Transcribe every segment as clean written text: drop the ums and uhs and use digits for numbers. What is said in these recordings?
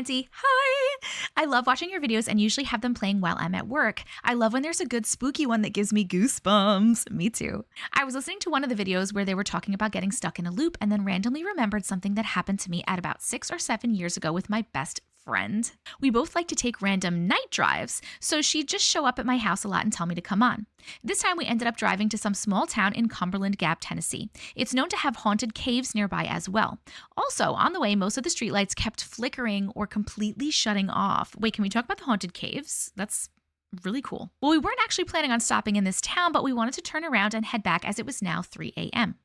Auntie. Hi! I love watching your videos and usually have them playing while I'm at work. I love when there's a good spooky one that gives me goosebumps. Me too. I was listening to one of the videos where they were talking about getting stuck in a loop and then randomly remembered something that happened to me at about 6 or 7 years ago with my best friend. We both like to take random night drives, so she'd just show up at my house a lot and tell me to come on. This time we ended up driving to some small town in Cumberland Gap, Tennessee. It's known to have haunted caves nearby as well. Also, on the way, most of the streetlights kept flickering or completely shutting off. Wait, can we talk about the haunted caves? That's really cool. Well, we weren't actually planning on stopping in this town, but we wanted to turn around and head back as it was now 3 a.m.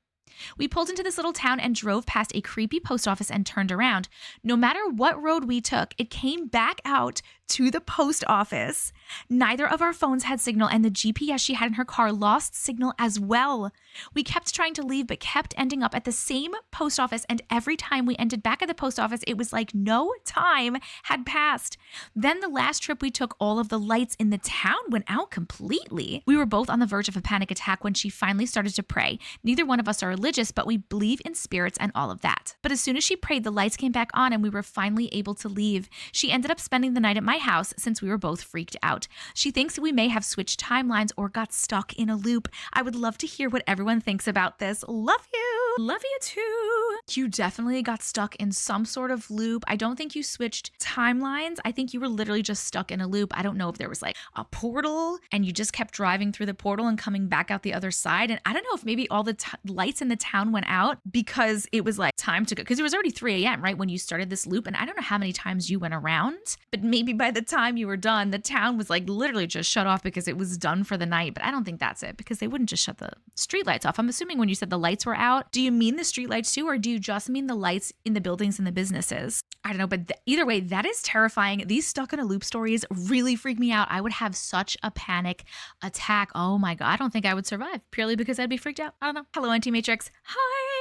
We pulled into this little town and drove past a creepy post office and turned around. No matter what road we took, it came back out to the post office. Neither of our phones had signal, and the GPS she had in her car lost signal as well. We kept trying to leave, but kept ending up at the same post office, and every time we ended back at the post office, it was like no time had passed. Then the last trip we took, all of the lights in the town went out completely. We were both on the verge of a panic attack when she finally started to pray. Neither one of us are religious, but we believe in spirits and all of that. But as soon as she prayed, the lights came back on and we were finally able to leave. She ended up spending the night at my house since we were both freaked out. She thinks we may have switched timelines or got stuck in a loop. I would love to hear what everyone thinks about this. Love you. Love you too. You definitely got stuck in some sort of loop. I don't think you switched timelines. I think you were literally just stuck in a loop. I don't know if there was like a portal and you just kept driving through the portal and coming back out the other side. And I don't know if maybe all the lights in the town went out because it was like time to go, because it was already 3 a.m., right, when you started this loop. And I don't know how many times you went around, but maybe by the time you were done, the town was like literally just shut off because it was done for the night. But I don't think that's it, because they wouldn't just shut the street lights off. I'm assuming when you said the lights were out, do you mean the street lights too, or do you just mean the lights in the buildings and the businesses? I don't know, but either way, that is terrifying. These stuck in a loop stories really freak me out. I would have such a panic attack. Oh my God, I don't think I would survive purely because I'd be freaked out. I don't know. Hello, Auntie Matrix. Hi.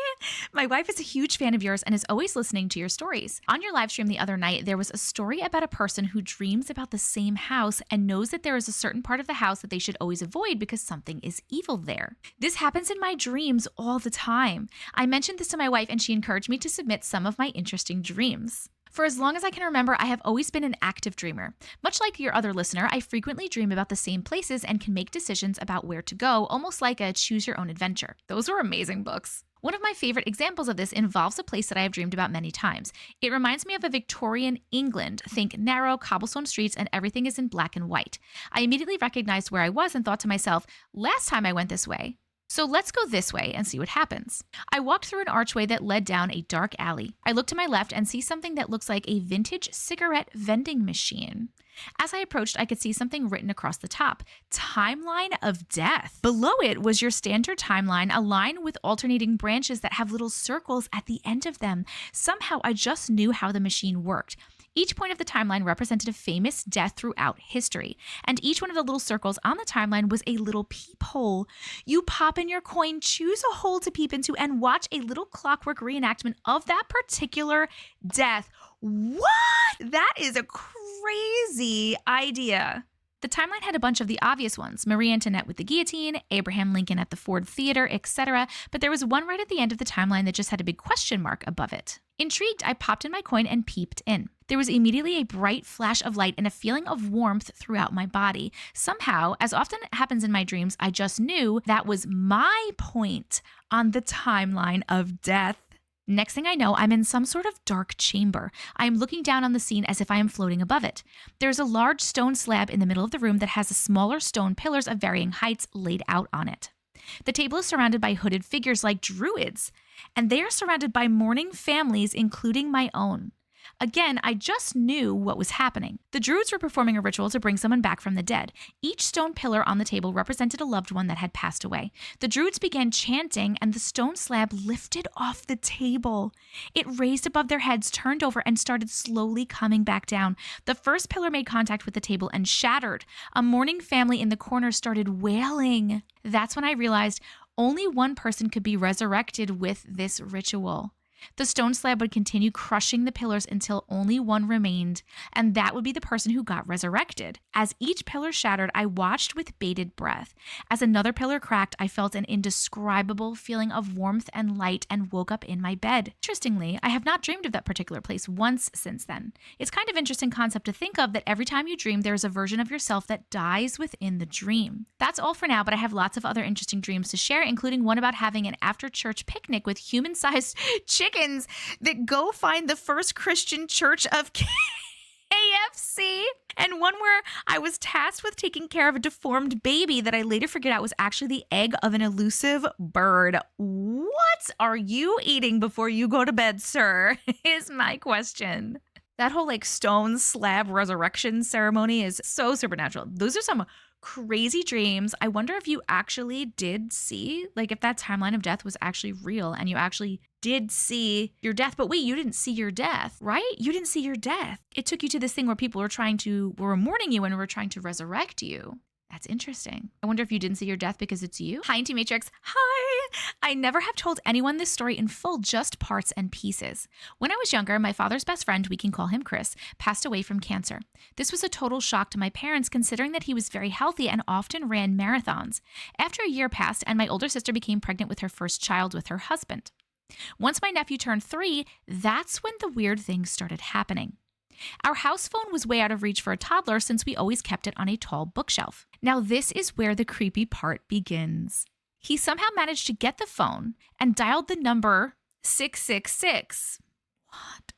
My wife is a huge fan of yours and is always listening to your stories. On your live stream the other night, there was a story about a person who dreams about the same house and knows that there is a certain part of the house that they should always avoid because something is evil there. This happens in my dreams all the time. I mentioned this to my wife and she encouraged me to submit some of my interesting dreams. For as long as I can remember, I have always been an active dreamer. Much like your other listener, I frequently dream about the same places and can make decisions about where to go, almost like a choose your own adventure. Those were amazing books. One of my favorite examples of this involves a place that I have dreamed about many times. It reminds me of a Victorian England. Think narrow cobblestone streets and everything is in black and white. I immediately recognized where I was and thought to myself, last time I went this way, so let's go this way and see what happens. I walked through an archway that led down a dark alley. I look to my left and see something that looks like a vintage cigarette vending machine. As I approached, I could see something written across the top, Timeline of Death. Below it was your standard timeline, a line with alternating branches that have little circles at the end of them. Somehow I just knew how the machine worked. Each point of the timeline represented a famous death throughout history, and each one of the little circles on the timeline was a little peephole. You pop in your coin, choose a hole to peep into, and watch a little clockwork reenactment of that particular death. What? That is a crazy idea. The timeline had a bunch of the obvious ones, Marie Antoinette with the guillotine, Abraham Lincoln at the Ford Theater, etc., but there was one right at the end of the timeline that just had a big question mark above it. Intrigued, I popped in my coin and peeped in. There was immediately a bright flash of light and a feeling of warmth throughout my body. Somehow, as often happens in my dreams, I just knew that was my point on the timeline of death. Next thing I know, I'm in some sort of dark chamber. I am looking down on the scene as if I am floating above it. There's a large stone slab in the middle of the room that has smaller stone pillars of varying heights laid out on it. The table is surrounded by hooded figures like druids, and they are surrounded by mourning families, including my own. Again, I just knew what was happening. The druids were performing a ritual to bring someone back from the dead. Each stone pillar on the table represented a loved one that had passed away. The druids began chanting, and the stone slab lifted off the table. It raised above their heads, turned over, and started slowly coming back down. The first pillar made contact with the table and shattered. A mourning family in the corner started wailing. That's when I realized only one person could be resurrected with this ritual. The stone slab would continue crushing the pillars until only one remained, and that would be the person who got resurrected. As each pillar shattered, I watched with bated breath. As another pillar cracked, I felt an indescribable feeling of warmth and light and woke up in my bed. Interestingly, I have not dreamed of that particular place once since then. It's kind of interesting concept to think of that every time you dream, there is a version of yourself that dies within the dream. That's all for now, but I have lots of other interesting dreams to share, including one about having an after-church picnic with human-sized chickens that go find the first Christian church of KFC, and one where I was tasked with taking care of a deformed baby that I later figured out was actually the egg of an elusive bird. What are you eating before you go to bed, sir? Is my question. That whole stone slab resurrection ceremony is so supernatural. Those are some crazy dreams. I wonder if you actually did see, if that timeline of death was actually real and you actually did see your death. But wait, you didn't see your death, right? You didn't see your death. It took you to this thing where people were mourning you and were trying to resurrect you. That's interesting. I wonder if you didn't see your death because it's you. Hi, Auntie Matrix. Hi. I never have told anyone this story in full, just parts and pieces. When I was younger, my father's best friend, we can call him Chris, passed away from cancer. This was a total shock to my parents, considering that he was very healthy and often ran marathons. After a year passed and my older sister became pregnant with her first child with her husband. Once my nephew turned 3, that's when the weird things started happening. Our house phone was way out of reach for a toddler since we always kept it on a tall bookshelf. Now this is where the creepy part begins. He somehow managed to get the phone and dialed the number 666. What?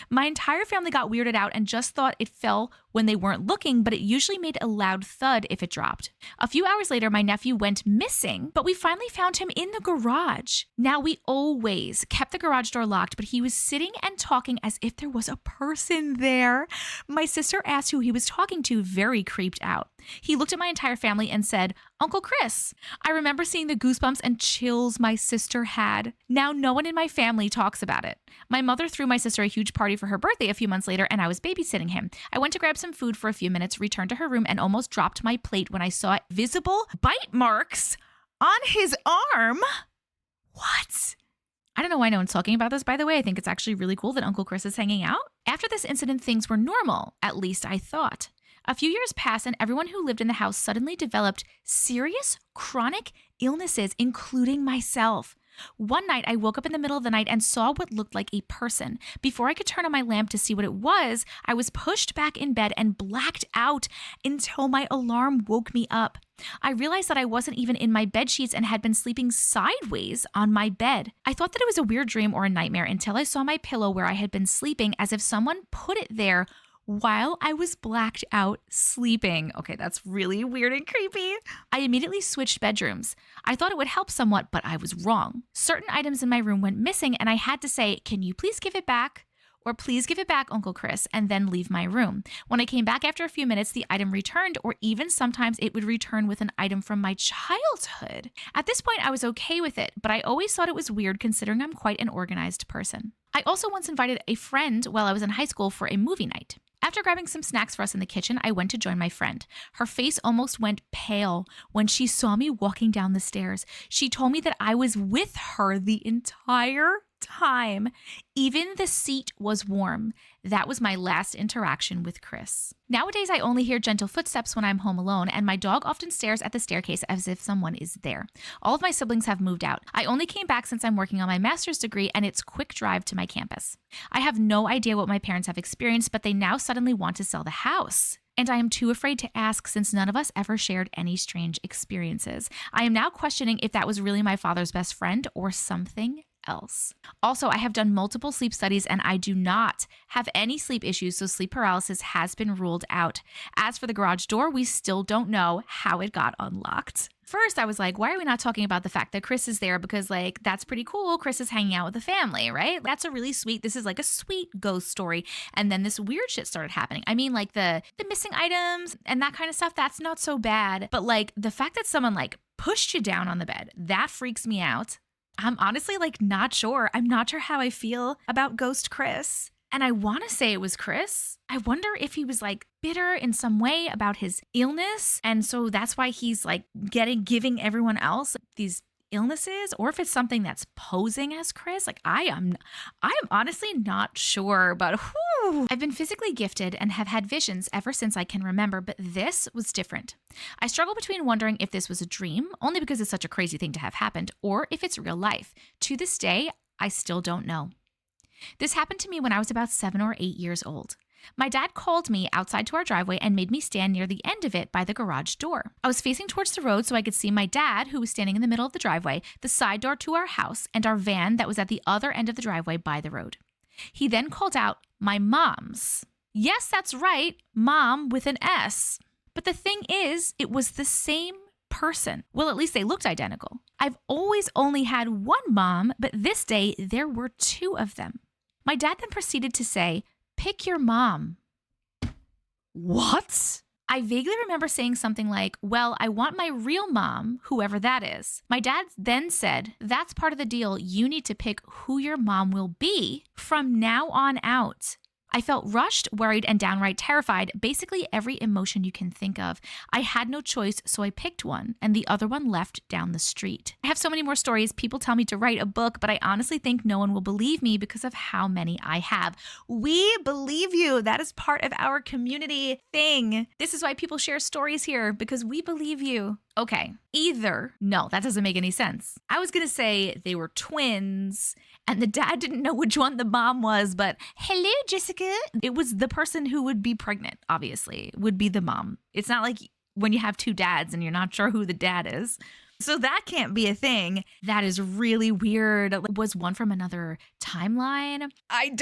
My entire family got weirded out and just thought it fell when they weren't looking, but it usually made a loud thud if it dropped. A few hours later, my nephew went missing, but we finally found him in the garage. Now, we always kept the garage door locked, but he was sitting and talking as if there was a person there. My sister asked who he was talking to, very creeped out. He looked at my entire family and said, "Uncle Chris." I remember seeing the goosebumps and chills my sister had. Now no one in my family talks about it. My mother threw my sister a huge party for her birthday a few months later, and I was babysitting him. I went to grab some food for a few minutes, returned to her room, and almost dropped my plate when I saw visible bite marks on his arm. What? I don't know why no one's talking about this, by the way. I think it's actually really cool that Uncle Chris is hanging out. After this incident, things were normal, at least I thought. A few years passed and everyone who lived in the house suddenly developed serious chronic illnesses, including myself. One night, I woke up in the middle of the night and saw what looked like a person. Before I could turn on my lamp to see what it was, I was pushed back in bed and blacked out until my alarm woke me up. I realized that I wasn't even in my bed sheets and had been sleeping sideways on my bed. I thought that it was a weird dream or a nightmare until I saw my pillow where I had been sleeping, as if someone put it there while I was blacked out sleeping. Okay, that's really weird and creepy. I immediately switched bedrooms. I thought it would help somewhat, but I was wrong. Certain items in my room went missing and I had to say, "Can you please give it back?" Or "Please give it back, Uncle Chris," and then leave my room. When I came back after a few minutes, the item returned, or even sometimes it would return with an item from my childhood. At this point, I was okay with it, but I always thought it was weird considering I'm quite an organized person. I also once invited a friend while I was in high school for a movie night. After grabbing some snacks for us in the kitchen, I went to join my friend. Her face almost went pale when she saw me walking down the stairs. She told me that I was with her the entire time. Even the seat was warm. That was my last interaction with Chris. Nowadays, I only hear gentle footsteps when I'm home alone, and my dog often stares at the staircase as if someone is there. All of my siblings have moved out. I only came back since I'm working on my master's degree, and it's quick drive to my campus. I have no idea what my parents have experienced, but they now suddenly want to sell the house. And I am too afraid to ask since none of us ever shared any strange experiences. I am now questioning if that was really my father's best friend or something else. Also, I have done multiple sleep studies and I do not have any sleep issues, so sleep paralysis has been ruled out. As for the garage door, we still don't know how it got unlocked. First, I was like, why are we not talking about the fact that Chris is there? Because that's pretty cool. Chris is hanging out with the family, right? That's a really sweet, this is like a sweet ghost story. And then this weird shit started happening. I mean, the missing items and that kind of stuff, that's not so bad. But the fact that someone pushed you down on the bed, that freaks me out. I'm honestly not sure. I'm not sure how I feel about Ghost Chris. And I want to say it was Chris. I wonder if he was bitter in some way about his illness. And so that's why he's giving everyone else these illnesses or if it's something that's posing as Chris. Like I'm honestly not sure, but whew. I've been physically gifted and have had visions ever since I can remember, but this was different. I struggle between wondering if this was a dream, only because it's such a crazy thing to have happened, or if it's real life. To this day, I still don't know. This happened to me when I was about 7 or 8 years old. My dad called me outside to our driveway and made me stand near the end of it by the garage door. I was facing towards the road so I could see my dad, who was standing in the middle of the driveway, the side door to our house, and our van that was at the other end of the driveway by the road. He then called out, "My mom's." Yes, that's right, mom with an S. But the thing is, it was the same person. Well, at least they looked identical. I've always only had one mom, but this day there were 2 of them. My dad then proceeded to say, "Pick your mom." What? I vaguely remember saying something like, "Well, I want my real mom, whoever that is." My dad then said, "That's part of the deal. You need to pick who your mom will be from now on out." I felt rushed, worried, and downright terrified, basically every emotion you can think of. I had no choice, so I picked one, and the other one left down the street. I have so many more stories. People tell me to write a book, but I honestly think no one will believe me because of how many I have. We believe you. That is part of our community thing. This is why people share stories here, because we believe you. Okay, no, that doesn't make any sense. I was going to say they were twins and the dad didn't know which one the mom was, but hello, Jessica. It was the person who would be pregnant, obviously, would be the mom. It's not like when you have 2 dads and you're not sure who the dad is. So that can't be a thing. That is really weird. Was one from another timeline? I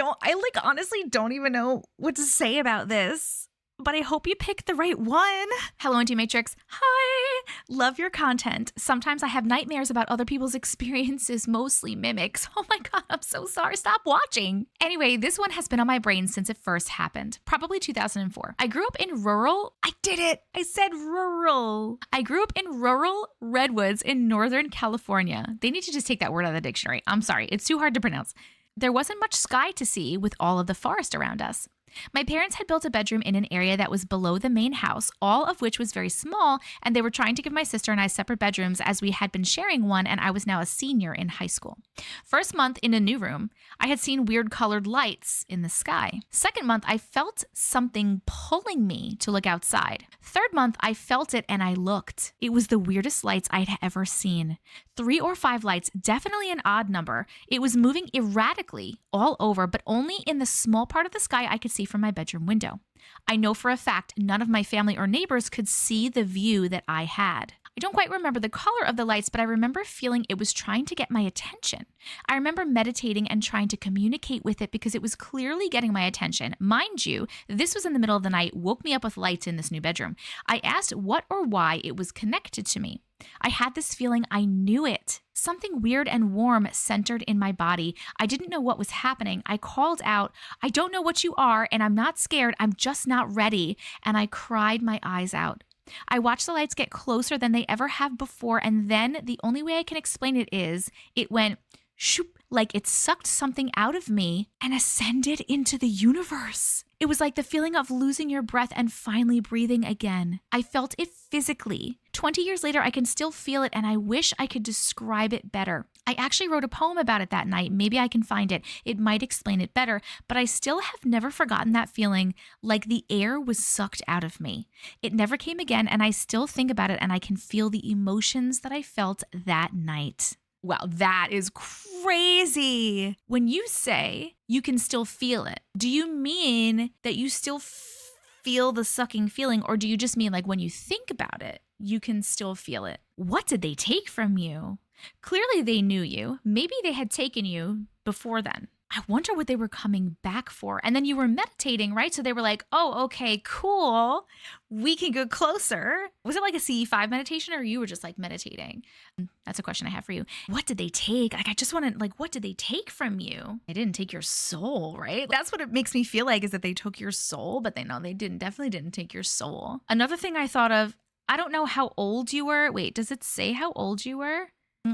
honestly don't even know what to say about this. But I hope you picked the right one. Hello, Auntie Matrix. Hi. Love your content. Sometimes I have nightmares about other people's experiences, mostly mimics. Oh my God, I'm so sorry. Stop watching. Anyway, this one has been on my brain since it first happened, probably 2004. I grew up in rural. I did it. I said rural. I grew up in rural Redwoods in Northern California. They need to just take that word out of the dictionary. I'm sorry. It's too hard to pronounce. There wasn't much sky to see with all of the forest around us. My parents had built a bedroom in an area that was below the main house, all of which was very small, and they were trying to give my sister and I separate bedrooms as we had been sharing one and I was now a senior in high school. First month in a new room, I had seen weird colored lights in the sky. Second month, I felt something pulling me to look outside. Third month, I felt it and I looked. It was the weirdest lights I'd ever seen. 3 or 5 lights, definitely an odd number. It was moving erratically all over, but only in the small part of the sky I could see from my bedroom window. I know for a fact none of my family or neighbors could see the view that I had. I don't quite remember the color of the lights, but I remember feeling it was trying to get my attention. I remember meditating and trying to communicate with it because it was clearly getting my attention. Mind you, this was in the middle of the night, woke me up with lights in this new bedroom. I asked what or why it was connected to me. I had this feeling I knew it. Something weird and warm centered in my body. I didn't know what was happening. I called out, "I don't know what you are, and I'm not scared. I'm just not ready." And I cried my eyes out. I watched the lights get closer than they ever have before, and then the only way I can explain it is it went shoop, like it sucked something out of me and ascended into the universe. It was like the feeling of losing your breath and finally breathing again. I felt it physically. 20 years later, I can still feel it, and I wish I could describe it better. I actually wrote a poem about it that night. Maybe I can find it. It might explain it better, but I still have never forgotten that feeling like the air was sucked out of me. It never came again, and I still think about it, and I can feel the emotions that I felt that night. Wow, that is crazy. When you say you can still feel it, do you mean that you still feel the sucking feeling, or do you just mean like when you think about it, you can still feel it? What did they take from you? Clearly they knew you. Maybe they had taken you before then. I wonder what they were coming back for. And then you were meditating, right? So they were like, "Oh, okay, cool. We can go closer." Was it like a CE5 meditation, or you were just like meditating? That's a question I have for you. What did they take? Like, I just want to, like, what did they take from you? They didn't take your soul, right? That's what it makes me feel like, is that they took your soul, but they definitely didn't take your soul. Another thing I thought of, I don't know how old you were. Wait, does it say how old you were?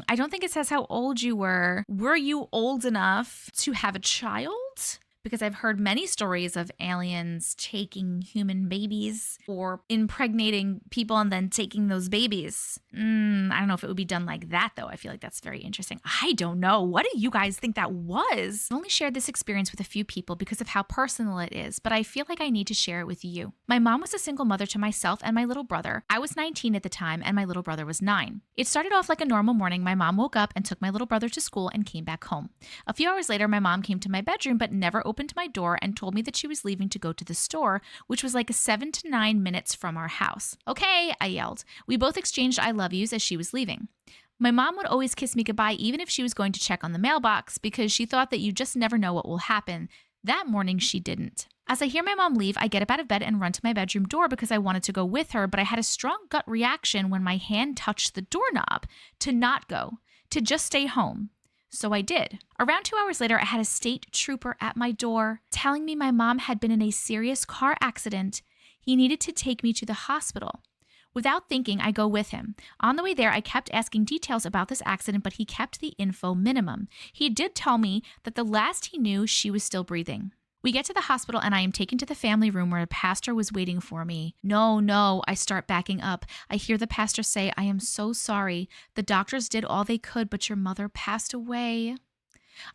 I don't think it says how old you were. Were you old enough to have a child? because I've heard many stories of aliens taking human babies or impregnating people and then taking those babies. I don't know if it would be done like that, though. I feel like that's very interesting. I don't know. What do you guys think that was? I've only shared this experience with a few people because of how personal it is, but I feel like I need to share it with you. My mom was a single mother to myself and my little brother. I was 19 at the time, and my little brother was 9. It started off like a normal morning. My mom woke up and took my little brother to school and came back home. A few hours later, my mom came to my bedroom but never opened my door and told me that she was leaving to go to the store, which was like 7 to 9 minutes from our house. Okay, I yelled. We both exchanged I love yous as she was leaving. My mom would always kiss me goodbye even if she was going to check on the mailbox because she thought that you just never know what will happen. That morning, she didn't. As I hear my mom leave, I get up out of bed and run to my bedroom door because I wanted to go with her, but I had a strong gut reaction when my hand touched the doorknob to not go, to just stay home. So I did. Around 2 hours later, I had a state trooper at my door telling me my mom had been in a serious car accident. He needed to take me to the hospital. Without thinking, I go with him. On the way there, I kept asking details about this accident, but he kept the info minimum. He did tell me that the last he knew, she was still breathing. We get to the hospital and I am taken to the family room where a pastor was waiting for me. No, I start backing up. I hear the pastor say, I am so sorry. The doctors did all they could, but your mother passed away.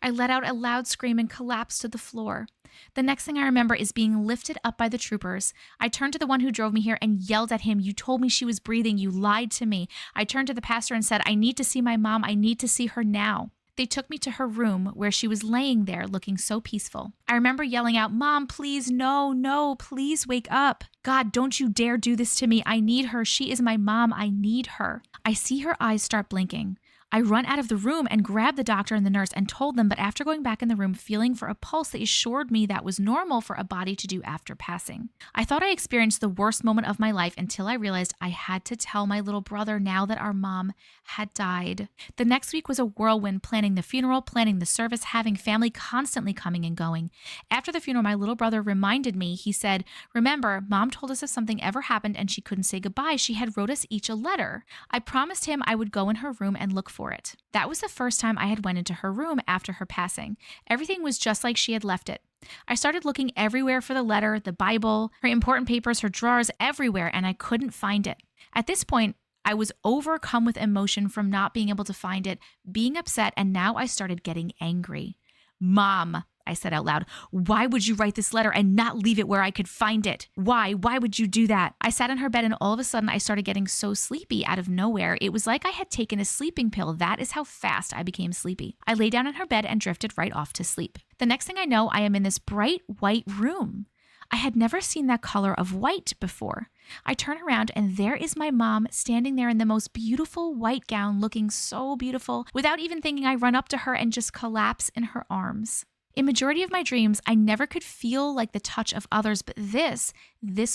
I let out a loud scream and collapsed to the floor. The next thing I remember is being lifted up by the troopers. I turned to the one who drove me here and yelled at him, you told me she was breathing. You lied to me. I turned to the pastor and said, I need to see my mom. I need to see her now. They took me to her room where she was laying there looking so peaceful. I remember yelling out, Mom, please, no, please wake up. God, don't you dare do this to me. I need her. She is my mom. I need her. I see her eyes start blinking. I run out of the room and grab the doctor and the nurse and told them, but after going back in the room, feeling for a pulse that assured me that was normal for a body to do after passing. I thought I experienced the worst moment of my life until I realized I had to tell my little brother now that our mom had died. The next week was a whirlwind, planning the funeral, planning the service, having family constantly coming and going. After the funeral, my little brother reminded me, he said, remember, Mom told us if something ever happened and she couldn't say goodbye, she had wrote us each a letter. I promised him I would go in her room and look for it. That was the first time I had went into her room after her passing. Everything was just like she had left it. I started looking everywhere for the letter, the Bible, her important papers, her drawers, everywhere, and I couldn't find it. At this point, I was overcome with emotion from not being able to find it, being upset, and now I started getting angry. Mom, I said out loud, why would you write this letter and not leave it where I could find it? Why would you do that? I sat in her bed and all of a sudden I started getting so sleepy out of nowhere. It was like I had taken a sleeping pill. That is how fast I became sleepy. I lay down in her bed and drifted right off to sleep. The next thing I know, I am in this bright white room. I had never seen that color of white before. I turn around and there is my mom standing there in the most beautiful white gown, looking so beautiful. Without even thinking, I run up to her and just collapse in her arms. In majority of my dreams, I never could feel like the touch of others, but this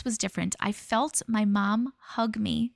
was different. I felt my mom hug me.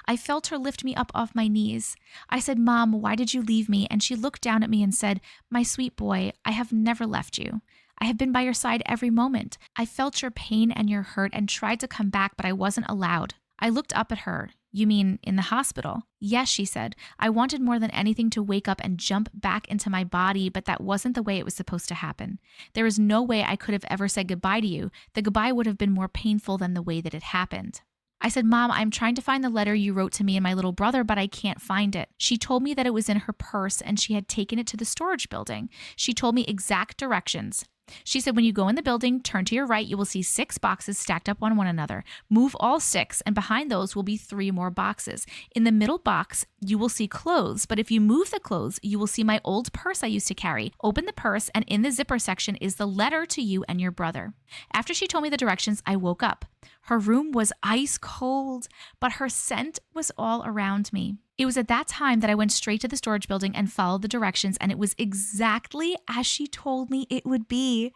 I felt her lift me up off my knees. I said, Mom, why did you leave me? And she looked down at me and said, my sweet boy, I have never left you. I have been by your side every moment. I felt your pain and your hurt and tried to come back, but I wasn't allowed. I looked up at her. You mean in the hospital? Yes, she said. I wanted more than anything to wake up and jump back into my body, but that wasn't the way it was supposed to happen. There is no way I could have ever said goodbye to you. The goodbye would have been more painful than the way that it happened. I said, Mom, I'm trying to find the letter you wrote to me and my little brother, but I can't find it. She told me that it was in her purse and she had taken it to the storage building. She told me exact directions. She said, when you go in the building, turn to your right, you will see 6 boxes stacked up on one another. Move all 6, and behind those will be 3 more boxes. In the middle box, you will see clothes, but if you move the clothes, you will see my old purse I used to carry. Open the purse, and in the zipper section is the letter to you and your brother. After she told me the directions, I woke up. Her room was ice cold, but her scent was all around me. It was at that time that I went straight to the storage building and followed the directions, and it was exactly as she told me it would be.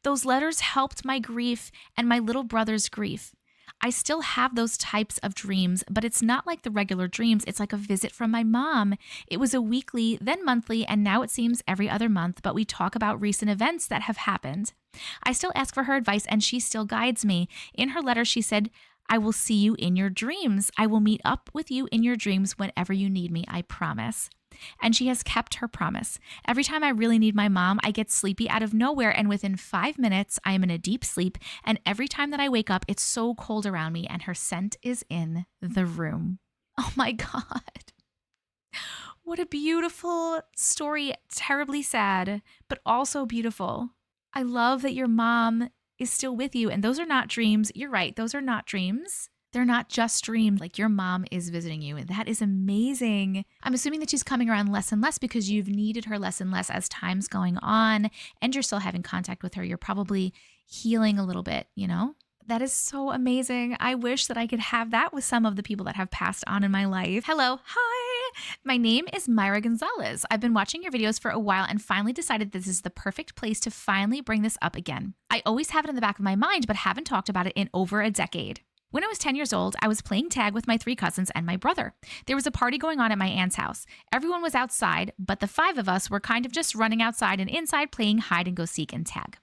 Those letters helped my grief and my little brother's grief. I still have those types of dreams, but it's not like the regular dreams. It's like a visit from my mom. It was a weekly, then monthly, and now it seems every other month, but we talk about recent events that have happened. I still ask for her advice, and she still guides me. In her letter, she said, I will see you in your dreams. I will meet up with you in your dreams whenever you need me, I promise. And she has kept her promise. Every time I really need my mom, I get sleepy out of nowhere, and within 5 minutes, I am in a deep sleep. And every time that I wake up, it's so cold around me, and her scent is in the room. Oh my God. What a beautiful story. Terribly sad, but also beautiful. I love that your mom is still with you, and those are not dreams. You're right. Those are not dreams. They're not just dreams. Like, your mom is visiting you, and that is amazing. I'm assuming that she's coming around less and less because you've needed her less and less as time's going on, and you're still having contact with her. You're probably healing a little bit, you know? That is so amazing. I wish that I could have that with some of the people that have passed on in my life. Hello. Hi. My name is Myra Gonzalez. I've been watching your videos for a while and finally decided this is the perfect place to finally bring this up again. I always have it in the back of my mind, but haven't talked about it in over a decade. When I was 10 years old, I was playing tag with my 3 cousins and my brother. There was a party going on at my aunt's house. Everyone was outside, but the 5 of us were kind of just running outside and inside playing hide and go seek and tag.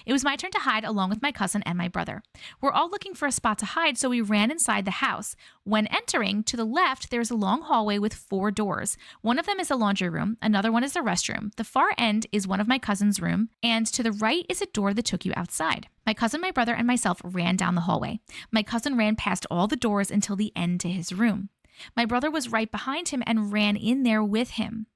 It was my turn to hide along with my cousin and my brother. We're all looking for a spot to hide, so we ran inside the house. When entering, to the left, there's a long hallway with 4 doors. One of them is a laundry room, another one is the restroom. The far end is one of my cousin's room, and to the right is a door that took you outside. My cousin, my brother, and myself ran down the hallway. My cousin ran past all the doors until the end to his room. My brother was right behind him and ran in there with him.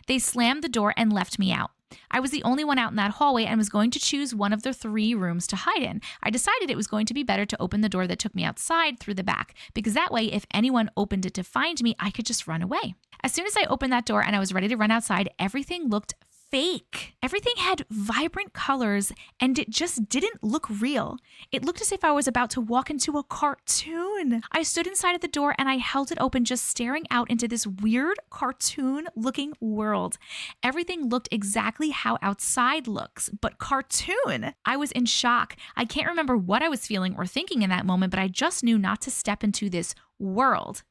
They slammed the door and left me out. I was the only one out in that hallway and was going to choose one of the 3 rooms to hide in. I decided it was going to be better to open the door that took me outside through the back, because that way, if anyone opened it to find me, I could just run away. As soon as I opened that door and I was ready to run outside, everything looked fake. Everything had vibrant colors and it just didn't look real. It looked as if I was about to walk into a cartoon. I stood inside of the door and I held it open, just staring out into this weird cartoon looking world. Everything looked exactly how outside looks, but cartoon. I was in shock. I can't remember what I was feeling or thinking in that moment, but I just knew not to step into this world.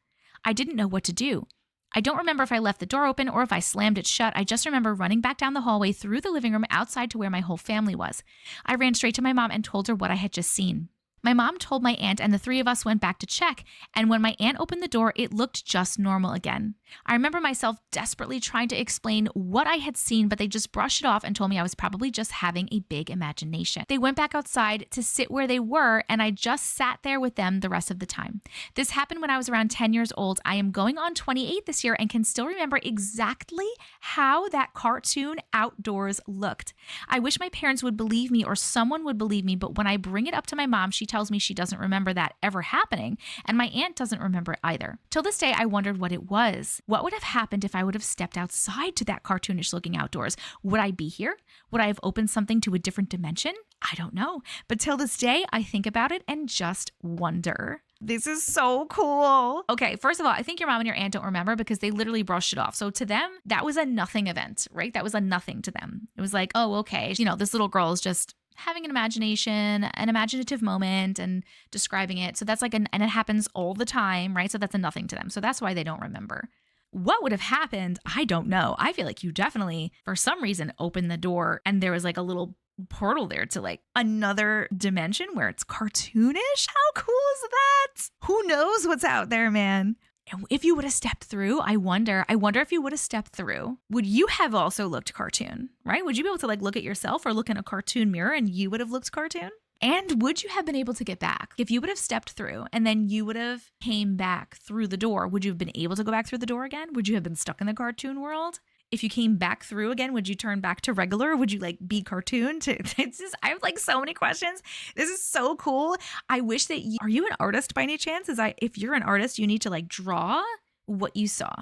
I didn't know what to do. I don't remember if I left the door open or if I slammed it shut. I just remember running back down the hallway through the living room outside to where my whole family was. I ran straight to my mom and told her what I had just seen. My mom told my aunt, and the 3 of us went back to check, and when my aunt opened the door, it looked just normal again. I remember myself desperately trying to explain what I had seen, but they just brushed it off and told me I was probably just having a big imagination. They went back outside to sit where they were, and I just sat there with them the rest of the time. This happened when I was around 10 years old. I am going on 28 this year and can still remember exactly how that cartoon outdoors looked. I wish my parents would believe me or someone would believe me, but when I bring it up to my mom, she tells me she doesn't remember that ever happening, and my aunt doesn't remember it either. Till this day, I wondered what it was. What would have happened if I would have stepped outside to that cartoonish looking outdoors? Would I be here? Would I have opened something to a different dimension? I don't know. But till this day, I think about it and just wonder. This is so cool. Okay, first of all, I think your mom and your aunt don't remember because they literally brushed it off. So to them, that was a nothing event, right? That was a nothing to them. It was like, oh, okay, this little girl is just having an imagination, an imaginative moment and describing it. So that's and it happens all the time, right? So that's a nothing to them. So that's why they don't remember. What would have happened? I don't know. I feel like you definitely, for some reason, opened the door and there was a little portal there to another dimension where it's cartoonish. How cool is that? Who knows what's out there, man? And if you would have stepped through, I wonder if you would have stepped through, would you have also looked cartoon, right? Would you be able to look at yourself or look in a cartoon mirror and you would have looked cartoon? And would you have been able to get back? If you would have stepped through and then you would have came back through the door, would you have been able to go back through the door again? Would you have been stuck in the cartoon world? If you came back through again, would you turn back to regular? Or would you be cartoon? It's just, I have so many questions. This is so cool. I wish that are you an artist by any chance? If you're an artist, you need to draw what you saw.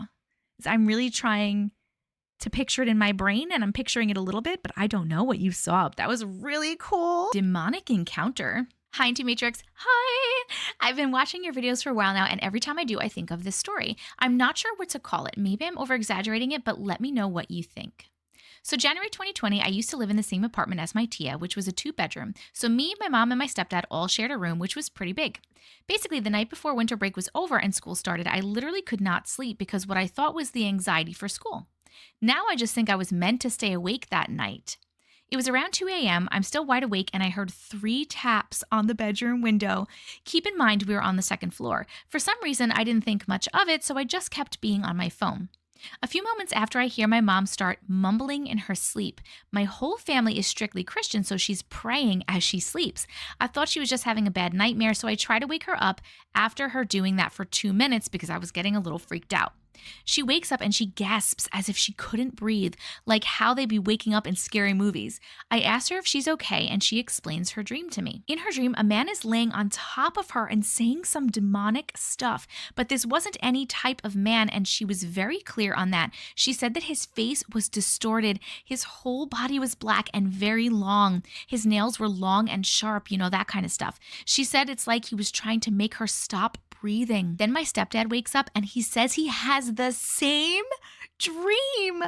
I'm really trying to picture it in my brain and I'm picturing it a little bit, but I don't know what you saw. That was really cool. Demonic encounter. Hi, Auntie Matrix. Hi! I've been watching your videos for a while now, and every time I do, I think of this story. I'm not sure what to call it. Maybe I'm over-exaggerating it, but let me know what you think. So January 2020, I used to live in the same apartment as my tia, which was a 2-bedroom. So me, my mom, and my stepdad all shared a room, which was pretty big. Basically, the night before winter break was over and school started, I literally could not sleep because what I thought was the anxiety for school. Now I just think I was meant to stay awake that night. It was around 2 a.m. I'm still wide awake and I heard 3 taps on the bedroom window. Keep in mind we were on the 2nd floor. For some reason, I didn't think much of it, so I just kept being on my phone. A few moments after I hear my mom start mumbling in her sleep. My whole family is strictly Christian, so she's praying as she sleeps. I thought she was just having a bad nightmare, so I try to wake her up after her doing that for 2 minutes because I was getting a little freaked out. She wakes up and she gasps as if she couldn't breathe, like how they be waking up in scary movies. I ask her if she's okay, and she explains her dream to me. In her dream, a man is laying on top of her and saying some demonic stuff, but this wasn't any type of man, and she was very clear on that. She said that his face was distorted, his whole body was black and very long. His nails were long and sharp, that kind of stuff. She said it's like he was trying to make her stop breathing. Then my stepdad wakes up and he says he has the same dream.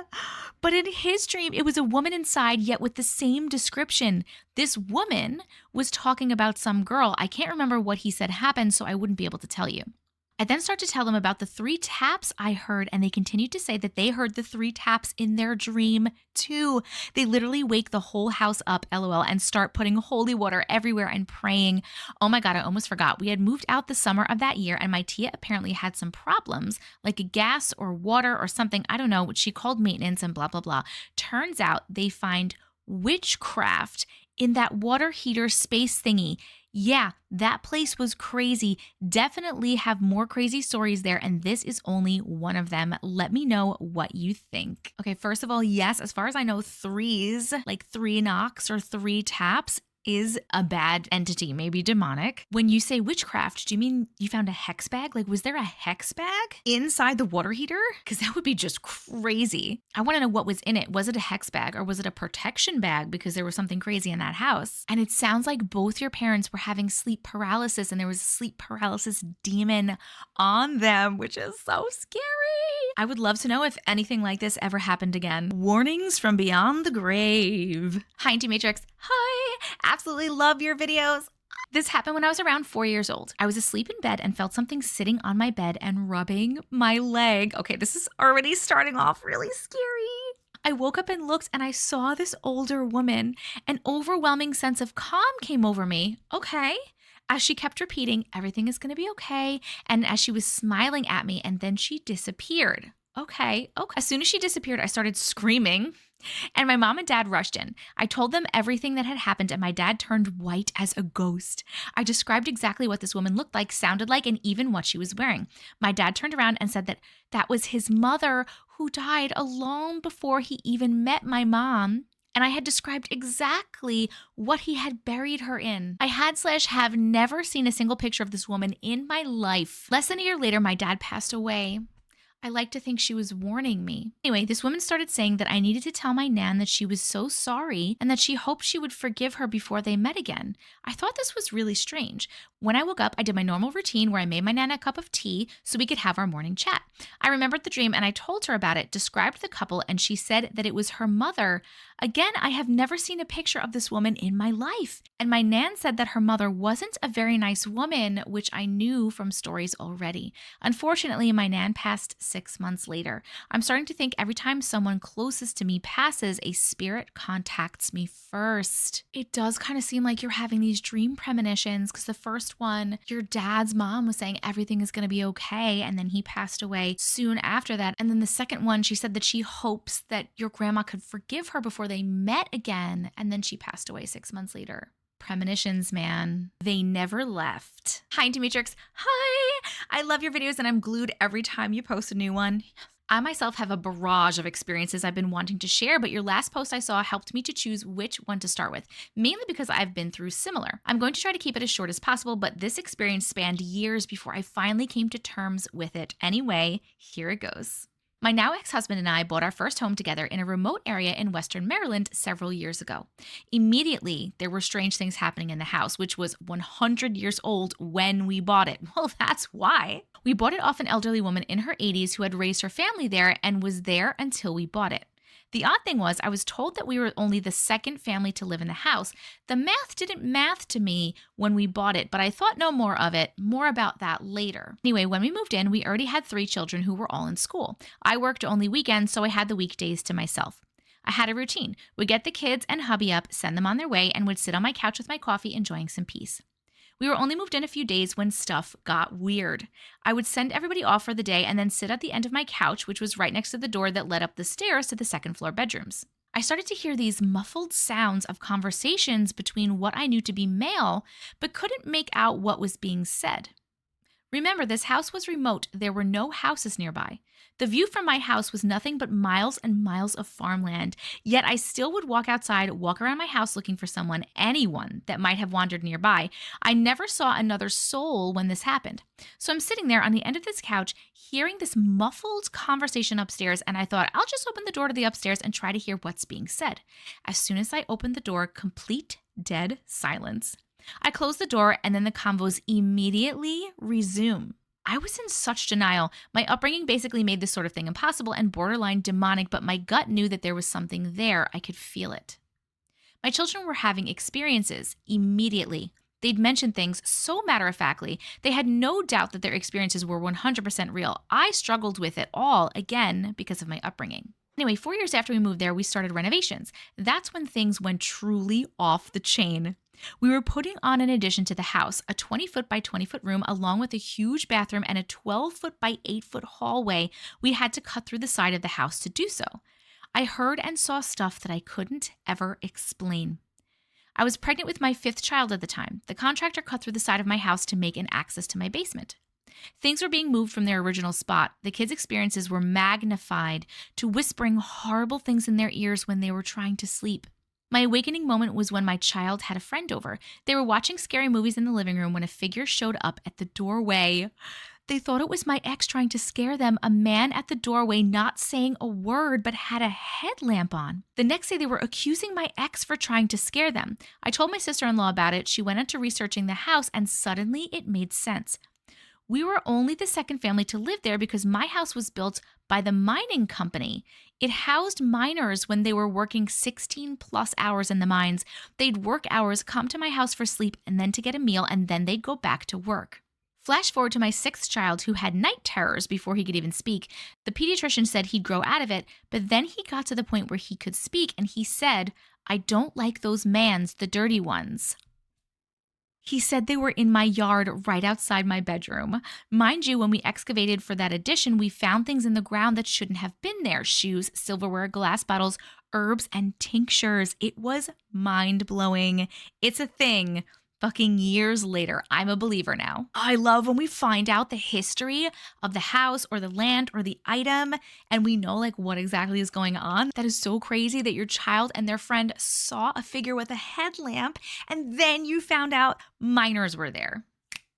But in his dream, it was a woman inside, yet with the same description. This woman was talking about some girl. I can't remember what he said happened, so I wouldn't be able to tell you. I then start to tell them about the 3 taps I heard, and they continued to say that they heard the 3 taps in their dream too. They literally wake the whole house up, LOL, and start putting holy water everywhere and praying. Oh my God, I almost forgot. We had moved out the summer of that year, and my tia apparently had some problems, like a gas or water or something. I don't know, which she called maintenance and blah, blah, blah. Turns out they find witchcraft in that water heater space thingy. Yeah, that place was crazy. Definitely have more crazy stories there, and this is only one of them. Let me know what you think. Okay, first of all, yes, as far as I know, threes, like 3 knocks or 3 taps, is a bad entity, maybe demonic. When you say witchcraft, do you mean you found a hex bag? Like, was there a hex bag inside the water heater? Because that would be just crazy. I want to know what was in it. Was it a hex bag or was it a protection bag because there was something crazy in that house? And it sounds like both your parents were having sleep paralysis and there was a sleep paralysis demon on them, which is so scary. I would love to know if anything like this ever happened again. Warnings from beyond the grave. Hi, Auntie Matrix. Hi. Absolutely love your videos. This happened when I was around 4 years old. I was asleep in bed and felt something sitting on my bed and rubbing my leg. Okay, this is already starting off really scary. I woke up and looked and I saw this older woman. An overwhelming sense of calm came over me. Okay. As she kept repeating, everything is going to be okay. And as she was smiling at me, and then she disappeared. Okay. As soon as she disappeared, I started screaming. And my mom and dad rushed in. I told them everything that had happened, and my dad turned white as a ghost. I described exactly what this woman looked like, sounded like, and even what she was wearing. My dad turned around and said that that was his mother who died long before he even met my mom. And I had described exactly what he had buried her in. I have never seen a single picture of this woman in my life. Less than a year later, my dad passed away. I like to think she was warning me. Anyway, this woman started saying that I needed to tell my nan that she was so sorry and that she hoped she would forgive her before they met again. I thought this was really strange. When I woke up, I did my normal routine where I made my nan a cup of tea so we could have our morning chat. I remembered the dream and I told her about it, described the couple, and she said that it was her mother. Again, I have never seen a picture of this woman in my life. And my nan said that her mother wasn't a very nice woman, which I knew from stories already. Unfortunately, my nan passed 6 months later. I'm starting to think every time someone closest to me passes, a spirit contacts me first. It does kind of seem like you're having these dream premonitions because the first one, your dad's mom was saying everything is going to be okay, and then he passed away soon after that. And then the second one, she said that she hopes that your grandma could forgive her before they met again, and then she passed away 6 months later. Premonitions, man. They never left. Hi, Auntie Matrix. Hi! I love your videos and I'm glued every time you post a new one. I myself have a barrage of experiences I've been wanting to share, but your last post I saw helped me to choose which one to start with, mainly because I've been through similar. I'm going to try to keep it as short as possible, but this experience spanned years before I finally came to terms with it. Anyway, here it goes. My now ex-husband and I bought our first home together in a remote area in Western Maryland several years ago. Immediately, there were strange things happening in the house, which was 100 years old when we bought it. Well, that's why. We bought it off an elderly woman in her 80s who had raised her family there and was there until we bought it. The odd thing was I was told that we were only the second family to live in the house. The math didn't math to me when we bought it, but I thought no more of it. More about that later. Anyway, when we moved in, we already had 3 children who were all in school. I worked only weekends, so I had the weekdays to myself. I had a routine. Would get the kids and hubby up, send them on their way, and would sit on my couch with my coffee enjoying some peace. We were only moved in a few days when stuff got weird. I would send everybody off for the day and then sit at the end of my couch, which was right next to the door that led up the stairs to the second floor bedrooms. I started to hear these muffled sounds of conversations between what I knew to be male, but couldn't make out what was being said. Remember, this house was remote. There were no houses nearby. The view from my house was nothing but miles and miles of farmland, yet I still would walk outside, walk around my house looking for someone, anyone that might have wandered nearby. I never saw another soul when this happened. So I'm sitting there on the end of this couch, hearing this muffled conversation upstairs, and I thought, I'll just open the door to the upstairs and try to hear what's being said. As soon as I opened the door, complete dead silence. I close the door and then the convos immediately resume. I was in such denial. My upbringing basically made this sort of thing impossible and borderline demonic, but my gut knew that there was something there. I could feel it. My children were having experiences immediately. They'd mention things so matter-of-factly, they had no doubt that their experiences were 100% real. I struggled with it all, again, because of my upbringing. Anyway, 4 years after we moved there, we started renovations. That's when things went truly off the chain. We were putting on an addition to the house, a 20-foot by 20-foot room, along with a huge bathroom and a 12-foot by 8-foot hallway. We had to cut through the side of the house to do so. I heard and saw stuff that I couldn't ever explain. I was pregnant with my 5th child at the time. The contractor cut through the side of my house to make an access to my basement. Things were being moved from their original spot. The kids' experiences were magnified to whispering horrible things in their ears when they were trying to sleep. My awakening moment was when my child had a friend over. They were watching scary movies in the living room when a figure showed up at the doorway. They thought it was my ex trying to scare them, a man at the doorway not saying a word but had a headlamp on. The next day they were accusing my ex for trying to scare them. I told my sister-in-law about it. She went into researching the house and suddenly it made sense. We were only the second family to live there because my house was built by the mining company. It housed miners when they were working 16 plus hours in the mines. They'd work hours, come to my house for sleep, and then to get a meal, and then they'd go back to work. Flash forward to my 6th child who had night terrors before he could even speak. The pediatrician said he'd grow out of it, but then he got to the point where he could speak, and he said, "I don't like those mans, the dirty ones." He said they were in my yard right outside my bedroom. Mind you, when we excavated for that addition, we found things in the ground that shouldn't have been there. Shoes, silverware, glass bottles, herbs, and tinctures. It was mind-blowing. It's a thing. Fucking years later, I'm a believer now. I love when we find out the history of the house or the land or the item and we know like what exactly is going on. That is so crazy that your child and their friend saw a figure with a headlamp and then you found out miners were there.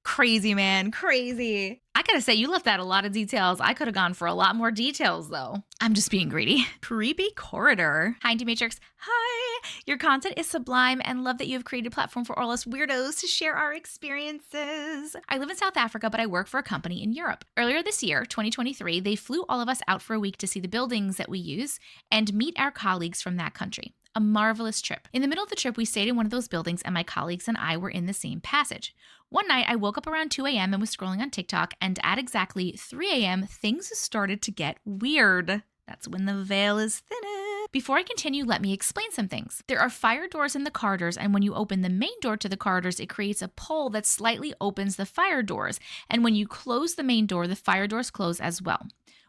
Crazy, man. Crazy. I gotta say, you left out a lot of details. I could have gone for a lot more details, though. I'm just being greedy. Creepy corridor. Hi, Auntie Matrix. Hi. Your content is sublime and love that you have created a platform for all us weirdos to share our experiences. I live in South Africa, but I work for a company in Europe. Earlier this year, 2023, they flew all of us out for a week to see the buildings that we use and meet our colleagues from that country. A marvelous trip. In the middle of the trip, we stayed in one of those buildings and my colleagues and I were in the same passage. One night, I woke up around 2 a.m. and was scrolling on TikTok, and at exactly 3 a.m., things started to get weird. That's when the veil is thinnest. Before I continue, let me explain some things. There are fire doors in the corridors, and when you open the main door to the corridors, it creates a pull that slightly opens the fire doors, and when you close the main door, the fire doors close as well.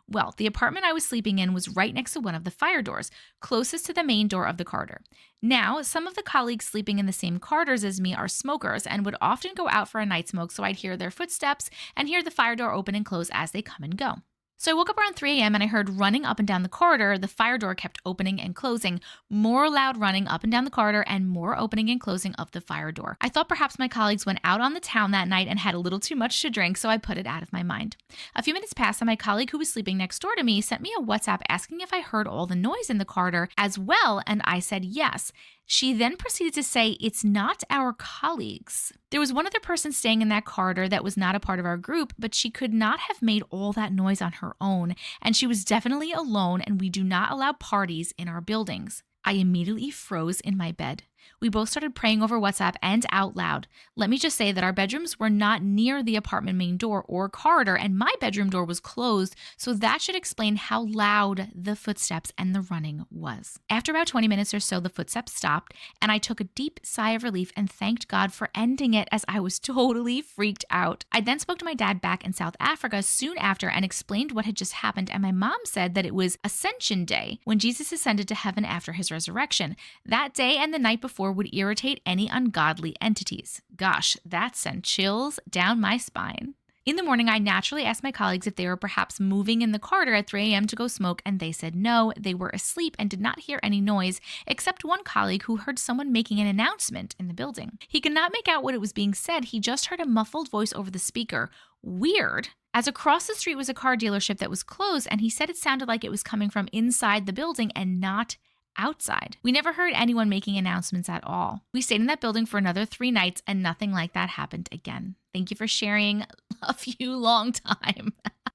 Well, the apartment I was sleeping in was right next to one of the fire doors, closest to the main door of the corridor. Now, some of the colleagues sleeping in the same corridors as me are smokers and would often go out for a night smoke, so I'd hear their footsteps and hear the fire door open and close as they come and go. So I woke up around 3 a.m. and I heard running up and down the corridor. The fire door kept opening and closing, more loud running up and down the corridor and more opening and closing of the fire door. I thought perhaps my colleagues went out on the town that night and had a little too much to drink, so I put it out of my mind. A few minutes passed and my colleague who was sleeping next door to me sent me a WhatsApp asking if I heard all the noise in the corridor as well, and I said yes. She then proceeded to say, "It's not our colleagues." There was one other person staying in that corridor that was not a part of our group, but she could not have made all that noise on her own, and she was definitely alone, and we do not allow parties in our buildings. I immediately froze in my bed. We both started praying over WhatsApp and out loud. Let me just say that our bedrooms were not near the apartment main door or corridor, and my bedroom door was closed, so that should explain how loud the footsteps and the running was. After about 20 minutes or so, the footsteps stopped, and I took a deep sigh of relief and thanked God for ending it, as I was totally freaked out. I then spoke to my dad back in South Africa soon after and explained what had just happened, and my mom said that it was Ascension Day, when Jesus ascended to heaven after his resurrection. That day and the night before would irritate any ungodly entities. Gosh, that sent chills down my spine. In the morning, I naturally asked my colleagues if they were perhaps moving in the corridor at 3 a.m. to go smoke, and they said no, they were asleep and did not hear any noise, except one colleague who heard someone making an announcement in the building. He could not make out what was being said. He just heard a muffled voice over the speaker. Weird. As across the street was a car dealership that was closed, and he said it sounded like it was coming from inside the building and not outside. We never heard anyone making announcements at all. We stayed in that building for another 3 nights, and nothing like that happened again. Thank you for sharing. Love you long time.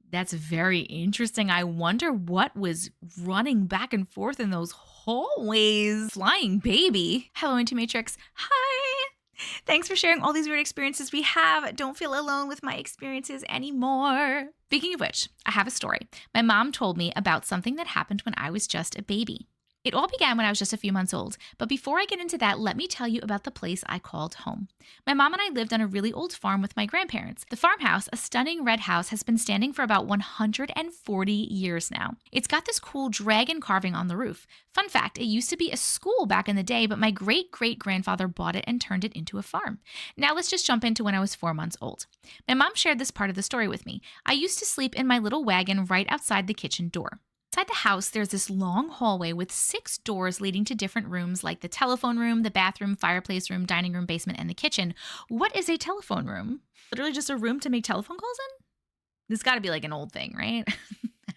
That's very interesting. I wonder what was running back and forth in those hallways. Flying baby. Hello, Auntie Matrix. Hi. Thanks for sharing all these weird experiences we have. Don't feel alone with my experiences anymore. Speaking of which, I have a story. My mom told me about something that happened when I was just a baby. It all began when I was just a few months old, but before I get into that, let me tell you about the place I called home. My mom and I lived on a really old farm with my grandparents. The farmhouse, a stunning red house, has been standing for about 140 years now. It's got this cool dragon carving on the roof. Fun fact, it used to be a school back in the day, but my great-great-grandfather bought it and turned it into a farm. Now let's just jump into when I was 4 months old. My mom shared this part of the story with me. I used to sleep in my little wagon right outside the kitchen door. Inside the house, there's this long hallway with 6 doors leading to different rooms like the telephone room, the bathroom, fireplace room, dining room, basement, and the kitchen. What is a telephone room? Literally just a room to make telephone calls in? This got to be like an old thing, right?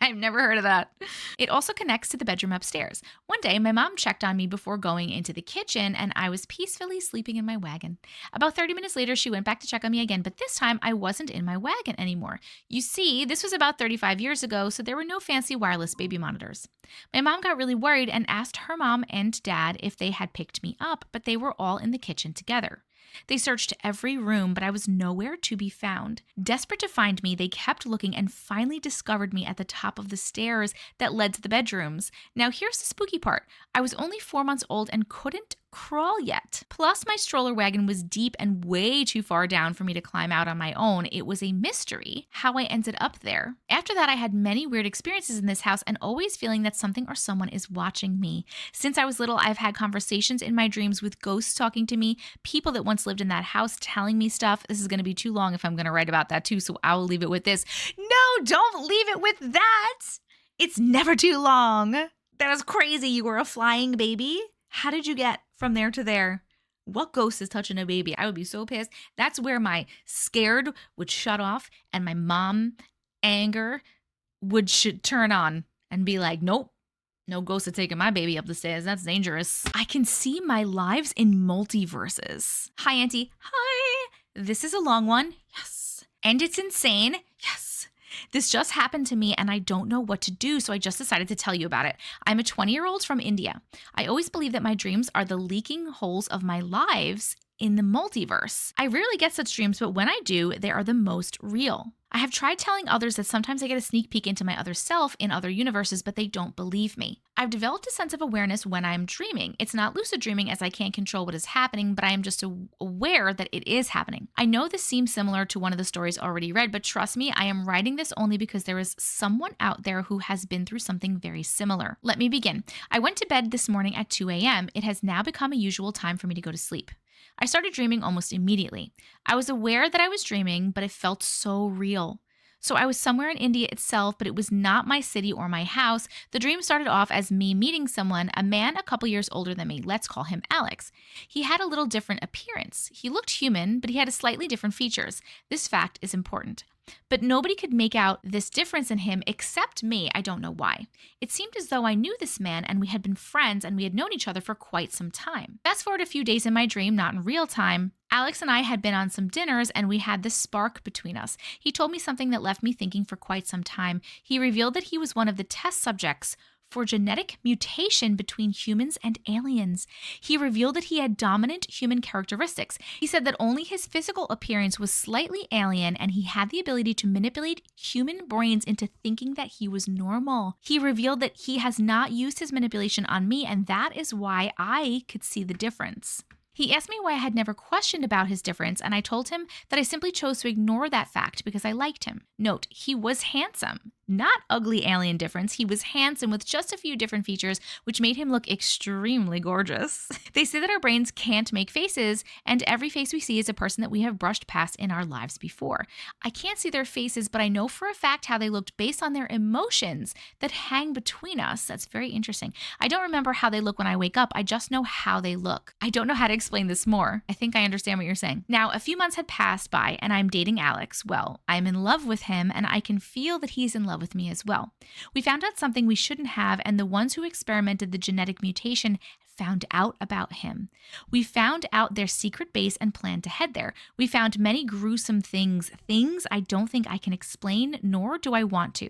I've never heard of that. It also connects to the bedroom upstairs. One day, my mom checked on me before going into the kitchen, and I was peacefully sleeping in my wagon. About 30 minutes later, she went back to check on me again, but this time I wasn't in my wagon anymore. You see, this was about 35 years ago, so there were no fancy wireless baby monitors. My mom got really worried and asked her mom and dad if they had picked me up, but they were all in the kitchen together. They searched every room, but I was nowhere to be found. Desperate to find me, they kept looking and finally discovered me at the top of the stairs that led to the bedrooms. Now here's the spooky part. I was only 4 months old and couldn't crawl yet. Plus, my stroller wagon was deep and way too far down for me to climb out on my own. It was a mystery how I ended up there. After that, I had many weird experiences in this house and always feeling that something or someone is watching me. Since I was little, I've had conversations in my dreams with ghosts talking to me, people that once lived in that house telling me stuff. This is going to be too long if I'm going to write about that too, so I'll leave it with this. No, don't leave it with that. It's never too long. That was crazy. You were a flying baby. How did you get from there to there? What ghost is touching a baby? I would be so pissed. That's where my scared would shut off and my mom anger would turn on and be like, nope, no ghost is taking my baby up the stairs. That's dangerous. I can see my lives in multiverses. Hi, Auntie. Hi. This is a long one. Yes. And it's insane. Yes. This just happened to me and I don't know what to do, so I just decided to tell you about it. I'm a 20-year-old from India. I always believe that my dreams are the leaking holes of my lives in the multiverse. I rarely get such dreams, but when I do, they are the most real. I have tried telling others that sometimes I get a sneak peek into my other self in other universes, but they don't believe me. I've developed a sense of awareness when I'm dreaming. It's not lucid dreaming as I can't control what is happening, but I am just aware that it is happening. I know this seems similar to one of the stories already read, but trust me, I am writing this only because there is someone out there who has been through something very similar. Let me begin. I went to bed this morning at 2 a.m. It has now become a usual time for me to go to sleep. I started dreaming almost immediately. I was aware that I was dreaming, but it felt so real. So I was somewhere in India itself, but it was not my city or my house. The dream started off as me meeting someone, a man a couple years older than me. Let's call him Alex. He had a little different appearance. He looked human, but he had slightly different features. This fact is important. But nobody could make out this difference in him except me. I don't know why. It seemed as though I knew this man and we had been friends and we had known each other for quite some time. Fast forward a few days in my dream, not in real time, Alex and I had been on some dinners and we had this spark between us. He told me something that left me thinking for quite some time. He revealed that he was one of the test subjects for genetic mutation between humans and aliens. He revealed that he had dominant human characteristics. He said that only his physical appearance was slightly alien and he had the ability to manipulate human brains into thinking that he was normal. He revealed that he has not used his manipulation on me, and that is why I could see the difference. He asked me why I had never questioned about his difference, and I told him that I simply chose to ignore that fact because I liked him. Note, he was handsome. Not ugly alien difference. He was handsome with just a few different features, which made him look extremely gorgeous. They say that our brains can't make faces, and every face we see is a person that we have brushed past in our lives before. I can't see their faces, but I know for a fact how they looked based on their emotions that hang between us. That's very interesting. I don't remember how they look when I wake up. I just know how they look. I don't know how to explain this more. I think I understand what you're saying. Now, a few months had passed by, and I'm dating Alex. Well, I'm in love with him, and I can feel that he's in love with me as well. We found out something we shouldn't have, and the ones who experimented the genetic mutation found out about him. We found out their secret base and planned to head there. We found many gruesome things I don't think I can explain, nor do I want to.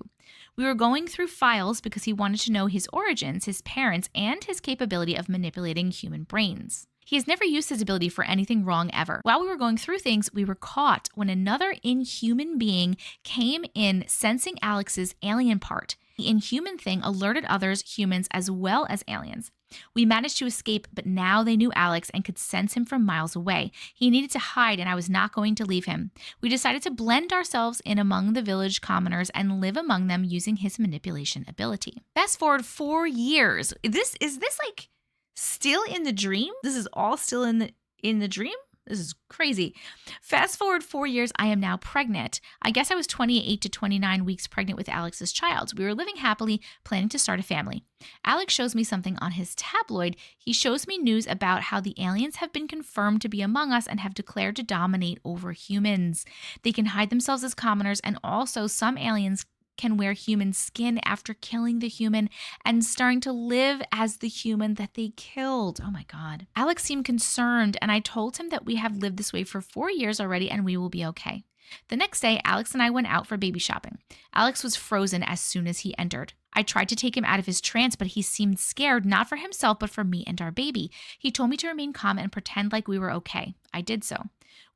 We were going through files because he wanted to know his origins, his parents, and his capability of manipulating human brains. He has never used his ability for anything wrong ever. While we were going through things, we were caught when another inhuman being came in sensing Alex's alien part. The inhuman thing alerted others, humans as well as aliens. We managed to escape, but now they knew Alex and could sense him from miles away. He needed to hide, and I was not going to leave him. We decided to blend ourselves in among the village commoners and live among them using his manipulation ability. Fast forward 4 years. Is this like still in the dream? This is all still in the dream? This is crazy. Fast forward 4 years, I am now pregnant. I guess I was 28 to 29 weeks pregnant with Alex's child. We were living happily, planning to start a family. Alex shows me something on his tabloid. He shows me news about how the aliens have been confirmed to be among us and have declared to dominate over humans. They can hide themselves as commoners, and also some aliens can wear human skin after killing the human and starting to live as the human that they killed. Oh my God. Alex seemed concerned, and I told him that we have lived this way for 4 years already and we will be okay. The next day, Alex and I went out for baby shopping. Alex was frozen as soon as he entered. I tried to take him out of his trance, but he seemed scared, not for himself, but for me and our baby. He told me to remain calm and pretend like we were okay. I did so.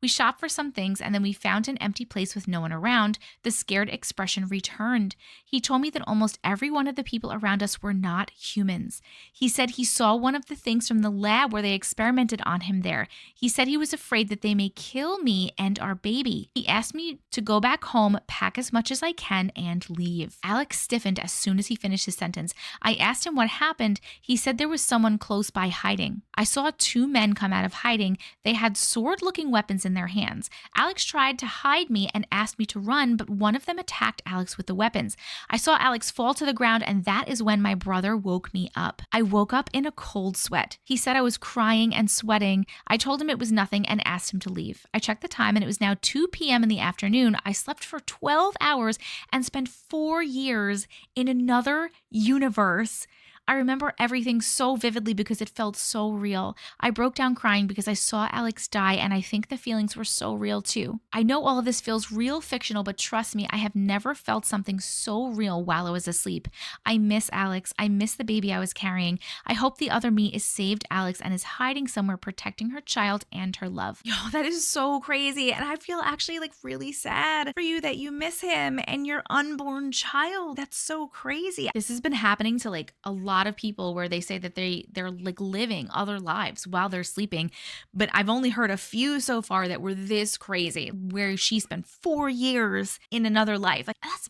We shopped for some things, and then we found an empty place with no one around. The scared expression returned. He told me that almost every one of the people around us were not humans. He said he saw one of the things from the lab where they experimented on him there. He said he was afraid that they may kill me and our baby. He asked me to go back home, pack as much as I can, and leave. Alex stiffened as soon as he finished his sentence. I asked him what happened. He said there was someone close by hiding. I saw 2 men come out of hiding. They had sword-looking weapons in their hands. Alex tried to hide me and asked me to run, but one of them attacked Alex with the weapons. I saw Alex fall to the ground, and that is when my brother woke me up. I woke up in a cold sweat. He said I was crying and sweating. I told him it was nothing and asked him to leave. I checked the time, and it was now 2 p.m. in the afternoon. I slept for 12 hours and spent 4 years in another universe. I remember everything so vividly because it felt so real. I broke down crying because I saw Alex die, and I think the feelings were so real too. I know all of this feels real fictional, but trust me, I have never felt something so real while I was asleep. I miss Alex. I miss the baby I was carrying. I hope the other me is saved Alex and is hiding somewhere protecting her child and her love. Yo, that is so crazy. And I feel actually like really sad for you that you miss him and your unborn child. That's so crazy. This has been happening to like a lot of people where they say that they're like living other lives while they're sleeping, but I've only heard a few so far that were this crazy, where she spent 4 years in another life. Like, that's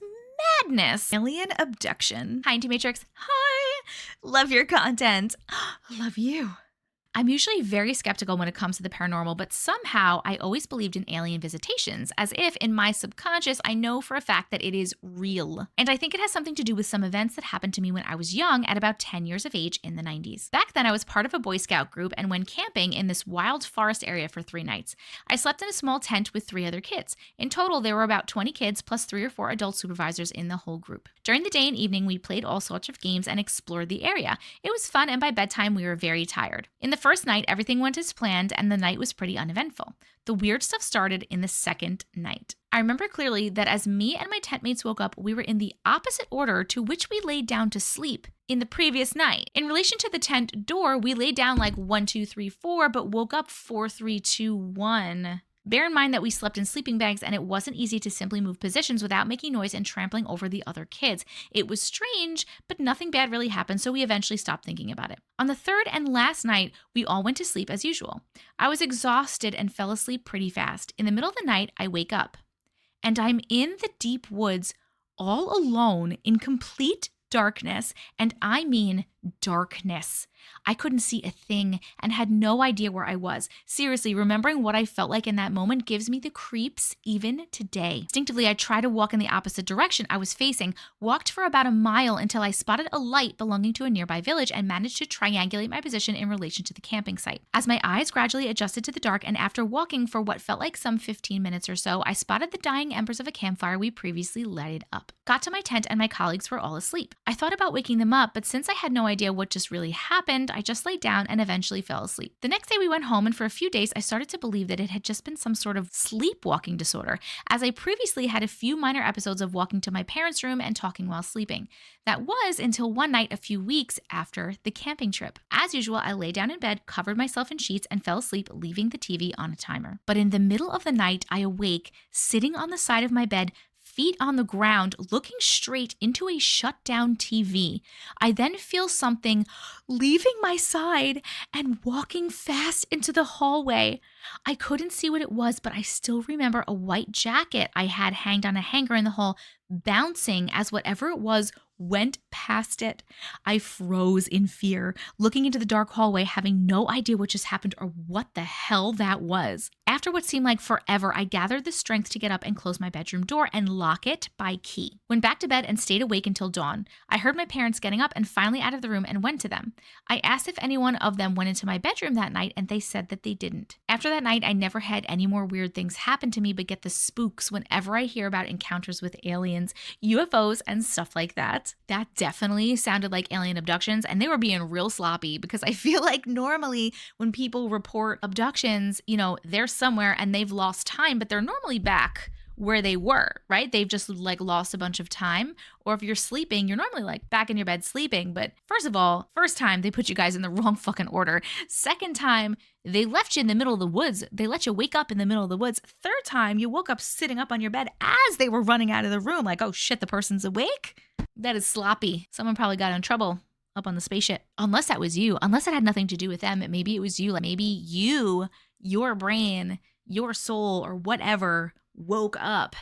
madness. Alien abduction. Hi, Auntie Matrix. Hi. Love your content. Love you. I'm usually very skeptical when it comes to the paranormal, but somehow I always believed in alien visitations, as if in my subconscious I know for a fact that it is real. And I think it has something to do with some events that happened to me when I was young at about 10 years of age in the 90s. Back then I was part of a Boy Scout group and went camping in this wild forest area for 3 nights. I slept in a small tent with 3 other kids. In total, there were about 20 kids plus 3 or 4 adult supervisors in the whole group. During the day and evening, we played all sorts of games and explored the area. It was fun, and by bedtime we were very tired. In the first night, everything went as planned, and the night was pretty uneventful. The weird stuff started in the second night. I remember clearly that as me and my tent mates woke up, we were in the opposite order to which we laid down to sleep in the previous night. In relation to the tent door, we laid down like 1, 2, 3, 4, but woke up 4, 3, 2, 1. Bear in mind that we slept in sleeping bags and it wasn't easy to simply move positions without making noise and trampling over the other kids. It was strange, but nothing bad really happened, so we eventually stopped thinking about it. On the third and last night, we all went to sleep as usual. I was exhausted and fell asleep pretty fast. In the middle of the night, I wake up and I'm in the deep woods all alone in complete darkness, and I mean darkness. I couldn't see a thing and had no idea where I was. Seriously, remembering what I felt like in that moment gives me the creeps even today. Instinctively, I tried to walk in the opposite direction I was facing, walked for about a mile until I spotted a light belonging to a nearby village and managed to triangulate my position in relation to the camping site. As my eyes gradually adjusted to the dark and after walking for what felt like some 15 minutes or so, I spotted the dying embers of a campfire we previously lighted up. Got to my tent and my colleagues were all asleep. I thought about waking them up, but since I had no idea what just really happened, I just laid down and eventually fell asleep. The next day we went home, and for a few days I started to believe that it had just been some sort of sleepwalking disorder, as I previously had a few minor episodes of walking to my parents' room and talking while sleeping. That was until one night a few weeks after the camping trip. As usual, I lay down in bed, covered myself in sheets, and fell asleep, leaving the TV on a timer. But in the middle of the night, I awake, sitting on the side of my bed, feet on the ground, looking straight into a shut-down TV. I then feel something leaving my side and walking fast into the hallway. I couldn't see what it was, but I still remember a white jacket I had hanged on a hanger in the hall bouncing as whatever it was went past it. I froze in fear, looking into the dark hallway, having no idea what just happened or what the hell that was. After what seemed like forever, I gathered the strength to get up and close my bedroom door and lock it by key. Went back to bed and stayed awake until dawn. I heard my parents getting up and finally out of the room and went to them. I asked if any one of them went into my bedroom that night, and they said that they didn't. After that night, I never had any more weird things happen to me, but get the spooks whenever I hear about encounters with aliens, UFOs, and stuff like that. That definitely sounded like alien abductions, and they were being real sloppy, because I feel like normally when people report abductions, they're somewhere and they've lost time, but they're normally back where they were, right? They've just like lost a bunch of time. Or if you're sleeping, you're normally like back in your bed sleeping. But first of all, first time they put you guys in the wrong fucking order. Second time, they left you in the middle of the woods. They let you wake up in the middle of the woods. Third time, you woke up sitting up on your bed as they were running out of the room. Like, oh shit, the person's awake? That is sloppy. Someone probably got in trouble up on the spaceship. Unless that was you. Unless it had nothing to do with them. Maybe it was you. Like maybe you, your brain, your soul, or whatever woke up,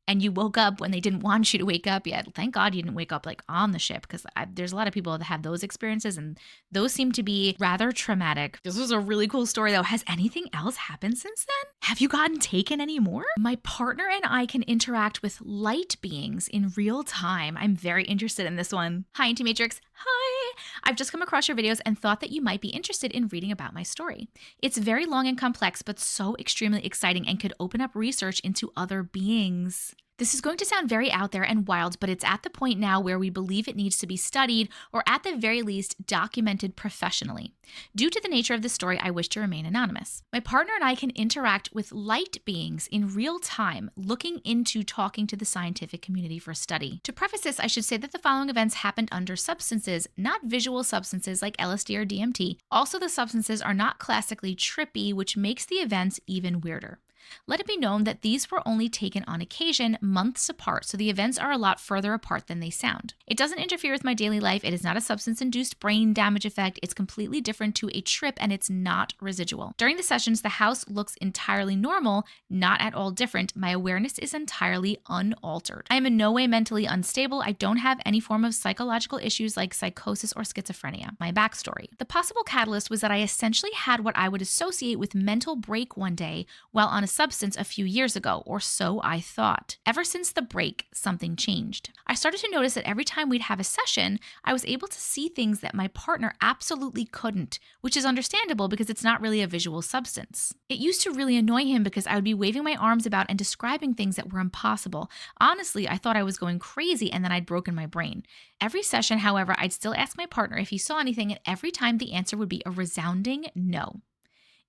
and you woke up when they didn't want you to wake up yet. Thank God you didn't wake up like on the ship, because there's a lot of people that have those experiences, and those seem to be rather traumatic. This was a really cool story though. Has anything else happened since then? Have you gotten taken anymore? My partner and I can interact with light beings in real time. I'm very interested in this one. Hi, Auntie Matrix. Hi. I've just come across your videos and thought that you might be interested in reading about my story. It's very long and complex, but so extremely exciting and could open up research into other beings. This is going to sound very out there and wild, but it's at the point now where we believe it needs to be studied, or at the very least documented professionally. Due to the nature of the story, I wish to remain anonymous. My partner and I can interact with light beings in real time, looking into talking to the scientific community for study. To preface this, I should say that the following events happened under substances, not visual substances like LSD or DMT. Also, the substances are not classically trippy, which makes the events even weirder. Let it be known that these were only taken on occasion, months apart, so the events are a lot further apart than they sound. It doesn't interfere with my daily life. It is not a substance-induced brain damage effect. It's completely different to a trip, and it's not residual. During the sessions, the house looks entirely normal, not at all different. My awareness is entirely unaltered. I am in no way mentally unstable. I don't have any form of psychological issues like psychosis or schizophrenia. My backstory. The possible catalyst was that I essentially had what I would associate with mental break one day while on a substance a few years ago, or so I thought. Ever since the break, something changed. I started to notice that every time we'd have a session, I was able to see things that my partner absolutely couldn't, which is understandable because it's not really a visual substance. It used to really annoy him because I would be waving my arms about and describing things that were impossible. Honestly, I thought I was going crazy, and then I'd broken my brain. Every session, however, I'd still ask my partner if he saw anything, and every time the answer would be a resounding no.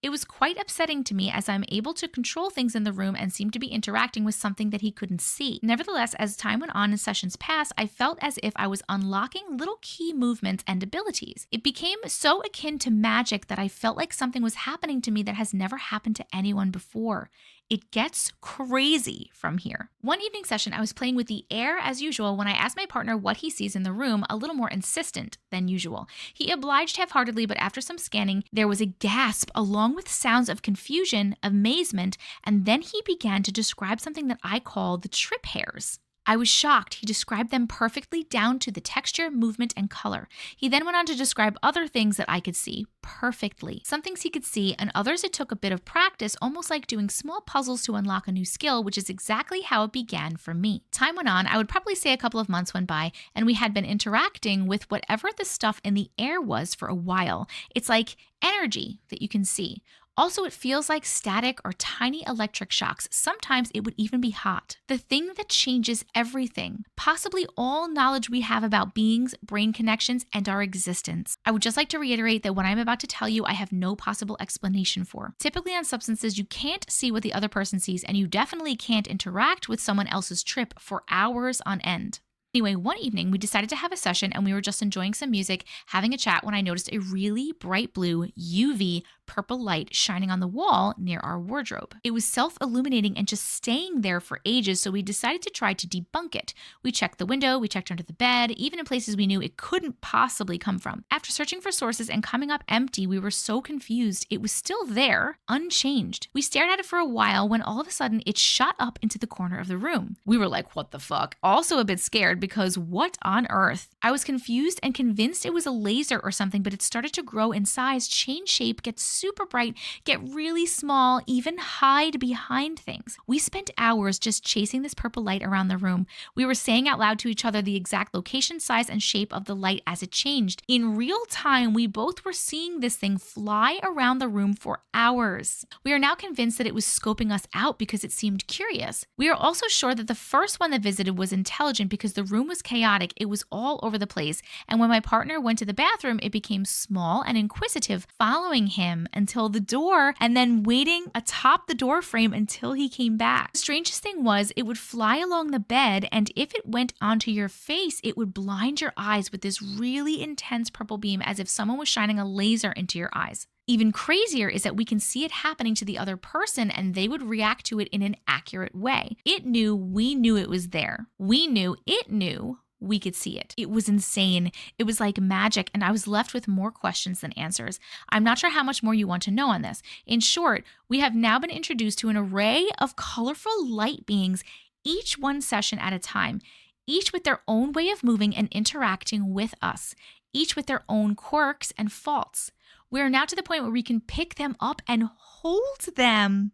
It was quite upsetting to me as I'm able to control things in the room and seem to be interacting with something that he couldn't see. Nevertheless, as time went on and sessions passed, I felt as if I was unlocking little key movements and abilities. It became so akin to magic that I felt like something was happening to me that has never happened to anyone before. It gets crazy from here. One evening session, I was playing with the air as usual when I asked my partner what he sees in the room, a little more insistent than usual. He obliged half-heartedly, but after some scanning, there was a gasp along with sounds of confusion, amazement, and then he began to describe something that I call the trip hairs. I was shocked. He described them perfectly down to the texture, movement, and color. He then went on to describe other things that I could see perfectly. Some things he could see, and others it took a bit of practice, almost like doing small puzzles to unlock a new skill, which is exactly how it began for me. Time went on. I would probably say a couple of months went by, and we had been interacting with whatever the stuff in the air was for a while. It's like energy that you can see. Also, it feels like static or tiny electric shocks. Sometimes it would even be hot. The thing that changes everything, possibly all knowledge we have about beings, brain connections, and our existence. I would just like to reiterate that what I'm about to tell you, I have no possible explanation for. Typically on substances, you can't see what the other person sees, and you definitely can't interact with someone else's trip for hours on end. Anyway, one evening we decided to have a session and we were just enjoying some music, having a chat when I noticed a really bright blue UV purple light shining on the wall near our wardrobe. It was self-illuminating and just staying there for ages, so we decided to try to debunk it. We checked the window, we checked under the bed, even in places we knew it couldn't possibly come from. After searching for sources and coming up empty, we were so confused. It was still there, unchanged. We stared at it for a while when all of a sudden it shot up into the corner of the room. We were like, what the fuck? Also a bit scared because what on earth? I was confused and convinced it was a laser or something, but it started to grow in size, change shape, get super bright, get really small, even hide behind things. We spent hours just chasing this purple light around the room. We were saying out loud to each other the exact location, size, and shape of the light as it changed. In real time, we both were seeing this thing fly around the room for hours. We are now convinced that it was scoping us out because it seemed curious. We are also sure that the first one that visited was intelligent because the room was chaotic. It was all over the place. And when my partner went to the bathroom, it became small and inquisitive, following him until the door and then waiting atop the door frame until he came back. The strangest thing was it would fly along the bed, and if it went onto your face, it would blind your eyes with this really intense purple beam as if someone was shining a laser into your eyes. Even crazier is that we can see it happening to the other person and they would react to it in an accurate way. It knew we knew it was there. We knew it knew we could see it. It was insane. It was like magic, and I was left with more questions than answers. I'm not sure how much more you want to know on this. In short, we have now been introduced to an array of colorful light beings, each one session at a time, each with their own way of moving and interacting with us, each with their own quirks and faults. We are now to the point where we can pick them up and hold them.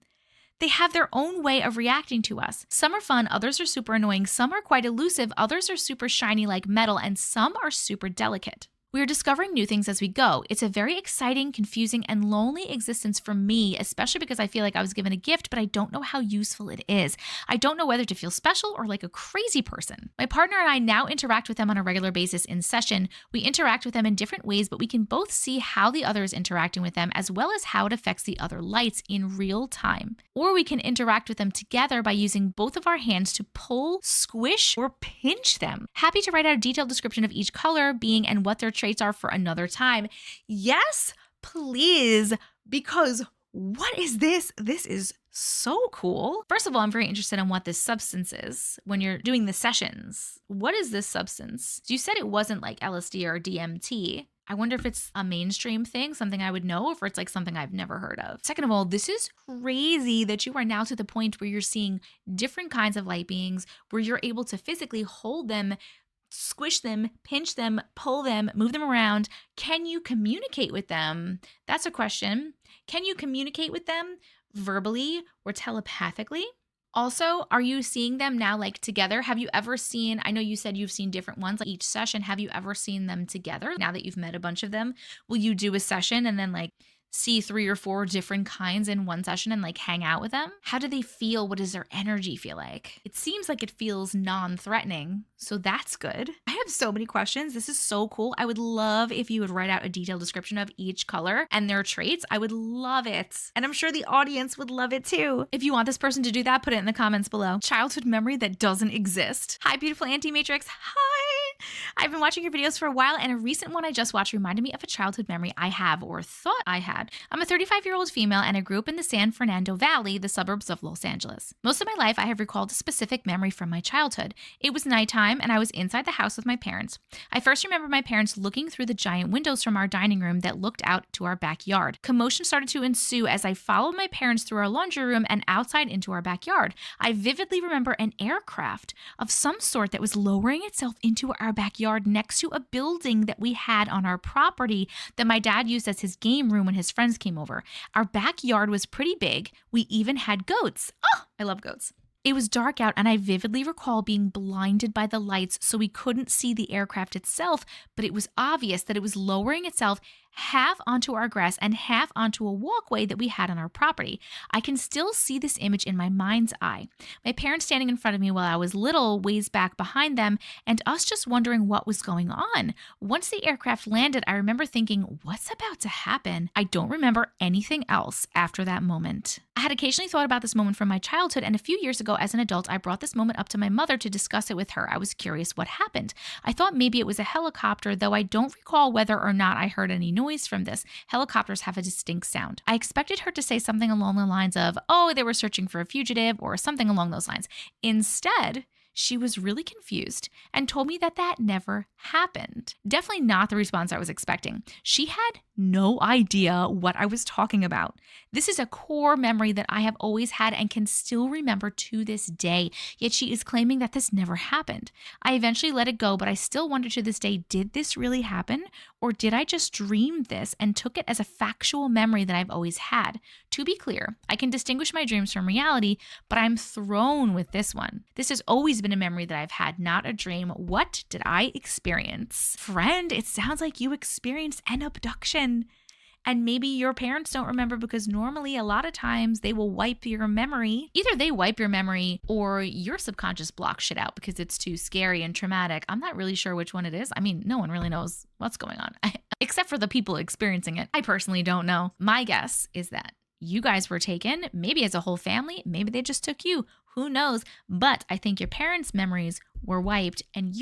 They have their own way of reacting to us. Some are fun, others are super annoying, some are quite elusive, others are super shiny like metal, and some are super delicate. We are discovering new things as we go. It's a very exciting, confusing, and lonely existence for me, especially because I feel like I was given a gift, but I don't know how useful it is. I don't know whether to feel special or like a crazy person. My partner and I now interact with them on a regular basis in session. We interact with them in different ways, but we can both see how the other is interacting with them as well as how it affects the other lights in real time. Or we can interact with them together by using both of our hands to pull, squish, or pinch them. Happy to write out a detailed description of each color, being, and what their traits are for another time. Yes, please, because what is this? This is so cool. First of all, I'm very interested in what this substance is when you're doing the sessions. What is this substance? You said it wasn't like LSD or DMT. I wonder if it's a mainstream thing, something I would know, or if it's like something I've never heard of. Second of all, this is crazy that you are now to the point where you're seeing different kinds of light beings, where you're able to physically hold them, squish them, pinch them, pull them, move them around. Can you communicate with them? That's a question. Can you communicate with them verbally or telepathically? Also, are you seeing them now like together? Have you ever seen, I know you said you've seen different ones like each session. Have you ever seen them together now that you've met a bunch of them? Will you do a session and then like see 3 or 4 different kinds in one session and like hang out with them? How do they feel? What does their energy feel like? It seems like it feels non-threatening, so that's good. I have so many questions. This is so cool. I would love if you would write out a detailed description of each color and their traits. I would love it. And I'm sure the audience would love it too. If you want this person to do that, put it in the comments below. Childhood memory that doesn't exist. Hi, beautiful Auntie Matrix. Hi. I've been watching your videos for a while, and a recent one I just watched reminded me of a childhood memory I have or thought I had. I'm a 35-year-old female, and I grew up in the San Fernando Valley, the suburbs of Los Angeles. Most of my life, I have recalled a specific memory from my childhood. It was nighttime, and I was inside the house with my parents. I first remember my parents looking through the giant windows from our dining room that looked out to our backyard. Commotion started to ensue as I followed my parents through our laundry room and outside into our backyard. I vividly remember an aircraft of some sort that was lowering itself into our backyard next to a building that we had on our property that my dad used as his game room when his friends came over. Our backyard was pretty big. We even had goats. Oh, I love goats. It was dark out, and I vividly recall being blinded by the lights so we couldn't see the aircraft itself, but it was obvious that it was lowering itself half onto our grass and half onto a walkway that we had on our property. I can still see this image in my mind's eye. My parents standing in front of me while I was little, ways back behind them, and us just wondering what was going on. Once the aircraft landed, I remember thinking, what's about to happen? I don't remember anything else after that moment. I had occasionally thought about this moment from my childhood, and a few years ago as an adult, I brought this moment up to my mother to discuss it with her. I was curious what happened. I thought maybe it was a helicopter, though I don't recall whether or not I heard any noise from this. Helicopters have a distinct sound. I expected her to say something along the lines of, oh, they were searching for a fugitive, or something along those lines. Instead, she was really confused and told me that that never happened. Definitely not the response I was expecting. She had no idea what I was talking about. This is a core memory that I have always had and can still remember to this day, yet she is claiming that this never happened. I eventually let it go, but I still wonder to this day, did this really happen? Or did I just dream this and took it as a factual memory that I've always had? To be clear, I can distinguish my dreams from reality, but I'm thrown with this one. This has always been a memory that I've had, not a dream. What did I experience? Friend, it sounds like you experienced an abduction. And maybe your parents don't remember because normally a lot of times they will wipe your memory. Either they wipe your memory or your subconscious blocks shit out because it's too scary and traumatic. I'm not really sure which one it is. I mean, no one really knows what's going on except for the people experiencing it. I personally don't know. My guess is that you guys were taken, maybe as a whole family, maybe they just took you, who knows? But I think your parents' memories were wiped and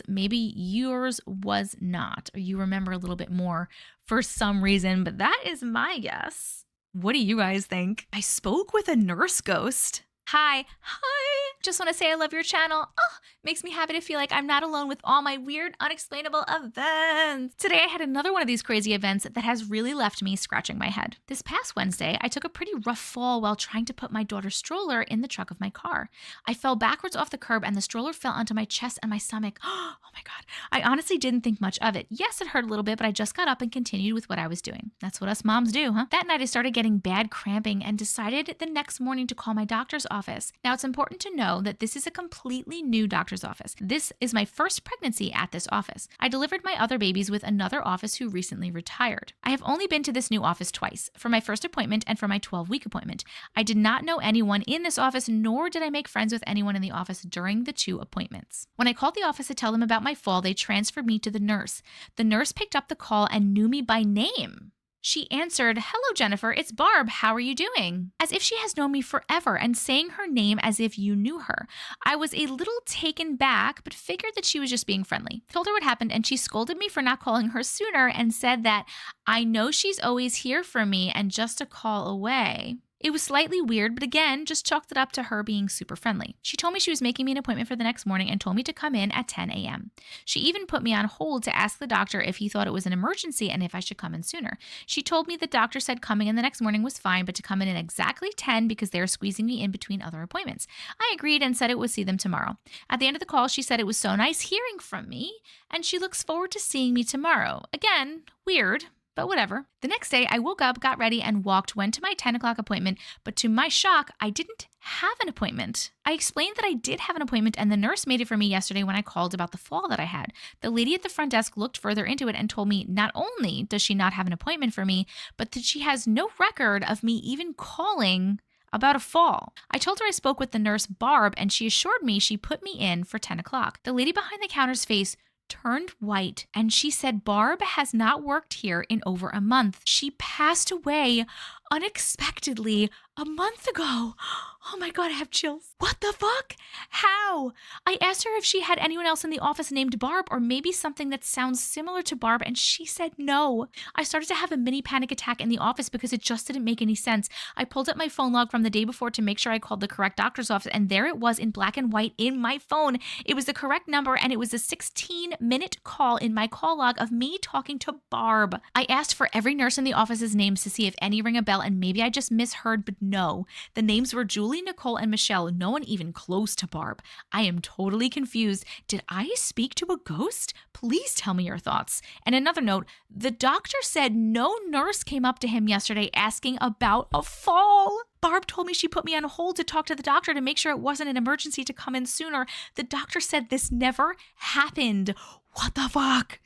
maybe yours was not, or you remember a little bit more for some reason, but that is my guess. What do you guys think? I spoke with a nurse ghost. Hi. Just want to say I love your channel. Oh, makes me happy to feel like I'm not alone with all my weird, unexplainable events. Today I had another one of these crazy events that has really left me scratching my head. This past Wednesday, I took a pretty rough fall while trying to put my daughter's stroller in the trunk of my car. I fell backwards off the curb and the stroller fell onto my chest and my stomach. Oh my God. I honestly didn't think much of it. Yes, it hurt a little bit, but I just got up and continued with what I was doing. That's what us moms do, huh? That night I started getting bad cramping and decided the next morning to call my doctor's office. Now it's important to know that this is a completely new doctor's office. This is my first pregnancy at this office. I delivered my other babies with another office who recently retired. I have only been to this new office twice, for my first appointment and for my 12-week appointment. I did not know anyone in this office, nor did I make friends with anyone in the office during the 2 appointments. When I called the office to tell them about my fall, they transferred me to the nurse. The nurse picked up the call and knew me by name. She answered, "Hello, Jennifer, it's Barb. How are you doing?" As if she has known me forever and saying her name as if you knew her. I was a little taken back, but figured that she was just being friendly. Told her what happened, and she scolded me for not calling her sooner and said that I know she's always here for me and just a call away. It was slightly weird, but again, just chalked it up to her being super friendly. She told me she was making me an appointment for the next morning and told me to come in at 10 a.m. She even put me on hold to ask the doctor if he thought it was an emergency and if I should come in sooner. She told me the doctor said coming in the next morning was fine, but to come in at exactly 10 because they were squeezing me in between other appointments. I agreed and said it would see them tomorrow. At the end of the call, she said it was so nice hearing from me and she looks forward to seeing me tomorrow. Again, weird, but whatever. The next day, I woke up, got ready, and went to my 10 o'clock appointment, but to my shock, I didn't have an appointment. I explained that I did have an appointment, and the nurse made it for me yesterday when I called about the fall that I had. The lady at the front desk looked further into it and told me not only does she not have an appointment for me, but that she has no record of me even calling about a fall. I told her I spoke with the nurse Barb, and she assured me she put me in for 10 o'clock. The lady behind the counter's face turned white, and she said Barb has not worked here in over a month. She passed away unexpectedly a month ago. Oh my God, I have chills. What the fuck? How? I asked her if she had anyone else in the office named Barb or maybe something that sounds similar to Barb, and she said no. I started to have a mini panic attack in the office because it just didn't make any sense. I pulled up my phone log from the day before to make sure I called the correct doctor's office, and there it was in black and white in my phone. It was the correct number, and it was a 16-minute call in my call log of me talking to Barb. I asked for every nurse in the office's names to see if any ring a bell, and maybe I just misheard, but no. The names were Julie, Nicole, and Michelle, no one even close to Barb. I am totally confused. Did I speak to a ghost? Please tell me your thoughts. And another note, the doctor said no nurse came up to him yesterday asking about a fall. Barb told me she put me on hold to talk to the doctor to make sure it wasn't an emergency to come in sooner. The doctor said this never happened. What the fuck?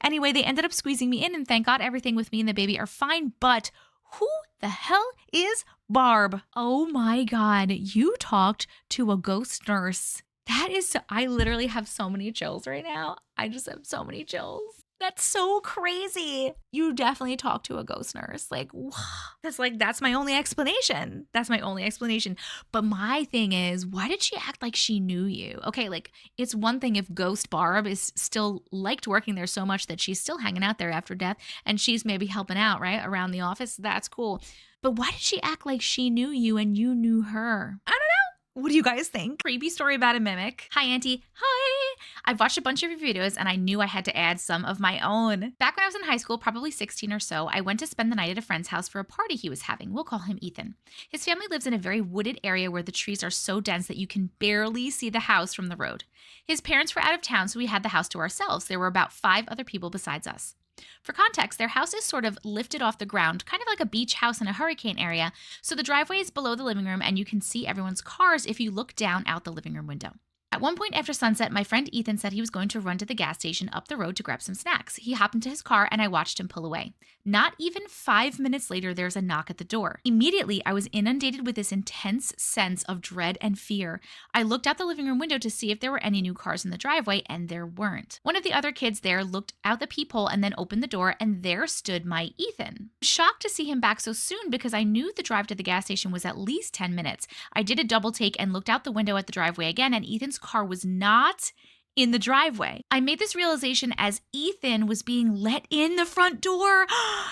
Anyway, they ended up squeezing me in, and thank God everything with me and the baby are fine, but who the hell is Barb? Oh my God, you talked to a ghost nurse. That is, I literally have so many chills right now. I just have so many chills. That's so crazy. You definitely talked to a ghost nurse. That's my only explanation. That's my only explanation. But my thing is, why did she act like she knew you? Okay, it's one thing if Ghost Barb is still liked working there so much that she's still hanging out there after death and she's maybe helping out, right, around the office. That's cool. But why did she act like she knew you and you knew her? I don't know. What do you guys think? Creepy story about a mimic. Hi, Auntie. Hi. I've watched a bunch of your videos and I knew I had to add some of my own. Back when I was in high school, probably 16 or so, I went to spend the night at a friend's house for a party he was having. We'll call him Ethan. His family lives in a very wooded area where the trees are so dense that you can barely see the house from the road. His parents were out of town, so we had the house to ourselves. There were about 5 other people besides us. For context, their house is sort of lifted off the ground, kind of like a beach house in a hurricane area, so the driveway is below the living room and you can see everyone's cars if you look down out the living room window. At one point after sunset, my friend Ethan said he was going to run to the gas station up the road to grab some snacks. He hopped into his car and I watched him pull away. Not even 5 minutes later, there's a knock at the door. Immediately, I was inundated with this intense sense of dread and fear. I looked out the living room window to see if there were any new cars in the driveway, and there weren't. One of the other kids there looked out the peephole and then opened the door, and there stood my Ethan. Shocked to see him back so soon because I knew the drive to the gas station was at least 10 minutes. I did a double take and looked out the window at the driveway again, and Ethan's car was not in the driveway. I made this realization as Ethan was being let in the front door.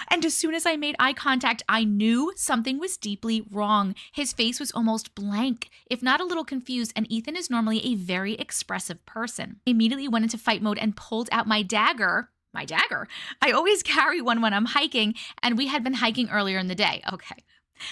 And as soon as I made eye contact, I knew something was deeply wrong. His face was almost blank, if not a little confused, and Ethan is normally a very expressive person. I immediately went into fight mode and pulled out my dagger. My dagger? I always carry one when I'm hiking, and we had been hiking earlier in the day. Okay.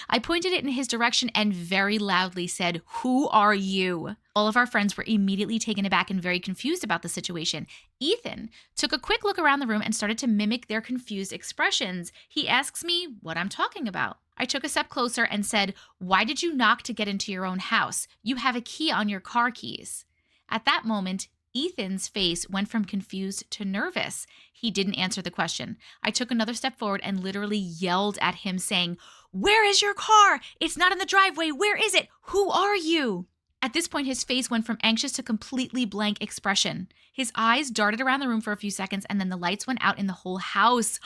I pointed it in his direction and very loudly said, "Who are you?" All of our friends were immediately taken aback and very confused about the situation. Ethan took a quick look around the room and started to mimic their confused expressions. He asks me what I'm talking about. I took a step closer and said, "Why did you knock to get into your own house? You have a key on your car keys." At that moment, Ethan's face went from confused to nervous. He didn't answer the question. I took another step forward and literally yelled at him saying, "Where is your car? It's not in the driveway. Where is it? Who are you?" At this point, his face went from anxious to completely blank expression. His eyes darted around the room for a few seconds, and then the lights went out in the whole house.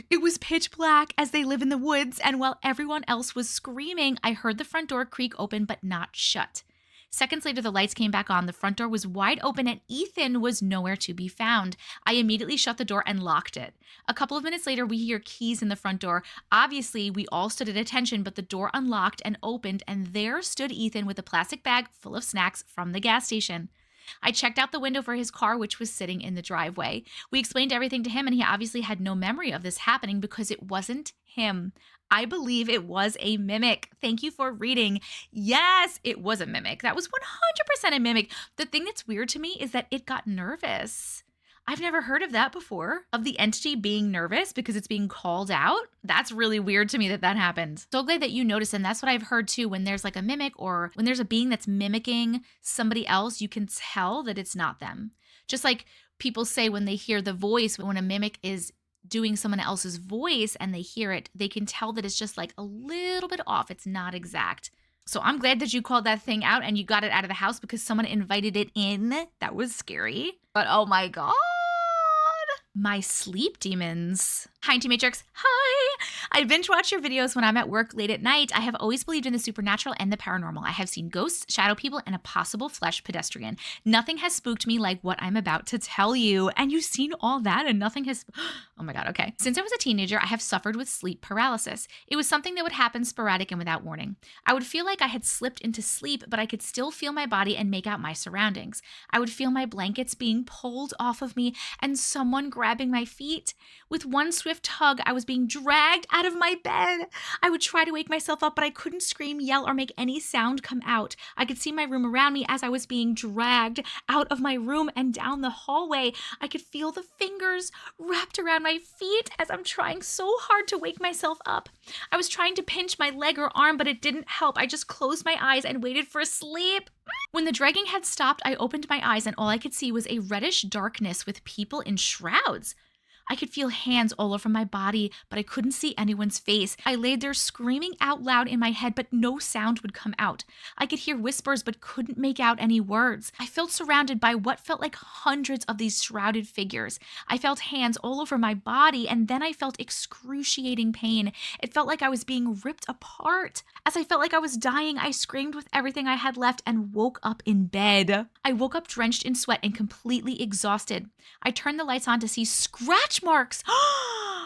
It was pitch black as they live in the woods, and while everyone else was screaming, I heard the front door creak open but not shut. Seconds later, the lights came back on, the front door was wide open, and Ethan was nowhere to be found. I immediately shut the door and locked it. A couple of minutes later, we hear keys in the front door. Obviously, we all stood at attention, but the door unlocked and opened, and there stood Ethan with a plastic bag full of snacks from the gas station. I checked out the window for his car, which was sitting in the driveway. We explained everything to him, and he obviously had no memory of this happening because it wasn't him. I believe it was a mimic. Thank you for reading. Yes, it was a mimic. That was 100% a mimic. The thing that's weird to me is that it got nervous. I've never heard of that before, of the entity being nervous because it's being called out. That's really weird to me that that happened. So glad that you noticed. And that's what I've heard too. When there's like a mimic or when there's a being that's mimicking somebody else, you can tell that it's not them. Just like people say when they hear the voice, when a mimic is doing someone else's voice and they hear it, they can tell that it's just like a little bit off. It's not exact. So I'm glad that you called that thing out and you got it out of the house because someone invited it in. That was scary. But oh my God. My sleep demons. Hi, Auntie Matrix. Hi. I binge watch your videos when I'm at work late at night. I have always believed in the supernatural and the paranormal. I have seen ghosts, shadow people, and a possible flesh pedestrian. Nothing has spooked me like what I'm about to tell you. And you've seen all that and nothing has... Oh my God, okay. Since I was a teenager, I have suffered with sleep paralysis. It was something that would happen sporadic and without warning. I would feel like I had slipped into sleep, but I could still feel my body and make out my surroundings. I would feel my blankets being pulled off of me and someone grabbing my feet. With one swift hug, I was being dragged out of my bed. I would try to wake myself up, but I couldn't scream, yell, or make any sound come out. I could see my room around me as I was being dragged out of my room and down the hallway. I could feel the fingers wrapped around my feet as I'm trying so hard to wake myself up. I was trying to pinch my leg or arm, but it didn't help. I just closed my eyes and waited for sleep. When the dragging had stopped, I opened my eyes and all I could see was a reddish darkness with people in shrouds. I could feel hands all over my body, but I couldn't see anyone's face. I laid there screaming out loud in my head, but no sound would come out. I could hear whispers, but couldn't make out any words. I felt surrounded by what felt like hundreds of these shrouded figures. I felt hands all over my body, and then I felt excruciating pain. It felt like I was being ripped apart. As I felt like I was dying, I screamed with everything I had left and woke up in bed. I woke up drenched in sweat and completely exhausted. I turned the lights on to see scratch marks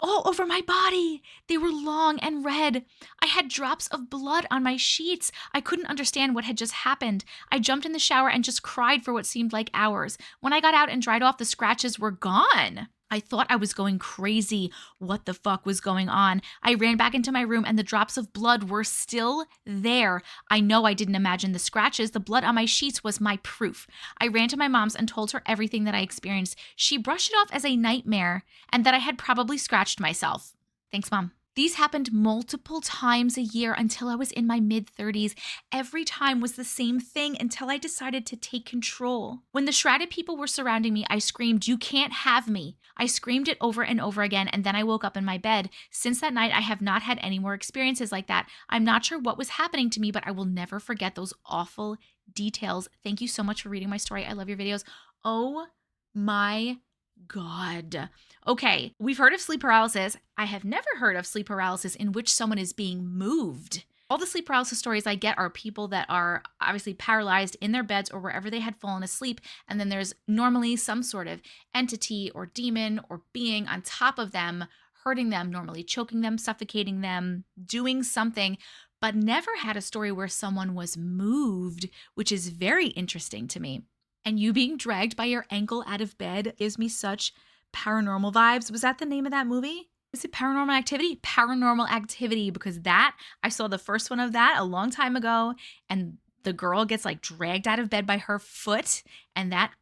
all over my body. They were long and red. I had drops of blood on my sheets. I couldn't understand what had just happened. I jumped in the shower and just cried for what seemed like hours. When I got out and dried off, the scratches were gone. I thought I was going crazy. What the fuck was going on? I ran back into my room and the drops of blood were still there. I know I didn't imagine the scratches. The blood on my sheets was my proof. I ran to my mom's and told her everything that I experienced. She brushed it off as a nightmare and that I had probably scratched myself. Thanks, Mom. These happened multiple times a year until I was in my mid-30s. Every time was the same thing until I decided to take control. When the shrouded people were surrounding me, I screamed, "You can't have me." I screamed it over and over again, and then I woke up in my bed. Since that night, I have not had any more experiences like that. I'm not sure what was happening to me, but I will never forget those awful details. Thank you so much for reading my story. I love your videos. Oh my God. Okay, we've heard of sleep paralysis. I have never heard of sleep paralysis in which someone is being moved. All the sleep paralysis stories I get are people that are obviously paralyzed in their beds or wherever they had fallen asleep. And then there's normally some sort of entity or demon or being on top of them, hurting them, normally choking them, suffocating them, doing something, but never had a story where someone was moved, which is very interesting to me. And you being dragged by your ankle out of bed gives me such paranormal vibes. Was that the name of that movie? Was it Paranormal Activity? Paranormal Activity, because that, I saw the first one of that a long time ago, and the girl gets like dragged out of bed by her foot, and that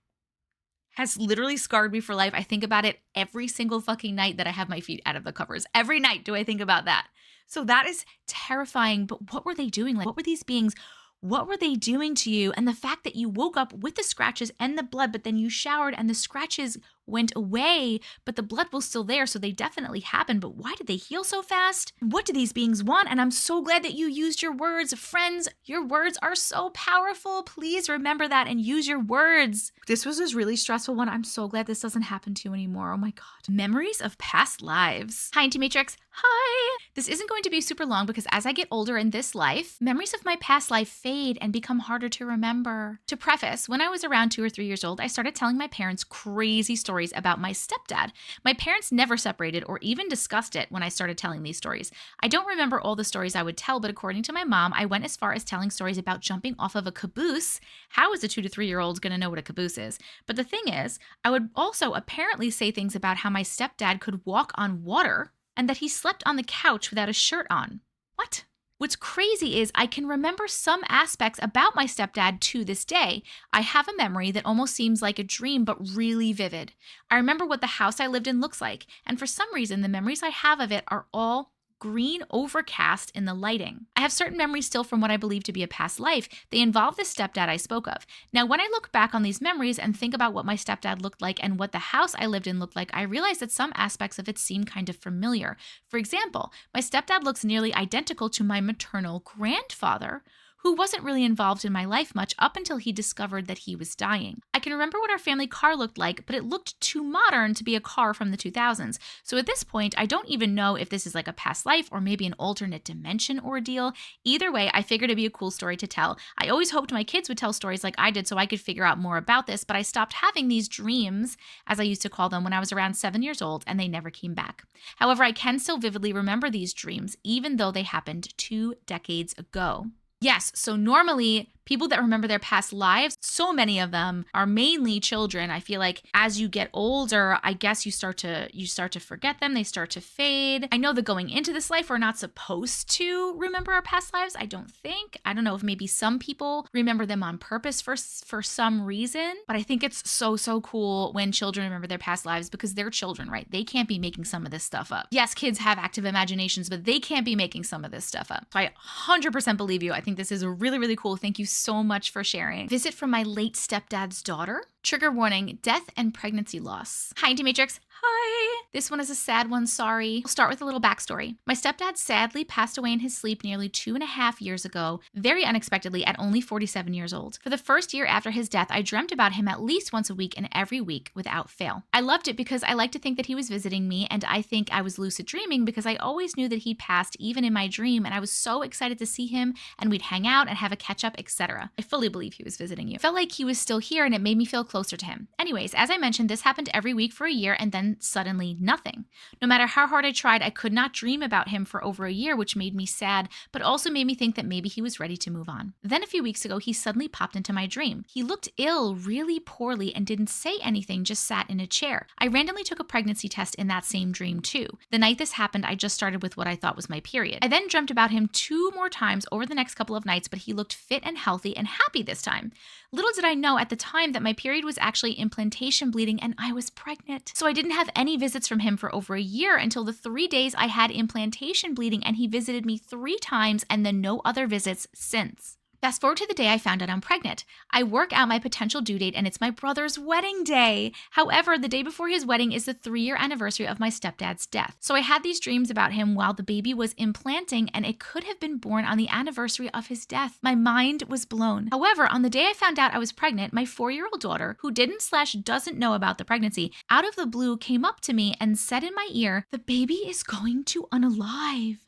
has literally scarred me for life. I think about it every single fucking night that I have my feet out of the covers. Every night do I think about that. So that is terrifying, but what were they doing? Like, what were these beings? What were they doing to you? And the fact that you woke up with the scratches and the blood, but then you showered and the scratches went away, but the blood was still there. So they definitely happened. But why did they heal so fast? What do these beings want? And I'm so glad that you used your words. Friends, your words are so powerful. Please remember that and use your words. This was a really stressful one. I'm so glad this doesn't happen to you anymore. Oh my God. Memories of past lives. Hi, Auntie Matrix. Hi. This isn't going to be super long because as I get older in this life, memories of my past life fade and become harder to remember. To preface, when I was around 2 or 3 years old, I started telling my parents crazy stories about my stepdad. My parents never separated or even discussed it when I started telling these stories. I don't remember all the stories I would tell, but according to my mom, I went as far as telling stories about jumping off of a caboose. How is a 2 to 3 year old going to know what a caboose is? But the thing is, I would also apparently say things about how my stepdad could walk on water and that he slept on the couch without a shirt on. What? What's crazy is I can remember some aspects about my stepdad to this day. I have a memory that almost seems like a dream, but really vivid. I remember what the house I lived in looks like, and for some reason, the memories I have of it are all green overcast in the lighting. I have certain memories still from what I believe to be a past life. They involve the stepdad I spoke of. Now, when I look back on these memories and think about what my stepdad looked like and what the house I lived in looked like, I realize that some aspects of it seem kind of familiar. For example, my stepdad looks nearly identical to my maternal grandfather, who wasn't really involved in my life much up until he discovered that he was dying. I can remember what our family car looked like, but it looked too modern to be a car from the 2000s. So at this point, I don't even know if this is like a past life or maybe an alternate dimension ordeal. Either way, I figured it'd be a cool story to tell. I always hoped my kids would tell stories like I did so I could figure out more about this, but I stopped having these dreams, as I used to call them, when I was around 7 years old, and they never came back. However, I can still vividly remember these dreams, even though they happened 2 decades ago. Yes, so normally people that remember their past lives, so many of them are mainly children. I feel like as you get older, I guess you start to forget them. They start to fade. I know that going into this life, we're not supposed to remember our past lives. I don't think. I don't know if maybe some people remember them on purpose for some reason, but I think it's so cool when children remember their past lives because they're children, right? They can't be making some of this stuff up. Yes, kids have active imaginations, but they can't be making some of this stuff up. So I 100% believe you. I think this is really cool. Thank you so much for sharing. Visit from my late stepdad's daughter. Trigger warning, death and pregnancy loss. Hi, Auntie Matrix. Hi. This one is a sad one, sorry. I'll start with a little backstory. My stepdad sadly passed away in his sleep nearly 2.5 years ago, very unexpectedly at only 47 years old. For the first year after his death, I dreamt about him at least once a week and every week without fail. I loved it because I like to think that he was visiting me, and I think I was lucid dreaming because I always knew that he'd passed even in my dream, and I was so excited to see him and we'd hang out and have a catch up, etc. I fully believe he was visiting you. Felt like he was still here and it made me feel closer to him. Anyways, as I mentioned, this happened every week for a year and then suddenly nothing. No matter how hard I tried, I could not dream about him for over a year, which made me sad, but also made me think that maybe he was ready to move on. Then a few weeks ago, he suddenly popped into my dream. He looked ill, really poorly, and didn't say anything, just sat in a chair. I randomly took a pregnancy test in that same dream too. The night this happened, I just started with what I thought was my period. I then dreamt about him 2 more times over the next couple of nights, but he looked fit and healthy and happy this time. Little did I know at the time that my period was actually implantation bleeding and I was pregnant. So I didn't have any visits from him for over a year until the 3 days I had implantation bleeding, and he visited me 3 times and then no other visits since. Fast forward to the day I found out I'm pregnant. I work out my potential due date and it's my brother's wedding day. However, the day before his wedding is the 3-year anniversary of my stepdad's death. So I had these dreams about him while the baby was implanting, and it could have been born on the anniversary of his death. My mind was blown. However, on the day I found out I was pregnant, my 4-year-old daughter, who doesn't know about the pregnancy, out of the blue came up to me and said in my ear, "The baby is going to unalive."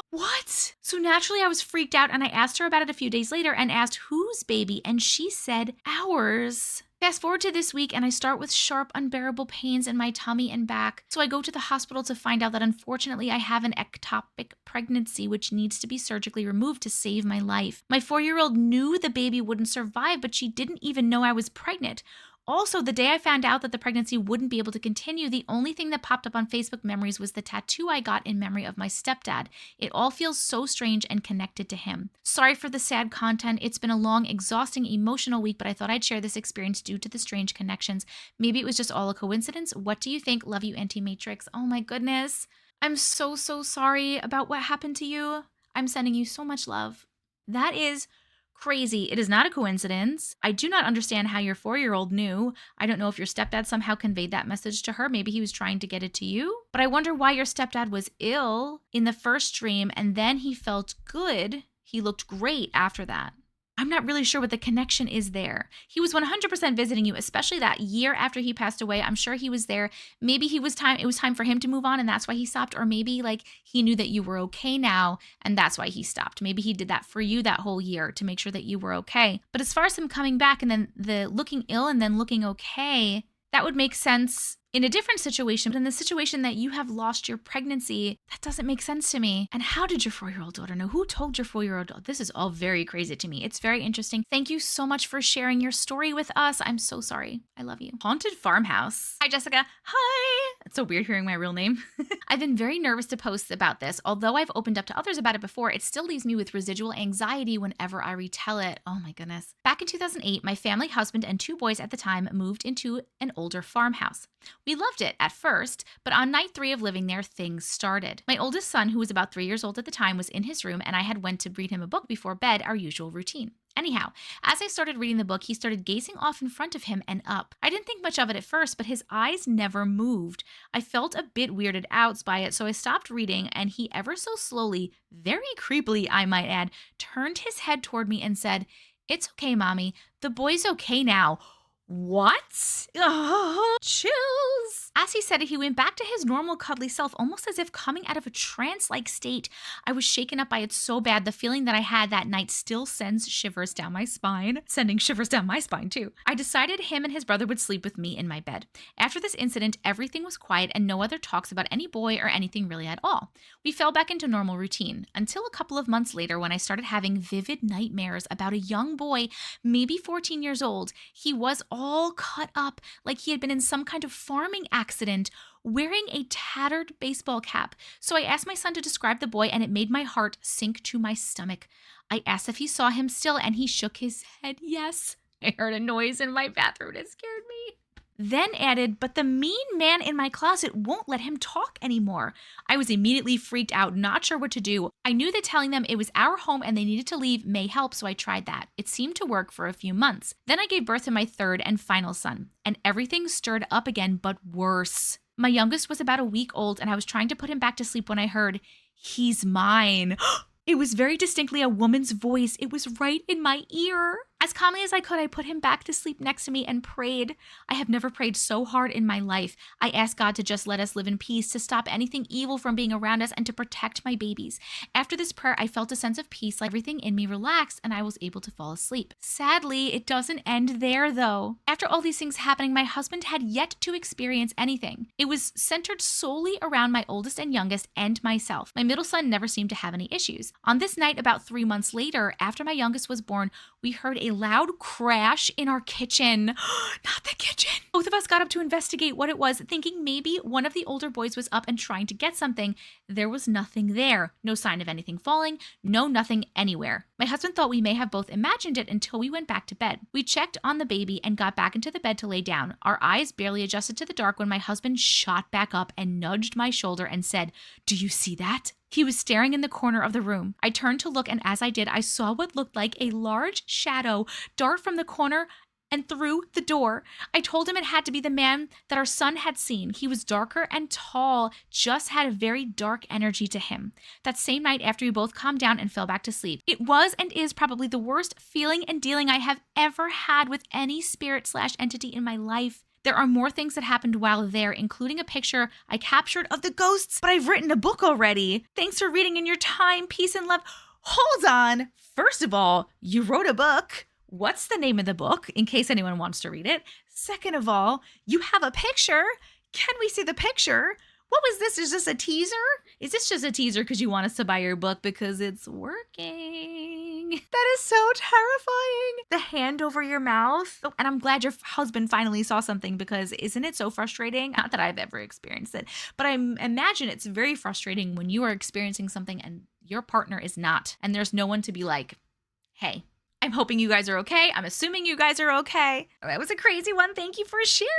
What? So naturally I was freaked out and I asked her about it a few days later and asked whose baby, and she said ours. Fast forward to this week and I start with sharp, unbearable pains in my tummy and back. So I go to the hospital to find out that unfortunately I have an ectopic pregnancy which needs to be surgically removed to save my life. My 4-year-old knew the baby wouldn't survive, but she didn't even know I was pregnant. Also, the day I found out that the pregnancy wouldn't be able to continue, the only thing that popped up on Facebook memories was the tattoo I got in memory of my stepdad. It all feels so strange and connected to him. Sorry for the sad content. It's been a long, exhausting, emotional week, but I thought I'd share this experience due to the strange connections. Maybe it was just all a coincidence. What do you think? Love you, Auntie Matrix. Oh my goodness. I'm so sorry about what happened to you. I'm sending you so much love. That is crazy. It is not a coincidence. I do not understand how your 4-year-old knew. I don't know if your stepdad somehow conveyed that message to her. Maybe he was trying to get it to you. But I wonder why your stepdad was ill in the first dream and then he felt good. He looked great after that. I'm not really sure what the connection is there. He was 100% visiting you, especially that year after he passed away. I'm sure he was there. Maybe it was time for him to move on and that's why he stopped. Or maybe like he knew that you were okay now and that's why he stopped. Maybe he did that for you that whole year to make sure that you were okay. But as far as him coming back and then the looking ill and then looking okay, that would make sense in a different situation, but in the situation that you have lost your pregnancy, that doesn't make sense to me. And how did your 4-year-old daughter know? Who told your 4-year-old daughter? This is all very crazy to me. It's very interesting. Thank you so much for sharing your story with us. I'm so sorry. I love you. Haunted farmhouse. Hi, Jessica. Hi. It's so weird hearing my real name. I've been very nervous to post about this. Although I've opened up to others about it before, it still leaves me with residual anxiety whenever I retell it. Oh my goodness. Back in 2008, my family, husband, and 2 boys at the time moved into an older farmhouse. We loved it at first, but on night 3 of living there, things started. My oldest son, who was about 3 years old at the time, was in his room, and I had went to read him a book before bed, our usual routine. Anyhow, as I started reading the book, he started gazing off in front of him and up. I didn't think much of it at first, but his eyes never moved. I felt a bit weirded out by it, so I stopped reading, and he ever so slowly, very creepily I might add, turned his head toward me and said, "It's okay, Mommy. The boy's okay now." What? Oh, chills. As he said it, he went back to his normal cuddly self, almost as if coming out of a trance-like state. I was shaken up by it so bad. The feeling that I had that night still sends shivers down my spine. Sending shivers down my spine, too. I decided him and his brother would sleep with me in my bed. After this incident, everything was quiet and no other talks about any boy or anything really at all. We fell back into normal routine until a couple of months later when I started having vivid nightmares about a young boy, maybe 14 years old. He was all cut up like he had been in some kind of farming accident, wearing a tattered baseball cap. So I asked my son to describe the boy, and it made my heart sink to my stomach. I asked if he saw him still, and he shook his head yes. I heard a noise in my bathroom. It scared me. Then added, "But the mean man in my closet won't let him talk anymore." I was immediately freaked out, not sure what to do. I knew that telling them it was our home and they needed to leave may help, so I tried that. It seemed to work for a few months. Then I gave birth to my 3rd and final son, and everything stirred up again, but worse. My youngest was about a week old, and I was trying to put him back to sleep when I heard, "He's mine." It was very distinctly a woman's voice. It was right in my ear. As calmly as I could, I put him back to sleep next to me and prayed. I have never prayed so hard in my life. I asked God to just let us live in peace, to stop anything evil from being around us, and to protect my babies. After this prayer, I felt a sense of peace, like everything in me relaxed, and I was able to fall asleep. Sadly, it doesn't end there, though. After all these things happening, my husband had yet to experience anything. It was centered solely around my oldest and youngest and myself. My middle son never seemed to have any issues. On this night, about 3 months later, after my youngest was born, we heard a loud crash in our kitchen. Not the kitchen. Both of us got up to investigate what it was, thinking maybe one of the older boys was up and trying to get something. There was nothing there. No sign of anything falling. No nothing anywhere. My husband thought we may have both imagined it until we went back to bed. We checked on the baby and got back into the bed to lay down. Our eyes barely adjusted to the dark when my husband shot back up and nudged my shoulder and said, "Do you see that?" He was staring in the corner of the room. I turned to look, and as I did, I saw what looked like a large shadow dart from the corner and through the door. I told him it had to be the man that our son had seen. He was darker and tall, just had a very dark energy to him. That same night, after we both calmed down and fell back to sleep, it was and is probably the worst feeling and dealing I have ever had with any spirit/entity in my life. There are more things that happened while there, including a picture I captured of the ghosts, but I've written a book already. Thanks for reading in your time. Peace and love. Hold on. First of all, you wrote a book. What's the name of the book, in case anyone wants to read it? Second of all, you have a picture. Can we see the picture? What was this? Is this a teaser? Is this just a teaser because you want us to buy your book because it's working? That is so terrifying. The hand over your mouth. Oh, and I'm glad your husband finally saw something, because isn't it so frustrating? Not that I've ever experienced it, but I imagine it's very frustrating when you are experiencing something and your partner is not. And there's no one to be like, "Hey, I'm hoping you guys are okay. I'm assuming you guys are okay." That was a crazy one. Thank you for sharing.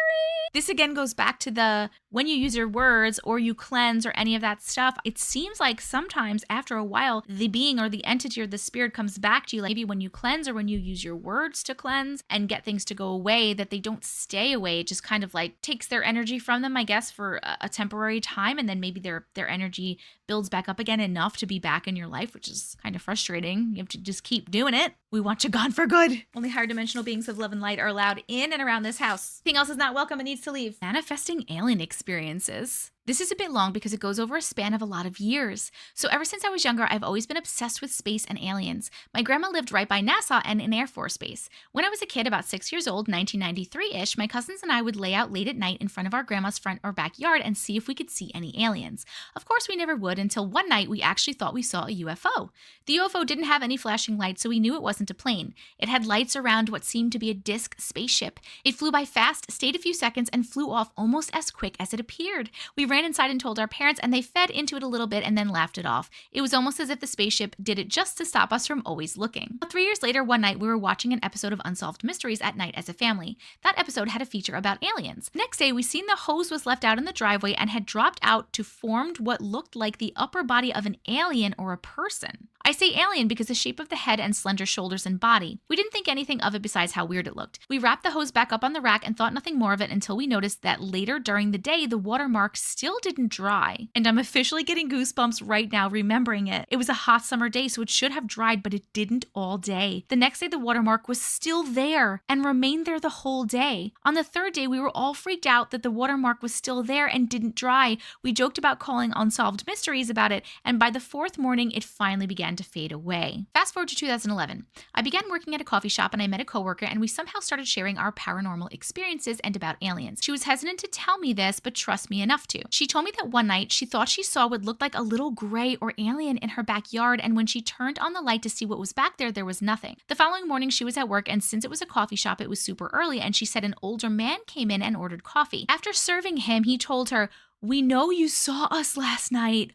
This again goes back to the when you use your words or you cleanse or any of that stuff, it seems like sometimes after a while, the being or the entity or the spirit comes back to you. Like maybe when you cleanse or when you use your words to cleanse and get things to go away, that they don't stay away. It just kind of like takes their energy from them, I guess, for a temporary time. And then maybe their energy builds back up again enough to be back in your life, which is kind of frustrating. You have to just keep doing it. We want you gone for good. Only higher dimensional beings of love and light are allowed in and around this house. Anything else is not welcome and needs to leave. Manifesting alien experiences. This is a bit long because it goes over a span of a lot of years. So ever since I was younger, I've always been obsessed with space and aliens. My grandma lived right by NASA and an Air Force base. When I was a kid, about 6 years old, 1993-ish, my cousins and I would lay out late at night in front of our grandma's front or backyard and see if we could see any aliens. Of course, we never would until one night we actually thought we saw a UFO. The UFO didn't have any flashing lights, so we knew it wasn't a plane. It had lights around what seemed to be a disc spaceship. It flew by fast, stayed a few seconds, and flew off almost as quick as it appeared. We ran inside and told our parents, and they fed into it a little bit and then laughed it off. It was almost as if the spaceship did it just to stop us from always looking. 3 years later, one night, we were watching an episode of Unsolved Mysteries at night as a family. That episode had a feature about aliens. Next day, we seen the hose was left out in the driveway and had dropped out to formed what looked like the upper body of an alien or a person. I say alien because the shape of the head and slender shoulders and body. We didn't think anything of it besides how weird it looked. We wrapped the hose back up on the rack and thought nothing more of it until we noticed that later during the day, the watermark still didn't dry. And I'm officially getting goosebumps right now remembering it. It was a hot summer day, so it should have dried, but it didn't all day. The next day, the watermark was still there and remained there the whole day. On the third day, we were all freaked out that the watermark was still there and didn't dry. We joked about calling Unsolved Mysteries about it, and by the fourth morning, it finally began to fade away. Fast forward to 2011. I began working at a coffee shop and I met a coworker, and we somehow started sharing our paranormal experiences and about aliens. She was hesitant to tell me this, but trust me enough to. She told me that one night she thought she saw what looked like a little gray or alien in her backyard, and when she turned on the light to see what was back there, there was nothing. The following morning she was at work, and since it was a coffee shop, it was super early, and she said an older man came in and ordered coffee. After serving him, he told her, "We know you saw us last night,"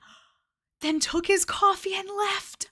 then took his coffee and left.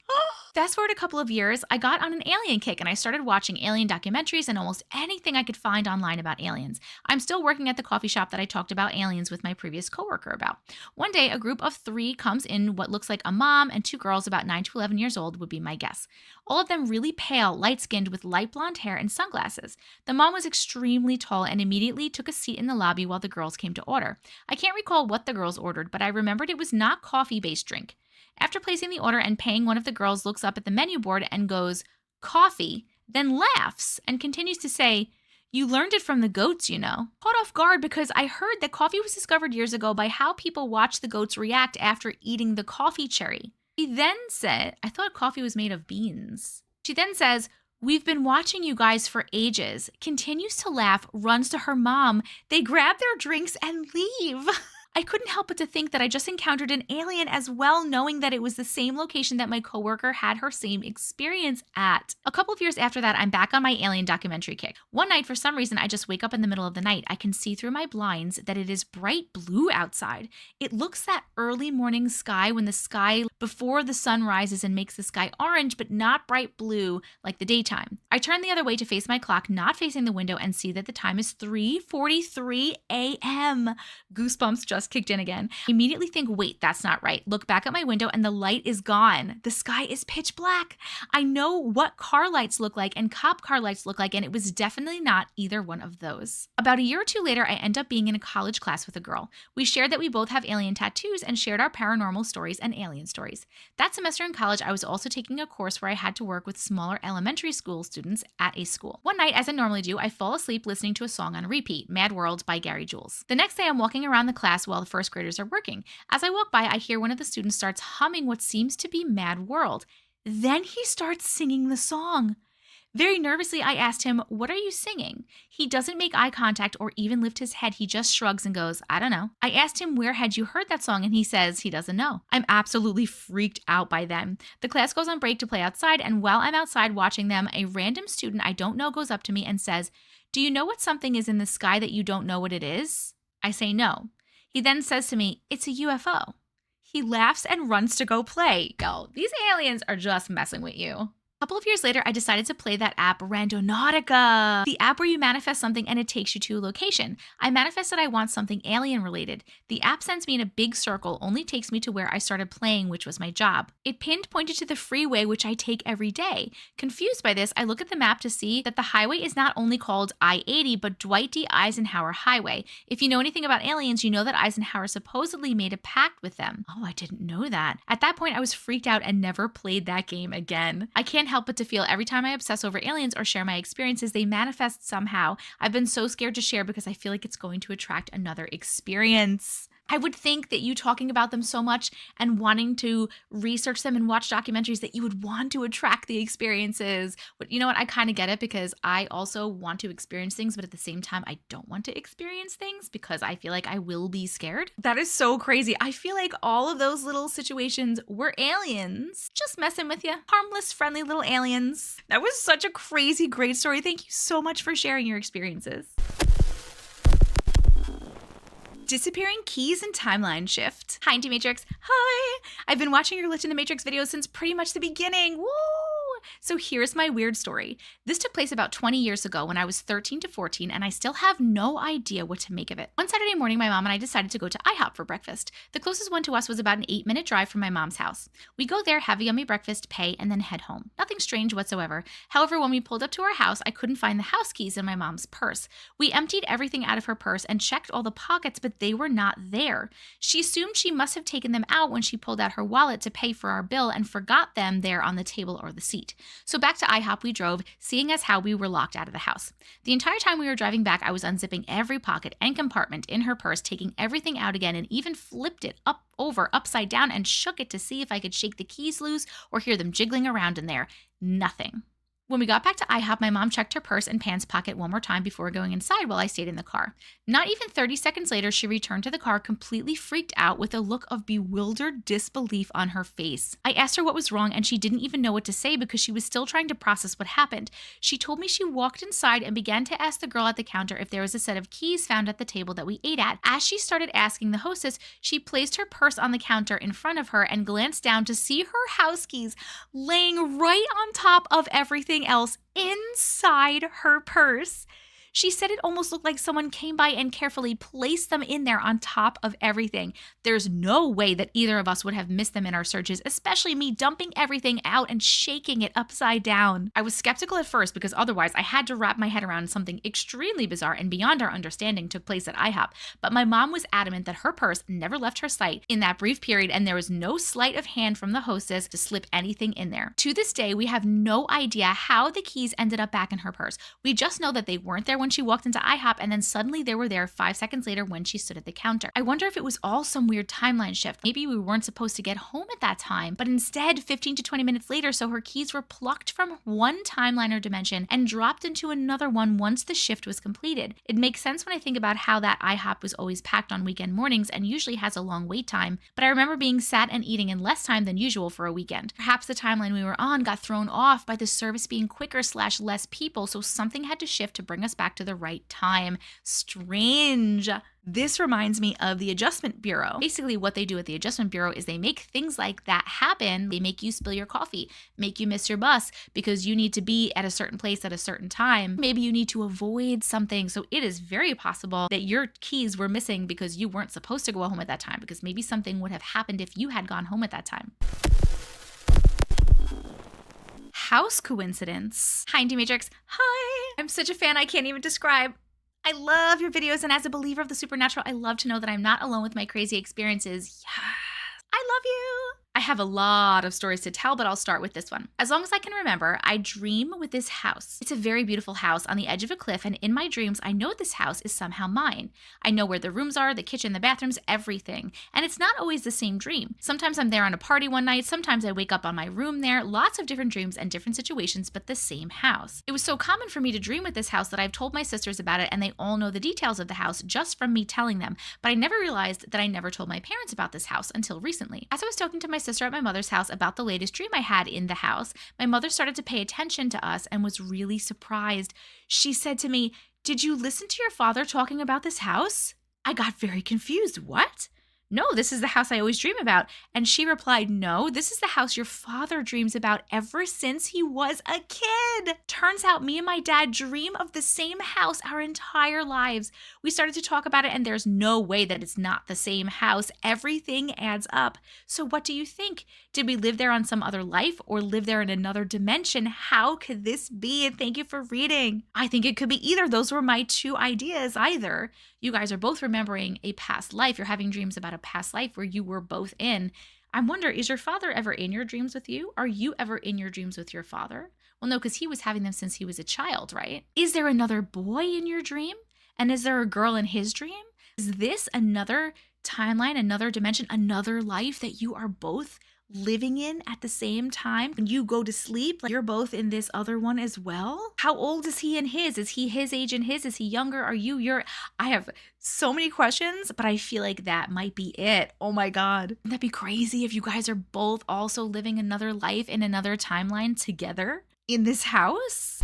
Fast forward a couple of years, I got on an alien kick and I started watching alien documentaries and almost anything I could find online about aliens. I'm still working at the coffee shop that I talked about aliens with my previous coworker about. One day, a group of 3 comes in, what looks like a mom and 2 girls about 9 to 11 years old would be my guess. All of them really pale, light-skinned with light blonde hair and sunglasses. The mom was extremely tall and immediately took a seat in the lobby while the girls came to order. I can't recall what the girls ordered, but I remembered it was not coffee-based drink. After placing the order and paying, one of the girls looks up at the menu board and goes, "Coffee," then laughs and continues to say, "You learned it from the goats, you know." Caught off guard because I heard that coffee was discovered years ago by how people watch the goats react after eating the coffee cherry. He then said, "I thought coffee was made of beans." She then says, "We've been watching you guys for ages," continues to laugh, runs to her mom. They grab their drinks and leave. I couldn't help but to think that I just encountered an alien as well, knowing that it was the same location that my coworker had her same experience at. A couple of years after that, I'm back on my alien documentary kick. One night, for some reason, I just wake up in the middle of the night. I can see through my blinds that it is bright blue outside. It looks that early morning sky when the sky before the sun rises and makes the sky orange, but not bright blue like the daytime. I turn the other way to face my clock, not facing the window, and see that the time is 3:43 a.m. Goosebumps just kicked in again. I immediately think, wait, that's not right. Look back at my window and the light is gone. The sky is pitch black. I know what car lights look like and cop car lights look like, and it was definitely not either one of those. About a year or two later, I end up being in a college class with a girl. We shared that we both have alien tattoos and shared our paranormal stories and alien stories. That semester in college, I was also taking a course where I had to work with smaller elementary school students at a school. One night, as I normally do, I fall asleep listening to a song on repeat, Mad World by Gary Jules. The next day, I'm walking around the class while the first graders are working. As I walk by, I hear one of the students starts humming what seems to be Mad World. Then he starts singing the song. Very nervously, I asked him, "What are you singing?" He doesn't make eye contact or even lift his head. He just shrugs and goes, "I don't know." I asked him, "Where had you heard that song?" And he says he doesn't know. I'm absolutely freaked out by them. The class goes on break to play outside, and while I'm outside watching them, a random student I don't know goes up to me and says, "Do you know what something is in the sky that you don't know what it is?" I say no. He then says to me, "It's a UFO." He laughs and runs to go play. Yo, these aliens are just messing with you. A couple of years later, I decided to play that app Randonautica, the app where you manifest something and it takes you to a location. I manifested I want something alien related. The app sends me in a big circle, only takes me to where I started playing, which was my job. It pointed to the freeway, which I take every day. Confused by this, I look at the map to see that the highway is not only called I-80, but Dwight D. Eisenhower Highway. If you know anything about aliens, you know that Eisenhower supposedly made a pact with them. Oh, I didn't know that. At that point, I was freaked out and never played that game again. I can't help but to feel every time I obsess over aliens or share my experiences, they manifest somehow. I've been so scared to share because I feel like it's going to attract another experience. I would think that you talking about them so much and wanting to research them and watch documentaries that you would want to attract the experiences. But you know what? I kind of get it because I also want to experience things, but at the same time, I don't want to experience things because I feel like I will be scared. That is so crazy. I feel like all of those little situations were aliens just messing with you. Harmless, friendly little aliens. That was such a crazy, great story. Thank you so much for sharing your experiences. Disappearing keys and timeline shift. Hi, Auntie Matrix. Hi. I've been watching your Lift in the Matrix videos since pretty much the beginning. Woo! So here's my weird story. This took place about 20 years ago when I was 13 to 14, and I still have no idea what to make of it. One Saturday morning, my mom and I decided to go to IHOP for breakfast. The closest one to us was about an 8-minute drive from my mom's house. We go there, have a yummy breakfast, pay, and then head home. Nothing strange whatsoever. However, when we pulled up to our house, I couldn't find the house keys in my mom's purse. We emptied everything out of her purse and checked all the pockets, but they were not there. She assumed she must have taken them out when she pulled out her wallet to pay for our bill and forgot them there on the table or the seat. So back to IHOP we drove, seeing as how we were locked out of the house. The entire time we were driving back, I was unzipping every pocket and compartment in her purse, taking everything out again, and even flipped it upside down and shook it to see if I could shake the keys loose or hear them jiggling around in there. Nothing. When we got back to IHOP, my mom checked her purse and pants pocket one more time before going inside while I stayed in the car. Not even 30 seconds later, she returned to the car completely freaked out with a look of bewildered disbelief on her face. I asked her what was wrong and she didn't even know what to say because she was still trying to process what happened. She told me she walked inside and began to ask the girl at the counter if there was a set of keys found at the table that we ate at. As she started asking the hostess, she placed her purse on the counter in front of her and glanced down to see her house keys laying right on top of everything else inside her purse. She said it almost looked like someone came by and carefully placed them in there on top of everything. There's no way that either of us would have missed them in our searches, especially me dumping everything out and shaking it upside down. I was skeptical at first because otherwise I had to wrap my head around something extremely bizarre and beyond our understanding took place at IHOP. But my mom was adamant that her purse never left her sight in that brief period and there was no sleight of hand from the hostess to slip anything in there. To this day, we have no idea how the keys ended up back in her purse. We just know that they weren't there when she walked into IHOP and then suddenly they were there 5 seconds later when she stood at the counter. I wonder if it was all some weird timeline shift. Maybe we weren't supposed to get home at that time, but instead 15 to 20 minutes later, so her keys were plucked from one timeline or dimension and dropped into another one once the shift was completed. It makes sense when I think about how that IHOP was always packed on weekend mornings and usually has a long wait time, but I remember being sat and eating in less time than usual for a weekend. Perhaps the timeline we were on got thrown off by the service being quicker / less people, so something had to shift to bring us back to the right time. Strange. This reminds me of the Adjustment Bureau. Basically, what they do at the Adjustment Bureau is they make things like that happen. They make you spill your coffee, make you miss your bus because you need to be at a certain place at a certain time. Maybe you need to avoid something. So it is very possible that your keys were missing because you weren't supposed to go home at that time, because maybe something would have happened if you had gone home at that time. House coincidence. Hi, Auntie Matrix. Hi. I'm such a fan I can't even describe. I love your videos, and as a believer of the supernatural, I love to know that I'm not alone with my crazy experiences. Yes. I love you. I have a lot of stories to tell, but I'll start with this one. As long as I can remember, I dream with this house. It's a very beautiful house on the edge of a cliff, and in my dreams, I know this house is somehow mine. I know where the rooms are, the kitchen, the bathrooms, everything. And it's not always the same dream. Sometimes I'm there on a party one night, sometimes I wake up on my room there, lots of different dreams and different situations, but the same house. It was so common for me to dream with this house that I've told my sisters about it, and they all know the details of the house just from me telling them, but I never realized that I never told my parents about this house until recently. As I was talking to my sister at my mother's house about the latest dream I had in the house, my mother started to pay attention to us and was really surprised. She said to me, "Did you listen to your father talking about this house?" I got very confused. What? "No, this is the house I always dream about." And she replied, "No, this is the house your father dreams about ever since he was a kid." Turns out me and my dad dream of the same house our entire lives. We started to talk about it, and there's no way that it's not the same house. Everything adds up. So what do you think? Did we live there on some other life or live there in another dimension? How could this be? And thank you for reading. I think it could be either. Those were my two ideas either. You guys are both remembering a past life. You're having dreams about a past life where you were both in. I wonder, is your father ever in your dreams with you? Are you ever in your dreams with your father? Well, no, because he was having them since he was a child, right? Is there another boy in your dream? And is there a girl in his dream? Is this another timeline, another dimension, another life that you are both living in at the same time? When you go to sleep, like you're both in this other one as well? How old is he in his? Is he his age in his? Is he younger? Are you your? I have so many questions, but I feel like that might be it. Oh my God. Wouldn't that be crazy if you guys are both also living another life in another timeline together in this house?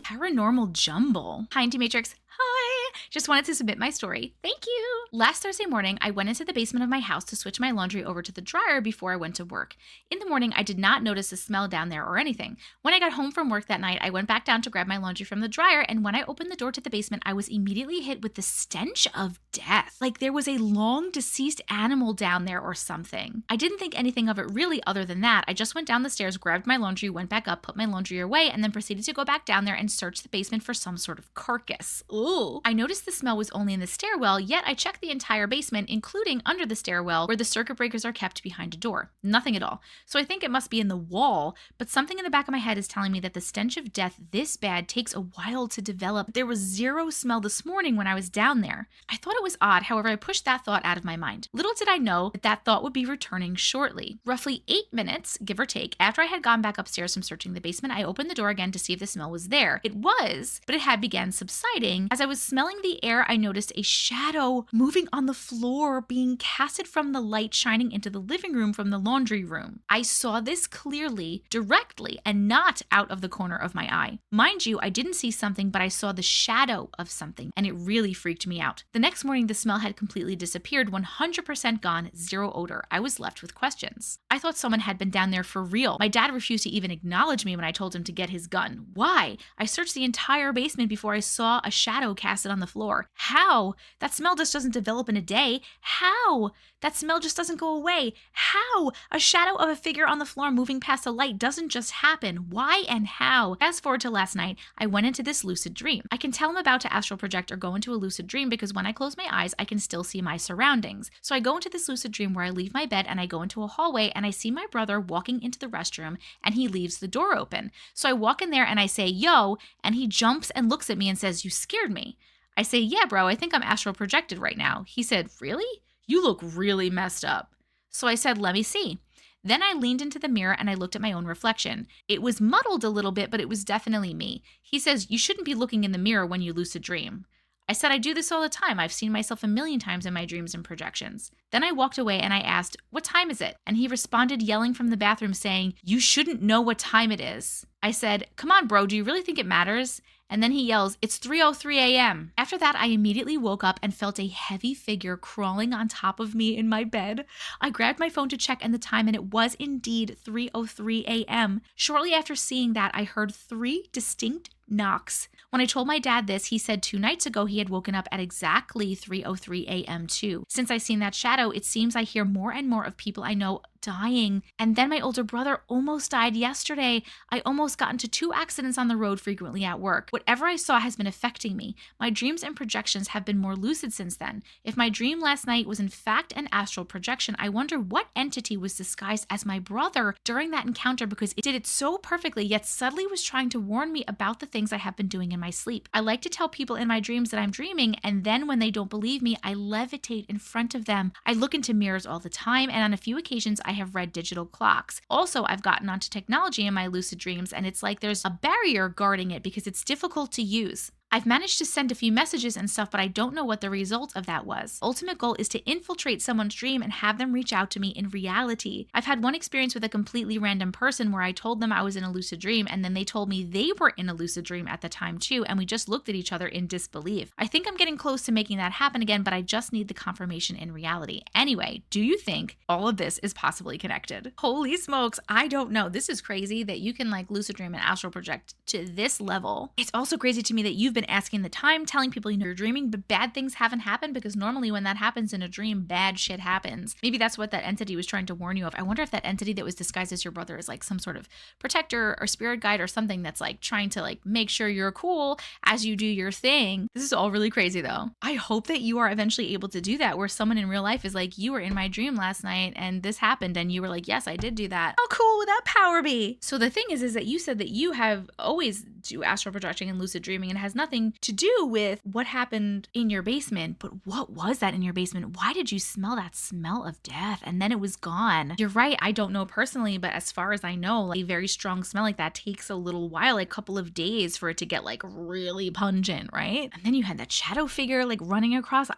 Paranormal jumble. Hi, Auntie Matrix. Hi. Just wanted to submit my story. Thank you. Last Thursday morning, I went into the basement of my house to switch my laundry over to the dryer before I went to work. In the morning, I did not notice a smell down there or anything. When I got home from work that night, I went back down to grab my laundry from the dryer, and when I opened the door to the basement, I was immediately hit with the stench of death. Like there was a long deceased animal down there or something. I didn't think anything of it really other than that. I just went down the stairs, grabbed my laundry, went back up, put my laundry away, and then proceeded to go back down there and search the basement for some sort of carcass. Ooh. I noticed the smell was only in the stairwell, yet I checked the entire basement, including under the stairwell where the circuit breakers are kept behind a door. Nothing at all. So I think it must be in the wall, but something in the back of my head is telling me that the stench of death this bad takes a while to develop. There was zero smell this morning when I was down there. I thought it was odd, however, I pushed that thought out of my mind. Little did I know that that thought would be returning shortly. Roughly 8 minutes, give or take, after I had gone back upstairs from searching the basement, I opened the door again to see if the smell was there. It was, but it had began subsiding. As I was smelling the air, I noticed a shadow moving on the floor being casted from the light shining into the living room from the laundry room. I saw this clearly, directly, and not out of the corner of my eye. Mind you, I didn't see something, but I saw the shadow of something, and it really freaked me out. The next morning, the smell had completely disappeared, 100% gone, zero odor. I was left with questions. I thought someone had been down there for real. My dad refused to even acknowledge me when I told him to get his gun. Why? I searched the entire basement before I saw a shadow casted on the floor. How? That smell just doesn't develop in a day. How? That smell just doesn't go away. How? A shadow of a figure on the floor moving past a light doesn't just happen. Why and how? Fast forward to last night, I went into this lucid dream. I can tell I'm about to astral project or go into a lucid dream because when I close my eyes, I can still see my surroundings. So I go into this lucid dream where I leave my bed and I go into a hallway and I see my brother walking into the restroom and he leaves the door open. So I walk in there and I say, yo, and he jumps and looks at me and says, you scared me. I say, yeah, bro, I think I'm astral projected right now. He said, really? You look really messed up. So I said, let me see. Then I leaned into the mirror and I looked at my own reflection. It was muddled a little bit, but it was definitely me. He says, you shouldn't be looking in the mirror when you lucid dream. I said, I do this all the time. I've seen myself a million times in my dreams and projections. Then I walked away and I asked, what time is it? And he responded yelling from the bathroom saying, you shouldn't know what time it is. I said, come on, bro, do you really think it matters? And then he yells, it's 3:03 a.m. After that, I immediately woke up and felt a heavy figure crawling on top of me in my bed. I grabbed my phone to check and the time, and it was indeed 3:03 a.m. Shortly after seeing that, I heard 3 distinct knocks. When I told my dad this, he said 2 nights ago he had woken up at exactly 3:03 a.m. too. Since I seen that shadow, it seems I hear more and more of people I know dying. And then my older brother almost died yesterday. I almost got into 2 accidents on the road frequently at work. Whatever I saw has been affecting me. My dreams and projections have been more lucid since then. If my dream last night was in fact an astral projection, I wonder what entity was disguised as my brother during that encounter because it did it so perfectly, yet subtly was trying to warn me about the things I have been doing in my sleep. I like to tell people in my dreams that I'm dreaming, and then when they don't believe me, I levitate in front of them. I look into mirrors all the time, and on a few occasions, I have read digital clocks. Also, I've gotten onto technology in my lucid dreams, and it's like there's a barrier guarding it because it's difficult to use. I've managed to send a few messages and stuff, but I don't know what the result of that was. Ultimate goal is to infiltrate someone's dream and have them reach out to me in reality. I've had one experience with a completely random person where I told them I was in a lucid dream, and then they told me they were in a lucid dream at the time too, and we just looked at each other in disbelief. I think I'm getting close to making that happen again, but I just need the confirmation in reality. Anyway, do you think all of this is possibly connected? Holy smokes, I don't know. This is crazy that you can like lucid dream and astral project to this level. It's also crazy to me that you've been asking the time, telling people you know you're dreaming, but bad things haven't happened because normally when that happens in a dream, bad shit happens. Maybe that's what that entity was trying to warn you of. I wonder if that entity that was disguised as your brother is like some sort of protector or spirit guide or something that's like trying to like make sure you're cool as you do your thing. This is all really crazy though. I hope that you are eventually able to do that where someone in real life is like, you were in my dream last night and this happened and you were like, yes, I did do that. How cool would that power be? So the thing is that you said that you have always do astral projecting and lucid dreaming and it has nothing nothing to do with what happened in your basement, but what was that in your basement? Why did you smell that smell of death and then it was gone? You're right, I don't know personally, but as far as I know, like, a very strong smell like that takes a little while, like a couple of days for it to get like really pungent, right? And then you had that shadow figure like running across.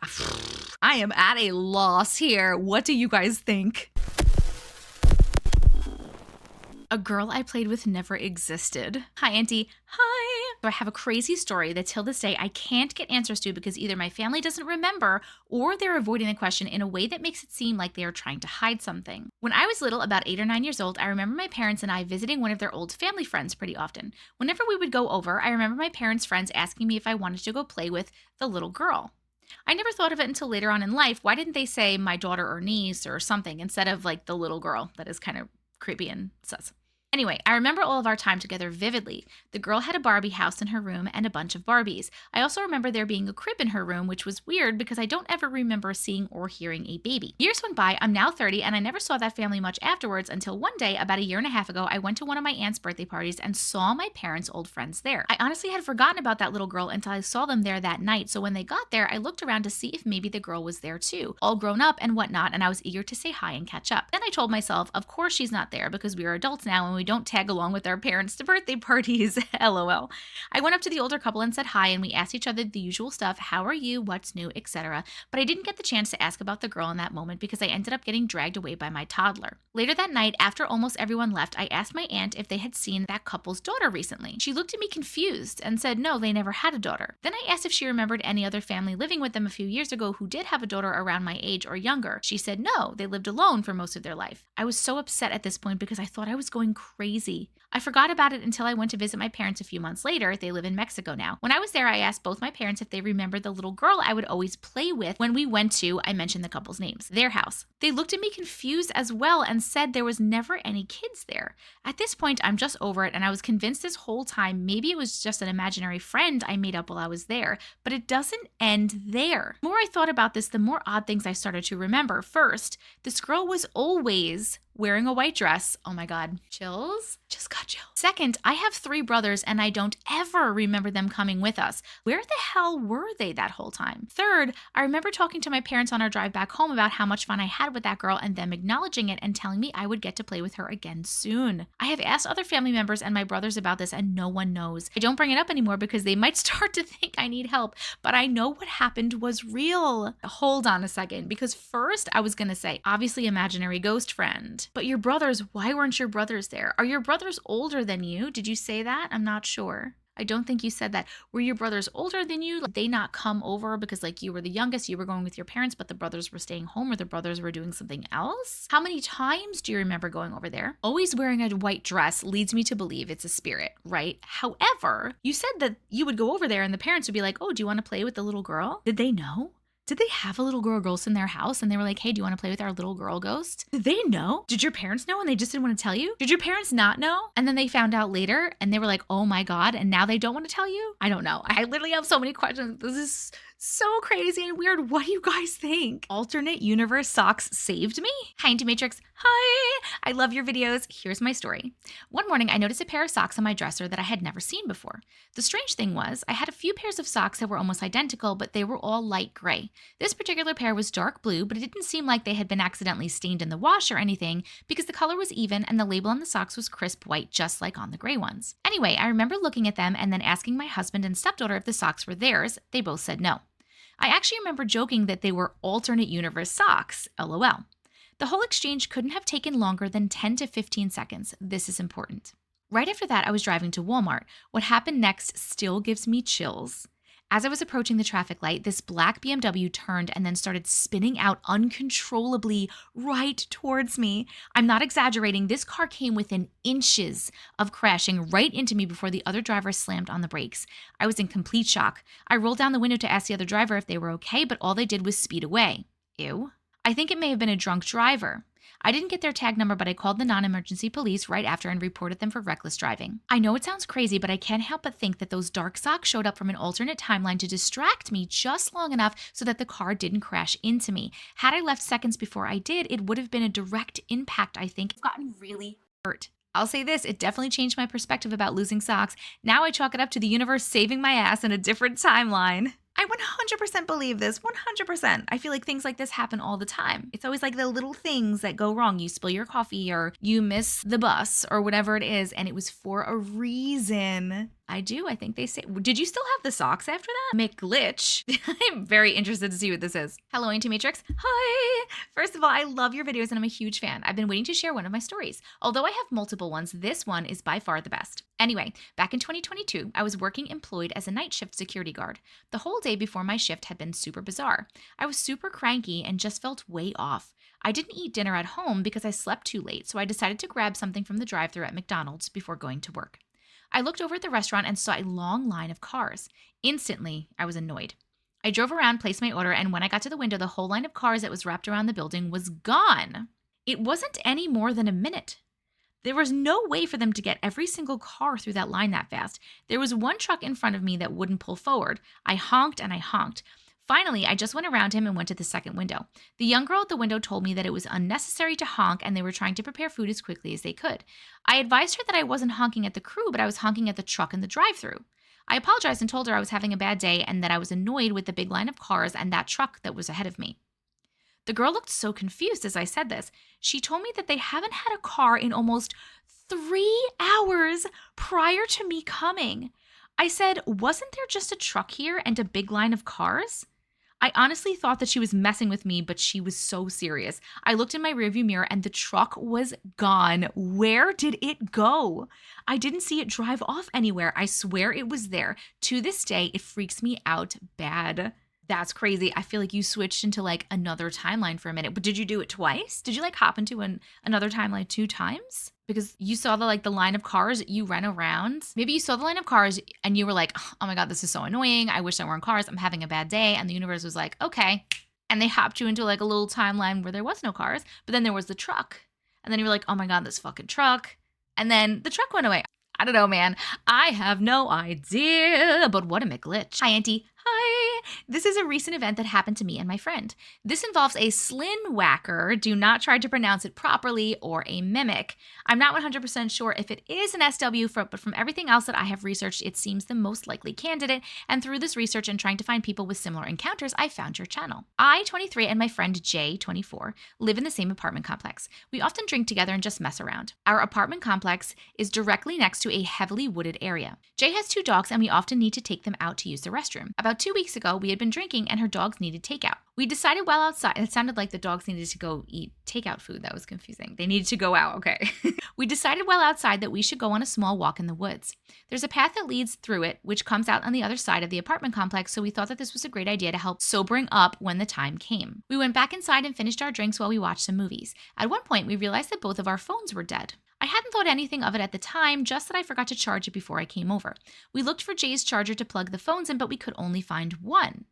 I am at a loss here. What do you guys think? A girl I played with never existed. Hi, Auntie. Hi. So I have a crazy story that till this day I can't get answers to because either my family doesn't remember or they're avoiding the question in a way that makes it seem like they are trying to hide something. When I was little, about 8 or 9 years old, I remember my parents and I visiting one of their old family friends pretty often. Whenever we would go over, I remember my parents' friends asking me if I wanted to go play with the little girl. I never thought of it until later on in life. Why didn't they say my daughter or niece or something instead of like the little girl? That is kind of creepy and sus. Anyway, I remember all of our time together vividly. The girl had a Barbie house in her room and a bunch of Barbies. I also remember there being a crib in her room, which was weird because I don't ever remember seeing or hearing a baby. Years went by, I'm now 30, and I never saw that family much afterwards until one day, about 1.5 years ago, I went to one of my aunt's birthday parties and saw my parents' old friends there. I honestly had forgotten about that little girl until I saw them there that night, so when they got there, I looked around to see if maybe the girl was there too, all grown up and whatnot, and I was eager to say hi and catch up. Then I told myself, of course she's not there because we are adults now and we don't tag along with our parents to birthday parties. LOL. I went up to the older couple and said hi, and we asked each other the usual stuff, how are you, what's new, etc. But I didn't get the chance to ask about the girl in that moment because I ended up getting dragged away by my toddler. Later that night, after almost everyone left, I asked my aunt if they had seen that couple's daughter recently. She looked at me confused and said no, they never had a daughter. Then I asked if she remembered any other family living with them a few years ago who did have a daughter around my age or younger. She said no, they lived alone for most of their life. I was so upset at this point because I thought I was going crazy. I forgot about it until I went to visit my parents a few months later. They live in Mexico now. When I was there, I asked both my parents if they remembered the little girl I would always play with when we went to, I mentioned the couple's names, their house. They looked at me confused as well and said there was never any kids there. At this point, I'm just over it, and I was convinced this whole time maybe it was just an imaginary friend I made up while I was there, but it doesn't end there. The more I thought about this, the more odd things I started to remember. First, this girl was always wearing a white dress. Oh my God. Chills? Just got chills. Second, I have 3 brothers and I don't ever remember them coming with us. Where the hell were they that whole time? Third, I remember talking to my parents on our drive back home about how much fun I had with that girl and them acknowledging it and telling me I would get to play with her again soon. I have asked other family members and my brothers about this and no one knows. I don't bring it up anymore because they might start to think I need help, but I know what happened was real. Hold on a second, because first I was gonna say, obviously imaginary ghost friend. But your brothers, why weren't your brothers there? Are your brothers older than you? Did you say that? I'm not sure. I don't think you said that. Were your brothers older than you? Did they not come over because like you were the youngest, you were going with your parents, but the brothers were staying home or the brothers were doing something else? How many times do you remember going over there? Always wearing a white dress leads me to believe it's a spirit, right? However, you said that you would go over there and the parents would be like, oh, do you want to play with the little girl? Did they know? Did they have a little girl ghost in their house and they were like, hey, do you want to play with our little girl ghost? Did they know? Did your parents know and they just didn't want to tell you? Did your parents not know? And then they found out later and they were like, oh my God, and now they don't want to tell you? I don't know. I literally have so many questions. This is so crazy and weird. What do you guys think? Alternate universe socks saved me? Hi, Auntie Matrix. Hi. I love your videos. Here's my story. One morning, I noticed a pair of socks on my dresser that I had never seen before. The strange thing was, I had a few pairs of socks that were almost identical, but they were all light gray. This particular pair was dark blue, but it didn't seem like they had been accidentally stained in the wash or anything because the color was even and the label on the socks was crisp white, just like on the gray ones. Anyway, I remember looking at them and then asking my husband and stepdaughter if the socks were theirs. They both said no. I actually remember joking that they were alternate universe socks, LOL. The whole exchange couldn't have taken longer than 10 to 15 seconds. This is important. Right after that, I was driving to Walmart. What happened next still gives me chills. As I was approaching the traffic light, this black BMW turned and then started spinning out uncontrollably right towards me. I'm not exaggerating. This car came within inches of crashing right into me before the other driver slammed on the brakes. I was in complete shock. I rolled down the window to ask the other driver if they were okay, but all they did was speed away. Ew. I think it may have been a drunk driver. I didn't get their tag number, but I called the non-emergency police right after and reported them for reckless driving. I know it sounds crazy, but I can't help but think that those dark socks showed up from an alternate timeline to distract me just long enough so that the car didn't crash into me. Had I left seconds before I did, it would have been a direct impact, I think. I've gotten really hurt. I'll say this, it definitely changed my perspective about losing socks. Now I chalk it up to the universe saving my ass in a different timeline. I 100% believe this, 100%. I feel like things like this happen all the time. It's always like the little things that go wrong. You spill your coffee or you miss the bus or whatever it is, and it was for a reason. I do. I think they say. Did you still have the socks after that? McGlitch. I'm very interested to see what this is. Hello, Auntie Matrix. Hi. First of all, I love your videos and I'm a huge fan. I've been waiting to share one of my stories. Although I have multiple ones, this one is by far the best. Anyway, back in 2022, I was working employed as a night shift security guard. The whole day before my shift had been super bizarre. I was super cranky and just felt way off. I didn't eat dinner at home because I slept too late, so I decided to grab something from the drive-thru at McDonald's before going to work. I looked over at the restaurant and saw a long line of cars. Instantly, I was annoyed. I drove around, placed my order, and when I got to the window, the whole line of cars that was wrapped around the building was gone. It wasn't any more than a minute. There was no way for them to get every single car through that line that fast. There was one truck in front of me that wouldn't pull forward. I honked and I honked. Finally, I just went around him and went to the second window. The young girl at the window told me that it was unnecessary to honk and they were trying to prepare food as quickly as they could. I advised her that I wasn't honking at the crew, but I was honking at the truck in the drive-thru. I apologized and told her I was having a bad day and that I was annoyed with the big line of cars and that truck that was ahead of me. The girl looked so confused as I said this. She told me that they haven't had a car in almost 3 hours prior to me coming. I said, wasn't there just a truck here and a big line of cars? I honestly thought that she was messing with me, but she was so serious. I looked in my rearview mirror and the truck was gone. Where did it go? I didn't see it drive off anywhere. I swear it was there. To this day, it freaks me out bad. That's crazy. I feel like you switched into like another timeline for a minute. But did you do it twice? Did you like hop into another timeline 2 times? Because you saw the line of cars, you ran around. Maybe you saw the line of cars and you were like, oh my God, this is so annoying. I wish there weren't cars. I'm having a bad day. And the universe was like, okay. And they hopped you into like a little timeline where there was no cars, but then there was the truck. And then you were like, oh my God, this fucking truck. And then the truck went away. I don't know, man. I have no idea. But what a McGlitch. Hi, Auntie. Hi. This is a recent event that happened to me and my friend. This involves a slin whacker. Do not try to pronounce it properly, or a mimic. I'm not 100% sure if it is an SW, but from everything else that I have researched, it seems the most likely candidate. And through this research and trying to find people with similar encounters, I found your channel. I, 23, and my friend Jay, 24, live in the same apartment complex. We often drink together and just mess around. Our apartment complex is directly next to a heavily wooded area. Jay has 2 dogs and we often need to take them out to use the restroom. About 2 weeks ago, we had been drinking and her dogs needed takeout. We decided while outside, it sounded like the dogs needed to go eat takeout food. That was confusing. They needed to go out, okay. We decided while outside that we should go on a small walk in the woods. There's a path that leads through it, which comes out on the other side of the apartment complex, so we thought that this was a great idea to help sobering up when the time came. We went back inside and finished our drinks while we watched some movies. At one point, we realized that both of our phones were dead. I hadn't thought anything of it at the time, just that I forgot to charge it before I came over. We looked for Jay's charger to plug the phones in, but we could only find one.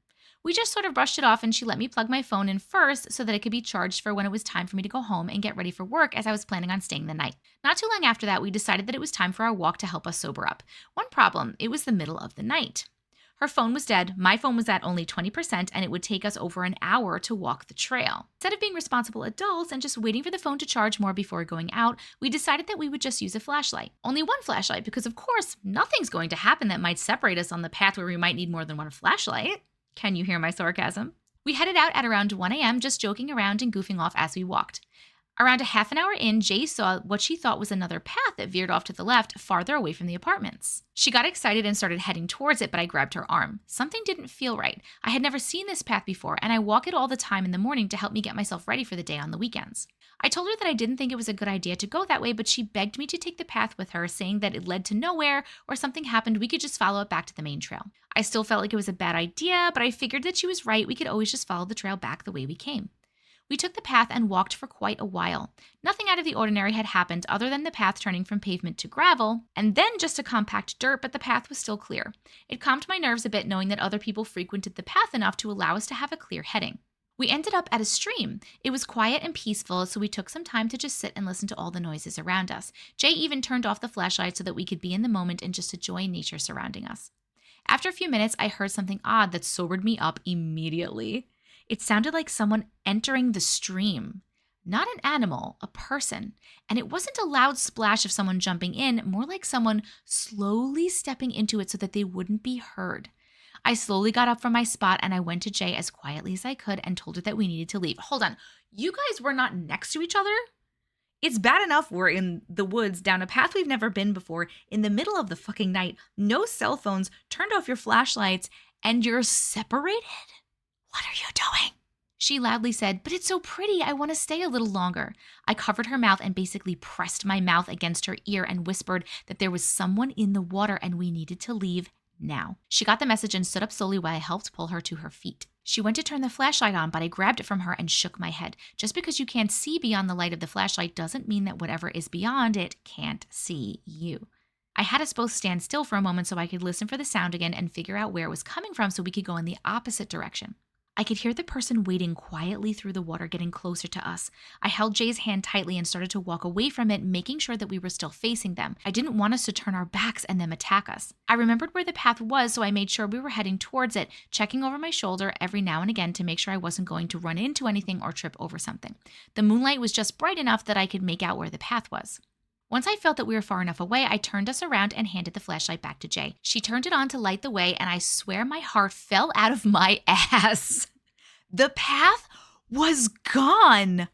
We just sort of brushed it off and she let me plug my phone in first so that it could be charged for when it was time for me to go home and get ready for work, as I was planning on staying the night. Not too long after that, we decided that it was time for our walk to help us sober up. One problem, it was the middle of the night. Her phone was dead, my phone was at only 20%, and it would take us over an hour to walk the trail. Instead of being responsible adults and just waiting for the phone to charge more before going out, we decided that we would just use a flashlight. Only one flashlight, because of course, nothing's going to happen that might separate us on the path where we might need more than one flashlight. Can you hear my sarcasm? We headed out at around 1 a.m., just joking around and goofing off as we walked. Around a half an hour in, Jay saw what she thought was another path that veered off to the left, farther away from the apartments. She got excited and started heading towards it, but I grabbed her arm. Something didn't feel right. I had never seen this path before, and I walk it all the time in the morning to help me get myself ready for the day on the weekends. I told her that I didn't think it was a good idea to go that way, but she begged me to take the path with her, saying that it led to nowhere, or something happened, we could just follow it back to the main trail. I still felt like it was a bad idea, but I figured that she was right. We could always just follow the trail back the way we came. We took the path and walked for quite a while. Nothing out of the ordinary had happened other than the path turning from pavement to gravel, and then just a compact dirt, but the path was still clear. It calmed my nerves a bit knowing that other people frequented the path enough to allow us to have a clear heading. We ended up at a stream. It was quiet and peaceful, so we took some time to just sit and listen to all the noises around us. Jay even turned off the flashlight so that we could be in the moment and just enjoy nature surrounding us. After a few minutes, I heard something odd that sobered me up immediately. It sounded like someone entering the stream. Not an animal, a person. And it wasn't a loud splash of someone jumping in, more like someone slowly stepping into it so that they wouldn't be heard. I slowly got up from my spot and I went to Jay as quietly as I could and told her that we needed to leave. Hold on. You guys were not next to each other? It's bad enough we're in the woods down a path we've never been before, in the middle of the fucking night, no cell phones, turned off your flashlights, and you're separated? What are you doing? She loudly said, but it's so pretty, I want to stay a little longer. I covered her mouth and basically pressed my mouth against her ear and whispered that there was someone in the water and we needed to leave now. She got the message and stood up slowly while I helped pull her to her feet. She went to turn the flashlight on, but I grabbed it from her and shook my head. Just because you can't see beyond the light of the flashlight doesn't mean that whatever is beyond it can't see you. I had us both stand still for a moment so I could listen for the sound again and figure out where it was coming from so we could go in the opposite direction. I could hear the person wading quietly through the water getting closer to us. I held Jay's hand tightly and started to walk away from it, making sure that we were still facing them. I didn't want us to turn our backs and them attack us. I remembered where the path was, so I made sure we were heading towards it, checking over my shoulder every now and again to make sure I wasn't going to run into anything or trip over something. The moonlight was just bright enough that I could make out where the path was. Once I felt that we were far enough away, I turned us around and handed the flashlight back to Jay. She turned it on to light the way, and I swear my heart fell out of my ass. The path was gone.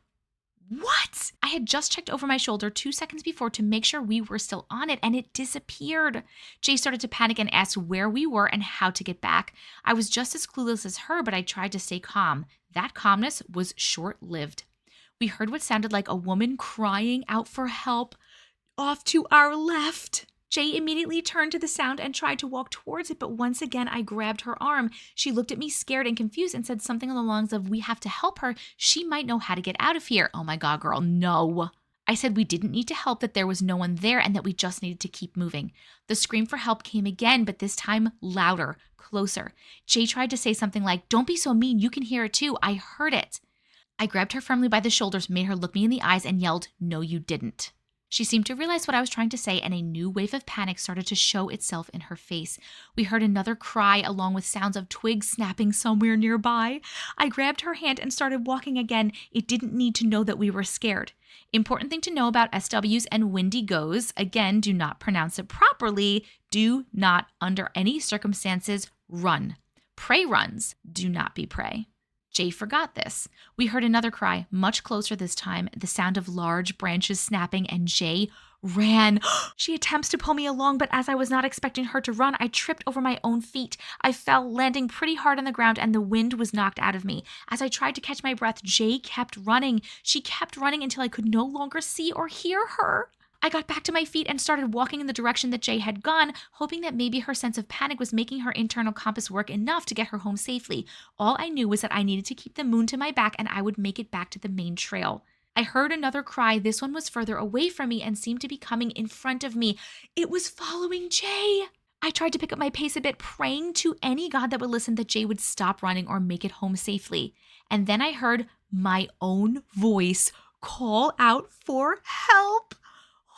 What? I had just checked over my shoulder 2 seconds before to make sure we were still on it, and it disappeared. Jay started to panic and asked where we were and how to get back. I was just as clueless as her, but I tried to stay calm. That calmness was short-lived. We heard what sounded like a woman crying out for help off to our left. Jay immediately turned to the sound and tried to walk towards it, but once again, I grabbed her arm. She looked at me scared and confused and said something along the lines of, we have to help her. She might know how to get out of here. Oh my God, girl, no. I said we didn't need to help, that there was no one there and that we just needed to keep moving. The scream for help came again, but this time louder, closer. Jay tried to say something like, don't be so mean, you can hear it too. I heard it. I grabbed her firmly by the shoulders, made her look me in the eyes and yelled, no, you didn't. She seemed to realize what I was trying to say, and a new wave of panic started to show itself in her face. We heard another cry along with sounds of twigs snapping somewhere nearby. I grabbed her hand and started walking again. It didn't need to know that we were scared. Important thing to know about SWs and Wendigos, again, do not pronounce it properly. Do not, under any circumstances, run. Prey runs. Do not be prey. Jay forgot this. We heard another cry, much closer this time, the sound of large branches snapping, and Jay ran. She attempts to pull me along, but as I was not expecting her to run, I tripped over my own feet. I fell, landing pretty hard on the ground, and the wind was knocked out of me. As I tried to catch my breath, Jay kept running. She kept running until I could no longer see or hear her. I got back to my feet and started walking in the direction that Jay had gone, hoping that maybe her sense of panic was making her internal compass work enough to get her home safely. All I knew was that I needed to keep the moon to my back and I would make it back to the main trail. I heard another cry. This one was further away from me and seemed to be coming in front of me. It was following Jay. I tried to pick up my pace a bit, praying to any god that would listen that Jay would stop running or make it home safely. And then I heard my own voice call out for help.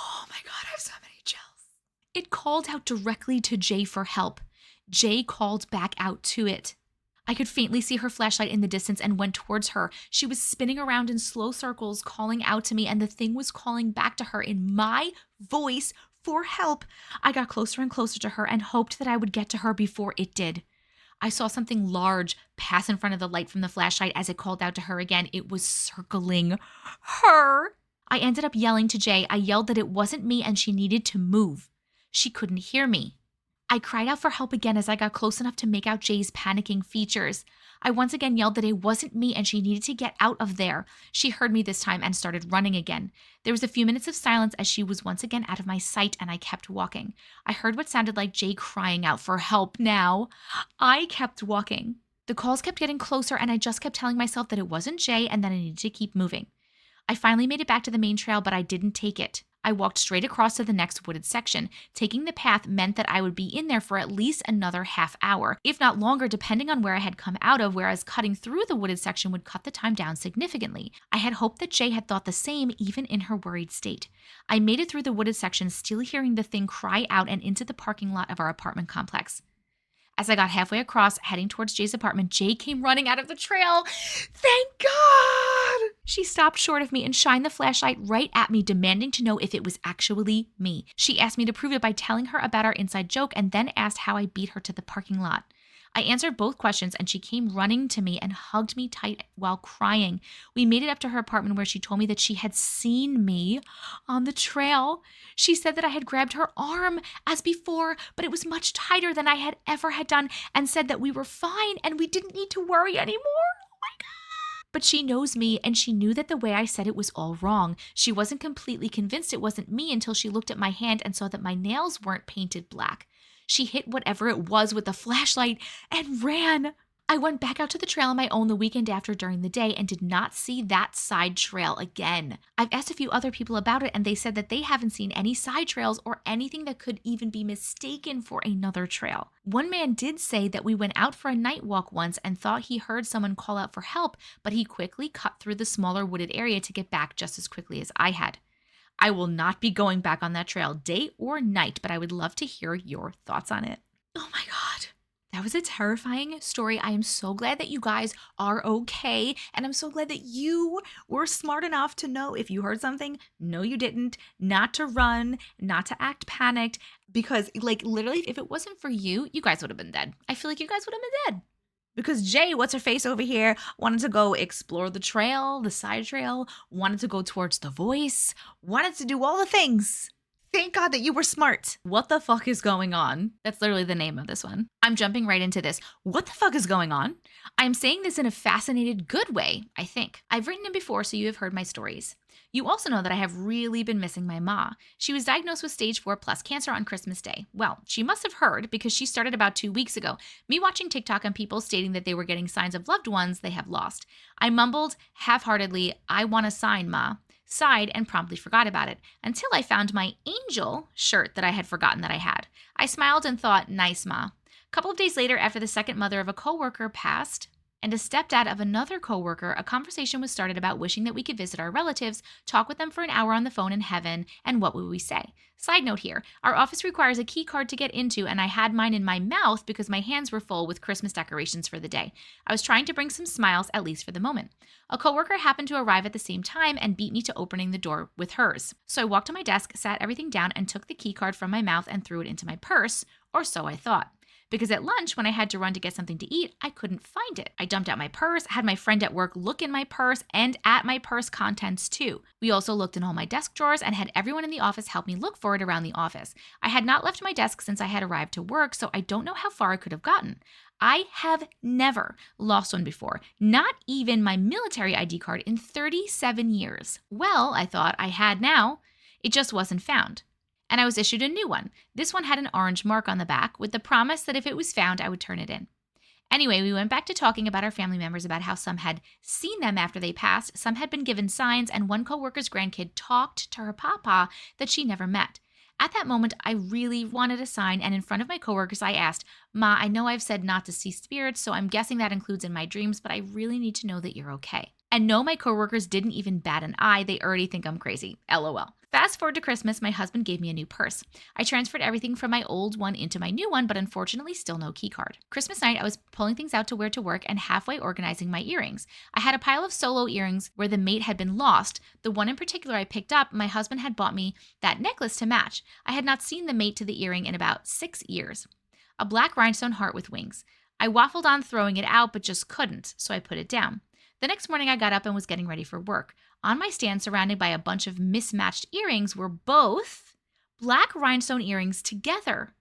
Oh my God, I have so many chills. It called out directly to Jay for help. Jay called back out to it. I could faintly see her flashlight in the distance and went towards her. She was spinning around in slow circles, calling out to me, and the thing was calling back to her in my voice for help. I got closer and closer to her and hoped that I would get to her before it did. I saw something large pass in front of the light from the flashlight as it called out to her again. It was circling her. I ended up yelling to Jay. I yelled that it wasn't me and she needed to move. She couldn't hear me. I cried out for help again as I got close enough to make out Jay's panicking features. I once again yelled that it wasn't me and she needed to get out of there. She heard me this time and started running again. There was a few minutes of silence as she was once again out of my sight and I kept walking. I heard what sounded like Jay crying out for help now. I kept walking. The calls kept getting closer and I just kept telling myself that it wasn't Jay and that I needed to keep moving. I finally made it back to the main trail, but I didn't take it. I walked straight across to the next wooded section. Taking the path meant that I would be in there for at least another half hour, if not longer, depending on where I had come out of, whereas cutting through the wooded section would cut the time down significantly. I had hoped that Jay had thought the same, even in her worried state. I made it through the wooded section, still hearing the thing cry out and into the parking lot of our apartment complex. As I got halfway across, heading towards Jay's apartment, Jay came running out of the trail. Thank God! She stopped short of me and shined the flashlight right at me, demanding to know if it was actually me. She asked me to prove it by telling her about our inside joke and then asked how I beat her to the parking lot. I answered both questions and she came running to me and hugged me tight while crying. We made it up to her apartment where she told me that she had seen me on the trail. She said that I had grabbed her arm as before, but it was much tighter than I had ever had done, and said that we were fine and we didn't need to worry anymore. Oh my God. But she knows me and she knew that the way I said it was all wrong. She wasn't completely convinced it wasn't me until she looked at my hand and saw that my nails weren't painted black. She hit whatever it was with the flashlight and ran. I went back out to the trail on my own the weekend after during the day and did not see that side trail again. I've asked a few other people about it and they said that they haven't seen any side trails or anything that could even be mistaken for another trail. One man did say that we went out for a night walk once and thought he heard someone call out for help, but he quickly cut through the smaller wooded area to get back just as quickly as I had. I will not be going back on that trail day or night, but I would love to hear your thoughts on it. Oh my God. That was a terrifying story. I am so glad that you guys are okay. And I'm so glad that you were smart enough to know if you heard something, no, you didn't, not to run, not to act panicked. Because like literally, if it wasn't for you, you guys would have been dead. I feel like you guys would have been dead. Because Jay, what's her face over here, wanted to go explore the trail, the side trail, wanted to go towards the voice, wanted to do all the things. Thank God that you were smart. What the fuck is going on? That's literally the name of this one. I'm jumping right into this. What the fuck is going on? I'm saying this in a fascinated, good way, I think. I've written it before, so you have heard my stories. You also know that I have really been missing my ma. She was diagnosed with stage 4 plus cancer on Christmas Day. Well, she must have heard because she started about 2 weeks ago, me watching TikTok on people stating that they were getting signs of loved ones they have lost. I mumbled half-heartedly, "I want a sign, ma," sighed and promptly forgot about it until I found my angel shirt that I had forgotten that I had. I smiled and thought, nice, ma. A couple of days later, after the second mother of a coworker passed, and a stepdad of another coworker, a conversation was started about wishing that we could visit our relatives, talk with them for an hour on the phone in heaven, and what would we say? Side note here, our office requires a key card to get into, and I had mine in my mouth because my hands were full with Christmas decorations for the day. I was trying to bring some smiles, at least for the moment. A coworker happened to arrive at the same time and beat me to opening the door with hers. So I walked to my desk, sat everything down, and took the key card from my mouth and threw it into my purse, or so I thought. Because at lunch, when I had to run to get something to eat, I couldn't find it. I dumped out my purse, had my friend at work look in my purse, and at my purse contents too. We also looked in all my desk drawers and had everyone in the office help me look for it around the office. I had not left my desk since I had arrived to work, so I don't know how far I could have gotten. I have never lost one before, not even my military ID card in 37 years. Well, I thought I had now. It just wasn't found. And I was issued a new one. This one had an orange mark on the back with the promise that if it was found, I would turn it in. Anyway, we went back to talking about our family members, about how some had seen them after they passed, some had been given signs, and one coworker's grandkid talked to her papa that she never met. At that moment, I really wanted a sign, and in front of my coworkers, I asked, "Ma, I know I've said not to see spirits, so I'm guessing that includes in my dreams, but I really need to know that you're okay." And no, my coworkers didn't even bat an eye. They already think I'm crazy. LOL. Fast forward to Christmas, my husband gave me a new purse. I transferred everything from my old one into my new one, but unfortunately still no key card. Christmas night, I was pulling things out to wear to work and halfway organizing my earrings. I had a pile of solo earrings where the mate had been lost. The one in particular I picked up, my husband had bought me that necklace to match. I had not seen the mate to the earring in about 6 years. A black rhinestone heart with wings. I waffled on throwing it out, but just couldn't, so I put it down. The next morning, I got up and was getting ready for work. On my stand, surrounded by a bunch of mismatched earrings, were both black rhinestone earrings together.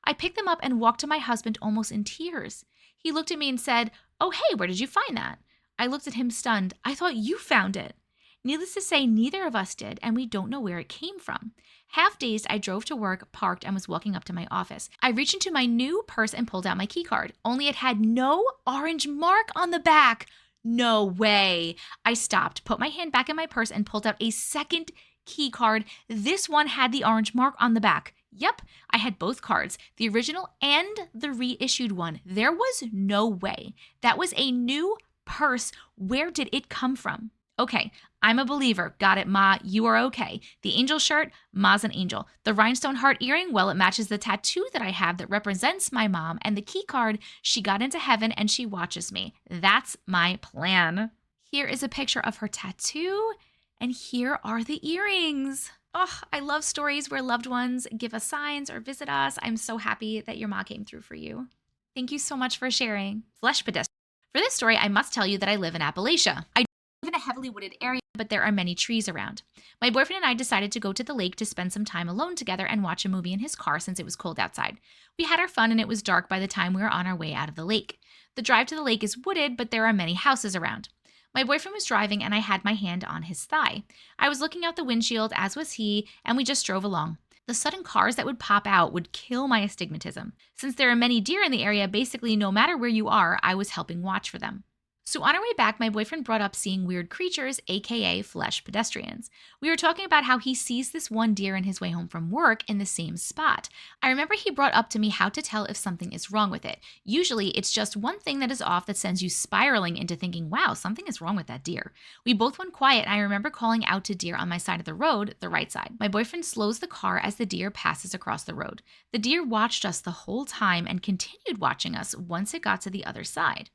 I picked them up and walked to my husband almost in tears. He looked at me and said, "Oh, hey, where did you find that?" I looked at him stunned. "I thought you found it." Needless to say, neither of us did, and we don't know where it came from. Half dazed, I drove to work, parked, and was walking up to my office. I reached into my new purse and pulled out my key card, only it had no orange mark on the back. No way. I stopped, put my hand back in my purse, and pulled out a second key card. This one had the orange mark on the back. Yep, I had both cards, the original and the reissued one. There was no way. That was a new purse. Where did it come from? Okay, I'm a believer. Got it, Ma. You are okay. The angel shirt, Ma's an angel. The rhinestone heart earring, well, it matches the tattoo that I have that represents my mom. And the key card, she got into heaven and she watches me. That's my plan. Here is a picture of her tattoo, and here are the earrings. Oh, I love stories where loved ones give us signs or visit us. I'm so happy that your ma came through for you. Thank you so much for sharing. Flesh pedestrian. For this story, I must tell you that I live in Appalachia. I live in a heavily wooded area, but there are many trees around. My boyfriend and I decided to go to the lake to spend some time alone together and watch a movie in his car since it was cold outside. We had our fun and it was dark by the time we were on our way out of the lake. The drive to the lake is wooded, but there are many houses around. My boyfriend was driving and I had my hand on his thigh. I was looking out the windshield, as was he, and we just drove along. The sudden cars that would pop out would kill my astigmatism. Since there are many deer in the area, basically no matter where you are, I was helping watch for them. So on our way back, my boyfriend brought up seeing weird creatures, aka flesh pedestrians. We were talking about how he sees this one deer in his way home from work in the same spot. I remember he brought up to me how to tell if something is wrong with it. Usually, it's just one thing that is off that sends you spiraling into thinking, wow, something is wrong with that deer. We both went quiet, and I remember calling out to deer on my side of the road, the right side. My boyfriend slows the car as the deer passes across the road. The deer watched us the whole time and continued watching us once it got to the other side.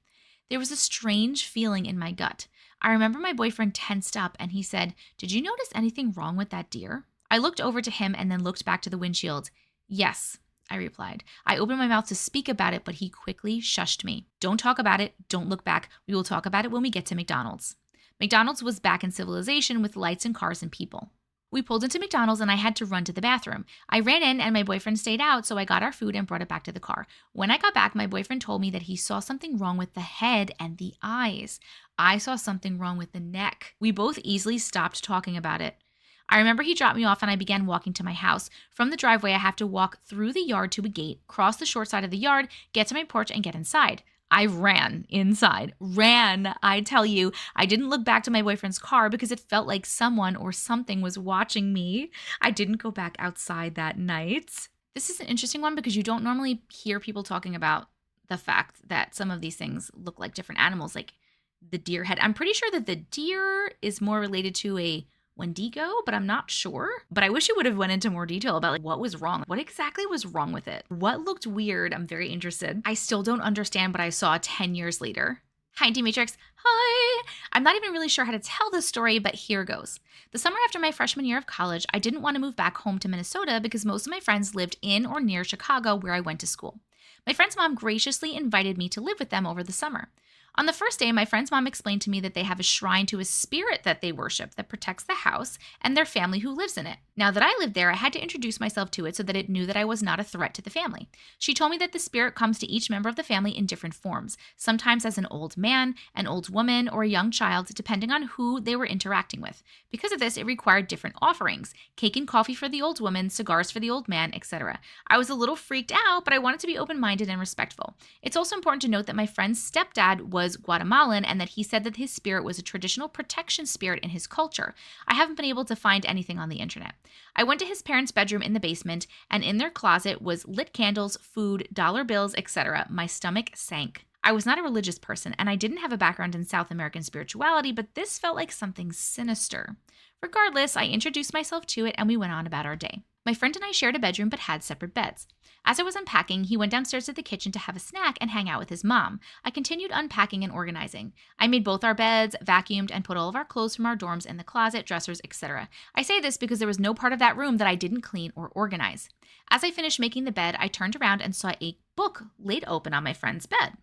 There was a strange feeling in my gut. I remember my boyfriend tensed up and he said, "Did you notice anything wrong with that deer?" I looked over to him and then looked back to the windshield. "Yes," I replied. I opened my mouth to speak about it, but he quickly shushed me. "Don't talk about it. Don't look back. We will talk about it when we get to McDonald's." McDonald's was back in civilization with lights and cars and people. We pulled into McDonald's and I had to run to the bathroom. I ran in and my boyfriend stayed out, so I got our food and brought it back to the car. When I got back, my boyfriend told me that he saw something wrong with the head and the eyes. I saw something wrong with the neck. We both easily stopped talking about it. I remember he dropped me off and I began walking to my house. From the driveway, I have to walk through the yard to a gate, cross the short side of the yard, get to my porch, and get inside. I ran inside. Ran, I tell you. I didn't look back to my boyfriend's car because it felt like someone or something was watching me. I didn't go back outside that night. This is an interesting one because you don't normally hear people talking about the fact that some of these things look like different animals, like the deer head. I'm pretty sure that the deer is more related to a Wendigo, but I'm not sure. But I wish you would have went into more detail about what was wrong. What exactly was wrong with it? What looked weird? I'm very interested. I still don't understand what I saw 10 years later. Hi, D-Matrix. Hi! I'm not even really sure how to tell this story, but here goes. The summer after my freshman year of college, I didn't want to move back home to Minnesota because most of my friends lived in or near Chicago where I went to school. My friend's mom graciously invited me to live with them over the summer. On the first day, my friend's mom explained to me that they have a shrine to a spirit that they worship that protects the house and their family who lives in it. Now that I lived there, I had to introduce myself to it so that it knew that I was not a threat to the family. She told me that the spirit comes to each member of the family in different forms, sometimes as an old man, an old woman, or a young child, depending on who they were interacting with. Because of this, it required different offerings: cake and coffee for the old woman, cigars for the old man, etc. I was a little freaked out, but I wanted to be open-minded and respectful. It's also important to note that my friend's stepdad was Guatemalan and that he said that his spirit was a traditional protection spirit in his culture. I haven't been able to find anything on the internet. I went to his parents' bedroom in the basement, and in their closet was lit candles, food, dollar bills, etc. My stomach sank. I was not a religious person, and I didn't have a background in South American spirituality, but this felt like something sinister. Regardless, I introduced myself to it, and we went on about our day. My friend and I shared a bedroom but had separate beds. As I was unpacking, he went downstairs to the kitchen to have a snack and hang out with his mom. I continued unpacking and organizing. I made both our beds, vacuumed, and put all of our clothes from our dorms in the closet, dressers, etc. I say this because there was no part of that room that I didn't clean or organize. As I finished making the bed, I turned around and saw a book laid open on my friend's bed.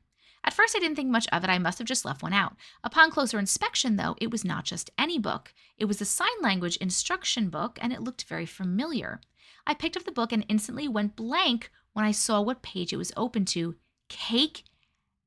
At first, I didn't think much of it. I must have just left one out. Upon closer inspection, though, it was not just any book. It was a sign language instruction book, and it looked very familiar. I picked up the book and instantly went blank when I saw what page it was open to. Cake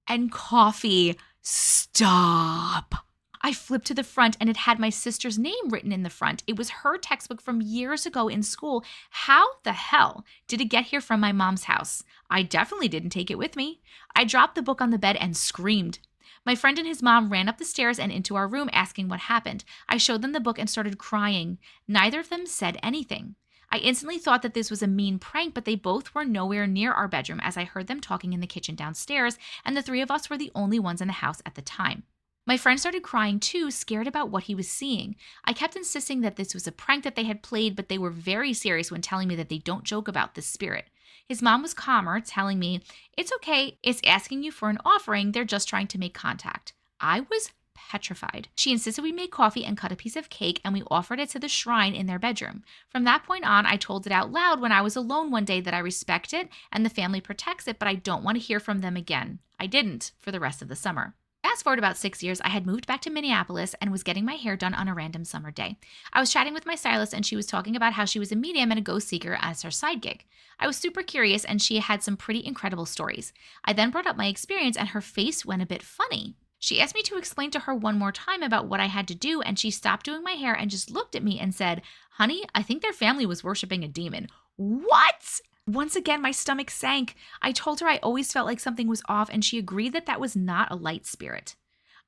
and coffee. Stop. I flipped to the front and it had my sister's name written in the front. It was her textbook from years ago in school. How the hell did it get here from my mom's house? I definitely didn't take it with me. I dropped the book on the bed and screamed. My friend and his mom ran up the stairs and into our room asking what happened. I showed them the book and started crying. Neither of them said anything. I instantly thought that this was a mean prank, but they both were nowhere near our bedroom as I heard them talking in the kitchen downstairs, and the three of us were the only ones in the house at the time. My friend started crying too, scared about what he was seeing. I kept insisting that this was a prank that they had played, but they were very serious when telling me that they don't joke about this spirit. His mom was calmer, telling me, "It's okay, it's asking you for an offering, they're just trying to make contact." I was petrified. She insisted we make coffee and cut a piece of cake, and we offered it to the shrine in their bedroom. From that point on, I told it out loud when I was alone one day that I respect it and the family protects it, but I don't want to hear from them again. I didn't for the rest of the summer. Fast forward about 6 years, I had moved back to Minneapolis and was getting my hair done on a random summer day. I was chatting with my stylist and she was talking about how she was a medium and a ghost seeker as her side gig. I was super curious and she had some pretty incredible stories. I then brought up my experience and her face went a bit funny. She asked me to explain to her one more time about what I had to do, and she stopped doing my hair and just looked at me and said, "Honey, I think their family was worshiping a demon." What? Once again, my stomach sank. I told her I always felt like something was off, and she agreed that that was not a light spirit.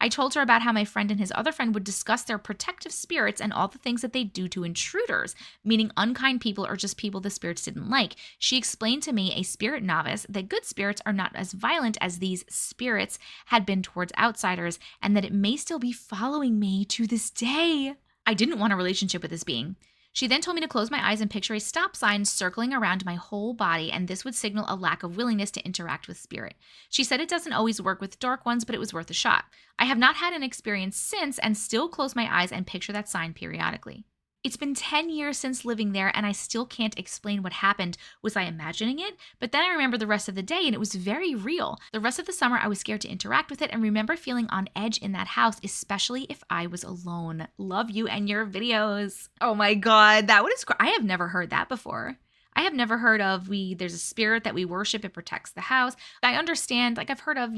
I told her about how my friend and his other friend would discuss their protective spirits and all the things that they do to intruders, meaning unkind people or just people the spirits didn't like. She explained to me, a spirit novice, that good spirits are not as violent as these spirits had been towards outsiders, and that it may still be following me to this day. I didn't want a relationship with this being. She then told me to close my eyes and picture a stop sign circling around my whole body, and this would signal a lack of willingness to interact with spirit. She said it doesn't always work with dark ones, but it was worth a shot. I have not had an experience since and still close my eyes and picture that sign periodically. It's been 10 years since living there, and I still can't explain what happened. Was I imagining it? But then I remember the rest of the day, and it was very real. The rest of the summer, I was scared to interact with it and remember feeling on edge in that house, especially if I was alone. Love you and your videos. Oh my God, that is I have never heard that before. I have never heard of there's a spirit that we worship, it protects the house. I understand, like I've heard of,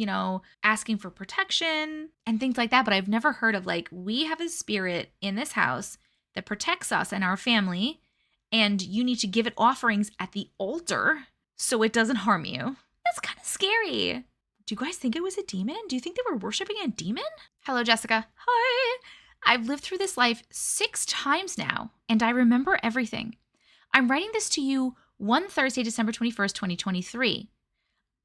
asking for protection and things like that, but I've never heard of we have a spirit in this house that protects us and our family, and you need to give it offerings at the altar so it doesn't harm you. That's kind of scary. Do you guys think it was a demon? Do you think they were worshiping a demon? Hello, Jessica. Hi. I've lived through this life 6 times now, and I remember everything. I'm writing this to you one Thursday, December 21st, 2023.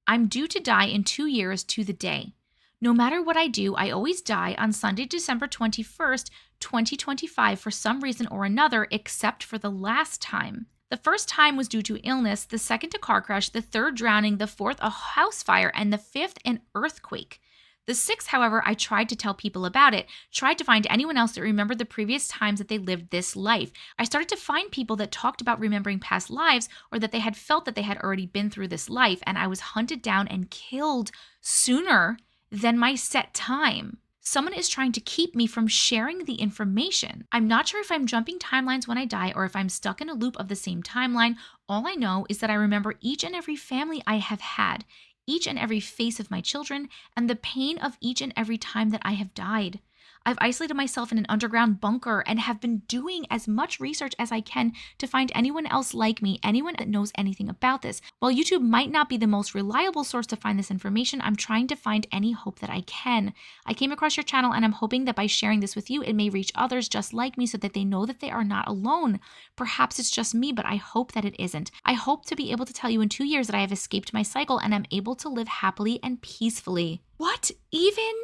I'm due to die in 2 years to the day. No matter what I do, I always die on Sunday, December 21st, 2025 for some reason or another, except for the last time. The first time was due to illness, the second a car crash, the third drowning, the fourth a house fire, and the fifth an earthquake. The sixth, however, I tried to tell people about it, tried to find anyone else that remembered the previous times that they lived this life. I started to find people that talked about remembering past lives or that they had felt that they had already been through this life, and I was hunted down and killed sooner than my set time. Someone is trying to keep me from sharing the information. I'm not sure if I'm jumping timelines when I die or if I'm stuck in a loop of the same timeline. All I know is that I remember each and every family I have had, each and every face of my children, and the pain of each and every time that I have died. I've isolated myself in an underground bunker and have been doing as much research as I can to find anyone else like me, anyone that knows anything about this. While YouTube might not be the most reliable source to find this information, I'm trying to find any hope that I can. I came across your channel and I'm hoping that by sharing this with you, it may reach others just like me so that they know that they are not alone. Perhaps it's just me, but I hope that it isn't. I hope to be able to tell you in 2 years that I have escaped my cycle and I'm able to live happily and peacefully. What? Even?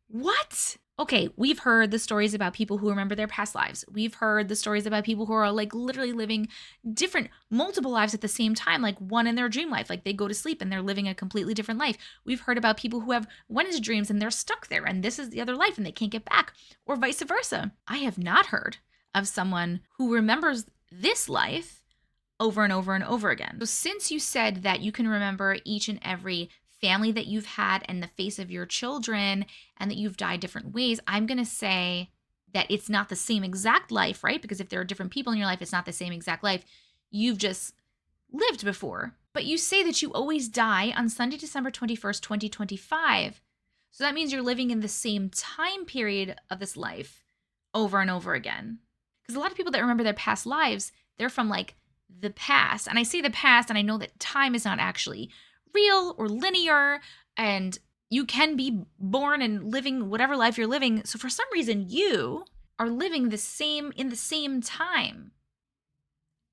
What? Okay, we've heard the stories about people who remember their past lives. We've heard the stories about people who are literally living multiple lives at the same time, like one in their dream life, like they go to sleep and they're living a completely different life. We've heard about people who have went into dreams and they're stuck there and this is the other life and they can't get back, or vice versa. I have not heard of someone who remembers this life over and over and over again. So since you said that you can remember each and every family that you've had and the face of your children and that you've died different ways, I'm going to say that it's not the same exact life, right? Because if there are different people in your life, it's not the same exact life you've just lived before. But you say that you always die on Sunday, December 21st, 2025. So that means you're living in the same time period of this life over and over again. Because a lot of people that remember their past lives, they're from the past. And I say the past, and I know that time is not actually real or linear, and you can be born and living whatever life you're living. So for some reason, you are living in the same time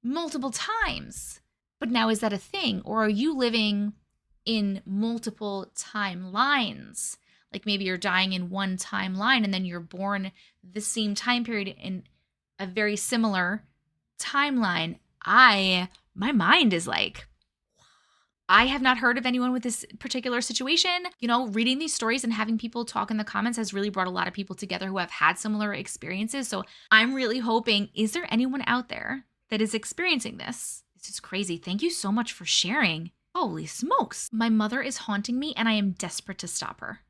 multiple times. But now, is that a thing? Or are you living in multiple timelines? Like maybe you're dying in one timeline and then you're born the same time period in a very similar timeline. My mind is like, I have not heard of anyone with this particular situation. Reading these stories and having people talk in the comments has really brought a lot of people together who have had similar experiences. So I'm really hoping, is there anyone out there that is experiencing this? This is crazy. Thank you so much for sharing. Holy smokes. My mother is haunting me and I am desperate to stop her.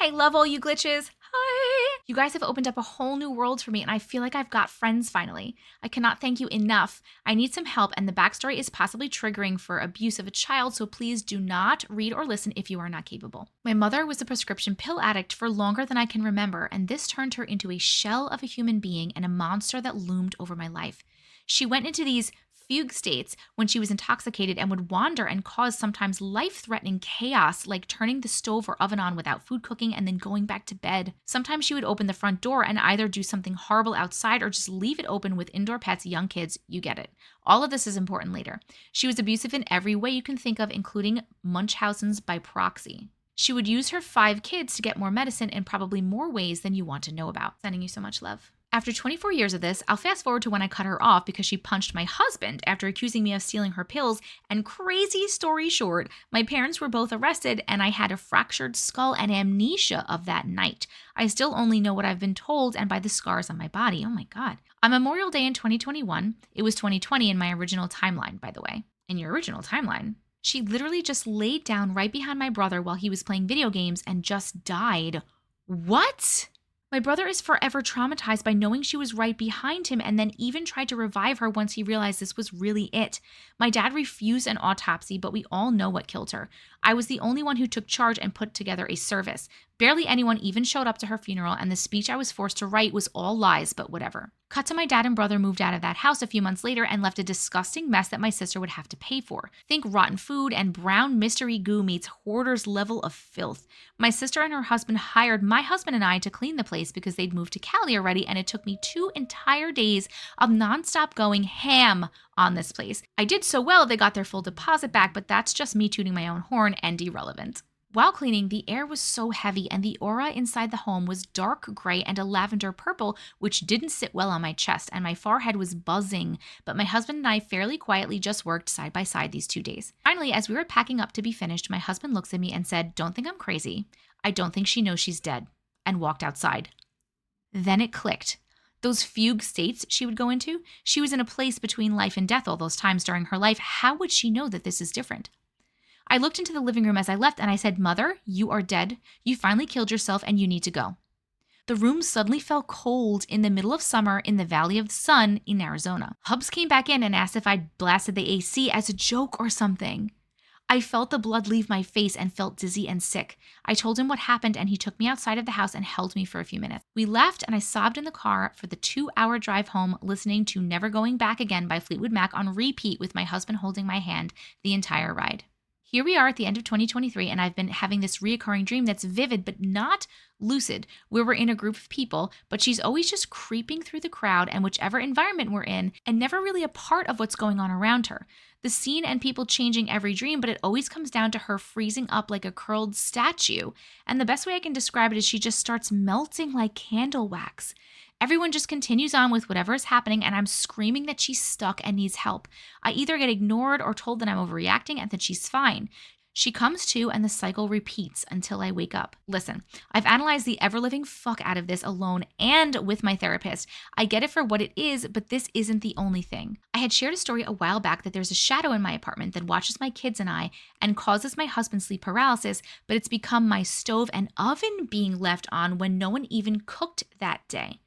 Hey, love all you glitches. Hi. You guys have opened up a whole new world for me and I feel like I've got friends finally. I cannot thank you enough. I need some help and the backstory is possibly triggering for abuse of a child, so please do not read or listen if you are not capable. My mother was a prescription pill addict for longer than I can remember, and this turned her into a shell of a human being and a monster that loomed over my life. She went into these fugue states when she was intoxicated and would wander and cause sometimes life-threatening chaos, like turning the stove or oven on without food cooking and then going back to bed. Sometimes she would open the front door and either do something horrible outside or just leave it open with indoor pets, young kids, you get it. All of this is important later. She was abusive in every way you can think of, including Munchausen's by proxy. She would use her 5 kids to get more medicine in probably more ways than you want to know about. Sending you so much love. After 24 years of this, I'll fast forward to when I cut her off because she punched my husband after accusing me of stealing her pills, and crazy story short, my parents were both arrested and I had a fractured skull and amnesia of that night. I still only know what I've been told and by the scars on my body. Oh my God. On Memorial Day in 2021, it was 2020 in my original timeline, by the way. In your original timeline, she literally just laid down right behind my brother while he was playing video games and just died. What? My brother is forever traumatized by knowing she was right behind him and then even tried to revive her once he realized this was really it. My dad refused an autopsy, but we all know what killed her. I was the only one who took charge and put together a service. Barely anyone even showed up to her funeral, and the speech I was forced to write was all lies, but whatever. Cut to my dad and brother moved out of that house a few months later and left a disgusting mess that my sister would have to pay for. Think rotten food and brown mystery goo meets hoarder's level of filth. My sister and her husband hired my husband and I to clean the place because they'd moved to Cali already, and it took me 2 entire days of nonstop going ham on this place. I did so well they got their full deposit back, but that's just me tooting my own horn and irrelevant. While cleaning, the air was so heavy and the aura inside the home was dark gray and a lavender purple, which didn't sit well on my chest, and my forehead was buzzing, but my husband and I fairly quietly just worked side by side these 2 days. Finally, as we were packing up to be finished, my husband looks at me and said, "Don't think I'm crazy. I don't think she knows she's dead," and walked outside. Then it clicked. Those fugue states she would go into, she was in a place between life and death all those times during her life. How would she know that this is different? I looked into the living room as I left and I said, "Mother, you are dead. You finally killed yourself and you need to go." The room suddenly felt cold in the middle of summer in the Valley of the Sun in Arizona. Hubs came back in and asked if I'd blasted the AC as a joke or something. I felt the blood leave my face and felt dizzy and sick. I told him what happened and he took me outside of the house and held me for a few minutes. We left and I sobbed in the car for the 2-hour drive home, listening to Never Going Back Again by Fleetwood Mac on repeat with my husband holding my hand the entire ride. Here we are at the end of 2023, and I've been having this reoccurring dream that's vivid but not lucid, where we're in a group of people, but she's always just creeping through the crowd and whichever environment we're in, and never really a part of what's going on around her. The scene and people changing every dream, but it always comes down to her freezing up like a curled statue. And the best way I can describe it is she just starts melting like candle wax. Everyone just continues on with whatever is happening, and I'm screaming that she's stuck and needs help. I either get ignored or told that I'm overreacting and that she's fine. She comes to, and the cycle repeats until I wake up. Listen, I've analyzed the ever-living fuck out of this alone and with my therapist. I get it for what it is, but this isn't the only thing. I had shared a story a while back that there's a shadow in my apartment that watches my kids and I and causes my husband sleep paralysis, but it's become my stove and oven being left on when no one even cooked that day.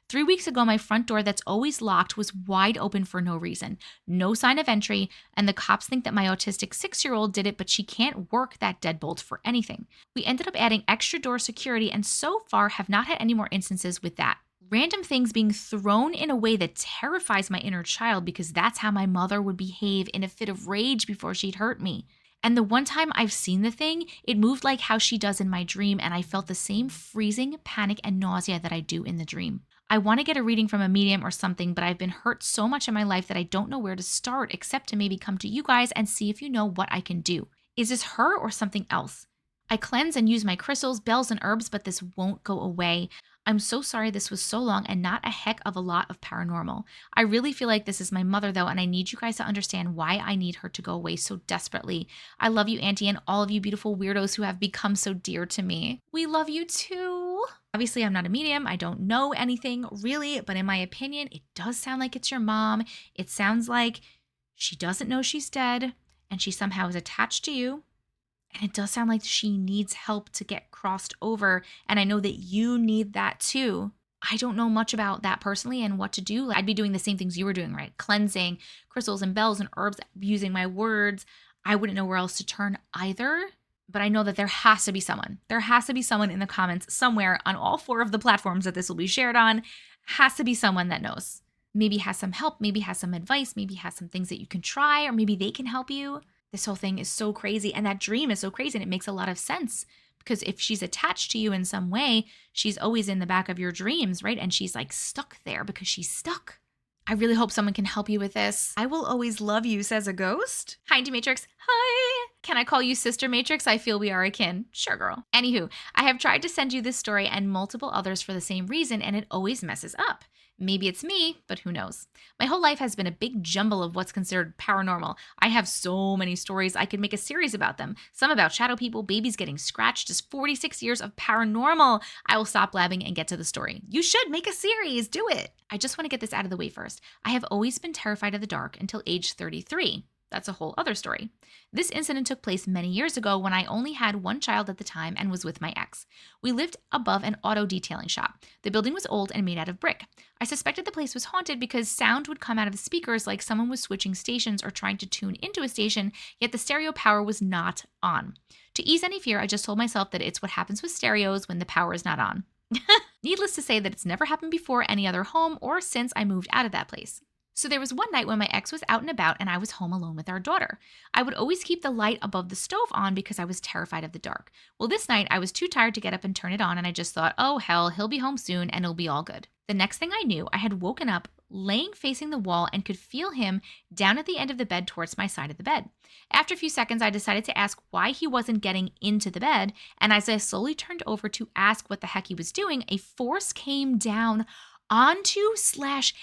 3 weeks ago, my front door that's always locked was wide open for no reason. No sign of entry, and the cops think that my autistic 6-year-old did it, but she can't work that deadbolt for anything. We ended up adding extra door security and so far have not had any more instances with that. Random things being thrown in a way that terrifies my inner child because that's how my mother would behave in a fit of rage before she'd hurt me. And the one time I've seen the thing, it moved like how she does in my dream, and I felt the same freezing, panic, and nausea that I do in the dream. I want to get a reading from a medium or something, but I've been hurt so much in my life that I don't know where to start except to maybe come to you guys and see if you know what I can do. Is this her or something else? I cleanse and use my crystals, bells, and herbs, but this won't go away. I'm so sorry this was so long and not a heck of a lot of paranormal. I really feel like this is my mother, though, and I need you guys to understand why I need her to go away so desperately. I love you, Auntie, and all of you beautiful weirdos who have become so dear to me. We love you too. Obviously, I'm not a medium. I don't know anything really, but in my opinion, it does sound like it's your mom. It sounds like she doesn't know she's dead and she somehow is attached to you. And it does sound like she needs help to get crossed over. And I know that you need that too. I don't know much about that personally and what to do. I'd be doing the same things you were doing, right? Cleansing, crystals and bells and herbs, using my words. I wouldn't know where else to turn either. But I know that there has to be someone. There has to be someone in the comments somewhere on all 4 of the platforms that this will be shared on. Has to be someone that knows. Maybe has some help, maybe has some advice, maybe has some things that you can try, or maybe they can help you. This whole thing is so crazy, and that dream is so crazy, and it makes a lot of sense because if she's attached to you in some way, she's always in the back of your dreams, right? And she's like stuck there because she's stuck. I really hope someone can help you with this. I will always love you, says a ghost. Hi, Auntie Matrix. Hi. Can I call you Sister Matrix? I feel we are akin. Sure, girl. Anywho, I have tried to send you this story and multiple others for the same reason, and it always messes up. Maybe it's me, but who knows? My whole life has been a big jumble of what's considered paranormal. I have so many stories, I could make a series about them. Some about shadow people, babies getting scratched, just 46 years of paranormal. I will stop blabbing and get to the story. You should make a series, do it. I just want to get this out of the way first. I have always been terrified of the dark until age 33. That's a whole other story. This incident took place many years ago when I only had one child at the time and was with my ex. We lived above an auto detailing shop. The building was old and made out of brick. I suspected the place was haunted because sound would come out of the speakers like someone was switching stations or trying to tune into a station, yet the stereo power was not on. To ease any fear, I just told myself that it's what happens with stereos when the power is not on. Needless to say that it's never happened before any other home or since I moved out of that place. So there was one night when my ex was out and about and I was home alone with our daughter. I would always keep the light above the stove on because I was terrified of the dark. Well, this night I was too tired to get up and turn it on and I just thought, oh hell, he'll be home soon and it'll be all good. The next thing I knew, I had woken up laying facing the wall and could feel him down at the end of the bed towards my side of the bed. After a few seconds, I decided to ask why he wasn't getting into the bed, and as I slowly turned over to ask what the heck he was doing, a force came down onto/into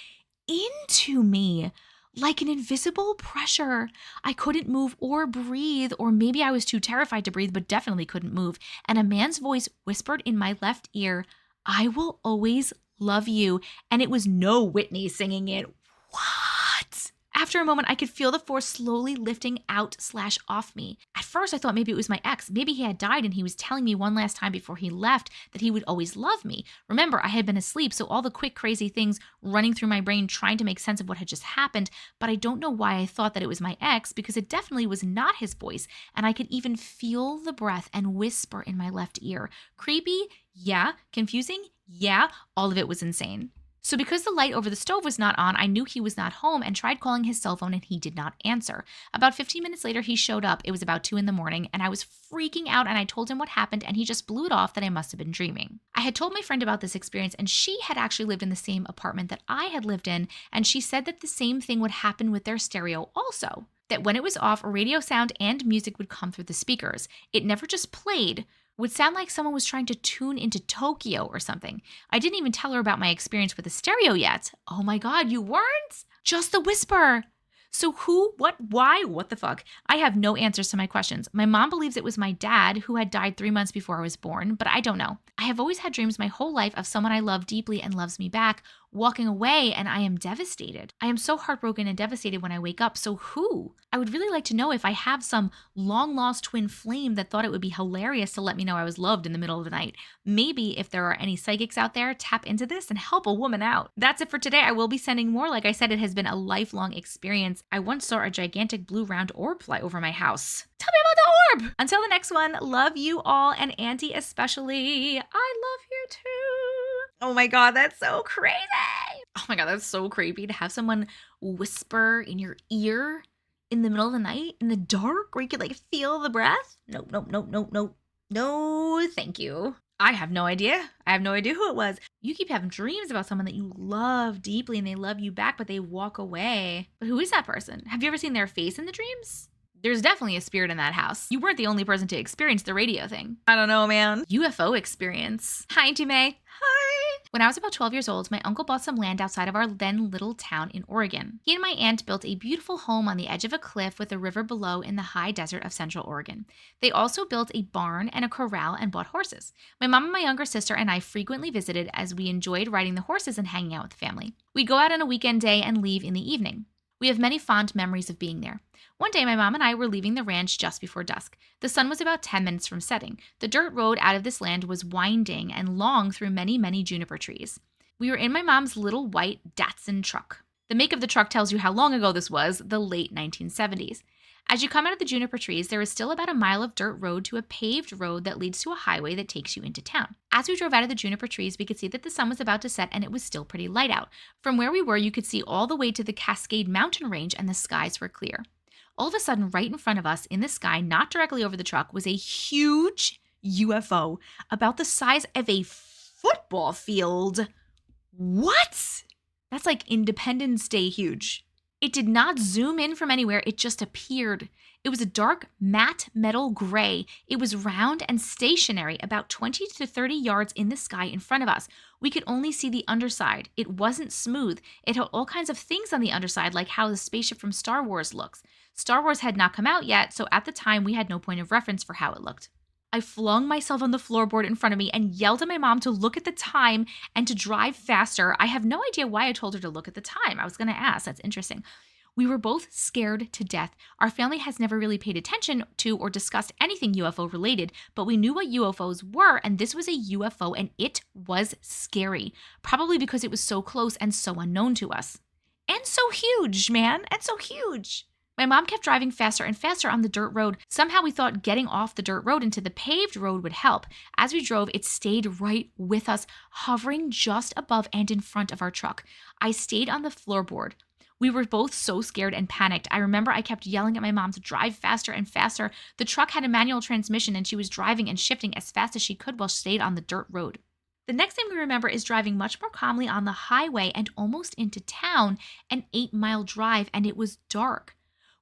me like an invisible pressure. I couldn't move or breathe, or maybe I was too terrified to breathe, but definitely couldn't move. And a man's voice whispered in my left ear, "I will always love you." And it was no Whitney singing it. What? After a moment, I could feel the force slowly lifting out/off me. At first, I thought maybe it was my ex. Maybe he had died and he was telling me one last time before he left that he would always love me. Remember, I had been asleep, so all the quick, crazy things running through my brain trying to make sense of what had just happened, but I don't know why I thought that it was my ex because it definitely was not his voice, and I could even feel the breath and whisper in my left ear. Creepy? Yeah. Confusing? Yeah. All of it was insane. So because the light over the stove was not on, I knew he was not home and tried calling his cell phone and he did not answer. About 15 minutes later, he showed up. It was about 2 a.m. and I was freaking out and I told him what happened and he just blew it off that I must have been dreaming. I had told my friend about this experience and she had actually lived in the same apartment that I had lived in, and she said that the same thing would happen with their stereo also. That when it was off, radio sound and music would come through the speakers. It never just played. Would sound like someone was trying to tune into Tokyo or something. I didn't even tell her about my experience with the stereo yet. Oh my God, you weren't? Just the whisper. So who, what, why, what the fuck? I have no answers to my questions. My mom believes it was my dad who had died 3 months before I was born, but I don't know. I have always had dreams my whole life of someone I love deeply and loves me back walking away, and I am devastated. I am so heartbroken and devastated when I wake up. So who? I would really like to know if I have some long-lost twin flame that thought it would be hilarious to let me know I was loved in the middle of the night. Maybe if there are any psychics out there, tap into this and help a woman out. That's it for today. I will be sending more. Like I said, it has been a lifelong experience. I once saw a gigantic blue round orb fly over my house. Tell me about the orb! Until the next one, love you all, and Auntie especially. I love you too. Oh my God, that's so crazy. Oh my God, that's so creepy to have someone whisper in your ear in the middle of the night in the dark where you could like feel the breath. Nope, nope, nope, nope, nope. No, thank you. I have no idea. I have no idea who it was. You keep having dreams about someone that you love deeply and they love you back, but they walk away. But who is that person? Have you ever seen their face in the dreams? There's definitely a spirit in that house. You weren't the only person to experience the radio thing. I don't know, man. UFO experience. Hi, Auntie May. Hi. When I was about 12 years old, my uncle bought some land outside of our then little town in Oregon. He and my aunt built a beautiful home on the edge of a cliff with a river below in the high desert of Central Oregon. They also built a barn and a corral and bought horses. My mom and my younger sister and I frequently visited as we enjoyed riding the horses and hanging out with the family. We'd go out on a weekend day and leave in the evening. We have many fond memories of being there. One day, my mom and I were leaving the ranch just before dusk. The sun was about 10 minutes from setting. The dirt road out of this land was winding and long through many, many juniper trees. We were in my mom's little white Datsun truck. The make of the truck tells you how long ago this was, the late 1970s. As you come out of the juniper trees, there is still about a mile of dirt road to a paved road that leads to a highway that takes you into town. As we drove out of the juniper trees, we could see that the sun was about to set and it was still pretty light out. From where we were, you could see all the way to the Cascade Mountain Range and the skies were clear. All of a sudden, right in front of us in the sky, not directly over the truck, was a huge UFO about the size of a football field. What? That's like Independence Day huge. It did not zoom in from anywhere, it just appeared. It was a dark, matte metal gray. It was round and stationary, about 20 to 30 yards in the sky in front of us. We could only see the underside. It wasn't smooth. It had all kinds of things on the underside, like how the spaceship from Star Wars looks. Star Wars had not come out yet, so at the time we had no point of reference for how it looked. I flung myself on the floorboard in front of me and yelled at my mom to look at the time and to drive faster. I have no idea why I told her to look at the time. I was going to ask. That's interesting. We were both scared to death. Our family has never really paid attention to or discussed anything UFO related, but we knew what UFOs were, and this was a UFO, and it was scary. Probably because it was so close and so unknown to us. And so huge, man. And so huge. My mom kept driving faster and faster on the dirt road. Somehow we thought getting off the dirt road into the paved road would help. As we drove, it stayed right with us, hovering just above and in front of our truck. I stayed on the floorboard. We were both so scared and panicked. I remember I kept yelling at my mom to drive faster and faster. The truck had a manual transmission and she was driving and shifting as fast as she could while she stayed on the dirt road. The next thing we remember is driving much more calmly on the highway and almost into town, an 8-mile drive, and it was dark.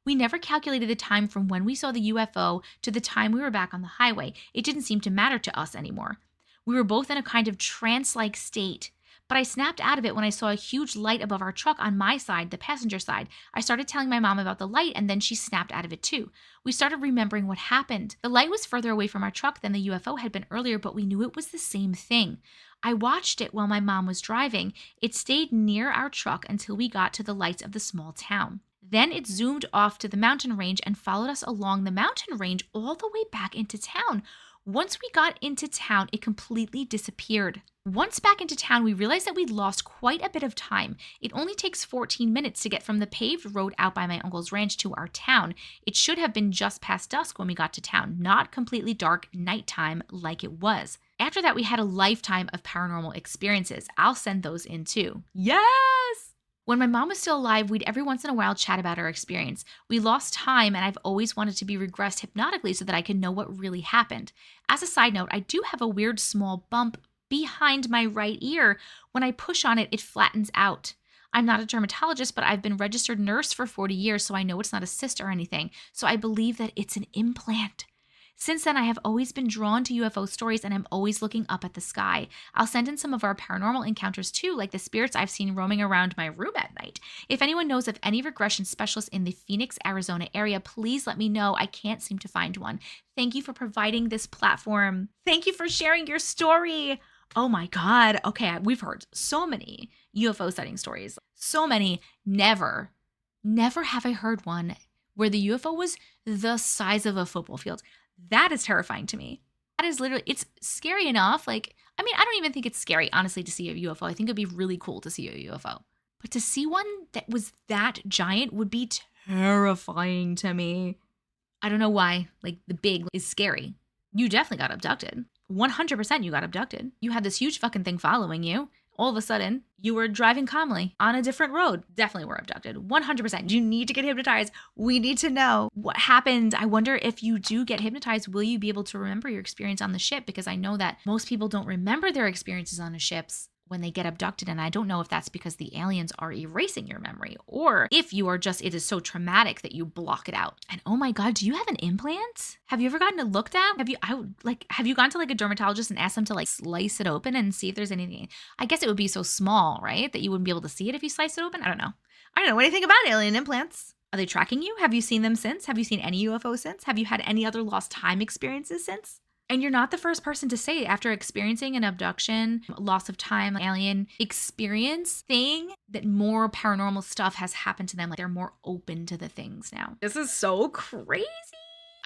We never calculated the time from when we saw the UFO to the time we were back on the highway. It didn't seem to matter to us anymore. We were both in a kind of trance-like state. But I snapped out of it when I saw a huge light above our truck on my side, the passenger side. I started telling my mom about the light, and then she snapped out of it too. We started remembering what happened. The light was further away from our truck than the UFO had been earlier, but we knew it was the same thing. I watched it while my mom was driving. It stayed near our truck until we got to the lights of the small town. Then it zoomed off to the mountain range and followed us along the mountain range all the way back into town. Once we got into town, it completely disappeared. Once back into town, we realized that we'd lost quite a bit of time. It only takes 14 minutes to get from the paved road out by my uncle's ranch to our town. It should have been just past dusk when we got to town, not completely dark nighttime like it was. After that, we had a lifetime of paranormal experiences. I'll send those in too. Yes! When my mom was still alive, we'd every once in a while chat about our experience. We lost time, and I've always wanted to be regressed hypnotically so that I can know what really happened. As a side note, I do have a weird small bump behind my right ear. When I push on it, it flattens out. I'm not a dermatologist, but I've been registered nurse for 40 years, so I know it's not a cyst or anything. So I believe that it's an implant. Since then, I have always been drawn to UFO stories, and I'm always looking up at the sky. I'll send in some of our paranormal encounters too, like the spirits I've seen roaming around my room at night. If anyone knows of any regression specialists in the Phoenix, Arizona area, please let me know. I can't seem to find one. Thank you for providing this platform. Thank you for sharing your story. Oh my God. Okay, we've heard so many UFO sighting stories. So many. Never have I heard one where the UFO was the size of a football field. That is terrifying to me. That is literally, it's scary enough. I don't even think it's scary, honestly, to see a UFO. I think it'd be really cool to see a UFO. But to see one that was that giant would be terrifying to me. I don't know why. The big is scary. You definitely got abducted. 100% you got abducted. You had this huge fucking thing following you. All of a sudden, you were driving calmly on a different road. Definitely were abducted. 100%. You need to get hypnotized. We need to know what happened. I wonder if you do get hypnotized, will you be able to remember your experience on the ship? Because I know that most people don't remember their experiences on the ships. when they get abducted. And I don't know if that's because the aliens are erasing your memory or if you are just, it is so traumatic that you block it out. And oh my God, do you have an implant? Have you ever gotten it looked at? Have you gone to like a dermatologist and asked them to like slice it open and see if there's anything? I guess it would be so small, right? That you wouldn't be able to see it if you slice it open. I don't know. I don't know anything about alien implants. Are they tracking you? Have you seen them since? Have you seen any UFO since? Have you had any other lost time experiences since? And you're not the first person to say after experiencing an abduction, loss of time, alien experience thing, that more paranormal stuff has happened to them. Like they're more open to the things now. This is so crazy.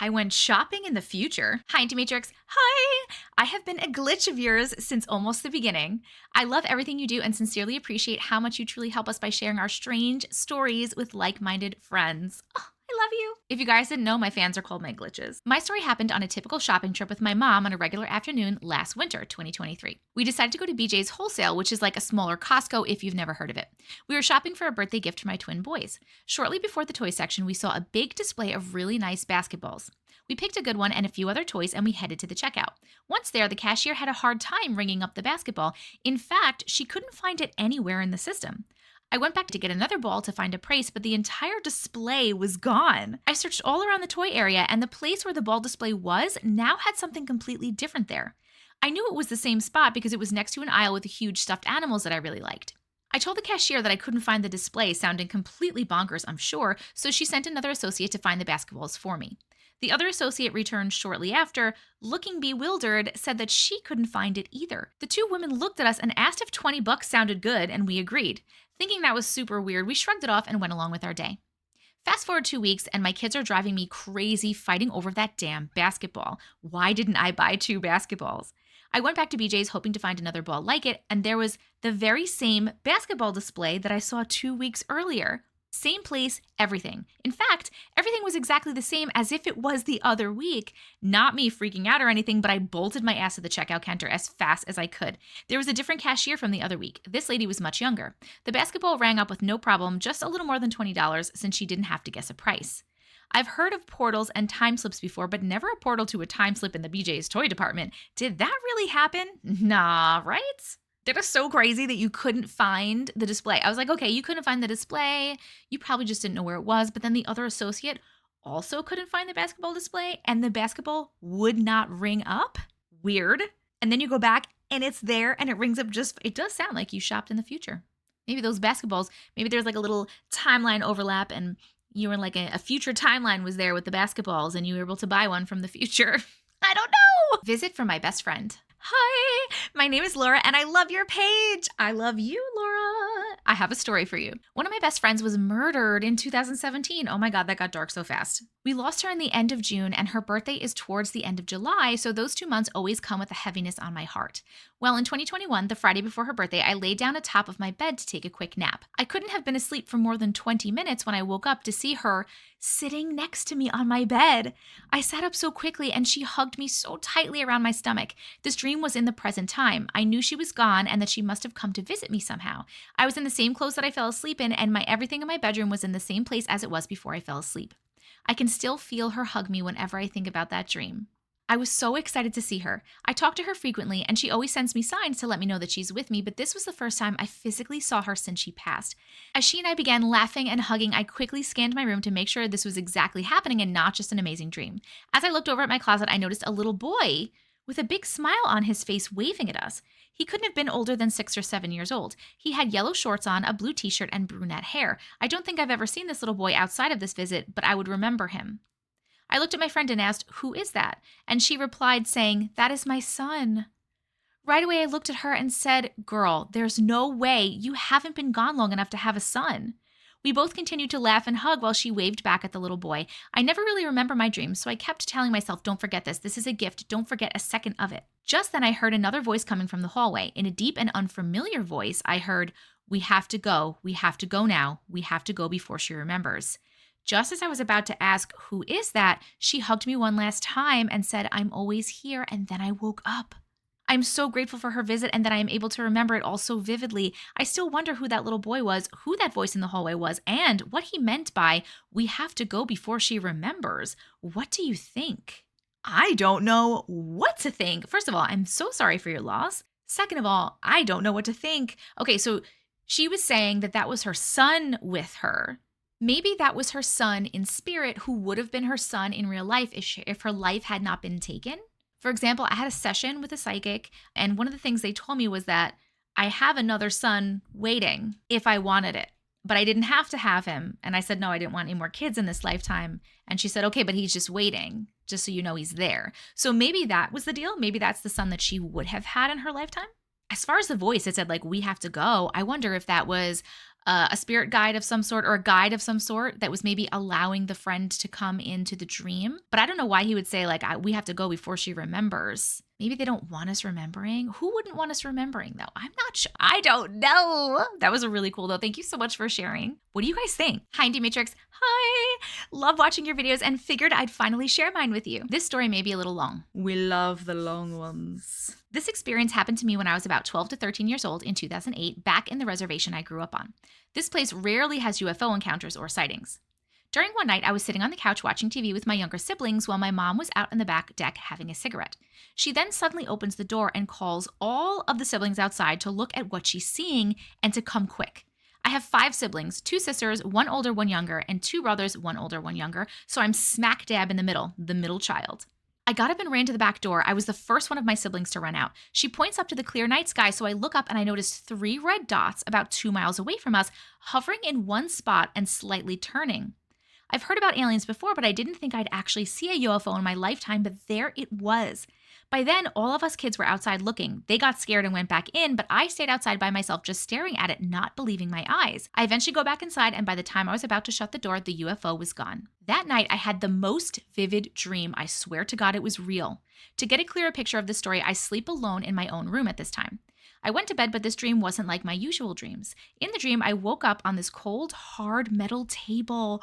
I went shopping in the future. Hi, Auntie Matrix. Hi. I have been a glitch of yours since almost the beginning. I love everything you do and sincerely appreciate how much you truly help us by sharing our strange stories with like-minded friends. Oh, I love you. If you guys didn't know, my fans are called my glitches. My story happened on a typical shopping trip with my mom on a regular afternoon last winter, 2023. We decided to go to BJ's Wholesale, which is like a smaller Costco if you've never heard of it. We were shopping for a birthday gift for my twin boys. Shortly before the toy section, we saw a big display of really nice basketballs. We picked a good one and a few other toys and we headed to the checkout. Once there, the cashier had a hard time ringing up the basketball. In fact, she couldn't find it anywhere in the system. I went back to get another ball to find a price, but the entire display was gone. I searched all around the toy area, and the place where the ball display was now had something completely different there. I knew it was the same spot because it was next to an aisle with huge stuffed animals that I really liked. I told the cashier that I couldn't find the display, sounding completely bonkers, I'm sure, so she sent another associate to find the basketballs for me. The other associate returned shortly after, looking bewildered, said that she couldn't find it either. The two women looked at us and asked if $20 sounded good, and we agreed. Thinking that was super weird, we shrugged it off and went along with our day. Fast forward 2 weeks, and my kids are driving me crazy fighting over that damn basketball. Why didn't I buy 2 basketballs? I went back to BJ's hoping to find another ball like it, and there was the very same basketball display that I saw 2 weeks earlier. Same place, everything. In fact, everything was exactly the same as if it was the other week. Not me freaking out or anything, but I bolted my ass to the checkout counter as fast as I could. There was a different cashier from the other week. This lady was much younger. The basketball rang up with no problem, just a little more than $20 since she didn't have to guess a price. I've heard of portals and time slips before, but never a portal to a time slip in the BJ's toy department. Did that really happen? Nah, right? That is so crazy that you couldn't find the display. I was like, okay, you couldn't find the display. You probably just didn't know where it was. But then the other associate also couldn't find the basketball display and the basketball would not ring up. Weird. And then you go back and it's there and it rings up it does sound like you shopped in the future. Maybe those basketballs, maybe there's like a little timeline overlap and you were in like a future timeline was there with the basketballs and you were able to buy one from the future. I don't know. Visit from my best friend. Hi, my name is Laura and I love your page. I love you, Laura. I have a story for you. One of my best friends was murdered in 2017. Oh my God, that got dark so fast. We lost her in the end of June and her birthday is towards the end of July, so those 2 months always come with a heaviness on my heart. Well, in 2021, the Friday before her birthday, I laid down atop of my bed to take a quick nap. I couldn't have been asleep for more than 20 minutes when I woke up to see her sitting next to me on my bed. I sat up so quickly and she hugged me so tightly around my stomach. This dream was in the present time. I knew she was gone and that she must have come to visit me somehow. I was in the same clothes that I fell asleep in and my everything in my bedroom was in the same place as it was before I fell asleep. I can still feel her hug me whenever I think about that dream. I was so excited to see her. I talk to her frequently and she always sends me signs to let me know that she's with me, but this was the first time I physically saw her since she passed. As she and I began laughing and hugging, I quickly scanned my room to make sure this was exactly happening and not just an amazing dream. As I looked over at my closet, I noticed a little boy with a big smile on his face waving at us. He couldn't have been older than 6 or 7 years old. He had yellow shorts on, a blue t-shirt, and brunette hair. I don't think I've ever seen this little boy outside of this visit, but I would remember him. I looked at my friend and asked, "Who is that?" And she replied saying, "That is my son." Right away, I looked at her and said, "Girl, there's no way you haven't been gone long enough to have a son." We both continued to laugh and hug while she waved back at the little boy. I never really remember my dreams, so I kept telling myself, don't forget this. This is a gift. Don't forget a second of it. Just then, I heard another voice coming from the hallway. In a deep and unfamiliar voice, I heard, "We have to go. We have to go now. We have to go before she remembers." Just as I was about to ask, "Who is that?" she hugged me one last time and said, "I'm always here," and then I woke up. I'm so grateful for her visit and that I am able to remember it all so vividly. I still wonder who that little boy was, who that voice in the hallway was, and what he meant by, "We have to go before she remembers." What do you think? I don't know what to think. First of all, I'm so sorry for your loss. Second of all, I don't know what to think. Okay, so she was saying that that was her son with her. Maybe that was her son in spirit who would have been her son in real life if her life had not been taken. For example, I had a session with a psychic, and one of the things they told me was that I have another son waiting if I wanted it, but I didn't have to have him. And I said, no, I didn't want any more kids in this lifetime. And she said, okay, but he's just waiting, just so you know he's there. So maybe that was the deal. Maybe that's the son that she would have had in her lifetime. As far as the voice, it said like, we have to go. I wonder if that was a spirit guide of some sort or a guide of some sort that was maybe allowing the friend to come into the dream. But I don't know why he would say like, we have to go before she remembers. Maybe they don't want us remembering. Who wouldn't want us remembering though? I'm not sure. I don't know. That was a really cool though. Thank you so much for sharing. What do you guys think? Hi, Indie Matrix. Hi. Love watching your videos and figured I'd finally share mine with you. This story may be a little long. We love the long ones. This experience happened to me when I was about 12 to 13 years old in 2008, back in the reservation I grew up on. This place rarely has UFO encounters or sightings. During one night, I was sitting on the couch watching TV with my younger siblings while my mom was out on the back deck having a cigarette. She then suddenly opens the door and calls all of the siblings outside to look at what she's seeing and to come quick. I have 5 siblings, 2 sisters, 1 older, 1 younger, and 2 brothers, 1 older, 1 younger, so I'm smack dab in the middle child. I got up and ran to the back door. I was the first one of my siblings to run out. She points up to the clear night sky, so I look up and I notice 3 red dots about 2 miles away from us, hovering in one spot and slightly turning. I've heard about aliens before, but I didn't think I'd actually see a UFO in my lifetime, but there it was. By then, all of us kids were outside looking. They got scared and went back in, but I stayed outside by myself just staring at it, not believing my eyes. I eventually go back inside, and by the time I was about to shut the door, the UFO was gone. That night, I had the most vivid dream. I swear to God it was real. To get a clearer picture of the story, I sleep alone in my own room at this time. I went to bed, but this dream wasn't like my usual dreams. In the dream, I woke up on this cold, hard metal table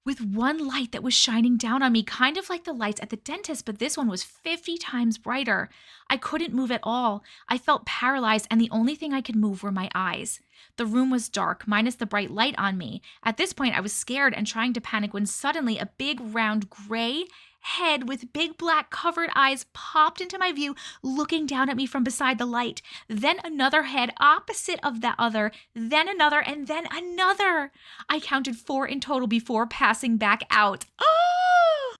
with one light that was shining down on me, kind of like the lights at the dentist, but this one was 50 times brighter. I couldn't move at all. I felt paralyzed, and the only thing I could move were my eyes. The room was dark, minus the bright light on me. At this point, I was scared and trying to panic when suddenly a big, round, gray head with big black covered eyes popped into my view, looking down at me from beside the light. Then another head opposite of the other, then another, and then another. I counted 4 in total before passing back out.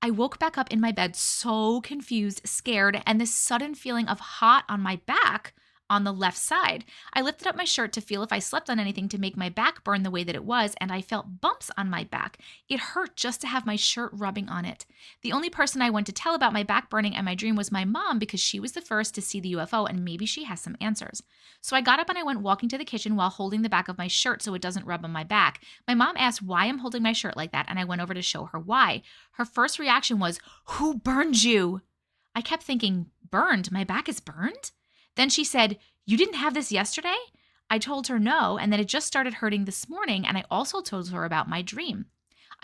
I woke back up in my bed so confused, scared, and this sudden feeling of hot on my back on the left side. I lifted up my shirt to feel if I slept on anything to make my back burn the way that it was, and I felt bumps on my back. It hurt just to have my shirt rubbing on it. The only person I went to tell about my back burning and my dream was my mom, because she was the first to see the UFO and maybe she has some answers. So I got up and I went walking to the kitchen while holding the back of my shirt so it doesn't rub on my back. My mom asked why I'm holding my shirt like that, and I went over to show her why. Her first reaction was, "Who burned you?" I kept thinking, burned? My back is burned? Then she said, "You didn't have this yesterday?" I told her no, and that it just started hurting this morning, and I also told her about my dream.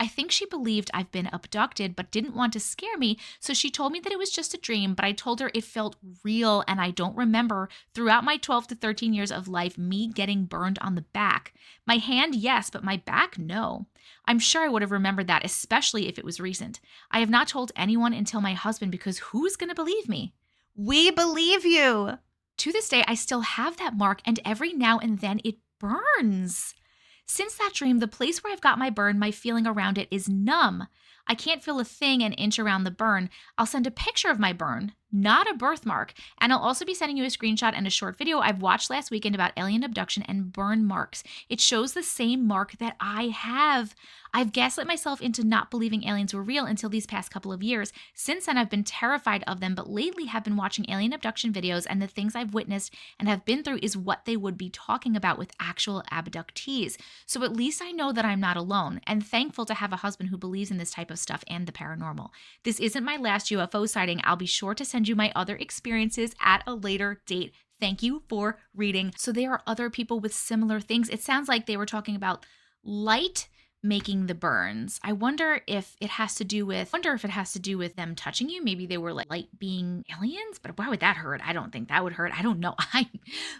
I think she believed I've been abducted but didn't want to scare me, so she told me that it was just a dream, but I told her it felt real, and I don't remember throughout my 12 to 13 years of life me getting burned on the back. My hand, yes, but my back, no. I'm sure I would have remembered that, especially if it was recent. I have not told anyone until my husband, because who's going to believe me? We believe you! To this day, I still have that mark, and every now and then it burns. Since that dream, the place where I've got my burn, my feeling around it is numb. I can't feel a thing an inch around the burn. I'll send a picture of my burn, not a birthmark, and I'll also be sending you a screenshot and a short video I've watched last weekend about alien abduction and burn marks. It shows the same mark that I have. I've gaslit myself into not believing aliens were real until these past couple of years. Since then, I've been terrified of them, but lately have been watching alien abduction videos, and the things I've witnessed and have been through is what they would be talking about with actual abductees. So at least I know that I'm not alone, and thankful to have a husband who believes in this type of stuff and the paranormal. This isn't my last UFO sighting. I'll be sure to send you my other experiences at a later date. Thank you for reading. So there are other people with similar things. It sounds like they were talking about light making the burns. I wonder if it has to do with them touching you. Maybe they were like light being aliens, but why would that hurt? I don't think that would hurt. I don't know. I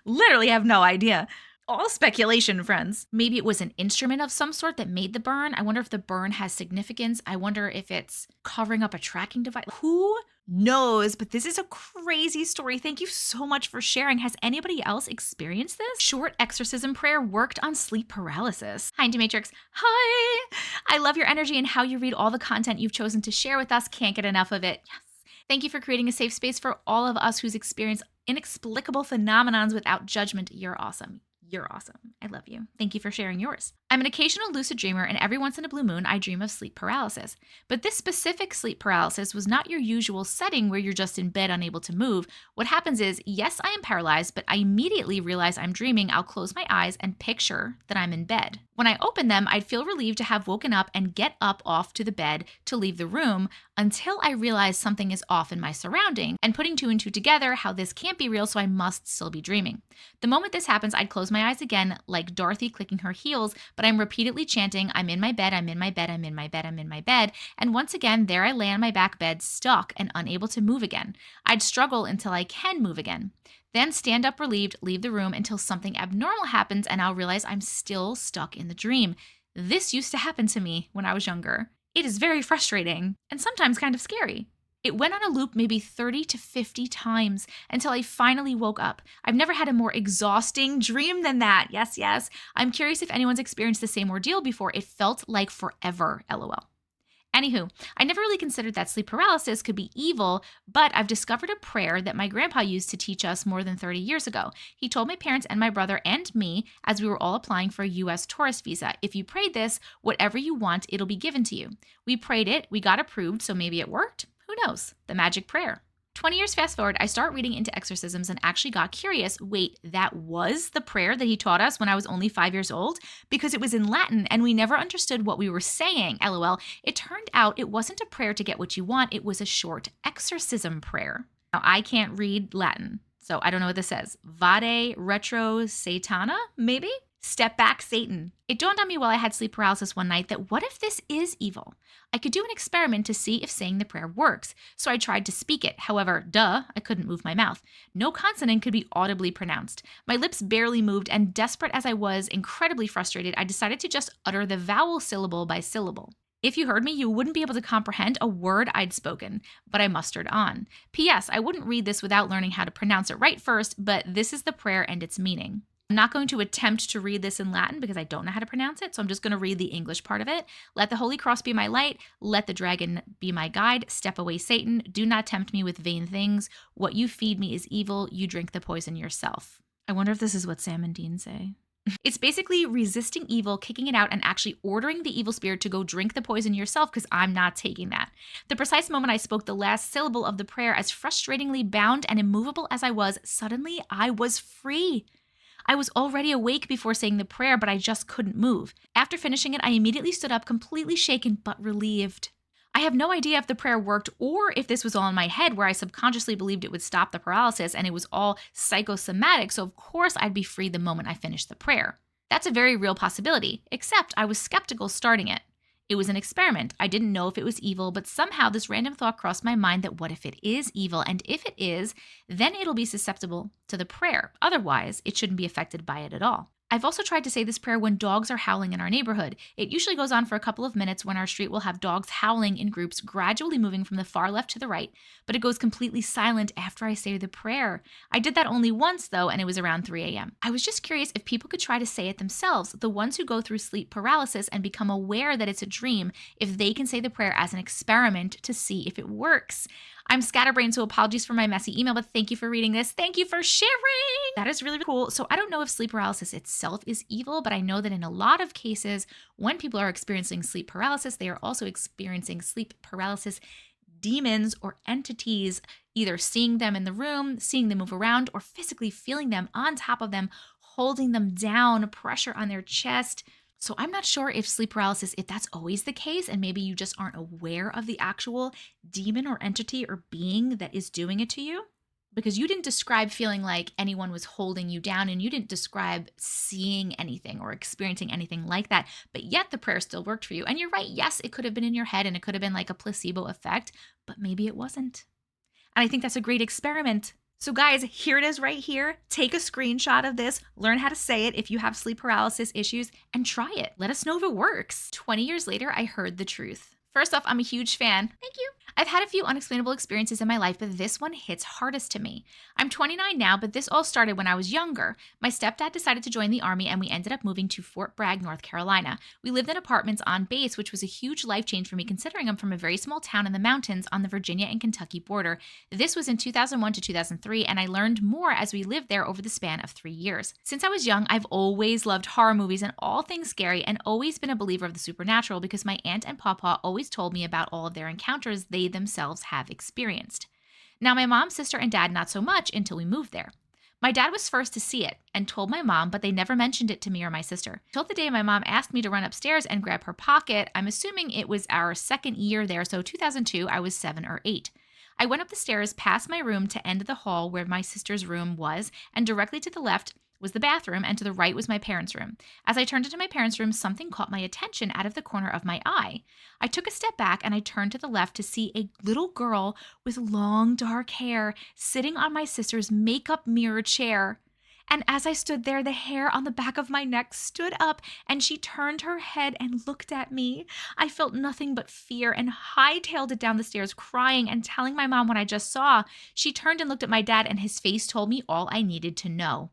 literally have no idea. All speculation, friends. Maybe it was an instrument of some sort that made the burn. I wonder if the burn has significance. I wonder if it's covering up a tracking device. Who knows, but this is a crazy story. Thank you so much for sharing. Has anybody else experienced this? Short exorcism prayer worked on sleep paralysis. Hi, Matrix. Hi. I love your energy and how you read all the content you've chosen to share with us. Can't get enough of it. Yes. Thank you for creating a safe space for all of us who's experienced inexplicable phenomenons without judgment. You're awesome. You're awesome. I love you. Thank you for sharing yours. I'm an occasional lucid dreamer, and every once in a blue moon, I dream of sleep paralysis. But this specific sleep paralysis was not your usual setting where you're just in bed unable to move. What happens is, yes, I am paralyzed, but I immediately realize I'm dreaming. I'll close my eyes and picture that I'm in bed. When I open them, I'd feel relieved to have woken up and get up off to the bed to leave the room until I realize something is off in my surrounding and putting two and two together, how this can't be real, so I must still be dreaming. The moment this happens, I'd close my eyes again like Dorothy clicking her heels, but I'm repeatedly chanting, I'm in my bed, I'm in my bed, I'm in my bed, I'm in my bed. And once again, there I lay on my back bed, stuck and unable to move again. I'd struggle until I can move again. Then stand up relieved, leave the room until something abnormal happens and I'll realize I'm still stuck in the dream. This used to happen to me when I was younger. It is very frustrating and sometimes kind of scary. It went on a loop maybe 30 to 50 times until I finally woke up. I've never had a more exhausting dream than that. Yes, yes. I'm curious if anyone's experienced the same ordeal before. It felt like forever, LOL. Anywho, I never really considered that sleep paralysis could be evil, but I've discovered a prayer that my grandpa used to teach us more than 30 years ago. He told my parents and my brother and me, as we were all applying for a U.S. tourist visa, if you pray this, whatever you want, it'll be given to you. We prayed it, we got approved, so maybe it worked? Who knows? The magic prayer. 20 years fast forward, I start reading into exorcisms and actually got curious. Wait, that was the prayer that he taught us when I was only 5 years old? Because it was in Latin and we never understood what we were saying, LOL. It turned out it wasn't a prayer to get what you want. It was a short exorcism prayer. Now, I can't read Latin, so I don't know what this says. Vade retro satana, maybe? Step back, Satan. It dawned on me while I had sleep paralysis one night that what if this is evil? I could do an experiment to see if saying the prayer works, so I tried to speak it. However, I couldn't move my mouth. No consonant could be audibly pronounced. My lips barely moved, and desperate as I was, incredibly frustrated, I decided to just utter the vowel syllable by syllable. If you heard me, you wouldn't be able to comprehend a word I'd spoken, but I mustered on. P.S. I wouldn't read this without learning how to pronounce it right first, but this is the prayer and its meaning. I'm not going to attempt to read this in Latin because I don't know how to pronounce it, so I'm just going to read the English part of it. Let the Holy Cross be my light. Let the dragon be my guide. Step away, Satan. Do not tempt me with vain things. What you feed me is evil. You drink the poison yourself. I wonder if this is what Sam and Dean say. It's basically resisting evil, kicking it out, and actually ordering the evil spirit to go drink the poison yourself because I'm not taking that. The precise moment I spoke the last syllable of the prayer, as frustratingly bound and immovable as I was, suddenly I was free. I was already awake before saying the prayer, but I just couldn't move. After finishing it, I immediately stood up, completely shaken but relieved. I have no idea if the prayer worked or if this was all in my head where I subconsciously believed it would stop the paralysis and it was all psychosomatic, so of course I'd be free the moment I finished the prayer. That's a very real possibility, except I was skeptical starting it. It was an experiment. I didn't know if it was evil, but somehow this random thought crossed my mind that what if it is evil? And if it is, then it'll be susceptible to the prayer. Otherwise, it shouldn't be affected by it at all. I've also tried to say this prayer when dogs are howling in our neighborhood. It usually goes on for a couple of minutes when our street will have dogs howling in groups, gradually moving from the far left to the right, but it goes completely silent after I say the prayer. I did that only once though, and it was around 3 a.m. I was just curious if people could try to say it themselves, the ones who go through sleep paralysis and become aware that it's a dream, if they can say the prayer as an experiment to see if it works. I'm scatterbrained, so apologies for my messy email, but thank you for reading this. Thank you for sharing. That is really cool. So I don't know if sleep paralysis itself is evil, but I know that in a lot of cases, when people are experiencing sleep paralysis, they are also experiencing sleep paralysis demons or entities, either seeing them in the room, seeing them move around, or physically feeling them on top of them, holding them down, pressure on their chest. So I'm not sure if sleep paralysis, if that's always the case, and maybe you just aren't aware of the actual demon or entity or being that is doing it to you. Because you didn't describe feeling like anyone was holding you down, and you didn't describe seeing anything or experiencing anything like that, but yet the prayer still worked for you. And you're right, yes, it could have been in your head and it could have been like a placebo effect, but maybe it wasn't. And I think that's a great experiment. So guys, here it is right here. Take a screenshot of this, learn how to say it if you have sleep paralysis issues, and try it. Let us know if it works. 20 years later, I heard the truth. First off, I'm a huge fan. Thank you. I've had a few unexplainable experiences in my life, but this one hits hardest to me. I'm 29 now, but this all started when I was younger. My stepdad decided to join the Army, and we ended up moving to Fort Bragg, North Carolina. We lived in apartments on base, which was a huge life change for me considering I'm from a very small town in the mountains on the Virginia and Kentucky border. This was in 2001 to 2003, and I learned more as we lived there over the span of 3 years. Since I was young, I've always loved horror movies and all things scary, and always been a believer of the supernatural because my aunt and pawpaw always told me about all of their encounters they themselves have experienced. Now, my mom, sister, and dad not so much until we moved there. My dad was first to see it and told my mom, but they never mentioned it to me or my sister. Till the day my mom asked me to run upstairs and grab her pocket. I'm assuming it was our second year there, so 2002, I was 7 or 8. I went up the stairs past my room to end the hall where my sister's room was, and directly to the left was the bathroom, and to the right was my parents' room. As I turned into my parents' room, something caught my attention out of the corner of my eye. I took a step back and I turned to the left to see a little girl with long dark hair sitting on my sister's makeup mirror chair. And as I stood there, the hair on the back of my neck stood up and she turned her head and looked at me. I felt nothing but fear and hightailed it down the stairs, crying and telling my mom what I just saw. She turned and looked at my dad, and his face told me all I needed to know.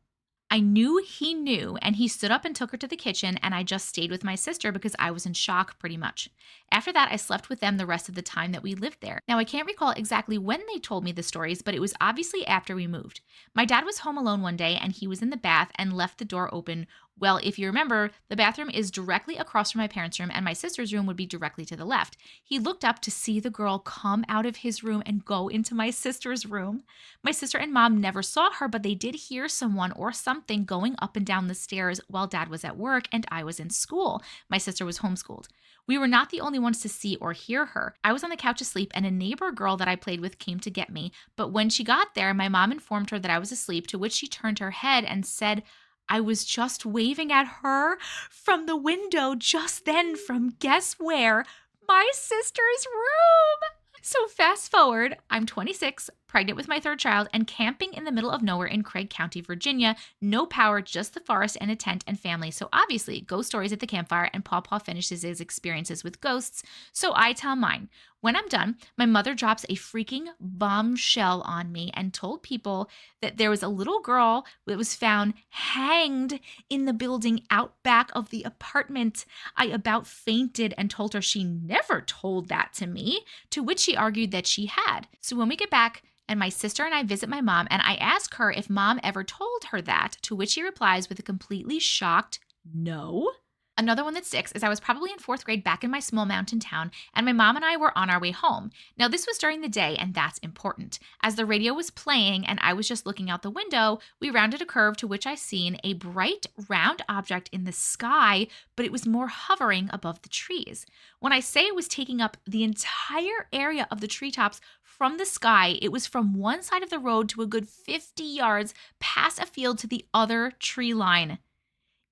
I knew he knew, and he stood up and took her to the kitchen, and I just stayed with my sister because I was in shock pretty much. After that, I slept with them the rest of the time that we lived there. Now, I can't recall exactly when they told me the stories, but it was obviously after we moved. My dad was home alone one day, and he was in the bath and left the door open. Well, if you remember, the bathroom is directly across from my parents' room, and my sister's room would be directly to the left. He looked up to see the girl come out of his room and go into my sister's room. My sister and mom never saw her, but they did hear someone or something going up and down the stairs while dad was at work and I was in school. My sister was homeschooled. We were not the only ones to see or hear her. I was on the couch asleep, and a neighbor girl that I played with came to get me. But when she got there, my mom informed her that I was asleep, to which she turned her head and said, I was just waving at her from the window just then from guess where? My sister's room. So fast forward, I'm 26, pregnant with my third child, and camping in the middle of nowhere in Craig County, Virginia. No power, just the forest and a tent and family. So obviously, ghost stories at the campfire, and Pawpaw finishes his experiences with ghosts. So I tell mine. When I'm done, my mother drops a freaking bombshell on me and told people that there was a little girl that was found hanged in the building out back of the apartment. I about fainted and told her she never told that to me, to which she argued that she had. So when we get back, and my sister and I visit my mom, and I ask her if mom ever told her that, to which she replies with a completely shocked no. Another one that sticks is I was probably in 4th grade back in my small mountain town, and my mom and I were on our way home. Now, this was during the day, and that's important. As the radio was playing and I was just looking out the window, we rounded a curve, to which I seen a bright, round object in the sky, but it was more hovering above the trees. When I say it was taking up the entire area of the treetops from the sky, it was from one side of the road to a good 50 yards past a field to the other tree line.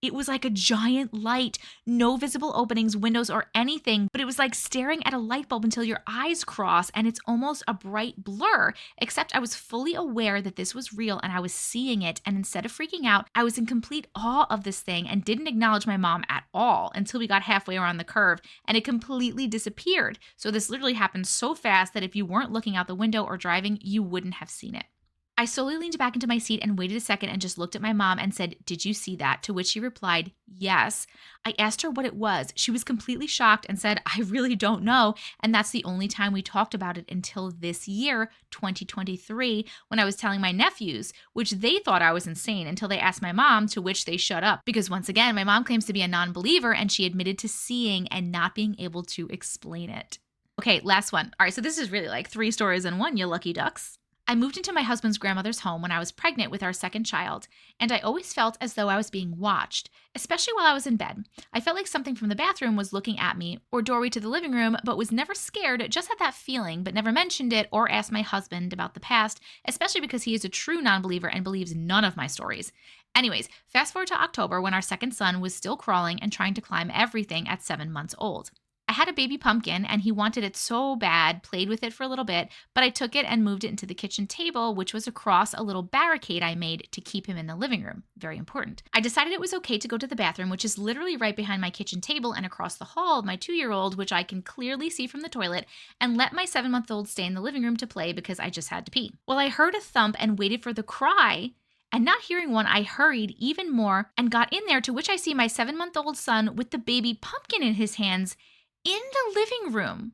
It was like a giant light, no visible openings, windows, or anything, but it was like staring at a light bulb until your eyes cross, and it's almost a bright blur, except I was fully aware that this was real and I was seeing it, and instead of freaking out, I was in complete awe of this thing and didn't acknowledge my mom at all until we got halfway around the curve, and it completely disappeared. So this literally happened so fast that if you weren't looking out the window or driving, you wouldn't have seen it. I slowly leaned back into my seat and waited a second and just looked at my mom and said, "Did you see that?" To which she replied, "Yes." I asked her what it was. She was completely shocked and said, "I really don't know." And that's the only time we talked about it until this year, 2023, when I was telling my nephews, which they thought I was insane until they asked my mom, to which they shut up. Because once again, my mom claims to be a non-believer, and she admitted to seeing and not being able to explain it. Okay, last one. All right, so this is really like 3 stories in one, you lucky ducks. I moved into my husband's grandmother's home when I was pregnant with our second child, and I always felt as though I was being watched, especially while I was in bed. I felt like something from the bathroom was looking at me, or doorway to the living room, but was never scared, just had that feeling, but never mentioned it or asked my husband about the past, especially because he is a true non-believer and believes none of my stories. Anyways, fast forward to October when our second son was still crawling and trying to climb everything at 7 months old. I had a baby pumpkin and he wanted it so bad, played with it for a little bit, but I took it and moved it into the kitchen table, which was across a little barricade I made to keep him in the living room. Very important. I decided it was okay to go to the bathroom, which is literally right behind my kitchen table and across the hall of my 2-year-old, which I can clearly see from the toilet, and let my 7-month-old stay in the living room to play because I just had to pee. Well, I heard a thump and waited for the cry. And not hearing one, I hurried even more and got in there, to which I see my 7-month-old son with the baby pumpkin in his hands in the living room.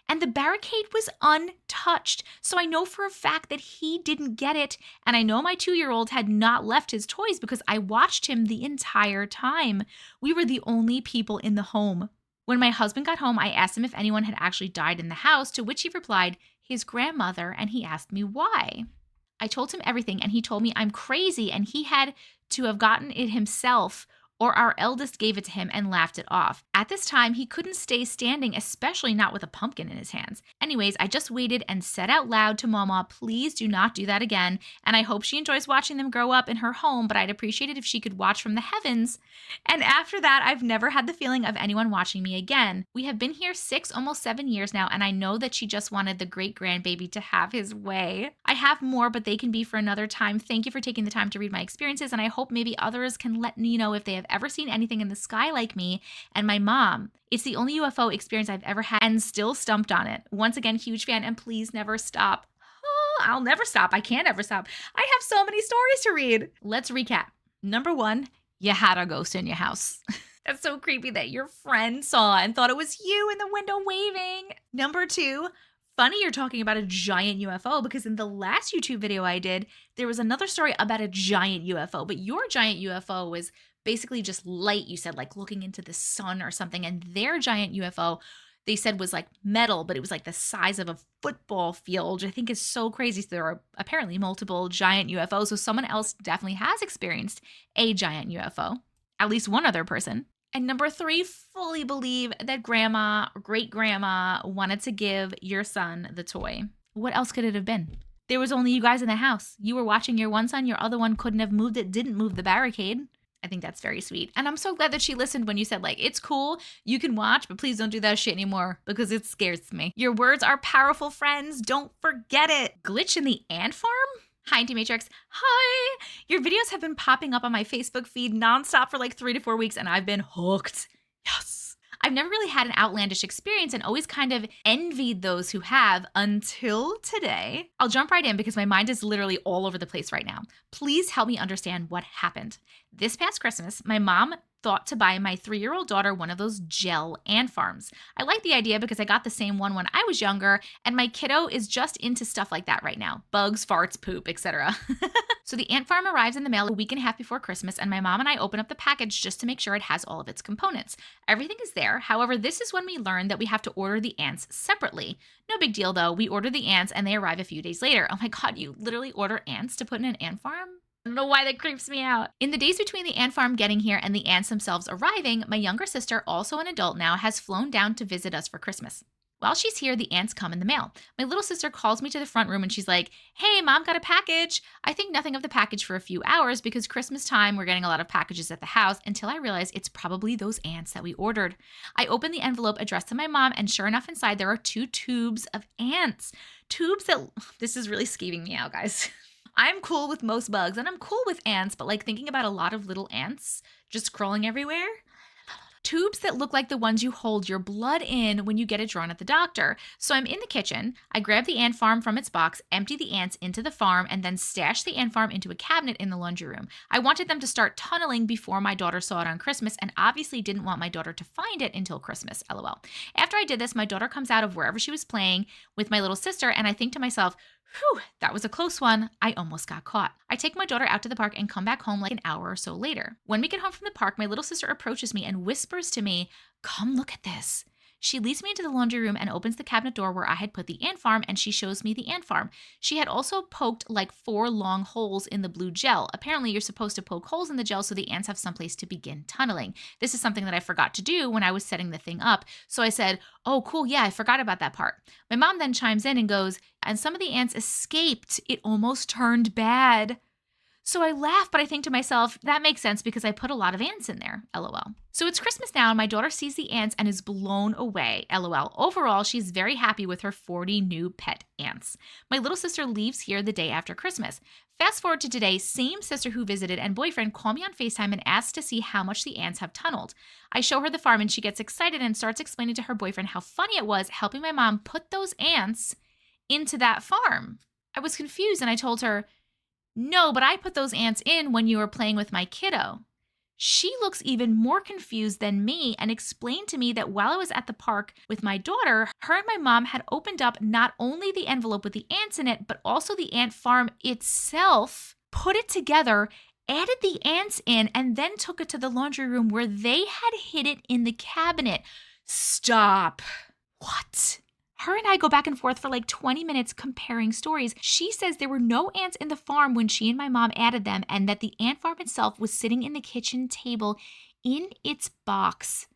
And the barricade was untouched. So I know for a fact that he didn't get it. And I know my 2-year-old had not left his toys because I watched him the entire time. We were the only people in the home. When my husband got home, I asked him if anyone had actually died in the house, to which he replied, his grandmother, and he asked me why. I told him everything, and he told me I'm crazy and he had to have gotten it himself, or our eldest gave it to him and laughed it off. At this time, he couldn't stay standing, especially not with a pumpkin in his hands. Anyways, I just waited and said out loud to Mama, please do not do that again. And I hope she enjoys watching them grow up in her home, but I'd appreciate it if she could watch from the heavens. And after that, I've never had the feeling of anyone watching me again. We have been here 6, almost 7 years now, and I know that she just wanted the great grandbaby to have his way. I have more, but they can be for another time. Thank you for taking the time to read my experiences, and I hope maybe others can let me know if they have ever seen anything in the sky like me and my mom. It's the only UFO experience I've ever had and still stumped on it. Once again, huge fan, and please never stop. Oh, I'll never stop. I can't ever stop. I have so many stories to read. Let's recap. Number 1, you had a ghost in your house. That's so creepy that your friend saw and thought it was you in the window waving. Number 2, funny you're talking about a giant UFO, because in the last YouTube video I did, there was another story about a giant UFO, but your giant UFO was basically just light, you said, like looking into the sun or something. And their giant UFO, they said, was like metal, but it was like the size of a football field, which I think is so crazy. So there are apparently multiple giant UFOs. So someone else definitely has experienced a giant UFO, at least one other person. And number 3, fully believe that grandma, great grandma wanted to give your son the toy. What else could it have been? There was only you guys in the house. You were watching your one son, your other one couldn't have moved it, didn't move the barricade. I think that's very sweet. And I'm so glad that she listened when you said, like, it's cool, you can watch, but please don't do that shit anymore because it scares me. Your words are powerful, friends. Don't forget it. Glitch in the ant farm? Hi, Auntie Matrix. Hi. Your videos have been popping up on my Facebook feed nonstop for like 3 to 4 weeks, and I've been hooked. Yes. I've never really had an outlandish experience and always kind of envied those who have until today. I'll jump right in because my mind is literally all over the place right now. Please help me understand what happened. This past Christmas, my mom thought to buy my 3-year-old daughter one of those gel ant farms. I like the idea because I got the same one when I was younger, and my kiddo is just into stuff like that right now. Bugs, farts, poop, etc. So the ant farm arrives in the mail a week and a half before Christmas, and my mom and I open up the package just to make sure it has all of its components. Everything is there. However, this is when we learn that we have to order the ants separately. No big deal though. We order the ants and they arrive a few days later. Oh my God, you literally order ants to put in an ant farm? I don't know why that creeps me out. In the days between the ant farm getting here and the ants themselves arriving, my younger sister, also an adult now, has flown down to visit us for Christmas. While she's here, the ants come in the mail. My little sister calls me to the front room and she's like, hey, Mom got a package. I think nothing of the package for a few hours because Christmas time, we're getting a lot of packages at the house, until I realize it's probably those ants that we ordered. I open the envelope addressed to my mom, and sure enough, inside there are 2 tubes of ants. Tubes that, this is really skeeving me out, guys. I'm cool with most bugs and I'm cool with ants, but like thinking about a lot of little ants just crawling everywhere. Tubes that look like the ones you hold your blood in when you get it drawn at the doctor. So I'm in the kitchen. I grab the ant farm from its box, empty the ants into the farm, and then stash the ant farm into a cabinet in the laundry room. I wanted them to start tunneling before my daughter saw it on Christmas, and obviously didn't want my daughter to find it until Christmas, LOL. After I did this, my daughter comes out of wherever she was playing with my little sister, and I think to myself, whew, that was a close one. I almost got caught. I take my daughter out to the park and come back home like an hour or so later. When we get home from the park, my little sister approaches me and whispers to me, come look at this. She leads me into the laundry room and opens the cabinet door where I had put the ant farm, and she shows me the ant farm. She had also poked like 4 long holes in the blue gel. Apparently, you're supposed to poke holes in the gel so the ants have someplace to begin tunneling. This is something that I forgot to do when I was setting the thing up. So I said, oh, cool, yeah, I forgot about that part. My mom then chimes in and goes, and some of the ants escaped. It almost turned bad. So I laugh, but I think to myself, that makes sense because I put a lot of ants in there, lol. So it's Christmas now, and my daughter sees the ants and is blown away, lol. Overall, she's very happy with her 40 new pet ants. My little sister leaves here the day after Christmas. Fast forward to today, same sister who visited and boyfriend call me on FaceTime and ask to see how much the ants have tunneled. I show her the farm and she gets excited and starts explaining to her boyfriend how funny it was helping my mom put those ants into that farm. I was confused and I told her, no, but I put those ants in when you were playing with my kiddo. She looks even more confused than me and explained to me that while I was at the park with my daughter, her and my mom had opened up not only the envelope with the ants in it, but also the ant farm itself, put it together, added the ants in, and then took it to the laundry room where they had hid it in the cabinet. Stop. What? Her and I go back and forth for like 20 minutes comparing stories. She says there were no ants in the farm when she and my mom added them, and that the ant farm itself was sitting in the kitchen table in its box.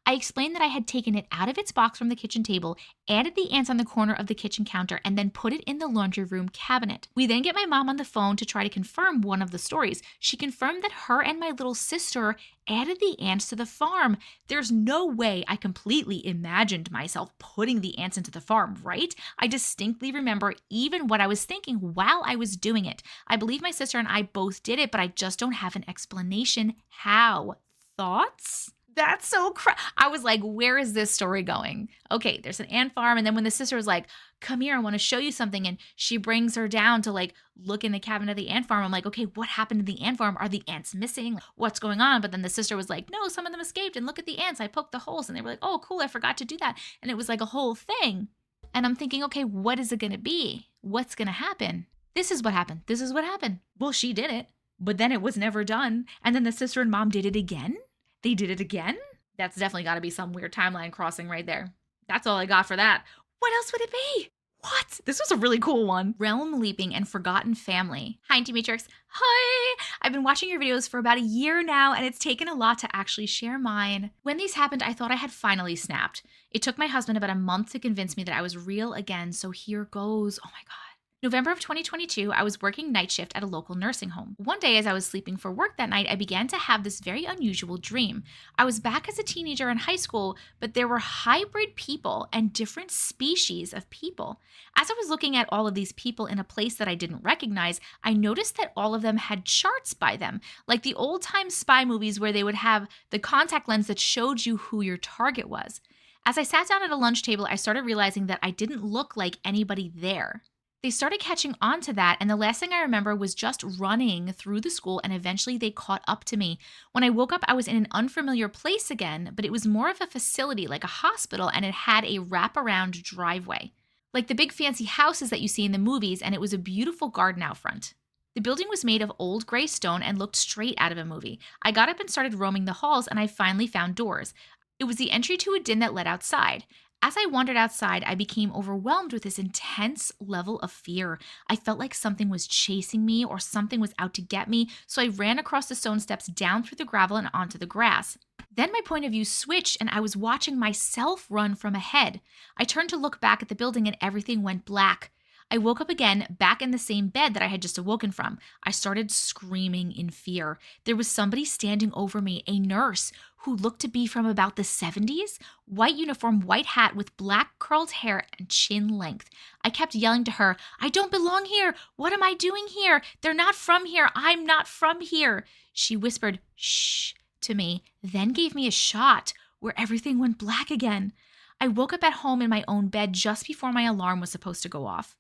I explained that I had taken it out of its box from the kitchen table, added the ants on the corner of the kitchen counter, and then put it in the laundry room cabinet. We then get my mom on the phone to try to confirm one of the stories. She confirmed that her and my little sister added the ants to the farm. There's no way I completely imagined myself putting the ants into the farm, right? I distinctly remember even what I was thinking while I was doing it. I believe my sister and I both did it, but I just don't have an explanation how. Thoughts? That's so I was like, where is this story going? Okay, there's an ant farm. And then when the sister was like, come here, I want to show you something. And she brings her down to like look in the cabinet of the ant farm. I'm like, okay, what happened to the ant farm? Are the ants missing? What's going on? But then the sister was like, no, some of them escaped. And look at the ants. I poked the holes. And they were like, oh, cool. I forgot to do that. And it was like a whole thing. And I'm thinking, okay, what is it going to be? What's going to happen? This is what happened. This is what happened. Well, she did it, but then it was never done. And then the sister and mom did it again. They did it again? That's definitely got to be some weird timeline crossing right there. That's all I got for that. What else would it be? What? This was a really cool one. Realm Leaping and Forgotten Family. Hi, Auntie Matrix. Hi! I've been watching your videos for about a year now, and it's taken a lot to actually share mine. When these happened, I thought I had finally snapped. It took my husband about a month to convince me that I was real again, so here goes. Oh my God. November of 2022, I was working night shift at a local nursing home. One day as I was sleeping for work that night, I began to have this very unusual dream. I was back as a teenager in high school, but there were hybrid people and different species of people. As I was looking at all of these people in a place that I didn't recognize, I noticed that all of them had charts by them, like the old-time spy movies where they would have the contact lens that showed you who your target was. As I sat down at a lunch table, I started realizing that I didn't look like anybody there. They started catching on to that, and the last thing I remember was just running through the school, and eventually they caught up to me. When I woke up, I was in an unfamiliar place again, but it was more of a facility, like a hospital, and it had a wraparound driveway, like the big fancy houses that you see in the movies, and it was a beautiful garden out front. The building was made of old gray stone and looked straight out of a movie. I got up and started roaming the halls, and I finally found doors. It was the entry to a den that led outside. As I wandered outside, I became overwhelmed with this intense level of fear. I felt like something was chasing me or something was out to get me, so I ran across the stone steps down through the gravel and onto the grass. Then my point of view switched and I was watching myself run from ahead. I turned to look back at the building and everything went black. I woke up again, back in the same bed that I had just awoken from. I started screaming in fear. There was somebody standing over me, a nurse, who looked to be from about the 70s, white uniform, white hat with black curled hair and chin length. I kept yelling to her, I don't belong here. What am I doing here? They're not from here. I'm not from here. She whispered, shh, to me, then gave me a shot where everything went black again. I woke up at home in my own bed just before my alarm was supposed to go off.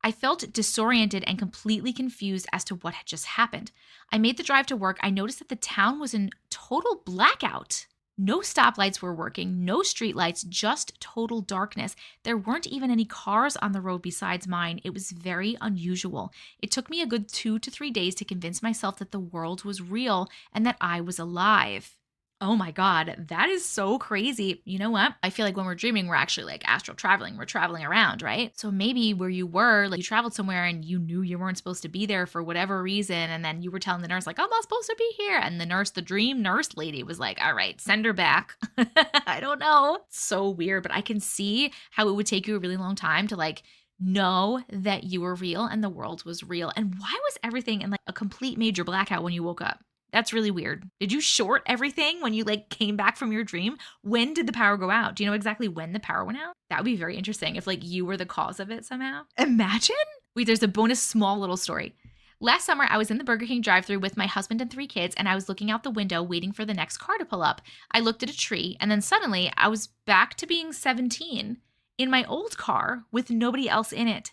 I felt disoriented and completely confused as to what had just happened. I made the drive to work. I noticed that the town was in total blackout. No stoplights were working, no streetlights, just total darkness. There weren't even any cars on the road besides mine. It was very unusual. It took me a good 2 to 3 days to convince myself that the world was real and that I was alive. Oh my God, that is so crazy. You know what? I feel like when we're dreaming, we're actually like astral traveling. We're traveling around, right? So maybe where you were, like you traveled somewhere and you knew you weren't supposed to be there for whatever reason. And then you were telling the nurse like, I'm not supposed to be here. And the nurse, the dream nurse lady was like, all right, send her back. I don't know. It's so weird, but I can see how it would take you a really long time to like know that you were real and the world was real. And why was everything in like a complete major blackout when you woke up? That's really weird. Did you short everything when you like came back from your dream? When did the power go out? Do you know exactly when the power went out? That would be very interesting if like you were the cause of it somehow. Imagine. Wait, there's a bonus small little story. Last summer, I was in the Burger King drive-thru with my husband and 3 kids, and I was looking out the window waiting for the next car to pull up. I looked at a tree, and then suddenly I was back to being 17 in my old car with nobody else in it.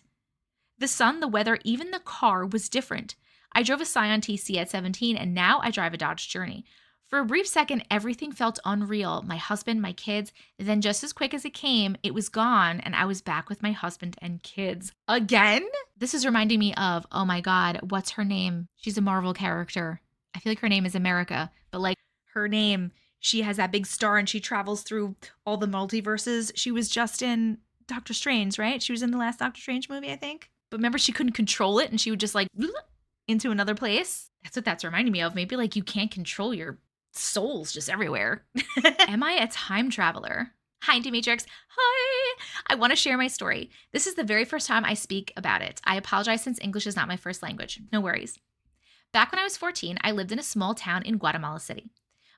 The sun, the weather, even the car was different. I drove a Scion TC at 17, and now I drive a Dodge Journey. For a brief second, everything felt unreal. My husband, my kids. Then just as quick as it came, it was gone, and I was back with my husband and kids. Again? This is reminding me of, oh my God, what's her name? She's a Marvel character. I feel like her name is America, but like her name, she has that big star and she travels through all the multiverses. She was just in Doctor Strange, right? She was in the last Doctor Strange movie, I think. But remember, she couldn't control it and she would just like into another place. That's what that's reminding me of. Maybe like you can't control your souls just everywhere. Am I a time traveler? Hi, Auntie Matrix. Hi. I want to share my story. This is the very first time I speak about it. I apologize since English is not my first language. No worries. Back when I was 14, I lived in a small town in Guatemala City.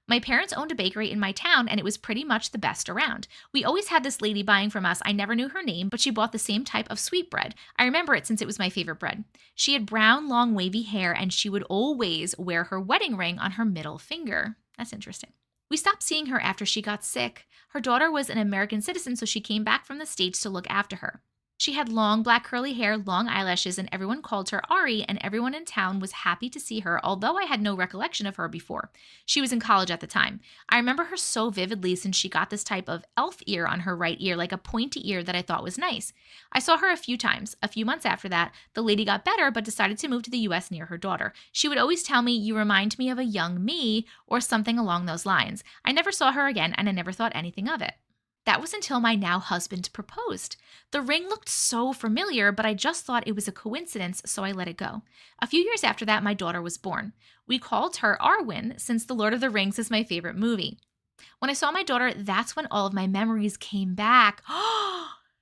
My parents owned a bakery in my town, and it was pretty much the best around. We always had this lady buying from us. I never knew her name, but she bought the same type of sweetbread. I remember it since it was my favorite bread. She had brown, long, wavy hair, and she would always wear her wedding ring on her middle finger. That's interesting. We stopped seeing her after she got sick. Her daughter was an American citizen, so she came back from the States to look after her. She had long, black curly hair, long eyelashes, and everyone called her Ari, and everyone in town was happy to see her, although I had no recollection of her before. She was in college at the time. I remember her so vividly since she got this type of elf ear on her right ear, like a pointy ear that I thought was nice. I saw her a few times. A few months after that, the lady got better but decided to move to the U.S. near her daughter. She would always tell me, "You remind me of a young me," or something along those lines. I never saw her again, and I never thought anything of it. That was until my now husband proposed. The ring looked so familiar, but I just thought it was a coincidence, so I let it go. A few years after that, my daughter was born. We called her Arwen, since The Lord of the Rings is my favorite movie. When I saw my daughter, that's when all of my memories came back.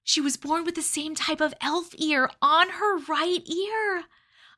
She was born with the same type of elf ear on her right ear.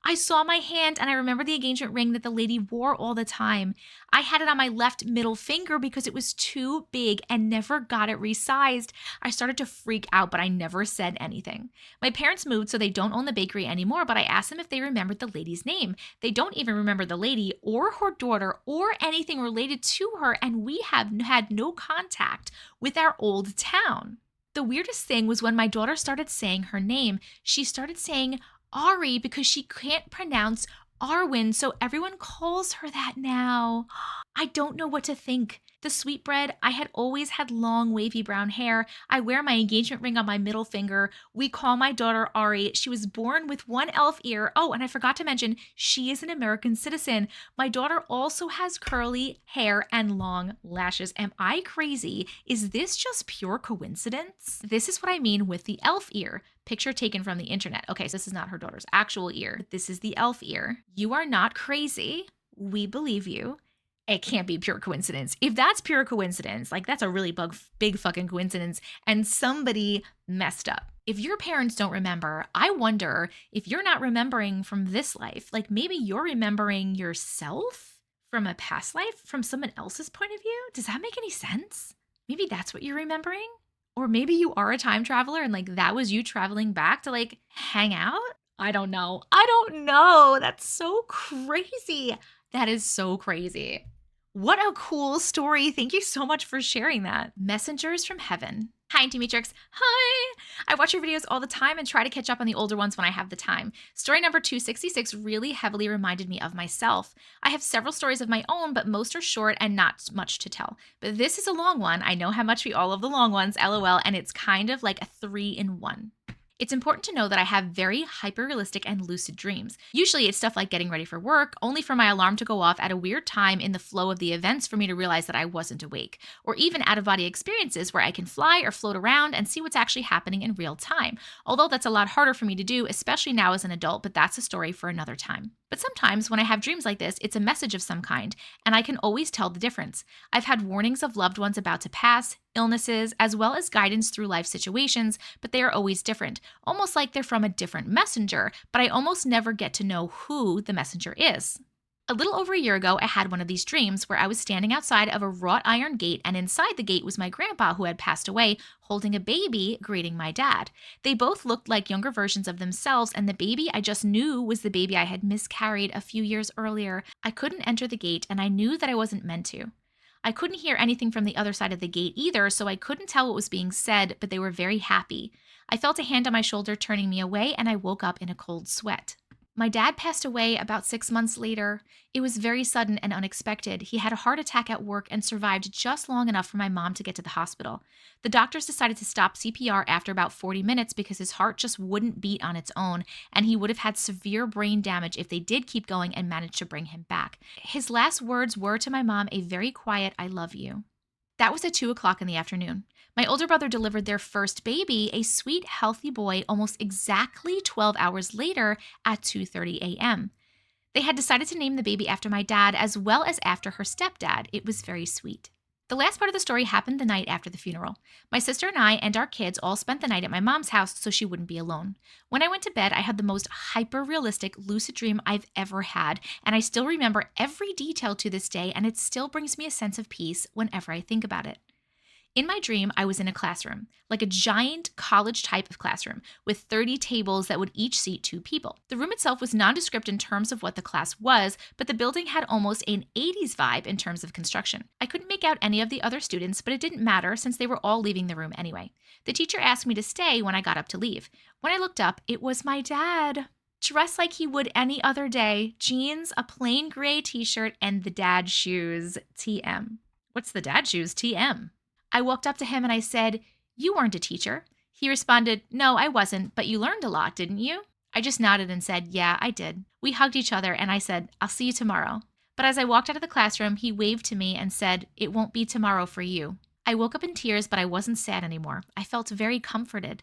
I saw my hand and I remember the engagement ring that the lady wore all the time. I had it on my left middle finger because it was too big and never got it resized. I started to freak out, but I never said anything. My parents moved, so they don't own the bakery anymore, but I asked them if they remembered the lady's name. They don't even remember the lady or her daughter or anything related to her, and we have had no contact with our old town. The weirdest thing was when my daughter started saying her name, she started saying Ari because she can't pronounce Arwen, so everyone calls her that now. I don't know what to think. The sweetbread, I had always had long, wavy brown hair. I wear my engagement ring on my middle finger. We call my daughter Ari. She was born with one elf ear. Oh, and I forgot to mention, she is an American citizen. My daughter also has curly hair and long lashes. Am I crazy? Is this just pure coincidence? This is what I mean with the elf ear. Picture taken from the internet. Okay, so this is not her daughter's actual ear. This is the elf ear. You are not crazy. We believe you. It can't be pure coincidence. If that's pure coincidence, like that's a really big fucking coincidence, and somebody messed up. If your parents don't remember, I wonder if you're not remembering from this life, like maybe you're remembering yourself from a past life, from someone else's point of view. Does that make any sense? Maybe that's what you're remembering? Or maybe you are a time traveler and like that was you traveling back to like hang out? I don't know. That's so crazy. That is so crazy. What a cool story. Thank you so much for sharing that. Messengers from Heaven. Hi, Auntie Matrix. Hi. I watch your videos all the time and try to catch up on the older ones when I have the time. Story number 266 really heavily reminded me of myself. I have several stories of my own, but most are short and not much to tell. But this is a long one. I know how much we all love the long ones, LOL, and it's kind of like a 3-in-1. It's important to know that I have very hyper-realistic and lucid dreams. Usually it's stuff like getting ready for work, only for my alarm to go off at a weird time in the flow of the events for me to realize that I wasn't awake. Or even out-of-body experiences where I can fly or float around and see what's actually happening in real time. Although that's a lot harder for me to do, especially now as an adult, but that's a story for another time. But sometimes when I have dreams like this, it's a message of some kind, and I can always tell the difference. I've had warnings of loved ones about to pass, illnesses, as well as guidance through life situations, but they are always different, almost like they're from a different messenger, but I almost never get to know who the messenger is. A little over a year ago, I had one of these dreams where I was standing outside of a wrought iron gate, and inside the gate was my grandpa who had passed away, holding a baby, greeting my dad. They both looked like younger versions of themselves, and the baby I just knew was the baby I had miscarried a few years earlier. I couldn't enter the gate, and I knew that I wasn't meant to. I couldn't hear anything from the other side of the gate either, so I couldn't tell what was being said, but they were very happy. I felt a hand on my shoulder turning me away, and I woke up in a cold sweat. My dad passed away about 6 months later. It was very sudden and unexpected. He had a heart attack at work and survived just long enough for my mom to get to the hospital. The doctors decided to stop CPR after about 40 minutes because his heart just wouldn't beat on its own, and he would have had severe brain damage if they did keep going and managed to bring him back. His last words were to my mom a very quiet, "I love you." That was at 2 o'clock in the afternoon. My older brother delivered their first baby, a sweet, healthy boy, almost exactly 12 hours later at 2:30 a.m. They had decided to name the baby after my dad as well as after her stepdad. It was very sweet. The last part of the story happened the night after the funeral. My sister and I and our kids all spent the night at my mom's house so she wouldn't be alone. When I went to bed, I had the most hyper-realistic lucid dream I've ever had, and I still remember every detail to this day, and it still brings me a sense of peace whenever I think about it. In my dream, I was in a classroom, like a giant college type of classroom, with 30 tables that would each seat 2 people. The room itself was nondescript in terms of what the class was, but the building had almost an 80s vibe in terms of construction. I couldn't make out any of the other students, but it didn't matter since they were all leaving the room anyway. The teacher asked me to stay when I got up to leave. When I looked up, it was my dad. Dressed like he would any other day, jeans, a plain gray t-shirt, and the dad shoes, TM. What's the dad shoes, TM? I walked up to him and I said, "You weren't a teacher." He responded, "No, I wasn't, but you learned a lot, didn't you?" I just nodded and said, "Yeah, I did." We hugged each other and I said, "I'll see you tomorrow." But as I walked out of the classroom, he waved to me and said, "It won't be tomorrow for you." I woke up in tears, but I wasn't sad anymore. I felt very comforted.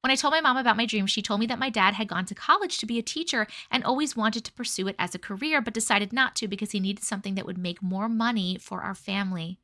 When I told my mom about my dream, she told me that my dad had gone to college to be a teacher and always wanted to pursue it as a career, but decided not to because he needed something that would make more money for our family.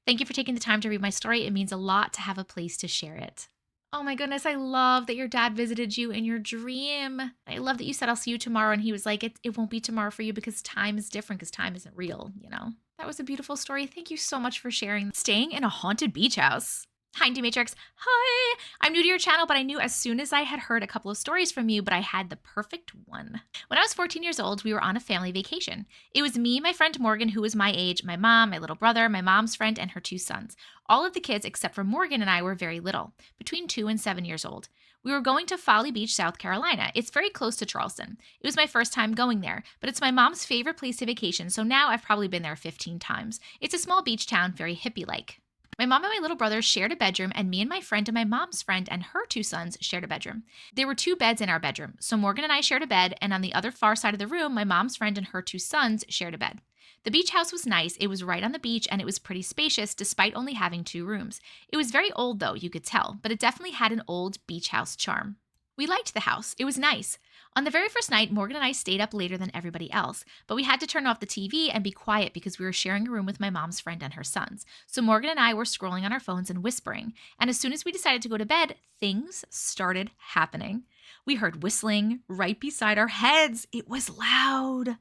Thank you for taking the time to read my story. It means a lot to have a place to share it. Oh my goodness, I love that your dad visited you in your dream. I love that you said, "I'll see you tomorrow," and he was like, it won't be tomorrow for you because time is different because time isn't real, you know? That was a beautiful story. Thank you so much for sharing. Staying in a haunted beach house. Hi, Auntie Matrix. Hi! I'm new to your channel, but I knew as soon as I had heard a couple of stories from you, but I had the perfect one. When I was 14 years old, we were on a family vacation. It was me, my friend Morgan, who was my age, my mom, my little brother, my mom's friend, and her 2 sons. All of the kids, except for Morgan and I, were very little, between 2 and 7 years old. We were going to Folly Beach, South Carolina. It's very close to Charleston. It was my first time going there, but it's my mom's favorite place to vacation, so now I've probably been there 15 times. It's a small beach town, very hippie-like. My mom and my little brother shared a bedroom, and me and my friend and my mom's friend and her 2 sons shared a bedroom. There were 2 beds in our bedroom, so Morgan and I shared a bed, and on the other far side of the room, my mom's friend and her 2 sons shared a bed. The beach house was nice. It was right on the beach, and it was pretty spacious despite only having 2 rooms. It was very old, though, you could tell, but it definitely had an old beach house charm. We liked the house. It was nice. On the very first night, Morgan and I stayed up later than everybody else, but we had to turn off the TV and be quiet because we were sharing a room with my mom's friend and her sons. So Morgan and I were scrolling on our phones and whispering, and as soon as we decided to go to bed, things started happening. We heard whistling right beside our heads. It was loud.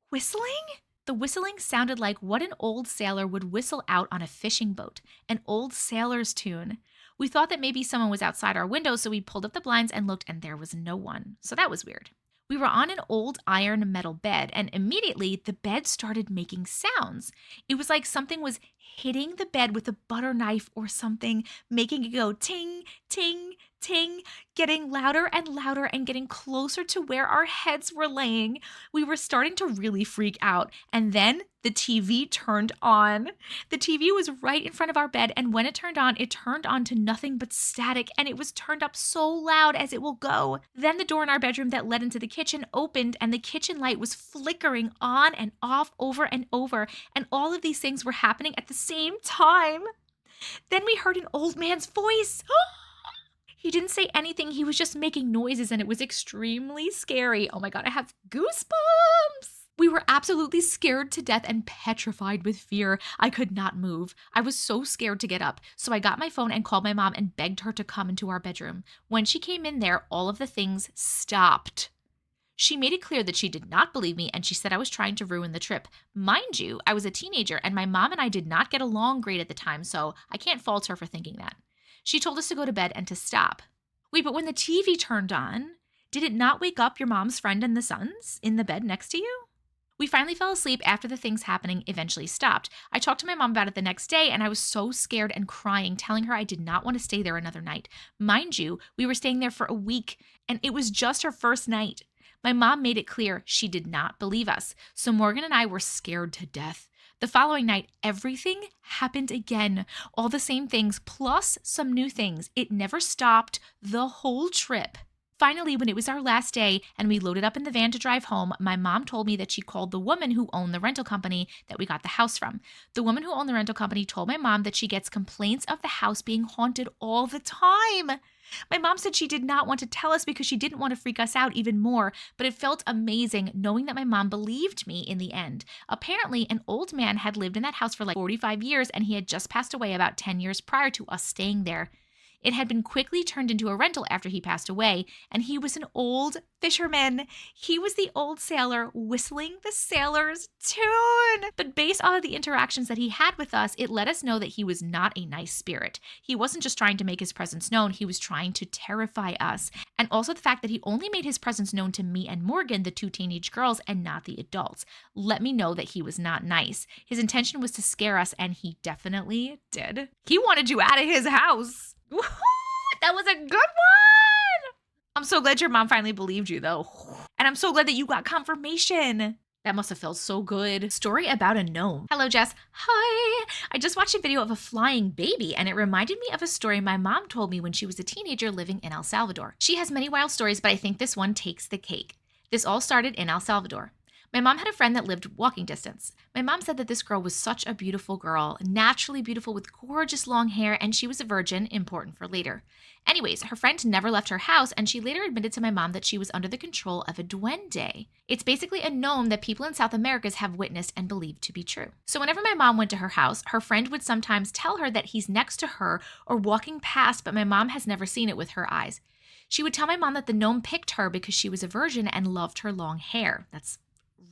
Whistling? The whistling sounded like what an old sailor would whistle out on a fishing boat, an old sailor's tune. We thought that maybe someone was outside our window, so we pulled up the blinds and looked, and there was no one. So that was weird. We were on an old iron metal bed, and immediately the bed started making sounds. It was like something was hitting the bed with a butter knife or something, making it go ting, ting, ting, getting louder and louder and getting closer to where our heads were laying. We were starting to really freak out, and then the TV turned on. The TV was right in front of our bed, and when it turned on to nothing but static, and it was turned up so loud as it will go. Then the door in our bedroom that led into the kitchen opened, and the kitchen light was flickering on and off over and over, and all of these things were happening at the same time. Then we heard an old man's voice. He didn't say anything. He was just making noises, and it was extremely scary. Oh my God, I have goosebumps. We were absolutely scared to death and petrified with fear. I could not move. I was so scared to get up. So I got my phone and called my mom and begged her to come into our bedroom. When she came in there, all of the things stopped. She made it clear that she did not believe me and she said I was trying to ruin the trip. Mind you, I was a teenager and my mom and I did not get along great at the time, so I can't fault her for thinking that. She told us to go to bed and to stop. Wait, but when the TV turned on, did it not wake up your mom's friend and the sons in the bed next to you? We finally fell asleep after the things happening eventually stopped. I talked to my mom about it the next day and I was so scared and crying, telling her I did not want to stay there another night. Mind you, we were staying there for a week and it was just her first night. My mom made it clear she did not believe us, so Morgan and I were scared to death. The following night, everything happened again. All the same things, plus some new things. It never stopped the whole trip. Finally, when it was our last day and we loaded up in the van to drive home, my mom told me that she called the woman who owned the rental company that we got the house from. The woman who owned the rental company told my mom that she gets complaints of the house being haunted all the time. My mom said she did not want to tell us because she didn't want to freak us out even more, but it felt amazing knowing that my mom believed me in the end. Apparently, an old man had lived in that house for like 45 years and he had just passed away about 10 years prior to us staying there. It had been quickly turned into a rental after he passed away, and he was an old fisherman. He was the old sailor whistling the sailor's tune. But based on the interactions that he had with us, it let us know that he was not a nice spirit. He wasn't just trying to make his presence known, he was trying to terrify us. And also the fact that he only made his presence known to me and Morgan, the two teenage girls, and not the adults. Let me know that he was not nice. His intention was to scare us, and he definitely did. He wanted you out of his house. Woo-hoo! That was a good one. I'm so glad your mom finally believed you, though. And I'm so glad that you got confirmation. That must have felt so good. Story about a gnome. Hello, Jess. Hi. I just watched a video of a flying baby, and it reminded me of a story my mom told me when she was a teenager living in El Salvador. She has many wild stories, but I think this one takes the cake. This all started in El Salvador. My mom had a friend that lived walking distance. My mom said that this girl was such a beautiful girl, naturally beautiful with gorgeous long hair, and she was a virgin, important for later. Anyways, her friend never left her house, and she later admitted to my mom that she was under the control of a duende. It's basically a gnome that people in South America have witnessed and believed to be true. So whenever my mom went to her house, her friend would sometimes tell her that he's next to her or walking past, but my mom has never seen it with her eyes. She would tell my mom that the gnome picked her because she was a virgin and loved her long hair. That's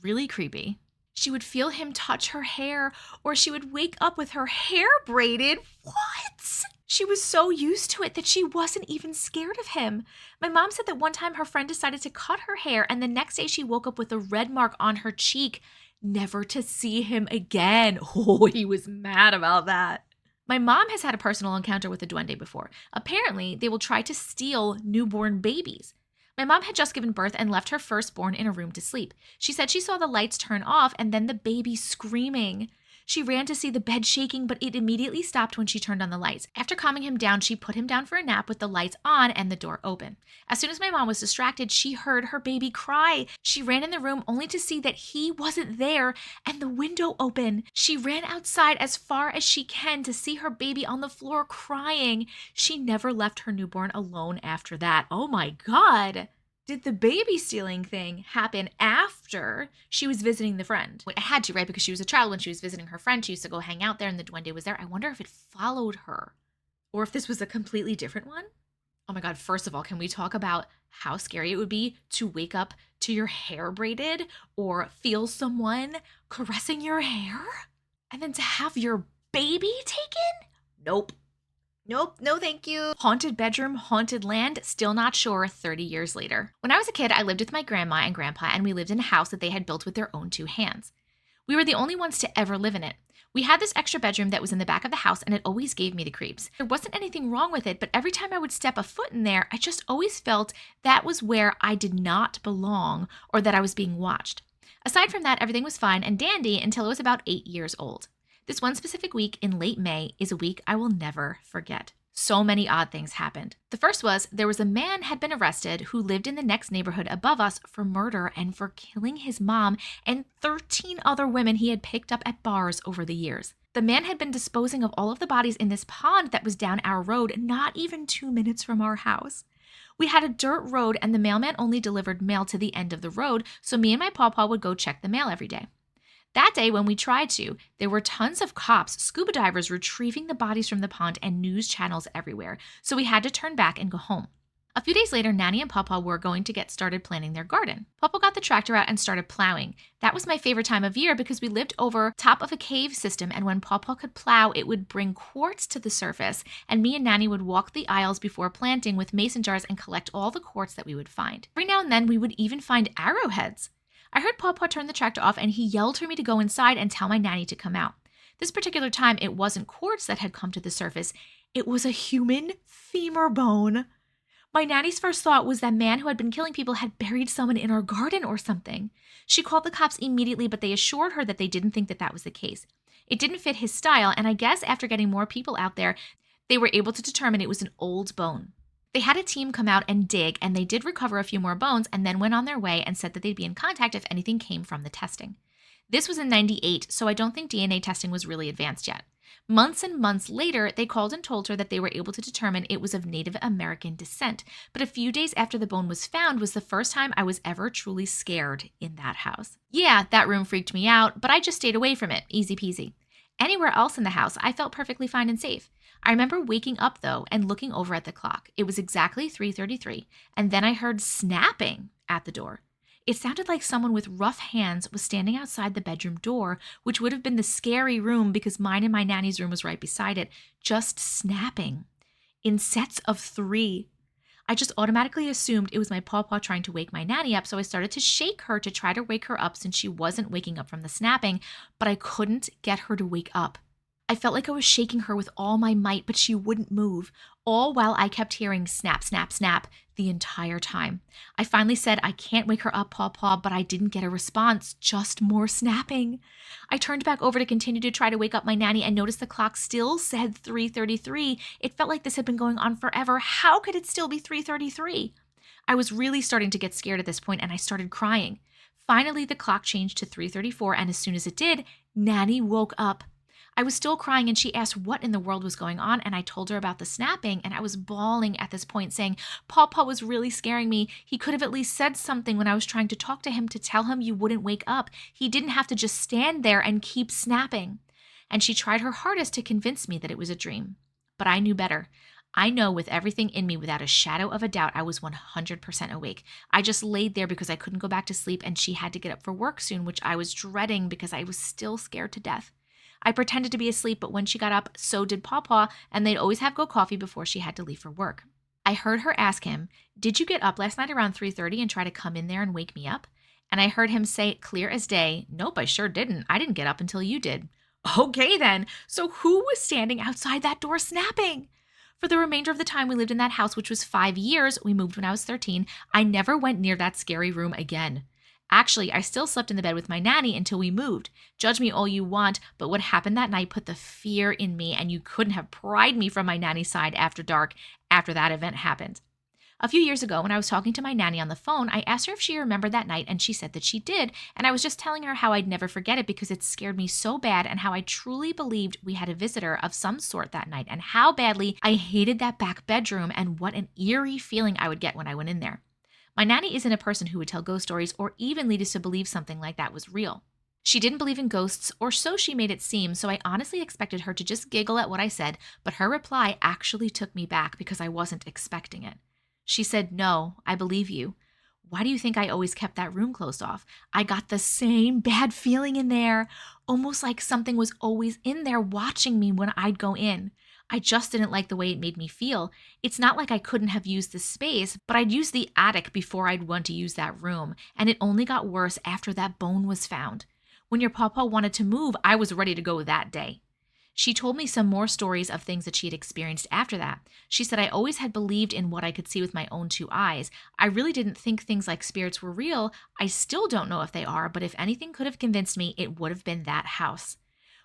really creepy. She would feel him touch her hair, or she would wake up with her hair braided. What? She was so used to it that she wasn't even scared of him. My mom said that one time her friend decided to cut her hair, and the next day she woke up with a red mark on her cheek, never to see him again. Oh, he was mad about that. My mom has had a personal encounter with a duende before. Apparently, they will try to steal newborn babies. My mom had just given birth and left her firstborn in a room to sleep. She said she saw the lights turn off and then the baby screaming. She ran to see the bed shaking, but it immediately stopped when she turned on the lights. After calming him down, she put him down for a nap with the lights on and the door open. As soon as my mom was distracted, she heard her baby cry. She ran in the room only to see that he wasn't there and the window open. She ran outside as far as she can to see her baby on the floor crying. She never left her newborn alone after that. Oh my God. Did the baby stealing thing happen after she was visiting the friend? It had to, right? Because she was a child when she was visiting her friend. She used to go hang out there and the duende was there. I wonder if it followed her or if this was a completely different one. Oh my God. First of all, can we talk about how scary it would be to wake up to your hair braided or feel someone caressing your hair and then to have your baby taken? Nope. Nope, no thank you. Haunted bedroom, haunted land, still not sure 30 years later. When I was a kid, I lived with my grandma and grandpa, and we lived in a house that they had built with their own two hands. We were the only ones to ever live in it. We had this extra bedroom that was in the back of the house, and it always gave me the creeps. There wasn't anything wrong with it, but every time I would step a foot in there, I just always felt that was where I did not belong or that I was being watched. Aside from that, everything was fine and dandy until I was about 8 years old. This one specific week in late May is a week I will never forget. So many odd things happened. The first was there was a man had been arrested who lived in the next neighborhood above us for murder and for killing his mom and 13 other women he had picked up at bars over the years. The man had been disposing of all of the bodies in this pond that was down our road, not even 2 minutes from our house. We had a dirt road and the mailman only delivered mail to the end of the road, so me and my pawpaw would go check the mail every day. That day, when we tried to, there were tons of cops, scuba divers retrieving the bodies from the pond, and news channels everywhere, so we had to turn back and go home. A few days later, Nanny and Pawpaw were going to get started planting their garden. Pawpaw got the tractor out and started plowing. That was my favorite time of year because we lived over top of a cave system, and when Pawpaw could plow, it would bring quartz to the surface, and me and Nanny would walk the aisles before planting with mason jars and collect all the quartz that we would find. Every now and then, we would even find arrowheads. I heard Pawpaw turn the tractor off, and he yelled for me to go inside and tell my Nanny to come out. This particular time, it wasn't quartz that had come to the surface. It was a human femur bone. My Nanny's first thought was that man who had been killing people had buried someone in our garden or something. She called the cops immediately, but they assured her that they didn't think that was the case. It didn't fit his style, and I guess after getting more people out there, they were able to determine it was an old bone. They had a team come out and dig, and they did recover a few more bones and then went on their way and said that they'd be in contact if anything came from the testing. This was in '98, so I don't think DNA testing was really advanced yet. Months and months later, they called and told her that they were able to determine it was of Native American descent. But a few days after the bone was found was the first time I was ever truly scared in that house. Yeah, that room freaked me out, but I just stayed away from it, easy peasy. Anywhere else in the house, I felt perfectly fine and safe. I remember waking up, though, and looking over at the clock. It was exactly 3:33, and then I heard snapping at the door. It sounded like someone with rough hands was standing outside the bedroom door, which would have been the scary room because mine and my Nanny's room was right beside it, just snapping in sets of 3. I just automatically assumed it was my pawpaw trying to wake my Nanny up, so I started to shake her to try to wake her up since she wasn't waking up from the snapping, but I couldn't get her to wake up. I felt like I was shaking her with all my might, but she wouldn't move, all while I kept hearing snap, snap, snap the entire time. I finally said, I can't wake her up, Pawpaw, but I didn't get a response, just more snapping. I turned back over to continue to try to wake up my Nanny and noticed the clock still said 3:33. It felt like this had been going on forever. How could it still be 3:33? I was really starting to get scared at this point, and I started crying. Finally, the clock changed to 3:34, and as soon as it did, Nanny woke up. I was still crying, and she asked what in the world was going on, and I told her about the snapping, and I was bawling at this point, saying, Pawpaw was really scaring me. He could have at least said something when I was trying to talk to him to tell him you wouldn't wake up. He didn't have to just stand there and keep snapping. And she tried her hardest to convince me that it was a dream. But I knew better. I know with everything in me, without a shadow of a doubt, I was 100% awake. I just laid there because I couldn't go back to sleep, and she had to get up for work soon, which I was dreading because I was still scared to death. I pretended to be asleep, but when she got up, so did Pawpaw, and they'd always have go coffee before she had to leave for work. I heard her ask him, did you get up last night around 3:30 and try to come in there and wake me up? And I heard him say, clear as day, nope, I sure didn't. I didn't get up until you did. Okay then, so who was standing outside that door snapping? For the remainder of the time we lived in that house, which was 5 years, we moved when I was 13, I never went near that scary room again. Actually, I still slept in the bed with my Nanny until we moved. Judge me all you want, but what happened that night put the fear in me, and you couldn't have pried me from my Nanny's side after dark after that event happened. A few years ago, when I was talking to my Nanny on the phone, I asked her if she remembered that night, and she said that she did, and I was just telling her how I'd never forget it because it scared me so bad, and how I truly believed we had a visitor of some sort that night, and how badly I hated that back bedroom, and what an eerie feeling I would get when I went in there. My Nanny isn't a person who would tell ghost stories or even lead us to believe something like that was real. She didn't believe in ghosts, or so she made it seem, so I honestly expected her to just giggle at what I said, but her reply actually took me back because I wasn't expecting it. She said, no, I believe you. Why do you think I always kept that room closed off? I got the same bad feeling in there, almost like something was always in there watching me when I'd go in. I just didn't like the way it made me feel. It's not like I couldn't have used the space, but I'd used the attic before I'd want to use that room, and it only got worse after that bone was found. When your pawpaw wanted to move, I was ready to go that day. She told me some more stories of things that she had experienced after that. She said I always had believed in what I could see with my own 2 eyes. I really didn't think things like spirits were real. I still don't know if they are, but if anything could have convinced me, it would have been that house.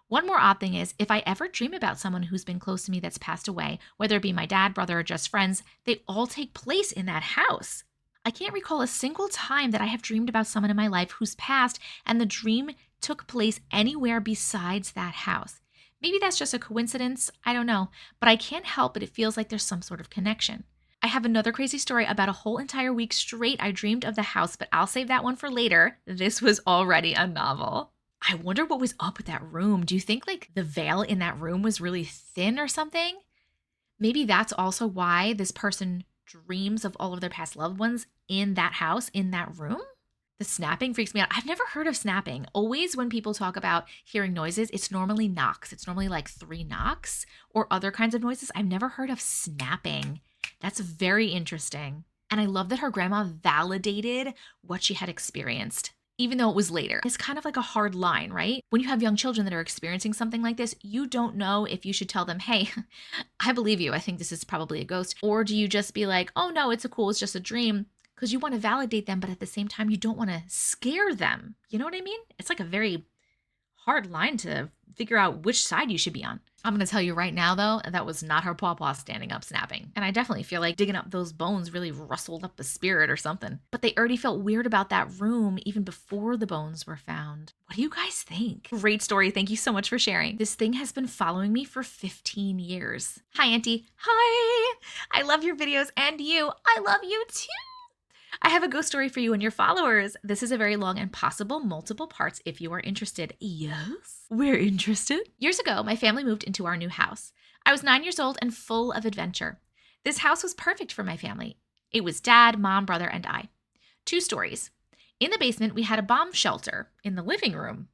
One more odd thing is, if I ever dream about someone who's been close to me that's passed away, whether it be my dad, brother, or just friends, they all take place in that house. I can't recall a single time that I have dreamed about someone in my life who's passed and the dream took place anywhere besides that house. Maybe that's just a coincidence, I don't know, but I can't help but it feels like there's some sort of connection. I have another crazy story about a whole entire week straight. I dreamed of the house, but I'll save that one for later. This was already a novel. I wonder what was up with that room. Do you think like the veil in that room was really thin or something? Maybe that's also why this person dreams of all of their past loved ones in that house, in that room. The snapping freaks me out. I've never heard of snapping. Always when people talk about hearing noises, it's normally knocks. It's normally like 3 knocks or other kinds of noises. I've never heard of snapping. That's very interesting. And I love that her grandma validated what she had experienced, even though it was later. It's kind of like a hard line, right? When you have young children that are experiencing something like this, you don't know if you should tell them, hey, I believe you. I think this is probably a ghost. Or do you just be like, oh no, it's just a dream? Because you want to validate them, but at the same time, you don't want to scare them. You know what I mean? It's like a very hard line to figure out which side you should be on. I'm going to tell you right now, though, that was not her pawpaw standing up snapping. And I definitely feel like digging up those bones really rustled up the spirit or something. But they already felt weird about that room even before the bones were found. What do you guys think? Great story. Thank you so much for sharing. This thing has been following me for 15 years. Hi, Auntie. Hi. I love your videos, and you. I love you too. I have a ghost story for you and your followers. This is a very long and possible multiple parts if you are interested. Yes, we're interested. Years ago, my family moved into our new house. I was 9 years old and full of adventure. This house was perfect for my family. It was dad, mom, brother, and I. 2 stories. In the basement, we had a bomb shelter. In the living room,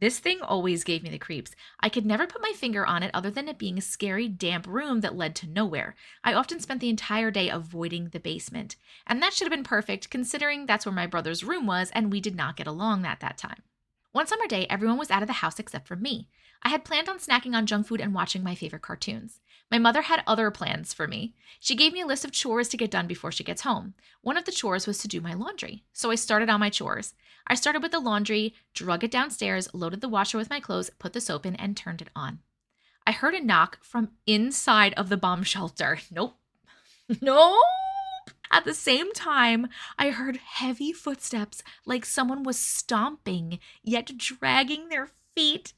this thing always gave me the creeps. I could never put my finger on it other than it being a scary, damp room that led to nowhere. I often spent the entire day avoiding the basement. And that should have been perfect considering that's where my brother's room was and we did not get along at that time. One summer day, everyone was out of the house except for me. I had planned on snacking on junk food and watching my favorite cartoons. My mother had other plans for me. She gave me a list of chores to get done before she gets home. One of the chores was to do my laundry. So I started on my chores. I started with the laundry, drug it downstairs, loaded the washer with my clothes, put the soap in, and turned it on. I heard a knock from inside of the bomb shelter. Nope. Nope. At the same time, I heard heavy footsteps like someone was stomping, yet dragging their feet.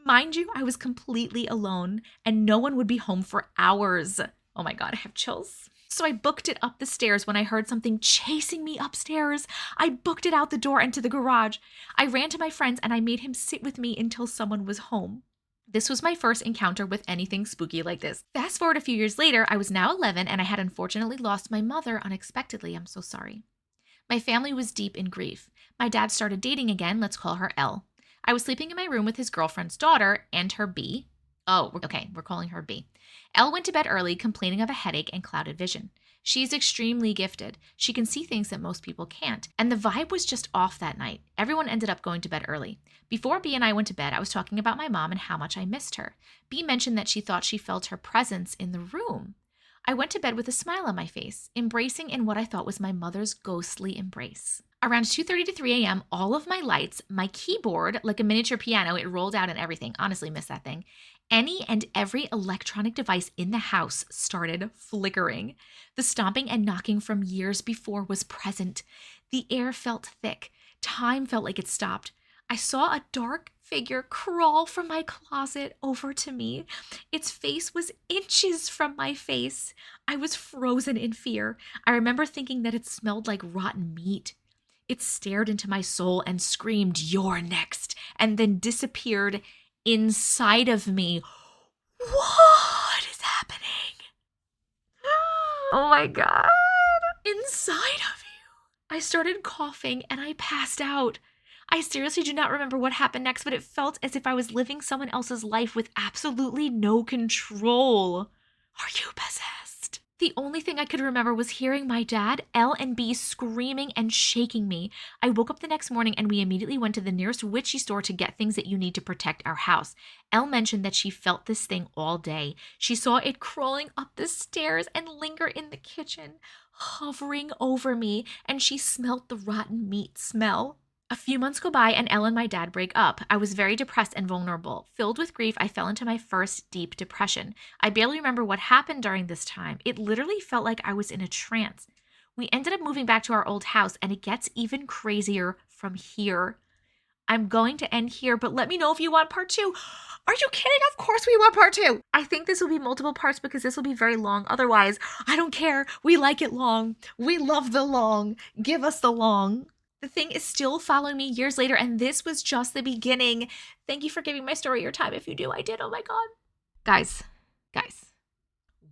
Mind you, I was completely alone and no one would be home for hours. Oh my God, I have chills. So I booked it up the stairs when I heard something chasing me upstairs. I booked it out the door and to the garage. I ran to my friends and I made him sit with me until someone was home. This was my first encounter with anything spooky like this. Fast forward a few years later, I was now 11 and I had unfortunately lost my mother unexpectedly. I'm so sorry. My family was deep in grief. My dad started dating again. Let's call her Elle. I was sleeping in my room with his girlfriend's daughter and her B. Oh, okay, we're calling her B. Elle went to bed early, complaining of a headache and clouded vision. She's extremely gifted. She can see things that most people can't. And the vibe was just off that night. Everyone ended up going to bed early. Before B and I went to bed, I was talking about my mom and how much I missed her. B mentioned that she thought she felt her presence in the room. I went to bed with a smile on my face, embracing in what I thought was my mother's ghostly embrace. Around 2:30 to 3 a.m., all of my lights, my keyboard, like a miniature piano, it rolled out and everything. Honestly, miss that thing. Any and every electronic device in the house started flickering. The stomping and knocking from years before was present. The air felt thick. Time felt like it stopped. I saw a dark figure crawl from my closet over to me. Its face was inches from my face. I was frozen in fear. I remember thinking that it smelled like rotten meat. It stared into my soul and screamed, "You're next," and then disappeared inside of me. What is happening? Oh my God. Inside of you. I started coughing and I passed out. I seriously do not remember what happened next, but it felt as if I was living someone else's life with absolutely no control. Are you possessed? The only thing I could remember was hearing my dad, Elle, and B screaming and shaking me. I woke up the next morning and we immediately went to the nearest witchy store to get things that you need to protect our house. Elle mentioned that she felt this thing all day. She saw it crawling up the stairs and linger in the kitchen, hovering over me, and she smelt the rotten meat smell. A few months go by and Elle and my dad break up. I was very depressed and vulnerable. Filled with grief, I fell into my first deep depression. I barely remember what happened during this time. It literally felt like I was in a trance. We ended up moving back to our old house, and it gets even crazier from here. I'm going to end here, but let me know if you want part 2. Are you kidding? Of course we want part 2. I think this will be multiple parts because this will be very long. Otherwise, I don't care. We like it long. We love the long. Give us the long. The thing is still following me years later, and this was just the beginning. Thank you for giving my story your time. If you do, I did. Oh my God. Guys,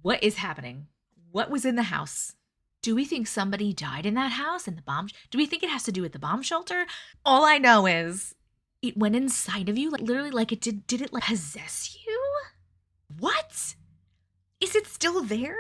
what is happening? What was in the house? Do we think somebody died in that house? In the bomb? Do we think it has to do with the bomb shelter? All I know is it went inside of you, like literally, like it did it like possess you? What? Is it still there?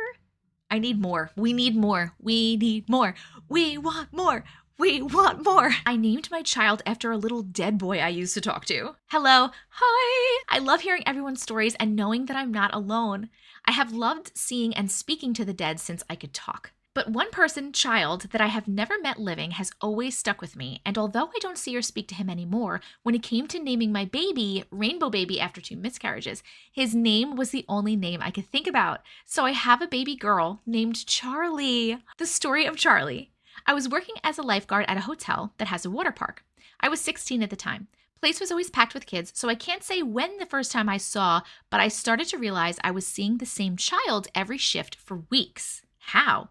I need more. We need more. We need more. We want more. We want more. I named my child after a little dead boy I used to talk to. Hello. Hi. I love hearing everyone's stories and knowing that I'm not alone. I have loved seeing and speaking to the dead since I could talk. But one person, child, that I have never met living has always stuck with me, and although I don't see or speak to him anymore, when it came to naming my baby, Rainbow Baby after 2 miscarriages, his name was the only name I could think about. So I have a baby girl named Charlie. The story of Charlie. I was working as a lifeguard at a hotel that has a water park. I was 16 at the time. Place was always packed with kids, so I can't say when the first time I saw, but I started to realize I was seeing the same child every shift for weeks. How?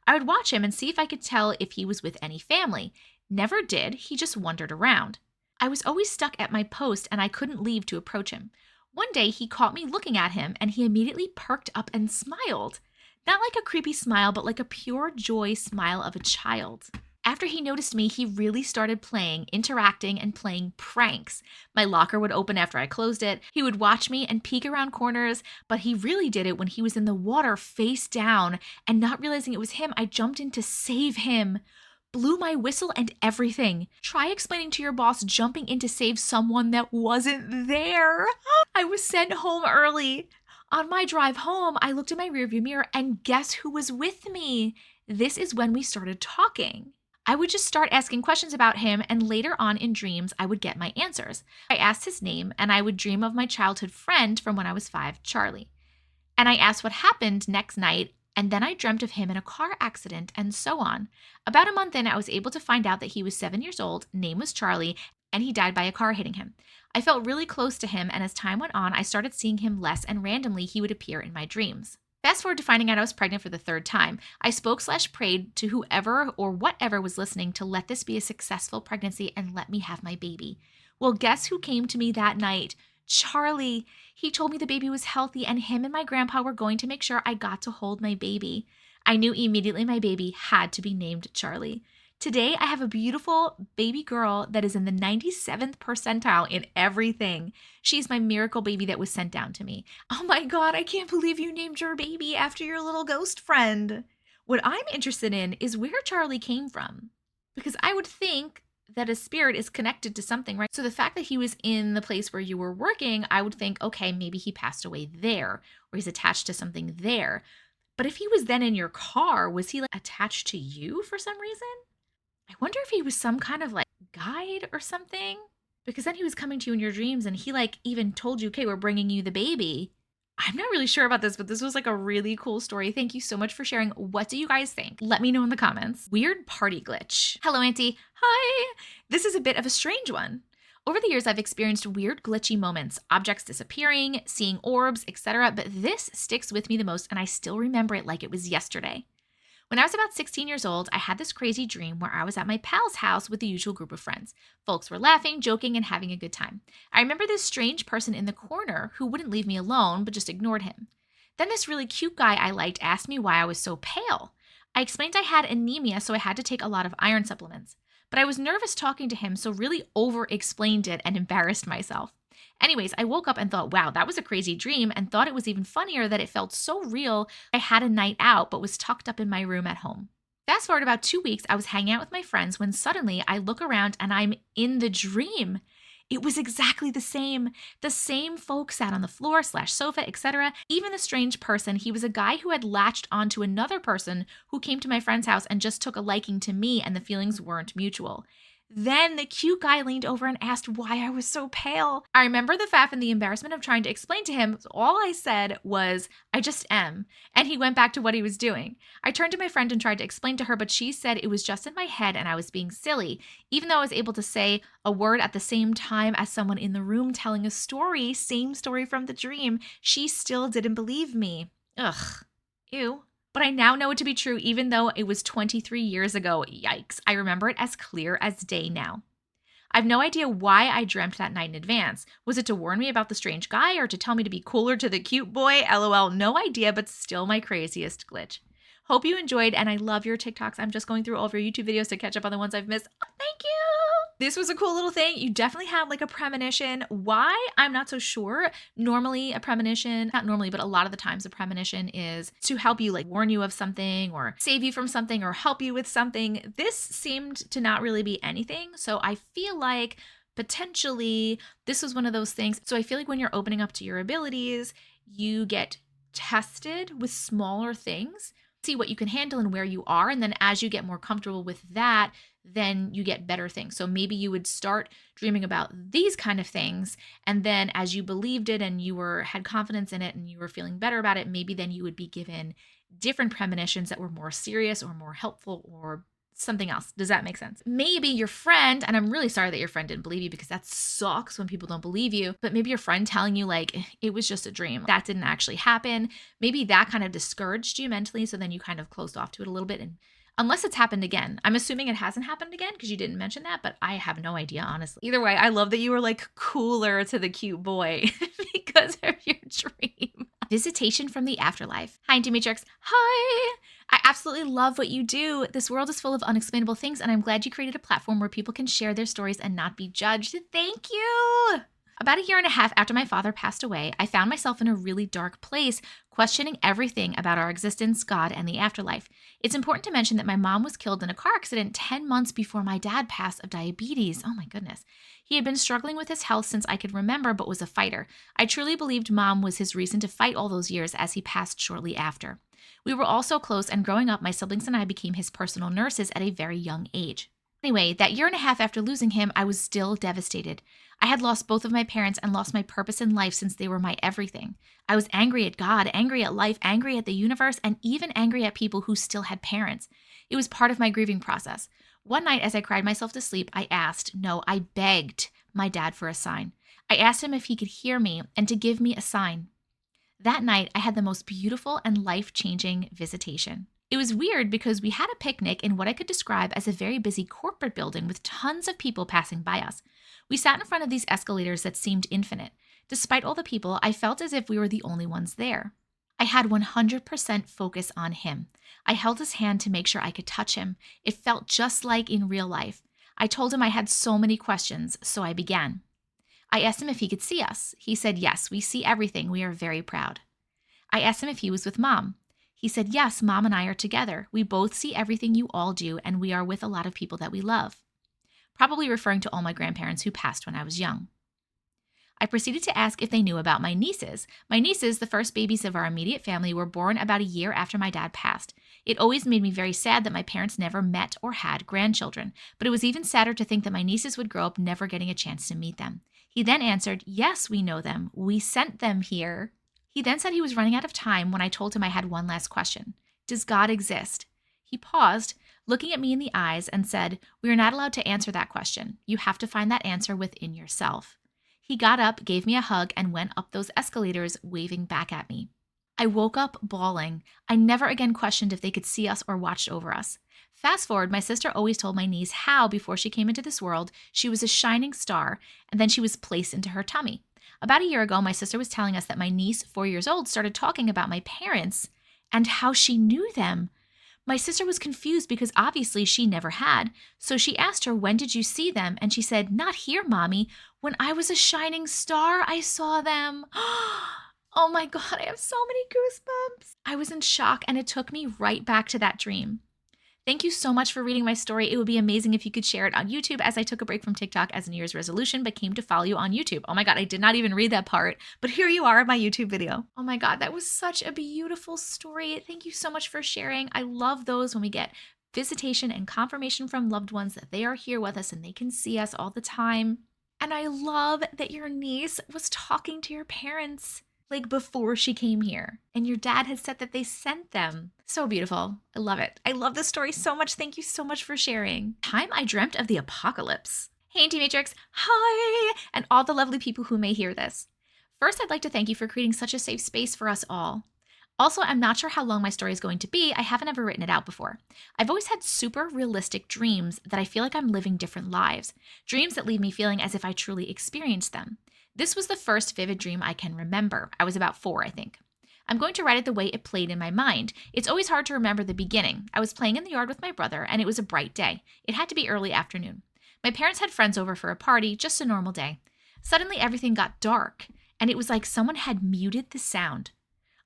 I would watch him and see if I could tell if he was with any family. Never did, he just wandered around. I was always stuck at my post and I couldn't leave to approach him. One day he caught me looking at him and he immediately perked up and smiled. Not like a creepy smile, but like a pure joy smile of a child. After he noticed me, he really started interacting and playing pranks. My locker would open after I closed it. He would watch me and peek around corners, but he really did it when he was in the water face down, and not realizing it was him, I jumped in to save him. Blew my whistle and everything. Try explaining to your boss jumping in to save someone that wasn't there. I was sent home early. On my drive home, I looked in my rearview mirror and guess who was with me? This is when we started talking. I would just start asking questions about him, and later on in dreams, I would get my answers. I asked his name, and I would dream of my childhood friend from when I was 5, Charlie. And I asked what happened next night, and then I dreamt of him in a car accident, and so on. About a month in, I was able to find out that he was 7 years old, name was Charlie, and he died by a car hitting him. I felt really close to him, and as time went on, I started seeing him less, and randomly he would appear in my dreams. Fast forward to finding out I was pregnant for the 3rd time. I spoke/prayed to whoever or whatever was listening to let this be a successful pregnancy and let me have my baby. Well, guess who came to me that night? Charlie. He told me the baby was healthy and him and my grandpa were going to make sure I got to hold my baby. I knew immediately my baby had to be named Charlie. Today, I have a beautiful baby girl that is in the 97th percentile in everything. She's my miracle baby that was sent down to me. Oh my God, I can't believe you named your baby after your little ghost friend. What I'm interested in is where Charlie came from, because I would think that a spirit is connected to something, right? So the fact that he was in the place where you were working, I would think, okay, maybe he passed away there, or he's attached to something there. But if he was then in your car, was he like attached to you for some reason? I wonder if he was some kind of like guide or something, because then he was coming to you in your dreams and he like even told you, okay, we're bringing you the baby. I'm not really sure about this, but this was like a really cool story. Thank you so much for sharing. What do you guys think? Let me know in the comments. Weird party glitch. Hello, Auntie. Hi. This is a bit of a strange one. Over the years, I've experienced weird glitchy moments, objects disappearing, seeing orbs, etc. But this sticks with me the most and I still remember it like it was yesterday. When I was about 16 years old, I had this crazy dream where I was at my pal's house with the usual group of friends. Folks were laughing, joking, and having a good time. I remember this strange person in the corner who wouldn't leave me alone, but just ignored him. Then this really cute guy I liked asked me why I was so pale. I explained I had anemia, so I had to take a lot of iron supplements. But I was nervous talking to him, so really over-explained it and embarrassed myself. Anyways, I woke up and thought, wow, that was a crazy dream, and thought it was even funnier that it felt so real. I had a night out, but was tucked up in my room at home. Fast forward about 2 weeks, I was hanging out with my friends when suddenly I look around and I'm in the dream. It was exactly the same. The same folks sat on the floor/sofa, etc. Even the strange person, he was a guy who had latched onto another person who came to my friend's house and just took a liking to me, and the feelings weren't mutual. Then the cute guy leaned over and asked why I was so pale. I remember the faff and the embarrassment of trying to explain to him. All I said was, I just am. And he went back to what he was doing. I turned to my friend and tried to explain to her, but she said it was just in my head and I was being silly. Even though I was able to say a word at the same time as someone in the room telling a story, same story from the dream, she still didn't believe me. Ugh. Ew. But I now know it to be true, even though it was 23 years ago. Yikes. I remember it as clear as day now. I have no idea why I dreamt that night in advance. Was it to warn me about the strange guy or to tell me to be cooler to the cute boy? LOL, no idea, but still my craziest glitch. Hope you enjoyed, and I love your TikToks. I'm just going through all of your YouTube videos to catch up on the ones I've missed. Oh, thank you! This was a cool little thing. You definitely had like a premonition. Why? I'm not so sure. Normally a premonition, not normally, but a lot of the times a premonition is to help you, like warn you of something or save you from something or help you with something. This seemed to not really be anything. So I feel like potentially this was one of those things. So I feel like when you're opening up to your abilities, you get tested with smaller things, see what you can handle and where you are. And then as you get more comfortable with that, then you get better things. So maybe you would start dreaming about these kind of things. And then as you believed it and you had confidence in it and you were feeling better about it, maybe then you would be given different premonitions that were more serious or more helpful or something else. Does that make sense? Maybe your friend, and I'm really sorry that your friend didn't believe you because that sucks when people don't believe you, but maybe your friend telling you like, it was just a dream. That didn't actually happen. Maybe that kind of discouraged you mentally. So then you kind of closed off to it a little bit. And unless it's happened again. I'm assuming it hasn't happened again because you didn't mention that, but I have no idea, honestly. Either way, I love that you were like cooler to the cute boy because of your dream. Visitation from the afterlife. Hi, Auntie Matrix. Hi. I absolutely love what you do. This world is full of unexplainable things, and I'm glad you created a platform where people can share their stories and not be judged. Thank you. About a year and a half after my father passed away, I found myself in a really dark place, questioning everything about our existence, God, and the afterlife. It's important to mention that my mom was killed in a car accident 10 months before my dad passed of diabetes. Oh my goodness. He had been struggling with his health since I could remember, but was a fighter. I truly believed Mom was his reason to fight all those years, as he passed shortly after. We were all so close, and growing up, my siblings and I became his personal nurses at a very young age. Anyway, that year and a half after losing him, I was still devastated. I had lost both of my parents and lost my purpose in life since they were my everything. I was angry at God, angry at life, angry at the universe, and even angry at people who still had parents. It was part of my grieving process. One night, as I cried myself to sleep, I begged my dad for a sign. I asked him if he could hear me and to give me a sign. That night, I had the most beautiful and life-changing visitation. It was weird because we had a picnic in what I could describe as a very busy corporate building with tons of people passing by us. We sat in front of these escalators that seemed infinite. Despite all the people, I felt as if we were the only ones there. I had 100% focus on him. I held his hand to make sure I could touch him. It felt just like in real life. I told him I had so many questions, so I began. I asked him if he could see us. He said, yes, we see everything. We are very proud. I asked him if he was with Mom. He said, yes, Mom and I are together. We both see everything you all do, and we are with a lot of people that we love. Probably referring to all my grandparents who passed when I was young. I proceeded to ask if they knew about my nieces. My nieces, the first babies of our immediate family, were born about a year after my dad passed. It always made me very sad that my parents never met or had grandchildren, but it was even sadder to think that my nieces would grow up never getting a chance to meet them. He then answered, yes, we know them. We sent them here. He then said he was running out of time when I told him I had one last question. Does God exist? He paused, looking at me in the eyes, and said, we are not allowed to answer that question. You have to find that answer within yourself. He got up, gave me a hug, and went up those escalators, waving back at me. I woke up bawling. I never again questioned if they could see us or watched over us. Fast forward, my sister always told my niece how, before she came into this world, she was a shining star, and then she was placed into her tummy. About a year ago, my sister was telling us that my niece, 4 years old, started talking about my parents and how she knew them. My sister was confused because obviously she never had. So she asked her, when did you see them? And she said, not here, Mommy. When I was a shining star, I saw them. Oh my God, I have so many goosebumps. I was in shock, and it took me right back to that dream. Thank you so much for reading my story. It would be amazing if you could share it on YouTube, as I took a break from TikTok as a New Year's resolution, but came to follow you on YouTube. Oh my God, I did not even read that part, but here you are in my YouTube video. Oh my God, that was such a beautiful story. Thank you so much for sharing. I love those when we get visitation and confirmation from loved ones that they are here with us and they can see us all the time. And I love that your niece was talking to your parents like before she came here. And your dad had said that they sent them. So beautiful. I love it. I love this story so much. Thank you so much for sharing. Time I dreamt of the apocalypse. Hey, Auntie Matrix. Hi! And all the lovely people who may hear this. First, I'd like to thank you for creating such a safe space for us all. Also, I'm not sure how long my story is going to be. I haven't ever written it out before. I've always had super realistic dreams that I feel like I'm living different lives. Dreams that leave me feeling as if I truly experienced them. This was the first vivid dream I can remember. I was about 4, I think. I'm going to write it the way it played in my mind. It's always hard to remember the beginning. I was playing in the yard with my brother, and it was a bright day. It had to be early afternoon. My parents had friends over for a party, just a normal day. Suddenly, everything got dark, and it was like someone had muted the sound.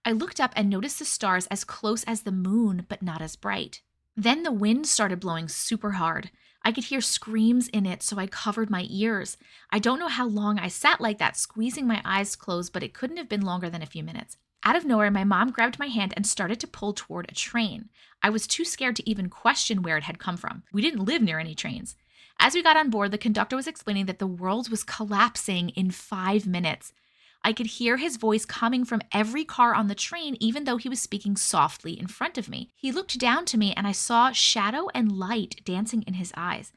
I looked up and noticed the stars as close as the moon, but not as bright. Then the wind started blowing super hard. I could hear screams in it, so I covered my ears. I don't know how long I sat like that, squeezing my eyes closed, but it couldn't have been longer than a few minutes. Out of nowhere, my mom grabbed my hand and started to pull toward a train. I was too scared to even question where it had come from. We didn't live near any trains. As we got on board, the conductor was explaining that the world was collapsing in 5 minutes. I could hear his voice coming from every car on the train, even though he was speaking softly in front of me. He looked down to me and I saw shadow and light dancing in his eyes.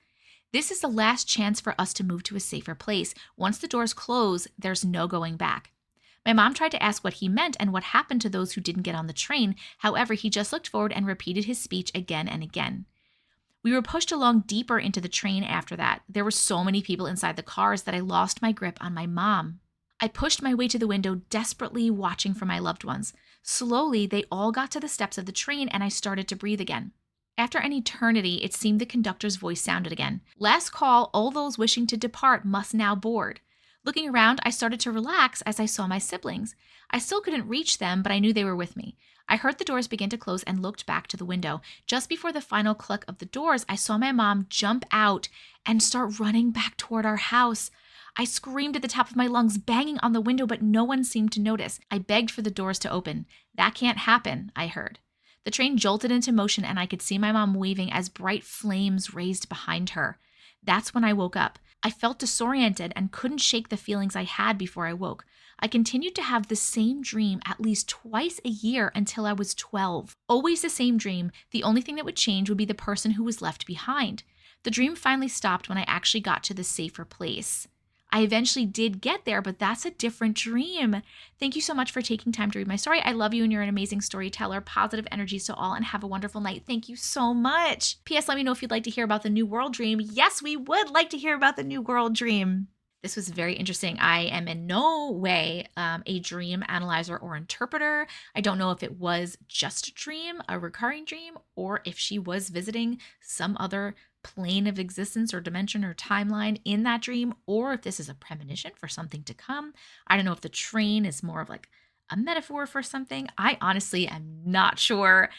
This is the last chance for us to move to a safer place. Once the doors close, there's no going back. My mom tried to ask what he meant and what happened to those who didn't get on the train. However, he just looked forward and repeated his speech again and again. We were pushed along deeper into the train after that. There were so many people inside the cars that I lost my grip on my mom. I pushed my way to the window, desperately watching for my loved ones. Slowly, they all got to the steps of the train and I started to breathe again. After an eternity, it seemed the conductor's voice sounded again. Last call, all those wishing to depart must now board. Looking around, I started to relax as I saw my siblings. I still couldn't reach them, but I knew they were with me. I heard the doors begin to close and looked back to the window. Just before the final click of the doors, I saw my mom jump out and start running back toward our house. I screamed at the top of my lungs, banging on the window, but no one seemed to notice. I begged for the doors to open. That can't happen, I heard. The train jolted into motion and I could see my mom waving as bright flames raised behind her. That's when I woke up. I felt disoriented and couldn't shake the feelings I had before I woke. I continued to have the same dream at least twice a year until I was 12. Always the same dream. The only thing that would change would be the person who was left behind. The dream finally stopped when I actually got to the safer place. I eventually did get there, but that's a different dream. Thank you so much for taking time to read my story. I love you and you're an amazing storyteller. Positive energies to all and have a wonderful night. Thank you so much. P.S. Let me know if you'd like to hear about the New World Dream. Yes, we would like to hear about the New World Dream. This was very interesting. I am in no way a dream analyzer or interpreter. I don't know if it was just a dream, a recurring dream, or if she was visiting some other plane of existence or dimension or timeline in that dream, or if this is a premonition for something to come. I don't know if the train is more of like a metaphor for something. I honestly am not sure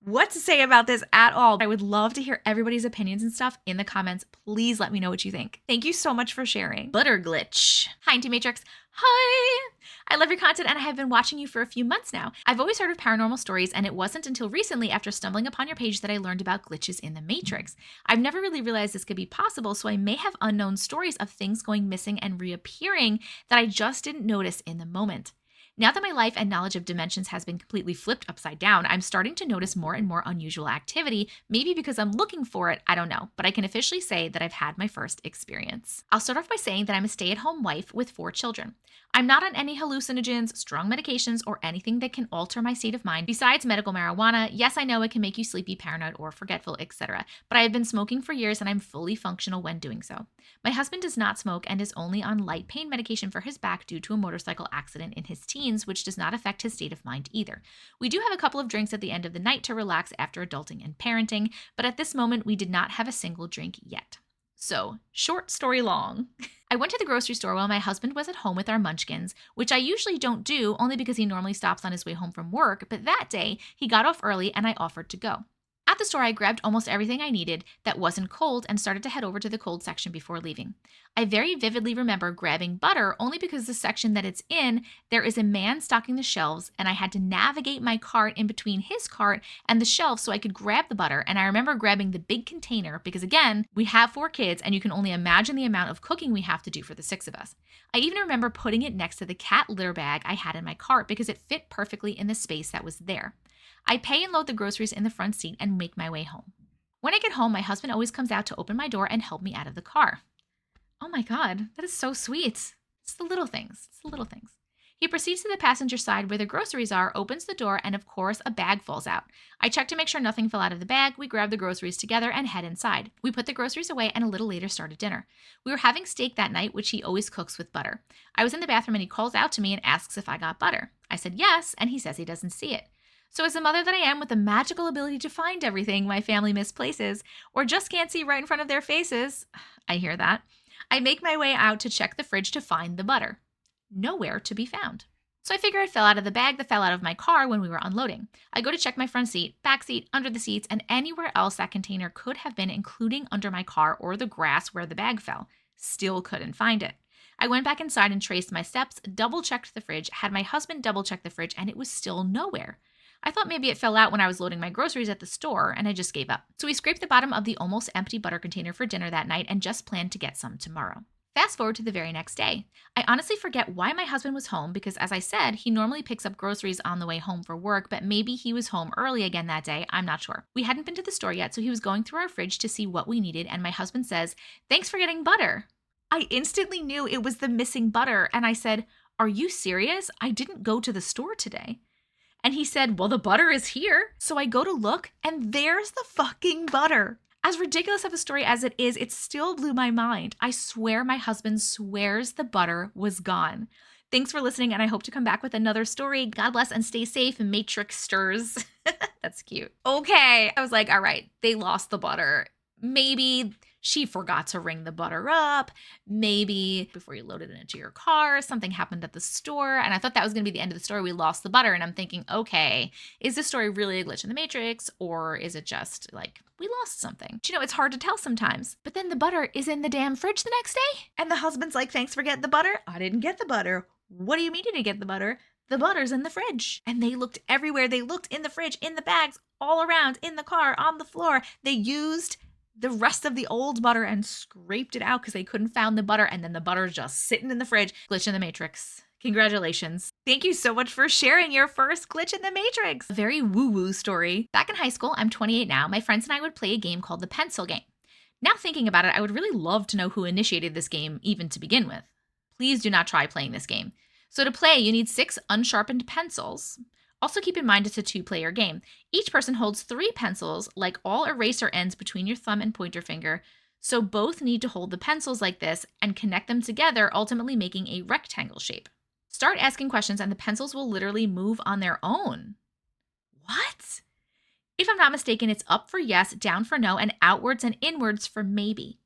what to say about this at all. I would love to hear everybody's opinions and stuff in the comments. Please let me know what you think. Thank you so much for sharing. Butter Glitch. Hi, Auntie Matrix. Hi! I love your content and I have been watching you for a few months now. I've always heard of paranormal stories and it wasn't until recently after stumbling upon your page that I learned about glitches in the Matrix. I've never really realized this could be possible, so I may have unknown stories of things going missing and reappearing that I just didn't notice in the moment. Now that my life and knowledge of dimensions has been completely flipped upside down, I'm starting to notice more and more unusual activity, maybe because I'm looking for it, I don't know, but I can officially say that I've had my first experience. I'll start off by saying that I'm a stay-at-home wife with 4 children. I'm not on any hallucinogens, strong medications, or anything that can alter my state of mind besides medical marijuana. Yes, I know it can make you sleepy, paranoid, or forgetful, etc., but I have been smoking for years and I'm fully functional when doing so. My husband does not smoke and is only on light pain medication for his back due to a motorcycle accident in his teens, which does not affect his state of mind either. We do have a couple of drinks at the end of the night to relax after adulting and parenting, but at this moment, we did not have a single drink yet. So, short story long. I went to the grocery store while my husband was at home with our munchkins, which I usually don't do only because he normally stops on his way home from work, but that day he got off early and I offered to go. At the store, I grabbed almost everything I needed that wasn't cold and started to head over to the cold section before leaving. I very vividly remember grabbing butter only because the section that it's in, there is a man stocking the shelves, and I had to navigate my cart in between his cart and the shelf so I could grab the butter. And I remember grabbing the big container because, again, we have 4 kids, and you can only imagine the amount of cooking we have to do for the 6 of us. I even remember putting it next to the cat litter bag I had in my cart because it fit perfectly in the space that was there. I pay and load the groceries in the front seat and make my way home. When I get home, my husband always comes out to open my door and help me out of the car. Oh my God, that is so sweet. It's the little things. It's the little things. He proceeds to the passenger side where the groceries are, opens the door, and of course, a bag falls out. I check to make sure nothing fell out of the bag. We grab the groceries together and head inside. We put the groceries away and a little later started dinner. We were having steak that night, which he always cooks with butter. I was in the bathroom and he calls out to me and asks if I got butter. I said yes, and he says he doesn't see it. So as a mother that I am with the magical ability to find everything my family misplaces or just can't see right in front of their faces, I hear that, I make my way out to check the fridge to find the butter. Nowhere to be found. So I figure it fell out of the bag that fell out of my car when we were unloading. I go to check my front seat, back seat, under the seats, and anywhere else that container could have been, including under my car or the grass where the bag fell. Still couldn't find it. I went back inside and traced my steps, double-checked the fridge, had my husband double-check the fridge, and it was still nowhere. I thought maybe it fell out when I was loading my groceries at the store, and I just gave up. So we scraped the bottom of the almost empty butter container for dinner that night and just planned to get some tomorrow. Fast forward to the very next day. I honestly forget why my husband was home because, as I said, he normally picks up groceries on the way home for work, but maybe he was home early again that day. I'm not sure. We hadn't been to the store yet, so he was going through our fridge to see what we needed, and my husband says, "Thanks for getting butter." I instantly knew it was the missing butter, and I said, "Are you serious? I didn't go to the store today." And he said, "Well, the butter is here." So I go to look, and there's the fucking butter. As ridiculous of a story as it is, it still blew my mind. I swear my husband swears the butter was gone. Thanks for listening, and I hope to come back with another story. God bless and stay safe, Matrixsters. That's cute. Okay. I was like, all right, they lost the butter. Maybe she forgot to ring the butter up. Maybe before you loaded it into your car, something happened at the store. And I thought that was going to be the end of the story. We lost the butter. And I'm thinking, okay, is this story really a glitch in the Matrix? Or is it just like we lost something? But, it's hard to tell sometimes. But then the butter is in the damn fridge the next day. And the husband's like, "Thanks for getting the butter." I didn't get the butter. What do you mean you didn't get the butter? The butter's in the fridge. And they looked everywhere. They looked in the fridge, in the bags, all around, in the car, on the floor. They used the rest of the old butter and scraped it out because they couldn't find the butter, and then the butter's just sitting in the fridge. Glitch in the Matrix. Congratulations. Thank you so much for sharing your first glitch in the Matrix. A very woo-woo story. Back in high school, I'm 28 now, my friends and I would play a game called the pencil game. Now thinking about it, I would really love to know who initiated this game even to begin with. Please do not try playing this game. So to play, you need 6 unsharpened pencils. Also keep in mind it's a 2-player game. Each person holds 3 pencils, like all eraser ends between your thumb and pointer finger, so both need to hold the pencils like this and connect them together, ultimately making a rectangle shape. Start asking questions and the pencils will literally move on their own. What? If I'm not mistaken, it's up for yes, down for no, and outwards and inwards for maybe.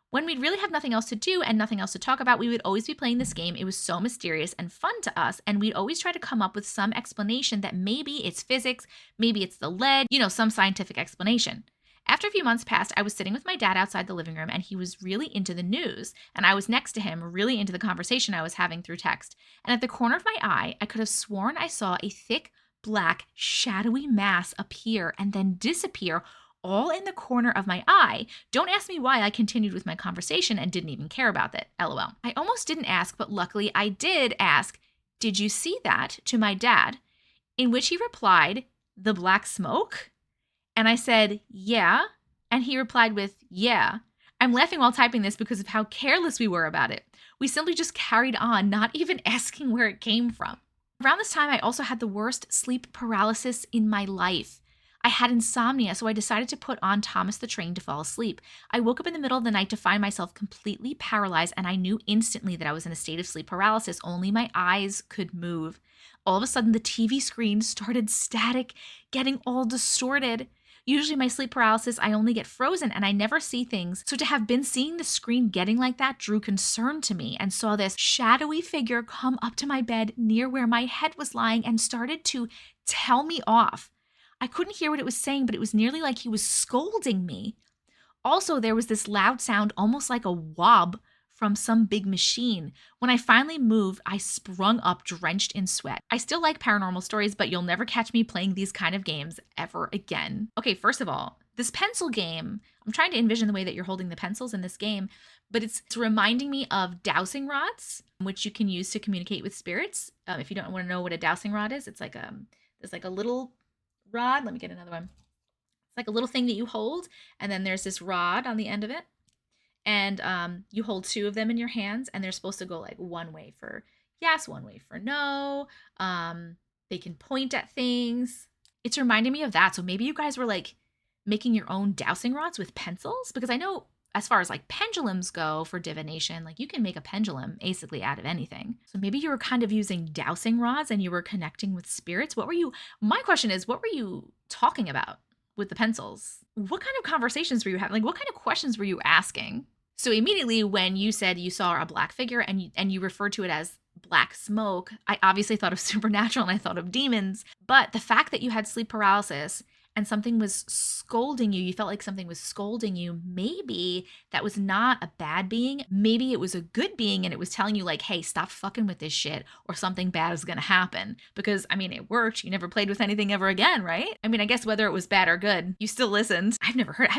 When we'd really have nothing else to do and nothing else to talk about, we would always be playing this game. It was so mysterious and fun to us, and we'd always try to come up with some explanation that maybe it's physics, maybe it's the lead, some scientific explanation. After a few months passed, I was sitting with my dad outside the living room, and he was really into the news, and I was next to him, really into the conversation I was having through text. And at the corner of my eye, I could have sworn I saw a thick, black, shadowy mass appear and then disappear all in the corner of my eye. Don't ask me why I continued with my conversation and didn't even care about it. LOL. I almost didn't ask, but luckily I did ask, "Did you see that?" to my dad, in which he replied, "The black smoke?" And I said, "Yeah." And he replied with, "Yeah." I'm laughing while typing this because of how careless we were about it. We simply just carried on, not even asking where it came from. Around this time, I also had the worst sleep paralysis in my life. I had insomnia, so I decided to put on Thomas the Train to fall asleep. I woke up in the middle of the night to find myself completely paralyzed, and I knew instantly that I was in a state of sleep paralysis. Only my eyes could move. All of a sudden, the TV screen started static, getting all distorted. Usually my sleep paralysis, I only get frozen and I never see things. So to have been seeing the screen getting like that drew concern to me, and saw this shadowy figure come up to my bed near where my head was lying and started to tell me off. I couldn't hear what it was saying, but it was nearly like he was scolding me. Also, there was this loud sound, almost like a wob from some big machine. When I finally moved, I sprung up drenched in sweat. I still like paranormal stories, but you'll never catch me playing these kind of games ever again. Okay, first of all, this pencil game, I'm trying to envision the way that you're holding the pencils in this game, but it's reminding me of dowsing rods, which you can use to communicate with spirits. If you don't want to know what a dowsing rod is, it's like a little rod. Let me get another one. It's like a little thing that you hold, and then there's this rod on the end of it. And you hold two of them in your hands, and they're supposed to go like one way for yes, one way for no. They can point at things. It's reminding me of that. So maybe you guys were like making your own dowsing rods with pencils, because I know as far as like pendulums go for divination, like you can make a pendulum basically out of anything. So maybe you were kind of using dowsing rods and you were connecting with spirits. My question is, what were you talking about with the pencils? What kind of conversations were you having? Like, what kind of questions were you asking? So immediately when you said you saw a black figure and you referred to it as black smoke, I obviously thought of supernatural and I thought of demons. But the fact that you had sleep paralysis and something was scolding you, you felt like something was scolding you, maybe that was not a bad being. Maybe it was a good being and it was telling you like, hey, stop fucking with this shit or something bad is going to happen. Because, I mean, it worked. You never played with anything ever again, right? I mean, I guess whether it was bad or good, you still listened. Have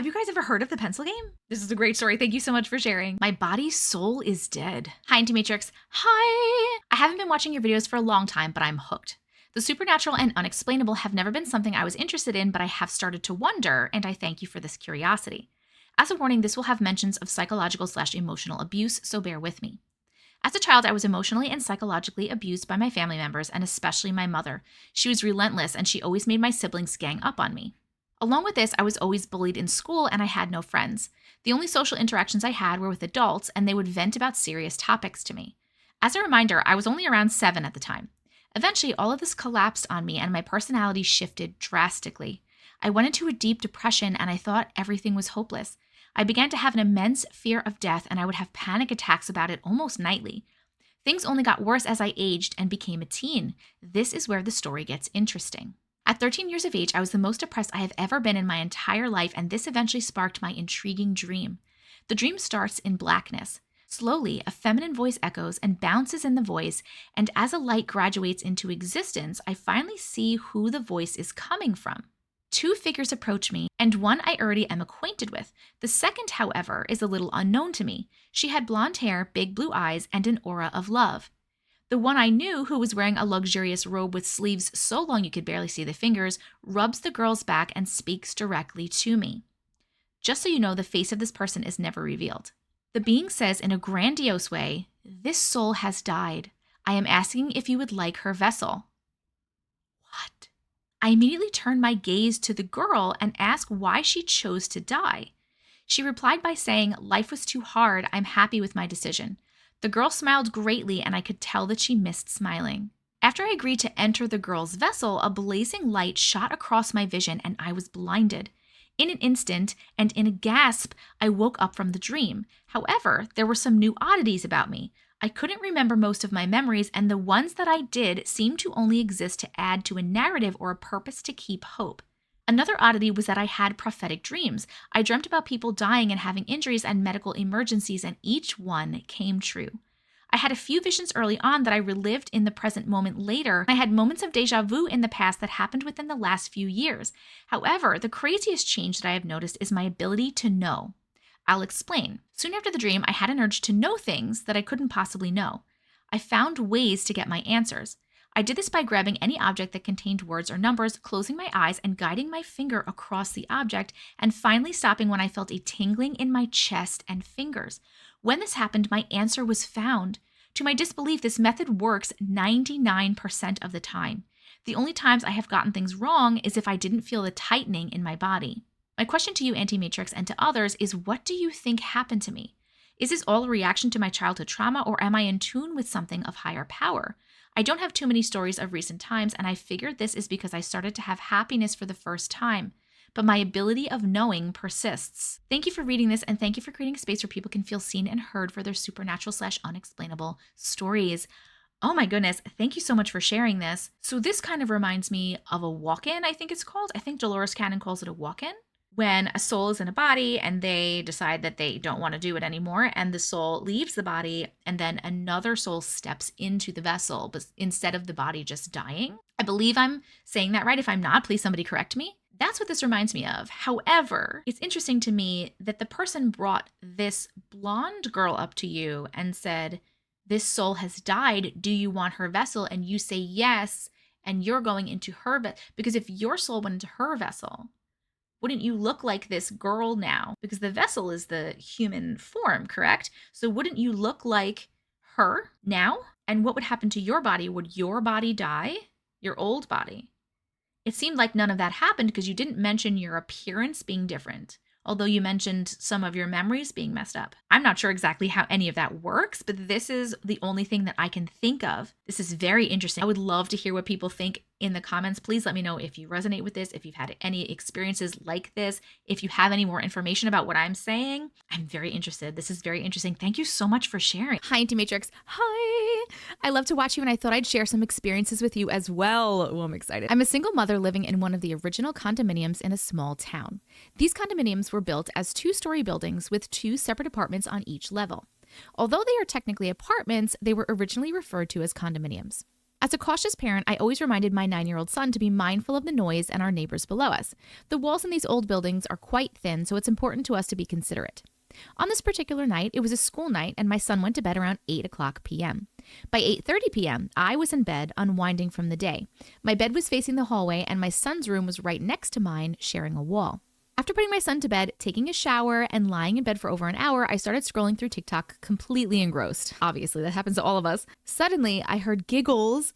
you guys ever heard of the pencil game? This is a great story. Thank you so much for sharing. My body's soul is dead. Hi, Auntie Matrix. Hi. I haven't been watching your videos for a long time, but I'm hooked. The supernatural and unexplainable have never been something I was interested in, but I have started to wonder, and I thank you for this curiosity. As a warning, this will have mentions of psychological/emotional abuse, so bear with me. As a child, I was emotionally and psychologically abused by my family members, and especially my mother. She was relentless, and she always made my siblings gang up on me. Along with this, I was always bullied in school, and I had no friends. The only social interactions I had were with adults, and they would vent about serious topics to me. As a reminder, I was only around 7 at the time. Eventually, all of this collapsed on me and my personality shifted drastically. I went into a deep depression and I thought everything was hopeless. I began to have an immense fear of death and I would have panic attacks about it almost nightly. Things only got worse as I aged and became a teen. This is where the story gets interesting. At 13 years of age, I was the most depressed I have ever been in my entire life, and this eventually sparked my intriguing dream. The dream starts in blackness. Slowly, a feminine voice echoes and bounces in the voice, and as a light graduates into existence, I finally see who the voice is coming from. 2 figures approach me, and one I already am acquainted with. The second, however, is a little unknown to me. She had blonde hair, big blue eyes, and an aura of love. The one I knew, who was wearing a luxurious robe with sleeves so long you could barely see the fingers, rubs the girl's back and speaks directly to me. Just so you know, the face of this person is never revealed. The being says in a grandiose way, "This soul has died. I am asking if you would like her vessel." What? I immediately turn my gaze to the girl and ask why she chose to die. She replied by saying, "Life was too hard. I'm happy with my decision." The girl smiled greatly and I could tell that she missed smiling. After I agreed to enter the girl's vessel, a blazing light shot across my vision and I was blinded. In an instant, and in a gasp, I woke up from the dream. However, there were some new oddities about me. I couldn't remember most of my memories, and the ones that I did seemed to only exist to add to a narrative or a purpose to keep hope. Another oddity was that I had prophetic dreams. I dreamt about people dying and having injuries and medical emergencies, and each one came true. I had a few visions early on that I relived in the present moment later. I had moments of deja vu in the past that happened within the last few years. However, the craziest change that I have noticed is my ability to know. I'll explain. Soon after the dream, I had an urge to know things that I couldn't possibly know. I found ways to get my answers. I did this by grabbing any object that contained words or numbers, closing my eyes and guiding my finger across the object, and finally stopping when I felt a tingling in my chest and fingers. When this happened, my answer was found. To my disbelief, this method works 99% of the time. The only times I have gotten things wrong is if I didn't feel the tightening in my body. My question to you, Auntie Matrix, and to others is, what do you think happened to me? Is this all a reaction to my childhood trauma, or am I in tune with something of higher power? I don't have too many stories of recent times, and I figured this is because I started to have happiness for the first time. But my ability of knowing persists. Thank you for reading this, and thank you for creating a space where people can feel seen and heard for their supernatural/unexplainable stories. Oh my goodness. Thank you so much for sharing this. So this kind of reminds me of a walk-in, I think it's called. I think Dolores Cannon calls it a walk-in. When a soul is in a body and they decide that they don't want to do it anymore, and the soul leaves the body, and then another soul steps into the vessel, but instead of the body just dying. I believe I'm saying that right. If I'm not, please somebody correct me. That's what this reminds me of. However, it's interesting to me that the person brought this blonde girl up to you and said, this soul has died. Do you want her vessel? And you say yes, and you're going into her vessel. Because if your soul went into her vessel, wouldn't you look like this girl now? Because the vessel is the human form, correct? So wouldn't you look like her now? And what would happen to your body? Would your body die? Your old body? It seemed like none of that happened because you didn't mention your appearance being different, although you mentioned some of your memories being messed up. I'm not sure exactly how any of that works, but this is the only thing that I can think of. This is very interesting. I would love to hear what people think in the comments. Please let me know if you resonate with this, if you've had any experiences like this, if you have any more information about what I'm saying. I'm very interested. This is very interesting. Thank you so much for sharing. Hi, Auntie Matrix. Hi. I love to watch you, and I thought I'd share some experiences with you as well. Oh, I'm excited. I'm a single mother living in one of the original condominiums in a small town. These condominiums were built as 2-story buildings with 2 separate apartments on each level. Although they are technically apartments, they were originally referred to as condominiums. As a cautious parent, I always reminded my 9-year-old son to be mindful of the noise and our neighbors below us. The walls in these old buildings are quite thin, so it's important to us to be considerate. On this particular night, it was a school night, and my son went to bed around 8 o'clock p.m. By 8:30 p.m., I was in bed, unwinding from the day. My bed was facing the hallway, and my son's room was right next to mine, sharing a wall. After putting my son to bed, taking a shower, and lying in bed for over an hour, I started scrolling through TikTok, completely engrossed. Obviously, that happens to all of us. Suddenly, I heard giggles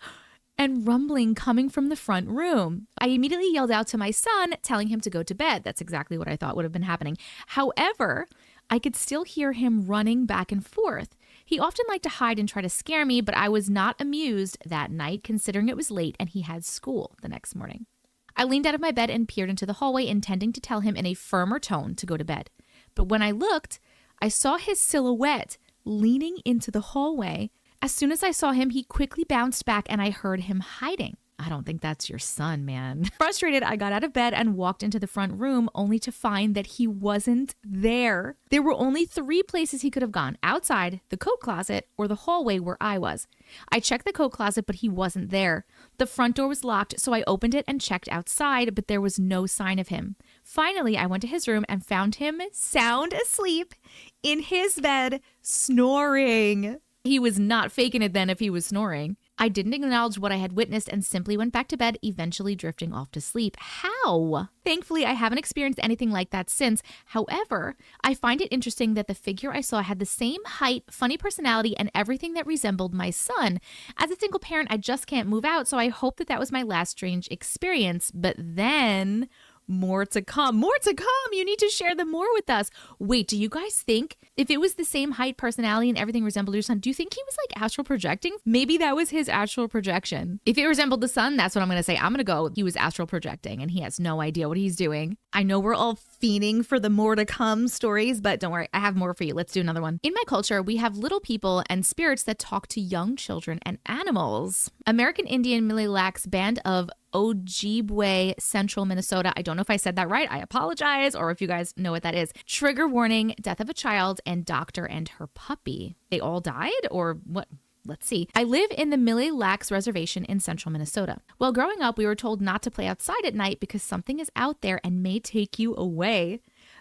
and rumbling coming from the front room. I immediately yelled out to my son, telling him to go to bed. That's exactly what I thought would have been happening. However, I could still hear him running back and forth. He often liked to hide and try to scare me, but I was not amused that night, considering it was late and he had school the next morning. I leaned out of my bed and peered into the hallway, intending to tell him in a firmer tone to go to bed. But when I looked, I saw his silhouette leaning into the hallway. As soon as I saw him, he quickly bounced back and I heard him hiding. I don't think that's your son, man. Frustrated, I got out of bed and walked into the front room, only to find that he wasn't there. There were only 3 places he could have gone: outside, the coat closet, or the hallway where I was. I checked the coat closet, but he wasn't there. The front door was locked, so I opened it and checked outside, but there was no sign of him. Finally, I went to his room and found him sound asleep in his bed, snoring. He was not faking it then if he was snoring. I didn't acknowledge what I had witnessed and simply went back to bed, eventually drifting off to sleep. How? Thankfully, I haven't experienced anything like that since. However, I find it interesting that the figure I saw had the same height, funny personality, and everything that resembled my son. As a single parent, I just can't move out, so I hope that was my last strange experience. But then, more to come. More to come. You need to share them more with us. Wait, do you guys think if it was the same height, personality, and everything resembled your son, do you think he was like astral projecting? Maybe that was his astral projection. If it resembled the son, that's what I'm going to say. I'm going to go, he was astral projecting and he has no idea what he's doing. I know we're all fiending for the more to come stories, but don't worry, I have more for you. Let's do another one. In my culture, we have little people and spirits that talk to young children and animals. American Indian Mille Lacs Band of Ojibwe, Central Minnesota. I don't know if I said that right. I apologize, or if you guys know what that is. Trigger warning: death of a child and doctor and her puppy. They all died, or what? Let's see. I live in the Mille Lacs Reservation in central Minnesota. While growing up, we were told not to play outside at night because something is out there and may take you away.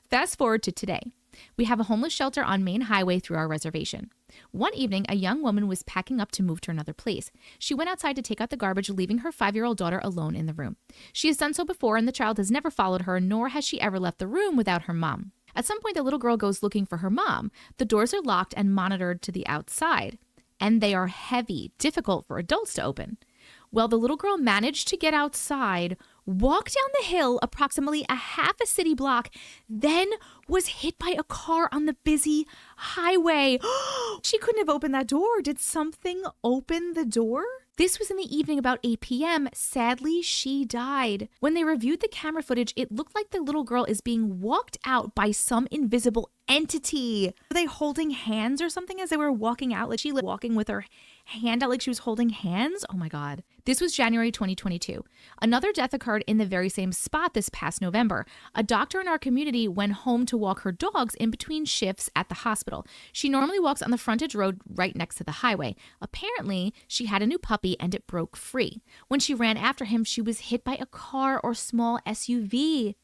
Fast forward to today. We have a homeless shelter on Main Highway through our reservation. One evening, a young woman was packing up to move to another place. She went outside to take out the garbage, leaving her 5-year-old daughter alone in the room. She has done so before, and the child has never followed her, nor has she ever left the room without her mom. At some point, the little girl goes looking for her mom. The doors are locked and monitored to the outside, and they are heavy, difficult for adults to open. Well, the little girl managed to get outside, walk down the hill approximately a half a city block, then was hit by a car on the busy highway. She couldn't have opened that door. Did something open the door? This was in the evening about 8 p.m. Sadly, she died. When they reviewed the camera footage, it looked like the little girl is being walked out by some invisible entity. Were they holding hands or something as they were walking out? Like she was walking with her hand out like she was holding hands. Oh my God. This was January 2022. Another death occurred in the very same spot this past November. A doctor in our community went home to walk her dogs in between shifts at the hospital. She normally walks on the frontage road right next to the highway. Apparently, she had a new puppy and it broke free. When she ran after him, she was hit by a car or small SUV.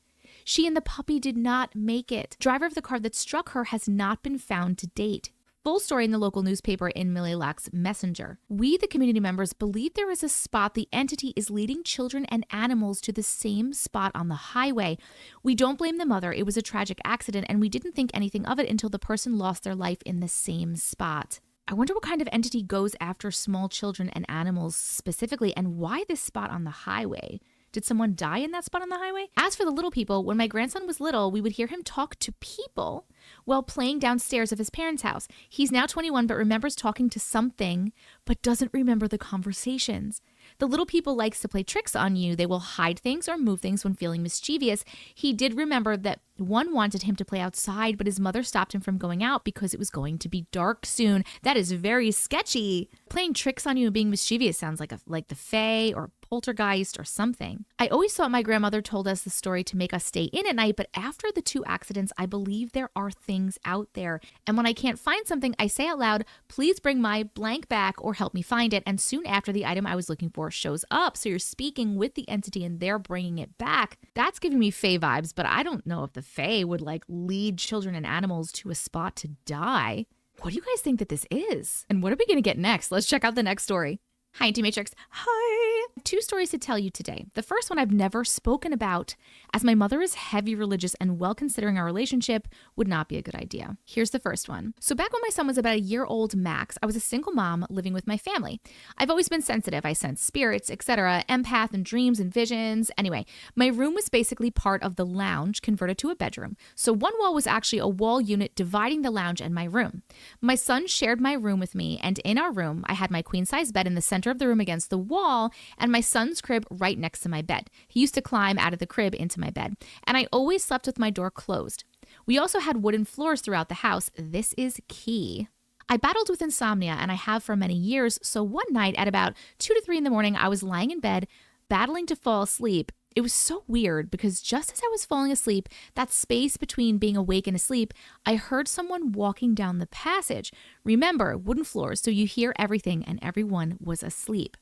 She and the puppy did not make it. Driver of the car that struck her has not been found to date. Full story in the local newspaper in Mililak's Messenger. We, the community members, believe there is a spot the entity is leading children and animals to the same spot on the highway. We don't blame the mother. It was a tragic accident, and we didn't think anything of it until the person lost their life in the same spot. I wonder what kind of entity goes after small children and animals specifically, and why this spot on the highway? Did someone die in that spot on the highway? As for the little people, when my grandson was little, we would hear him talk to people while playing downstairs of his parents' house. He's now 21, but remembers talking to something, but doesn't remember the conversations. The little people likes to play tricks on you. They will hide things or move things when feeling mischievous. He did remember that one wanted him to play outside, but his mother stopped him from going out because it was going to be dark soon. That is very sketchy. Playing tricks on you and being mischievous sounds like the Fae or poltergeist or something. I always thought my grandmother told us the story to make us stay in at night, but after the 2 accidents, I believe there are things out there. And when I can't find something, I say out loud, please bring my blank back or help me find it. And soon after, the item I was looking for shows up. So you're speaking with the entity and they're bringing it back. That's giving me Fae vibes, but I don't know if the Fae would lead children and animals to a spot to die. What do you guys think that this is? And what are we going to get next? Let's check out the next story. Hi, Auntie Matrix. Hi. 2 stories to tell you today. The first one I've never spoken about, as my mother is heavy religious and well considering our relationship would not be a good idea. Here's the first one. So back when my son was about a year old max, I was a single mom living with my family. I've always been sensitive. I sense spirits, etc., empath and dreams and visions. Anyway, my room was basically part of the lounge converted to a bedroom. So one wall was actually a wall unit dividing the lounge and my room. My son shared my room with me, and in our room, I had my queen size bed in the center of the room against the wall and my son's crib right next to my bed. He used to climb out of the crib into my bed, and I always slept with my door closed. We also had wooden floors throughout the house. This is key. I battled with insomnia, and I have for many years, so one night at about 2 to 3 in the morning, I was lying in bed, battling to fall asleep. It was so weird because just as I was falling asleep, that space between being awake and asleep, I heard someone walking down the passage. Remember, wooden floors, so you hear everything, and everyone was asleep.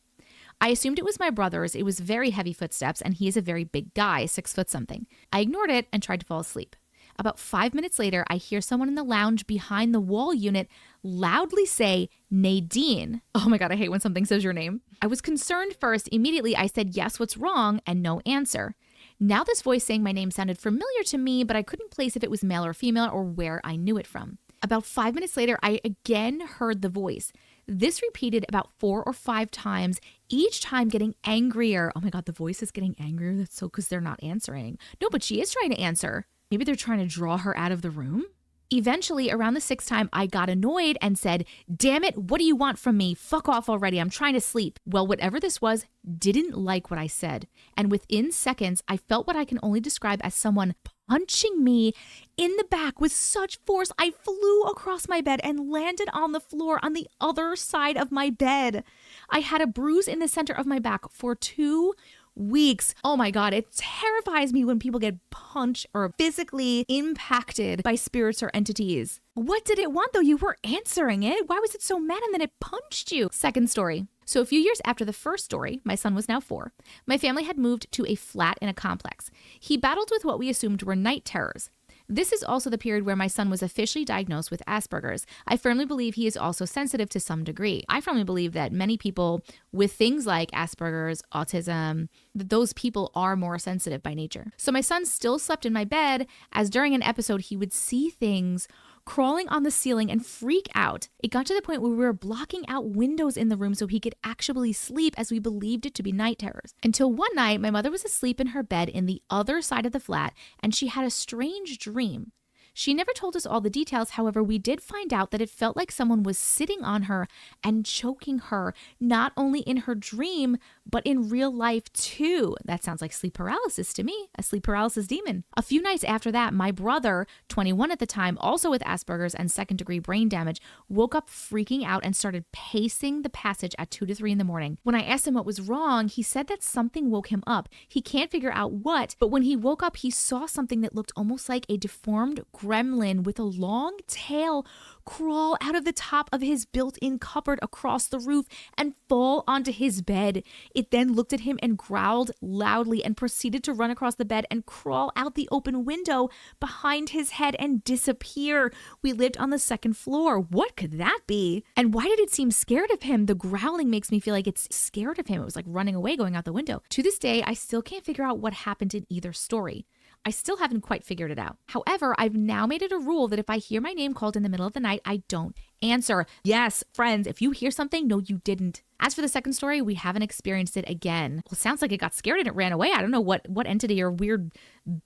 I assumed it was my brother's. It was very heavy footsteps, and he is a very big guy, 6 foot something. I ignored it and tried to fall asleep. About 5 minutes later, I hear someone in the lounge behind the wall unit loudly say, Nadine. Oh my God, I hate when something says your name. I was concerned first. Immediately, I said, yes, what's wrong? And no answer. Now this voice saying my name sounded familiar to me, but I couldn't place if it was male or female or where I knew it from. About 5 minutes later, I again heard the voice. This repeated about 4 or 5 times, each time getting angrier. Oh my God, the voice is getting angrier. That's so because they're not answering. No, but she is trying to answer. Maybe they're trying to draw her out of the room. Eventually, around the 6th time, I got annoyed and said, damn it, what do you want from me? Fuck off already. I'm trying to sleep. Well, whatever this was, didn't like what I said. And within seconds, I felt what I can only describe as someone punching me in the back with such force. I flew across my bed and landed on the floor on the other side of my bed. I had a bruise in the center of my back for 2 weeks. Oh my God, it terrifies me when people get punched or physically impacted by spirits or entities. What did it want though? You were answering it. Why was it so mad and then it punched you? Second story. So a few years after the first story, my son was now 4, my family had moved to a flat in a complex. He battled with what we assumed were night terrors. This is also the period where my son was officially diagnosed with Asperger's. I firmly believe he is also sensitive to some degree. I firmly believe that many people with things like Asperger's, autism, that those people are more sensitive by nature. So my son still slept in my bed, as during an episode he would see things crawling on the ceiling and freak out. It got to the point where we were blocking out windows in the room so he could actually sleep, as we believed it to be night terrors. Until one night, my mother was asleep in her bed in the other side of the flat, and she had a strange dream. She never told us all the details. However, we did find out that it felt like someone was sitting on her and choking her, not only in her dream, but in real life too. That sounds like sleep paralysis to me, a sleep paralysis demon. A few nights after that, my brother, 21 at the time, also with Asperger's and second-degree brain damage, woke up freaking out and started pacing the passage at 2 to 3 in the morning. When I asked him what was wrong, he said that something woke him up. He can't figure out what, but when he woke up, he saw something that looked almost like a deformed gremlin with a long tail crawl out of the top of his built-in cupboard across the roof and fall onto his bed. It then looked at him and growled loudly and proceeded to run across the bed and crawl out the open window behind his head and disappear. We lived on the second floor. What could that be? And why did it seem scared of him? The growling makes me feel like it's scared of him. It was like running away, going out the window. To this day, I still can't figure out what happened in either story. I still haven't quite figured it out. However, I've now made it a rule that if I hear my name called in the middle of the night, I don't answer. Yes, friends, if you hear something, no, you didn't. As for the second story, we haven't experienced it again. Well, it sounds like it got scared and it ran away. I don't know what entity or weird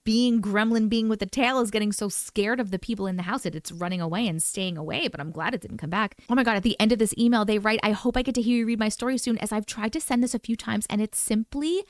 being, gremlin being with a tail is getting so scared of the people in the house that it's running away and staying away, but I'm glad it didn't come back. Oh my God, at the end of this email, they write, I hope I get to hear you read my story soon, as I've tried to send this a few times and it simply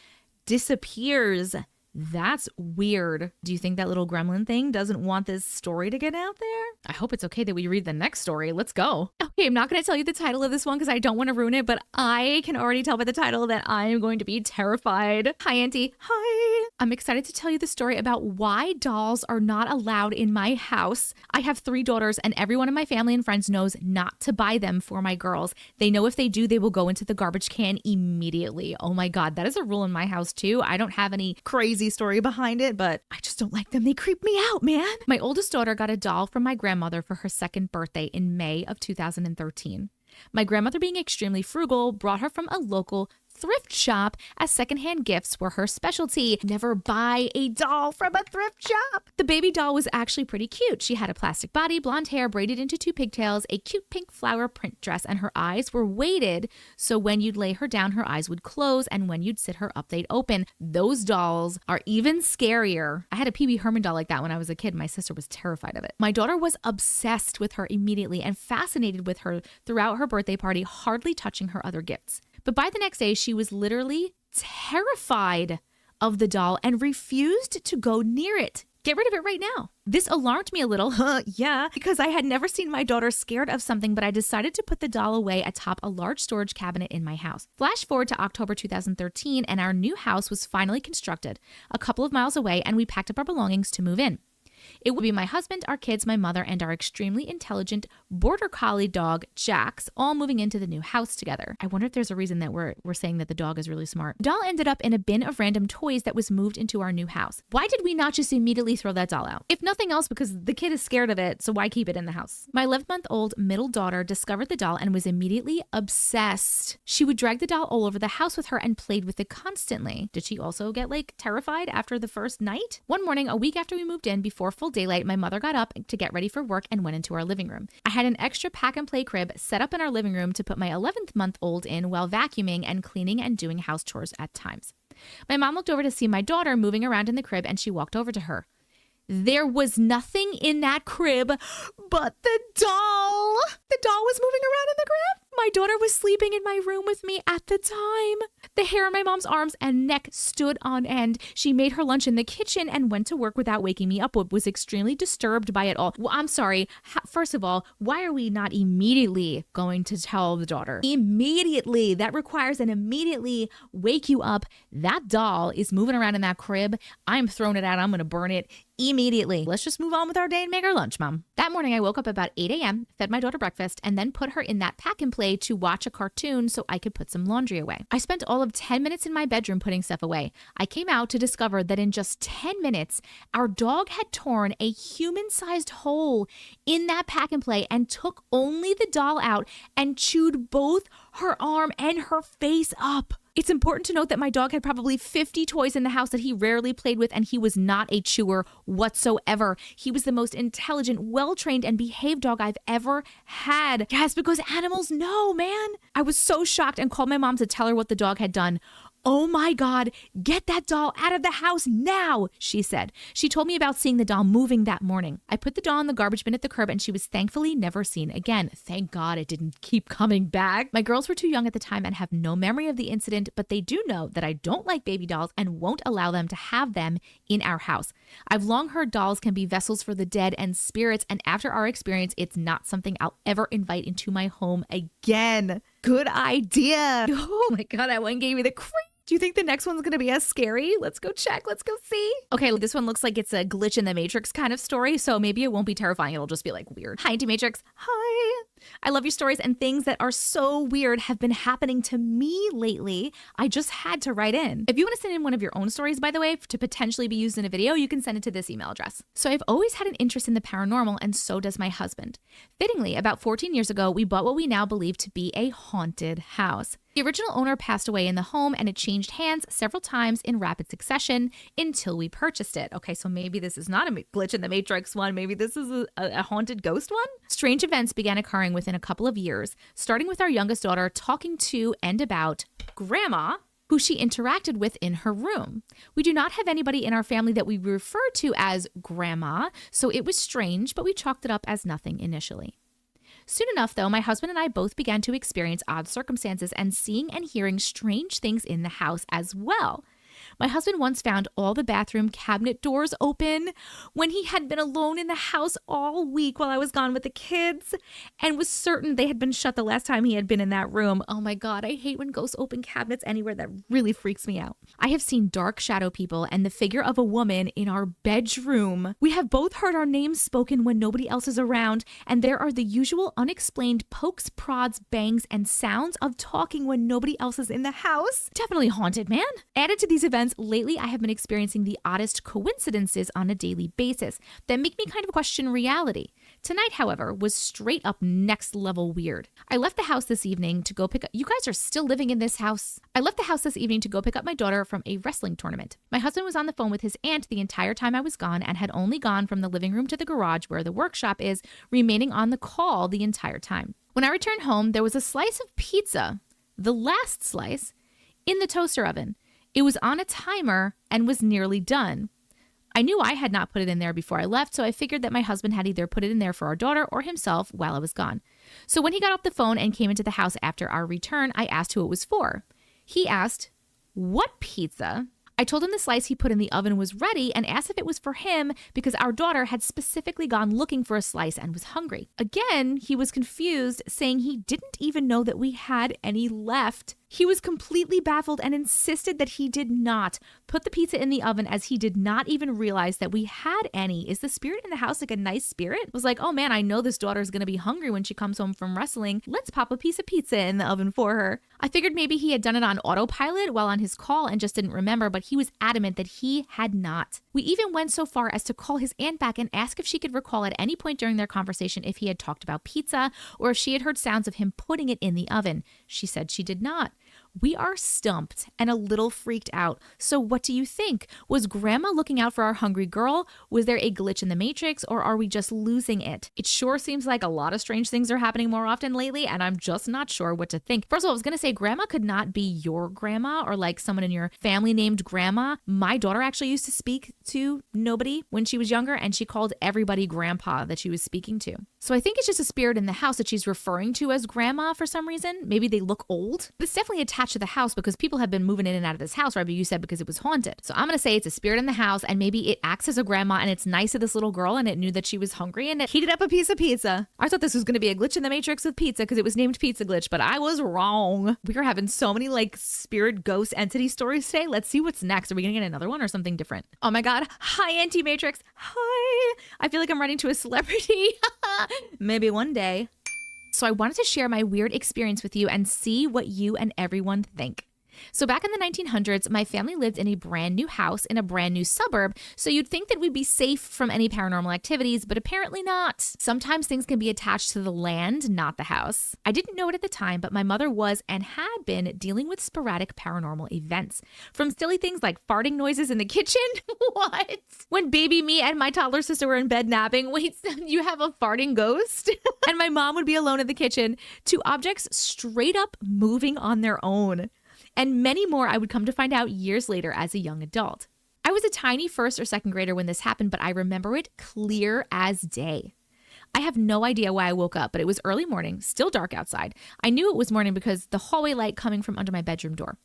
disappears. That's weird. Do you think that little gremlin thing doesn't want this story to get out there? I hope it's okay that we read the next story. Let's go. Okay, I'm not going to tell you the title of this one because I don't want to ruin it, but I can already tell by the title that I am going to be terrified. Hi, Auntie. Hi. I'm excited to tell you the story about why dolls are not allowed in my house. I have 3 daughters and everyone in my family and friends knows not to buy them for my girls. They know if they do, they will go into the garbage can immediately. Oh my God, that is a rule in my house too. I don't have any crazy story behind it, but I just don't like them. They creep me out, man. My oldest daughter got a doll from my grandmother for her 2nd birthday in May of 2013. My grandmother, being extremely frugal, brought her from a local thrift shop as secondhand gifts were her specialty. Never buy a doll from a thrift shop. The baby doll was actually pretty cute. She had a plastic body, blonde hair braided into 2 pigtails, a cute pink flower print dress, and her eyes were weighted, so when you'd lay her down, her eyes would close, and when you'd sit her up, they'd open. Those dolls are even scarier. I had a Pee-wee Herman doll like that when I was a kid. My sister was terrified of it. My daughter was obsessed with her immediately and fascinated with her throughout her birthday party, hardly touching her other gifts. But by the next day, she was literally terrified of the doll and refused to go near it. Get rid of it right now. This alarmed me a little, because I had never seen my daughter scared of something, but I decided to put the doll away atop a large storage cabinet in my house. Flash forward to October 2013, and our new house was finally constructed a couple of miles away, and we packed up our belongings to move in. It would be my husband, our kids, my mother, and our extremely intelligent border collie dog, Jax, all moving into the new house together. I wonder if there's a reason that we're saying that the dog is really smart. Doll ended up in a bin of random toys that was moved into our new house. Why did we not just immediately throw that doll out? If nothing else, because the kid is scared of it, so why keep it in the house? My 11-month-old middle daughter discovered the doll and was immediately obsessed. She would drag the doll all over the house with her and played with it constantly. Did she also get terrified after the first night? One morning, a week after we moved in, before full daylight, my mother got up to get ready for work and went into our living room. I had an extra pack and play crib set up in our living room to put my 11th-month-old in while vacuuming and cleaning and doing house chores at times. My mom looked over to see my daughter moving around in the crib, and she walked over to her. There was nothing in that crib but the doll. The doll was moving around in the crib. My daughter was sleeping in my room with me at the time. The hair on my mom's arms and neck stood on end. She made her lunch in the kitchen and went to work without waking me up, but was extremely disturbed by it all. Well, I'm sorry. First of all, why are we not immediately going to tell the daughter? Immediately. That requires an immediately wake you up. That doll is moving around in that crib. I'm throwing it out. I'm going to burn it immediately. Let's just move on with our day and make our lunch, Mom. That morning, I woke up about 8 a.m., fed my daughter breakfast, and then put her in that pack and play to watch a cartoon so I could put some laundry away. I spent all of 10 minutes in my bedroom putting stuff away. I came out to discover that in just 10 minutes, our dog had torn a human-sized hole in that pack and play and took only the doll out and chewed both her arm and her face up. It's important to note that my dog had probably 50 toys in the house that he rarely played with, and he was not a chewer whatsoever. He was the most intelligent, well-trained, and behaved dog I've ever had. Yes, because animals know, man. I was so shocked and called my mom to tell her what the dog had done. "Oh my God, get that doll out of the house now," she said. She told me about seeing the doll moving that morning. I put the doll in the garbage bin at the curb and she was thankfully never seen again. Thank God it didn't keep coming back. My girls were too young at the time and have no memory of the incident, but they do know that I don't like baby dolls and won't allow them to have them in our house. I've long heard dolls can be vessels for the dead and spirits, and after our experience, it's not something I'll ever invite into my home again. Good idea. Oh my God, that one gave me the creep. Do you think the next one's going to be as scary? Let's go check. Let's go see. Okay, this one looks like it's a glitch in the Matrix kind of story, so maybe it won't be terrifying. It'll just be like weird. Hi, Auntie Matrix. Hi. I love your stories, and things that are so weird have been happening to me lately. I just had to write in. If you want to send in one of your own stories, by the way, to potentially be used in a video, you can send it to this email address. So I've always had an interest in the paranormal, and so does my husband. Fittingly, about 14 years ago, we bought what we now believe to be a haunted house. The original owner passed away in the home, and it changed hands several times in rapid succession until we purchased it. Okay, so maybe this is not a glitch in the Matrix one. Maybe this is a haunted ghost one? Strange events began occurring within a couple of years, starting with our youngest daughter talking to and about Grandma, who she interacted with in her room. We do not have anybody in our family that we refer to as Grandma, so it was strange, but we chalked it up as nothing initially. Soon enough, though, my husband and I both began to experience odd circumstances and seeing and hearing strange things in the house as well. My husband once found all the bathroom cabinet doors open when he had been alone in the house all week while I was gone with the kids and was certain they had been shut the last time he had been in that room. Oh my God, I hate when ghosts open cabinets anywhere. That really freaks me out. I have seen dark shadow people and the figure of a woman in our bedroom. We have both heard our names spoken when nobody else is around, and there are the usual unexplained pokes, prods, bangs, and sounds of talking when nobody else is in the house. Definitely haunted, man. Added to these events, lately I have been experiencing the oddest coincidences on a daily basis that make me kind of question reality. Tonight, however, was straight up next level weird. I left the house this evening to go pick up— you guys are still living in this house. I left the house this evening to go pick up my daughter from a wrestling tournament. My husband was on the phone with his aunt the entire time I was gone and had only gone from the living room to the garage where the workshop is, remaining on the call the entire time. When I returned home, there was a slice of pizza, the last slice, in the toaster oven. It was on a timer and was nearly done. I knew I had not put it in there before I left, so I figured that my husband had either put it in there for our daughter or himself while I was gone. So when he got off the phone and came into the house after our return, I asked who it was for. He asked, "What pizza?" I told him the slice he put in the oven was ready and asked if it was for him because our daughter had specifically gone looking for a slice and was hungry. Again, he was confused, saying he didn't even know that we had any left. He was completely baffled and insisted that he did not put the pizza in the oven as he did not even realize that we had any. Is the spirit in the house like a nice spirit? It was like, oh man, I know this daughter's going to be hungry when she comes home from wrestling. Let's pop a piece of pizza in the oven for her. I figured maybe he had done it on autopilot while on his call and just didn't remember, but he was adamant that he had not. We even went so far as to call his aunt back and ask if she could recall at any point during their conversation if he had talked about pizza or if she had heard sounds of him putting it in the oven. She said she did not. We are stumped and a little freaked out. So what do you think? Was Grandma looking out for our hungry girl? Was there a glitch in the Matrix, or are we just losing it? It sure seems like a lot of strange things are happening more often lately, and I'm just not sure what to think. First of all, I was going to say Grandma could not be your grandma or like someone in your family named Grandma. My daughter actually used to speak to nobody when she was younger, and she called everybody Grandpa that she was speaking to. So I think it's just a spirit in the house that she's referring to as Grandma for some reason. Maybe they look old. It's definitely attached to the house because people have been moving in and out of this house, right? But you said because it was haunted. So I'm going to say it's a spirit in the house, and maybe it acts as a grandma and it's nice to this little girl and it knew that she was hungry and it heated up a piece of pizza. I thought this was going to be a glitch in the Matrix with pizza because it was named Pizza Glitch, but I was wrong. We are having so many like spirit ghost entity stories today. Let's see what's next. Are we going to get another one or something different? Oh my God. Hi, Auntie Matrix. Hi. I feel like I'm writing to a celebrity. Maybe one day. So I wanted to share my weird experience with you and see what you and everyone think. So back in the 1900s, my family lived in a brand new house in a brand new suburb, so you'd think that we'd be safe from any paranormal activities, but apparently not. Sometimes things can be attached to the land, not the house. I didn't know it at the time, but my mother was and had been dealing with sporadic paranormal events. From silly things like farting noises in the kitchen. What? When baby me and my toddler sister were in bed napping, wait, you have a farting ghost? And my mom would be alone in the kitchen, to objects straight up moving on their own. and many more I would come to find out years later as a young adult. I was a tiny first or second grader when this happened, but I remember it clear as day. I have no idea why I woke up, but it was early morning, still dark outside. I knew it was morning because the hallway light coming from under my bedroom door.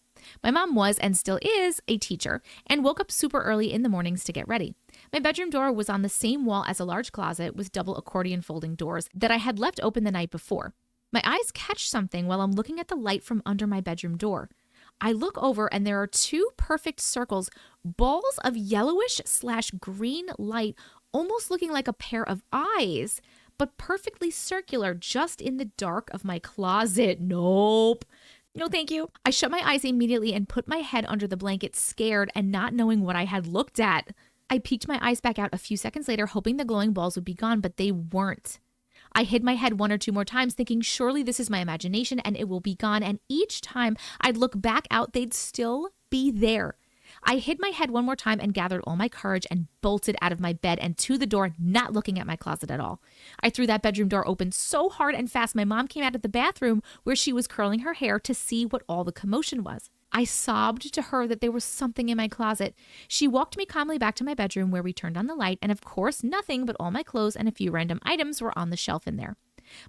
My mom was and still is a teacher and woke up super early in the mornings to get ready. My bedroom door was on the same wall as a large closet with double accordion folding doors that I had left open the night before. My eyes catch something while I'm looking at the light from under my bedroom door. I look over and there are two perfect circles, balls of yellowish/green light, almost looking like a pair of eyes, but perfectly circular just in the dark of my closet. Nope. No, thank you. I shut my eyes immediately and put my head under the blanket, scared and not knowing what I had looked at. I peeked my eyes back out a few seconds later, hoping the glowing balls would be gone, but they weren't. I hid my head one or two more times, thinking surely this is my imagination and it will be gone. And each time I'd look back out, they'd still be there. I hid my head one more time and gathered all my courage and bolted out of my bed and to the door, not looking at my closet at all. I threw that bedroom door open so hard and fast, my mom came out of the bathroom where she was curling her hair to see what all the commotion was. I sobbed to her that there was something in my closet. She walked me calmly back to my bedroom where we turned on the light, and of course, nothing but all my clothes and a few random items were on the shelf in there.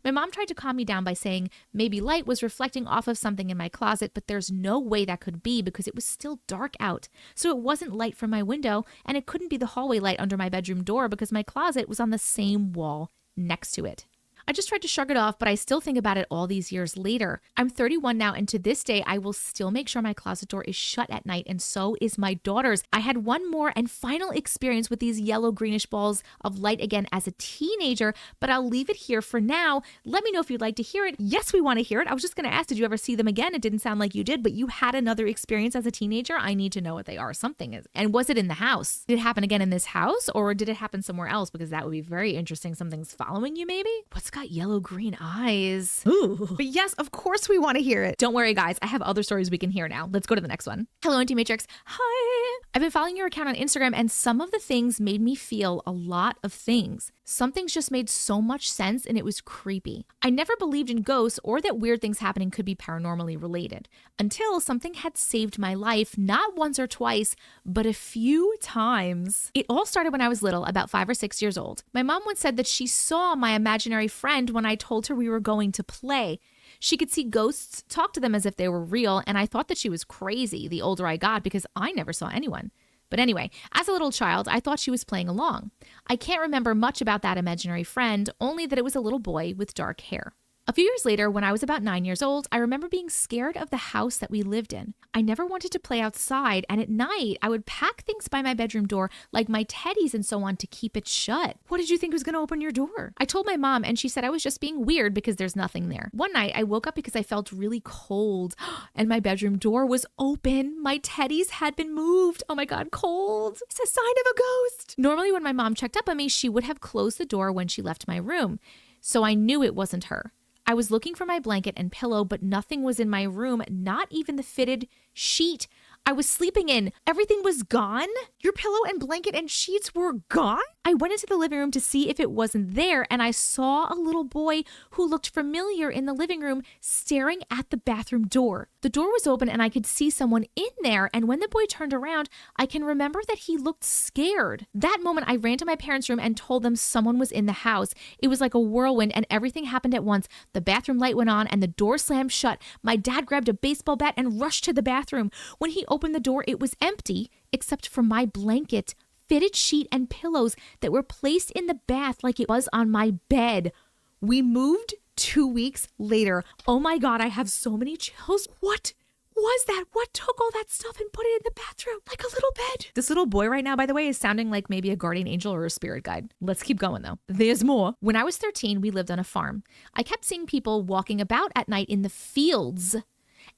My mom tried to calm me down by saying maybe light was reflecting off of something in my closet, but there's no way that could be because it was still dark out. So it wasn't light from my window, and it couldn't be the hallway light under my bedroom door because my closet was on the same wall next to it. I just tried to shrug it off, but I still think about it all these years later. I'm 31 now, and to this day, I will still make sure my closet door is shut at night, and so is my daughter's. I had one more and final experience with these yellow-greenish balls of light again as a teenager, but I'll leave it here for now. Let me know if you'd like to hear it. Yes, we want to hear it. I was just going to ask, did you ever see them again? It didn't sound like you did, but you had another experience as a teenager. I need to know what they are. Something is. And was it in the house? Did it happen again in this house, or did it happen somewhere else? Because that would be very interesting. Something's following you, maybe? What's got yellow green eyes? Ooh. But yes, of course we want to hear it. Don't worry, guys. I have other stories we can hear now. Let's go to the next one. Hello, Auntie Matrix. Hi. I've been following your account on Instagram, and some of the things made me feel a lot of things. Some things just made so much sense, and it was creepy. I never believed in ghosts or that weird things happening could be paranormally related until something had saved my life, not once or twice, but a few times. It all started when I was little, about 5 or 6 years old. My mom once said that she saw my imaginary friend when I told her we were going to play. She could see ghosts, talk to them as if they were real, and I thought that she was crazy the older I got because I never saw anyone. But anyway, as a little child, I thought she was playing along. I can't remember much about that imaginary friend, only that it was a little boy with dark hair. A few years later, when I was about 9 years old, I remember being scared of the house that we lived in. I never wanted to play outside, and at night, I would pack things by my bedroom door, like my teddies and so on, to keep it shut. What did you think was going to open your door? I told my mom, and she said I was just being weird because there's nothing there. One night, I woke up because I felt really cold, and my bedroom door was open. My teddies had been moved. Oh my God, cold. It's a sign of a ghost. Normally, when my mom checked up on me, she would have closed the door when she left my room, so I knew it wasn't her. I was looking for my blanket and pillow, but nothing was in my room, not even the fitted sheet I was sleeping in. Everything was gone? Your pillow and blanket and sheets were gone? I went into the living room to see if it wasn't there, and I saw a little boy who looked familiar in the living room staring at the bathroom door. The door was open and I could see someone in there, and when the boy turned around, I can remember that he looked scared. That moment, I ran to my parents' room and told them someone was in the house. It was like a whirlwind and everything happened at once. The bathroom light went on and the door slammed shut. My dad grabbed a baseball bat and rushed to the bathroom. When he opened the door, it was empty except for my blanket, fitted sheet, and pillows that were placed in the bath like it was on my bed. We moved 2 weeks later. Oh my God, I have so many chills. What was that? What took all that stuff and put it in the bathroom like a little bed? This little boy right now, by the way, is sounding like maybe a guardian angel or a spirit guide. Let's keep going though. There's more. When I was 13, we lived on a farm. I kept seeing people walking about at night in the fields.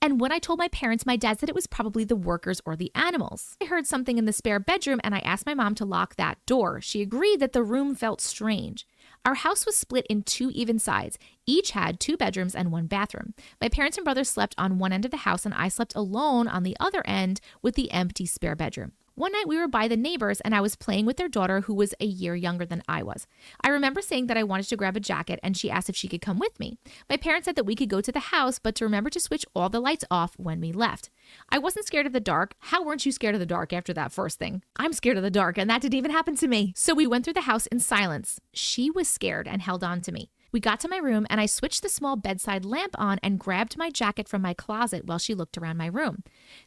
And when I told my parents, my dad said it was probably the workers or the animals. I heard something in the spare bedroom and I asked my mom to lock that door. She agreed that the room felt strange. Our house was split in 2 even sides. Each had 2 bedrooms and 1 bathroom. My parents and brother slept on one end of the house and I slept alone on the other end with the empty spare bedroom. One night we were by the neighbors and I was playing with their daughter who was a year younger than I was. I remember saying that I wanted to grab a jacket and she asked if she could come with me. My parents said that we could go to the house, but to remember to switch all the lights off when we left. I wasn't scared of the dark. How weren't you scared of the dark after that first thing? I'm scared of the dark and that didn't even happen to me. So we went through the house in silence. She was scared and held on to me. We got to my room and I switched the small bedside lamp on and grabbed my jacket from my closet while she looked around my room.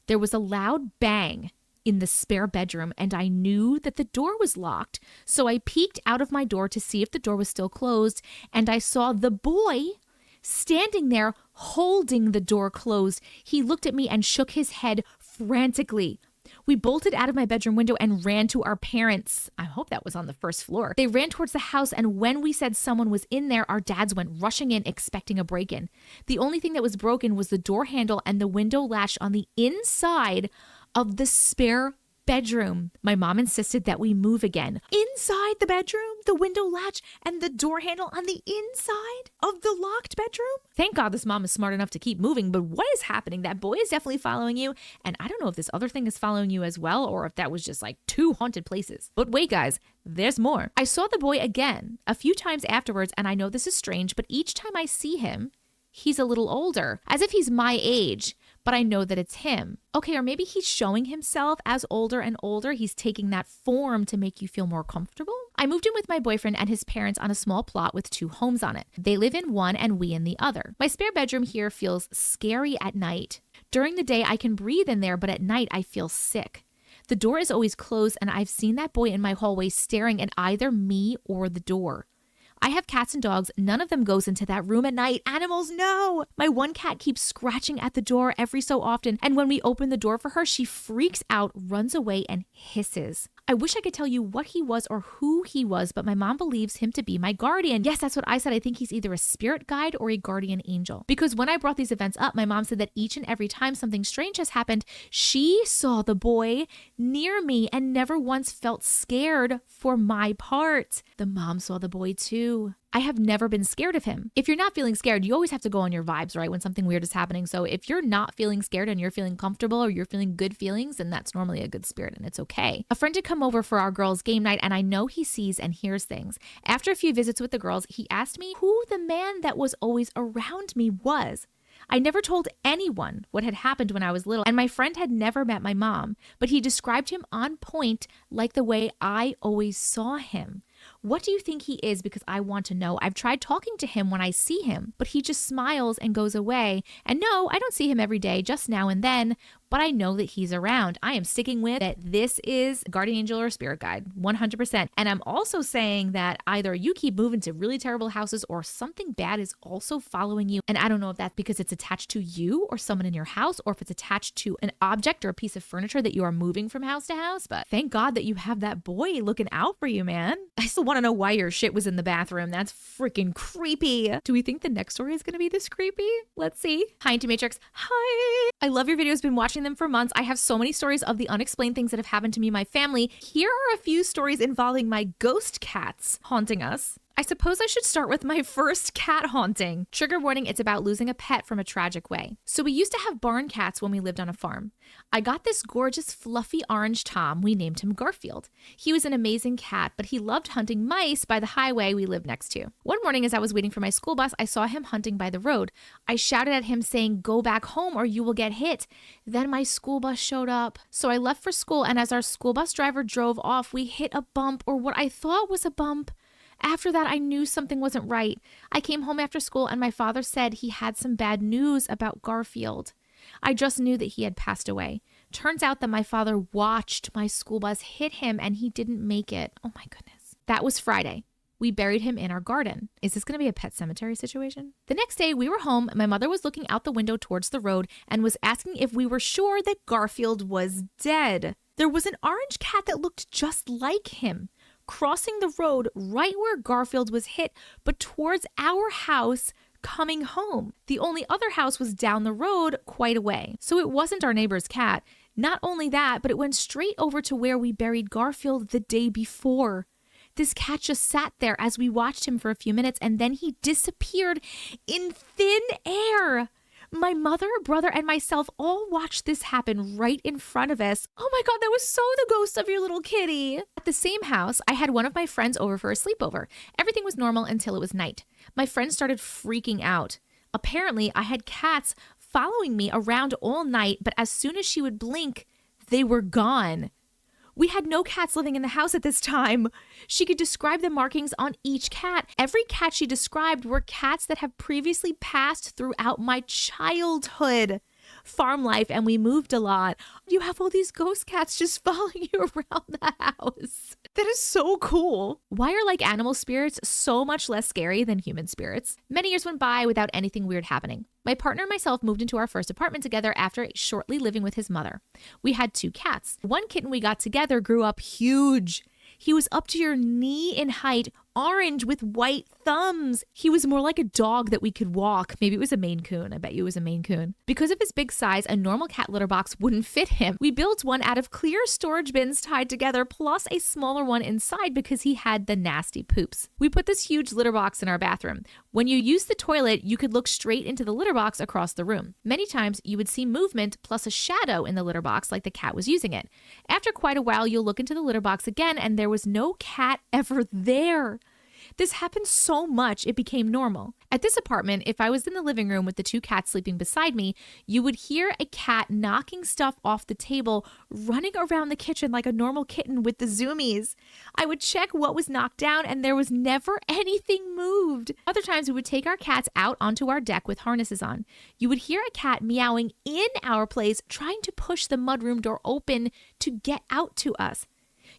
There was a loud bang in the spare bedroom and I knew that the door was locked. So I peeked out of my door to see if the door was still closed and I saw the boy standing there holding the door closed. He looked at me and shook his head frantically. We bolted out of my bedroom window and ran to our parents. I hope that was on the first floor. They ran towards the house, and when we said someone was in there, our dads went rushing in expecting a break-in. The only thing that was broken was the door handle and the window latch on the inside of the spare bedroom. My mom insisted that we move again. Inside the bedroom, the window latch and the door handle on the inside of the locked bedroom? Thank God this mom is smart enough to keep moving, but what is happening? That boy is definitely following you, and I don't know if this other thing is following you as well or if that was just like 2 haunted places. But wait, guys, there's more. I saw the boy again a few times afterwards, and I know this is strange, but each time I see him, he's a little older, as if he's my age, but I know that it's him. Okay, or maybe he's showing himself as older and older. He's taking that form to make you feel more comfortable. I moved in with my boyfriend and his parents on a small plot with 2 homes on it. They live in one and we in the other. My spare bedroom here feels scary at night. During the day, I can breathe in there, but at night, I feel sick. The door is always closed, and I've seen that boy in my hallway staring at either me or the door. I have cats and dogs. None of them goes into that room at night. Animals, no! My one cat keeps scratching at the door every so often, and when we open the door for her, she freaks out, runs away, and hisses. I wish I could tell you what he was or who he was, but my mom believes him to be my guardian. Yes, that's what I said. I think he's either a spirit guide or a guardian angel. Because when I brought these events up, my mom said that each and every time something strange has happened, she saw the boy near me and never once felt scared for my part. The mom saw the boy too. I have never been scared of him. If you're not feeling scared, you always have to go on your vibes, right? When something weird is happening. So if you're not feeling scared and you're feeling comfortable or you're feeling good feelings, then that's normally a good spirit and it's okay. A friend had come over for our girls' game night and I know he sees and hears things. After a few visits with the girls, he asked me who the man that was always around me was. I never told anyone what had happened when I was little, and my friend had never met my mom, but he described him on point like the way I always saw him. What do you think he is? Because I want to know. I've tried talking to him when I see him, but he just smiles and goes away. And no, I don't see him every day, just now and then, but I know that he's around. I am sticking with that this is guardian angel or spirit guide, 100%. And I'm also saying that either you keep moving to really terrible houses or something bad is also following you. And I don't know if that's because it's attached to you or someone in your house, or if it's attached to an object or a piece of furniture that you are moving from house to house. But thank God that you have that boy looking out for you, man. I still want to know why your shit was in the bathroom. That's freaking creepy. Do we think the next story is going to be this creepy? Let's see. Hi, Auntie Matrix. Hi. I love your videos. Been watching them for months. I have so many stories of the unexplained things that have happened to me and my family. Here are a few stories involving my ghost cats haunting us. I suppose I should start with my first cat haunting. Trigger warning, it's about losing a pet from a tragic way. So we used to have barn cats when we lived on a farm. I got this gorgeous fluffy orange Tom. We named him Garfield. He was an amazing cat, but he loved hunting mice by the highway we lived next to. One morning as I was waiting for my school bus, I saw him hunting by the road. I shouted at him saying, "Go back home or you will get hit." Then my school bus showed up. So I left for school, and as our school bus driver drove off, we hit a bump, or what I thought was a bump. After that, I knew something wasn't right. I came home after school and my father said he had some bad news about Garfield. I just knew that he had passed away. Turns out that my father watched my school bus hit him and he didn't make it. Oh my goodness. That was Friday. We buried him in our garden. Is this going to be a pet cemetery situation? The next day we were home. My mother was looking out the window towards the road and was asking if we were sure that Garfield was dead. There was an orange cat that looked just like him, crossing the road right where Garfield was hit, but towards our house coming home. The only other house was down the road quite a way. So it wasn't our neighbor's cat. Not only that, but it went straight over to where we buried Garfield the day before. This cat just sat there as we watched him for a few minutes and then he disappeared in thin air. My mother, brother, and myself all watched this happen right in front of us. Oh my God, that was so the ghost of your little kitty. At the same house, I had one of my friends over for a sleepover. Everything was normal until it was night. My friend started freaking out. Apparently, I had cats following me around all night, but as soon as she would blink, they were gone. We had no cats living in the house at this time. She could describe the markings on each cat. Every cat she described were cats that have previously passed throughout my childhood. Farm life, and we moved a lot. You have all these ghost cats just following you around the house. That is so cool. Why are like animal spirits so much less scary than human spirits? Many years went by without anything weird happening. My partner and myself moved into our first apartment together after shortly living with his mother. We had 2 cats. One kitten we got together grew up huge. He was up to your knee in height, orange with white thumbs. He was more like a dog that we could walk. Maybe it was a Maine Coon. I bet you it was a Maine Coon. Because of his big size, a normal cat litter box wouldn't fit him. We built one out of clear storage bins tied together, plus a smaller one inside because he had the nasty poops. We put this huge litter box in our bathroom. When you used the toilet, you could look straight into the litter box across the room. Many times, you would see movement plus a shadow in the litter box like the cat was using it. After quite a while, you'll look into the litter box again, and there was no cat ever there. This happened so much, it became normal. At this apartment, if I was in the living room with the 2 cats sleeping beside me, you would hear a cat knocking stuff off the table, running around the kitchen like a normal kitten with the zoomies. I would check what was knocked down, and there was never anything moved. Other times, we would take our cats out onto our deck with harnesses on. You would hear a cat meowing in our place, trying to push the mudroom door open to get out to us.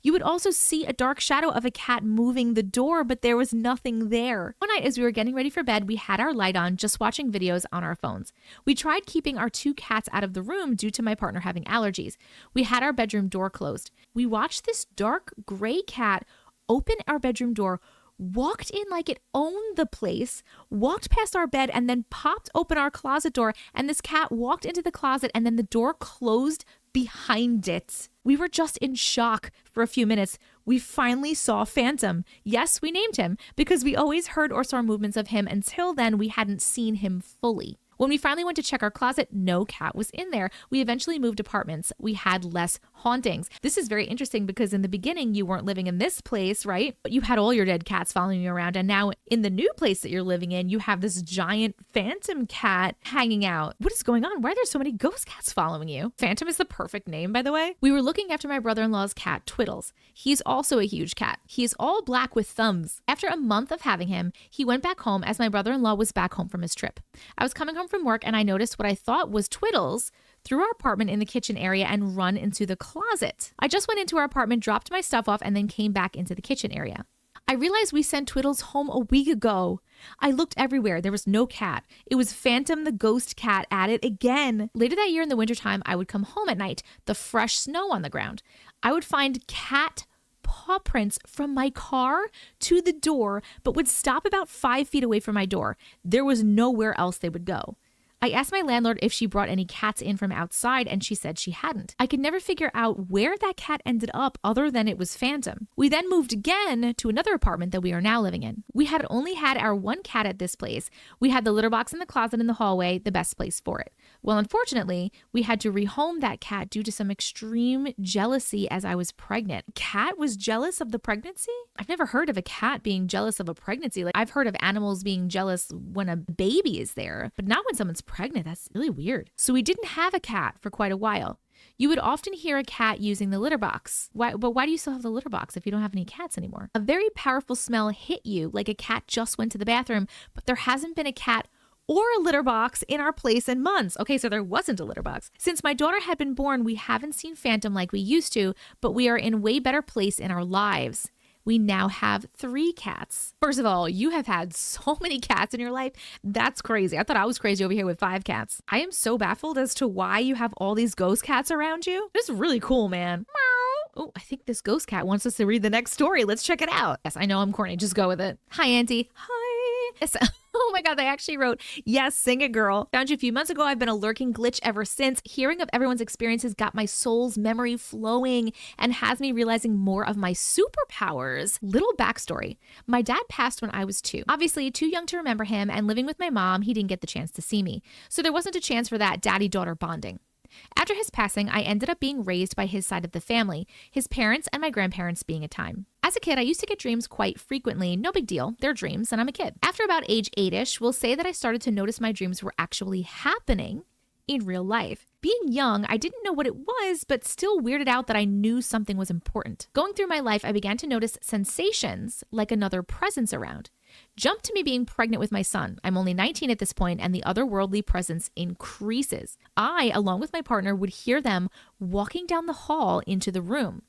You would also see a dark shadow of a cat moving the door, but there was nothing there. One night as we were getting ready for bed, we had our light on, just watching videos on our phones. We tried keeping our 2 cats out of the room due to my partner having allergies. We had our bedroom door closed. We watched this dark gray cat open our bedroom door, walked in like it owned the place, walked past our bed, and then popped open our closet door, and this cat walked into the closet, and then the door closed behind it. We were just in shock for a few minutes. We finally saw Phantom. Yes, we named him because we always heard or saw movements of him. Until then, we hadn't seen him fully. When we finally went to check our closet, no cat was in there. We eventually moved apartments. We had less hauntings. This is very interesting because in the beginning, you weren't living in this place, right? But you had all your dead cats following you around. And now in the new place that you're living in, you have this giant phantom cat hanging out. What is going on? Why are there so many ghost cats following you? Phantom is the perfect name, by the way. We were looking after my brother-in-law's cat, Twiddles. He's also a huge cat. He is all black with thumbs. After a month of having him, he went back home as my brother-in-law was back home from his trip. I was coming home from work and I noticed what I thought was Twiddles through our apartment in the kitchen area and run into the closet. I just went into our apartment, dropped my stuff off, and then came back into the kitchen area. I realized we sent Twiddles home a week ago. I looked everywhere. There was no cat. It was Phantom the ghost cat at it again. Later that year in the wintertime, I would come home at night, the fresh snow on the ground. I would find cat paw prints from my car to the door, but would stop about 5 feet away from my door. There was nowhere else they would go. I asked my landlord if she brought any cats in from outside, and she said she hadn't. I could never figure out where that cat ended up other than it was Phantom. We then moved again to another apartment that we are now living in. We had only had our one cat at this place. We had the litter box in the closet in the hallway, the best place for it. Well, unfortunately, we had to rehome that cat due to some extreme jealousy as I was pregnant. Cat was jealous of the pregnancy? I've never heard of a cat being jealous of a pregnancy. Like, I've heard of animals being jealous when a baby is there, but not when someone's pregnant. That's really weird. So we didn't have a cat for quite a while. You would often hear a cat using the litter box. Why do you still have the litter box if you don't have any cats anymore? A very powerful smell hit you like a cat just went to the bathroom, but there hasn't been a cat or a litter box in our place in months. Okay, so there wasn't a litter box. Since my daughter had been born, we haven't seen Phantom like we used to, but we are in a way better place in our lives. We now have 3 cats. First of all, you have had so many cats in your life. That's crazy. I thought I was crazy over here with 5 cats. I am so baffled as to why you have all these ghost cats around you. This is really cool, man. Oh, I think this ghost cat wants us to read the next story. Let's check it out. Yes, I know I'm corny. Just go with it. Hi, Auntie. Hi. Oh my God, they actually wrote, yes, sing it, girl. Found you a few months ago. I've been a lurking glitch ever since. Hearing of everyone's experiences got my soul's memory flowing and has me realizing more of my superpowers. Little backstory. My dad passed when I was 2. Obviously, too young to remember him, and living with my mom, he didn't get the chance to see me. So there wasn't a chance for that daddy-daughter bonding. After his passing, I ended up being raised by his side of the family, his parents and my grandparents being a time. As a kid, I used to get dreams quite frequently. No big deal. They're dreams, and I'm a kid. After about age 8-ish, we'll say that I started to notice my dreams were actually happening in real life. Being young, I didn't know what it was, but still weirded out that I knew something was important. Going through my life, I began to notice sensations like another presence around. Jump to me being pregnant with my son. I'm only 19 at this point, and the otherworldly presence increases. I, along with my partner, would hear them walking down the hall into the room.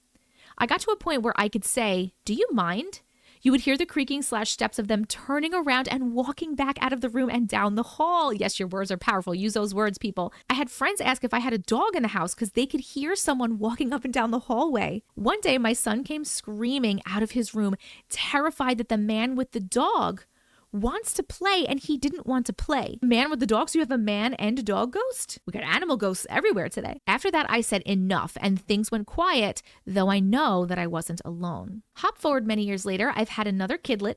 I got to a point where I could say, "Do you mind?" You would hear the creaking / steps of them turning around and walking back out of the room and down the hall. Yes, your words are powerful. Use those words, people. I had friends ask if I had a dog in the house because they could hear someone walking up and down the hallway. One day, my son came screaming out of his room, terrified that the man with the dog wants to play and he didn't want to play. Man with the dog, so you have a man and a dog ghost? We got animal ghosts everywhere today. After that, I said enough and things went quiet, though I know that I wasn't alone. Hop forward many years later, I've had another kidlet.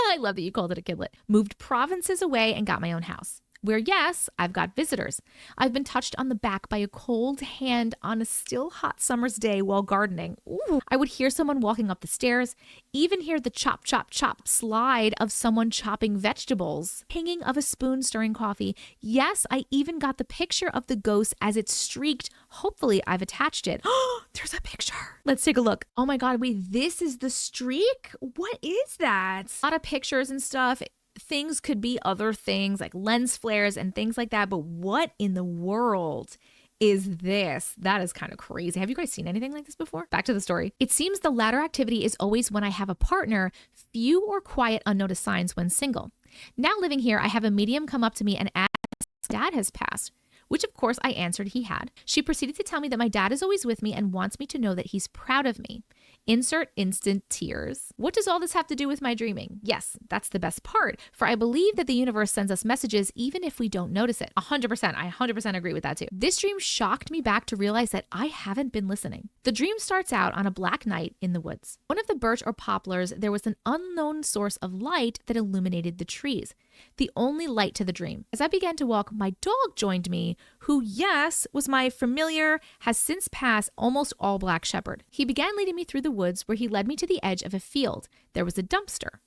I love that you called it a kidlet. Moved provinces away and got my own house. Where, yes, I've got visitors. I've been touched on the back by a cold hand on a still hot summer's day while gardening. Ooh. I would hear someone walking up the stairs, even hear the chop, chop, chop slide of someone chopping vegetables, pinging of a spoon stirring coffee. Yes, I even got the picture of the ghost as it streaked. Hopefully, I've attached it. Oh, there's a picture. Let's take a look. Oh my God, wait, this is the streak? What is that? A lot of pictures and stuff. Things could be other things like lens flares and things like that. But what in the world is this? That is kind of crazy. Have you guys seen anything like this before? Back to the story. It seems the latter activity is always when I have a partner, few or quiet unnoticed signs when single. Now living here, I have a medium come up to me and ask if dad has passed, which of course I answered he had. She proceeded to tell me that my dad is always with me and wants me to know that he's proud of me. Insert instant tears. What does all this have to do with my dreaming? Yes, that's the best part, for I believe that the universe sends us messages even if we don't notice it. 100%. I 100% agree with that too. This dream shocked me back to realize that I haven't been listening. The dream starts out on a black night in the woods. One of the birch or poplars, there was an unknown source of light that illuminated the trees. The only light to the dream. As I began to walk, my dog joined me, who, yes, was my familiar, has since passed almost all black shepherd. He began leading me through the woods where he led me to the edge of a field. There was a dumpster.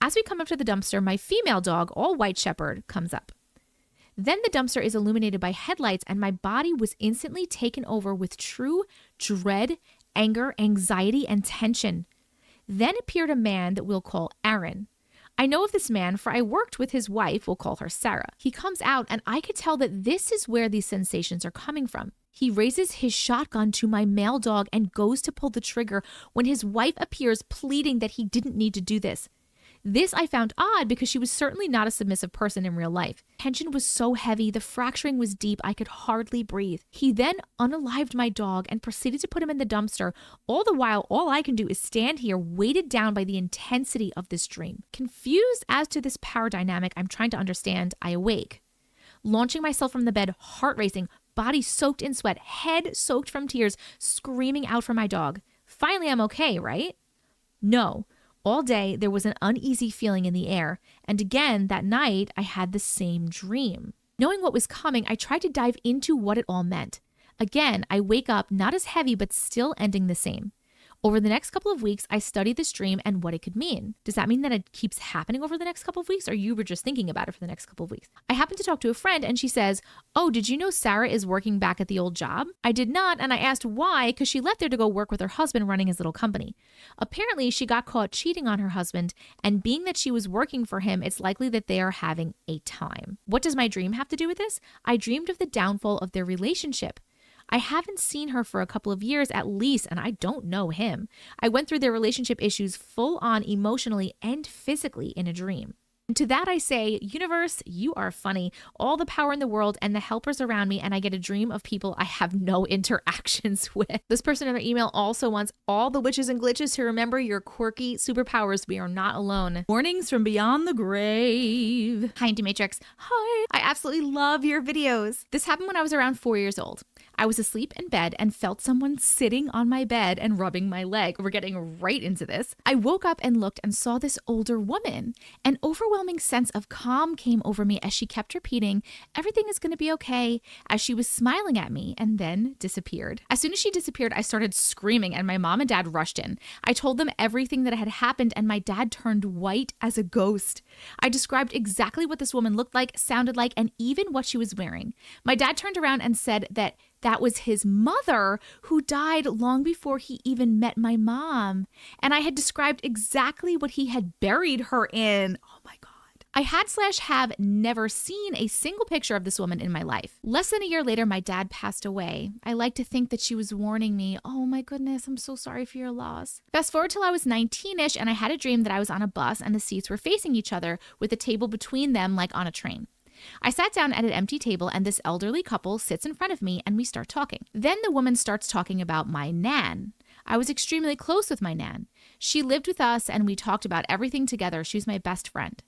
As we come up to the dumpster, my female dog, all white shepherd, comes up. Then the dumpster is illuminated by headlights and my body was instantly taken over with true dread, anger, anxiety, and tension. Then appeared a man that we'll call Aaron. I know of this man, for I worked with his wife, we'll call her Sarah. He comes out and I could tell that this is where these sensations are coming from. He raises his shotgun to my male dog and goes to pull the trigger when his wife appears pleading that he didn't need to do this. This I found odd because she was certainly not a submissive person in real life. Tension was so heavy, the fracturing was deep, I could hardly breathe. He then unalived my dog and proceeded to put him in the dumpster. All the while, all I can do is stand here, weighted down by the intensity of this dream. Confused as to this power dynamic I'm trying to understand, I awake. Launching myself from the bed, heart racing, body soaked in sweat, head soaked from tears, screaming out for my dog. Finally, I'm okay, right? No. All day, there was an uneasy feeling in the air, and again, that night, I had the same dream. Knowing what was coming, I tried to dive into what it all meant. Again, I wake up not as heavy, but still ending the same. Over the next couple of weeks, I studied this dream and what it could mean. Does that mean that it keeps happening over the next couple of weeks, or you were just thinking about it for the next couple of weeks? I happened to talk to a friend and she says, "Oh, did you know Sarah is working back at the old job?" I did not, and I asked why, because she left there to go work with her husband running his little company. Apparently, she got caught cheating on her husband, and being that she was working for him, it's likely that they are having a time. What does my dream have to do with this? I dreamed of the downfall of their relationship. I haven't seen her for a couple of years at least, and I don't know him. I went through their relationship issues full on emotionally and physically in a dream. And to that I say, universe, you are funny. All the power in the world and the helpers around me, and I get a dream of people I have no interactions with. This person in their email also wants all the witches and glitches to remember your quirky superpowers. We are not alone. Warnings from beyond the grave. Hi, Auntie Matrix. Hi. I absolutely love your videos. This happened when I was around 4 years old. I was asleep in bed and felt someone sitting on my bed and rubbing my leg. We're getting right into this. I woke up and looked and saw this older woman. An overwhelming sense of calm came over me as she kept repeating, "Everything is going to be okay," as she was smiling at me and then disappeared. As soon as she disappeared, I started screaming and my mom and dad rushed in. I told them everything that had happened and my dad turned white as a ghost. I described exactly what this woman looked like, sounded like, and even what she was wearing. My dad turned around and said that was his mother who died long before he even met my mom. And I had described exactly what he had buried her in. Oh my God. I have never seen a single picture of this woman in my life. Less than a year later, my dad passed away. I like to think that she was warning me. Oh my goodness, I'm so sorry for your loss. Fast forward till I was 19-ish and I had a dream that I was on a bus and the seats were facing each other with a table between them like on a train. I sat down at an empty table and this elderly couple sits in front of me and we start talking. Then the woman starts talking about my nan. I was extremely close with my nan. She lived with us and we talked about everything together. She was my best friend.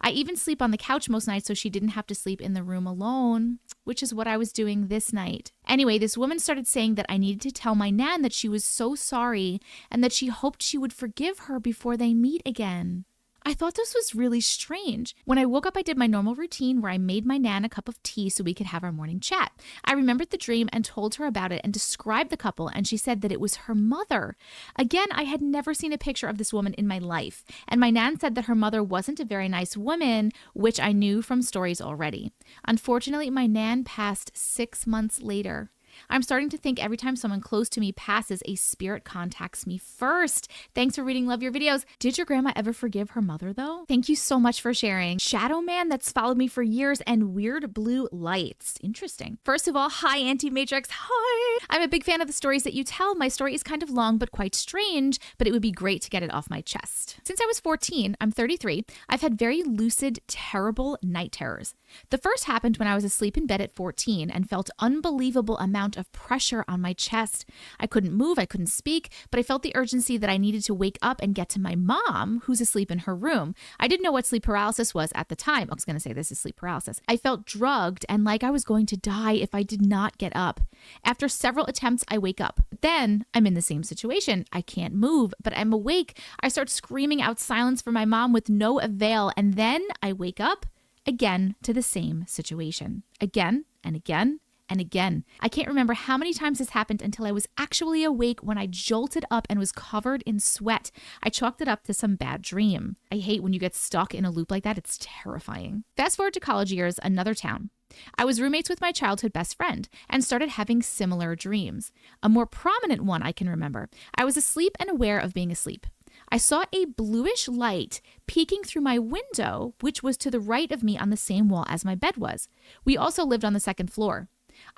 I even sleep on the couch most nights so she didn't have to sleep in the room alone, which is what I was doing this night. Anyway, this woman started saying that I needed to tell my nan that she was so sorry and that she hoped she would forgive her before they meet again. I thought this was really strange. When I woke up, I did my normal routine where I made my nan a cup of tea so we could have our morning chat. I remembered the dream and told her about it and described the couple, and she said that it was her mother. Again, I had never seen a picture of this woman in my life, and my nan said that her mother wasn't a very nice woman, which I knew from stories already. Unfortunately, my nan passed 6 months later. I'm starting to think every time someone close to me passes, a spirit contacts me first. Thanks for reading. Love your videos. Did your grandma ever forgive her mother though? Thank you so much for sharing. Shadow Man that's followed me for years and weird blue lights. Interesting. First of all, hi Auntie Matrix. Hi. I'm a big fan of the stories that you tell. My story is kind of long but quite strange, but it would be great to get it off my chest. Since I was 14, I'm 33, I've had very lucid, terrible night terrors. The first happened when I was asleep in bed at 14 and felt unbelievable amount of pressure on my chest. I couldn't move, I couldn't speak, but I felt the urgency that I needed to wake up and get to my mom, who's asleep in her room. I didn't know what sleep paralysis was at the time. I was going to say this is sleep paralysis. I felt drugged and like I was going to die if I did not get up. After several attempts, I wake up. Then I'm in the same situation. I can't move, but I'm awake. I start screaming out silence for my mom with no avail, and then I wake up again to the same situation. Again and again and again. I can't remember how many times this happened until I was actually awake when I jolted up and was covered in sweat. I chalked it up to some bad dream. I hate when you get stuck in a loop like that. It's terrifying. Fast forward to college years, another town. I was roommates with my childhood best friend and started having similar dreams. A more prominent one I can remember. I was asleep and aware of being asleep. I saw a bluish light peeking through my window, which was to the right of me on the same wall as my bed was. We also lived on the second floor.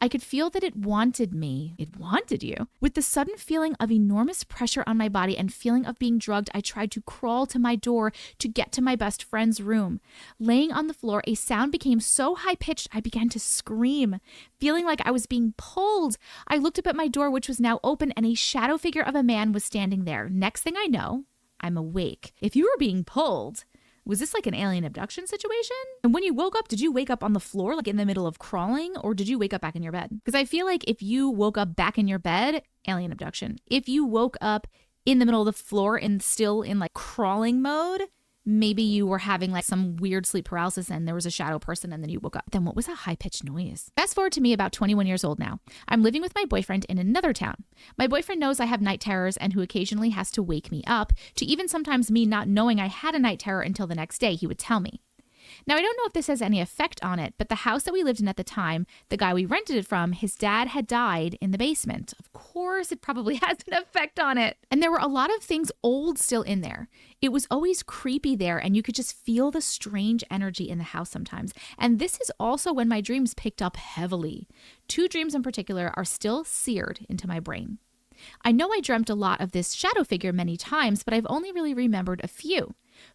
I could feel that it wanted me. It wanted you. With the sudden feeling of enormous pressure on my body and feeling of being drugged, I tried to crawl to my door to get to my best friend's room. Laying on the floor, a sound became so high-pitched, I began to scream. Feeling like I was being pulled, I looked up at my door, which was now open, and a shadow figure of a man was standing there. Next thing I know, I'm awake. If you were being pulled, was this like an alien abduction situation? And when you woke up, did you wake up on the floor, like in the middle of crawling, or did you wake up back in your bed? Because I feel like if you woke up back in your bed, alien abduction. If you woke up in the middle of the floor and still in like crawling mode, maybe you were having like some weird sleep paralysis and there was a shadow person and then you woke up. Then what was that high-pitched noise? Fast forward to me about 21 years old now. I'm living with my boyfriend in another town. My boyfriend knows I have night terrors and who occasionally has to wake me up, to even sometimes me not knowing I had a night terror until the next day he would tell me. Now, I don't know if this has any effect on it, but the house that we lived in at the time, the guy we rented it from, his dad had died in the basement. Of course, it probably has an effect on it. And there were a lot of things old still in there. It was always creepy there, and you could just feel the strange energy in the house sometimes. And this is also when my dreams picked up heavily. 2 dreams in particular are still seared into my brain. I know I dreamt a lot of this shadow figure many times, but I've only really remembered a few.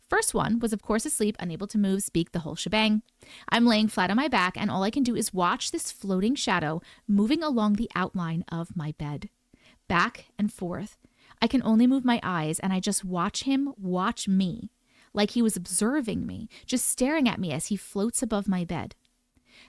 First one was, of course, asleep, unable to move, speak, the whole shebang. I'm laying flat on my back, and all I can do is watch this floating shadow moving along the outline of my bed. Back and forth. I can only move my eyes, and I just watch him watch me, like he was observing me, just staring at me as he floats above my bed.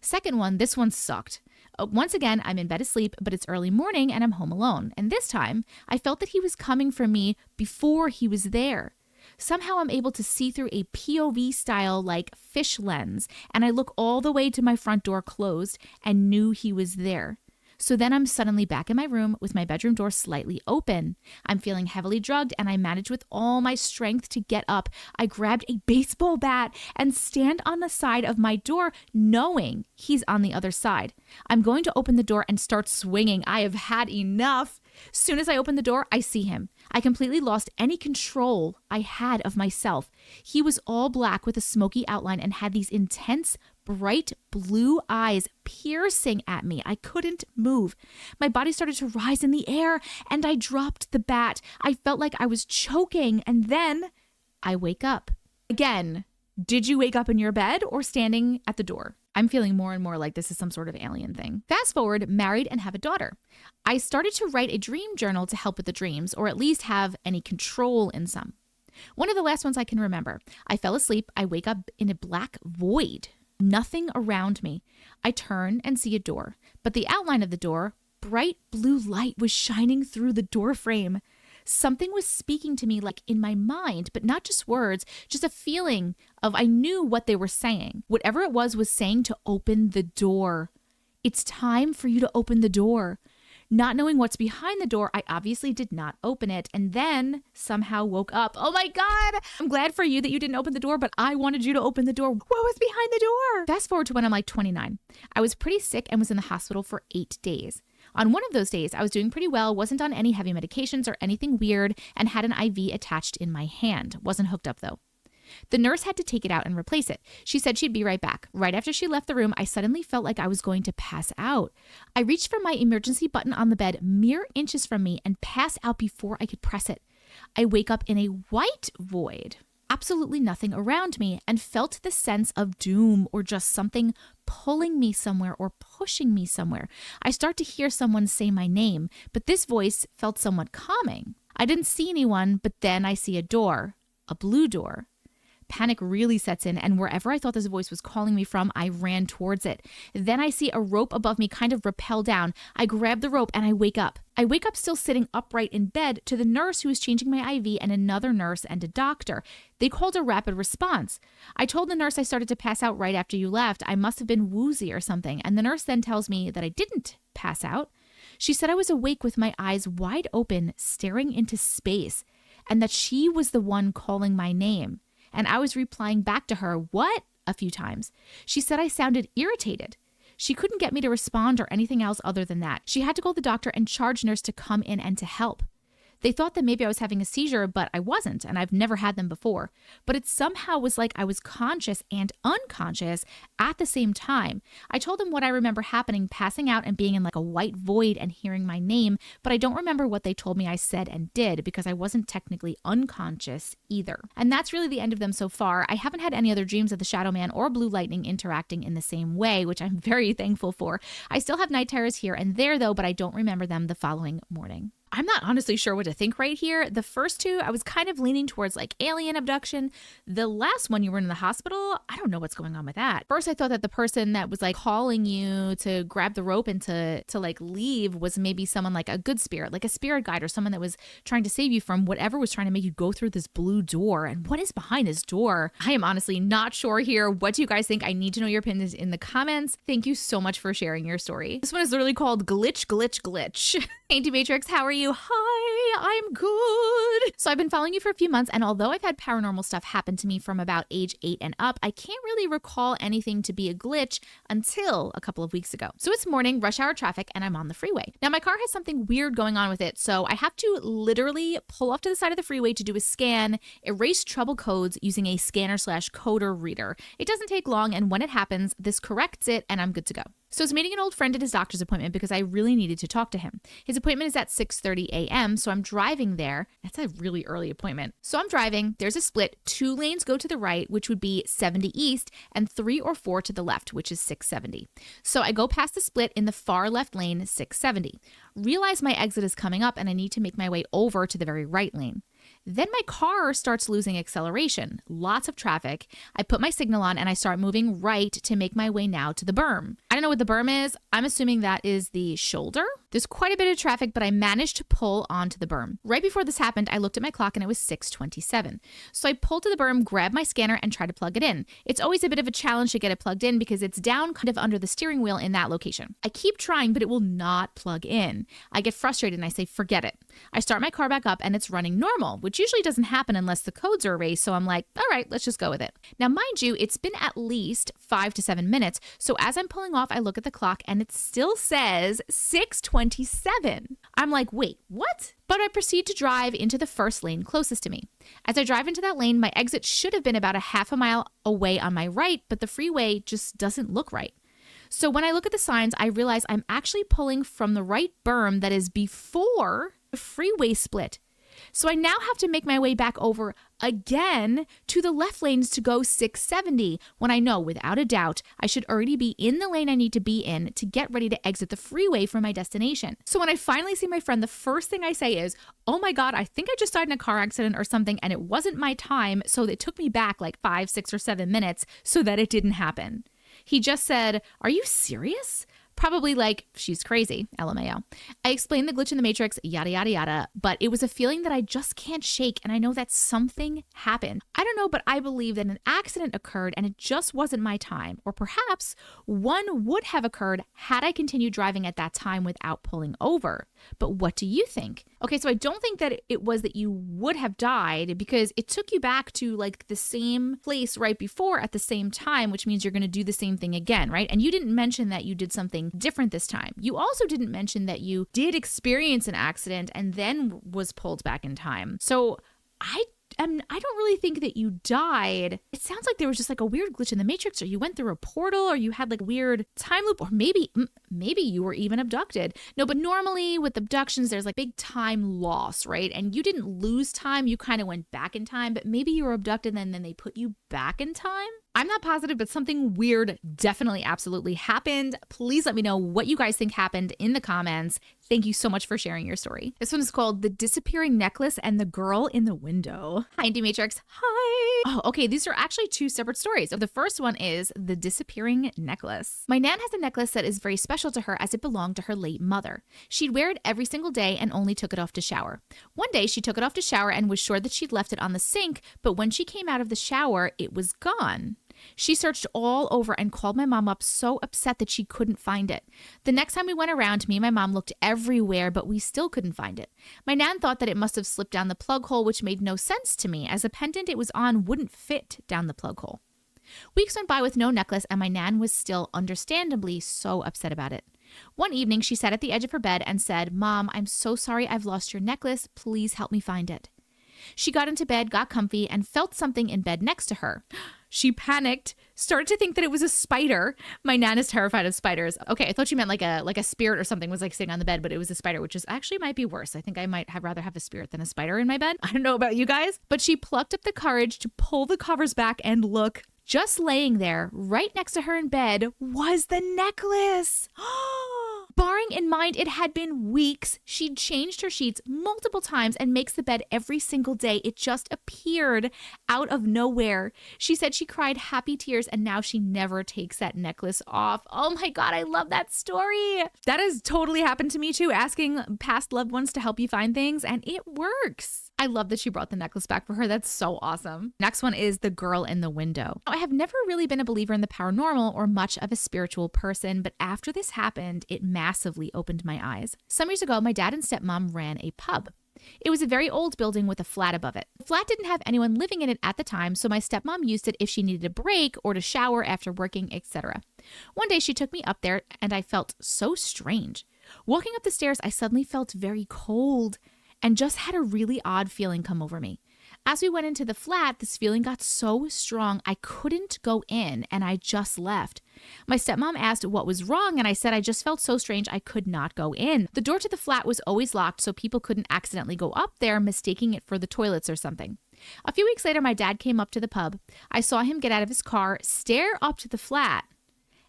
Second one, this one sucked. Once again, I'm in bed asleep, but it's early morning and I'm home alone. And this time, I felt that he was coming for me before he was there. Somehow I'm able to see through a POV style like fish lens, and I look all the way to my front door closed and knew he was there. So then I'm suddenly back in my room with my bedroom door slightly open. I'm feeling heavily drugged, and I manage with all my strength to get up. I grabbed a baseball bat and stand on the side of my door knowing he's on the other side. I'm going to open the door and start swinging. I have had enough. Soon as I open the door, I see him. I completely lost any control I had of myself. He was all black with a smoky outline and had these intense, bright blue eyes piercing at me. I couldn't move. My body started to rise in the air and I dropped the bat. I felt like I was choking, and then I wake up. Again, did you wake up in your bed or standing at the door? I'm feeling more and more like this is some sort of alien thing. Fast forward, married and have a daughter. I started to write a dream journal to help with the dreams, or at least have any control in some. One of the last ones I can remember. I fell asleep. I wake up in a black void. Nothing around me. I turn and see a door, but the outline of the door, bright blue light was shining through the door frame. Something was speaking to me like in my mind, but not just words, just a feeling of I knew what they were saying. Whatever it was saying to open the door. It's time for you to open the door. Not knowing what's behind the door, I obviously did not open it, and then somehow woke up. Oh my God! I'm glad for you that you didn't open the door, but I wanted you to open the door. What was behind the door? Fast forward to when I'm like 29. I was pretty sick and was in the hospital for 8 days. On one of those days, I was doing pretty well, wasn't on any heavy medications or anything weird, and had an IV attached in my hand. Wasn't hooked up though. The nurse had to take it out and replace it. She said she'd be right back. Right after she left the room, I suddenly felt like I was going to pass out. I reached for my emergency button on the bed mere inches from me and passed out before I could press it. I wake up in a white void. Absolutely nothing around me, and felt the sense of doom or just something pulling me somewhere or pushing me somewhere. I start to hear someone say my name, but this voice felt somewhat calming. I didn't see anyone, but then I see a door, a blue door. Panic really sets in, and wherever I thought this voice was calling me from, I ran towards it. Then I see a rope above me kind of rappel down. I grab the rope and I wake up. I wake up still sitting upright in bed to the nurse who was changing my IV and another nurse and a doctor. They called a rapid response. I told the nurse I started to pass out right after you left. I must have been woozy or something, and the nurse then tells me that I didn't pass out. She said I was awake with my eyes wide open, staring into space, and that she was the one calling my name. And I was replying back to her, "What?" a few times. She said I sounded irritated. She couldn't get me to respond or anything else other than that. She had to call the doctor and charge nurse to come in and to help. They thought that maybe I was having a seizure, but I wasn't, and I've never had them before. But it somehow was like I was conscious and unconscious at the same time. I told them what I remember happening, passing out and being in like a white void and hearing my name, but I don't remember what they told me I said and did because I wasn't technically unconscious either. And that's really the end of them so far. I haven't had any other dreams of the Shadow Man or Blue Lightning interacting in the same way, which I'm very thankful for. I still have night terrors here and there though, but I don't remember them the following morning. I'm not honestly sure what to think right here. The first two, I was kind of leaning towards like alien abduction. The last one, you were in the hospital. I don't know what's going on with that. First, I thought that the person that was like calling you to grab the rope and to like leave was maybe someone like a good spirit, like a spirit guide or someone that was trying to save you from whatever was trying to make you go through this blue door. And what is behind this door? I am honestly not sure here. What do you guys think? I need to know your opinions in the comments. Thank you so much for sharing your story. This one is literally called Glitch, Glitch, Glitch. Auntie Matrix, how are you? Hi, I'm good. So I've been following you for a few months, and although I've had paranormal stuff happen to me from about age 8 and up, I can't really recall anything to be a glitch until a couple of weeks ago. So it's morning, rush hour traffic, and I'm on the freeway. Now my car has something weird going on with it, so I have to literally pull off to the side of the freeway to do a scan, erase trouble codes using a scanner/coder reader. It doesn't take long, and when it happens, this corrects it, and I'm good to go. So I was meeting an old friend at his doctor's appointment because I really needed to talk to him. His appointment is at 6:30 a.m., so I'm driving there. That's a really early appointment. So I'm driving. There's a split. 2 lanes go to the right, which would be 70 east, and 3 or 4 to the left, which is 670. So I go past the split in the far left lane, 670. Realize my exit is coming up and I need to make my way over to the very right lane. Then my car starts losing acceleration. Lots of traffic. I put my signal on and I start moving right to make my way now to the berm. I don't know what the berm is. I'm assuming that is the shoulder. There's quite a bit of traffic, but I managed to pull onto the berm. Right before this happened, I looked at my clock and it was 6:27. So I pulled to the berm, grabbed my scanner, and tried to plug it in. It's always a bit of a challenge to get it plugged in because it's down kind of under the steering wheel in that location. I keep trying, but it will not plug in. I get frustrated and I say, forget it. I start my car back up and it's running normal, which usually doesn't happen unless the codes are erased. So I'm like, all right, let's just go with it. Now, mind you, it's been at least 5 to 7 minutes. So as I'm pulling off, I look at the clock and it still says 6:27. I'm like, wait, what? But I proceed to drive into the first lane closest to me. As I drive into that lane, my exit should have been about a half a mile away on my right, but the freeway just doesn't look right. So when I look at the signs, I realize I'm actually pulling from the right berm that is before the freeway split. So I now have to make my way back over again to the left lanes to go 670 when I know without a doubt I should already be in the lane I need to be in to get ready to exit the freeway for my destination. So when I finally see my friend, the first thing I say is, oh my God, I think I just died in a car accident or something and it wasn't my time. So it took me back like 5, 6 or 7 minutes so that it didn't happen. He just said, are you serious? Probably like, she's crazy, LMAO. I explained the glitch in the matrix, yada, yada, yada, but it was a feeling that I just can't shake, and I know that something happened. I don't know, but I believe that an accident occurred and it just wasn't my time, or perhaps one would have occurred had I continued driving at that time without pulling over. But what do you think? Okay, so I don't think that it was that you would have died because it took you back to like the same place right before at the same time, which means you're going to do the same thing again, right? And you didn't mention that you did something different this time. You also didn't mention that you did experience an accident and then was pulled back in time. So I don't really think that you died. It sounds like there was just like a weird glitch in the matrix, or you went through a portal, or you had like a weird time loop, or maybe you were even abducted. No, but normally with abductions, there's like big time loss, right? And you didn't lose time. You kind of went back in time, but maybe you were abducted and then they put you back in time. I'm not positive, but something weird definitely absolutely happened. Please let me know what you guys think happened in the comments. Thank you so much for sharing your story. This one is called The Disappearing Necklace and the Girl in the Window. Hi, Auntie Matrix. Hi. Oh, okay. These are actually 2 separate stories. The first one is The Disappearing Necklace. My nan has a necklace that is very special to her as it belonged to her late mother. She'd wear it every single day and only took it off to shower. One day she took it off to shower and was sure that she'd left it on the sink, but when she came out of the shower, it was gone. She searched all over and called my mom up, so upset that she couldn't find it. The next time we went around, me and my mom looked everywhere, but we still couldn't find it. My nan thought that it must have slipped down the plug hole, which made no sense to me, as the pendant it was on wouldn't fit down the plug hole. Weeks went by with no necklace, and my nan was still, understandably, so upset about it. One evening, she sat at the edge of her bed and said, "Mom, I'm so sorry I've lost your necklace. Please help me find it." She got into bed, got comfy, and felt something in bed next to her. She panicked, started to think that it was a spider. My nan is terrified of spiders. Okay, I thought you meant like a spirit or something was like sitting on the bed, but it was a spider, which is actually might be worse. I think I might rather have a spirit than a spider in my bed. I don't know about you guys, but she plucked up the courage to pull the covers back and look. Just laying there, right next to her in bed, was the necklace. Bearing in mind it had been weeks, she'd changed her sheets multiple times and makes the bed every single day. It just appeared out of nowhere. She said she cried happy tears and now she never takes that necklace off. Oh my God, I love that story. That has totally happened to me too, asking past loved ones to help you find things, and it works. I love that she brought the necklace back for her. That's so awesome. Next one is The Girl in the Window. I have never really been a believer in the paranormal or much of a spiritual person, but after this happened, it massively opened my eyes. Some years ago, my dad and stepmom ran a pub. It was a very old building with a flat above it. The flat didn't have anyone living in it at the time, so my stepmom used it if she needed a break or to shower after working, etc. One day she took me up there and I felt so strange. Walking up the stairs, I suddenly felt very cold and just had a really odd feeling come over me. As we went into the flat, this feeling got so strong I couldn't go in and I just left. My stepmom asked what was wrong and I said I just felt so strange I could not go in. The door to the flat was always locked so people couldn't accidentally go up there mistaking it for the toilets or something. A few weeks later, my dad came up to the pub. I saw him get out of his car, stare up to the flat,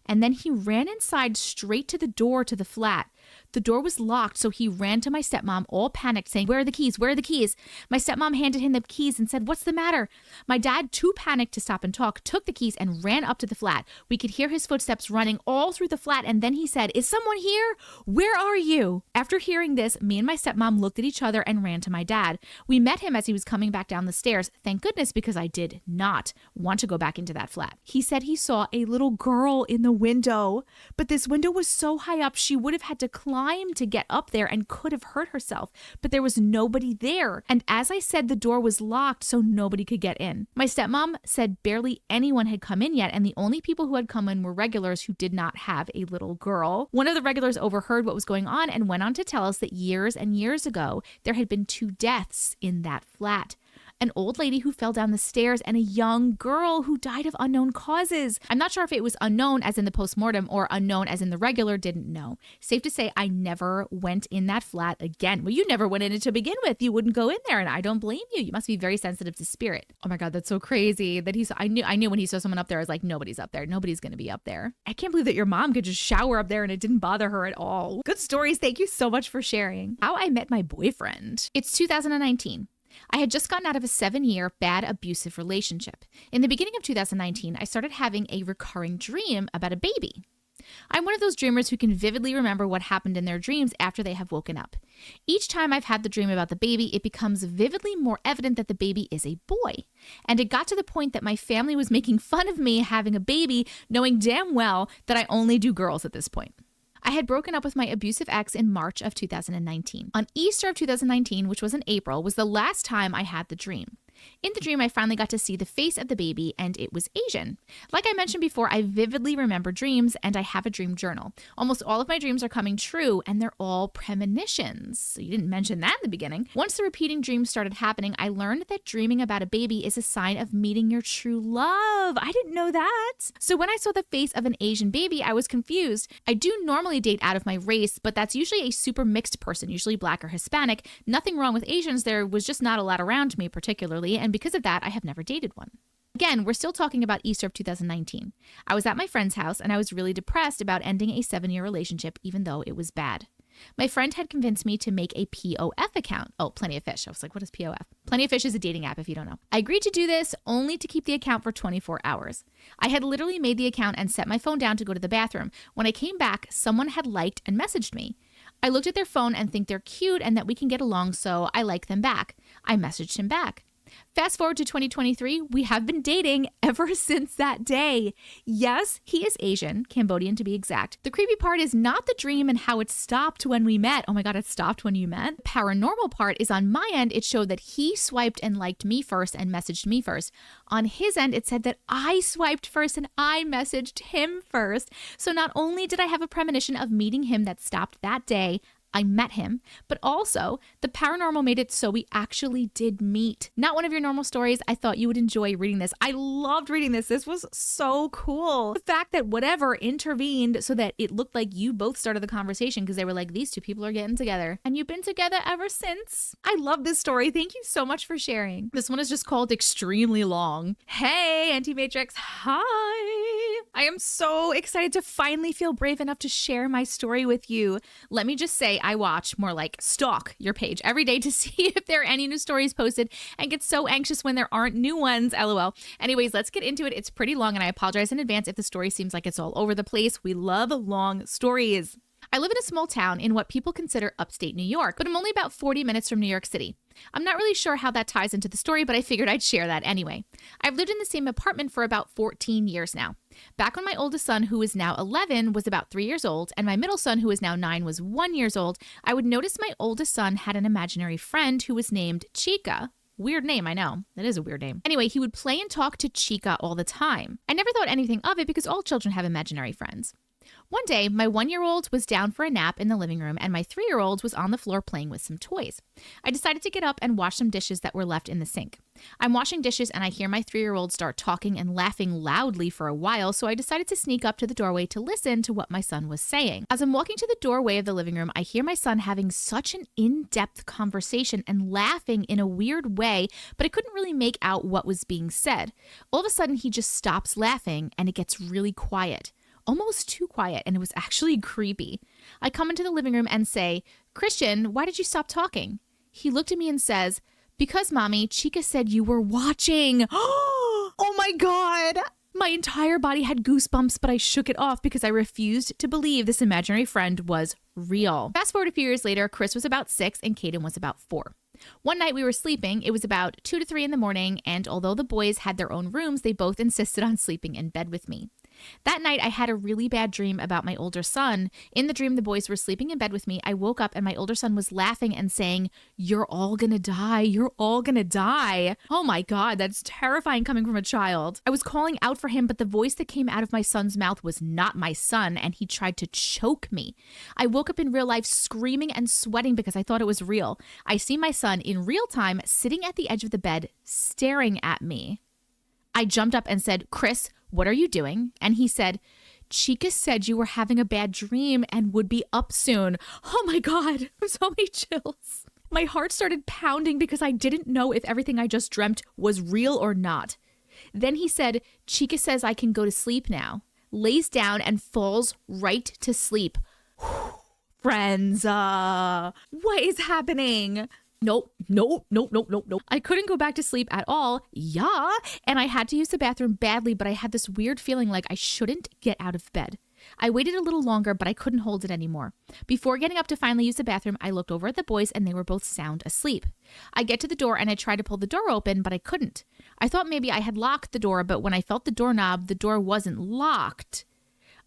and then he ran inside straight to the door to the flat. The door was locked, so he ran to my stepmom, all panicked, saying, "Where are the keys? Where are the keys?" My stepmom handed him the keys and said, "What's the matter?" My dad, too panicked to stop and talk, took the keys and ran up to the flat. We could hear his footsteps running all through the flat, and then he said, "Is someone here? Where are you?" After hearing this, me and my stepmom looked at each other and ran to my dad. We met him as he was coming back down the stairs. Thank goodness, because I did not want to go back into that flat. He said he saw a little girl in the window, but this window was so high up she would have had to climb to get up there and could have hurt herself, but there was nobody there. And as I said, the door was locked so nobody could get in. My stepmom said barely anyone had come in yet, and the only people who had come in were regulars who did not have a little girl. One of the regulars overheard what was going on and went on to tell us that years and years ago, there had been 2 deaths in that flat. An old lady who fell down the stairs and a young girl who died of unknown causes. I'm not sure if it was unknown as in the postmortem or unknown as in the regular didn't know. Safe to say I never went in that flat again. Well, you never went in it to begin with. You wouldn't go in there, and I don't blame you. You must be very sensitive to spirit. Oh my God, that's so crazy that I knew when he saw someone up there, I was like, nobody's up there. Nobody's going to be up there. I can't believe that your mom could just shower up there and it didn't bother her at all. Good stories. Thank you so much for sharing. How I met my boyfriend. It's 2019. I had just gotten out of a 7-year bad abusive relationship. In the beginning of 2019, I started having a recurring dream about a baby. I'm one of those dreamers who can vividly remember what happened in their dreams after they have woken up. Each time I've had the dream about the baby, it becomes vividly more evident that the baby is a boy. And it got to the point that my family was making fun of me having a baby, knowing damn well that I only do girls at this point. I had broken up with my abusive ex in March of 2019. On Easter of 2019, which was in April, was the last time I had the dream. In the dream, I finally got to see the face of the baby, and it was Asian. Like I mentioned before, I vividly remember dreams, and I have a dream journal. Almost all of my dreams are coming true, and they're all premonitions. So you didn't mention that in the beginning. Once the repeating dreams started happening, I learned that dreaming about a baby is a sign of meeting your true love. I didn't know that. So when I saw the face of an Asian baby, I was confused. I do normally date out of my race, but that's usually a super mixed person, usually Black or Hispanic. Nothing wrong with Asians. There was just not a lot around me particularly. And because of that, I have never dated one. Again, we're still talking about Easter of 2019. I was at my friend's house and I was really depressed about ending a 7-year relationship, even though it was bad. My friend had convinced me to make a POF account. Oh, Plenty of Fish. I was like, what is POF? Plenty of Fish is a dating app if you don't know. I agreed to do this only to keep the account for 24 hours. I had literally made the account and set my phone down to go to the bathroom. When I came back, someone had liked and messaged me. I looked at their phone and think they're cute and that we can get along, so I like them back. I messaged him back. Fast forward to 2023, we have been dating ever since that day. Yes, he is Asian, Cambodian to be exact. The creepy part is not the dream and how it stopped when we met. Oh my God, it stopped when you met. The paranormal part is on my end, it showed that he swiped and liked me first and messaged me first. On his end, it said that I swiped first and I messaged him first. So not only did I have a premonition of meeting him that stopped that day, I met him, but also the paranormal made it so we actually did meet. Not one of your normal stories. I thought you would enjoy reading this. I loved reading this. This was so cool. The fact that whatever intervened so that it looked like you both started the conversation because they were like, these 2 people are getting together and you've been together ever since. I love this story. Thank you so much for sharing. This one is just called Extremely Long. Hey, Auntie Matrix. Hi. I am so excited to finally feel brave enough to share my story with you. Let me just say, I watch, more like stalk your page every day to see if there are any new stories posted and get so anxious when there aren't new ones, LOL. Anyways, let's get into it. It's pretty long and I apologize in advance if the story seems like it's all over the place. We love long stories. I live in a small town in what people consider upstate New York, but I'm only about 40 minutes from New York City. I'm not really sure how that ties into the story, but I figured I'd share that anyway. I've lived in the same apartment for about 14 years now. Back when my oldest son, who is now 11, was about 3 years old, and my middle son, who is now 9, was 1 year old, I would notice my oldest son had an imaginary friend who was named Chica. Weird name, I know. That is a weird name. Anyway, he would play and talk to Chica all the time. I never thought anything of it because all children have imaginary friends. One day, my 1-year-old was down for a nap in the living room and my 3-year-old was on the floor playing with some toys. I decided to get up and wash some dishes that were left in the sink. I'm washing dishes and I hear my 3-year-old start talking and laughing loudly for a while, so I decided to sneak up to the doorway to listen to what my son was saying. As I'm walking to the doorway of the living room, I hear my son having such an in-depth conversation and laughing in a weird way, but I couldn't really make out what was being said. All of a sudden, he just stops laughing and it gets really quiet. Almost too quiet, and it was actually creepy. I come into the living room and say, "Christian, why did you stop talking?" He looked at me and says, "Because, Mommy, Chica said you were watching." Oh my God. My entire body had goosebumps, but I shook it off because I refused to believe this imaginary friend was real. Fast forward a few years later, Chris was about 6 and Caden was about 4. One night we were sleeping. It was about 2 to 3 in the morning, and although the boys had their own rooms, they both insisted on sleeping in bed with me. That night, I had a really bad dream about my older son. In the dream, the boys were sleeping in bed with me. I woke up and my older son was laughing and saying, "You're all gonna die. You're all gonna die." Oh my God, that's terrifying coming from a child. I was calling out for him, but the voice that came out of my son's mouth was not my son, and he tried to choke me. I woke up in real life screaming and sweating because I thought it was real. I see my son in real time sitting at the edge of the bed, staring at me. I jumped up and said, "Chris, what are you doing?" And he said, "Chica said you were having a bad dream and would be up soon." Oh my God, so many chills. My heart started pounding because I didn't know if everything I just dreamt was real or not. Then he said, "Chica says I can go to sleep now," lays down and falls right to sleep. Friends, what is happening? Nope. I couldn't go back to sleep at all. Yeah. And I had to use the bathroom badly, but I had this weird feeling like I shouldn't get out of bed. I waited a little longer, but I couldn't hold it anymore. Before getting up to finally use the bathroom, I looked over at the boys and they were both sound asleep. I get to the door and I tried to pull the door open, but I couldn't. I thought maybe I had locked the door, but when I felt the doorknob, the door wasn't locked.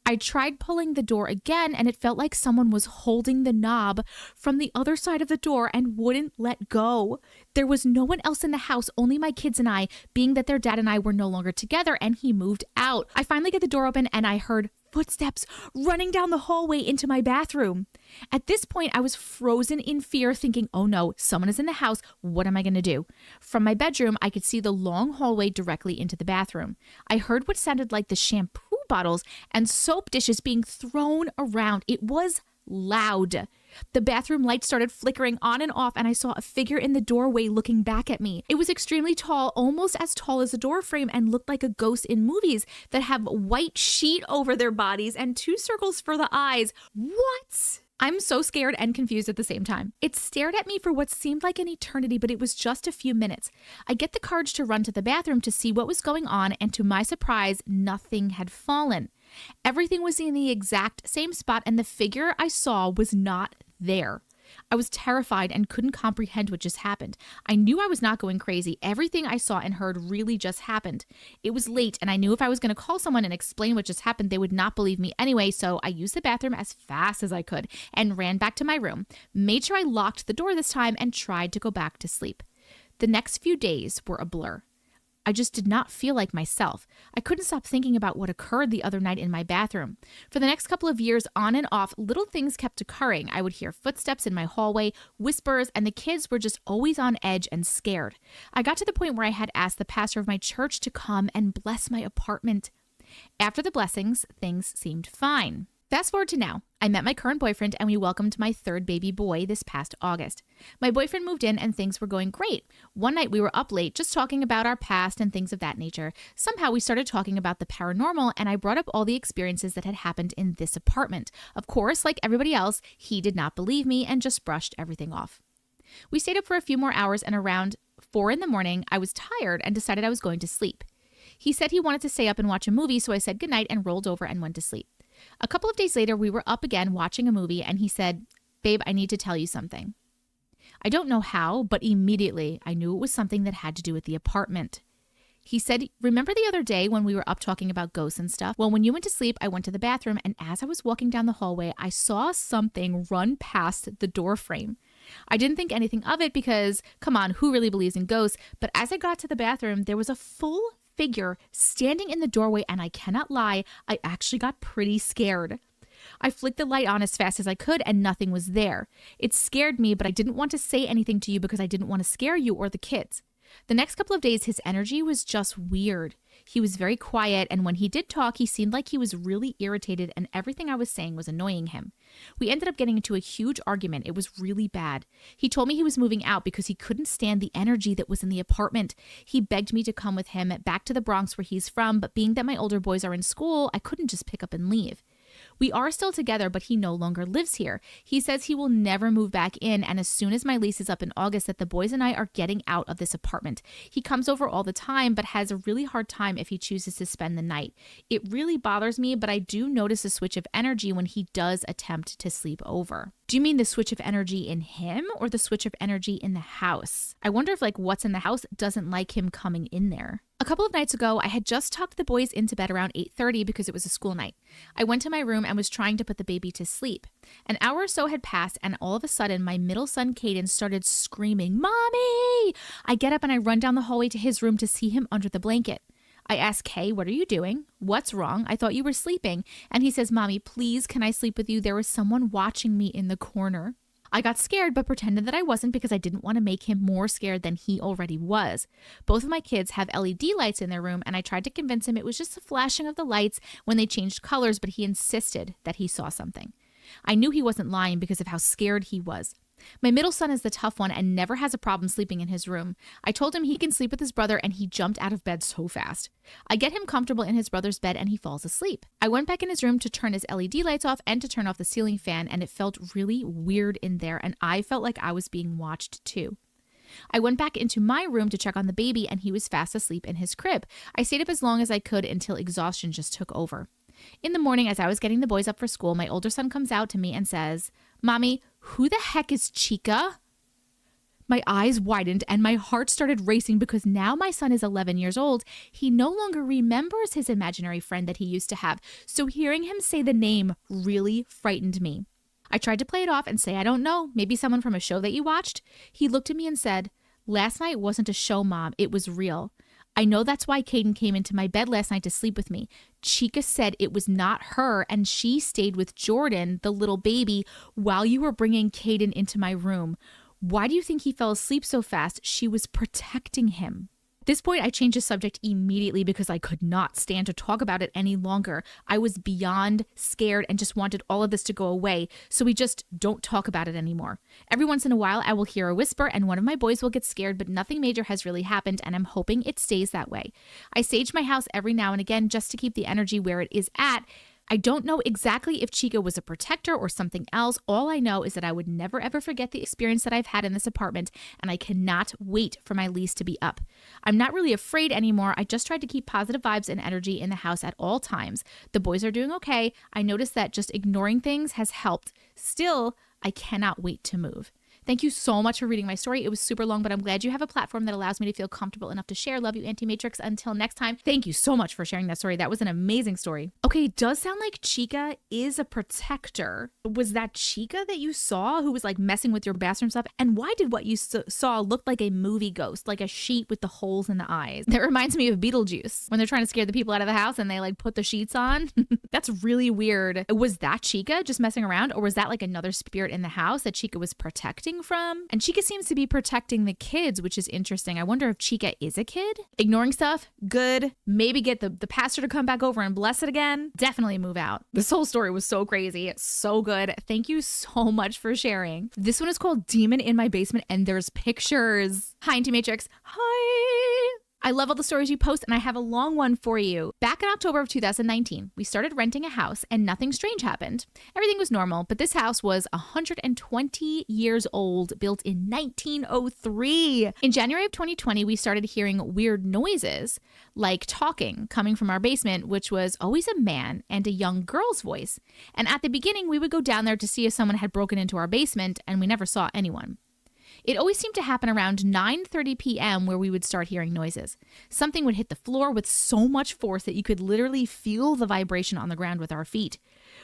I tried pulling the door again and it felt like someone was holding the knob from the other side of the door and wouldn't let go. There was no one else in the house, only my kids and I, being that their dad and I were no longer together and he moved out. I finally get the door open and I heard footsteps running down the hallway into my bathroom. At this point, I was frozen in fear, thinking, oh no, someone is in the house. What am I going to do? From my bedroom, I could see the long hallway directly into the bathroom. I heard what sounded like the shampoo bottles and soap dishes being thrown around. It was loud. The bathroom light started flickering on and off, and I saw a figure in the doorway looking back at me. It was extremely tall, almost as tall as a door frame, and looked like a ghost in movies that have white sheet over their bodies and 2 circles for the eyes. What? I'm so scared and confused at the same time. It stared at me for what seemed like an eternity, but it was just a few minutes. I get the courage to run to the bathroom to see what was going on, and to my surprise, nothing had fallen. Everything was in the exact same spot, and the figure I saw was not there. I was terrified and couldn't comprehend what just happened. I knew I was not going crazy. Everything I saw and heard really just happened. It was late, and I knew if I was going to call someone and explain what just happened, they would not believe me anyway, so I used the bathroom as fast as I could and ran back to my room, made sure I locked the door this time, and tried to go back to sleep. The next few days were a blur. I just did not feel like myself. I couldn't stop thinking about what occurred the other night in my bathroom. For the next couple of years, on and off, little things kept occurring. I would hear footsteps in my hallway, whispers, and the kids were just always on edge and scared. I got to the point where I had asked the pastor of my church to come and bless my apartment. After the blessings, things seemed fine. Fast forward to now. I met my current boyfriend and we welcomed my 3rd baby boy this past August. My boyfriend moved in and things were going great. One night we were up late just talking about our past and things of that nature. Somehow we started talking about the paranormal and I brought up all the experiences that had happened in this apartment. Of course, like everybody else, he did not believe me and just brushed everything off. We stayed up for a few more hours and around 4 in the morning, I was tired and decided I was going to sleep. He said he wanted to stay up and watch a movie, so I said goodnight and rolled over and went to sleep. A couple of days later, we were up again watching a movie and he said, "Babe, I need to tell you something." I don't know how, but immediately I knew it was something that had to do with the apartment. He said, "Remember the other day when we were up talking about ghosts and stuff? Well, when you went to sleep, I went to the bathroom and as I was walking down the hallway, I saw something run past the door frame. I didn't think anything of it because, come on, who really believes in ghosts? But as I got to the bathroom, there was a full figure standing in the doorway and I cannot lie, I actually got pretty scared. I flicked the light on as fast as I could and nothing was there. It scared me, but I didn't want to say anything to you because I didn't want to scare you or the kids. The next couple of days, his energy was just weird. He was very quiet, and when he did talk, he seemed like he was really irritated and everything I was saying was annoying him. We ended up getting into a huge argument. It was really bad. He told me he was moving out because he couldn't stand the energy that was in the apartment. He begged me to come with him back to the Bronx where he's from, but being that my older boys are in school, I couldn't just pick up and leave. We are still together, but he no longer lives here. He says he will never move back in, and as soon as my lease is up in August, that the boys and I are getting out of this apartment. He comes over all the time, but has a really hard time if he chooses to spend the night. It really bothers me, but I do notice a switch of energy when he does attempt to sleep over. Do you mean the switch of energy in him or the switch of energy in the house? I wonder if what's in the house doesn't like him coming in there. A couple of nights ago, I had just tucked the boys into bed around 8:30 because it was a school night. I went to my room and was trying to put the baby to sleep. An hour or so had passed, and all of a sudden, my middle son, Caden, started screaming, "Mommy!" I get up and I run down the hallway to his room to see him under the blanket. I ask, "Kay, what are you doing? What's wrong? I thought you were sleeping." And he says, "Mommy, please, can I sleep with you? There was someone watching me in the corner." I got scared, but pretended that I wasn't because I didn't want to make him more scared than he already was. Both of my kids have LED lights in their room, and I tried to convince him it was just a flashing of the lights when they changed colors, but he insisted that he saw something. I knew he wasn't lying because of how scared he was. My middle son is the tough one and never has a problem sleeping in his room. I told him he can sleep with his brother, and he jumped out of bed so fast. I get him comfortable in his brother's bed and he falls asleep. I went back in his room to turn his LED lights off and to turn off the ceiling fan, and it felt really weird in there, and I felt like I was being watched too. I went back into my room to check on the baby, and he was fast asleep in his crib. I stayed up as long as I could until exhaustion just took over. In the morning, as I was getting the boys up for school, my older son comes out to me and says, "Mommy, who the heck is Chica?" My eyes widened and my heart started racing because now my son is 11 years old. He no longer remembers his imaginary friend that he used to have, so hearing him say the name really frightened me. I tried to play it off and say, "I don't know, maybe someone from a show that you watched." He looked at me and said, "Last night wasn't a show, Mom, it was real. I know that's why Caden came into my bed last night to sleep with me. Chica said it was not her, and she stayed with Jordan, the little baby, while you were bringing Caden into my room. Why do you think he fell asleep so fast? She was protecting him." At this point, I changed the subject immediately because I could not stand to talk about it any longer. I was beyond scared and just wanted all of this to go away, so we just don't talk about it anymore. Every once in a while, I will hear a whisper and one of my boys will get scared, but nothing major has really happened, and I'm hoping it stays that way. I sage my house every now and again just to keep the energy where it is at. I don't know exactly if Chica was a protector or something else. All I know is that I would never ever forget the experience that I've had in this apartment, and I cannot wait for my lease to be up. I'm not really afraid anymore. I just tried to keep positive vibes and energy in the house at all times. The boys are doing okay. I noticed that just ignoring things has helped. Still, I cannot wait to move. Thank you so much for reading my story. It was super long, but I'm glad you have a platform that allows me to feel comfortable enough to share. Love you, Auntie Matrix. Until next time, thank you so much for sharing that story. That was an amazing story. Okay, it does sound like Chica is a protector. Was that Chica that you saw who was messing with your bathroom stuff? And why did what you saw look like a movie ghost, like a sheet with the holes in the eyes? That reminds me of Beetlejuice when they're trying to scare the people out of the house and they put the sheets on. That's really weird. Was that Chica just messing around, or was that another spirit in the house that Chica was protecting from? And Chica seems to be protecting the kids, which is interesting. I wonder if Chica is a kid. Ignoring stuff, good. Maybe get the pastor to come back over and bless it again. Definitely move out. This whole story was so crazy. It's so good. Thank you so much for sharing. This one is called Demon in My Basement, and there's pictures. Hi, Auntie Matrix. Hi. I love all the stories you post, and I have a long one for you. Back in October of 2019, we started renting a house and nothing strange happened. Everything was normal, but this house was 120 years old, built in 1903. In January of 2020, we started hearing weird noises, like talking, coming from our basement, which was always a man and a young girl's voice. And at the beginning, we would go down there to see if someone had broken into our basement, and we never saw anyone. It always seemed to happen around 9:30 p.m. where we would start hearing noises. Something would hit the floor with so much force that you could literally feel the vibration on the ground with our feet.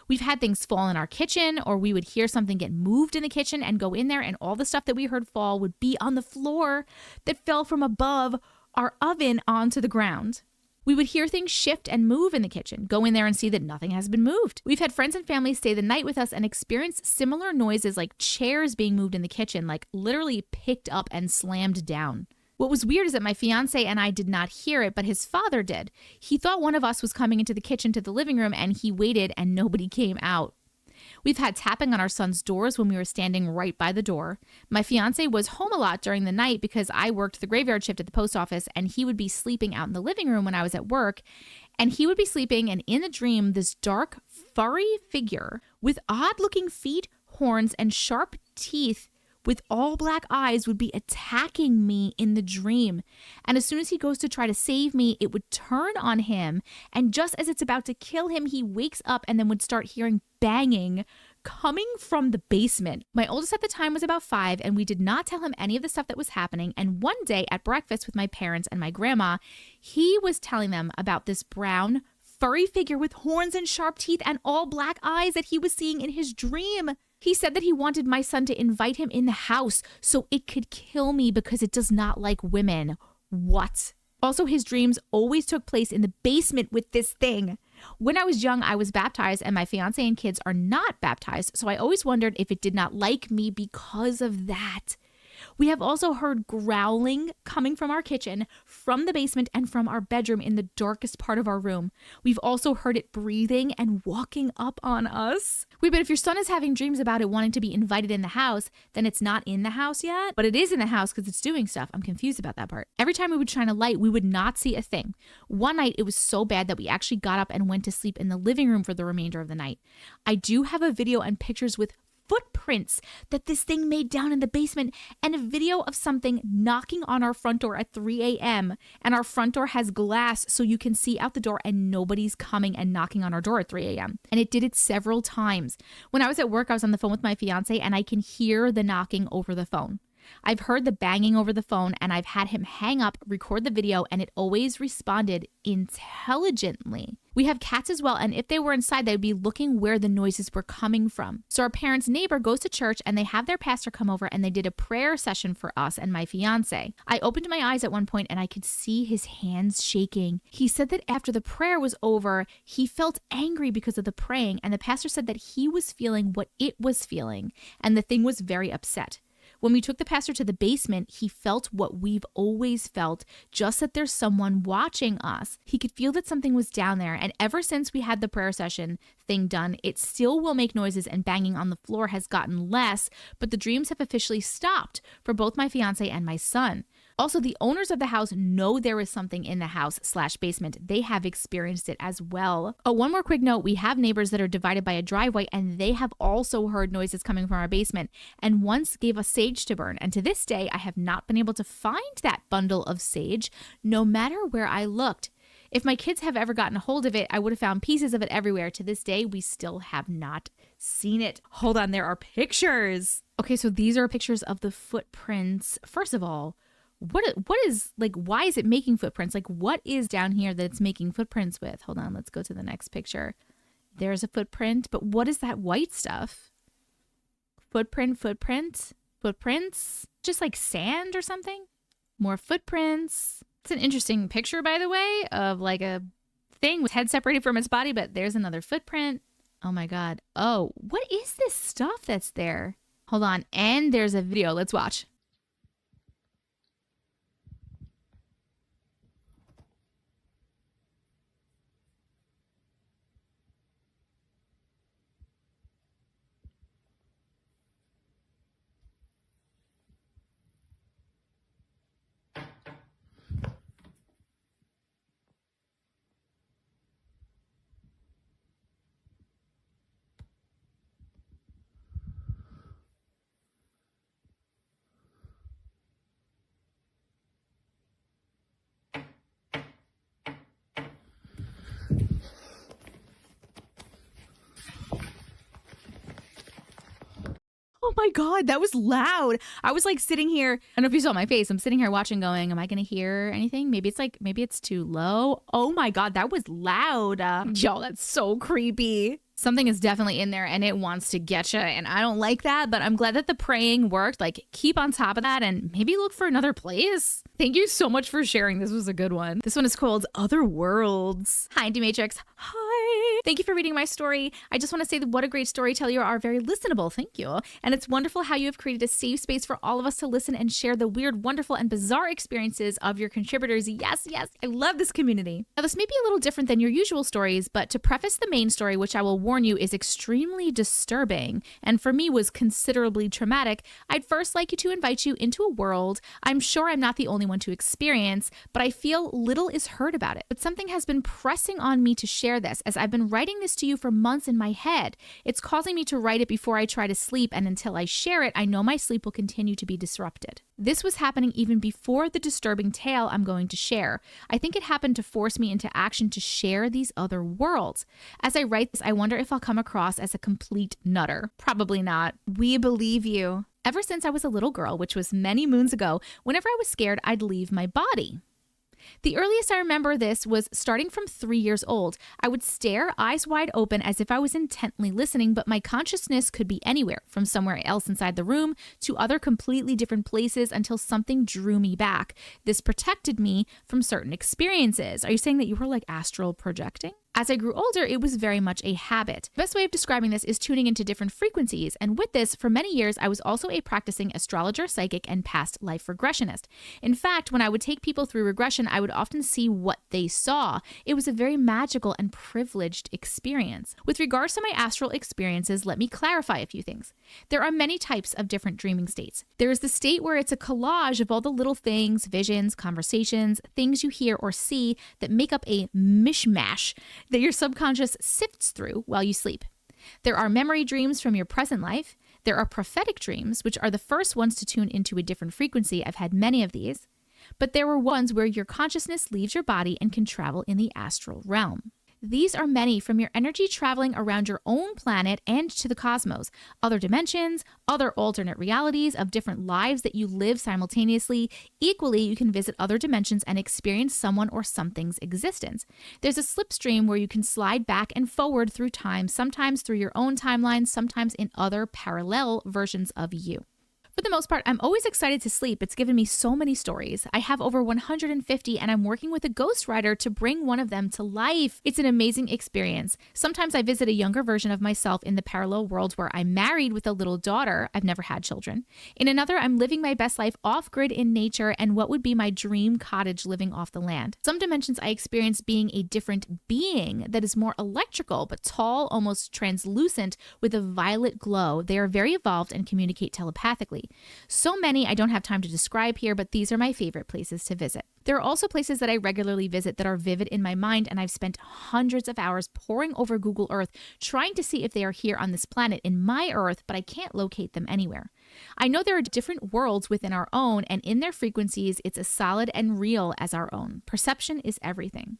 We've had things fall in our kitchen, or we would hear something get moved in the kitchen and go in there, and all the stuff that we heard fall would be on the floor that fell from above our oven onto the ground. We would hear things shift and move in the kitchen, go in there and see that nothing has been moved. We've had friends and family stay the night with us and experience similar noises like chairs being moved in the kitchen, like literally picked up and slammed down. What was weird is that my fiance and I did not hear it, but his father did. He thought one of us was coming into the kitchen to the living room and he waited and nobody came out. We've had tapping on our son's doors when we were standing right by the door. My fiance was home a lot during the night because I worked the graveyard shift at the post office and he would be sleeping out in the living room when I was at work. And he would be sleeping and in a dream, this dark, furry figure with odd looking feet, horns, and sharp teeth with all black eyes would be attacking me in the dream. And as soon as he goes to try to save me, it would turn on him. And just as it's about to kill him, he wakes up and then would start hearing banging coming from the basement. My oldest at the time was about 5, and we did not tell him any of the stuff that was happening. And one day at breakfast with my parents and my grandma, he was telling them about this brown, furry figure with horns and sharp teeth and all black eyes that he was seeing in his dream. He said that he wanted my son to invite him in the house so it could kill me because it does not like women. What? Also, his dreams always took place in the basement with this thing. When I was young, I was baptized and my fiance and kids are not baptized, so I always wondered if it did not like me because of that. We have also heard growling coming from our kitchen, from the basement, and from our bedroom in the darkest part of our room. We've also heard it breathing and walking up on us. Wait, but if your son is having dreams about it wanting to be invited in the house, then it's not in the house yet? But it is in the house because it's doing stuff. I'm confused about that part. Every time we would shine a light, we would not see a thing. One night, it was so bad that we actually got up and went to sleep in the living room for the remainder of the night. I do have a video and pictures with footprints that this thing made down in the basement and a video of something knocking on our front door at 3 a.m. and our front door has glass so you can see out the door and nobody's coming and knocking on our door at 3 a.m. And it did it several times. When I was at work, I was on the phone with my fiance and I can hear the knocking over the phone. I've heard the banging over the phone and I've had him hang up, record the video, and it always responded intelligently. We have cats as well, and if they were inside, they would be looking where the noises were coming from. So our parents' neighbor goes to church and they have their pastor come over and they did a prayer session for us and my fiance. I opened my eyes at one point and I could see his hands shaking. He said that after the prayer was over, he felt angry because of the praying, and the pastor said that he was feeling what it was feeling, and the thing was very upset. When we took the pastor to the basement, he felt what we've always felt, just that there's someone watching us. He could feel that something was down there, and ever since we had the prayer session thing done, it still will make noises and banging on the floor has gotten less, but the dreams have officially stopped for both my fiance and my son. Also, the owners of the house know there is something in the house/basement. They have experienced it as well. Oh, one more quick note. We have neighbors that are divided by a driveway, and they have also heard noises coming from our basement and once gave us sage to burn. And to this day, I have not been able to find that bundle of sage, no matter where I looked. If my kids have ever gotten a hold of it, I would have found pieces of it everywhere. To this day, we still have not seen it. Hold on, there are pictures. Okay, so these are pictures of the footprints. First of all, what is, like, why is it making footprints? Like, what is down here that it's making footprints with? Hold on, let's go to the next picture. There's a footprint, but what is that white stuff? Footprints? Just like sand or something? More footprints. It's an interesting picture, by the way, of like a thing with head separated from its body, but there's another footprint. Oh my God. Oh, what is this stuff that's there? Hold on, and there's a video. Let's watch. Oh my God, that was loud. I was like sitting here. I don't know if you saw my face. I'm sitting here watching going, am I going to hear anything? Maybe it's too low. Oh my God, that was loud. Yo, that's so creepy. Something is definitely in there and it wants to get you. And I don't like that, but I'm glad that the praying worked. Like, keep on top of that and maybe look for another place. Thank you so much for sharing. This was a good one. This one is called Other Worlds. Hi, Matrix. Hi. Thank you for reading my story. I just want to say that what a great storyteller you are. Very listenable. Thank you. And it's wonderful how you have created a safe space for all of us to listen and share the weird, wonderful, and bizarre experiences of your contributors. Yes, yes. I love this community. Now, this may be a little different than your usual stories, but to preface the main story, which I will warn you is extremely disturbing and for me was considerably traumatic, I'd first like to invite you into a world I'm sure I'm not the only one to experience, but I feel little is heard about it. But something has been pressing on me to share this as I've been writing this to you for months in my head. It's causing me to write it before I try to sleep, and until I share it, I know my sleep will continue to be disrupted. This was happening even before the disturbing tale I'm going to share. I think it happened to force me into action to share these other worlds. As I write this, I wonder if I'll come across as a complete nutter. Probably not. We believe you. Ever since I was a little girl, which was many moons ago, whenever I was scared, I'd leave my body. The earliest I remember this was starting from 3 years old. I would stare, eyes wide open, as if I was intently listening, but my consciousness could be anywhere, from somewhere else inside the room to other completely different places until something drew me back. This protected me from certain experiences. Are you saying that you were like astral projecting? As I grew older, it was very much a habit. The best way of describing this is tuning into different frequencies, and with this, for many years, I was also a practicing astrologer, psychic, and past life regressionist. In fact, when I would take people through regression, I would often see what they saw. It was a very magical and privileged experience. With regards to my astral experiences, let me clarify a few things. There are many types of different dreaming states. There is the state where it's a collage of all the little things, visions, conversations, things you hear or see that make up a mishmash that your subconscious sifts through while you sleep. There are memory dreams from your present life. There are prophetic dreams, which are the first ones to tune into a different frequency. I've had many of these. But there were ones where your consciousness leaves your body and can travel in the astral realm. These are many from your energy traveling around your own planet and to the cosmos, other dimensions, other alternate realities of different lives that you live simultaneously. Equally, you can visit other dimensions and experience someone or something's existence. There's a slipstream where you can slide back and forward through time, sometimes through your own timeline, sometimes in other parallel versions of you. For the most part, I'm always excited to sleep. It's given me so many stories. I have over 150 and I'm working with a ghostwriter to bring one of them to life. It's an amazing experience. Sometimes I visit a younger version of myself in the parallel world where I'm married with a little daughter. I've never had children. In another, I'm living my best life off-grid in nature and what would be my dream cottage living off the land. Some dimensions I experience being a different being that is more electrical but tall, almost translucent with a violet glow. They are very evolved and communicate telepathically. So many I don't have time to describe here, but these are my favorite places to visit. There are also places that I regularly visit that are vivid in my mind, and I've spent hundreds of hours poring over Google Earth trying to see if they are here on this planet in my Earth, but I can't locate them anywhere. I know there are different worlds within our own, and in their frequencies, it's as solid and real as our own. Perception is everything.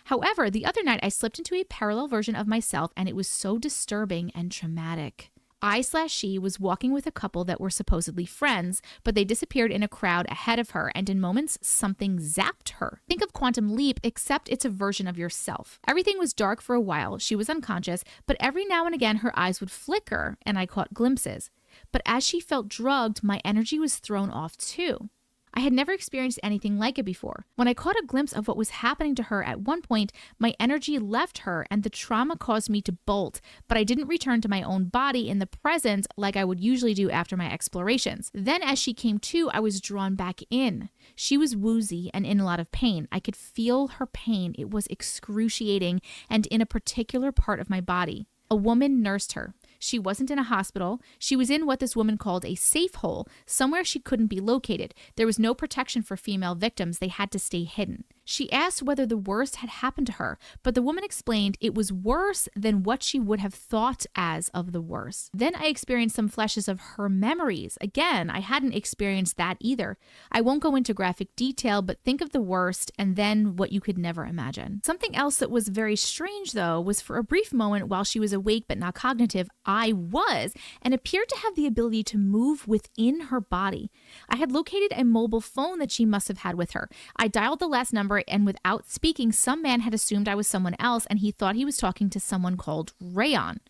However, the other night I slipped into a parallel version of myself, and it was so disturbing and traumatic. I/she was walking with a couple that were supposedly friends, but they disappeared in a crowd ahead of her, and in moments, something zapped her. Think of Quantum Leap, except it's a version of yourself. Everything was dark for a while, she was unconscious, but every now and again her eyes would flicker, and I caught glimpses. But as she felt drugged, my energy was thrown off too. I had never experienced anything like it before. When I caught a glimpse of what was happening to her at one point, my energy left her and the trauma caused me to bolt, but I didn't return to my own body in the present like I would usually do after my explorations. Then as she came to, I was drawn back in. She was woozy and in a lot of pain. I could feel her pain. It was excruciating and in a particular part of my body. A woman nursed her. She wasn't in a hospital. She was in what this woman called a safe hole, somewhere she couldn't be located. There was no protection for female victims. They had to stay hidden. She asked whether the worst had happened to her, but the woman explained it was worse than what she would have thought as of the worst. Then I experienced some flashes of her memories. Again, I hadn't experienced that either. I won't go into graphic detail, but think of the worst and then what you could never imagine. Something else that was very strange, though, was for a brief moment while she was awake but not cognitive, I was, and appeared to have the ability to move within her body. I had located a mobile phone that she must have had with her. I dialed the last number door, and without speaking, some man had assumed I was someone else, and he thought he was talking to someone called Rayon.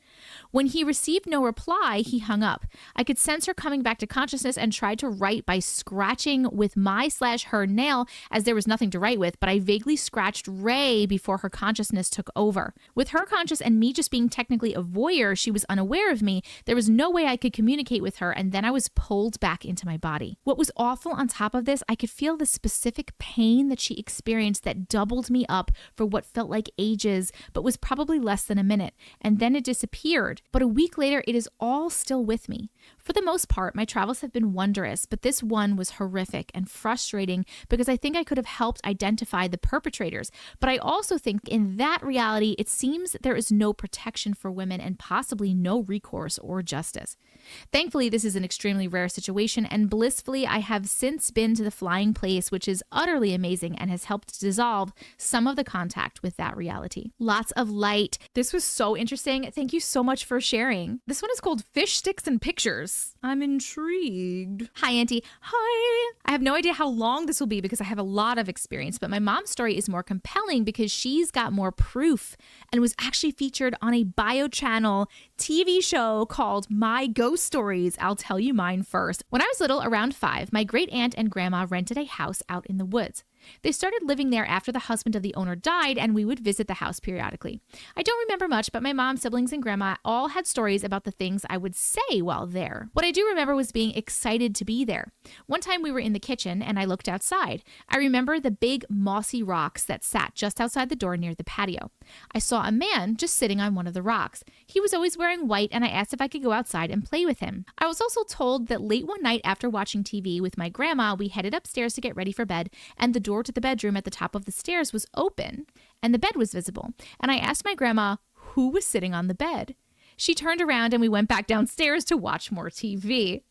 When he received no reply, he hung up. I could sense her coming back to consciousness and tried to write by scratching with my/her nail, as there was nothing to write with, but I vaguely scratched Ray before her consciousness took over. With her conscious and me just being technically a voyeur, she was unaware of me. There was no way I could communicate with her, and then I was pulled back into my body. What was awful on top of this, I could feel the specific pain that she experienced that doubled me up for what felt like ages, but was probably less than a minute, and then it disappeared. But a week later, it is all still with me. For the most part, my travels have been wondrous, but this one was horrific and frustrating because I think I could have helped identify the perpetrators. But I also think in that reality, it seems there is no protection for women and possibly no recourse or justice. Thankfully, this is an extremely rare situation, and blissfully, I have since been to the flying place, which is utterly amazing and has helped dissolve some of the contact with that reality. Lots of light. This was so interesting. Thank you so much for sharing. This one is called Fish, Sticks, and Pictures. I'm intrigued. Hi, Auntie. Hi. I have no idea how long this will be because I have a lot of experience, but my mom's story is more compelling because she's got more proof and was actually featured on a Bio Channel TV show called My Ghost Stories. I'll tell you mine first. When I was little, around 5, my great aunt and grandma rented a house out in the woods. They started living there after the husband of the owner died, and we would visit the house periodically. I don't remember much, but my mom, siblings, and grandma all had stories about the things I would say while there. What I do remember was being excited to be there. One time we were in the kitchen, and I looked outside. I remember the big mossy rocks that sat just outside the door near the patio. I saw a man just sitting on one of the rocks. He was always wearing white, and I asked if I could go outside and play with him. I was also told that late one night after watching TV with my grandma, we headed upstairs to get ready for bed, and the door to the bedroom at the top of the stairs was open and the bed was visible. And I asked my grandma who was sitting on the bed. She turned around and we went back downstairs to watch more TV.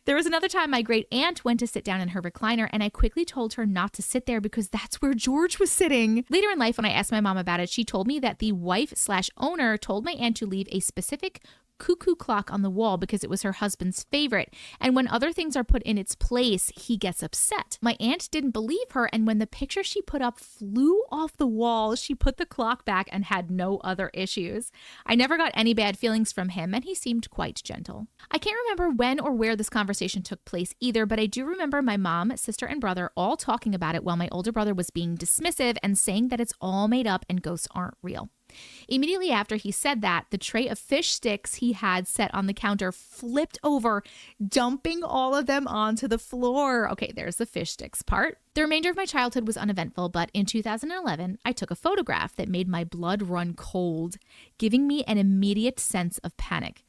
There was another time my great aunt went to sit down in her recliner, and I quickly told her not to sit there because that's where George was sitting. Later in life, when I asked my mom about it, she told me that the wife/owner told my aunt to leave a specific cuckoo clock on the wall because it was her husband's favorite, and when other things are put in its place, he gets upset. My aunt didn't believe her, and when the picture she put up flew off the wall, she put the clock back and had no other issues. I never got any bad feelings from him, and he seemed quite gentle. I can't remember when or where this conversation took place either, but I do remember my mom, sister, and brother all talking about it while my older brother was being dismissive and saying that it's all made up and ghosts aren't real. Immediately after he said that, the tray of fish sticks he had set on the counter flipped over, dumping all of them onto the floor. Okay, there's the fish sticks part. The remainder of my childhood was uneventful, but in 2011, I took a photograph that made my blood run cold, giving me an immediate sense of panic.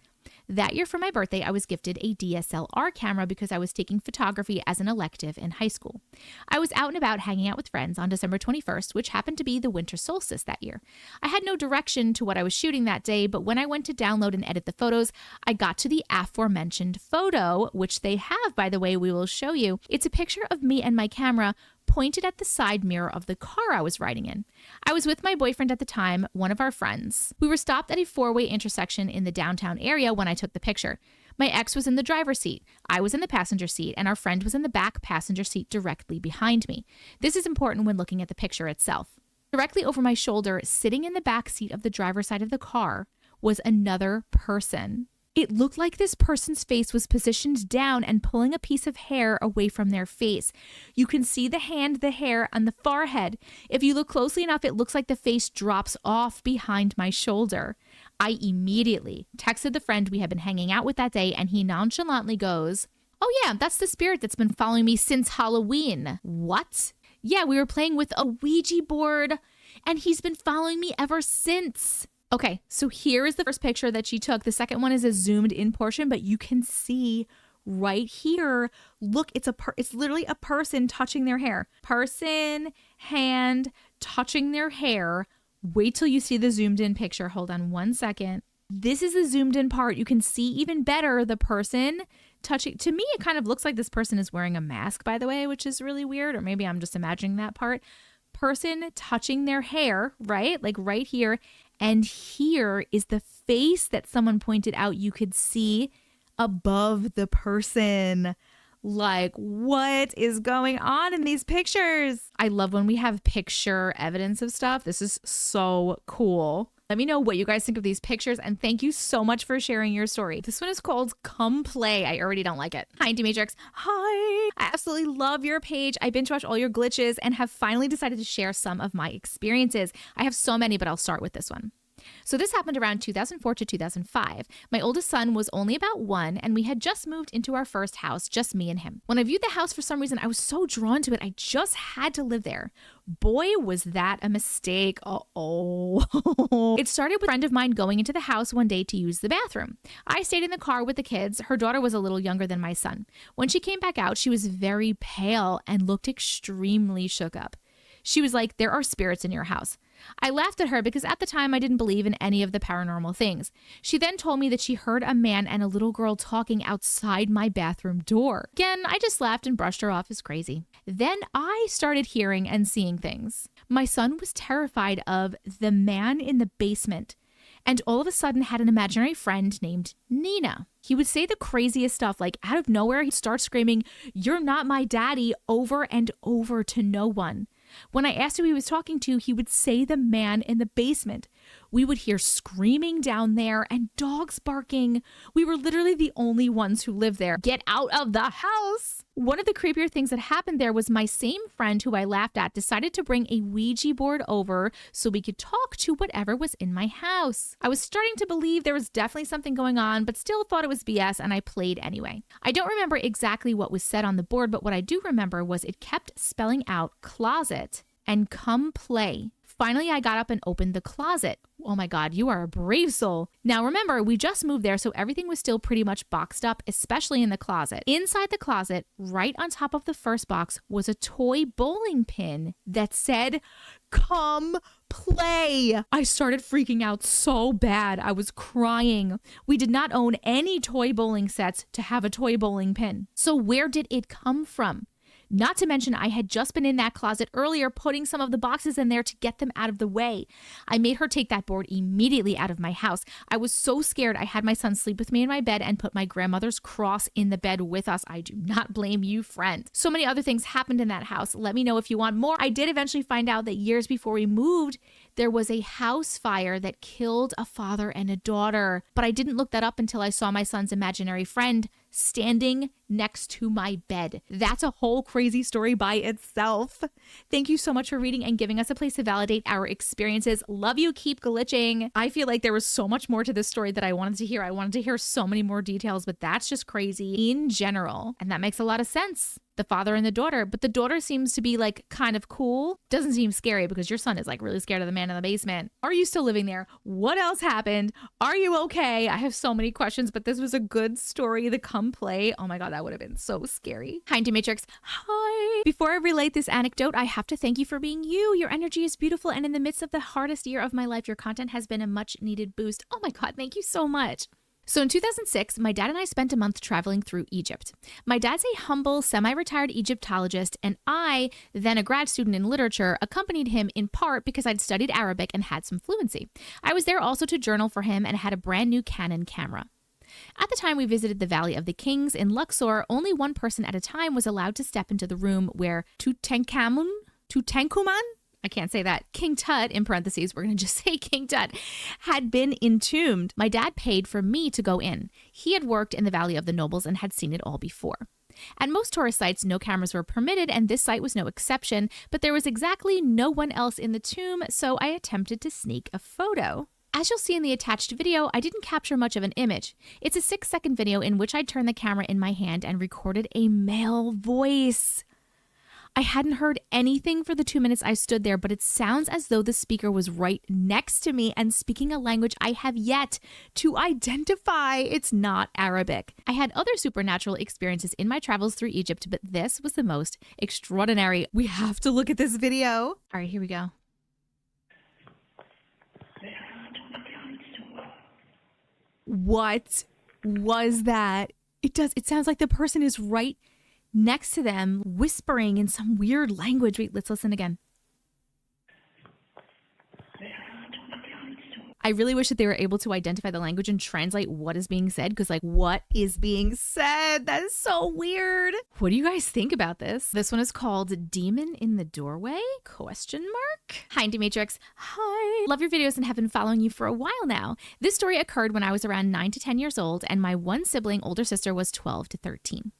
That year for my birthday, I was gifted a DSLR camera because I was taking photography as an elective in high school. I was out and about hanging out with friends on December 21st, which happened to be the winter solstice that year. I had no direction to what I was shooting that day, but when I went to download and edit the photos, I got to the aforementioned photo, which they have, by the way, we will show you. It's a picture of me and my camera pointed at the side mirror of the car I was riding in. I was with my boyfriend at the time, one of our friends. We were stopped at a four-way intersection in the downtown area when I took the picture. My ex was in the driver's seat, I was in the passenger seat, and our friend was in the back passenger seat directly behind me. This is important when looking at the picture itself. Directly over my shoulder, sitting in the back seat of the driver's side of the car, was another person. It looked like this person's face was positioned down and pulling a piece of hair away from their face. You can see the hand, the hair, and the forehead. If you look closely enough, it looks like the face drops off behind my shoulder. I immediately texted the friend we had been hanging out with that day, and he nonchalantly goes, "Oh yeah, that's the spirit that's been following me since Halloween." What? Yeah, we were playing with a Ouija board, and he's been following me ever since. Okay, so here is the first picture that she took. The second one is a zoomed in portion, but you can see right here. Look, it's literally a person touching their hair. Person, hand, touching their hair. Wait till you see the zoomed in picture. Hold on one second. This is the zoomed in part. You can see even better the person touching. To me, it kind of looks like this person is wearing a mask, by the way, which is really weird, or maybe I'm just imagining that part. Person touching their hair, right? Like right here. And here is the face that someone pointed out you could see above the person. Like, what is going on in these pictures? I love when we have picture evidence of stuff. This is so cool. Let me know what you guys think of these pictures, and thank you so much for sharing your story. This one is called Come Play. I already don't like it. Hi, Auntie Matrix. Hi. I absolutely love your page. I binge watch all your glitches and have finally decided to share some of my experiences. I have so many, but I'll start with this one. So this happened around 2004 to 2005. My oldest son was only about 1, and we had just moved into our first house, just me and him. When I viewed the house, for some reason, I was so drawn to it. I just had to live there. Boy, was that a mistake. Uh-oh. It started with a friend of mine going into the house one day to use the bathroom. I stayed in the car with the kids. Her daughter was a little younger than my son. When she came back out, she was very pale and looked extremely shook up. She was like, "There are spirits in your house." I laughed at her because at the time I didn't believe in any of the paranormal things. She then told me that she heard a man and a little girl talking outside my bathroom door. Again, I just laughed and brushed her off as crazy. Then I started hearing and seeing things. My son was terrified of the man in the basement, and all of a sudden had an imaginary friend named Nina. He would say the craziest stuff, like out of nowhere, he'd start screaming, "You're not my daddy," over and over to no one. When I asked who he was talking to, he would say the man in the basement. We would hear screaming down there and dogs barking. We were literally the only ones who lived there. Get out of the house! One of the creepier things that happened there was my same friend who I laughed at decided to bring a Ouija board over so we could talk to whatever was in my house. I was starting to believe there was definitely something going on, but still thought it was BS, and I played anyway. I don't remember exactly what was said on the board, but what I do remember was it kept spelling out closet and come play. Finally, I got up and opened the closet. Oh my God, you are a brave soul. Now remember, we just moved there, so everything was still pretty much boxed up, especially in the closet. Inside the closet, right on top of the first box, was a toy bowling pin that said, "Come play." I started freaking out so bad. I was crying. We did not own any toy bowling sets to have a toy bowling pin. So where did it come from? Not to mention, I had just been in that closet earlier putting some of the boxes in there to get them out of the way. I made her take that board immediately out of my house. I was so scared I had my son sleep with me in my bed and put my grandmother's cross in the bed with us. I do not blame you, friend. So many other things happened in that house. Let me know if you want more. I did eventually find out that years before we moved, there was a house fire that killed a father and a daughter. But I didn't look that up until I saw my son's imaginary friend standing next to my bed. That's a whole crazy story by itself. Thank you so much for reading and giving us a place to validate our experiences. Love you. Keep glitching. I feel like there was so much more to this story that I wanted to hear. I wanted to hear so many more details, but that's just crazy in general. And that makes a lot of sense. The father and the daughter, but the daughter seems to be like kind of cool. Doesn't seem scary because your son is like really scared of the man in the basement. Are you still living there? What else happened? Are you okay? I have so many questions, but this was a good story. The come play. Oh my God, that would have been so scary. Hi, Auntie Matrix. Hi. Before I relate this anecdote, I have to thank you for being you. Your energy is beautiful, and in the midst of the hardest year of my life, your content has been a much needed boost. Oh my God, thank you so much. So in 2006, my dad and I spent a month traveling through Egypt. My dad's a humble, semi-retired Egyptologist, and I, then a grad student in literature, accompanied him in part because I'd studied Arabic and had some fluency. I was there also to journal for him and had a brand new Canon camera. At the time we visited the Valley of the Kings in Luxor, only one person at a time was allowed to step into the room where Tutankhamun? I can't say that. King Tut, in parentheses, we're going to just say King Tut, had been entombed. My dad paid for me to go in. He had worked in the Valley of the Nobles and had seen it all before. At most tourist sites, no cameras were permitted, and this site was no exception, but there was exactly no one else in the tomb, so I attempted to sneak a photo. As you'll see in the attached video, I didn't capture much of an image. It's a 6-second video in which I turned the camera in my hand and recorded a male voice. I hadn't heard anything for the 2 minutes I stood there, but it sounds as though the speaker was right next to me and speaking a language I have yet to identify. It's not Arabic. I had other supernatural experiences in my travels through Egypt, but this was the most extraordinary. We have to look at this video. All right, here we go. What was that? It sounds like the person is right next to them, whispering in some weird language. Wait, let's listen again. I really wish that they were able to identify the language and translate what is being said, because like, what is being said? That is so weird. What do you guys think about this? This one is called Demon in the Doorway? ? Hi, Auntie Matrix. Hi. Love your videos and have been following you for a while now. This story occurred when I was around 9 to 10 years old, and my one sibling older sister was 12 to 13.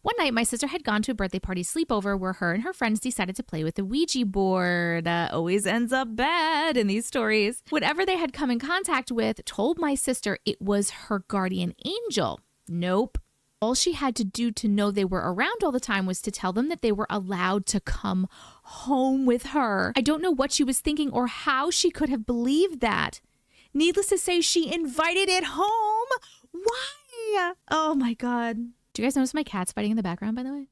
One night, my sister had gone to a birthday party sleepover where her and her friends decided to play with the Ouija board. Always ends up bad in these stories. Whatever they had come in contact with told my sister it was her guardian angel. Nope. All she had to do to know they were around all the time was to tell them that they were allowed to come home with her. I don't know what she was thinking or how she could have believed that. Needless to say, she invited it home. Why? Oh my God. Do you guys notice my cat's fighting in the background, by the way?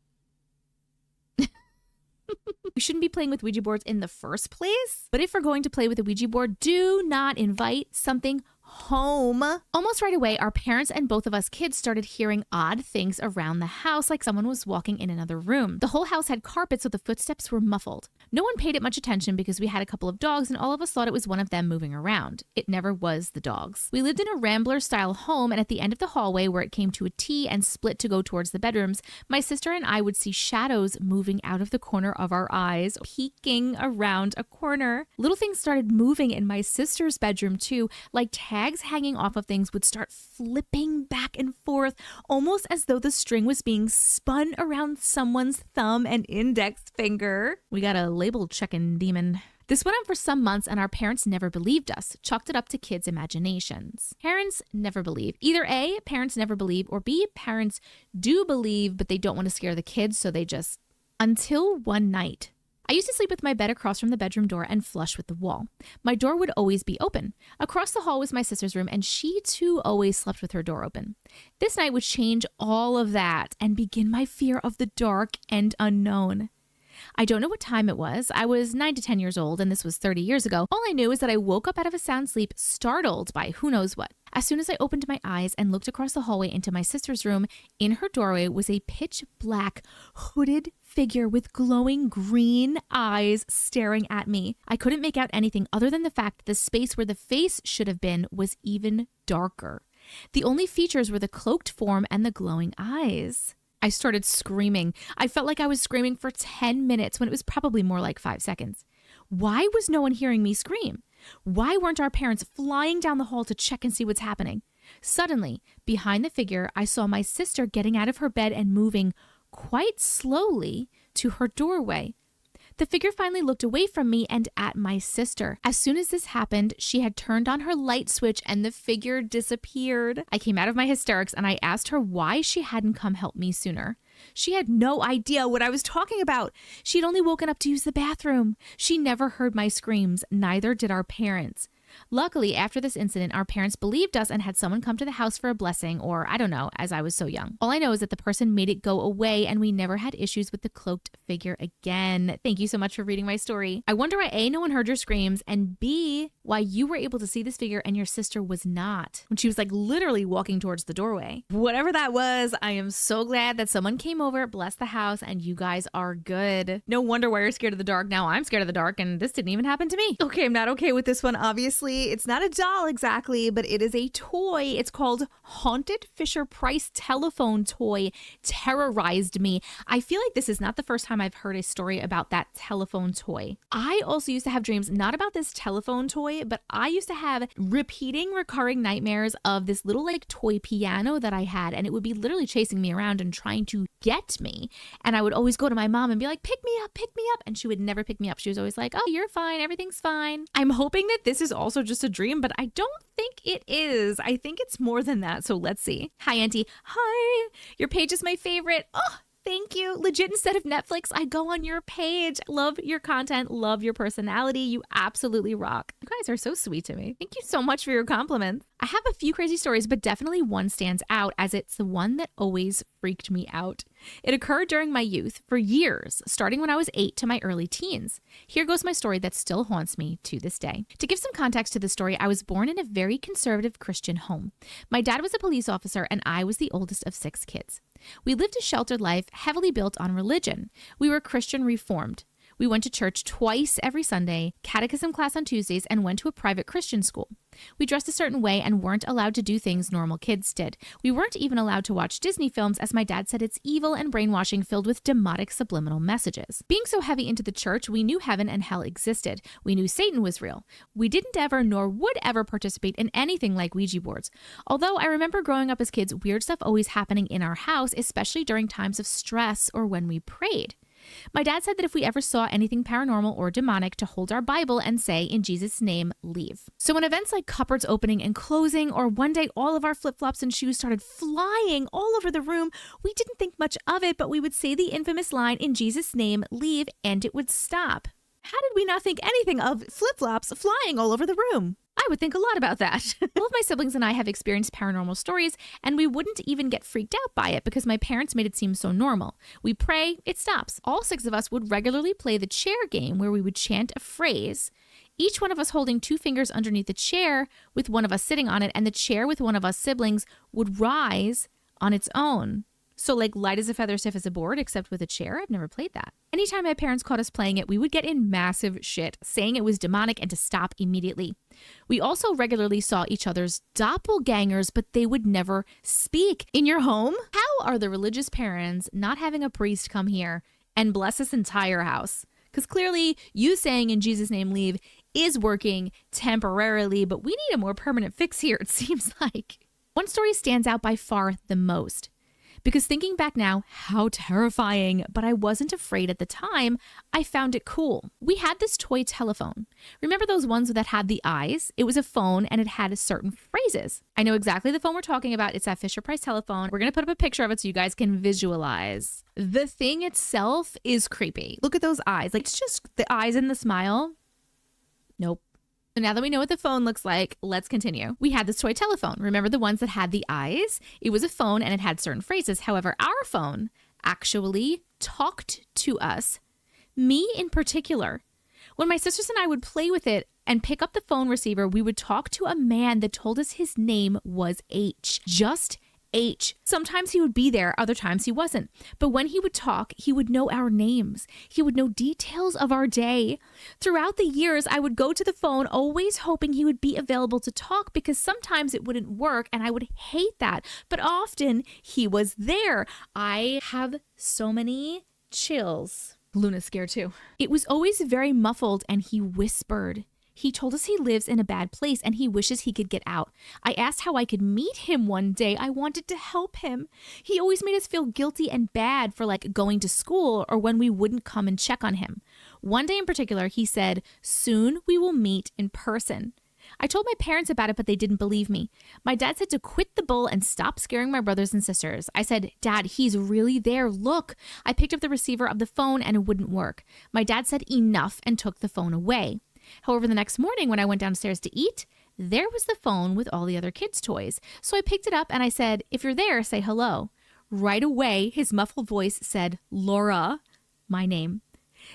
We shouldn't be playing with Ouija boards in the first place. But if we're going to play with a Ouija board, do not invite something home. Almost right away, our parents and both of us kids started hearing odd things around the house, like someone was walking in another room. The whole house had carpet, so the footsteps were muffled. No one paid it much attention because we had a couple of dogs and all of us thought it was one of them moving around. It never was the dogs. We lived in a Rambler-style home, and at the end of the hallway where it came to a T and split to go towards the bedrooms, my sister and I would see shadows moving out of the corner of our eyes, peeking around a corner. Little things started moving in my sister's bedroom too, like tags hanging off of things would start flipping back and forth, almost as though the string was being spun around someone's thumb and index finger. We got a label checking demon. This went on for some months and our parents never believed us, chalked it up to kids' imaginations. Parents never believe. Either A, parents never believe, or B, parents do believe, but they don't want to scare the kids, so they just... Until one night. I used to sleep with my bed across from the bedroom door and flush with the wall. My door would always be open. Across the hall was my sister's room, and she too always slept with her door open. This night would change all of that and begin my fear of the dark and unknown. I don't know what time it was. I was 9 to 10 years old, and this was 30 years ago. All I knew is that I woke up out of a sound sleep, startled by who knows what. As soon as I opened my eyes and looked across the hallway into my sister's room, in her doorway was a pitch black, hooded figure with glowing green eyes staring at me. I couldn't make out anything other than the fact that the space where the face should have been was even darker. The only features were the cloaked form and the glowing eyes. I started screaming. I felt like I was screaming for 10 minutes when it was probably more like 5 seconds. Why was no one hearing me scream? Why weren't our parents flying down the hall to check and see what's happening? Suddenly, behind the figure, I saw my sister getting out of her bed and moving quite slowly to her doorway. The figure finally looked away from me and at my sister. As soon as this happened, she had turned on her light switch and the figure disappeared. I came out of my hysterics and I asked her why she hadn't come help me sooner. She had no idea what I was talking about. She'd only woken up to use the bathroom. She never heard my screams, neither did our parents. Luckily, after this incident, our parents believed us and had someone come to the house for a blessing, or I don't know, as I was so young. All I know is that the person made it go away and we never had issues with the cloaked figure again. Thank you so much for reading my story. I wonder why A, no one heard your screams, and B, why you were able to see this figure and your sister was not, when she was like literally walking towards the doorway. Whatever that was, I am so glad that someone came over, blessed the house, and you guys are good. No wonder why you're scared of the dark. Now I'm scared of the dark, and this didn't even happen to me. Okay, I'm not okay with this one, obviously. It's not a doll exactly, but it is a toy. It's called Haunted Fisher-Price Telephone Toy. Terrorized me. I feel like this is not the first time I've heard a story about that telephone toy. I also used to have dreams, not about this telephone toy, but I used to have recurring nightmares of this little like toy piano that I had, and it would be literally chasing me around and trying to get me. And I would always go to my mom and be like, pick me up, and she would never pick me up. She was always like, oh, you're fine, everything's fine. I'm hoping that this is also just a dream, but I don't think it is. I think it's more than that, so let's see. Hi, Auntie. Hi. Your page is my favorite. Oh, thank you. Legit, instead of Netflix, I go on your page. Love your content. Love your personality. You absolutely rock. You guys are so sweet to me. Thank you so much for your compliments. I have a few crazy stories, but definitely one stands out as it's the one that always freaked me out. It occurred during my youth for years, starting when I was 8 to my early teens. Here goes my story that still haunts me to this day. To give some context to the story, I was born in a very conservative Christian home. My dad was a police officer and I was the oldest of 6 kids. We lived a sheltered life heavily built on religion. We were Christian reformed. We went to church twice every Sunday, catechism class on Tuesdays, and went to a private Christian school. We dressed a certain way and weren't allowed to do things normal kids did. We weren't even allowed to watch Disney films, as my dad said it's evil and brainwashing filled with demonic subliminal messages. Being so heavy into the church, we knew heaven and hell existed. We knew Satan was real. We didn't ever nor would ever participate in anything like Ouija boards. Although I remember growing up as kids, weird stuff always happening in our house, especially during times of stress or when we prayed. My dad said that if we ever saw anything paranormal or demonic, to hold our Bible and say, in Jesus' name, leave. So when events like cupboards opening and closing, or one day all of our flip-flops and shoes started flying all over the room, we didn't think much of it, but we would say the infamous line, in Jesus' name, leave, and it would stop. How did we not think anything of flip-flops flying all over the room? I would think a lot about that. All of my siblings and I have experienced paranormal stories, and we wouldn't even get freaked out by it because my parents made it seem so normal. We pray, it stops. All 6 of us would regularly play the chair game where we would chant a phrase, each one of us holding 2 fingers underneath the chair with one of us sitting on it, and the chair with one of us siblings would rise on its own. So like light as a feather, stiff as a board, except with a chair. I've never played that. Anytime my parents caught us playing it, we would get in massive shit, saying it was demonic and to stop immediately. We also regularly saw each other's doppelgangers, but they would never speak. In your home? How are the religious parents not having a priest come here and bless this entire house? Because clearly you saying in Jesus' name leave is working temporarily, but we need a more permanent fix here, it seems like. One story stands out by far the most. Because thinking back now, how terrifying, but I wasn't afraid at the time. I found it cool. We had this toy telephone. Remember those ones that had the eyes? It was a phone and it had certain phrases. I know exactly the phone we're talking about. It's that Fisher-Price telephone. We're going to put up a picture of it so you guys can visualize. The thing itself is creepy. Look at those eyes. Like, it's just the eyes and the smile. Nope. So now that we know what the phone looks like, let's continue. We had this toy telephone. Remember the ones that had the eyes? It was a phone and it had certain phrases. However, our phone actually talked to us, me in particular. When my sisters and I would play with it and pick up the phone receiver, we would talk to a man that told us his name was H. Just H. Sometimes he would be there, other times he wasn't. But when he would talk, he would know our names. He would know details of our day. Throughout the years, I would go to the phone, always hoping he would be available to talk because sometimes it wouldn't work and I would hate that. But often he was there. I have so many chills. Luna's scared too. It was always very muffled and he whispered. He told us he lives in a bad place and he wishes he could get out. I asked how I could meet him one day. I wanted to help him. He always made us feel guilty and bad for like going to school or when we wouldn't come and check on him. One day in particular, he said, "Soon we will meet in person." I told my parents about it, but they didn't believe me. My dad said to quit the bull and stop scaring my brothers and sisters. I said, "Dad, he's really there. Look." I picked up the receiver of the phone and it wouldn't work. My dad said enough and took the phone away. However, the next morning when I went downstairs to eat, there was the phone with all the other kids' toys. So I picked it up and I said, "If you're there, say hello." Right away, his muffled voice said, "Laura," my name.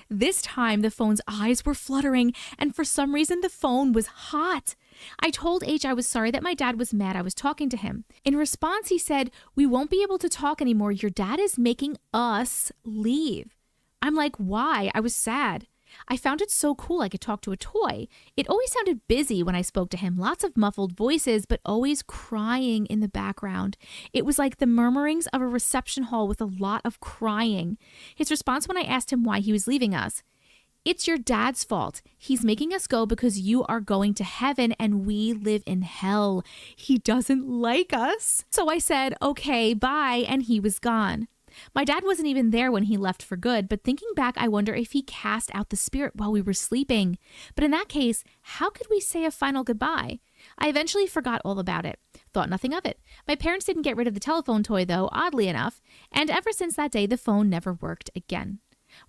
This time, the phone's eyes were fluttering, and for some reason, the phone was hot. I told H I was sorry that my dad was mad I was talking to him. In response, he said, "We won't be able to talk anymore. Your dad is making us leave." I'm like, why? I was sad. I found it so cool I could talk to a toy. It always sounded busy when I spoke to him, lots of muffled voices, but always crying in the background. It was like the murmurings of a reception hall with a lot of crying. His response when I asked him why he was leaving us: "It's your dad's fault. He's making us go because you are going to heaven and we live in hell. He doesn't like us." So I said, "Okay, bye," and he was gone. My dad wasn't even there when he left for good, but thinking back, I wonder if he cast out the spirit while we were sleeping. But in that case, how could we say a final goodbye? I eventually forgot all about it, thought nothing of it. My parents didn't get rid of the telephone toy though, oddly enough, and ever since that day, the phone never worked again.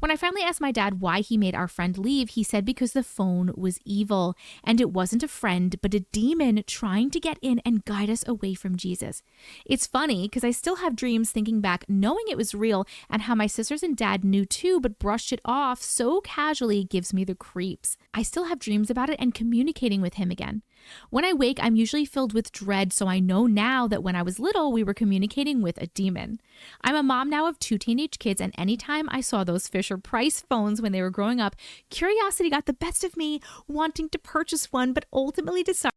When I finally asked my dad why he made our friend leave, he said because the phone was evil and it wasn't a friend, but a demon trying to get in and guide us away from Jesus. It's funny because I still have dreams thinking back, knowing it was real, and how my sisters and dad knew too, but brushed it off so casually gives me the creeps. I still have dreams about it and communicating with him again. When I wake, I'm usually filled with dread, so I know now that when I was little, we were communicating with a demon. I'm a mom now of 2 teenage kids, and anytime I saw those Fisher-Price phones when they were growing up, curiosity got the best of me, wanting to purchase one, but ultimately decided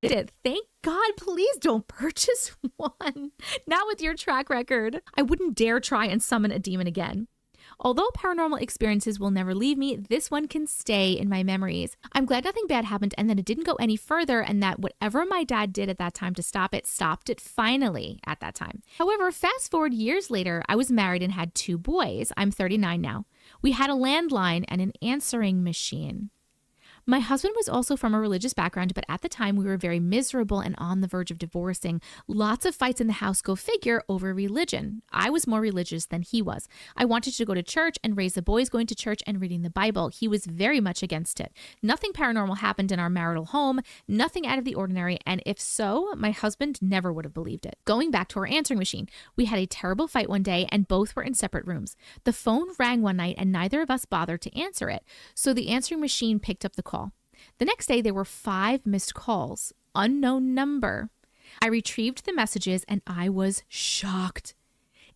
it. Thank God, please don't purchase one. Not with your track record. I wouldn't dare try and summon a demon again. Although paranormal experiences will never leave me, this one can stay in my memories. I'm glad nothing bad happened and that it didn't go any further, and that whatever my dad did at that time to stop it, stopped it finally at that time. However, fast forward years later, I was married and had 2 boys. I'm 39 now. We had a landline and an answering machine. My husband was also from a religious background, but at the time we were very miserable and on the verge of divorcing. Lots of fights in the house, go figure, over religion. I was more religious than he was. I wanted to go to church and raise the boys going to church and reading the Bible. He was very much against it. Nothing paranormal happened in our marital home, nothing out of the ordinary, and if so, my husband never would have believed it. Going back to our answering machine, we had a terrible fight one day and both were in separate rooms. The phone rang one night and neither of us bothered to answer it, so the answering machine picked up the call. The next day, there were 5 missed calls, unknown number. I retrieved the messages and I was shocked.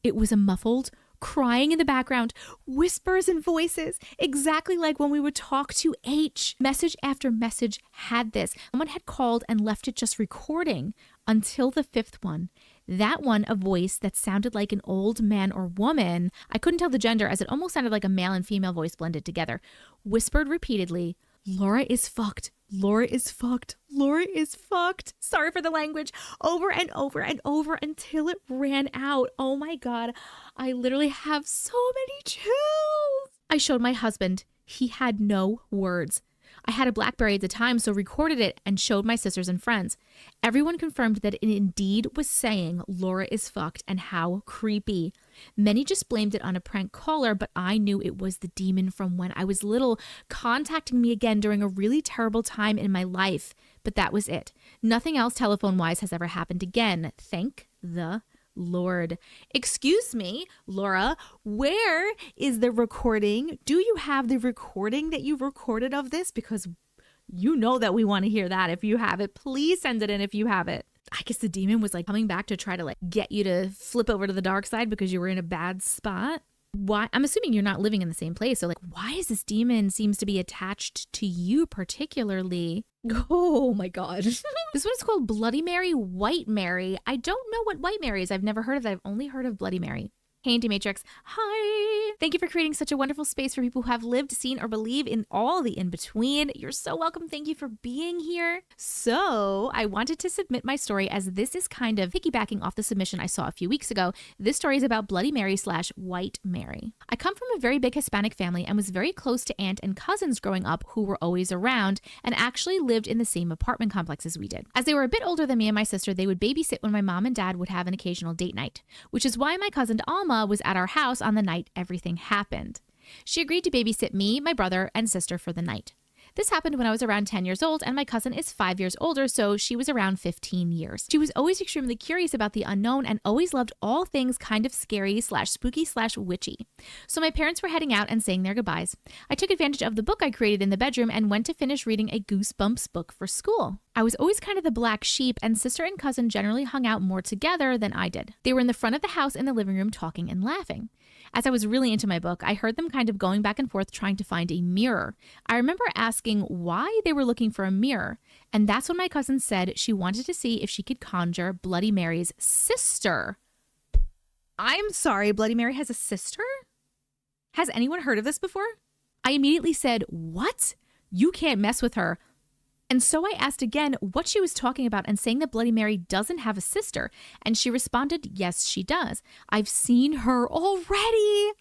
It was a muffled crying in the background, whispers and voices, exactly like when we would talk to H. Message after message had this. Someone had called and left it just recording until the 5th one. That one, a voice that sounded like an old man or woman. I couldn't tell the gender as it almost sounded like a male and female voice blended together. Whispered repeatedly, "Laura is fucked. Laura is fucked. Laura is fucked." Sorry for the language. Over and over and over until it ran out. Oh my God. I literally have so many chills. I showed my husband. He had no words. I had a BlackBerry at the time, so recorded it and showed my sisters and friends. Everyone confirmed that it indeed was saying Laura is fucked, and how creepy. Many just blamed it on a prank caller, but I knew it was the demon from when I was little contacting me again during a really terrible time in my life. But that was it. Nothing else telephone-wise has ever happened again. Thank the Lord. Excuse me, Laura, where is the recording? Do you have the recording that you recorded of this? Because you know that we want to hear that. If you have it, please send it in if you have it. I guess the demon was like coming back to try to like get you to flip over to the dark side because you were in a bad spot. Why? I'm assuming you're not living in the same place. So like, why is this demon seems to be attached to you particularly? Oh my God. This one is called Bloody Mary, White Mary. I don't know what White Mary is. I've never heard of that. I've only heard of Bloody Mary. Hey, Auntie Matrix. Hi. Thank you for creating such a wonderful space for people who have lived, seen, or believe in all the in-between. You're so welcome. Thank you for being here. So I wanted to submit my story as this is kind of piggybacking off the submission I saw a few weeks ago. This story is about Bloody Mary / White Mary. I come from a very big Hispanic family and was very close to aunt and cousins growing up who were always around and actually lived in the same apartment complex as we did. As they were a bit older than me and my sister, they would babysit when my mom and dad would have an occasional date night, which is why my cousin Alma was at our house on the night everything happened. She agreed to babysit me, my brother, and sister for the night. This happened when I was around 10 years old, and my cousin is 5 years older, so she was around 15 years. She was always extremely curious about the unknown and always loved all things kind of scary / spooky / witchy. So my parents were heading out and saying their goodbyes. I took advantage of the book I created in the bedroom and went to finish reading a Goosebumps book for school. I was always kind of the black sheep, and sister and cousin generally hung out more together than I did. They were in the front of the house in the living room talking and laughing. As I was really into my book, I heard them kind of going back and forth trying to find a mirror. I remember asking why they were looking for a mirror, and that's when my cousin said she wanted to see if she could conjure Bloody Mary's sister. I'm sorry, Bloody Mary has a sister? Has anyone heard of this before? I immediately said, "What? You can't mess with her." And so I asked again what she was talking about and saying that Bloody Mary doesn't have a sister. And she responded, yes, she does. I've seen her already.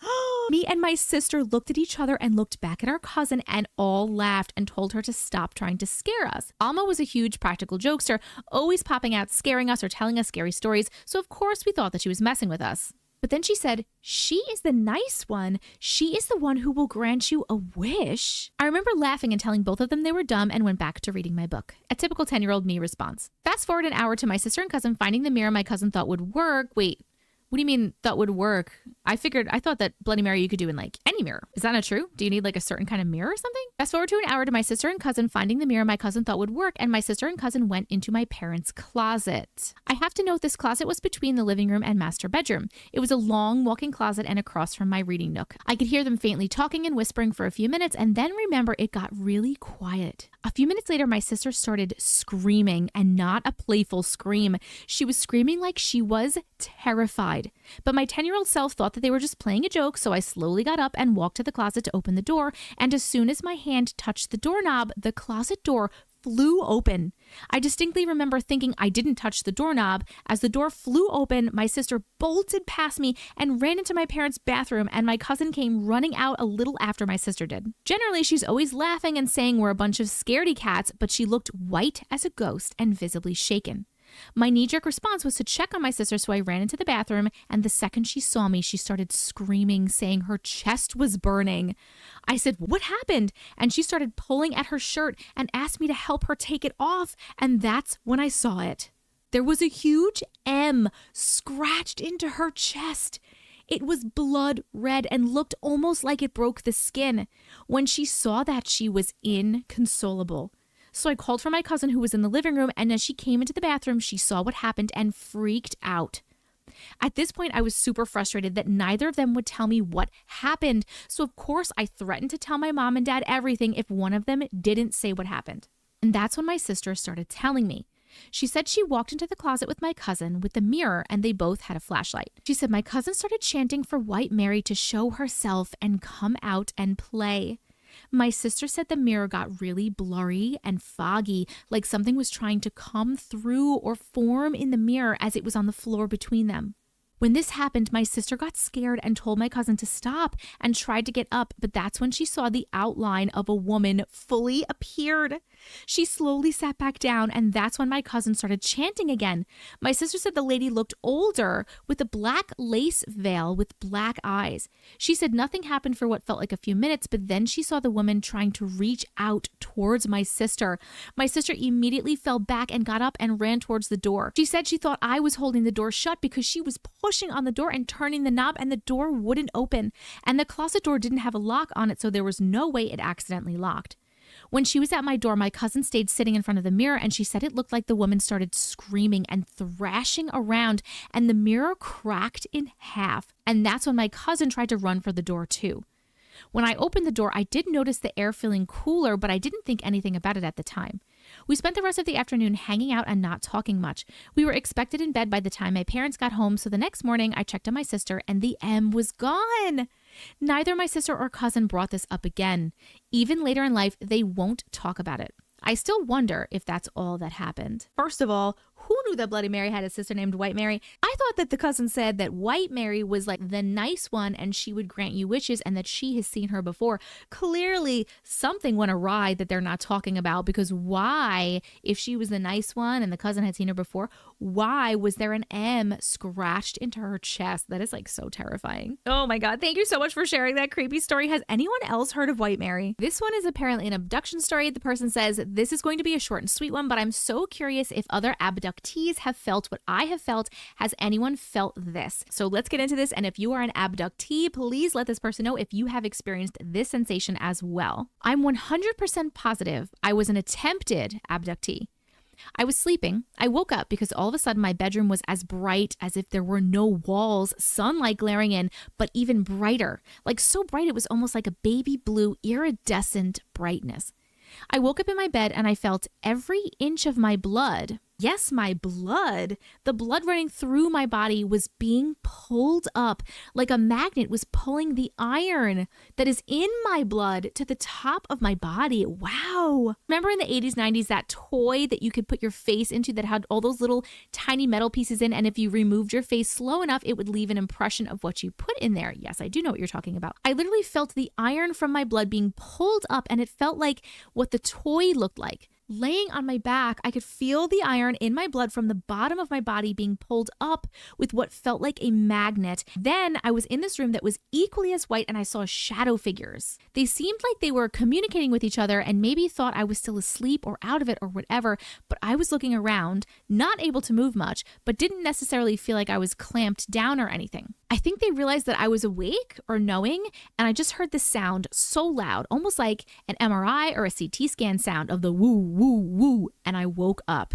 Me and my sister looked at each other and looked back at our cousin and all laughed and told her to stop trying to scare us. Alma was a huge practical jokester, always popping out, scaring us or telling us scary stories. So of course we thought that she was messing with us. But then she said, she is the nice one. She is the one who will grant you a wish. I remember laughing and telling both of them they were dumb and went back to reading my book. A typical 10-year-old me response. Fast forward an hour to my sister and cousin finding the mirror my cousin thought would work. Wait, what do you mean thought would work? I thought that Bloody Mary you could do in like any mirror. Is that not true? Do you need like a certain kind of mirror or something? Fast forward to an hour to my sister and cousin finding the mirror my cousin thought would work, and my sister and cousin went into my parents' closet. I have to note this closet was between the living room and master bedroom. It was a long walk-in closet and across from my reading nook. I could hear them faintly talking and whispering for a few minutes, and then remember it got really quiet. A few minutes later, my sister started screaming, and not a playful scream. She was screaming like she was terrified. But my 10-year-old self thought that they were just playing a joke, so I slowly got up and walked to the closet to open the door, and as soon as my hand touched the doorknob, the closet door flew open. I distinctly remember thinking I didn't touch the doorknob. As the door flew open, my sister bolted past me and ran into my parents' bathroom, and my cousin came running out a little after my sister did. Generally, she's always laughing and saying we're a bunch of scaredy cats, but she looked white as a ghost and visibly shaken. My knee-jerk response was to check on my sister, so I ran into the bathroom, and the second she saw me, she started screaming, saying her chest was burning. I said, "What happened?" And she started pulling at her shirt and asked me to help her take it off, and that's when I saw it. There was a huge M scratched into her chest. It was blood red and looked almost like it broke the skin. When she saw that, she was inconsolable. So I called for my cousin who was in the living room, and as she came into the bathroom, she saw what happened and freaked out. At this point, I was super frustrated that neither of them would tell me what happened. So of course, I threatened to tell my mom and dad everything if one of them didn't say what happened. And that's when my sister started telling me. She said she walked into the closet with my cousin with the mirror, and they both had a flashlight. She said my cousin started chanting for White Mary to show herself and come out and play. My sister said the mirror got really blurry and foggy, like something was trying to come through or form in the mirror as it was on the floor between them. When this happened, my sister got scared and told my cousin to stop and tried to get up, but that's when she saw the outline of a woman fully appeared. She slowly sat back down, and that's when my cousin started chanting again. My sister said the lady looked older with a black lace veil with black eyes. She said nothing happened for what felt like a few minutes, but then she saw the woman trying to reach out towards my sister. My sister immediately fell back and got up and ran towards the door. She said she thought I was holding the door shut because she was pushing on the door and turning the knob, and the door wouldn't open. And the closet door didn't have a lock on it, so there was no way it accidentally locked. When she was at my door, my cousin stayed sitting in front of the mirror, and she said it looked like the woman started screaming and thrashing around, and the mirror cracked in half. And that's when my cousin tried to run for the door too. When I opened the door, I did notice the air feeling cooler, but I didn't think anything about it at the time. We spent the rest of the afternoon hanging out and not talking much. We were expected in bed by the time my parents got home, so the next morning I checked on my sister and the M was gone. Neither my sister or cousin brought this up again. Even later in life, they won't talk about it. I still wonder if that's all that happened. First of all, who knew that Bloody Mary had a sister named White Mary? I thought that the cousin said that White Mary was like the nice one and she would grant you wishes and that she has seen her before. Clearly, something went awry that they're not talking about, because why, if she was the nice one and the cousin had seen her before, why was there an M scratched into her chest? That is like so terrifying. Oh my God. Thank you so much for sharing that creepy story. Has anyone else heard of White Mary? This one is apparently an abduction story. The person says, this is going to be a short and sweet one, but I'm so curious if other abductees have felt what I have felt. Has anyone felt this? So let's get into this. And if you are an abductee, please let this person know if you have experienced this sensation as well. I'm 100% positive I was an attempted abductee. I was sleeping. I woke up because all of a sudden my bedroom was as bright as if there were no walls, sunlight glaring in, but even brighter. Like so bright it was almost like a baby blue iridescent brightness. I woke up in my bed and I felt every inch of my blood. Yes, my blood. The blood running through my body was being pulled up like a magnet was pulling the iron that is in my blood to the top of my body. Wow. Remember in the 80s, 90s, that toy that you could put your face into that had all those little tiny metal pieces in, and if you removed your face slow enough, it would leave an impression of what you put in there. Yes, I do know what you're talking about. I literally felt the iron from my blood being pulled up, and it felt like what the toy looked like. Laying on my back, I could feel the iron in my blood from the bottom of my body being pulled up with what felt like a magnet. Then I was in this room that was equally as white and I saw shadow figures. They seemed like they were communicating with each other and maybe thought I was still asleep or out of it or whatever, but I was looking around, not able to move much, but didn't necessarily feel like I was clamped down or anything. I I think they realized that I was awake or knowing, and I just heard this sound so loud, almost like an MRI or a CT scan sound of the woo, woo, woo, and I woke up.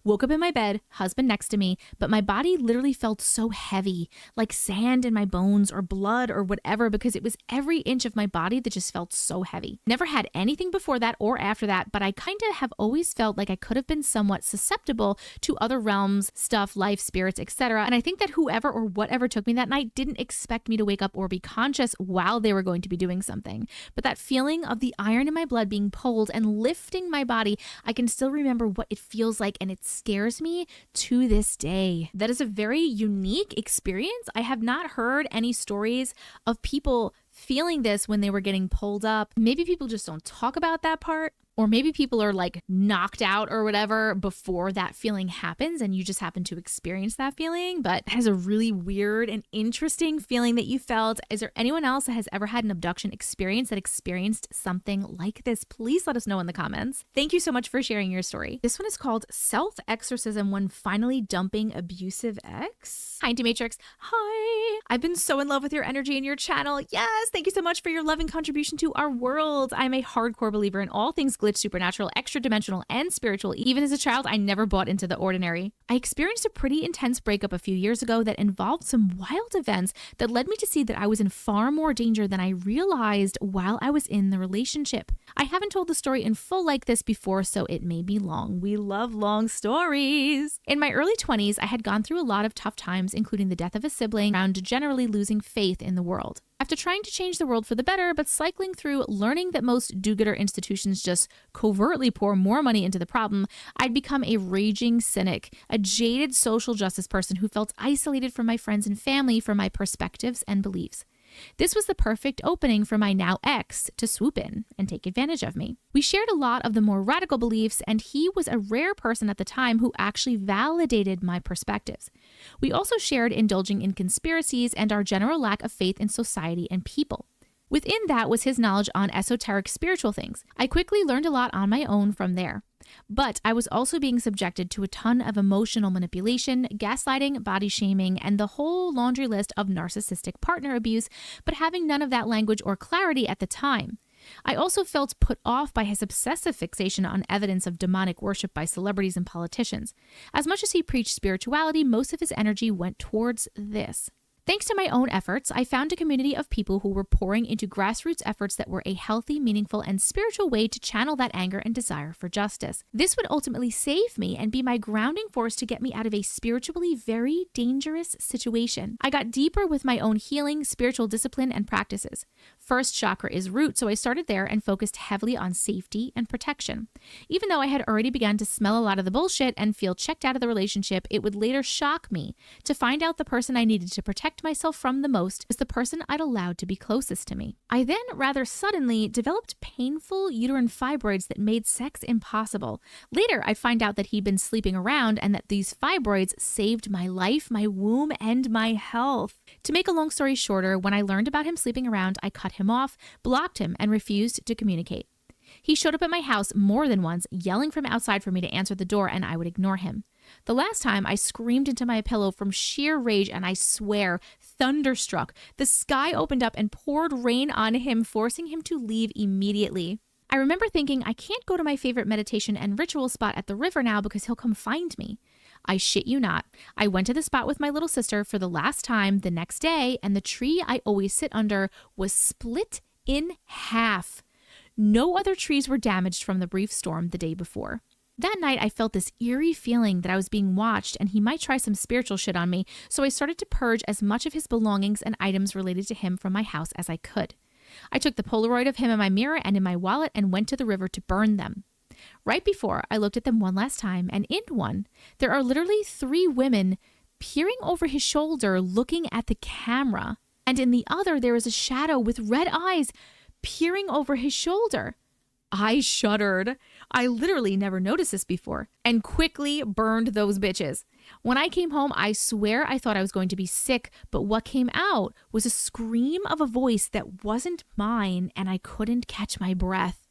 Woke up in my bed, husband next to me, but my body literally felt so heavy, like sand in my bones or blood or whatever, because it was every inch of my body that just felt so heavy. Never had anything before that or after that, but I kind of have always felt like I could have been somewhat susceptible to other realms, stuff, life, spirits, etc. And I think that whoever or whatever took me that night didn't expect me to wake up or be conscious while they were going to be doing something. But that feeling of the iron in my blood being pulled and lifting my body, I can still remember what it feels like, and it scares me to this day. That is a very unique experience. I have not heard any stories of people feeling this when they were getting pulled up. Maybe people just don't talk about that part. Or maybe people are like knocked out or whatever before that feeling happens and you just happen to experience that feeling. But that is a really weird and interesting feeling that you felt. Is there anyone else that has ever had an abduction experience that experienced something like this? Please let us know in the comments. Thank you so much for sharing your story. This one is called Self-Exorcism When Finally Dumping Abusive Ex. Hi, Auntie Matrix. Hi. I've been so in love with your energy and your channel. Yes, thank you so much for your loving contribution to our world. I'm a hardcore believer in all things glitch, supernatural, extra dimensional, and spiritual. Even as a child, I never bought into the ordinary. I experienced a pretty intense breakup a few years ago that involved some wild events that led me to see that I was in far more danger than I realized while I was in the relationship. I haven't told the story in full like this before, so it may be long. We love long stories. In my early 20s, I had gone through a lot of tough times, including the death of a sibling, and generally losing faith in the world. After trying to change the world for the better, but cycling through learning that most do-gooder institutions just covertly pour more money into the problem, I'd become a raging cynic, a jaded social justice person who felt isolated from my friends and family for my perspectives and beliefs. This was the perfect opening for my now ex to swoop in and take advantage of me. We shared a lot of the more radical beliefs, and he was a rare person at the time who actually validated my perspectives. We also shared indulging in conspiracies and our general lack of faith in society and people. Within that was his knowledge on esoteric spiritual things. I quickly learned a lot on my own from there. But I was also being subjected to a ton of emotional manipulation, gaslighting, body shaming, and the whole laundry list of narcissistic partner abuse, but having none of that language or clarity at the time. I also felt put off by his obsessive fixation on evidence of demonic worship by celebrities and politicians. As much as he preached spirituality, most of his energy went towards this. Thanks to my own efforts, I found a community of people who were pouring into grassroots efforts that were a healthy, meaningful, and spiritual way to channel that anger and desire for justice. This would ultimately save me and be my grounding force to get me out of a spiritually very dangerous situation. I got deeper with my own healing, spiritual discipline, and practices. First chakra is root, so I started there and focused heavily on safety and protection. Even though I had already begun to smell a lot of the bullshit and feel checked out of the relationship, it would later shock me to find out the person I needed to protect myself from the most is the person I'd allowed to be closest to me. I then rather suddenly developed painful uterine fibroids that made sex impossible. Later, I'd find out that he'd been sleeping around and that these fibroids saved my life, my womb, and my health. To make a long story shorter, when I learned about him sleeping around, I cut him off, blocked him, and refused to communicate. He showed up at my house more than once, yelling from outside for me to answer the door, and I would ignore him. The last time, I screamed into my pillow from sheer rage, and I swear, thunderstruck, the sky opened up and poured rain on him, forcing him to leave immediately. I remember thinking, I can't go to my favorite meditation and ritual spot at the river now because he'll come find me. I shit you not. I went to the spot with my little sister for the last time the next day, and the tree I always sit under was split in half. No other trees were damaged from the brief storm the day before. That night, I felt this eerie feeling that I was being watched and he might try some spiritual shit on me, so I started to purge as much of his belongings and items related to him from my house as I could. I took the Polaroid of him in my mirror and in my wallet and went to the river to burn them. Right before, I looked at them one last time, and in one, there are literally 3 women peering over his shoulder looking at the camera, and in the other, there is a shadow with red eyes peering over his shoulder. I shuddered. I literally never noticed this before and quickly burned those bitches. When I came home, I swear I thought I was going to be sick, but what came out was a scream of a voice that wasn't mine and I couldn't catch my breath.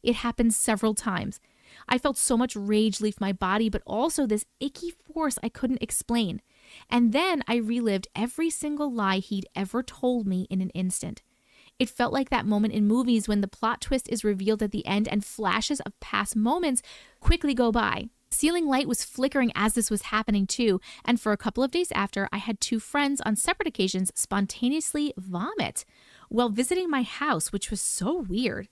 It happened several times. I felt so much rage leave my body, but also this icky force I couldn't explain. And then I relived every single lie he'd ever told me in an instant. It felt like that moment in movies when the plot twist is revealed at the end and flashes of past moments quickly go by. Ceiling light was flickering as this was happening too, and for a couple of days after, I had 2 friends on separate occasions spontaneously vomit while visiting my house, which was so weird.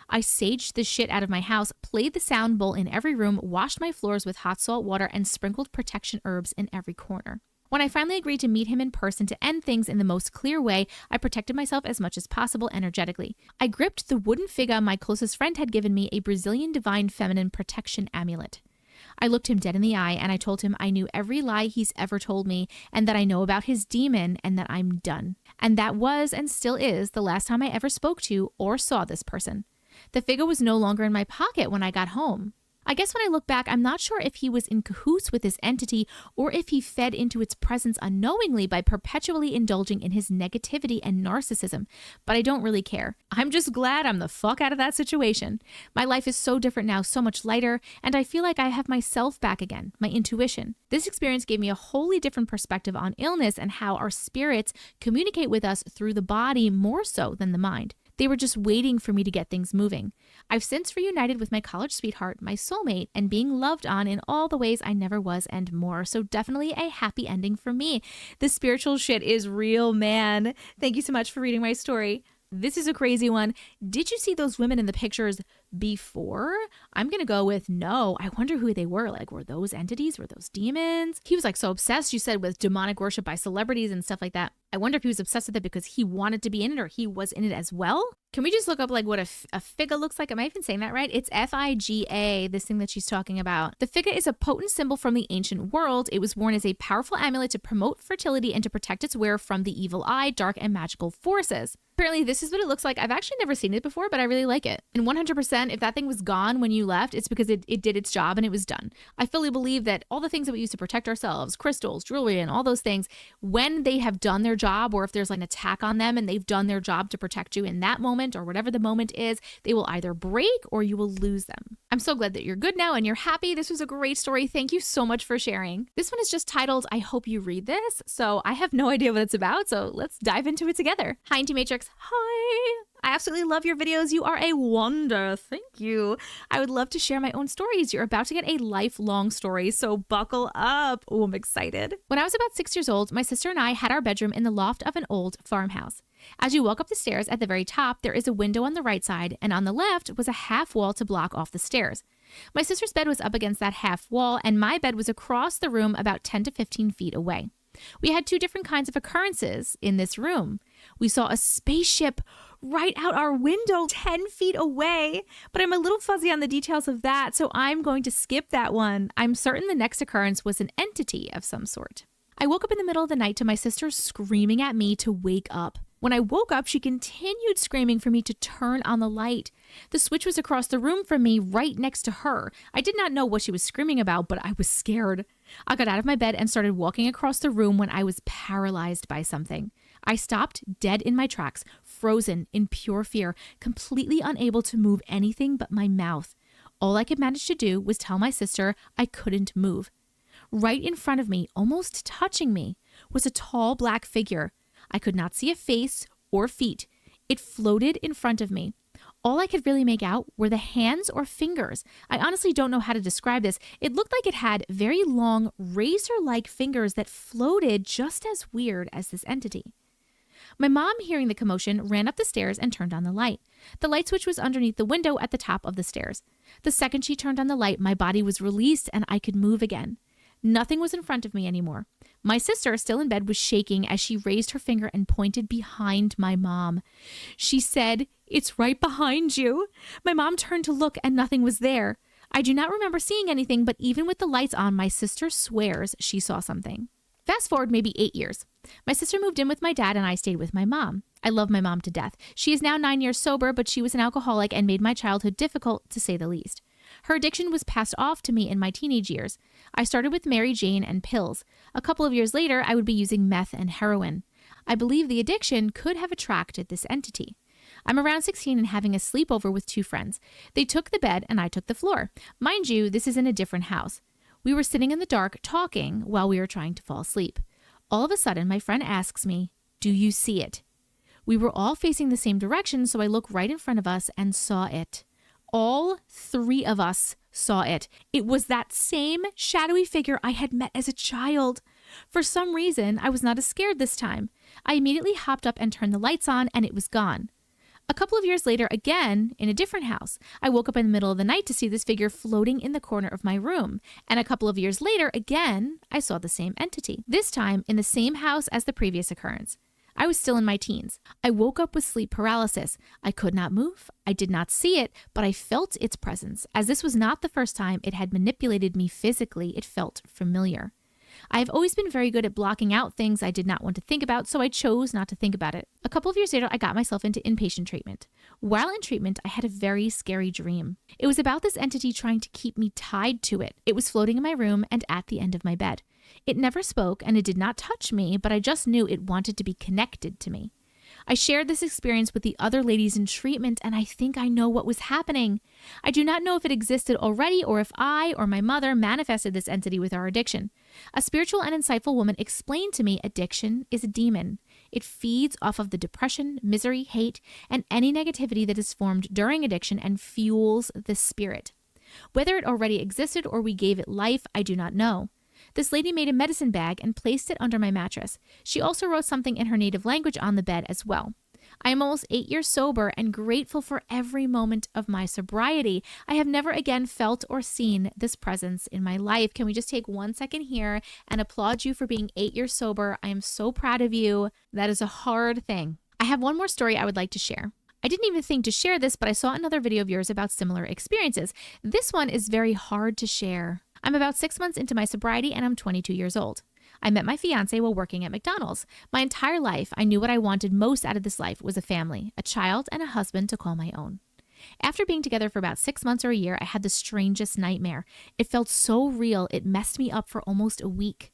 I saged the shit out of my house, played the sound bowl in every room, washed my floors with hot salt water, and sprinkled protection herbs in every corner. When I finally agreed to meet him in person to end things in the most clear way, I protected myself as much as possible energetically. I gripped the wooden figure my closest friend had given me, a Brazilian divine feminine protection amulet. I looked him dead in the eye and I told him I knew every lie he's ever told me and that I know about his demon and that I'm done. And that was and still is the last time I ever spoke to or saw this person. The figure was no longer in my pocket when I got home. I guess when I look back, I'm not sure if he was in cahoots with this entity or if he fed into its presence unknowingly by perpetually indulging in his negativity and narcissism, but I don't really care. I'm just glad I'm the fuck out of that situation. My life is so different now, so much lighter, and I feel like I have myself back again, my intuition. This experience gave me a wholly different perspective on illness and how our spirits communicate with us through the body more so than the mind. They were just waiting for me to get things moving. I've since reunited with my college sweetheart, my soulmate, and being loved on in all the ways I never was and more. So definitely a happy ending for me. The spiritual shit is real, man. Thank you so much for reading my story. This is a crazy one. Did you see those women in the pictures before? I'm going to go with no. I wonder who they were. Like, were those entities? Were those demons? He was like so obsessed, you said, with demonic worship by celebrities and stuff like that. I wonder if he was obsessed with it because he wanted to be in it or he was in it as well. Can we just look up like what a figure looks like? Am I even saying that right? It's F-I-G-A, this thing that she's talking about. The figure is a potent symbol from the ancient world. It was worn as a powerful amulet to promote fertility and to protect its wearer from the evil eye, dark and magical forces. Apparently this is what it looks like. I've actually never seen it before, but I really like it. And 100%, if that thing was gone when you left, it's because it did its job and it was done. I fully believe that all the things that we use to protect ourselves, crystals, jewelry, and all those things, when they have done their job, or if there's like an attack on them and they've done their job to protect you in that moment or whatever the moment is, they will either break or you will lose them. I'm so glad that you're good now and you're happy. This was a great story. Thank you so much for sharing. This one is just titled, I Hope You Read This. So I have no idea what it's about. So let's dive into it together. Hi, Auntie Matrix. Hi. I absolutely love your videos. You are a wonder. Thank you. I would love to share my own stories. You're about to get a lifelong story, so buckle up. Oh, I'm excited. When I was about 6 years old, my sister and I had our bedroom in the loft of an old farmhouse. As you walk up the stairs at the very top, there is a window on the right side, and on the left was a half wall to block off the stairs. My sister's bed was up against that half wall, and my bed was across the room about 10 to 15 feet away. We had 2 different kinds of occurrences in this room. We saw a spaceship right out our window 10 feet away, but I'm a little fuzzy on the details of that, so I'm going to skip that one. I'm certain the next occurrence was an entity of some sort. I woke up in the middle of the night to my sister screaming at me to wake up. When I woke up, she continued screaming for me to turn on the light. The switch was across the room from me, right next to her. I did not know what she was screaming about, but I was scared. I got out of my bed and started walking across the room when I was paralyzed by something. I stopped dead in my tracks, frozen in pure fear, completely unable to move anything but my mouth. All I could manage to do was tell my sister I couldn't move. Right in front of me, almost touching me, was a tall black figure. I could not see a face or feet. It floated in front of me. All I could really make out were the hands or fingers. I honestly don't know how to describe this. It looked like it had very long, razor-like fingers that floated just as weird as this entity. My mom, hearing the commotion, ran up the stairs and turned on the light. The light switch was underneath the window at the top of the stairs. The second she turned on the light, my body was released and I could move again. Nothing was in front of me anymore. My sister, still in bed, was shaking as she raised her finger and pointed behind my mom. She said, "It's right behind you." My mom turned to look and nothing was there. I do not remember seeing anything, but even with the lights on, my sister swears she saw something. Fast forward maybe 8 years. My sister moved in with my dad and I stayed with my mom. I love my mom to death. She is now 9 years sober, but she was an alcoholic and made my childhood difficult, to say the least. Her addiction was passed off to me in my teenage years. I started with Mary Jane and pills. A couple of years later, I would be using meth and heroin. I believe the addiction could have attracted this entity. I'm around 16 and having a sleepover with 2 friends. They took the bed and I took the floor. Mind you, this is in a different house. We were sitting in the dark talking while we were trying to fall asleep. All of a sudden, my friend asks me, "Do you see it?" We were all facing the same direction, so I looked right in front of us and saw it. All three of us saw it. It was that same shadowy figure I had met as a child. For some reason, I was not as scared this time. I immediately hopped up and turned the lights on, and it was gone. A couple of years later, again, in a different house, I woke up in the middle of the night to see this figure floating in the corner of my room. And a couple of years later, again, I saw the same entity, this time in the same house as the previous occurrence. I was still in my teens. I woke up with sleep paralysis. I could not move. I did not see it, but I felt its presence. As this was not the first time it had manipulated me physically, it felt familiar. I have always been very good at blocking out things I did not want to think about, so I chose not to think about it. A couple of years later, I got myself into inpatient treatment. While in treatment, I had a very scary dream. It was about this entity trying to keep me tied to it. It was floating in my room and at the end of my bed. It never spoke and it did not touch me, but I just knew it wanted to be connected to me. I shared this experience with the other ladies in treatment, and I think I know what was happening. I do not know if it existed already or if I or my mother manifested this entity with our addiction. A spiritual and insightful woman explained to me addiction is a demon. It feeds off of the depression, misery, hate, and any negativity that is formed during addiction and fuels the spirit. Whether it already existed or we gave it life, I do not know. This lady made a medicine bag and placed it under my mattress. She also wrote something in her native language on the bed as well. I am almost 8 years sober and grateful for every moment of my sobriety. I have never again felt or seen this presence in my life. Can we just take 1 second here and applaud you for being 8 years sober? I am so proud of you. That is a hard thing. I have one more story I would like to share. I didn't even think to share this, but I saw another video of yours about similar experiences. This one is very hard to share. I'm about 6 months into my sobriety and I'm 22 years old. I met my fiance while working at McDonald's. My entire life, I knew what I wanted most out of this life was a family, a child, and a husband to call my own. After being together for about 6 months or a year, I had the strangest nightmare. It felt so real, it messed me up for almost a week.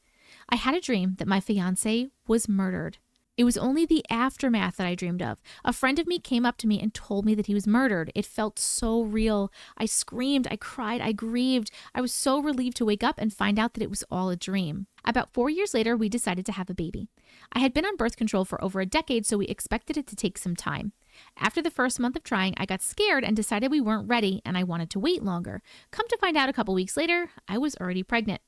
I had a dream that my fiance was murdered. It was only the aftermath that I dreamed of. A friend of me came up to me and told me that he was murdered. It felt so real. I screamed, I cried, I grieved. I was so relieved to wake up and find out that it was all a dream. About 4 years later, we decided to have a baby. I had been on birth control for over a decade, so we expected it to take some time. After the first month of trying, I got scared and decided we weren't ready and I wanted to wait longer. Come to find out a couple weeks later, I was already pregnant.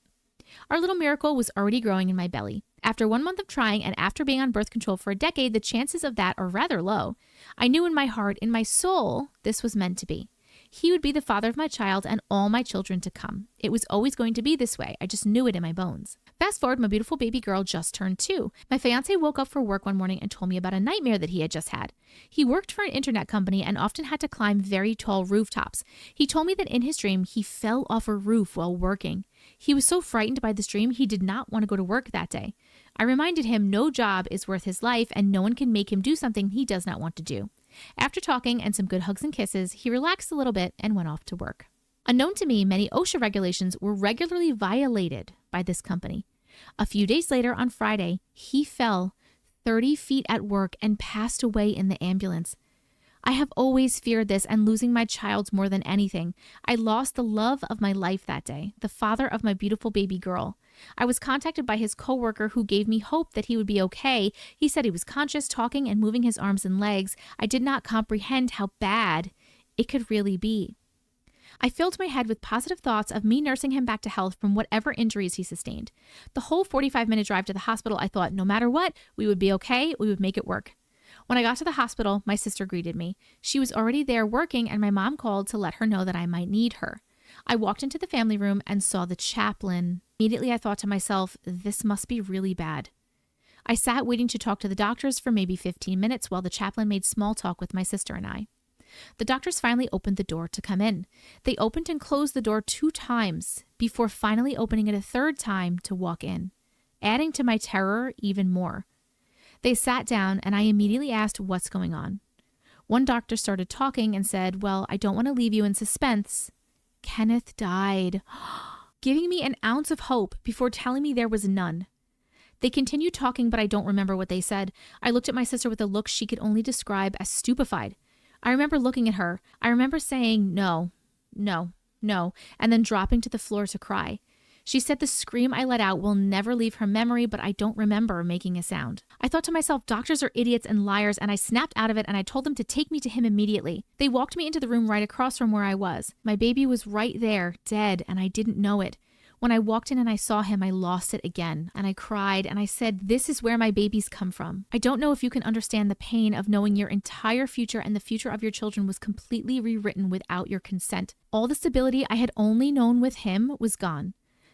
Our little miracle was already growing in my belly. After 1 month of trying and after being on birth control for a decade, the chances of that are rather low. I knew in my heart, in my soul, this was meant to be. He would be the father of my child and all my children to come. It was always going to be this way. I just knew it in my bones. Fast forward, my beautiful baby girl just turned 2. My fiance woke up for work one morning and told me about a nightmare that he had just had. He worked for an internet company and often had to climb very tall rooftops. He told me that in his dream, he fell off a roof while working. He was so frightened by this dream, he did not want to go to work that day. I reminded him no job is worth his life and no one can make him do something he does not want to do. After talking and some good hugs and kisses, he relaxed a little bit and went off to work. Unknown to me, many OSHA regulations were regularly violated by this company. A few days later on Friday, he fell 30 feet at work and passed away in the ambulance. I have always feared this and losing my child more than anything. I lost the love of my life that day, the father of my beautiful baby girl. I was contacted by his coworker who gave me hope that he would be okay. He said he was conscious, talking and moving his arms and legs. I did not comprehend how bad it could really be. I filled my head with positive thoughts of me nursing him back to health from whatever injuries he sustained. The whole 45-minute drive to the hospital, I thought no matter what, we would be okay, we would make it work. When I got to the hospital, my sister greeted me. She was already there working and my mom called to let her know that I might need her. I walked into the family room and saw the chaplain. Immediately I thought to myself, this must be really bad. I sat waiting to talk to the doctors for maybe 15 minutes while the chaplain made small talk with my sister and I. The doctors finally opened the door to come in. They opened and closed the door 2 times before finally opening it a 3rd time to walk in, adding to my terror even more. They sat down and I immediately asked what's going on. One doctor started talking and said, well, I don't want to leave you in suspense. Kenneth died, giving me an ounce of hope before telling me there was none. They continued talking, but I don't remember what they said. I looked at my sister with a look she could only describe as stupefied. I remember looking at her. I remember saying, no, no, no, and then dropping to the floor to cry. She said the scream I let out will never leave her memory, but I don't remember making a sound. I thought to myself, doctors are idiots and liars, and I snapped out of it and I told them to take me to him immediately. They walked me into the room right across from where I was. My baby was right there, dead, and I didn't know it. When I walked in and I saw him, I lost it again, and I cried, and I said, this is where my babies come from. I don't know if you can understand the pain of knowing your entire future and the future of your children was completely rewritten without your consent. All the stability I had only known with him was gone.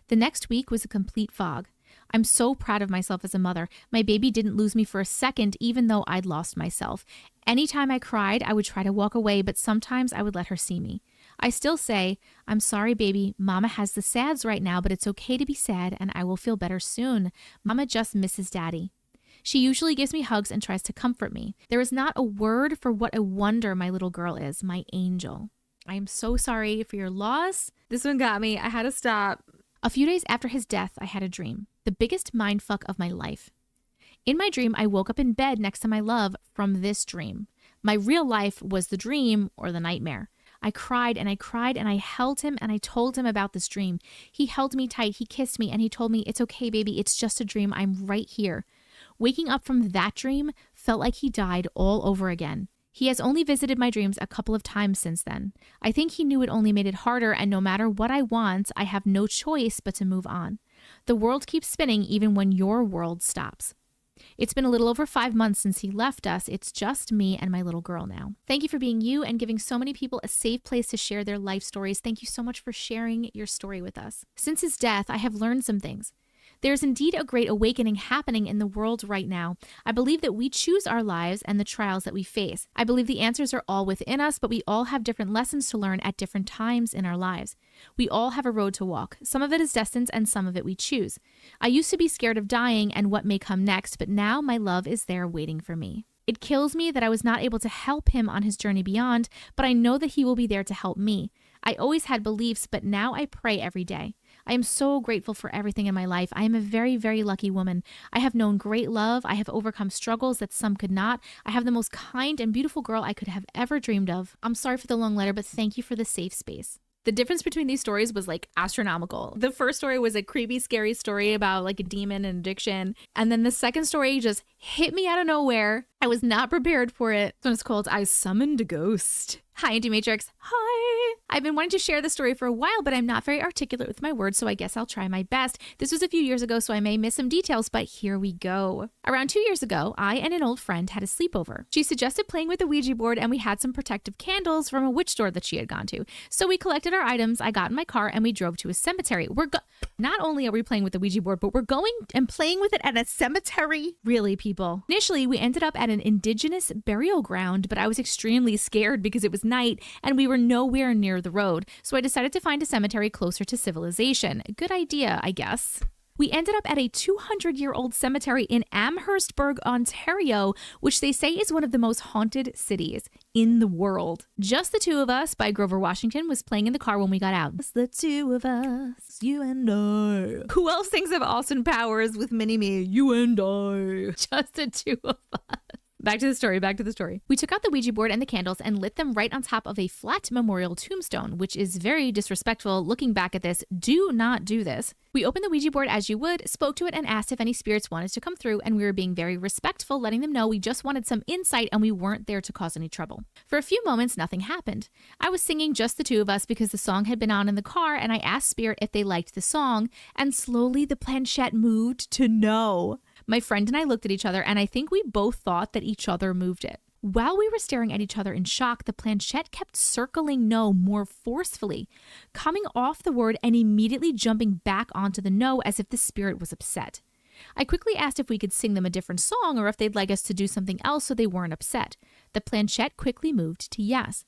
The next week was a complete fog. I'm so proud of myself as a mother. My baby didn't lose me for a second, even though I'd lost myself. Anytime I cried, I would try to walk away, but sometimes I would let her see me. I still say, I'm sorry, baby. Mama has the sads right now, but it's okay to be sad and I will feel better soon. Mama just misses daddy. She usually gives me hugs and tries to comfort me. There is not a word for what a wonder my little girl is, my angel. I am so sorry for your loss. This one got me. I had to stop. A few days after his death, I had a dream. The biggest mindfuck of my life. In my dream, I woke up in bed next to my love from this dream. My real life was the dream or the nightmare. I cried and I cried and I held him and I told him about this dream. He held me tight, he kissed me, and he told me, it's okay, baby, it's just a dream, I'm right here. Waking up from that dream felt like he died all over again. He has only visited my dreams a couple of times since then. I think he knew it only made it harder, and no matter what I want, I have no choice but to move on. The world keeps spinning even when your world stops. It's been a little over 5 months since he left us. It's just me and my little girl now. Thank you for being you and giving so many people a safe place to share their life stories. Thank you so much for sharing your story with us. Since his death, I have learned some things. There is indeed a great awakening happening in the world right now. I believe that we choose our lives and the trials that we face. I believe the answers are all within us, but we all have different lessons to learn at different times in our lives. We all have a road to walk. Some of it is destined and some of it we choose. I used to be scared of dying and what may come next, but now my love is there waiting for me. It kills me that I was not able to help him on his journey beyond, but I know that he will be there to help me. I always had beliefs, but now I pray every day. I am so grateful for everything in my life. I am a very, very lucky woman. I have known great love. I have overcome struggles that some could not. I have the most kind and beautiful girl I could have ever dreamed of. I'm sorry for the long letter, but thank you for the safe space. The difference between these stories was like astronomical. The first story was a creepy, scary story about like a demon and addiction. And then the second story just hit me out of nowhere. I was not prepared for it. So it's called I Summoned a Ghost. Hi, Auntie Matrix. Hi. I've been wanting to share the story for a while, but I'm not very articulate with my words, so I guess I'll try my best. This was a few years ago, so I may miss some details, but here we go. Around 2 years ago, I and an old friend had a sleepover. She suggested playing with the Ouija board, and we had some protective candles from a witch store that she had gone to. So we collected our items, I got in my car, and we drove to a cemetery. Not only are we playing with the Ouija board, but we're going and playing with it at a cemetery. Really, people. Initially, we ended up at an indigenous burial ground, but I was extremely scared because it was night and we were nowhere near the road. So I decided to find a cemetery closer to civilization. Good idea, I guess. We ended up at a 200-year-old cemetery in Amherstburg, Ontario, which they say is one of the most haunted cities in the world. Just the Two of Us by Grover Washington was playing in the car when we got out. Just the two of us, you and I. Who else thinks of Austin Powers with Mini-Me? You and I. Just the two of us. Back to the story. We took out the Ouija board and the candles and lit them right on top of a flat memorial tombstone, which is very disrespectful. Looking back at this, do not do this. We opened the Ouija board as you would, spoke to it and asked if any spirits wanted to come through, and we were being very respectful, letting them know we just wanted some insight and we weren't there to cause any trouble. For a few moments, nothing happened. I was singing Just the Two of Us because the song had been on in the car, and I asked Spirit if they liked the song, and slowly the planchette moved to no. My friend and I looked at each other, and I think we both thought that each other moved it. While we were staring at each other in shock, the planchette kept circling no more forcefully, coming off the word and immediately jumping back onto the no as if the spirit was upset. I quickly asked if we could sing them a different song or if they'd like us to do something else so they weren't upset. The planchette quickly moved to yes.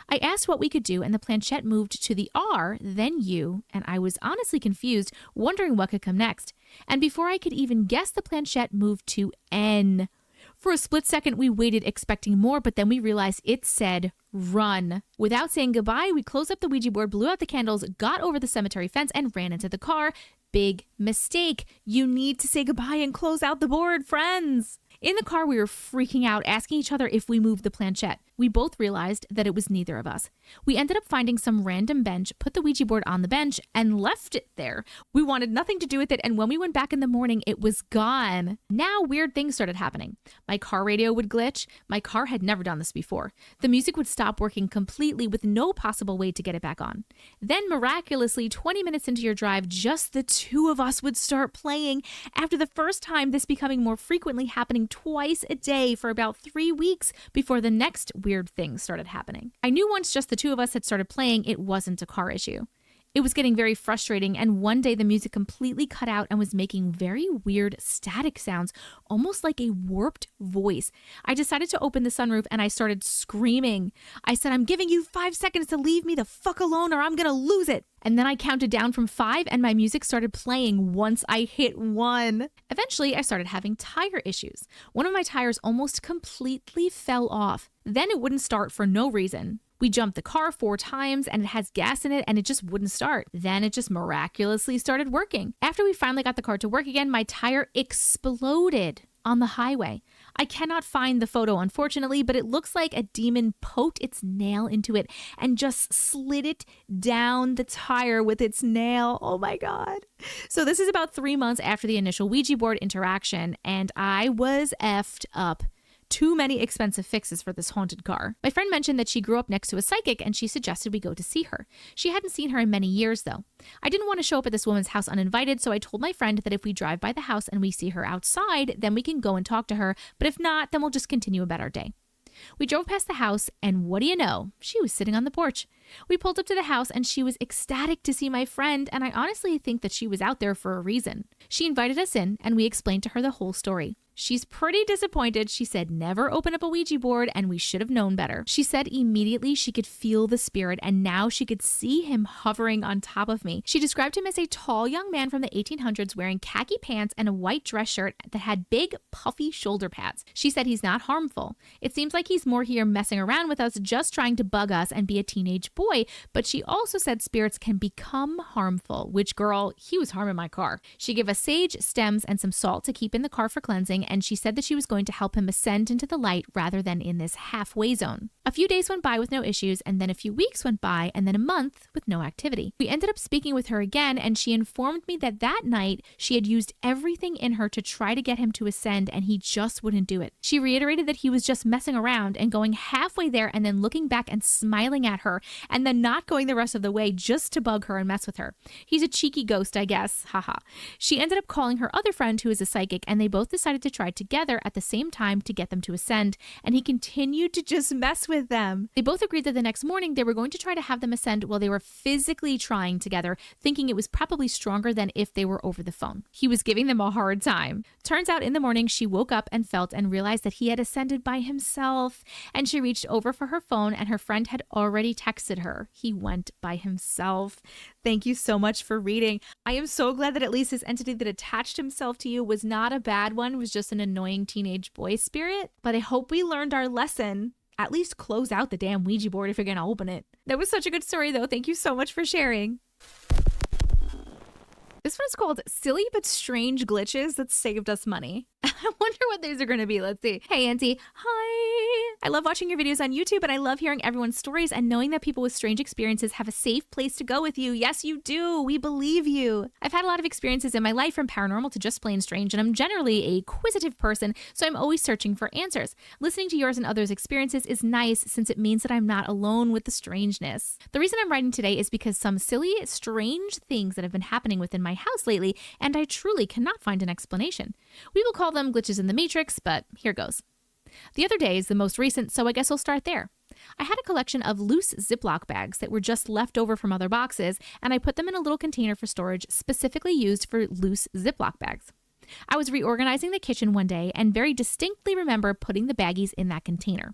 I asked what we could do, and the planchette moved to the R, then U, and I was honestly confused, wondering what could come next. And before I could even guess, the planchette moved to N. For a split second, we waited expecting more, but then we realized it said run. Without saying goodbye, we closed up the Ouija board, blew out the candles, got over the cemetery fence, and ran into the car. Big mistake. You need to say goodbye and close out the board, friends. In the car, we were freaking out, asking each other if we moved the planchette. We both realized that it was neither of us. We ended up finding some random bench, put the Ouija board on the bench, and left it there. We wanted nothing to do with it, and when we went back in the morning, it was gone. Now weird things started happening. My car radio would glitch. My car had never done this before. The music would stop working completely with no possible way to get it back on. Then miraculously, 20 minutes into your drive, just the two of us would start playing. After the first time, this becoming more frequently, happening twice a day for about 3 weeks before the next weird things started happening. I knew once just the two of us had started playing, it wasn't a car issue. It was getting very frustrating, and one day the music completely cut out and was making very weird static sounds, almost like a warped voice. I decided to open the sunroof and I started screaming. I said, "I'm giving you 5 seconds to leave me the fuck alone or I'm gonna lose it." And then I counted down from 5 and my music started playing once I hit 1. Eventually, I started having tire issues. One of my tires almost completely fell off. Then it wouldn't start for no reason. We jumped the car 4 times and it has gas in it and it just wouldn't start. Then it just miraculously started working. After we finally got the car to work again, my tire exploded on the highway. I cannot find the photo, unfortunately, but it looks like a demon poked its nail into it and just slid it down the tire with its nail. Oh my God. So this is about 3 months after the initial Ouija board interaction, and I was effed up. Too many expensive fixes for this haunted car. My friend mentioned that she grew up next to a psychic and she suggested we go to see her. She hadn't seen her in many years though. I didn't want to show up at this woman's house uninvited, so I told my friend that if we drive by the house and we see her outside, then we can go and talk to her, but if not, then we'll just continue about our day. We drove past the house and what do you know? She was sitting on the porch. We pulled up to the house and she was ecstatic to see my friend, and I honestly think that she was out there for a reason. She invited us in and we explained to her the whole story. She's pretty disappointed. She said never open up a Ouija board and we should have known better. She said immediately she could feel the spirit and now she could see him hovering on top of me. She described him as a tall young man from the 1800s wearing khaki pants and a white dress shirt that had big puffy shoulder pads. She said he's not harmful. It seems like he's more here messing around with us, just trying to bug us and be a teenage boy, but she also said spirits can become harmful, which girl, he was harming my car. She gave us sage, stems, and some salt to keep in the car for cleansing, and she said that she was going to help him ascend into the light rather than in this halfway zone. A few days went by with no issues, and then a few weeks went by, and then a month with no activity. We ended up speaking with her again, and she informed me that that night she had used everything in her to try to get him to ascend, and he just wouldn't do it. She reiterated that he was just messing around and going halfway there and then looking back and smiling at her, and then not going the rest of the way just to bug her and mess with her. He's a cheeky ghost, I guess. Haha. She ended up calling her other friend who is a psychic, and they both decided to try together at the same time to get them to ascend, and he continued to just mess with them. They both agreed that the next morning they were going to try to have them ascend while they were physically trying together, thinking it was probably stronger than if they were over the phone. He was giving them a hard time. Turns out in the morning she woke up and felt and realized that he had ascended by himself, and she reached over for her phone and her friend had already texted her. He went by himself. Thank you so much for reading. I am so glad that at least this entity that attached himself to you was not a bad one, was just an annoying teenage boy spirit. But I hope we learned our lesson. At least close out the damn Ouija board if you're gonna open it. That was such a good story though. Thank you so much for sharing. This one's called Silly But Strange Glitches That Saved Us Money. I wonder what these are going to be. Let's see. Hey, Auntie. Hi. I love watching your videos on YouTube, and I love hearing everyone's stories and knowing that people with strange experiences have a safe place to go with you. Yes, you do. We believe you. I've had a lot of experiences in my life, from paranormal to just plain strange, and I'm generally a inquisitive person, so I'm always searching for answers. Listening to yours and others' experiences is nice since it means that I'm not alone with the strangeness. The reason I'm writing today is because some silly, strange things that have been happening within my house lately, and I truly cannot find an explanation. We will call them glitches in the matrix, but here goes. The other day is the most recent, so I guess I'll start there. I had a collection of loose Ziploc bags that were just left over from other boxes, and I put them in a little container for storage specifically used for loose Ziploc bags. I was reorganizing the kitchen one day and very distinctly remember putting the baggies in that container.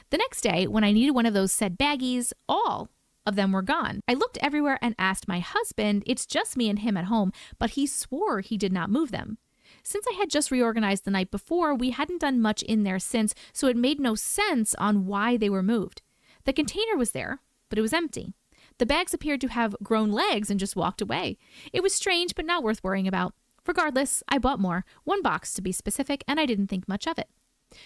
The next day, when I needed one of those said baggies, all of them were gone. I looked everywhere and asked my husband, it's just me and him at home, but he swore he did not move them. Since I had just reorganized the night before, we hadn't done much in there since, so it made no sense on why they were moved. The container was there, but it was empty. The bags appeared to have grown legs and just walked away. It was strange, but not worth worrying about. Regardless, I bought more, 1 box to be specific, and I didn't think much of it.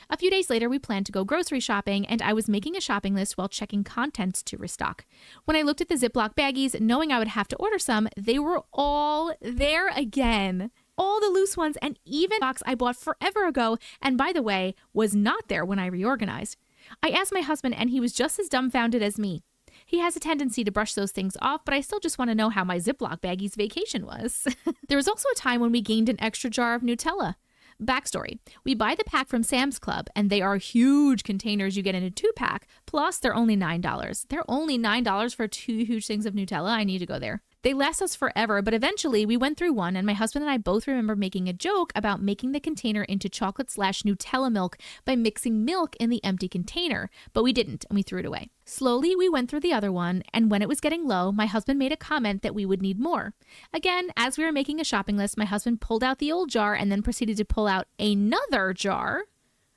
A few days later, we planned to go grocery shopping, and I was making a shopping list while checking contents to restock. When I looked at the Ziploc baggies, knowing I would have to order some, they were all there again. All the loose ones, and even the box I bought forever ago, and by the way, was not there when I reorganized. I asked my husband, and he was just as dumbfounded as me. He has a tendency to brush those things off, but I still just want to know how my Ziploc baggie's vacation was. There was also a time when we gained an extra jar of Nutella. Backstory. We buy the pack from Sam's Club, and they are huge containers you get in a 2-pack, plus they're only $9. They're only $9 for 2 huge things of Nutella. I need to go there. They last us forever, but eventually we went through one, and my husband and I both remember making a joke about making the container into chocolate/Nutella milk by mixing milk in the empty container, but we didn't, and we threw it away. Slowly, we went through the other one, and when it was getting low, my husband made a comment that we would need more. Again, as we were making a shopping list, my husband pulled out the old jar and then proceeded to pull out another jar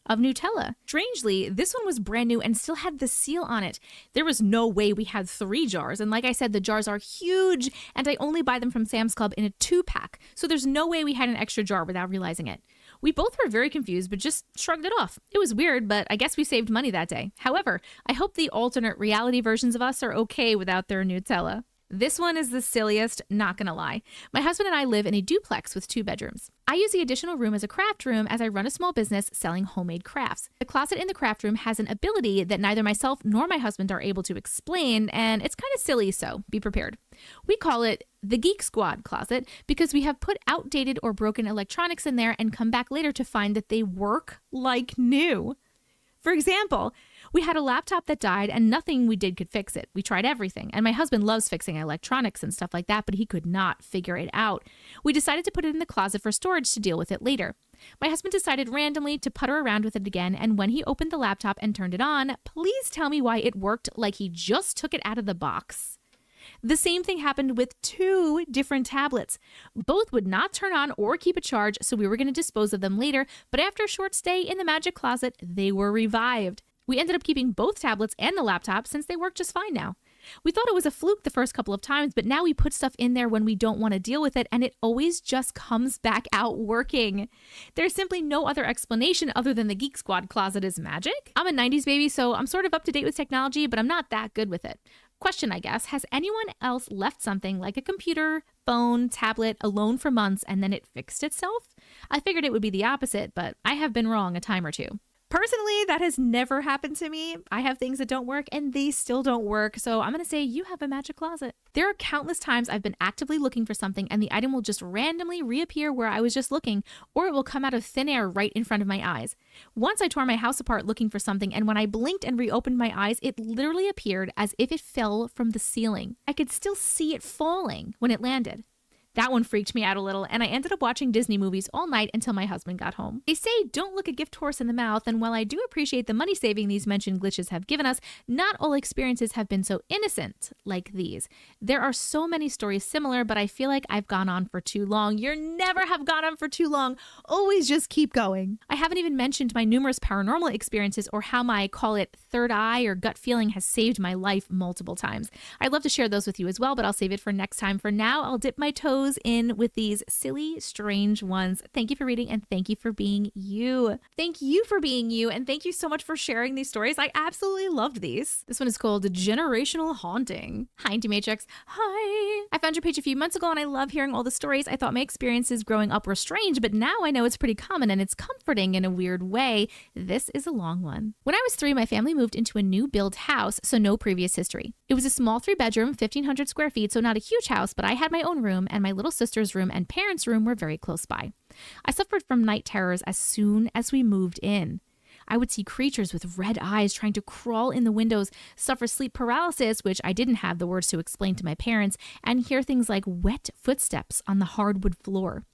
of Nutella. Strangely, this one was brand new and still had the seal on it. There was no way we had 3 jars, and like I said, the jars are huge, and I only buy them from Sam's Club in a 2-pack, so there's no way we had an extra jar without realizing it. We both were very confused, but just shrugged it off. It was weird, but I guess we saved money that day. However, I hope the alternate reality versions of us are okay without their Nutella. This one is the silliest, not gonna lie. My husband and I live in a duplex with 2 bedrooms. I use the additional room as a craft room as I run a small business selling homemade crafts. The closet in the craft room has an ability that neither myself nor my husband are able to explain, and it's kind of silly, so be prepared. We call it the Geek Squad closet because we have put outdated or broken electronics in there and come back later to find that they work like new. For example, we had a laptop that died and nothing we did could fix it. We tried everything, and my husband loves fixing electronics and stuff like that, but he could not figure it out. We decided to put it in the closet for storage to deal with it later. My husband decided randomly to putter around with it again, and when he opened the laptop and turned it on, please tell me why it worked like he just took it out of the box. The same thing happened with 2 different tablets. Both would not turn on or keep a charge, so we were going to dispose of them later, but after a short stay in the magic closet, they were revived. We ended up keeping both tablets and the laptop since they work just fine now. We thought it was a fluke the first couple of times, but now we put stuff in there when we don't want to deal with it, and it always just comes back out working. There's simply no other explanation other than the Geek Squad closet is magic. I'm a 90s baby, so I'm sort of up to date with technology, but I'm not that good with it. Question, I guess, has anyone else left something like a computer, phone, tablet alone for months and then it fixed itself? I figured it would be the opposite, but I have been wrong a time or two. Personally, that has never happened to me. I have things that don't work and they still don't work, so I'm going to say you have a magic closet. There are countless times I've been actively looking for something and the item will just randomly reappear where I was just looking, or it will come out of thin air right in front of my eyes. Once I tore my house apart looking for something, and when I blinked and reopened my eyes, it literally appeared as if it fell from the ceiling. I could still see it falling when it landed. That one freaked me out a little, and I ended up watching Disney movies all night until my husband got home. They say don't look a gift horse in the mouth, and while I do appreciate the money saving these mentioned glitches have given us, not all experiences have been so innocent like these. There are so many stories similar, but I feel like I've gone on for too long. You never have gone on for too long. Always just keep going. I haven't even mentioned my numerous paranormal experiences or how my, call it, third eye or gut feeling has saved my life multiple times. I'd love to share those with you as well, but I'll save it for next time. For now, I'll dip my toes in with these silly, strange ones. Thank you for reading, and thank you for being you. Thank you for being you, and thank you so much for sharing these stories. I absolutely loved these. This one is called Generational Haunting. Hi, Auntie Matrix. Hi. I found your page a few months ago, and I love hearing all the stories. I thought my experiences growing up were strange, but now I know it's pretty common, and it's comforting in a weird way. This is a long one. When I was 3, my family moved into a new build house, so no previous history. It was a small 3-bedroom, 1,500 square feet, so not a huge house, but I had my own room, and my little sister's room and parents' room were very close by. I suffered from night terrors as soon as we moved in. I would see creatures with red eyes trying to crawl in the windows, suffer sleep paralysis, which I didn't have the words to explain to my parents, and hear things like wet footsteps on the hardwood floor.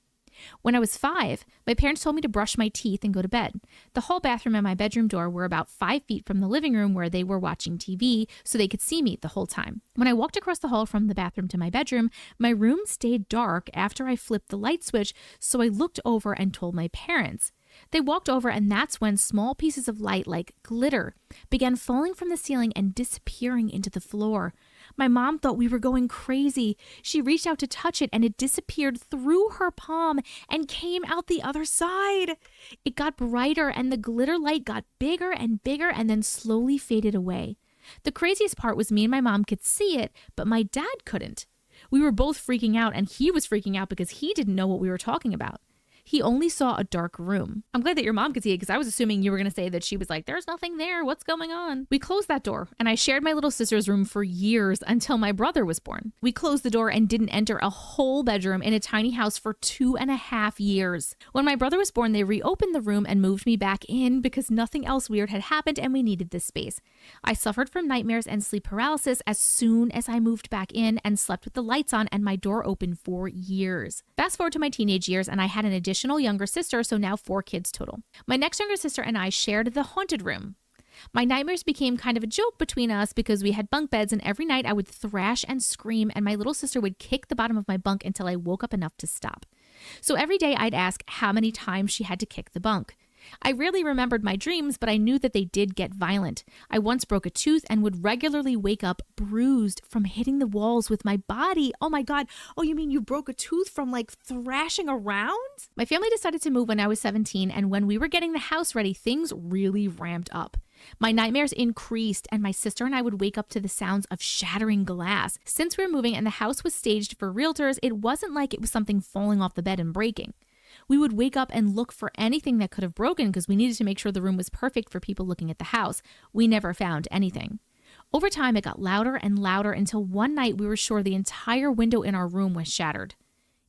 When I was 5, my parents told me to brush my teeth and go to bed. The hall bathroom and my bedroom door were about 5 feet from the living room where they were watching TV, so they could see me the whole time. When I walked across the hall from the bathroom to my bedroom, my room stayed dark after I flipped the light switch, so I looked over and told my parents. They walked over, and that's when small pieces of light, like glitter, began falling from the ceiling and disappearing into the floor. My mom thought we were going crazy. She reached out to touch it, and it disappeared through her palm and came out the other side. It got brighter, and the glitter light got bigger and then slowly faded away. The craziest part was me and my mom could see it, but my dad couldn't. We were both freaking out, and he was freaking out because he didn't know what we were talking about. He only saw a dark room. I'm glad that your mom could see it because I was assuming you were going to say that she was like, there's nothing there. What's going on? We closed that door, and I shared my little sister's room for years until my brother was born. We closed the door and didn't enter a whole bedroom in a tiny house for 2.5 years. When my brother was born, they reopened the room and moved me back in because nothing else weird had happened and we needed this space. I suffered from nightmares and sleep paralysis as soon as I moved back in and slept with the lights on and my door open for years. Fast forward to my teenage years, and I had an additional younger sister, so now 4 kids total. My next younger sister and I shared the haunted room. My nightmares became kind of a joke between us because we had bunk beds, and every night I would thrash and scream, and my little sister would kick the bottom of my bunk until I woke up enough to stop. So every day I'd ask how many times she had to kick the bunk. I rarely remembered my dreams, but I knew that they did get violent. I once broke a tooth and would regularly wake up bruised from hitting the walls with my body. Oh my God. Oh, you mean you broke a tooth from like thrashing around? My family decided to move when I was 17, and when we were getting the house ready, things really ramped up. My nightmares increased, and my sister and I would wake up to the sounds of shattering glass. Since we were moving and the house was staged for realtors, it wasn't like it was something falling off the bed and breaking. We would wake up and look for anything that could have broken because we needed to make sure the room was perfect for people looking at the house. We never found anything. Over time, it got louder and louder until one night we were sure the entire window in our room was shattered.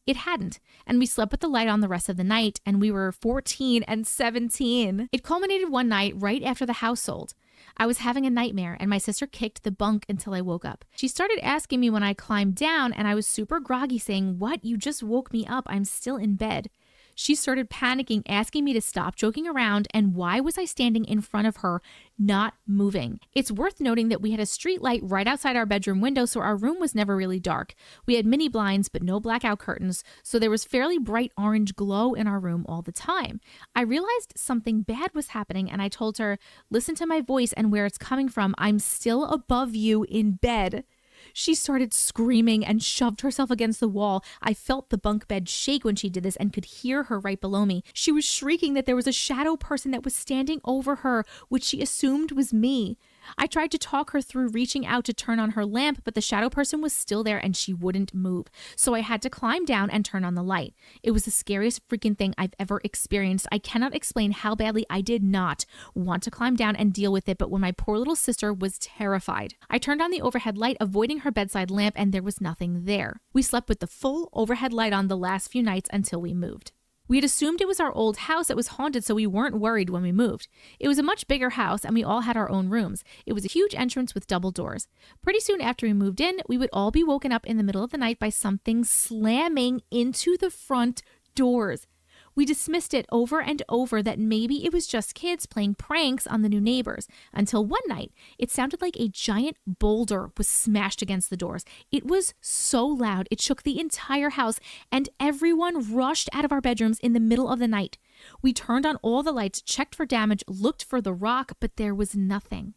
It hadn't, and we slept with the light on the rest of the night, and we were 14 and 17. It culminated one night right after the house sold. I was having a nightmare, and my sister kicked the bunk until I woke up. She started asking me when I climbed down, and I was super groggy, saying, "What? You just woke me up. I'm still in bed." She started panicking, asking me to stop joking around, and why was I standing in front of her, not moving? It's worth noting that we had a street light right outside our bedroom window, so our room was never really dark. We had mini blinds, but no blackout curtains, so there was fairly bright orange glow in our room all the time. I realized something bad was happening, and I told her, "Listen to my voice and where it's coming from. I'm still above you in bed." She started screaming and shoved herself against the wall. I felt the bunk bed shake when she did this and could hear her right below me. She was shrieking that there was a shadow person that was standing over her, which she assumed was me. I tried to talk her through reaching out to turn on her lamp, but the shadow person was still there and she wouldn't move. So I had to climb down and turn on the light. It was the scariest freaking thing I've ever experienced. I cannot explain how badly I did not want to climb down and deal with it, but when my poor little sister was terrified. I turned on the overhead light, avoiding her bedside lamp, and there was nothing there. We slept with the full overhead light on the last few nights until we moved. We had assumed it was our old house that was haunted, so we weren't worried when we moved. It was a much bigger house, and we all had our own rooms. It was a huge entrance with double doors. Pretty soon after we moved in, we would all be woken up in the middle of the night by something slamming into the front doors. We dismissed it over and over that maybe it was just kids playing pranks on the new neighbors, until one night it sounded like a giant boulder was smashed against the doors. It was so loud, it shook the entire house, and everyone rushed out of our bedrooms in the middle of the night. We turned on all the lights, checked for damage, looked for the rock, but there was nothing.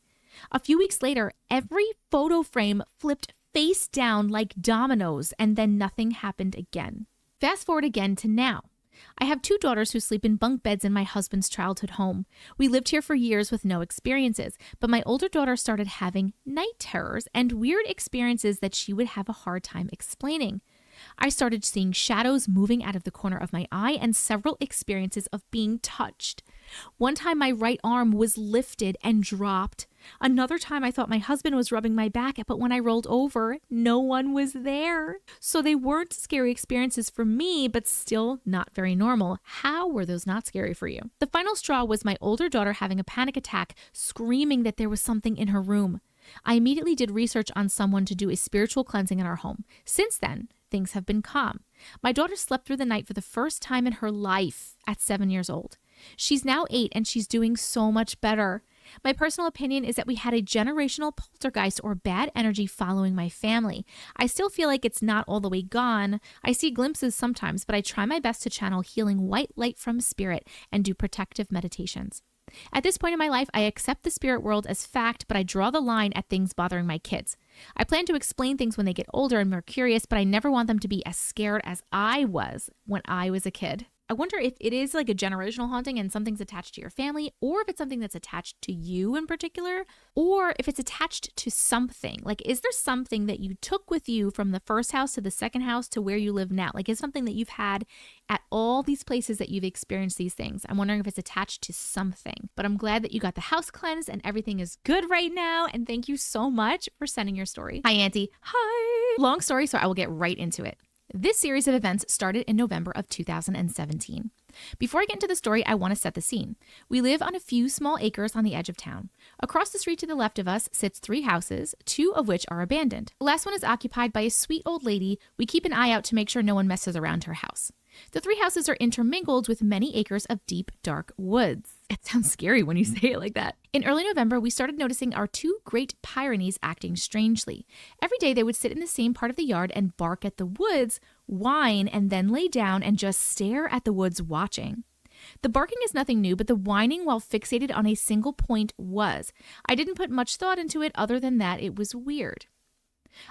A few weeks later, every photo frame flipped face down like dominoes, and then nothing happened again. Fast forward again to now. I have 2 daughters who sleep in bunk beds in my husband's childhood home. We lived here for years with no experiences, but my older daughter started having night terrors and weird experiences that she would have a hard time explaining. I started seeing shadows moving out of the corner of my eye and several experiences of being touched. One time my right arm was lifted and dropped. Another time I thought my husband was rubbing my back, but when I rolled over, no one was there. So they weren't scary experiences for me, but still not very normal. How were those not scary for you? The final straw was my older daughter having a panic attack, screaming that there was something in her room. I immediately did research on someone to do a spiritual cleansing in our home. Since then, things have been calm. My daughter slept through the night for the first time in her life at 7 years old. She's now 8 and she's doing so much better. My personal opinion is that we had a generational poltergeist or bad energy following my family. I still feel like it's not all the way gone. I see glimpses sometimes, but I try my best to channel healing white light from spirit and do protective meditations. At this point in my life, I accept the spirit world as fact, but I draw the line at things bothering my kids. I plan to explain things when they get older and more curious, but I never want them to be as scared as I was when I was a kid. I wonder if it is like a generational haunting and something's attached to your family, or if it's something that's attached to you in particular, or if it's attached to something. Like, is there something that you took with you from the first house to the second house to where you live now? Like, is something that you've had at all these places that you've experienced these things? I'm wondering if it's attached to something. But I'm glad that you got the house cleansed and everything is good right now. And thank you so much for sending your story. Hi, Auntie. Hi. Long story, so I will get right into it. This series of events started in November of 2017. Before I get into the story, I want to set the scene. We live on a few small acres on the edge of town. Across the street to the left of us sits 3 houses, 2 of which are abandoned. The last one is occupied by a sweet old lady. We keep an eye out to make sure no one messes around her house. The 3 houses are intermingled with many acres of deep, dark woods. It sounds scary when you say it like that. In early November, we started noticing our 2 great Pyrenees acting strangely. Every day they would sit in the same part of the yard and bark at the woods, whine, and then lay down and just stare at the woods watching. The barking is nothing new, but the whining while fixated on a single point was. I didn't put much thought into it other than that it was weird.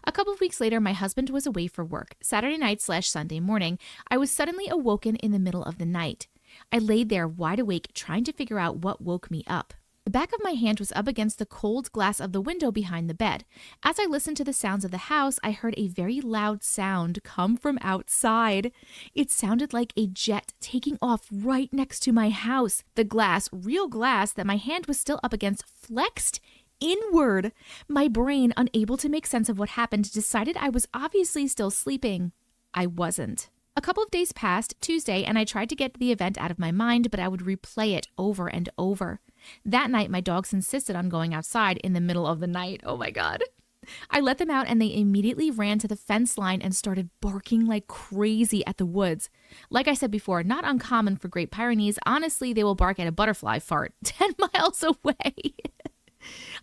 A couple of weeks later, my husband was away for work. Saturday night/Sunday morning, I was suddenly awoken in the middle of the night. I laid there wide awake, trying to figure out what woke me up. The back of my hand was up against the cold glass of the window behind the bed. As I listened to the sounds of the house, I heard a very loud sound come from outside. It sounded like a jet taking off right next to my house. The glass, real glass that my hand was still up against, flexed inward. My brain, unable to make sense of what happened, decided I was obviously still sleeping. I wasn't. A couple of days passed, Tuesday, and I tried to get the event out of my mind, but I would replay it over and over. That night, my dogs insisted on going outside in the middle of the night. Oh my God. I let them out and they immediately ran to the fence line and started barking like crazy at the woods. Like I said before, not uncommon for Great Pyrenees. Honestly, they will bark at a butterfly fart 10 miles away.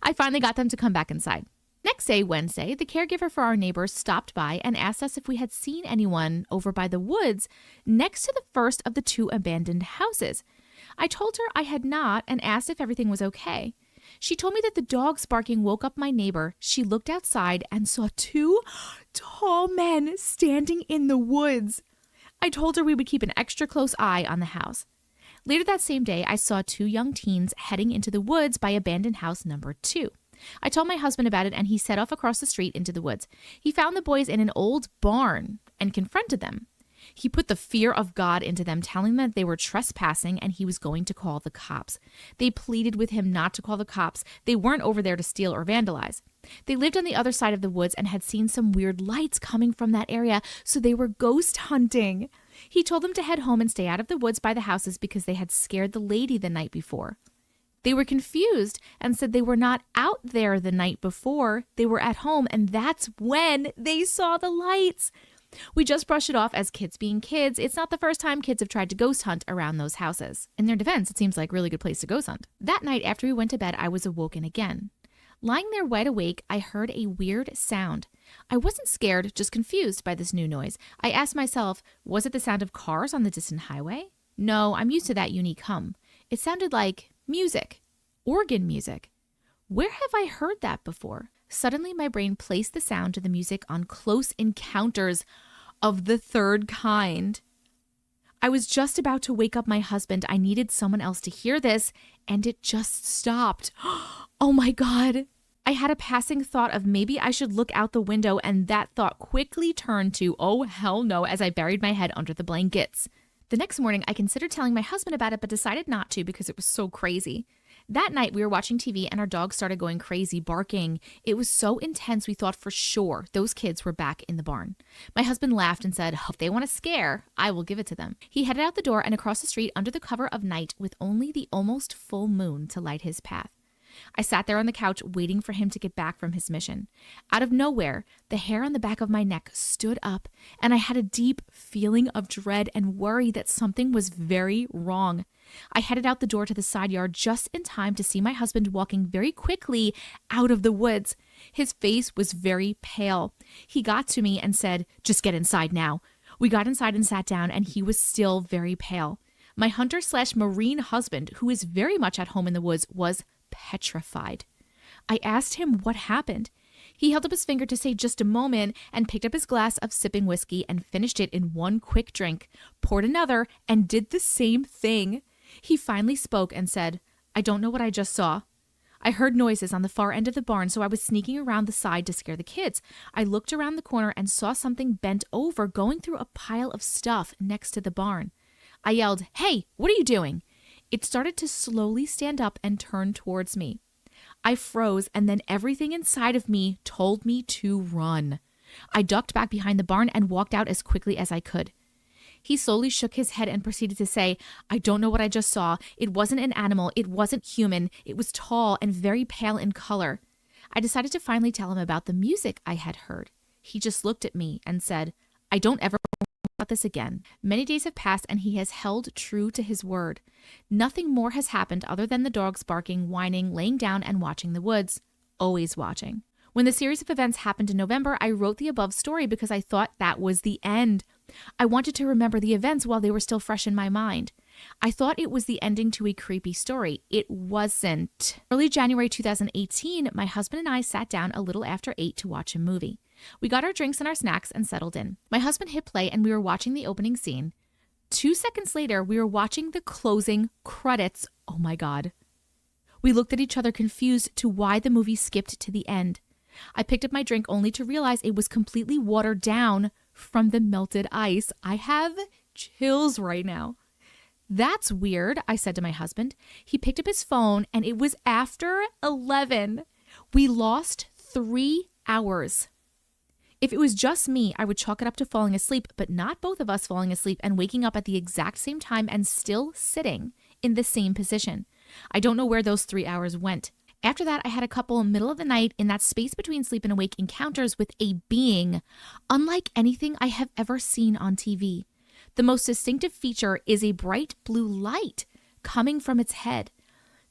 I finally got them to come back inside. Next day, Wednesday, the caregiver for our neighbors stopped by and asked us if we had seen anyone over by the woods next to the first of the 2 abandoned houses. I told her I had not and asked if everything was okay. She told me that the dogs barking woke up my neighbor. She looked outside and saw 2 tall men standing in the woods. I told her we would keep an extra close eye on the house. Later that same day, I saw 2 young teens heading into the woods by abandoned house number 2. I told my husband about it and he set off across the street into the woods. He found the boys in an old barn and confronted them. He put the fear of God into them, telling them that they were trespassing and he was going to call the cops. They pleaded with him not to call the cops. They weren't over there to steal or vandalize. They lived on the other side of the woods and had seen some weird lights coming from that area, so they were ghost hunting. He told them to head home and stay out of the woods by the houses because they had scared the lady the night before. They were confused and said they were not out there the night before. They were at home, and that's when they saw the lights. We just brushed it off as kids being kids. It's not the first time kids have tried to ghost hunt around those houses. In their defense, it seems like a really good place to ghost hunt. That night after we went to bed, I was awoken again. Lying there wide awake, I heard a weird sound. I wasn't scared, just confused by this new noise. I asked myself, was it the sound of cars on the distant highway? No, I'm used to that unique hum. It sounded like music, organ music. Where have I heard that before? Suddenly, my brain placed the sound of the music on Close Encounters of the Third Kind. I was just about to wake up my husband. I needed someone else to hear this, and it just stopped. Oh my God. I had a passing thought of maybe I should look out the window, and that thought quickly turned to, oh hell no, as I buried my head under the blankets. The next morning, I considered telling my husband about it, but decided not to because it was so crazy. That night, we were watching TV and our dog started going crazy, barking. It was so intense, we thought for sure those kids were back in the barn. My husband laughed and said, if they want a scare, I will give it to them. He headed out the door and across the street under the cover of night with only the almost full moon to light his path. I sat there on the couch waiting for him to get back from his mission. Out of nowhere, the hair on the back of my neck stood up, and I had a deep feeling of dread and worry that something was very wrong. I headed out the door to the side yard just in time to see my husband walking very quickly out of the woods. His face was very pale. He got to me and said, "Just get inside now." We got inside and sat down, and he was still very pale. My hunter/marine husband, who is very much at home in the woods, was petrified. I asked him what happened. He held up his finger to say just a moment and picked up his glass of sipping whiskey and finished it in one quick drink, poured another, and did the same thing. He finally spoke and said, "I don't know what I just saw. I heard noises on the far end of the barn, so I was sneaking around the side to scare the kids. I looked around the corner and saw something bent over going through a pile of stuff next to the barn. I yelled, 'Hey, what are you doing?' It started to slowly stand up and turn towards me. I froze, and then everything inside of me told me to run. I ducked back behind the barn and walked out as quickly as I could." He slowly shook his head and proceeded to say, "I don't know what I just saw. It wasn't an animal. It wasn't human. It was tall and very pale in color." I decided to finally tell him about the music I had heard. He just looked at me and said, "I don't ever about this again." Many days have passed and he has held true to his word. Nothing more has happened other than the dogs barking, whining, laying down, and watching the woods. Always watching. When the series of events happened in November, I wrote the above story because I thought that was the end. I wanted to remember the events while they were still fresh in my mind. I thought it was the ending to a creepy story. It wasn't. Early January 2018, my husband and I sat down a little after 8 to watch a movie. We got our drinks and our snacks and settled in. My husband hit play and we were watching the opening scene. 2 seconds later, we were watching the closing credits. Oh my God. We looked at each other confused to why the movie skipped to the end. I picked up my drink only to realize it was completely watered down from the melted ice. I have chills right now. "That's weird," I said to my husband. He picked up his phone and it was after 11. We lost 3 hours. If it was just me, I would chalk it up to falling asleep, but not both of us falling asleep and waking up at the exact same time and still sitting in the same position. I don't know where those 3 hours went. After that, I had a couple middle of the night in that space between sleep and awake encounters with a being unlike anything I have ever seen on TV. The most distinctive feature is a bright blue light coming from its head.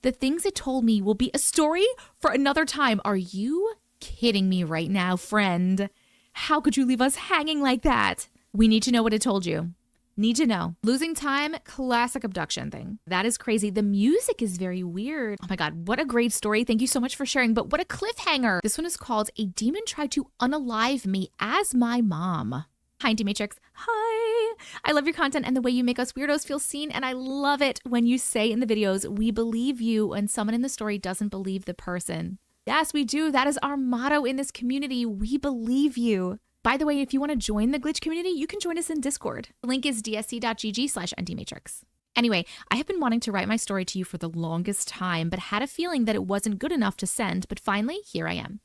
The things it told me will be a story for another time. Are you kidding me right now, friend? How could you leave us hanging like that? We need to know what it told you. Need to know. Losing time, classic abduction thing. That is crazy. The music is very weird. Oh my God, what a great story. Thank you so much for sharing, but what a cliffhanger. This one is called "A Demon Tried to Unalive Me as My Mom." Hi, Auntie Matrix. Hi. I love your content and the way you make us weirdos feel seen, and I love it when you say in the videos, "We believe you," when someone in the story doesn't believe the person. Yes, we do. That is our motto in this community. We believe you. By the way, if you want to join the glitch community, you can join us in Discord. The link is dsc.gg/antimatrix. Anyway, I have been wanting to write my story to you for the longest time, but had a feeling that it wasn't good enough to send, but finally, here I am.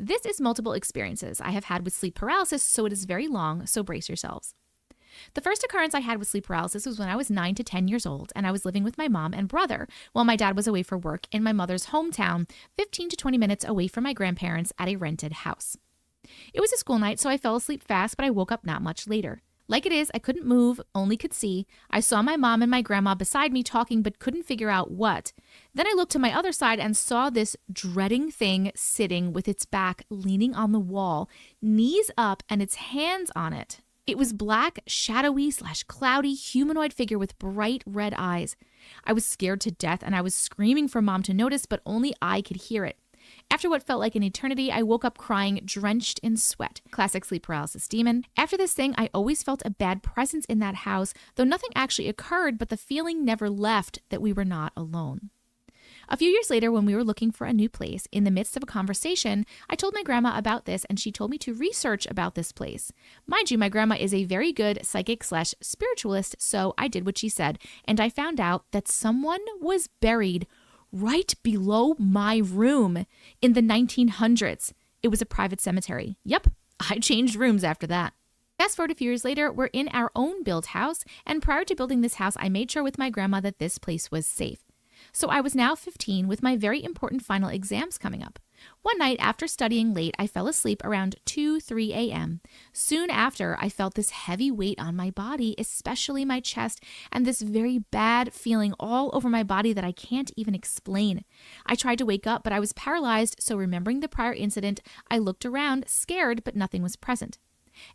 This is multiple experiences I have had with sleep paralysis, so it is very long, so brace yourselves. The first occurrence I had with sleep paralysis was when I was 9 to 10 years old, and I was living with my mom and brother while my dad was away for work in my mother's hometown, 15 to 20 minutes away from my grandparents at a rented house. It was a school night, so I fell asleep fast, but I woke up not much later. Like it is, I couldn't move, only could see. I saw my mom and my grandma beside me talking, but couldn't figure out what. Then I looked to my other side and saw this dreading thing sitting with its back leaning on the wall, knees up, and its hands on it. It was black, shadowy/cloudy humanoid figure with bright red eyes. I was scared to death, and I was screaming for Mom to notice, but only I could hear it. After what felt like an eternity, I woke up crying, drenched in sweat. Classic sleep paralysis demon. After this thing, I always felt a bad presence in that house, though nothing actually occurred, but the feeling never left that we were not alone. A few years later, when we were looking for a new place, in the midst of a conversation, I told my grandma about this, and she told me to research about this place. Mind you, my grandma is a very good psychic/spiritualist, so I did what she said, and I found out that someone was buried right below my room in the 1900s. It was a private cemetery. Yep, I changed rooms after that. Fast forward a few years later, we're in our own built house, and prior to building this house, I made sure with my grandma that this place was safe. So I was now 15 with my very important final exams coming up. One night after studying late, I fell asleep around 2-3 a.m. Soon after, I felt this heavy weight on my body, especially my chest, and this very bad feeling all over my body that I can't even explain. I tried to wake up, but I was paralyzed, so remembering the prior incident, I looked around, scared, but nothing was present.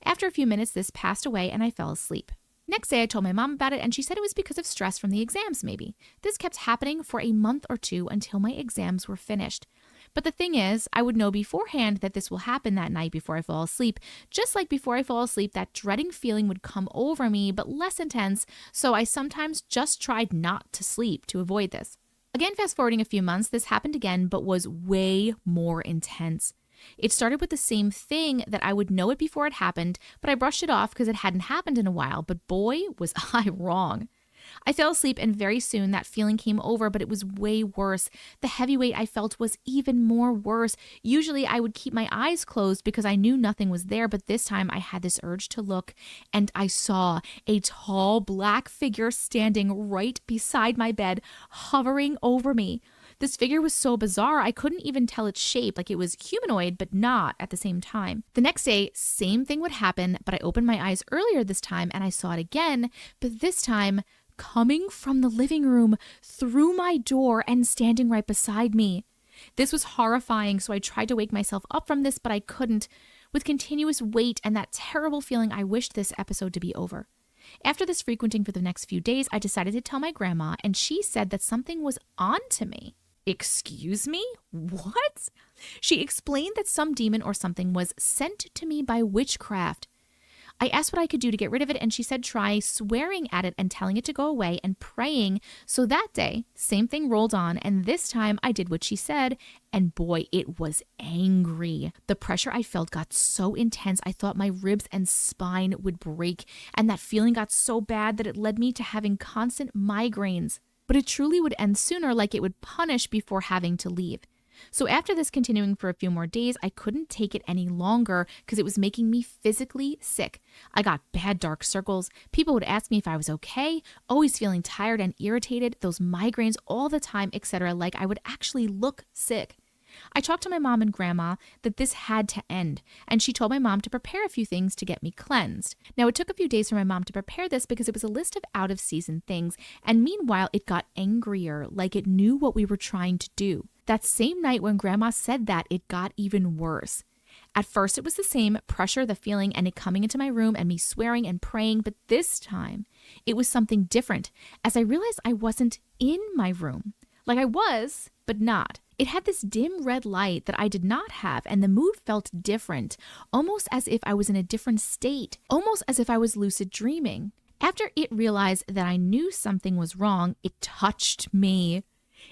After a few minutes, this passed away and I fell asleep. Next day, I told my mom about it, and she said it was because of stress from the exams, maybe. This kept happening for a month or two until my exams were finished. But the thing is, I would know beforehand that this will happen that night before I fall asleep. Just like before I fall asleep, that dreading feeling would come over me, but less intense, so I sometimes just tried not to sleep to avoid this. Again, fast forwarding a few months, this happened again, but was way more intense. It started with the same thing that I would know it before it happened, but I brushed it off because it hadn't happened in a while, but boy, was I wrong. I fell asleep and very soon that feeling came over, but it was way worse. The heavy weight I felt was even more worse. Usually I would keep my eyes closed because I knew nothing was there, but this time I had this urge to look and I saw a tall black figure standing right beside my bed, hovering over me. This figure was so bizarre, I couldn't even tell its shape, like it was humanoid, but not at the same time. The next day, same thing would happen, but I opened my eyes earlier this time and I saw it again, but this time coming from the living room through my door and standing right beside me. This was horrifying, so I tried to wake myself up from this, but I couldn't. With continuous weight and that terrible feeling, I wished this episode to be over. After this frequenting for the next few days, I decided to tell my grandma, and she said that something was on to me. Excuse me? What? She explained that some demon or something was sent to me by witchcraft. I asked what I could do to get rid of it, and she said try swearing at it and telling it to go away and praying. So that day, same thing rolled on, and this time I did what she said, and boy, it was angry. The pressure I felt got so intense, I thought my ribs and spine would break, and that feeling got so bad that it led me to having constant migraines. But it truly would end sooner, like it would punish before having to leave. So after this continuing for a few more days, I couldn't take it any longer because it was making me physically sick. I got bad dark circles. People would ask me if I was okay, always feeling tired and irritated, those migraines all the time, etc. Like I would actually look sick. I talked to my mom and grandma that this had to end, and she told my mom to prepare a few things to get me cleansed. Now, it took a few days for my mom to prepare this because it was a list of out-of-season things, and meanwhile, it got angrier, like it knew what we were trying to do. That same night when grandma said that, it got even worse. At first, it was the same pressure, the feeling, and it coming into my room and me swearing and praying, but this time, it was something different, as I realized I wasn't in my room. Like I was, but not. It had this dim red light that I did not have, and the mood felt different, almost as if I was in a different state, almost as if I was lucid dreaming. After it realized that I knew something was wrong, it touched me.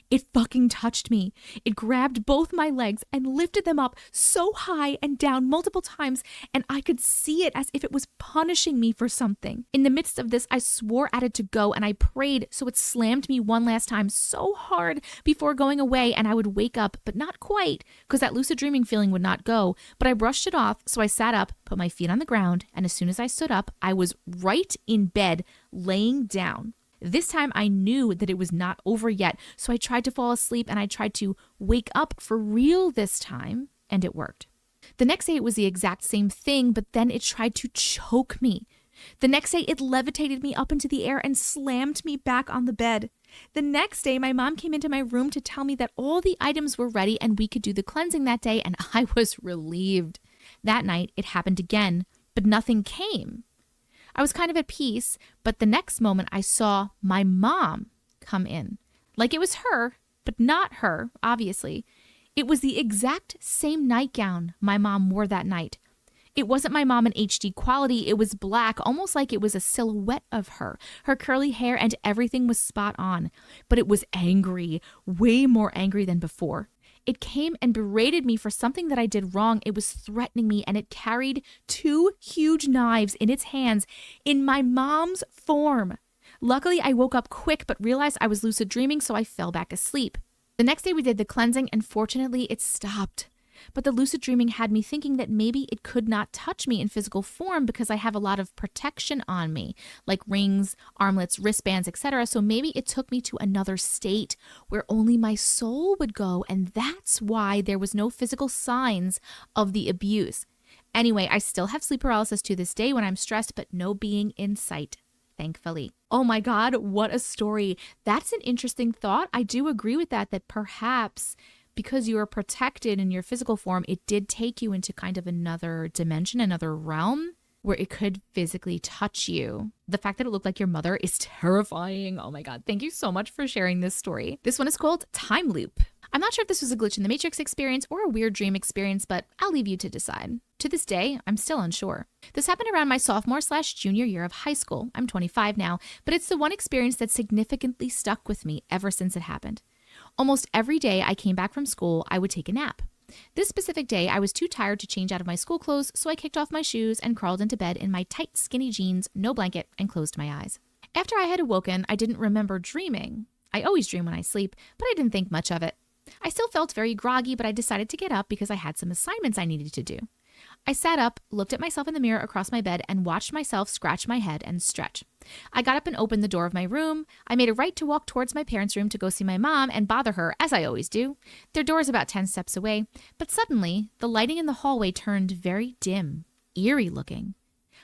It fucking touched me. It grabbed both my legs and lifted them up so high and down multiple times, and I could see it as if it was punishing me for something. In the midst of this, I swore at it to go, and I prayed, so it slammed me one last time so hard before going away, and I would wake up, but not quite, because that lucid dreaming feeling would not go. But I brushed it off, so I sat up, put my feet on the ground, and as soon as I stood up, I was right in bed, laying down. This time I knew that it was not over yet, so I tried to fall asleep and I tried to wake up for real this time, and it worked. The next day it was the exact same thing, but then it tried to choke me. The next day it levitated me up into the air and slammed me back on the bed. The next day my mom came into my room to tell me that all the items were ready and we could do the cleansing that day, and I was relieved. That night it happened again, but nothing came. I was kind of at peace, but the next moment I saw my mom come in. Like it was her, but not her, obviously. It was the exact same nightgown my mom wore that night. It wasn't my mom in HD quality, it was black, almost like it was a silhouette of her. Her curly hair and everything was spot on, but it was angry, way more angry than before. It came and berated me for something that I did wrong. It was threatening me, and it carried 2 huge knives in its hands in my mom's form. Luckily, I woke up quick but realized I was lucid dreaming, so I fell back asleep. The next day we did the cleansing, and fortunately it stopped. but the lucid dreaming had me thinking that maybe it could not touch me in physical form because I have a lot of protection on me, like rings, armlets, wristbands, etc. So maybe it took me to another state where only my soul would go, and that's why there was no physical signs of the abuse. Anyway, I still have sleep paralysis to this day when I'm stressed, but no being in sight, thankfully. Oh my God, what a story. That's an interesting thought. I do agree with that perhaps because you are protected in your physical form, it did take you into kind of another dimension, another realm where it could physically touch you. The fact that it looked like your mother is terrifying. Oh my God. Thank you so much for sharing this story. This one is called Time Loop. I'm not sure if this was a glitch in the Matrix experience or a weird dream experience, but I'll leave you to decide. To this day, I'm still unsure. This happened around my sophomore/junior year of high school. I'm 25 now, but it's the one experience that significantly stuck with me ever since it happened. Almost every day I came back from school, I would take a nap. This specific day, I was too tired to change out of my school clothes, so I kicked off my shoes and crawled into bed in my tight, skinny jeans, no blanket, and closed my eyes. After I had awoken, I didn't remember dreaming. I always dream when I sleep, but I didn't think much of it. I still felt very groggy, but I decided to get up because I had some assignments I needed to do. I sat up, looked at myself in the mirror across my bed, and watched myself scratch my head and stretch. I got up and opened the door of my room. I made a right to walk towards my parents' room to go see my mom and bother her, as I always do. Their door is about 10 steps away, but suddenly, the lighting in the hallway turned very dim, eerie looking.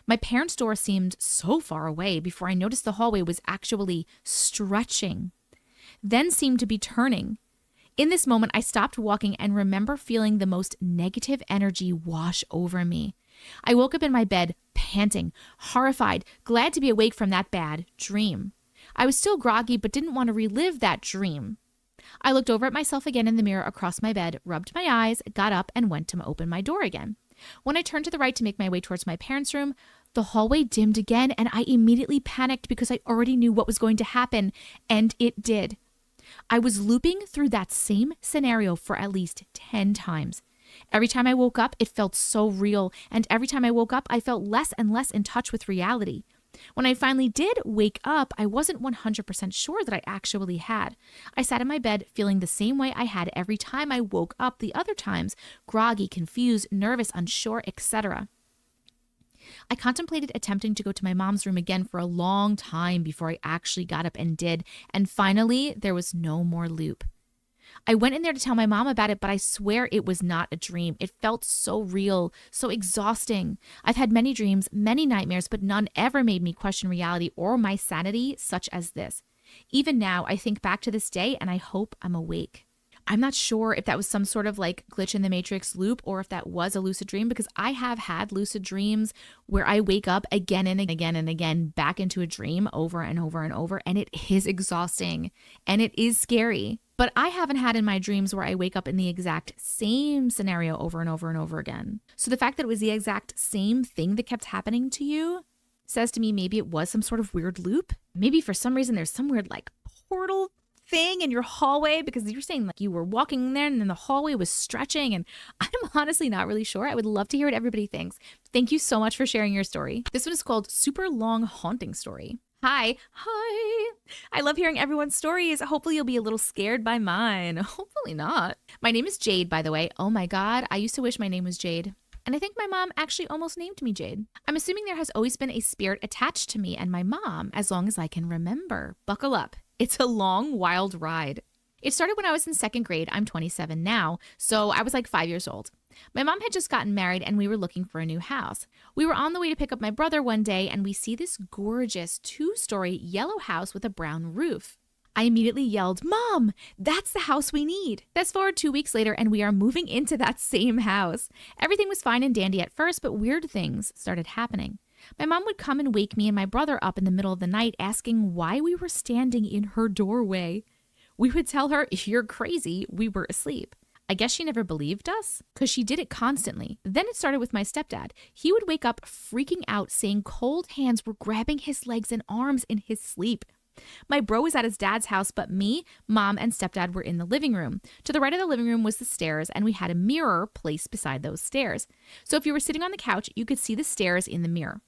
My parents' door seemed so far away before I noticed the hallway was actually stretching, then seemed to be turning. In this moment, I stopped walking and remember feeling the most negative energy wash over me. I woke up in my bed, panting, horrified, glad to be awake from that bad dream. I was still groggy, but didn't want to relive that dream. I looked over at myself again in the mirror across my bed, rubbed my eyes, got up, and went to open my door again. When I turned to the right to make my way towards my parents' room, the hallway dimmed again, and I immediately panicked because I already knew what was going to happen, and it did. I was looping through that same scenario for at least 10 times. Every time I woke up, it felt so real, and every time I woke up, I felt less and less in touch with reality. When I finally did wake up, I wasn't 100% sure that I actually had. I sat in my bed feeling the same way I had every time I woke up the other times, groggy, confused, nervous, unsure, etc. I contemplated attempting to go to my mom's room again for a long time before I actually got up and did, and finally, there was no more loop. I went in there to tell my mom about it, but I swear it was not a dream. It felt so real, so exhausting. I've had many dreams, many nightmares, but none ever made me question reality or my sanity such as this. Even now, I think back to this day and I hope I'm awake. I'm not sure if that was some sort of like glitch in the Matrix loop or if that was a lucid dream, because I have had lucid dreams where I wake up again and again and again back into a dream over and over and over, and it is exhausting and it is scary. But I haven't had in my dreams where I wake up in the exact same scenario over and over and over again. So the fact that it was the exact same thing that kept happening to you says to me maybe it was some sort of weird loop. Maybe for some reason there's some weird like portal thing in your hallway, because you're saying like you were walking there and then the hallway was stretching, and I'm honestly not really sure. I would love to hear what everybody thinks. Thank you so much for sharing your story. This one is called Super Long Haunting Story. Hi. I love hearing everyone's stories. Hopefully you'll be a little scared by mine. Hopefully not. My name is Jade, by the way. Oh my God, I used to wish my name was Jade. And I think my mom actually almost named me Jade. I'm assuming there has always been a spirit attached to me and my mom as long as I can remember. Buckle up. It's a long, wild ride. It started when I was in second grade. I'm 27 now, so I was like 5 years old. My mom had just gotten married and we were looking for a new house. We were on the way to pick up my brother one day and we see this gorgeous 2-story yellow house with a brown roof. I immediately yelled, "Mom, that's the house we need." Fast forward 2 weeks later and we are moving into that same house. Everything was fine and dandy at first, but weird things started happening. My mom would come and wake me and my brother up in the middle of the night asking why we were standing in her doorway. We would tell her, "You're crazy, we were asleep." I guess she never believed us because she did it constantly. Then it started with my stepdad. He would wake up freaking out saying cold hands were grabbing his legs and arms in his sleep. My bro was at his dad's house, but me, mom, and stepdad were in the living room. To the right of the living room was the stairs, and we had a mirror placed beside those stairs. So if you were sitting on the couch, you could see the stairs in the mirror.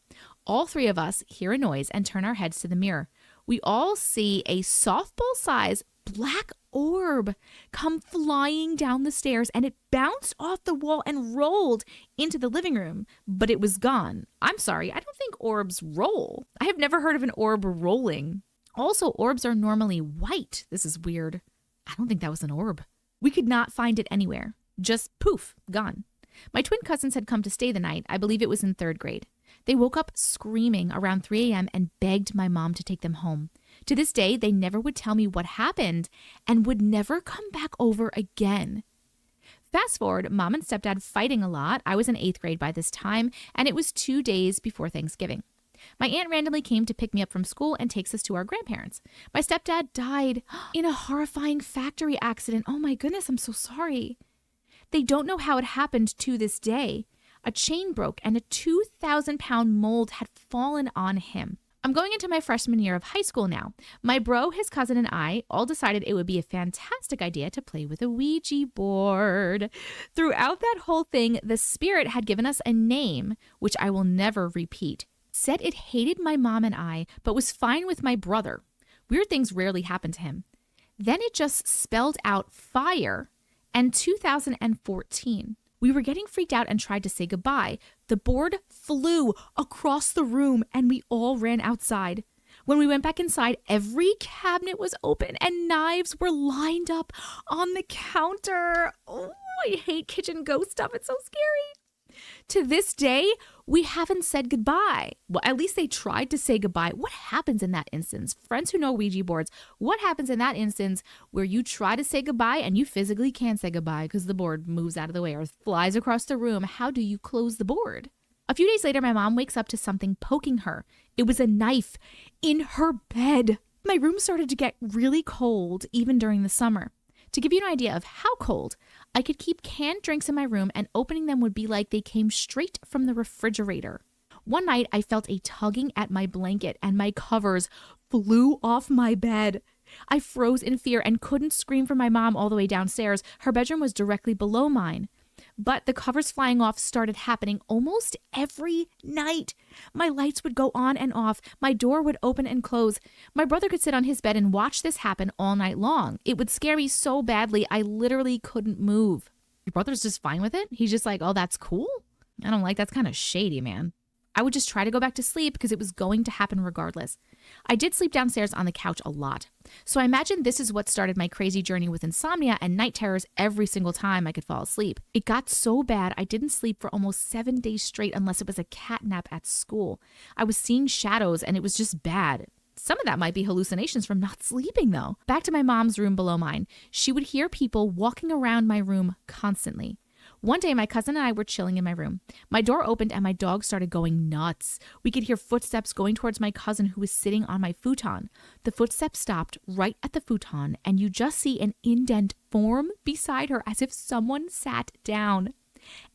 All three of us hear a noise and turn our heads to the mirror. We all see a softball-sized black orb come flying down the stairs, and it bounced off the wall and rolled into the living room, but it was gone. I'm sorry, I don't think orbs roll. I have never heard of an orb rolling. Also, orbs are normally white. This is weird. I don't think that was an orb. We could not find it anywhere. Just poof, gone. My twin cousins had come to stay the night. I believe it was in 3rd grade. They woke up screaming around 3 a.m. and begged my mom to take them home. To this day, they never would tell me what happened and would never come back over again. Fast forward, mom and stepdad fighting a lot. I was in 8th grade by this time, and it was 2 days before Thanksgiving. My aunt randomly came to pick me up from school and takes us to our grandparents. My stepdad died in a horrifying factory accident. Oh my goodness, I'm so sorry. They don't know how it happened to this day. A chain broke and a 2,000-pound mold had fallen on him. I'm going into my freshman year of high school now. My bro, his cousin, and I all decided it would be a fantastic idea to play with a Ouija board. Throughout that whole thing, the spirit had given us a name, which I will never repeat. Said it hated my mom and I, but was fine with my brother. Weird things rarely happen to him. Then it just spelled out fire and 2014. We were getting freaked out and tried to say goodbye. The board flew across the room and we all ran outside. When we went back inside, every cabinet was open and knives were lined up on the counter. Oh, I hate kitchen ghost stuff. It's so scary. To this day, we haven't said goodbye. Well, at least they tried to say goodbye. What happens in that instance? Friends who know Ouija boards, what happens in that instance where you try to say goodbye and you physically can't say goodbye because the board moves out of the way or flies across the room? How do you close the board? A few days later, my mom wakes up to something poking her. It was a knife in her bed. My room started to get really cold, even during the summer. To give you an idea of how cold, I could keep canned drinks in my room and opening them would be like they came straight from the refrigerator. One night, I felt a tugging at my blanket and my covers flew off my bed. I froze in fear and couldn't scream for my mom all the way downstairs. Her bedroom was directly below mine. But the covers flying off started happening almost every night. My lights would go on and off. My door would open and close. My brother could sit on his bed and watch this happen all night long. It would scare me so badly, I literally couldn't move. Your brother's just fine with it? He's just like, oh, that's cool? I don't like, that's kind of shady, man. I would just try to go back to sleep because it was going to happen regardless. I did sleep downstairs on the couch a lot. So I imagine this is what started my crazy journey with insomnia and night terrors every single time I could fall asleep. It got so bad I didn't sleep for almost 7 days straight unless it was a cat nap at school. I was seeing shadows and it was just bad. Some of that might be hallucinations from not sleeping though. Back to my mom's room below mine. She would hear people walking around my room constantly. One day, my cousin and I were chilling in my room. My door opened and my dog started going nuts. We could hear footsteps going towards my cousin who was sitting on my futon. The footsteps stopped right at the futon and you just see an indent form beside her as if someone sat down.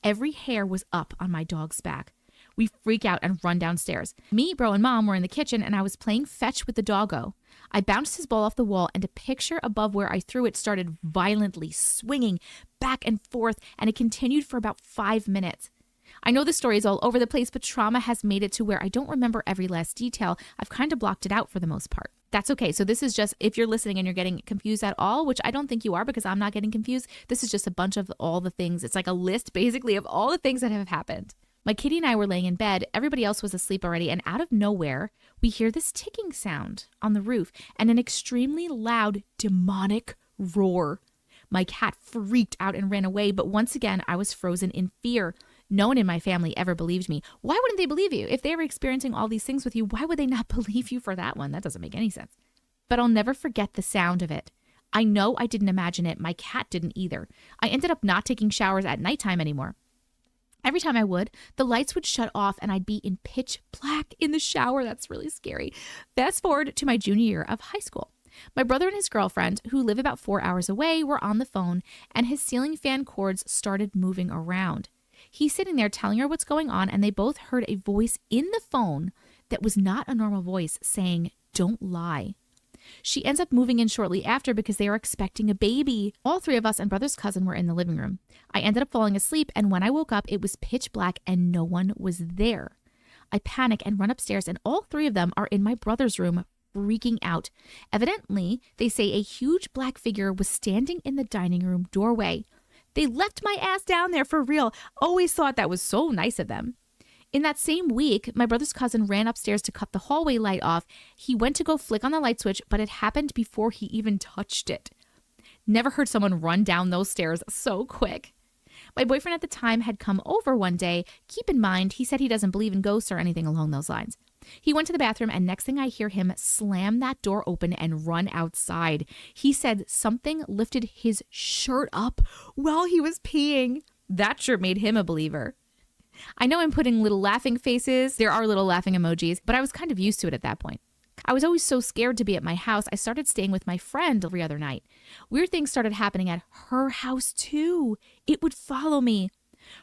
Every hair was up on my dog's back. We freak out and run downstairs. Me, bro, and mom were in the kitchen and I was playing fetch with the doggo. I bounced his ball off the wall and a picture above where I threw it started violently swinging back and forth and it continued for about 5 minutes. I know the story is all over the place, but trauma has made it to where I don't remember every last detail. I've kind of blocked it out for the most part. That's okay. So this is just, if you're listening and you're getting confused at all, which I don't think you are because I'm not getting confused, this is just a bunch of all the things. It's like a list basically of all the things that have happened. My kitty and I were laying in bed. Everybody else was asleep already. And out of nowhere, we hear this ticking sound on the roof and an extremely loud demonic roar. My cat freaked out and ran away. But once again, I was frozen in fear. No one in my family ever believed me. Why wouldn't they believe you? If they were experiencing all these things with you, why would they not believe you for that one? That doesn't make any sense. But I'll never forget the sound of it. I know I didn't imagine it. My cat didn't either. I ended up not taking showers at nighttime anymore. Every time I would, the lights would shut off and I'd be in pitch black in the shower. That's really scary. Fast forward to my junior year of high school. My brother and his girlfriend, who live about 4 hours away, were on the phone and his ceiling fan cords started moving around. He's sitting there telling her what's going on and they both heard a voice in the phone that was not a normal voice saying, "Don't lie." She ends up moving in shortly after because they are expecting a baby. All 3 of us and brother's cousin were in the living room. I ended up falling asleep, and when I woke up, it was pitch black and no one was there. I panic and run upstairs, and all 3 of them are in my brother's room freaking out. Evidently, they say a huge black figure was standing in the dining room doorway. They left my ass down there for real. Always thought that was so nice of them. In that same week, my brother's cousin ran upstairs to cut the hallway light off. He went to go flick on the light switch, but it happened before he even touched it. Never heard someone run down those stairs so quick. My boyfriend at the time had come over one day. Keep in mind, he said he doesn't believe in ghosts or anything along those lines. He went to the bathroom, and next thing I hear him slam that door open and run outside. He said something lifted his shirt up while he was peeing. That sure made him a believer. I know I'm putting little laughing faces. There are little laughing emojis, but I was kind of used to it at that point. I was always so scared to be at my house, I started staying with my friend every other night. Weird things started happening at her house too. It would follow me.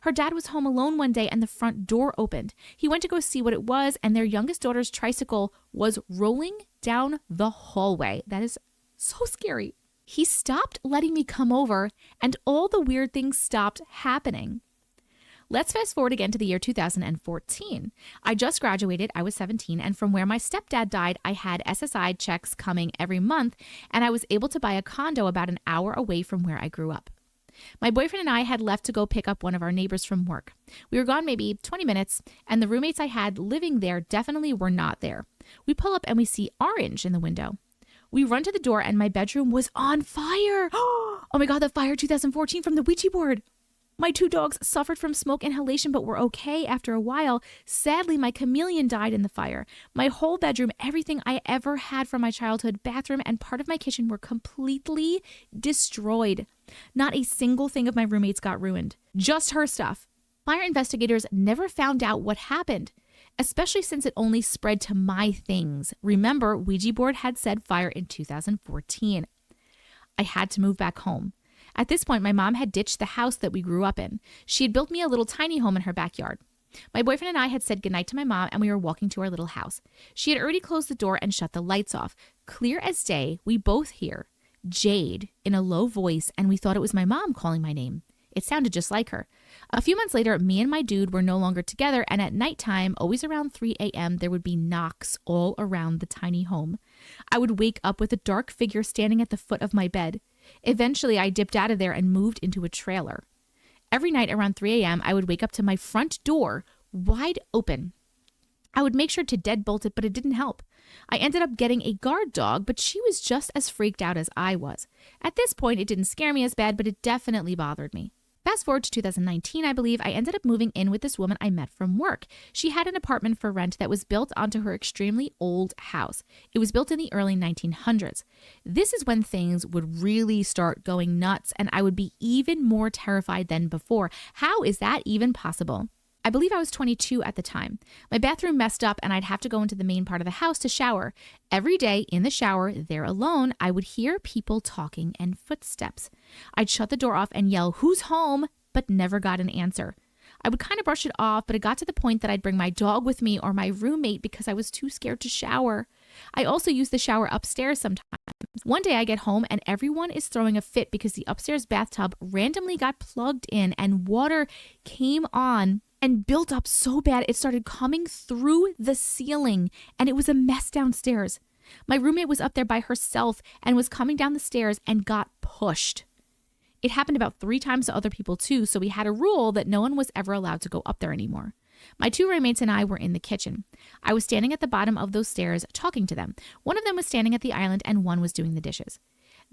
Her dad was home alone one day and the front door opened. He went to go see what it was, and their youngest daughter's tricycle was rolling down the hallway. That is so scary. He stopped letting me come over, and all the weird things stopped happening. Let's fast forward again to the year 2014. I just graduated, I was 17, and from where my stepdad died, I had SSI checks coming every month, and I was able to buy a condo about an hour away from where I grew up. My boyfriend and I had left to go pick up one of our neighbors from work. We were gone maybe 20 minutes, and the roommates I had living there definitely were not there. We pull up and we see orange in the window. We run to the door, and my bedroom was on fire. Oh my God, the fire 2014 from the Ouija board. My 2 dogs suffered from smoke inhalation but were okay after a while. Sadly, my chameleon died in the fire. My whole bedroom, everything I ever had from my childhood, bathroom, and part of my kitchen were completely destroyed. Not a single thing of my roommates got ruined. Just her stuff. Fire investigators never found out what happened, especially since it only spread to my things. Remember, Ouija board had said fire in 2014. I had to move back home. At this point, my mom had ditched the house that we grew up in. She had built me a little tiny home in her backyard. My boyfriend and I had said goodnight to my mom, and we were walking to our little house. She had already closed the door and shut the lights off. Clear as day, we both hear Jade in a low voice, and we thought it was my mom calling my name. It sounded just like her. A few months later, me and my dude were no longer together, and at nighttime, always around 3 a.m., there would be knocks all around the tiny home. I would wake up with a dark figure standing at the foot of my bed. Eventually, I dipped out of there and moved into a trailer. Every night around 3 a.m., I would wake up to my front door wide open. I would make sure to deadbolt it, but it didn't help. I ended up getting a guard dog, but she was just as freaked out as I was. At this point, it didn't scare me as bad, but it definitely bothered me. Fast forward to 2019, I believe, I ended up moving in with this woman I met from work. She had an apartment for rent that was built onto her extremely old house. It was built in the early 1900s. This is when things would really start going nuts, and I would be even more terrified than before. How is that even possible? I believe I was 22 at the time. My bathroom messed up, and I'd have to go into the main part of the house to shower. Every day in the shower, there alone, I would hear people talking and footsteps. I'd shut the door off and yell, "Who's home?" but never got an answer. I would kind of brush it off, but it got to the point that I'd bring my dog with me or my roommate because I was too scared to shower. I also used the shower upstairs sometimes. One day I get home and everyone is throwing a fit because the upstairs bathtub randomly got plugged in and water came on and built up so bad it started coming through the ceiling, and it was a mess downstairs. My roommate was up there by herself and was coming down the stairs and got pushed. It happened about 3 times to other people too, so we had a rule that no one was ever allowed to go up there anymore. My 2 roommates and I were in the kitchen. I was standing at the bottom of those stairs talking to them. One of them was standing at the island and one was doing the dishes.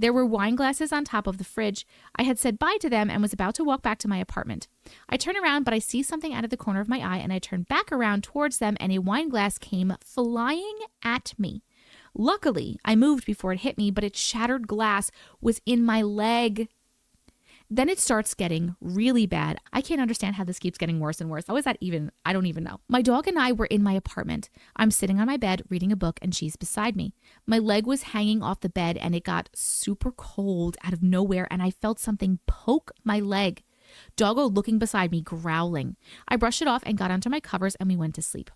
There were wine glasses on top of the fridge. I had said bye to them and was about to walk back to my apartment. I turn around, but I see something out of the corner of my eye, and I turn back around towards them, and a wine glass came flying at me. Luckily, I moved before it hit me, but its shattered glass was in my leg. Then it starts getting really bad. I can't understand how this keeps getting worse and worse. How is that even? I don't even know. My dog and I were in my apartment. I'm sitting on my bed reading a book and she's beside me. My leg was hanging off the bed and it got super cold out of nowhere and I felt something poke my leg. Doggo looking beside me, growling. I brushed it off and got onto my covers and we went to sleep.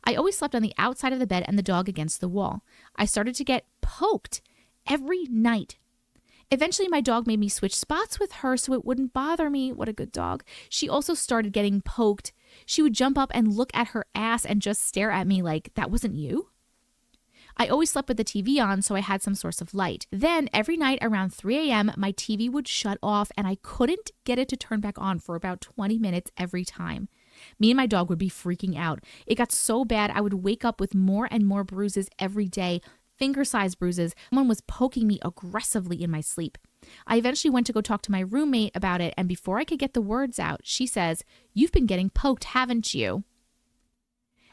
I always slept on the outside of the bed and the dog against the wall. I started to get poked every night. Eventually, my dog made me switch spots with her so it wouldn't bother me. What a good dog. She also started getting poked. She would jump up and look at her ass and just stare at me like, that wasn't you? I always slept with the TV on, so I had some source of light. Then every night around 3 a.m., my TV would shut off and I couldn't get it to turn back on for about 20 minutes every time. Me and my dog would be freaking out. It got so bad I would wake up with more and more bruises every day, finger-sized bruises. Someone was poking me aggressively in my sleep. I eventually went to go talk to my roommate about it, and before I could get the words out, she says, "You've been getting poked, haven't you?"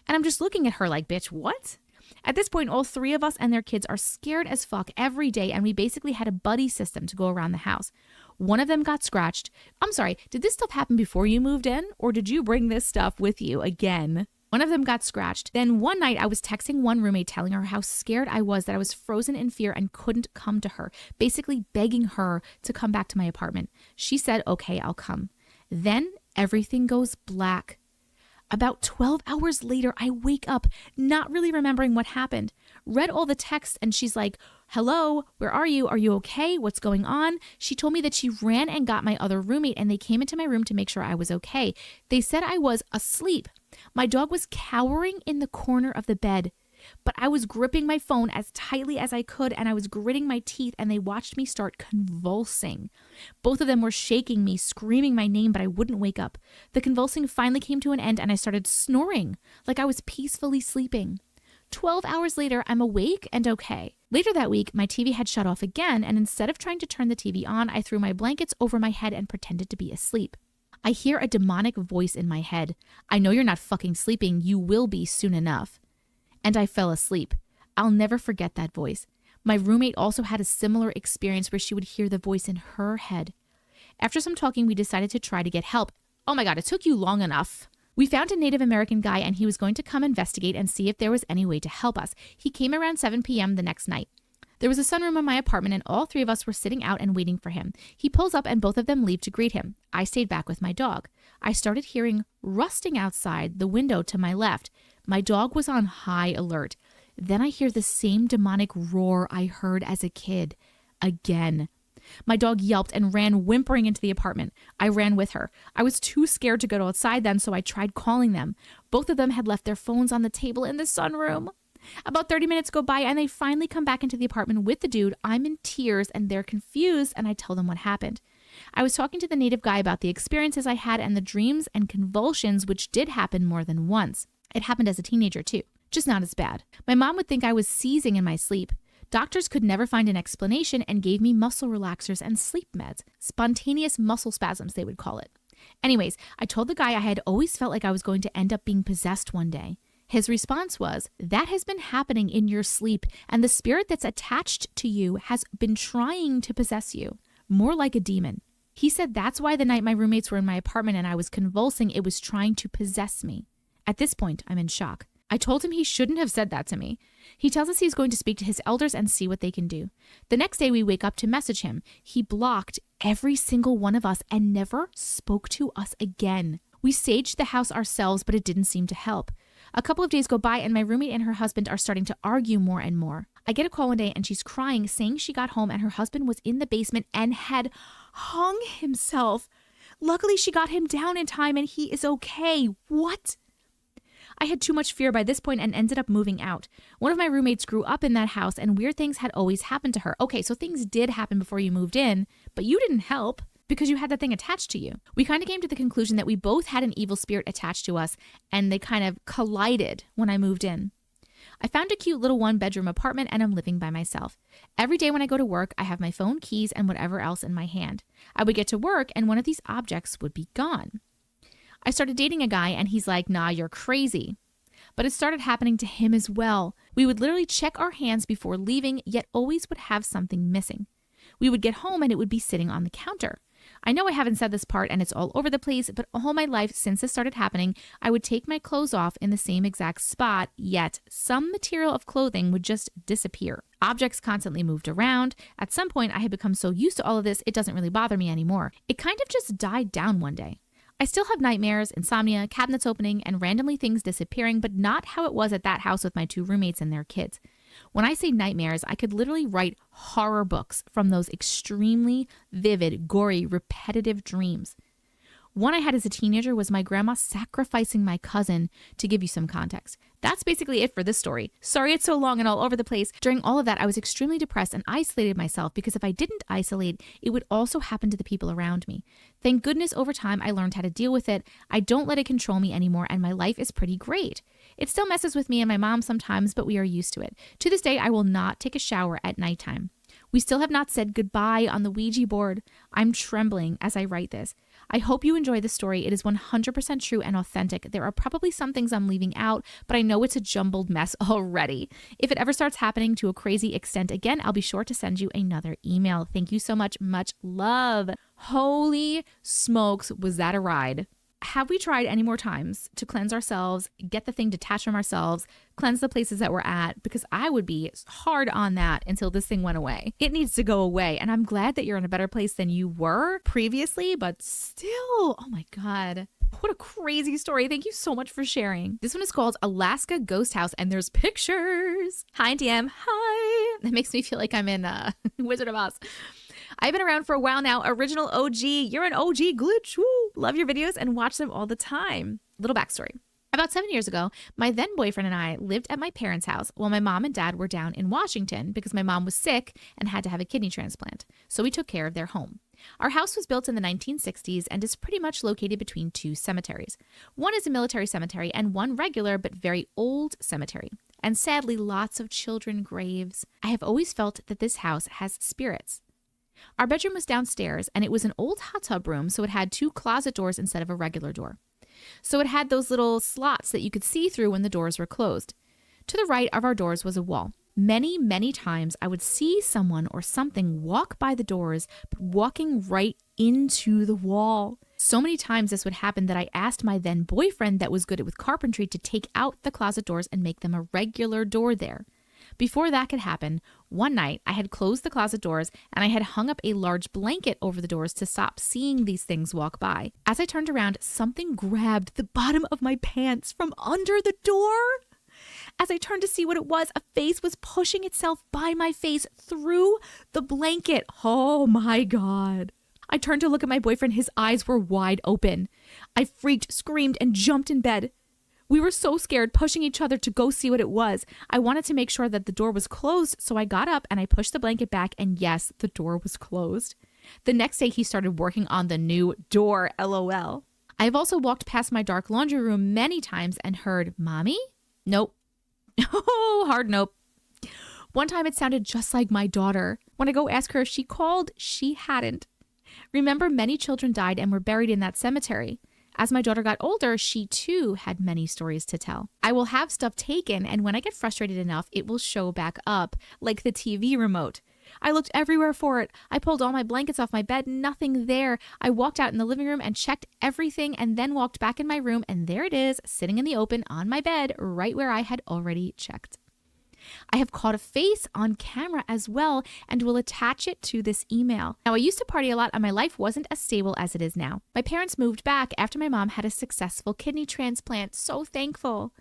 And I'm just looking at her like, bitch, what? At this point, all 3 of us and their kids are scared as fuck every day, and we basically had a buddy system to go around the house. One of them got scratched. I'm sorry, did this stuff happen before you moved in, or did you bring this stuff with you again? One of them got scratched. Then one night I was texting one roommate telling her how scared I was that I was frozen in fear and couldn't come to her, basically begging her to come back to my apartment. She said, "Okay, I'll come." Then everything goes black. About 12 hours later, I wake up, not really remembering what happened. Read all the texts and she's like, "Hello, where are you? Are you okay? What's going on?" She told me that she ran and got my other roommate and they came into my room to make sure I was okay. They said I was asleep. My dog was cowering in the corner of the bed, but I was gripping my phone as tightly as I could and I was gritting my teeth and they watched me start convulsing. Both of them were shaking me, screaming my name, but I wouldn't wake up. The convulsing finally came to an end and I started snoring like I was peacefully sleeping. 12 hours later, I'm awake and okay. Later that week, my TV had shut off again, and instead of trying to turn the TV on, I threw my blankets over my head and pretended to be asleep. I hear a demonic voice in my head. "I know you're not fucking sleeping. You will be soon enough." And I fell asleep. I'll never forget that voice. My roommate also had a similar experience where she would hear the voice in her head. After some talking, we decided to try to get help. Oh my God, it took you long enough. We found a Native American guy and he was going to come investigate and see if there was any way to help us. He came around 7 p.m. the next night. There was a sunroom in my apartment and all 3 of us were sitting out and waiting for him. He pulls up and both of them leave to greet him. I stayed back with my dog. I started hearing rusting outside the window to my left. My dog was on high alert. Then I hear the same demonic roar I heard as a kid. Again. My dog yelped and ran whimpering into the apartment. I ran with her. I was too scared to go outside then, so I tried calling them. Both of them had left their phones on the table in the sunroom. About 30 minutes go by and they finally come back into the apartment with the dude. I'm in tears and they're confused and I tell them what happened. I was talking to the native guy about the experiences I had and the dreams and convulsions, which did happen more than once. It happened as a teenager too, just not as bad. My mom would think I was seizing in my sleep. Doctors could never find an explanation and gave me muscle relaxers and sleep meds. Spontaneous muscle spasms, they would call it. Anyways, I told the guy I had always felt like I was going to end up being possessed one day. His response was, "That has been happening in your sleep, and the spirit that's attached to you has been trying to possess you, more like a demon." He said that's why the night my roommates were in my apartment and I was convulsing, it was trying to possess me. At this point, I'm in shock. I told him he shouldn't have said that to me. He tells us he's going to speak to his elders and see what they can do. The next day we wake up to message him. He blocked every single one of us and never spoke to us again. We saged the house ourselves, but it didn't seem to help. A couple of days go by and my roommate and her husband are starting to argue more and more. I get a call one day and she's crying, saying she got home and her husband was in the basement and had hung himself. Luckily, she got him down in time and he is okay. What? I had too much fear by this point and ended up moving out. One of my roommates grew up in that house and weird things had always happened to her. Okay, so things did happen before you moved in, but you didn't help because you had that thing attached to you. We kind of came to the conclusion that we both had an evil spirit attached to us and they kind of collided when I moved in. I found a cute little 1-bedroom apartment and I'm living by myself. Every day when I go to work, I have my phone, keys, and whatever else in my hand. I would get to work and one of these objects would be gone. I started dating a guy and he's like, "Nah, you're crazy." But it started happening to him as well. We would literally check our hands before leaving, yet always would have something missing. We would get home and it would be sitting on the counter. I know I haven't said this part and it's all over the place, but all my life since this started happening, I would take my clothes off in the same exact spot, yet some material of clothing would just disappear. Objects constantly moved around. At some point, I had become so used to all of this, it doesn't really bother me anymore. It kind of just died down one day. I still have nightmares, insomnia, cabinets opening, and randomly things disappearing, but not how it was at that house with my 2 roommates and their kids. When I say nightmares, I could literally write horror books from those extremely vivid, gory, repetitive dreams. One I had as a teenager was my grandma sacrificing my cousin, to give you some context. That's basically it for this story. Sorry it's so long and all over the place. During all of that, I was extremely depressed and isolated myself because if I didn't isolate, it would also happen to the people around me. Thank goodness over time I learned how to deal with it. I don't let it control me anymore and my life is pretty great. It still messes with me and my mom sometimes, but we are used to it. To this day, I will not take a shower at nighttime. We still have not said goodbye on the Ouija board. I'm trembling as I write this. I hope you enjoy the story. It is 100% true and authentic. There are probably some things I'm leaving out, but I know it's a jumbled mess already. If it ever starts happening to a crazy extent again, I'll be sure to send you another email. Thank you so much. Much love. Holy smokes, was that a ride? Have we tried any more times to cleanse ourselves, get the thing detached from ourselves, cleanse the places that we're at? Because I would be hard on that until this thing went away. It needs to go away. And I'm glad that you're in a better place than you were previously, but still, oh my God. What a crazy story. Thank you so much for sharing. This one is called Alaska Ghost House and there's pictures. Hi, DM. Hi. That makes me feel like I'm in Wizard of Oz. I've been around for a while now. Original OG. You're an OG glitch. Woo. Love your videos and watch them all the time. Little backstory. About 7 years ago, my then boyfriend and I lived at my parents' house while my mom and dad were down in Washington because my mom was sick and had to have a kidney transplant. So we took care of their home. Our house was built in the 1960s and is pretty much located between two cemeteries. One is a military cemetery and one regular but very old cemetery. And sadly, lots of children graves. I have always felt that this house has spirits. Our bedroom was downstairs, and it was an old hot tub room, so it had two closet doors instead of a regular door. So it had those little slots that you could see through when the doors were closed. To the right of our doors was a wall. Many, many times I would see someone or something walk by the doors, but walking right into the wall. So many times this would happen that I asked my then boyfriend that was good with carpentry to take out the closet doors and make them a regular door there. Before that could happen, one night I had closed the closet doors and I had hung up a large blanket over the doors to stop seeing these things walk by. As I turned around, something grabbed the bottom of my pants from under the door. As I turned to see what it was, a face was pushing itself by my face through the blanket. Oh my God. I turned to look at my boyfriend. His eyes were wide open. I freaked, screamed, and jumped in bed. We were so scared, pushing each other to go see what it was. I wanted to make sure that the door was closed, so I got up and I pushed the blanket back, and yes, the door was closed. The next day, he started working on the new door, LOL. I have also walked past my dark laundry room many times and heard, "Mommy?" Nope. Oh, hard nope. One time it sounded just like my daughter. When I go ask her if she called, she hadn't. Remember, many children died and were buried in that cemetery. As my daughter got older, she too had many stories to tell. I will have stuff taken, and when I get frustrated enough, it will show back up, like the TV remote. I looked everywhere for it. I pulled all my blankets off my bed, nothing there. I walked out in the living room and checked everything and then walked back in my room, and there it is, sitting in the open on my bed, right where I had already checked. I have caught a face on camera as well and will attach it to this email. Now, I used to party a lot and my life wasn't as stable as it is now. My parents moved back after my mom had a successful kidney transplant. So thankful.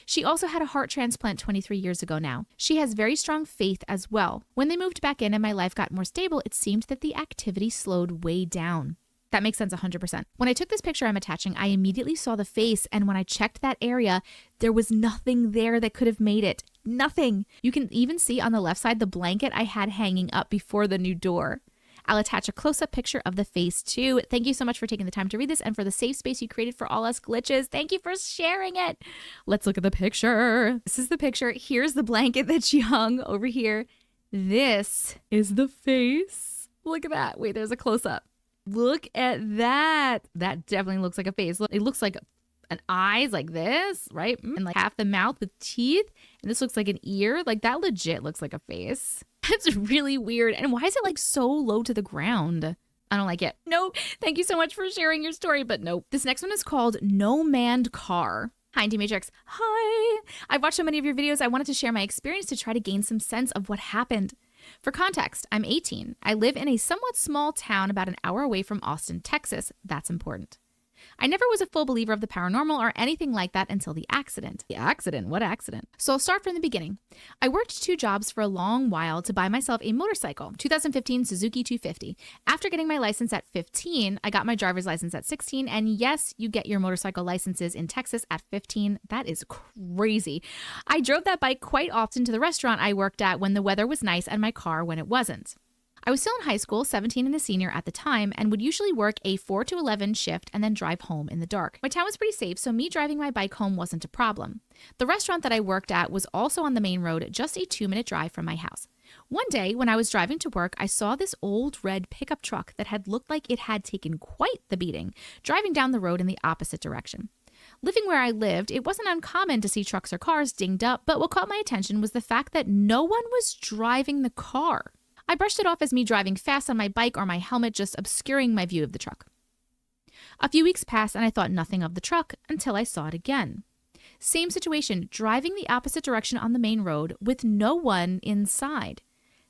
She also had a heart transplant 23 years ago now. She has very strong faith as well. When they moved back in and my life got more stable, it seemed that the activity slowed way down. That makes sense 100%. When I took this picture I'm attaching, I immediately saw the face, and when I checked that area, there was nothing there that could have made it. Nothing. You can even see on the left side the blanket I had hanging up before the new door. I'll attach a close-up picture of the face too. Thank you so much for taking the time to read this and for the safe space you created for all us glitches. Thank you for sharing it. Let's look at the picture. This is the picture. Here's the blanket that she hung over here. This is the face. Look at that. Wait, there's a close-up. Look at that. That definitely looks like a face. It looks like an eyes like this, right? And like half the mouth with teeth. And this looks like an ear. Like that legit looks like a face. That's really weird. And why is it like so low to the ground? I don't like it. Nope. Thank you so much for sharing your story, but nope. This next one is called No Manned Car. Hi, Auntie Matrix. Hi. I've watched so many of your videos. I wanted to share my experience to try to gain some sense of what happened. For context, I'm 18. I live in a somewhat small town about an hour away from Austin, Texas. That's important. I never was a full believer of the paranormal or anything like that until the accident. The accident? What accident? So I'll start from the beginning. I worked 2 jobs for a long while to buy myself a motorcycle, 2015 Suzuki 250. After getting my license at 15, I got my driver's license at 16. And yes, you get your motorcycle licenses in Texas at 15. That is crazy. I drove that bike quite often to the restaurant I worked at when the weather was nice and my car when it wasn't. I was still in high school, 17 and a senior at the time, and would usually work a 4 to 11 shift and then drive home in the dark. My town was pretty safe, so me driving my bike home wasn't a problem. The restaurant that I worked at was also on the main road, just a 2-minute drive from my house. One day, when I was driving to work, I saw this old red pickup truck that had looked like it had taken quite the beating, driving down the road in the opposite direction. Living where I lived, it wasn't uncommon to see trucks or cars dinged up, but what caught my attention was the fact that no one was driving the car. I brushed it off as me driving fast on my bike or my helmet just obscuring my view of the truck. A few weeks passed and I thought nothing of the truck until I saw it again. Same situation, driving the opposite direction on the main road with no one inside.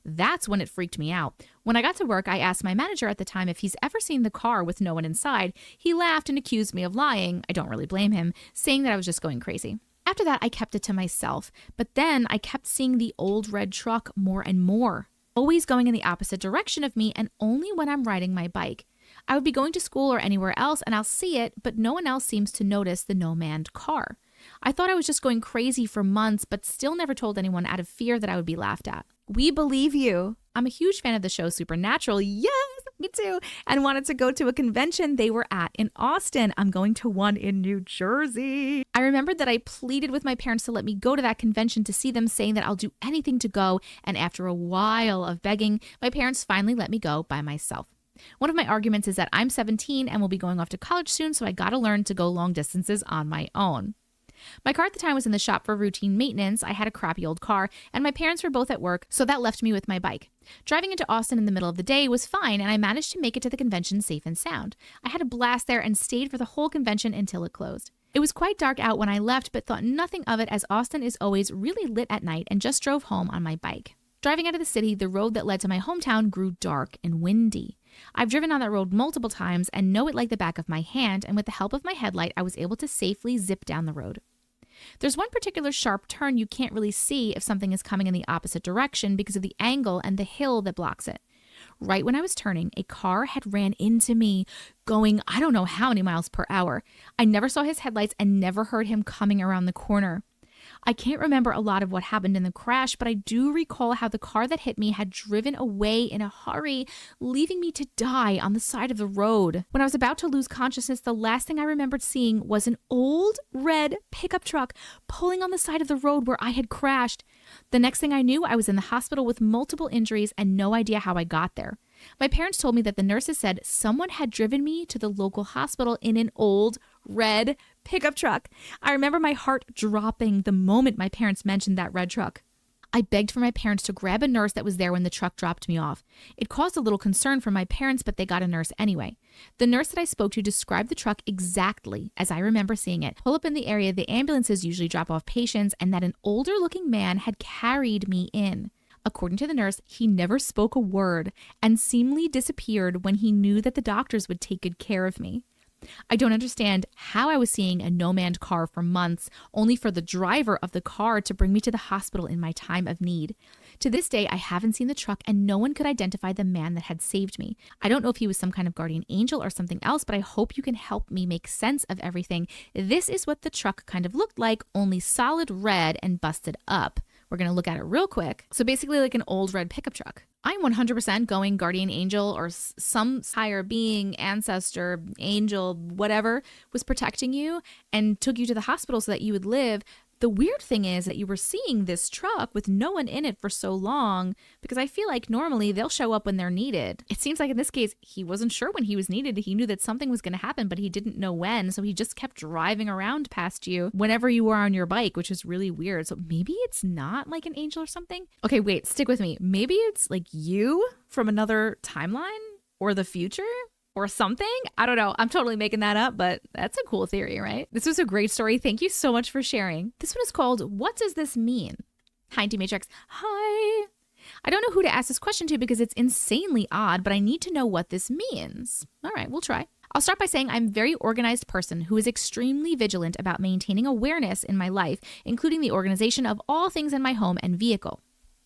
That's when it freaked me out. When I got to work, I asked my manager at the time if he's ever seen the car with no one inside. He laughed and accused me of lying. I don't really blame him, saying that I was just going crazy. After that, I kept it to myself, but then I kept seeing the old red truck more and more, always going in the opposite direction of me and only when I'm riding my bike. I would be going to school or anywhere else and I'll see it, but no one else seems to notice the no-manned car. I thought I was just going crazy for months, but still never told anyone out of fear that I would be laughed at. We believe you. I'm a huge fan of the show Supernatural. Yes, me too. And wanted to go to a convention they were at in Austin. I'm going to one in New Jersey. I remembered that I pleaded with my parents to let me go to that convention to see them, saying that I'll do anything to go. And after a while of begging, my parents finally let me go by myself. One of my arguments is that I'm 17 and will be going off to college soon, so I gotta learn to go long distances on my own. My car at the time was in the shop for routine maintenance. I had a crappy old car, and my parents were both at work, so that left me with my bike. Driving into Austin in the middle of the day was fine, and I managed to make it to the convention safe and sound. I had a blast there and stayed for the whole convention until it closed. It was quite dark out when I left, but thought nothing of it as Austin is always really lit at night, and just drove home on my bike. Driving out of the city, the road that led to my hometown grew dark and windy. I've driven on that road multiple times and know it like the back of my hand, and with the help of my headlight, I was able to safely zip down the road. There's one particular sharp turn you can't really see if something is coming in the opposite direction because of the angle and the hill that blocks it. Right when I was turning, a car had ran into me, going I don't know how many miles per hour. I never saw his headlights and never heard him coming around the corner. I can't remember a lot of what happened in the crash, but I do recall how the car that hit me had driven away in a hurry, leaving me to die on the side of the road. When I was about to lose consciousness, the last thing I remembered seeing was an old red pickup truck pulling on the side of the road where I had crashed. The next thing I knew, I was in the hospital with multiple injuries and no idea how I got there. My parents told me that the nurses said someone had driven me to the local hospital in an old red pickup truck. I remember my heart dropping the moment my parents mentioned that red truck. I begged for my parents to grab a nurse that was there when the truck dropped me off. It caused a little concern for my parents, but they got a nurse anyway. The nurse that I spoke to described the truck exactly as I remember seeing it. Pull up in the area the ambulances usually drop off patients, and that an older looking man had carried me in. According to the nurse, he never spoke a word and seemingly disappeared when he knew that the doctors would take good care of me. I don't understand how I was seeing a no-manned car for months, only for the driver of the car to bring me to the hospital in my time of need. To this day, I haven't seen the truck and no one could identify the man that had saved me. I don't know if he was some kind of guardian angel or something else, but I hope you can help me make sense of everything. This is what the truck kind of looked like, only solid red and busted up. We're going to look at it real quick. So basically like an old red pickup truck. I'm 100% going guardian angel or some higher being, ancestor, angel, whatever was protecting you and took you to the hospital so that you would live. The weird thing is that you were seeing this truck with no one in it for so long, because I feel like normally they'll show up when they're needed. It seems like in this case, he wasn't sure when he was needed. He knew that something was going to happen, but he didn't know when. So he just kept driving around past you whenever you were on your bike, which is really weird. So maybe it's not like an angel or something. Okay, wait, stick with me. Maybe it's like you from another timeline or the future? Or something? I don't know. I'm totally making that up, but that's a cool theory, right? This was a great story. Thank you so much for sharing. This one is called, What Does This Mean? Hi, Matrix. Hi. I don't know who to ask this question to because it's insanely odd, but I need to know what this means. All right, we'll try. I'll start by saying I'm a very organized person who is extremely vigilant about maintaining awareness in my life, including the organization of all things in my home and vehicle,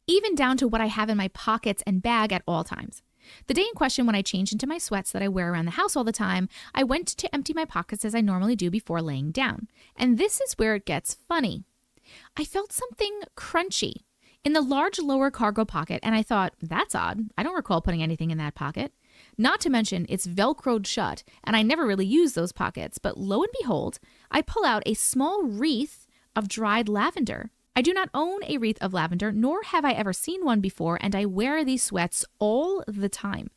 even down to what I have in my pockets and bag at all times. The day in question, when I changed into my sweats that I wear around the house all the time, I went to empty my pockets as I normally do before laying down. And this is where it gets funny. I felt something crunchy in the large lower cargo pocket, and I thought, that's odd. I don't recall putting anything in that pocket. Not to mention, it's Velcroed shut, and I never really use those pockets. But lo and behold, I pull out a small wreath of dried lavender. I do not own a wreath of lavender, nor have I ever seen one before, and I wear these sweats all the time.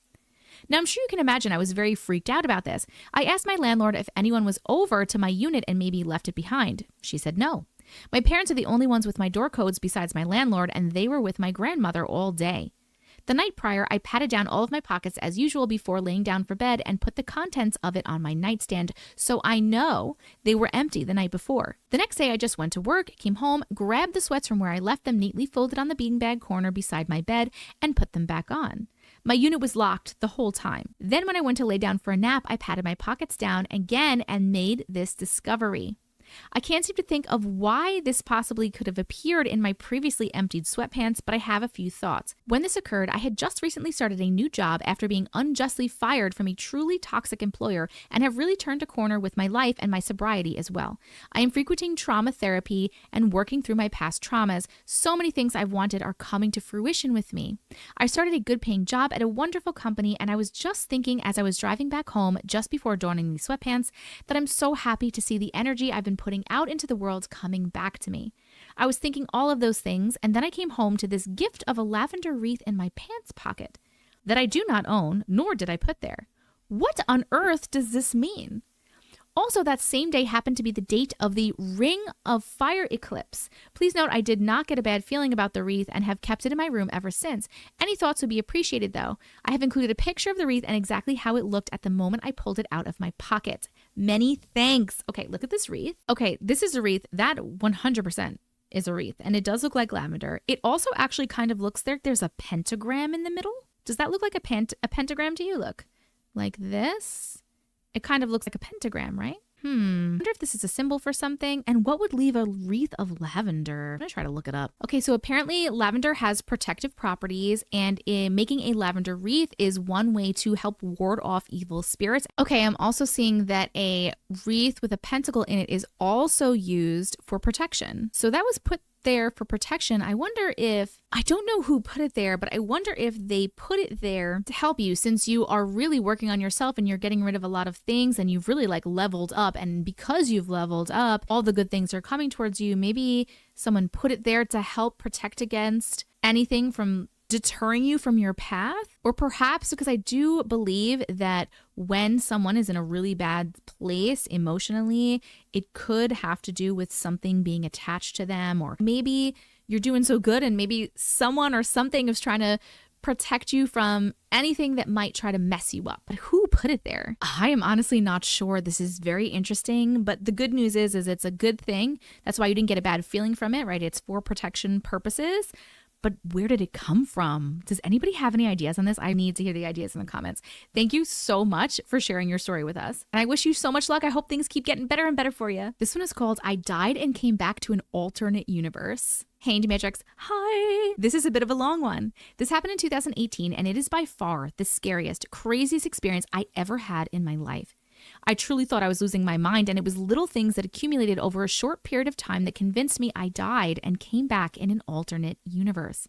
Now, I'm sure you can imagine I was very freaked out about this. I asked my landlord if anyone was over to my unit and maybe left it behind. She said no. My parents are the only ones with my door codes besides my landlord, and they were with my grandmother all day. The night prior, I patted down all of my pockets as usual before laying down for bed and put the contents of it on my nightstand, so I know they were empty the night before. The next day, I just went to work, came home, grabbed the sweats from where I left them neatly folded on the beanbag corner beside my bed, and put them back on. My unit was locked the whole time. Then when I went to lay down for a nap, I patted my pockets down again and made this discovery. I can't seem to think of why this possibly could have appeared in my previously emptied sweatpants, but I have a few thoughts. When this occurred, I had just recently started a new job after being unjustly fired from a truly toxic employer and have really turned a corner with my life and my sobriety as well. I am frequenting trauma therapy and working through my past traumas. So many things I've wanted are coming to fruition with me. I started a good paying job at a wonderful company, and I was just thinking as I was driving back home just before donning these sweatpants that I'm so happy to see the energy I've been putting out into the world coming back to me. I was thinking all of those things, and then I came home to this gift of a lavender wreath in my pants pocket that I do not own, nor did I put there. What on earth does this mean? Also, that same day happened to be the date of the Ring of Fire eclipse. Please note, I did not get a bad feeling about the wreath and have kept it in my room ever since. Any thoughts would be appreciated, though. I have included a picture of the wreath and exactly how it looked at the moment I pulled it out of my pocket. Many thanks. Okay, look at this wreath. Okay, this is a wreath. That 100% is a wreath, and it does look like lavender. It also actually kind of looks there's a pentagram in the middle. Does that look like a pentagram to you? Look, like this. It kind of looks like a pentagram, right? I wonder if this is a symbol for something, and what would leave a wreath of lavender? I'm gonna try to look it up. Okay, so apparently lavender has protective properties, and making a lavender wreath is one way to help ward off evil spirits. Okay, I'm also seeing that a wreath with a pentacle in it is also used for protection. So that was put there for protection. I don't know who put it there, but I wonder if they put it there to help you, since you are really working on yourself and you're getting rid of a lot of things and you've really leveled up. And because you've leveled up, all the good things are coming towards you. Maybe someone put it there to help protect against anything from deterring you from your path. Or perhaps because I do believe that when someone is in a really bad place emotionally, it could have to do with something being attached to them, or maybe you're doing so good and maybe someone or something is trying to protect you from anything that might try to mess you up. But who put it there? I am honestly not sure. This is very interesting, but the good news is it's a good thing. That's why you didn't get a bad feeling from it, right? It's for protection purposes. But where did it come from? Does anybody have any ideas on this? I need to hear the ideas in the comments. Thank you so much for sharing your story with us. And I wish you so much luck. I hope things keep getting better and better for you. This one is called I Died and Came Back to an Alternate Universe. Hey, Auntie Matrix. Hi. This is a bit of a long one. This happened in 2018, and it is by far the scariest, craziest experience I ever had in my life. I truly thought I was losing my mind, and it was little things that accumulated over a short period of time that convinced me I died and came back in an alternate universe.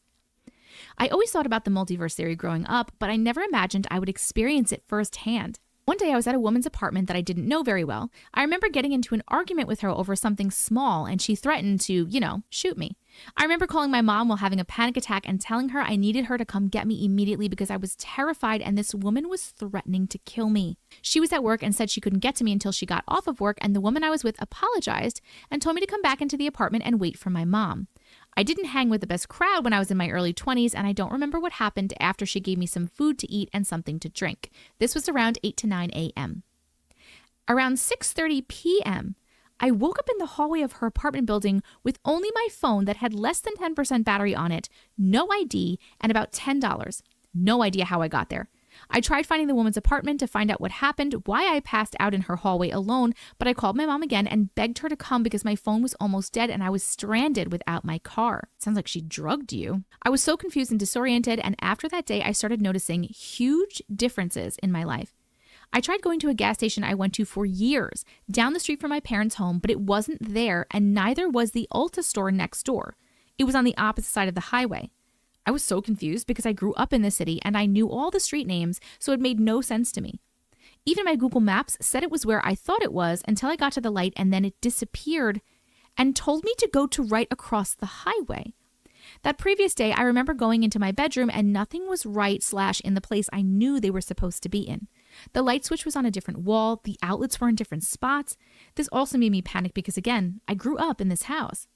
I always thought about the multiverse theory growing up, but I never imagined I would experience it firsthand. One day I was at a woman's apartment that I didn't know very well. I remember getting into an argument with her over something small, and she threatened to, shoot me. I remember calling my mom while having a panic attack and telling her I needed her to come get me immediately because I was terrified and this woman was threatening to kill me. She was at work and said she couldn't get to me until she got off of work, and the woman I was with apologized and told me to come back into the apartment and wait for my mom. I didn't hang with the best crowd when I was in my early 20s, and I don't remember what happened after she gave me some food to eat and something to drink. This was around 8 to 9 a.m. Around 6:30 p.m., I woke up in the hallway of her apartment building with only my phone that had less than 10% battery on it, no ID, and about $10. No idea how I got there. I tried finding the woman's apartment to find out what happened, why I passed out in her hallway alone, but I called my mom again and begged her to come because my phone was almost dead and I was stranded without my car. Sounds like she drugged you. I was so confused and disoriented, and after that day, I started noticing huge differences in my life. I tried going to a gas station I went to for years, down the street from my parents' home, but it wasn't there, and neither was the Ulta store next door. It was on the opposite side of the highway. I was so confused because I grew up in the city and I knew all the street names, so it made no sense to me. Even my Google Maps said it was where I thought it was until I got to the light, and then it disappeared and told me to go to right across the highway. That previous day, I remember going into my bedroom and nothing was right/in the place I knew they were supposed to be in. The light switch was on a different wall. The outlets were in different spots. This also made me panic because, again, I grew up in this house.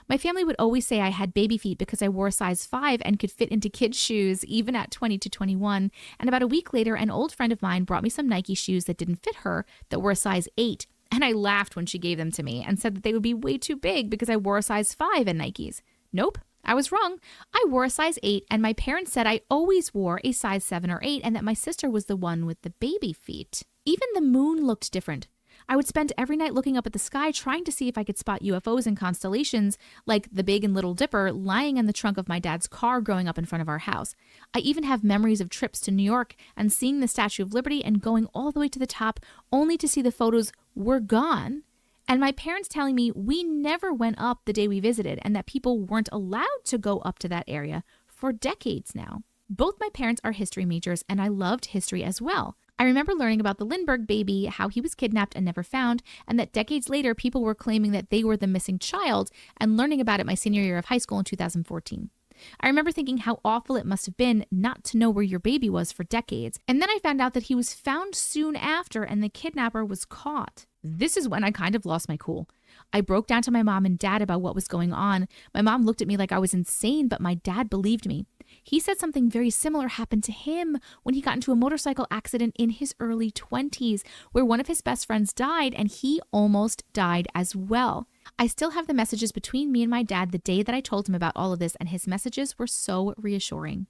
My family would always say I had baby feet because I wore a size 5 and could fit into kids' shoes even at 20 to 21. And about a week later, an old friend of mine brought me some Nike shoes that didn't fit her that were a size 8. And I laughed when she gave them to me and said that they would be way too big because I wore a size 5 in Nikes. Nope, I was wrong. I wore a size 8, and my parents said I always wore a size 7 or 8 and that my sister was the one with the baby feet. Even the moon looked different. I would spend every night looking up at the sky trying to see if I could spot UFOs and constellations like the Big and Little Dipper lying in the trunk of my dad's car growing up in front of our house. I even have memories of trips to New York and seeing the Statue of Liberty and going all the way to the top only to see the photos were gone. And my parents telling me we never went up the day we visited and that people weren't allowed to go up to that area for decades now. Both my parents are history majors and I loved history as well. I remember learning about the Lindbergh baby, how he was kidnapped and never found, and that decades later people were claiming that they were the missing child, and learning about it my senior year of high school in 2014. I remember thinking how awful it must have been not to know where your baby was for decades, and then I found out that he was found soon after and the kidnapper was caught. This is when I kind of lost my cool. I broke down to my mom and dad about what was going on. My mom looked at me like I was insane, but my dad believed me. He said something very similar happened to him when he got into a motorcycle accident in his early 20s, where one of his best friends died and he almost died as well. I still have the messages between me and my dad the day that I told him about all of this, and his messages were so reassuring.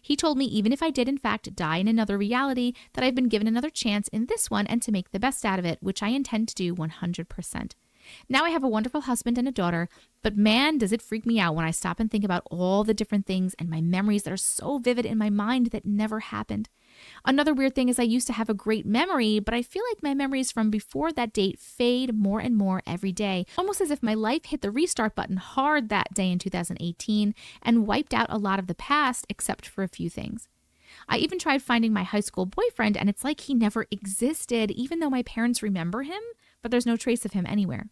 He told me even if I did in fact die in another reality, that I've been given another chance in this one and to make the best out of it, which I intend to do 100%. Now I have a wonderful husband and a daughter, but man, does it freak me out when I stop and think about all the different things and my memories that are so vivid in my mind that never happened. Another weird thing is I used to have a great memory, but I feel like my memories from before that date fade more and more every day, almost as if my life hit the restart button hard that day in 2018 and wiped out a lot of the past except for a few things. I even tried finding my high school boyfriend, and it's like he never existed, even though my parents remember him, but there's no trace of him anywhere.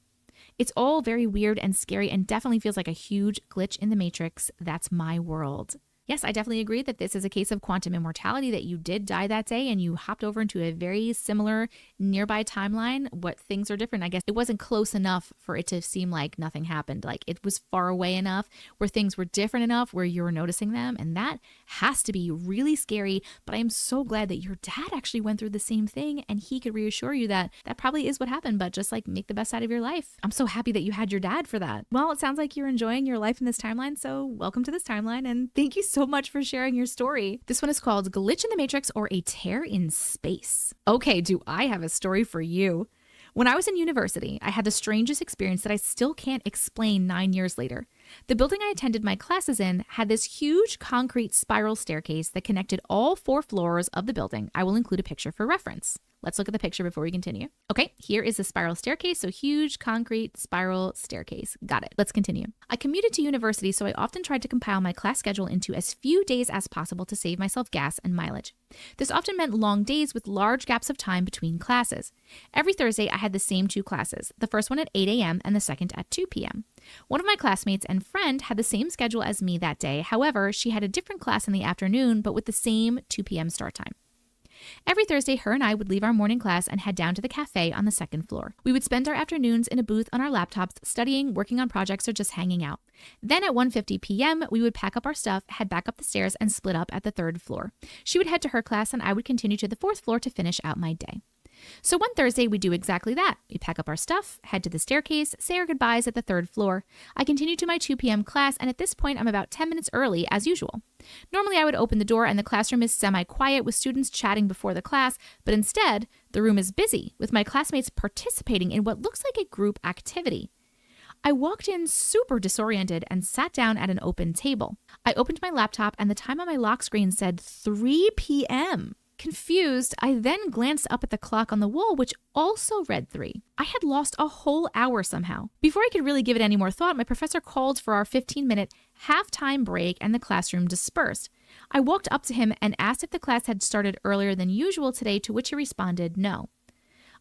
It's all very weird and scary and definitely feels like a huge glitch in the matrix. That's my world. Yes, I definitely agree that this is a case of quantum immortality, that you did die that day and you hopped over into a very similar nearby timeline. What things are different? I guess it wasn't close enough for it to seem like nothing happened. Like it was far away enough where things were different enough where you were noticing them. And that has to be really scary. But I am so glad that your dad actually went through the same thing and he could reassure you that that probably is what happened, but just like make the best out of your life. I'm so happy that you had your dad for that. Well, it sounds like you're enjoying your life in this timeline. So welcome to this timeline and thank you so much for sharing your story. This one is called Glitch in the Matrix or a Tear in Space. Okay, do I have a story for you. When I was in university, I had the strangest experience that I still can't explain 9 years later. The building I attended my classes in had this huge concrete spiral staircase that connected all 4 floors of the building. I will include a picture for reference. Let's look at the picture before we continue. Okay, here is the spiral staircase. So huge concrete spiral staircase. Got it. Let's continue. I commuted to university, so I often tried to compile my class schedule into as few days as possible to save myself gas and mileage. This often meant long days with large gaps of time between classes. Every Thursday, I had the same 2 classes, the first one at 8 a.m. and the second at 2 p.m. One of my classmates and friend had the same schedule as me that day. However, she had a different class in the afternoon, but with the same 2 p.m. start time. Every Thursday, her and I would leave our morning class and head down to the cafe on the 2nd floor. We would spend our afternoons in a booth on our laptops, studying, working on projects, or just hanging out. Then at 1:50 p.m., we would pack up our stuff, head back up the stairs, and split up at the 3rd floor. She would head to her class, and I would continue to the 4th floor to finish out my day. So one Thursday, we do exactly that. We pack up our stuff, head to the staircase, say our goodbyes at the 3rd floor. I continue to my 2 p.m. class, and at this point, I'm about 10 minutes early, as usual. Normally, I would open the door and the classroom is semi-quiet with students chatting before the class, but instead, the room is busy with my classmates participating in what looks like a group activity. I walked in super disoriented and sat down at an open table. I opened my laptop and the time on my lock screen said 3 p.m. Confused, I then glanced up at the clock on the wall, which also read 3. I had lost a whole hour somehow. Before I could really give it any more thought, my professor called for our 15-minute halftime break and the classroom dispersed. I walked up to him and asked if the class had started earlier than usual today, to which he responded, no.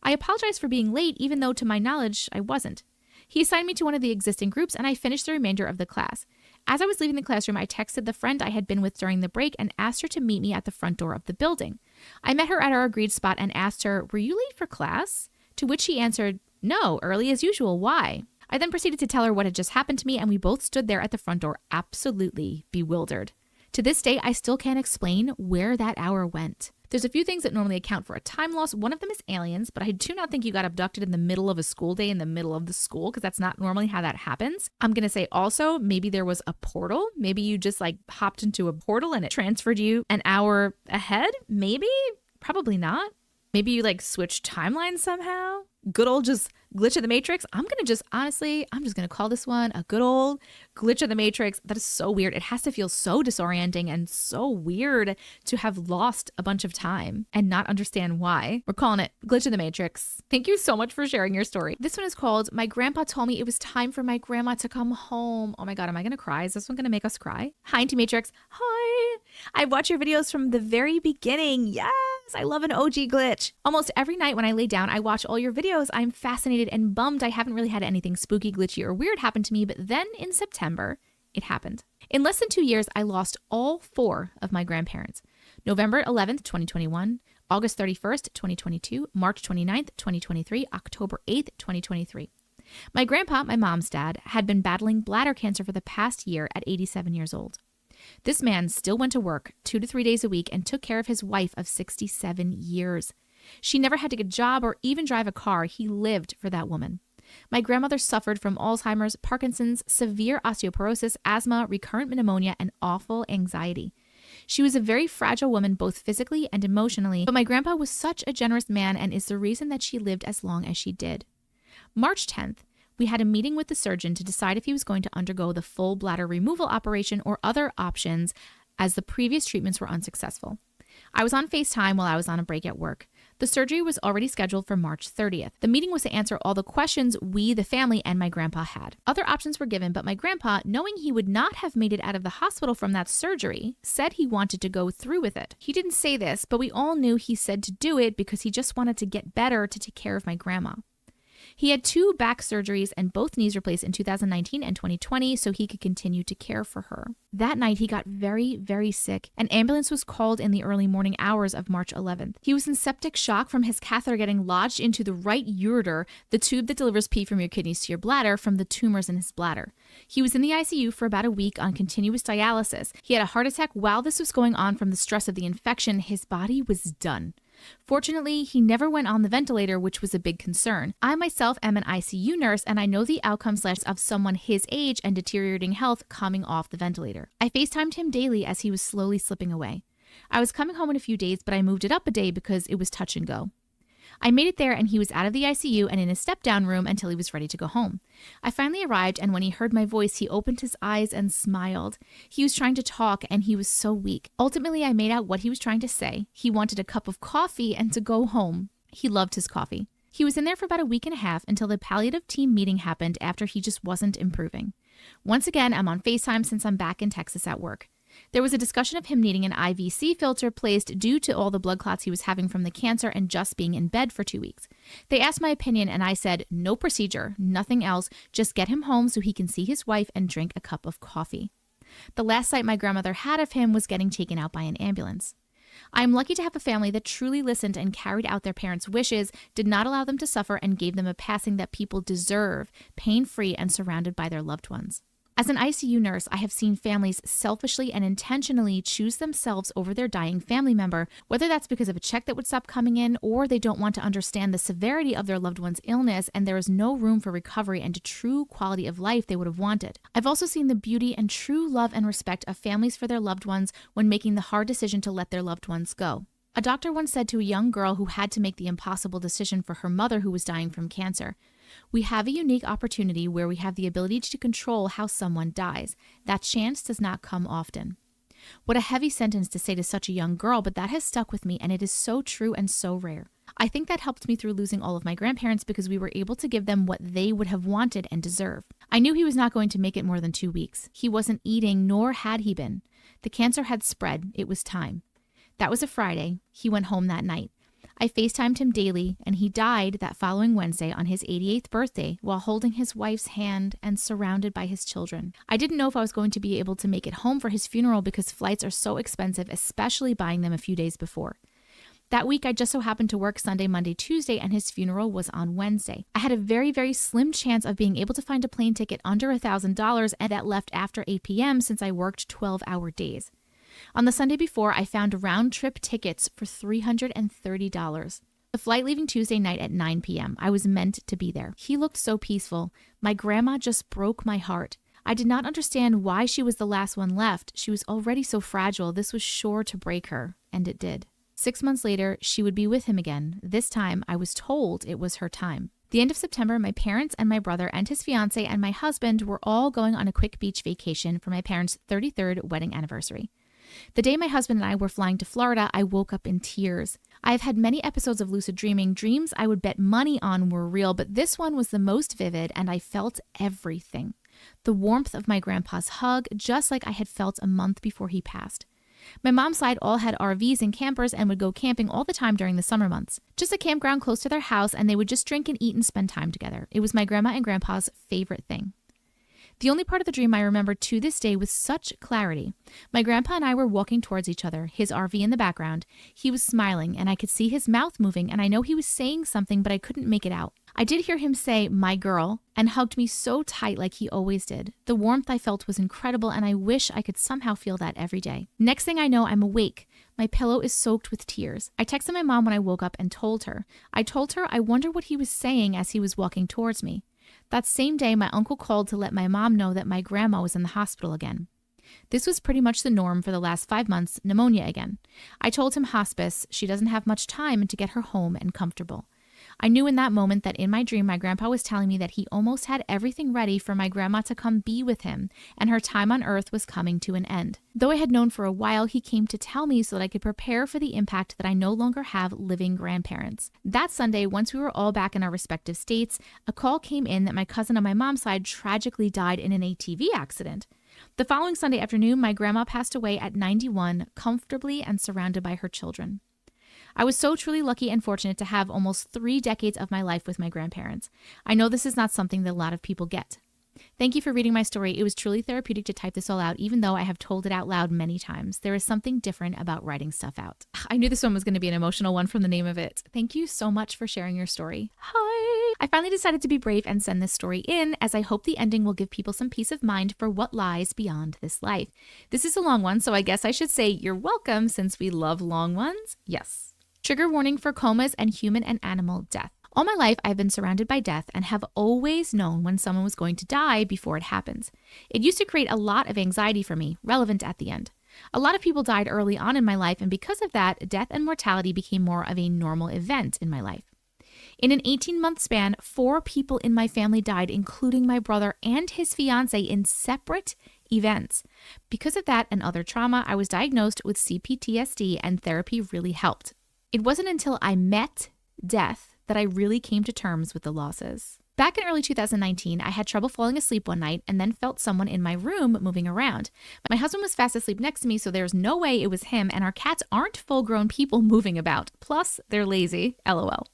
I apologized for being late, even though to my knowledge, I wasn't. He assigned me to one of the existing groups and I finished the remainder of the class. As I was leaving the classroom, I texted the friend I had been with during the break and asked her to meet me at the front door of the building. I met her at our agreed spot and asked her, were you late for class? To which she answered, no, early as usual, why? I then proceeded to tell her what had just happened to me and we both stood there at the front door absolutely bewildered. To this day, I still can't explain where that hour went. There's a few things that normally account for a time loss. One of them is aliens, but I do not think you got abducted in the middle of a school day in the middle of the school, because that's not normally how that happens. I'm going to say also, maybe there was a portal. Maybe you just hopped into a portal and it transferred you an hour ahead. Maybe, probably not. Maybe you switched timelines somehow. Good old just glitch of the matrix. I'm just going to call this one a good old glitch of the matrix. That is so weird. It has to feel so disorienting and so weird to have lost a bunch of time and not understand why. We're calling it glitch of the matrix. Thank you so much for sharing your story. This one is called, my grandpa told me it was time for my grandma to come home. Oh my God, am I going to cry? Is this one going to make us cry? Hi, Auntie Matrix. Hi. I've watched your videos from the very beginning. Yes. I love an OG glitch. Almost every night when I lay down, I watch all your videos. I'm fascinated and bummed I haven't really had anything spooky, glitchy, or weird happen to me, but then in September, it happened. In less than 2 years, I lost all 4 of my grandparents. November 11th, 2021, August 31st, 2022, March 29th, 2023, October 8th, 2023. My grandpa, my mom's dad, had been battling bladder cancer for the past year at 87 years old. This man still went to work 2 to 3 days a week and took care of his wife of 67 years. She never had to get a job or even drive a car. He lived for that woman. My grandmother suffered from Alzheimer's, Parkinson's, severe osteoporosis, asthma, recurrent pneumonia, and awful anxiety. She was a very fragile woman, both physically and emotionally, but my grandpa was such a generous man and is the reason that she lived as long as she did. March 10th, we had a meeting with the surgeon to decide if he was going to undergo the full bladder removal operation or other options, as the previous treatments were unsuccessful. I was on FaceTime while I was on a break at work. The surgery was already scheduled for March 30th. The meeting was to answer all the questions we, the family, and my grandpa had. Other options were given, but my grandpa, knowing he would not have made it out of the hospital from that surgery, said he wanted to go through with it. He didn't say this, but we all knew he said to do it because he just wanted to get better to take care of my grandma. He had 2 back surgeries and both knees replaced in 2019 and 2020 so he could continue to care for her. That night, he got very, very sick. An ambulance was called in the early morning hours of March 11th. He was in septic shock from his catheter getting lodged into the right ureter, the tube that delivers pee from your kidneys to your bladder, from the tumors in his bladder. He was in the ICU for about a week on continuous dialysis. He had a heart attack while this was going on from the stress of the infection. His body was done. Fortunately, he never went on the ventilator, which was a big concern. I myself am an ICU nurse, and I know the outcomes of someone his age and deteriorating health coming off the ventilator. I FaceTimed him daily as he was slowly slipping away. I was coming home in a few days, but I moved it up a day because it was touch and go. I made it there and he was out of the ICU and in a step-down room until he was ready to go home. I finally arrived, and when he heard my voice, he opened his eyes and smiled. He was trying to talk and he was so weak. Ultimately, I made out what he was trying to say. He wanted a cup of coffee and to go home. He loved his coffee. He was in there for about a week and a half until the palliative team meeting happened after he just wasn't improving. Once again, I'm on FaceTime since I'm back in Texas at work. There was a discussion of him needing an IVC filter placed due to all the blood clots he was having from the cancer and just being in bed for 2 weeks. They asked my opinion and I said, no procedure, nothing else, just get him home so he can see his wife and drink a cup of coffee. The last sight my grandmother had of him was getting taken out by an ambulance. I am lucky to have a family that truly listened and carried out their parents' wishes, did not allow them to suffer, and gave them a passing that people deserve, pain-free and surrounded by their loved ones. As an ICU nurse, I have seen families selfishly and intentionally choose themselves over their dying family member, whether that's because of a check that would stop coming in or they don't want to understand the severity of their loved one's illness and there is no room for recovery and a true quality of life they would have wanted. I've also seen the beauty and true love and respect of families for their loved ones when making the hard decision to let their loved ones go. A doctor once said to a young girl who had to make the impossible decision for her mother who was dying from cancer, "We have a unique opportunity where we have the ability to control how someone dies. That chance does not come often." What a heavy sentence to say to such a young girl, but that has stuck with me and it is so true and so rare. I think that helped me through losing all of my grandparents because we were able to give them what they would have wanted and deserve. I knew he was not going to make it more than 2 weeks. He wasn't eating, nor had he been. The cancer had spread. It was time. That was a Friday. He went home that night. I FaceTimed him daily, and he died that following Wednesday on his 88th birthday while holding his wife's hand and surrounded by his children. I didn't know if I was going to be able to make it home for his funeral because flights are so expensive, especially buying them a few days before. That week, I just so happened to work Sunday, Monday, Tuesday, and his funeral was on Wednesday. I had a very, very slim chance of being able to find a plane ticket under $1,000 and that left after 8 p.m. since I worked 12-hour days. On the Sunday before, I found round-trip tickets for $330. The flight leaving Tuesday night at 9 p.m. I was meant to be there. He looked so peaceful. My grandma just broke my heart. I did not understand why she was the last one left. She was already so fragile. This was sure to break her, and it did. 6 months later, she would be with him again. This time, I was told it was her time. The end of September, my parents and my brother and his fiance and my husband were all going on a quick beach vacation for my parents' 33rd wedding anniversary. The day my husband and I were flying to Florida, I woke up in tears. I have had many episodes of lucid dreaming. Dreams I would bet money on were real, but this one was the most vivid, and I felt everything. The warmth of my grandpa's hug, just like I had felt a month before he passed. My mom's side all had RVs and campers and would go camping all the time during the summer months. Just a campground close to their house, and they would just drink and eat and spend time together. It was my grandma and grandpa's favorite thing. The only part of the dream I remember to this day with such clarity. My grandpa and I were walking towards each other, his RV in the background. He was smiling, and I could see his mouth moving, and I know he was saying something, but I couldn't make it out. I did hear him say, "my girl," and hugged me so tight like he always did. The warmth I felt was incredible, and I wish I could somehow feel that every day. Next thing I know, I'm awake. My pillow is soaked with tears. I texted my mom when I woke up and told her. I wonder what he was saying as he was walking towards me. That same day, my uncle called to let my mom know that my grandma was in the hospital again. This was pretty much the norm for the last 5 months, pneumonia again. I told him hospice, she doesn't have much time, and to get her home and comfortable. I knew in that moment that in my dream, my grandpa was telling me that he almost had everything ready for my grandma to come be with him, and her time on earth was coming to an end. Though I had known for a while, he came to tell me so that I could prepare for the impact that I no longer have living grandparents. That Sunday, once we were all back in our respective states, a call came in that my cousin on my mom's side tragically died in an ATV accident. The following Sunday afternoon, my grandma passed away at 91, comfortably and surrounded by her children. I was so truly lucky and fortunate to have almost 3 decades of my life with my grandparents. I know this is not something that a lot of people get. Thank you for reading my story. It was truly therapeutic to type this all out, even though I have told it out loud many times. There is something different about writing stuff out. I knew this one was going to be an emotional one from the name of it. Thank you so much for sharing your story. Hi! I finally decided to be brave and send this story in, as I hope the ending will give people some peace of mind for what lies beyond this life. This is a long one, so I guess I should say you're welcome since we love long ones. Yes. Trigger warning for comas and human and animal death. All my life, I've been surrounded by death and have always known when someone was going to die before it happens. It used to create a lot of anxiety for me, relevant at the end. A lot of people died early on in my life, and because of that, death and mortality became more of a normal event in my life. In an 18-month span, 4 people in my family died, including my brother and his fiance, in separate events. Because of that and other trauma, I was diagnosed with CPTSD, and therapy really helped. It wasn't until I met death that I really came to terms with the losses. Back in early 2019, I had trouble falling asleep one night and then felt someone in my room moving around. My husband was fast asleep next to me, so there's no way it was him, and our cats aren't full-grown people moving about. Plus, they're lazy, LOL.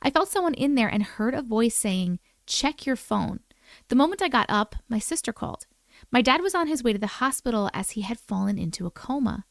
I felt someone in there and heard a voice saying, "Check your phone." The moment I got up, my sister called. My dad was on his way to the hospital as he had fallen into a coma.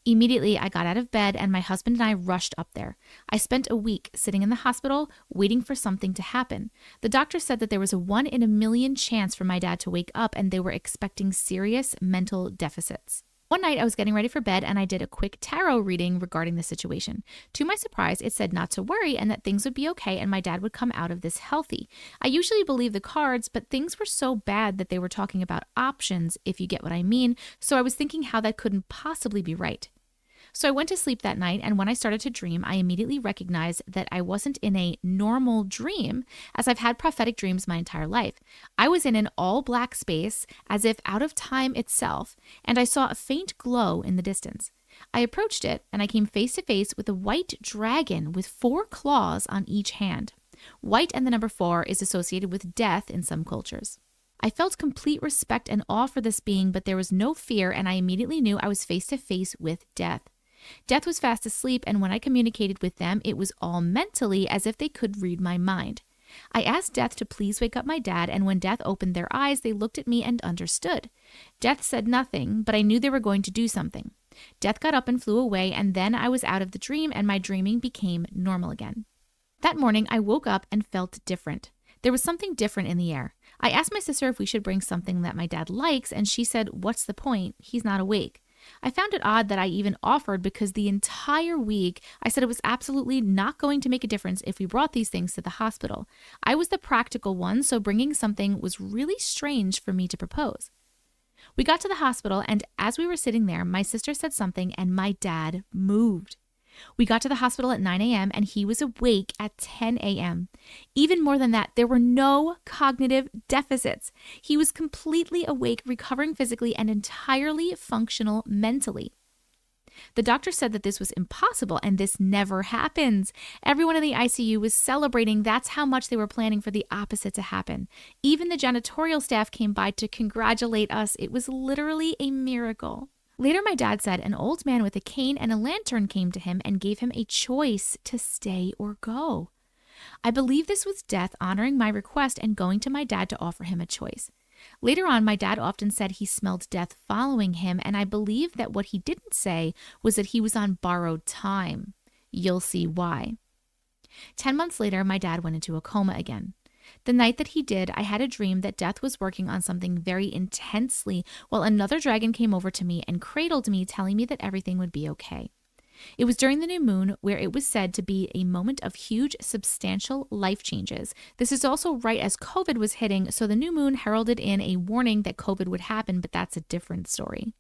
Immediately, I got out of bed and my husband and I rushed up there. I spent a week sitting in the hospital waiting for something to happen. The doctor said that there was a 1 in a million chance for my dad to wake up and they were expecting serious mental deficits. One night I was getting ready for bed and I did a quick tarot reading regarding the situation. To my surprise, it said not to worry and that things would be okay and my dad would come out of this healthy. I usually believe the cards, but things were so bad that they were talking about options, if you get what I mean, so I was thinking how that couldn't possibly be right. So I went to sleep that night, and when I started to dream, I immediately recognized that I wasn't in a normal dream, as I've had prophetic dreams my entire life. I was in an all-black space, as if out of time itself, and I saw a faint glow in the distance. I approached it, and I came face to face with a white dragon with 4 claws on each hand. White and the number 4 is associated with death in some cultures. I felt complete respect and awe for this being, but there was no fear, and I immediately knew I was face to face with death. Death was fast asleep, and when I communicated with them, it was all mentally as if they could read my mind. I asked Death to please wake up my dad, and when Death opened their eyes, they looked at me and understood. Death said nothing, but I knew they were going to do something. Death got up and flew away, and then I was out of the dream, and my dreaming became normal again. That morning, I woke up and felt different. There was something different in the air. I asked my sister if we should bring something that my dad likes, and she said, "What's the point? He's not awake." I found it odd that I even offered because the entire week I said it was absolutely not going to make a difference if we brought these things to the hospital. I was the practical one, so bringing something was really strange for me to propose. We got to the hospital, and as we were sitting there, my sister said something and my dad moved. We got to the hospital at 9 a.m. and he was awake at 10 a.m. Even more than that, there were no cognitive deficits. He was completely awake, recovering physically and entirely functional mentally. The doctor said that this was impossible and this never happens. Everyone in the ICU was celebrating. That's how much they were planning for the opposite to happen. Even the janitorial staff came by to congratulate us. It was literally a miracle. Later, my dad said an old man with a cane and a lantern came to him and gave him a choice to stay or go. I believe this was Death honoring my request and going to my dad to offer him a choice. Later on, my dad often said he smelled death following him, and I believe that what he didn't say was that he was on borrowed time. You'll see why. 10 months later, my dad went into a coma again. The night that he did, I had a dream that Death was working on something very intensely while another dragon came over to me and cradled me, telling me that everything would be okay. It was during the new moon, where it was said to be a moment of huge, substantial life changes. This is also right as COVID was hitting, so the new moon heralded in a warning that COVID would happen, but that's a different story.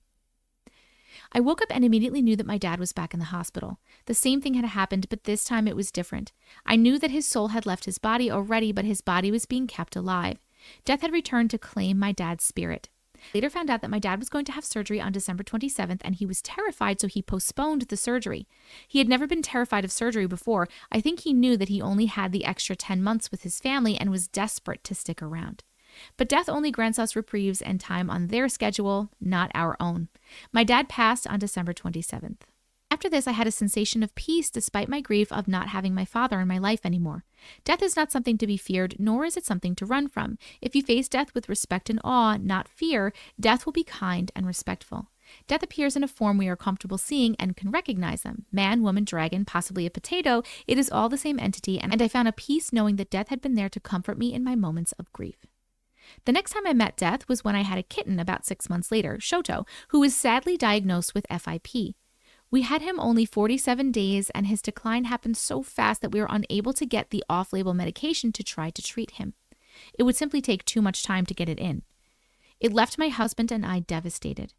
I woke up and immediately knew that my dad was back in the hospital. The same thing had happened, but this time it was different. I knew that his soul had left his body already, but his body was being kept alive. Death had returned to claim my dad's spirit. Later found out that my dad was going to have surgery on December 27th, and he was terrified, so he postponed the surgery. He had never been terrified of surgery before. I think he knew that he only had the extra 10 months with his family and was desperate to stick around. But Death only grants us reprieves and time on their schedule, not our own. My dad passed on December 27th. After this, I had a sensation of peace despite my grief of not having my father in my life anymore. Death is not something to be feared, nor is it something to run from. If you face death with respect and awe, not fear, Death will be kind and respectful. Death appears in a form we are comfortable seeing and can recognize them. Man, woman, dragon, possibly a potato, it is all the same entity, and I found a peace knowing that Death had been there to comfort me in my moments of grief. The next time I met Death was when I had a kitten about 6 months later, Shoto, who was sadly diagnosed with FIP. We had him only 47 days, and his decline happened so fast that we were unable to get the off-label medication to try to treat him. It would simply take too much time to get it in. It left my husband and I devastated.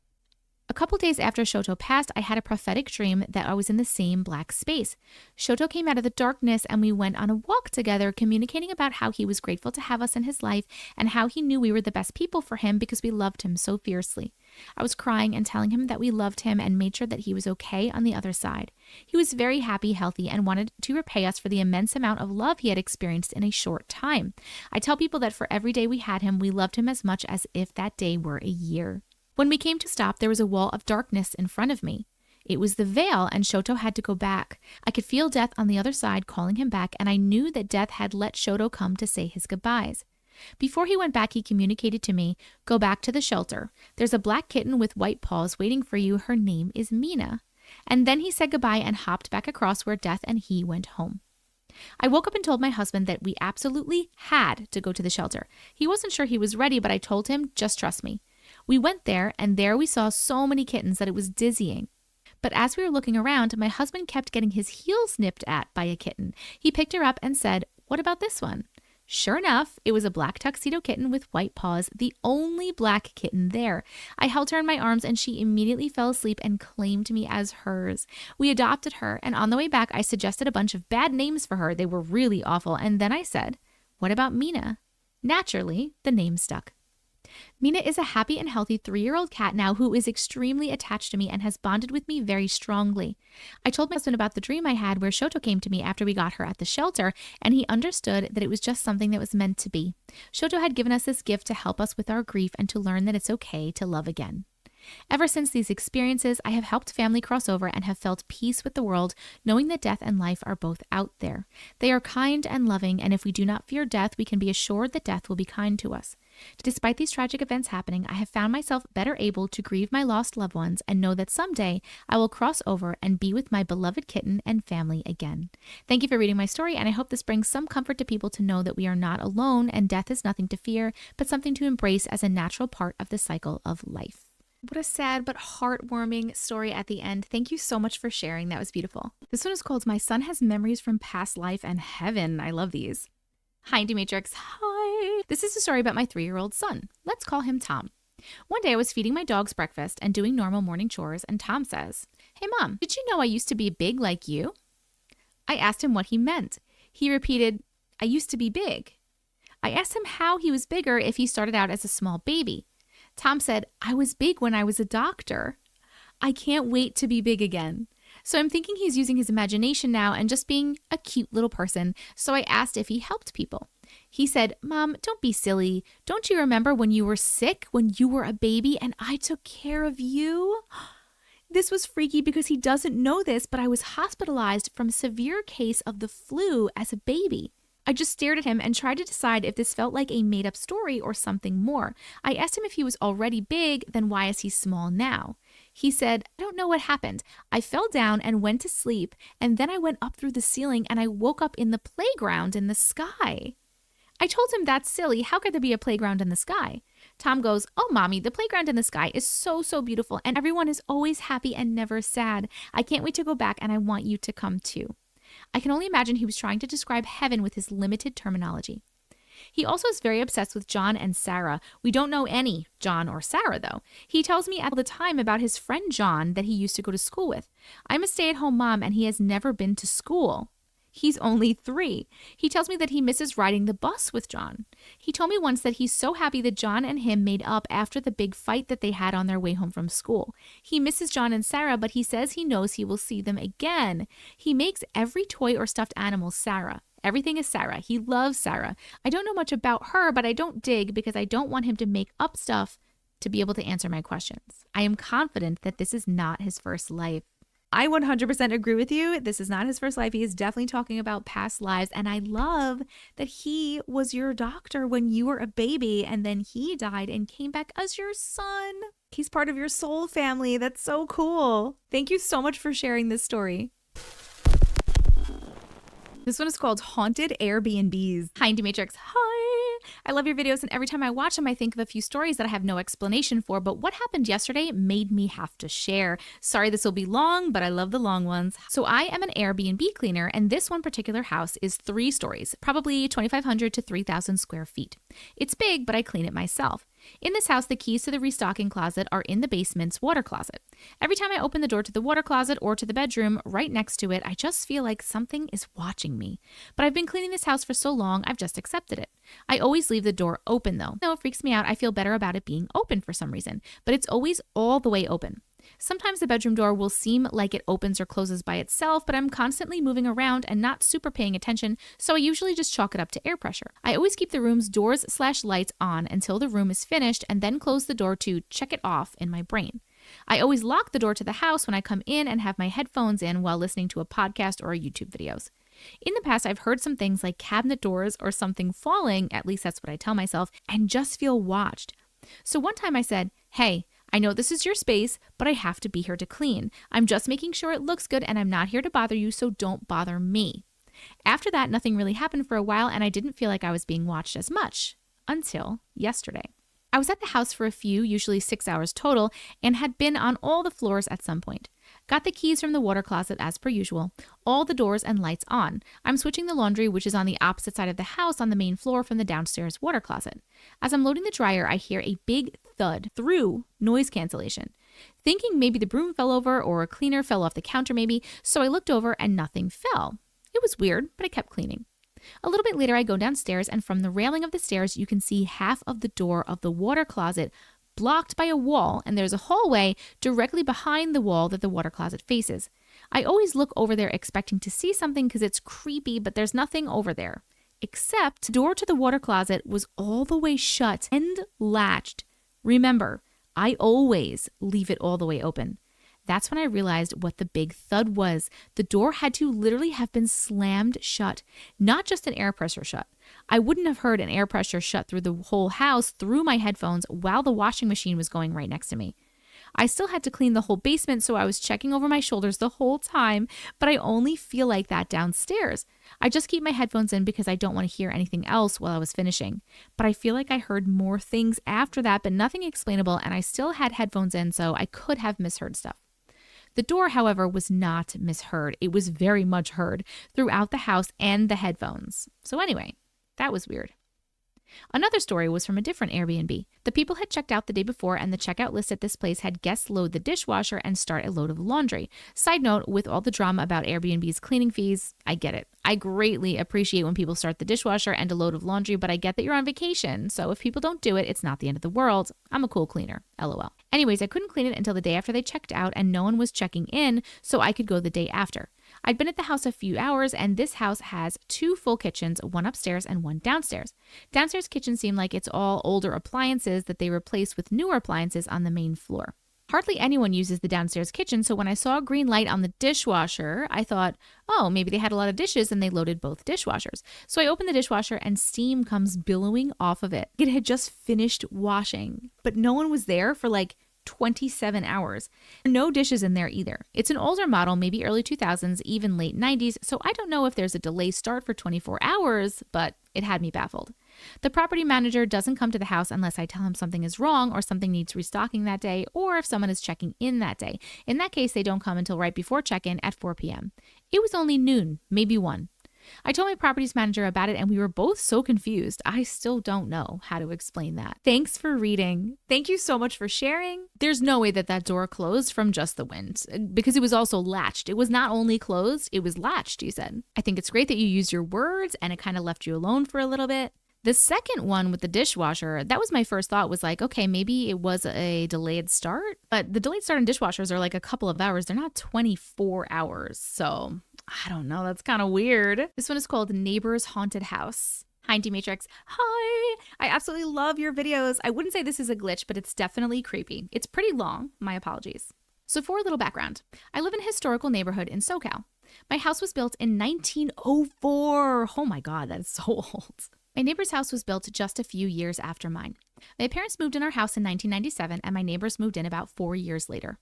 A couple days after Shoto passed, I had a prophetic dream that I was in the same black space. Shoto came out of the darkness and we went on a walk together, communicating about how he was grateful to have us in his life and how he knew we were the best people for him because we loved him so fiercely. I was crying and telling him that we loved him and made sure that he was okay on the other side. He was very happy, healthy, and wanted to repay us for the immense amount of love he had experienced in a short time. I tell people that for every day we had him, we loved him as much as if that day were a year. When we came to stop, there was a wall of darkness in front of me. It was the veil, and Shoto had to go back. I could feel Death on the other side calling him back, and I knew that Death had let Shoto come to say his goodbyes. Before he went back, he communicated to me, "Go back to the shelter. There's a black kitten with white paws waiting for you. Her name is Mina." And then he said goodbye and hopped back across where Death and he went home. I woke up and told my husband that we absolutely had to go to the shelter. He wasn't sure he was ready, but I told him, just trust me. We went there, and there we saw so many kittens that it was dizzying. But as we were looking around, my husband kept getting his heels nipped at by a kitten. He picked her up and said, "What about this one?" Sure enough, it was a black tuxedo kitten with white paws, the only black kitten there. I held her in my arms and she immediately fell asleep and claimed me as hers. We adopted her, and on the way back, I suggested a bunch of bad names for her. They were really awful. And then I said, "What about Mina?" Naturally, the name stuck. Mina is a happy and healthy 3-year-old cat now who is extremely attached to me and has bonded with me very strongly. I told my husband about the dream I had where Shoto came to me after we got her at the shelter, and he understood that it was just something that was meant to be. Shoto had given us this gift to help us with our grief and to learn that it's okay to love again. Ever since these experiences, I have helped family cross over and have felt peace with the world, knowing that death and life are both out there. They are kind and loving, and if we do not fear death, we can be assured that death will be kind to us. Despite these tragic events happening, I have found myself better able to grieve my lost loved ones and know that someday I will cross over and be with my beloved kitten and family again. Thank you for reading my story, and I hope this brings some comfort to people to know that we are not alone and death is nothing to fear, but something to embrace as a natural part of the cycle of life. What a sad but heartwarming story at the end. Thank you so much for sharing. That was beautiful. This one is called My Son Has Memories from Past Life and Heaven. I love these. Hi, Auntie Matrix. Hi. This is a story about my 3-year-old son. Let's call him Tom. One day I was feeding my dogs breakfast and doing normal morning chores, and Tom says, "Hey, Mom, did you know I used to be big like you?" I asked him what he meant. He repeated, "I used to be big." I asked him how he was bigger if he started out as a small baby. Tom said, "I was big when I was a doctor." I can't wait to be big again. So I'm thinking he's using his imagination now and just being a cute little person. So I asked if he helped people. He said, "Mom, don't be silly. Don't you remember when you were sick, when you were a baby and I took care of you?" This was freaky because he doesn't know this, but I was hospitalized from a severe case of the flu as a baby. I just stared at him and tried to decide if this felt like a made-up story or something more. I asked him if he was already big, then why is he small now? He said, "I don't know what happened. I fell down and went to sleep, and then I went up through the ceiling and I woke up in the playground in the sky." I told him that's silly. How could there be a playground in the sky? Tom goes, "Oh, Mommy, the playground in the sky is so, so beautiful, and everyone is always happy and never sad. I can't wait to go back, and I want you to come too." I can only imagine he was trying to describe heaven with his limited terminology. He also is very obsessed with John and Sarah. We don't know any John or Sarah, though. He tells me all the time about his friend John that he used to go to school with. I'm a stay-at-home mom, and he has never been to school. He's only 3. He tells me that he misses riding the bus with John. He told me once that he's so happy that John and him made up after the big fight that they had on their way home from school. He misses John and Sarah, but he says he knows he will see them again. He makes every toy or stuffed animal Sarah. Everything is Sarah. He loves Sarah. I don't know much about her, but I don't dig because I don't want him to make up stuff to be able to answer my questions. I am confident that this is not his first life. I 100% agree with you. This is not his first life. He is definitely talking about past lives. And I love that he was your doctor when you were a baby and then he died and came back as your son. He's part of your soul family. That's so cool. Thank you so much for sharing this story. This one is called Haunted Airbnbs. Hi, Auntie Matrix. Hi. I love your videos, and every time I watch them, I think of a few stories that I have no explanation for, but what happened yesterday made me have to share. Sorry this will be long, but I love the long ones. So I am an Airbnb cleaner, and this one particular house is 3 stories, probably 2,500 to 3,000 square feet. It's big, but I clean it myself. In this house, the keys to the restocking closet are in the basement's water closet. Every time I open the door to the water closet or to the bedroom right next to it, I just feel like something is watching me. But I've been cleaning this house for so long, I've just accepted it. I always leave the door open though. Though it freaks me out, I feel better about it being open for some reason, but it's always all the way open. Sometimes the bedroom door will seem like it opens or closes by itself, but I'm constantly moving around and not super paying attention, so I usually just chalk it up to air pressure. I always keep the room's doors/lights on until the room is finished and then close the door to check it off in my brain. I always lock the door to the house when I come in and have my headphones in while listening to a podcast or YouTube videos. In the past, I've heard some things like cabinet doors or something falling, at least that's what I tell myself, and just feel watched. So one time I said, "Hey, I know this is your space, but I have to be here to clean. I'm just making sure it looks good and I'm not here to bother you, so don't bother me. After that, nothing really happened for a while and I didn't feel like I was being watched as much. Until yesterday. I was at the house for a few, usually 6 hours total, and had been on all the floors at some point. Got the keys from the water closet as per usual, all the doors and lights on. I'm switching the laundry, which is on the opposite side of the house on the main floor from the downstairs water closet. As I'm loading the dryer, I hear a big thud through noise cancellation. Thinking maybe the broom fell over or a cleaner fell off the counter maybe, so I looked over and nothing fell. It was weird, but I kept cleaning. A little bit later, I go downstairs, and from the railing of the stairs, you can see half of the door of the water closet blocked by a wall, and there's a hallway directly behind the wall that the water closet faces. I always look over there expecting to see something because it's creepy, but there's nothing over there. Except the door to the water closet was all the way shut and latched. Remember, I always leave it all the way open. That's when I realized what the big thud was. The door had to literally have been slammed shut, not just an air pressure shut. I wouldn't have heard an air pressure shut through the whole house through my headphones while the washing machine was going right next to me. I still had to clean the whole basement, so I was checking over my shoulders the whole time, but I only feel like that downstairs. I just keep my headphones in because I don't want to hear anything else while I was finishing. But I feel like I heard more things after that, but nothing explainable, and I still had headphones in, so I could have misheard stuff. The door, however, was not misheard. It was very much heard throughout the house and the headphones. So anyway, that was weird. Another story was from a different Airbnb. The people had checked out the day before, and the checkout list at this place had guests load the dishwasher and start a load of laundry. Side note, with all the drama about Airbnb's cleaning fees, I get it. I greatly appreciate when people start the dishwasher and a load of laundry, but I get that you're on vacation, so if people don't do it, it's not the end of the world. I'm a cool cleaner, LOL. Anyways, I couldn't clean it until the day after they checked out, and no one was checking in, so I could go the day after. I'd been at the house a few hours, and this house has 2 full kitchens, one upstairs and one downstairs. Downstairs kitchen seemed like it's all older appliances that they replaced with newer appliances on the main floor. Hardly anyone uses the downstairs kitchen, so when I saw a green light on the dishwasher, I thought, oh, maybe they had a lot of dishes and they loaded both dishwashers. So I opened the dishwasher and steam comes billowing off of it. It had just finished washing, but no one was there for like 27 hours. No dishes in there either. It's an older model, maybe early 2000s, even late 90s, so I don't know if there's a delay start for 24 hours, but it had me baffled. The property manager doesn't come to the house unless I tell him something is wrong or something needs restocking that day, or if someone is checking in that day. In that case, they don't come until right before check-in at 4 p.m. It was only noon, maybe 1. I told my properties manager about it and we were both so confused. I still don't know how to explain that. Thanks for reading. Thank you so much for sharing. There's no way that door closed from just the wind because it was also latched. It was not only closed, it was latched, you said. I think it's great that you used your words and it kind of left you alone for a little bit. The second one with the dishwasher, that was my first thought was like, okay, maybe it was a delayed start, but the delayed start in dishwashers are like a couple of hours. They're not 24 hours. So I don't know. That's kind of weird. This one is called Neighbor's Haunted House. Hi, Auntie Matrix. Hi. I absolutely love your videos. I wouldn't say this is a glitch, but it's definitely creepy. It's pretty long. My apologies. So for a little background, I live in a historical neighborhood in SoCal. My house was built in 1904. Oh my God, that is so old. My neighbor's house was built just a few years after mine. My parents moved in our house in 1997, and my neighbors moved in about 4 years later.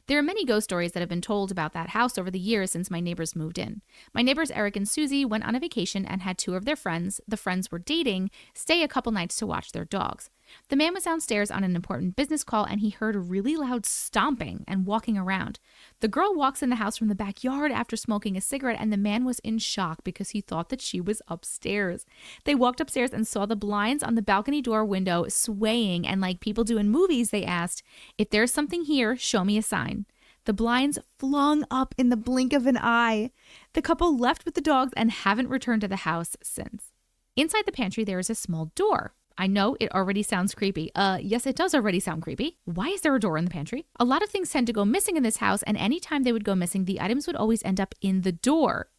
There are many ghost stories that have been told about that house over the years since my neighbors moved in. My neighbors Eric and Susie went on a vacation and had 2 of their friends, the friends were dating, stay a couple nights to watch their dogs. The man was downstairs on an important business call and he heard a really loud stomping and walking around. The girl walks in the house from the backyard after smoking a cigarette and the man was in shock because he thought that she was upstairs. They walked upstairs and saw the blinds on the balcony door window swaying and like people do in movies, they asked, "If there's something here, show me a sign." The blinds flung up in the blink of an eye. The couple left with the dogs and haven't returned to the house since. Inside the pantry, there is a small door. I know it already sounds creepy. Yes, it does already sound creepy. Why is there a door in the pantry? A lot of things tend to go missing in this house, and anytime they would go missing, the items would always end up in the door.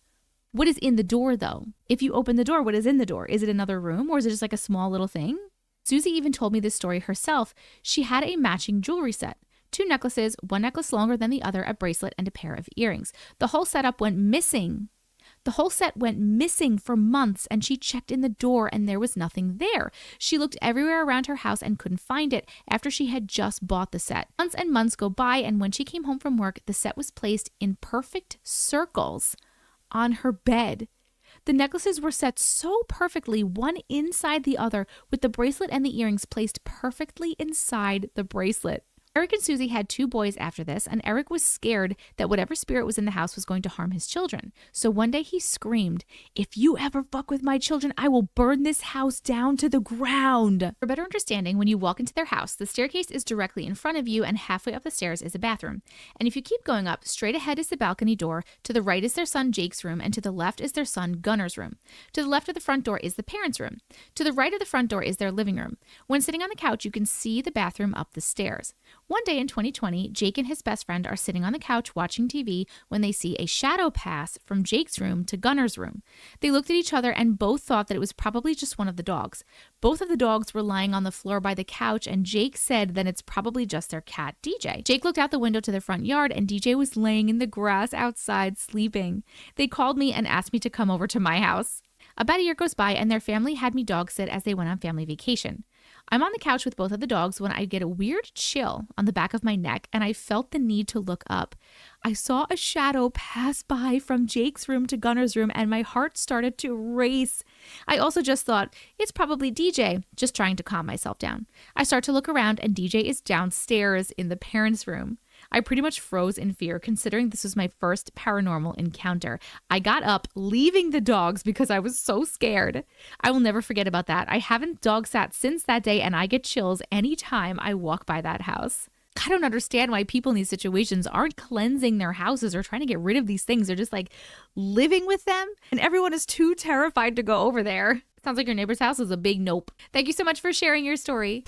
What is in the door, though? If you open the door, what is in the door? Is it another room, or is it just like a small little thing? Susie even told me this story herself. She had a matching jewelry set. 2 necklaces, one necklace longer than the other, a bracelet, and a pair of earrings. The whole setup went missing. The whole set went missing for months, and she checked in the door and there was nothing there. She looked everywhere around her house and couldn't find it after she had just bought the set. Months and months go by, and when she came home from work, the set was placed in perfect circles on her bed. The necklaces were set so perfectly, one inside the other, with the bracelet and the earrings placed perfectly inside the bracelet. Eric and Susie had 2 boys after this, and Eric was scared that whatever spirit was in the house was going to harm his children. So one day he screamed, "If you ever fuck with my children, I will burn this house down to the ground." For better understanding, when you walk into their house, the staircase is directly in front of you, and halfway up the stairs is a bathroom. And if you keep going up, straight ahead is the balcony door, to the right is their son Jake's room, and to the left is their son Gunner's room. To the left of the front door is the parents' room. To the right of the front door is their living room. When sitting on the couch, you can see the bathroom up the stairs. One day in 2020, Jake and his best friend are sitting on the couch watching TV when they see a shadow pass from Jake's room to Gunner's room. They looked at each other and both thought that it was probably just one of the dogs. Both of the dogs were lying on the floor by the couch, and Jake said that it's probably just their cat, DJ. Jake looked out the window to the front yard, and DJ was laying in the grass outside sleeping. They called me and asked me to come over to my house. About a year goes by, and their family had me dog sit as they went on family vacation. I'm on the couch with both of the dogs when I get a weird chill on the back of my neck, and I felt the need to look up. I saw a shadow pass by from Jake's room to Gunner's room, and my heart started to race. I also just thought, it's probably DJ, just trying to calm myself down. I start to look around, and DJ is downstairs in the parents' room. I pretty much froze in fear, considering this was my first paranormal encounter. I got up, leaving the dogs because I was so scared. I will never forget about that. I haven't dog sat since that day, and I get chills anytime I walk by that house. I don't understand why people in these situations aren't cleansing their houses or trying to get rid of these things. They're just like living with them, and everyone is too terrified to go over there. Sounds like your neighbor's house is a big nope. Thank you so much for sharing your story.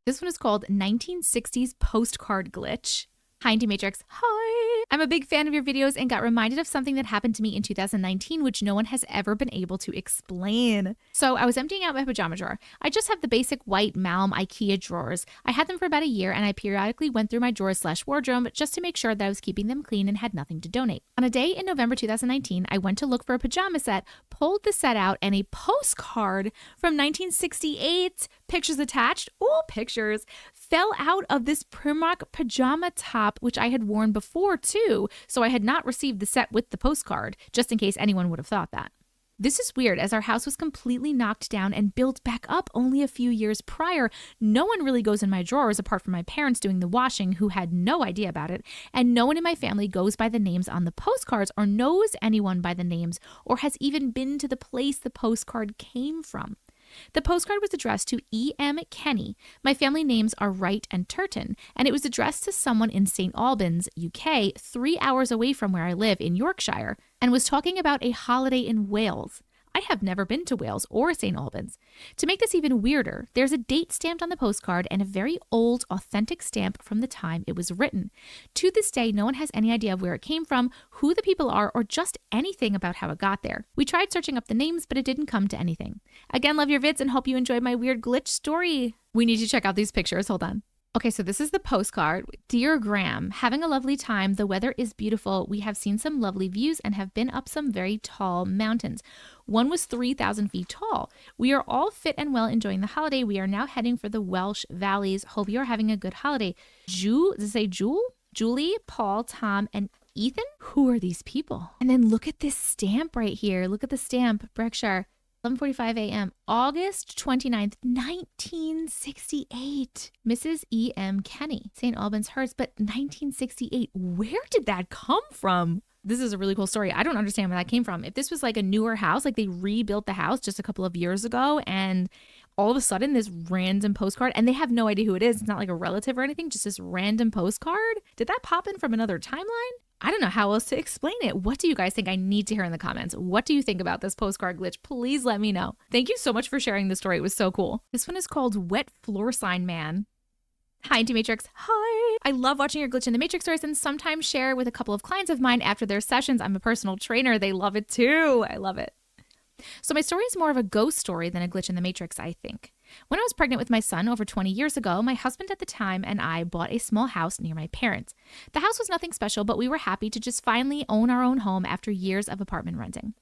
This one is called 1960s Postcard Glitch. Hi, Auntie Matrix. Hi. I'm a big fan of your videos and got reminded of something that happened to me in 2019, which no one has ever been able to explain. So I was emptying out my pajama drawer. I just have the basic white Malm IKEA drawers. I had them for about a year, and I periodically went through my drawers/wardrobe just to make sure that I was keeping them clean and had nothing to donate. On a day in November 2019, I went to look for a pajama set, pulled the set out, and a postcard from 1968, pictures attached, pictures, fell out of this Primark pajama top, which I had worn before too, so I had not received the set with the postcard, just in case anyone would have thought that. This is weird, as our house was completely knocked down and built back up only a few years prior. No one really goes in my drawers apart from my parents doing the washing, who had no idea about it, and no one in my family goes by the names on the postcards or knows anyone by the names or has even been to the place the postcard came from. The postcard was addressed to E.M. Kenny. My family names are Wright and Turton, and it was addressed to someone in St. Albans, UK, 3 hours away from where I live in Yorkshire, and was talking about a holiday in Wales. I have never been to Wales or St. Albans. To make this even weirder, there's a date stamped on the postcard and a very old, authentic stamp from the time it was written. To this day, no one has any idea of where it came from, who the people are, or just anything about how it got there. We tried searching up the names, but it didn't come to anything. Again, love your vids and hope you enjoyed my weird glitch story. We need to check out these pictures. Hold on. Okay, so this is the postcard. Dear Graham, having a lovely time. The weather is beautiful. We have seen some lovely views and have been up some very tall mountains. One was 3,000 feet tall. We are all fit and well enjoying the holiday. We are now heading for the Welsh Valleys. Hope you are having a good holiday. Does it say Jewel? Julie, Paul, Tom, and Ethan? Who are these people? And then look at this stamp right here. Look at the stamp, Berkshire. 11:45 a.m., August 29th, 1968. Mrs. E.M. Kenny, St. Albans Hurst, but 1968, where did that come from? This is a really cool story. I don't understand where that came from. If this was like a newer house, like they rebuilt the house just a couple of years ago, and all of a sudden this random postcard, and they have no idea who it is. It's not like a relative or anything, just this random postcard. Did that pop in from another timeline? I don't know how else to explain it. What do you guys think? I need to hear in the comments. What do you think about this postcard glitch? Please let me know. Thank you so much for sharing the story. It was so cool. This one is called Wet Floor Sign Man. Hi, Auntie Matrix. Hi. I love watching your Glitch in the Matrix stories and sometimes share with a couple of clients of mine after their sessions. I'm a personal trainer. They love it too. I love it. So my story is more of a ghost story than a glitch in the Matrix, I think. When I was pregnant with my son over 20 years ago, my husband at the time and I bought a small house near my parents. The house was nothing special, but we were happy to just finally own our own home after years of apartment renting.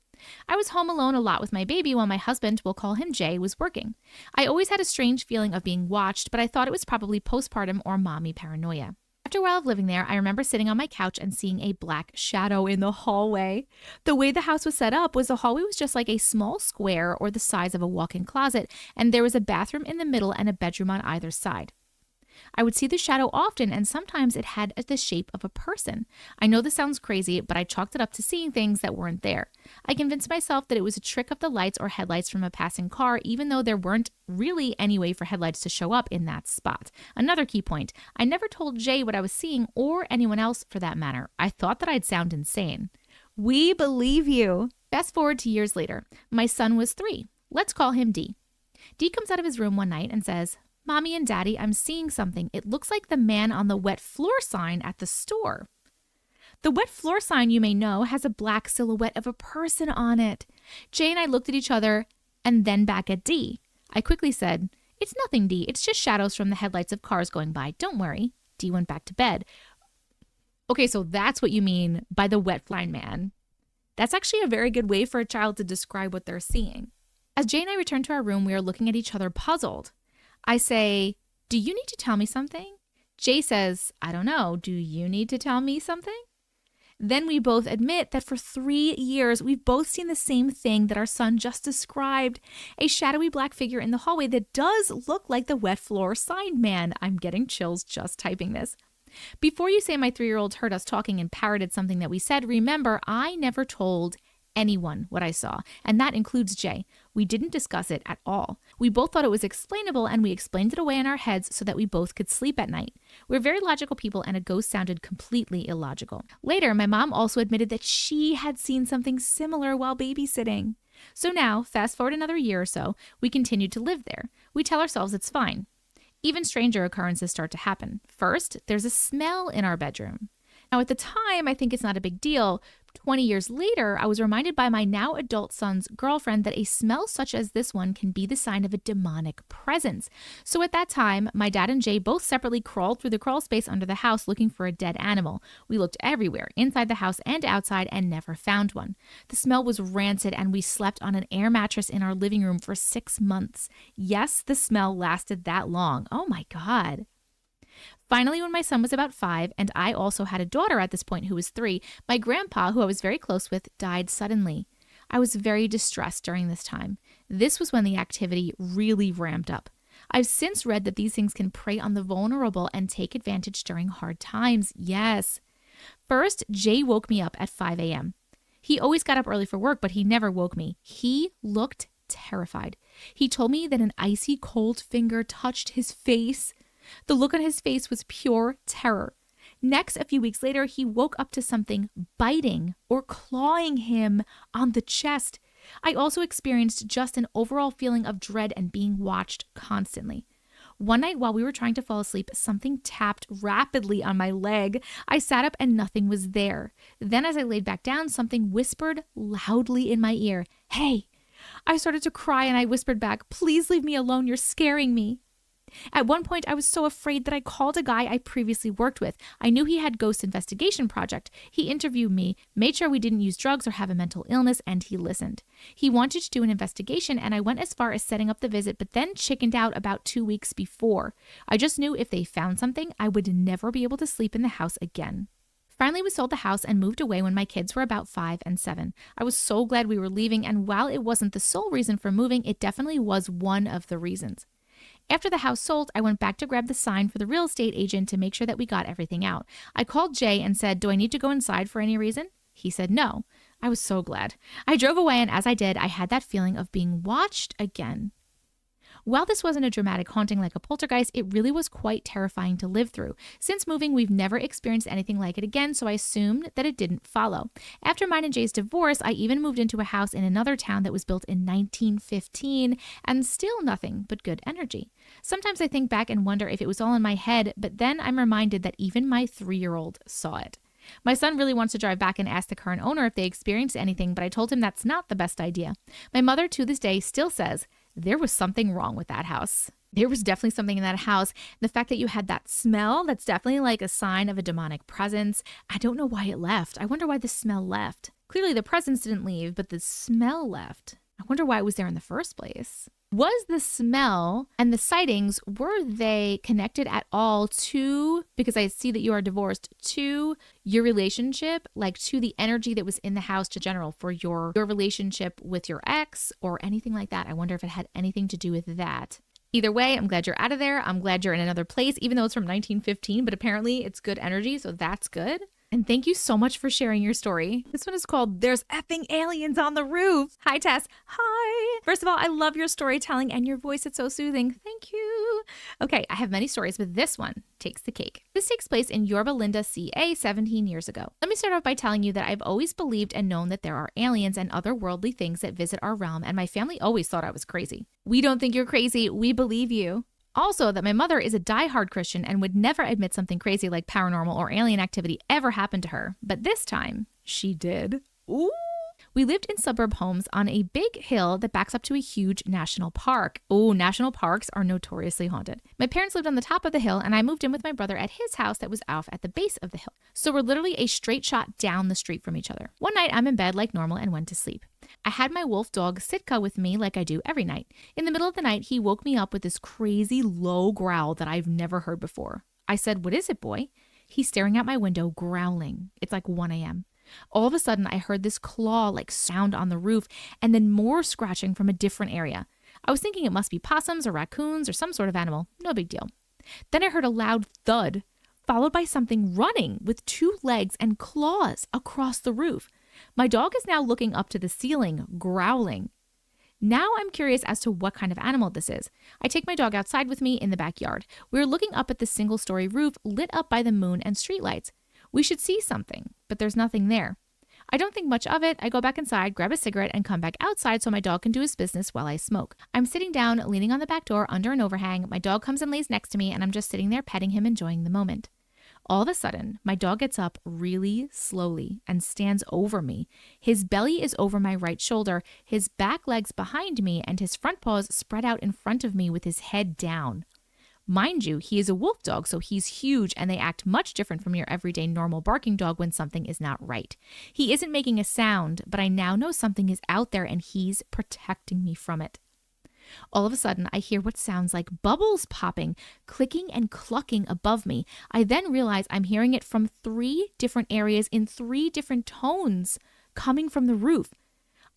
I was home alone a lot with my baby while my husband, we'll call him Jay, was working. I always had a strange feeling of being watched, but I thought it was probably postpartum or mommy paranoia. After a while of living there, I remember sitting on my couch and seeing a black shadow in the hallway. The way the house was set up was the hallway was just like a small square or the size of a walk-in closet, and there was a bathroom in the middle and a bedroom on either side. I would see the shadow often, and sometimes it had the shape of a person. I know this sounds crazy, but I chalked it up to seeing things that weren't there. I convinced myself that it was a trick of the lights or headlights from a passing car, even though there weren't really any way for headlights to show up in that spot. Another key point, I never told Jay what I was seeing, or anyone else for that matter. I thought that I'd sound insane. We believe you. Fast forward to years later. My son was 3. Let's call him D. D comes out of his room one night and says, "Mommy and Daddy, I'm seeing something. It looks like the man on the wet floor sign at the store." The wet floor sign, you may know, has a black silhouette of a person on it. Jay and I looked at each other and then back at D. I quickly said, "It's nothing, D. It's just shadows from the headlights of cars going by. Don't worry." D went back to bed. Okay, so that's what you mean by the wet blind man. That's actually a very good way for a child to describe what they're seeing. As Jay and I return to our room, we are looking at each other puzzled. I say, "Do you need to tell me something?" Jay says, "I don't know. Do you need to tell me something?" Then we both admit that for 3 years, we've both seen the same thing that our son just described, a shadowy black figure in the hallway that does look like the wet floor sign man. I'm getting chills just typing this. Before you say my 3-year-old heard us talking and parroted something that we said, remember, I never told anyone what I saw, and that includes Jay. We didn't discuss it at all. We both thought it was explainable, and we explained it away in our heads so that we both could sleep at night. We're very logical people, and a ghost sounded completely illogical. Later, my mom also admitted that she had seen something similar while babysitting. So now, fast forward another year or so, we continue to live there. We tell ourselves it's fine. Even stranger occurrences start to happen. First, there's a smell in our bedroom. Now, at the time, I think it's not a big deal. 20 years later, I was reminded by my now adult son's girlfriend that a smell such as this one can be the sign of a demonic presence. So at that time, my dad and Jay both separately crawled through the crawl space under the house looking for a dead animal. We looked everywhere, inside the house and outside, and never found one. The smell was rancid, and we slept on an air mattress in our living room for 6 months. Yes, the smell lasted that long. Oh my God. Finally, when my son was about 5, and I also had a daughter at this point who was 3, my grandpa, who I was very close with, died suddenly. I was very distressed during this time. This was when the activity really ramped up. I've since read that these things can prey on the vulnerable and take advantage during hard times. Yes. First, Jay woke me up at 5 a.m. He always got up early for work, but he never woke me. He looked terrified. He told me that an icy cold finger touched his face. The look on his face was pure terror. Next, a few weeks later, he woke up to something biting or clawing him on the chest. I also experienced just an overall feeling of dread and being watched constantly. One night while we were trying to fall asleep, something tapped rapidly on my leg. I sat up and nothing was there. Then as I laid back down, something whispered loudly in my ear, "Hey." I started to cry and I whispered back, "Please leave me alone. You're scaring me." At one point, I was so afraid that I called a guy I previously worked with. I knew he had ghost investigation project. He interviewed me, made sure we didn't use drugs or have a mental illness, and he listened. He wanted to do an investigation, and I went as far as setting up the visit, but then chickened out about 2 weeks before. I just knew if they found something, I would never be able to sleep in the house again. Finally, we sold the house and moved away when my kids were about 5 and 7. I was so glad we were leaving, and while it wasn't the sole reason for moving, it definitely was one of the reasons. After the house sold, I went back to grab the sign for the real estate agent to make sure that we got everything out. I called Jay and said, "Do I need to go inside for any reason?" He said no. I was so glad. I drove away, and as I did, I had that feeling of being watched again. While this wasn't a dramatic haunting like a poltergeist, it really was quite terrifying to live through. Since moving, we've never experienced anything like it again, so I assumed that it didn't follow. After mine and Jay's divorce, I even moved into a house in another town that was built in 1915, and still nothing but good energy. Sometimes I think back and wonder if it was all in my head, but then I'm reminded that even my 3-year-old saw it. My son really wants to drive back and ask the current owner if they experienced anything, but I told him that's not the best idea. My mother, to this day, still says, there was something wrong with that house. There was definitely something in that house. The fact that you had that smell, that's definitely like a sign of a demonic presence. I don't know why it left. I wonder why the smell left. Clearly the presence didn't leave, but the smell left. I wonder why it was there in the first place. Was the smell and the sightings, were they connected at all to, because I see that you are divorced, to your relationship, like to the energy that was in the house to general for your relationship with your ex or anything like that? I wonder if it had anything to do with that. Either way, I'm glad you're out of there. I'm glad you're in another place, even though it's from 1915, but apparently it's good energy, so that's good. And thank you so much for sharing your story. This one is called There's Effing Aliens on the Roof. Hi, Tess. Hi. First of all, I love your storytelling and your voice. It's so soothing. Thank you. Okay, I have many stories, but this one takes the cake. This takes place in Yorba Linda, CA, 17 years ago. Let me start off by telling you that I've always believed and known that there are aliens and other worldly things that visit our realm, and my family always thought I was crazy. We don't think you're crazy. We believe you. Also, that my mother is a diehard Christian and would never admit something crazy like paranormal or alien activity ever happened to her. But this time, she did. Ooh. We lived in suburb homes on a big hill that backs up to a huge national park. Oh, national parks are notoriously haunted. My parents lived on the top of the hill, and I moved in with my brother at his house that was off at the base of the hill. So we're literally a straight shot down the street from each other. One night, I'm in bed like normal and went to sleep. I had my wolf dog Sitka with me like I do every night. In the middle of the night, he woke me up with this crazy low growl that I've never heard before. I said, "What is it, boy?" He's staring out my window, growling. It's like 1 a.m. All of a sudden, I heard this claw-like sound on the roof and then more scratching from a different area. I was thinking it must be possums or raccoons or some sort of animal. No big deal. Then I heard a loud thud, followed by something running with 2 legs and claws across the roof. My dog is now looking up to the ceiling, growling. Now I'm curious as to what kind of animal this is. I take my dog outside with me in the backyard. We're looking up at the single-story roof lit up by the moon and streetlights. We should see something, but there's nothing there. I don't think much of it. I go back inside, grab a cigarette, and come back outside so my dog can do his business while I smoke. I'm sitting down, leaning on the back door under an overhang. My dog comes and lays next to me, and I'm just sitting there petting him, enjoying the moment. All of a sudden, my dog gets up really slowly and stands over me. His belly is over my right shoulder, his back legs behind me, and his front paws spread out in front of me with his head down. Mind you, he is a wolf dog, so he's huge, and they act much different from your everyday normal barking dog when something is not right. He isn't making a sound, but I now know something is out there, and he's protecting me from it. All of a sudden, I hear what sounds like bubbles popping, clicking and clucking above me. I then realize I'm hearing it from 3 different areas in 3 different tones coming from the roof.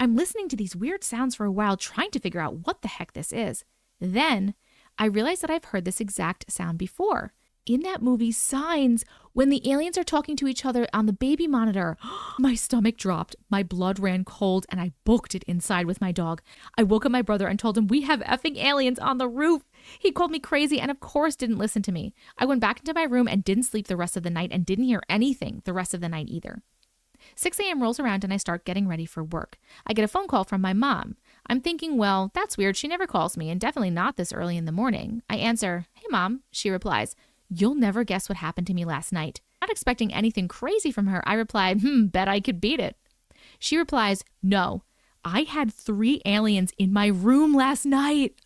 I'm listening to these weird sounds for a while, trying to figure out what the heck this is. Then I realize that I've heard this exact sound before. In that movie Signs, when the aliens are talking to each other on the baby monitor, my stomach dropped, my blood ran cold, and I booked it inside with my dog. I woke up my brother and told him, "We have effing aliens on the roof." He called me crazy and of course didn't listen to me. I went back into my room and didn't sleep the rest of the night and didn't hear anything the rest of the night either. 6 a.m. rolls around and I start getting ready for work. I get a phone call from my mom. I'm thinking, well, that's weird. She never calls me and definitely not this early in the morning. I answer, "Hey, Mom." She replies, "You'll never guess what happened to me last night." Not expecting anything crazy from her, I replied, "Bet I could beat it." She replies, "No, I had 3 aliens in my room last night."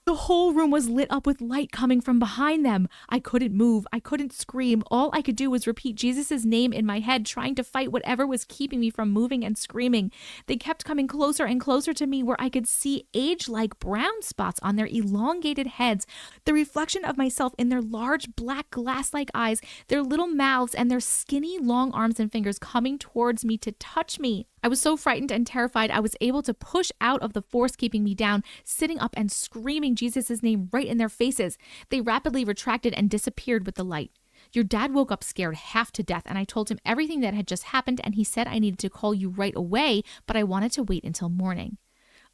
The whole room was lit up with light coming from behind them. I couldn't move. I couldn't scream. All I could do was repeat Jesus' name in my head, trying to fight whatever was keeping me from moving and screaming. They kept coming closer and closer to me where I could see age-like brown spots on their elongated heads, the reflection of myself in their large black glass-like eyes, their little mouths, and their skinny long arms and fingers coming towards me to touch me. I was so frightened and terrified, I was able to push out of the force keeping me down, sitting up and screaming Jesus' name right in their faces. They rapidly retracted and disappeared with the light. Your dad woke up scared half to death, and I told him everything that had just happened, and he said I needed to call you right away, but I wanted to wait until morning.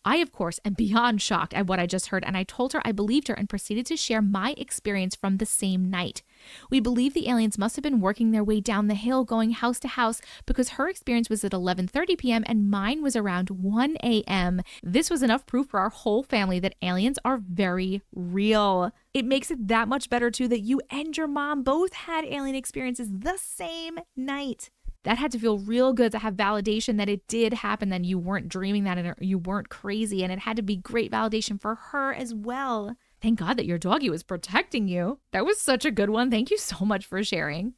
I, of course, am beyond shocked at what I just heard, and I told her I believed her and proceeded to share my experience from the same night. We believe the aliens must have been working their way down the hill, going house to house, because her experience was at 11:30 p.m. and mine was around 1 a.m. This was enough proof for our whole family that aliens are very real. It makes it that much better, too, that you and your mom both had alien experiences the same night. That had to feel real good to have validation that it did happen, that you weren't dreaming that and you weren't crazy. And it had to be great validation for her as well. Thank God that your doggy was protecting you. That was such a good one. Thank you so much for sharing.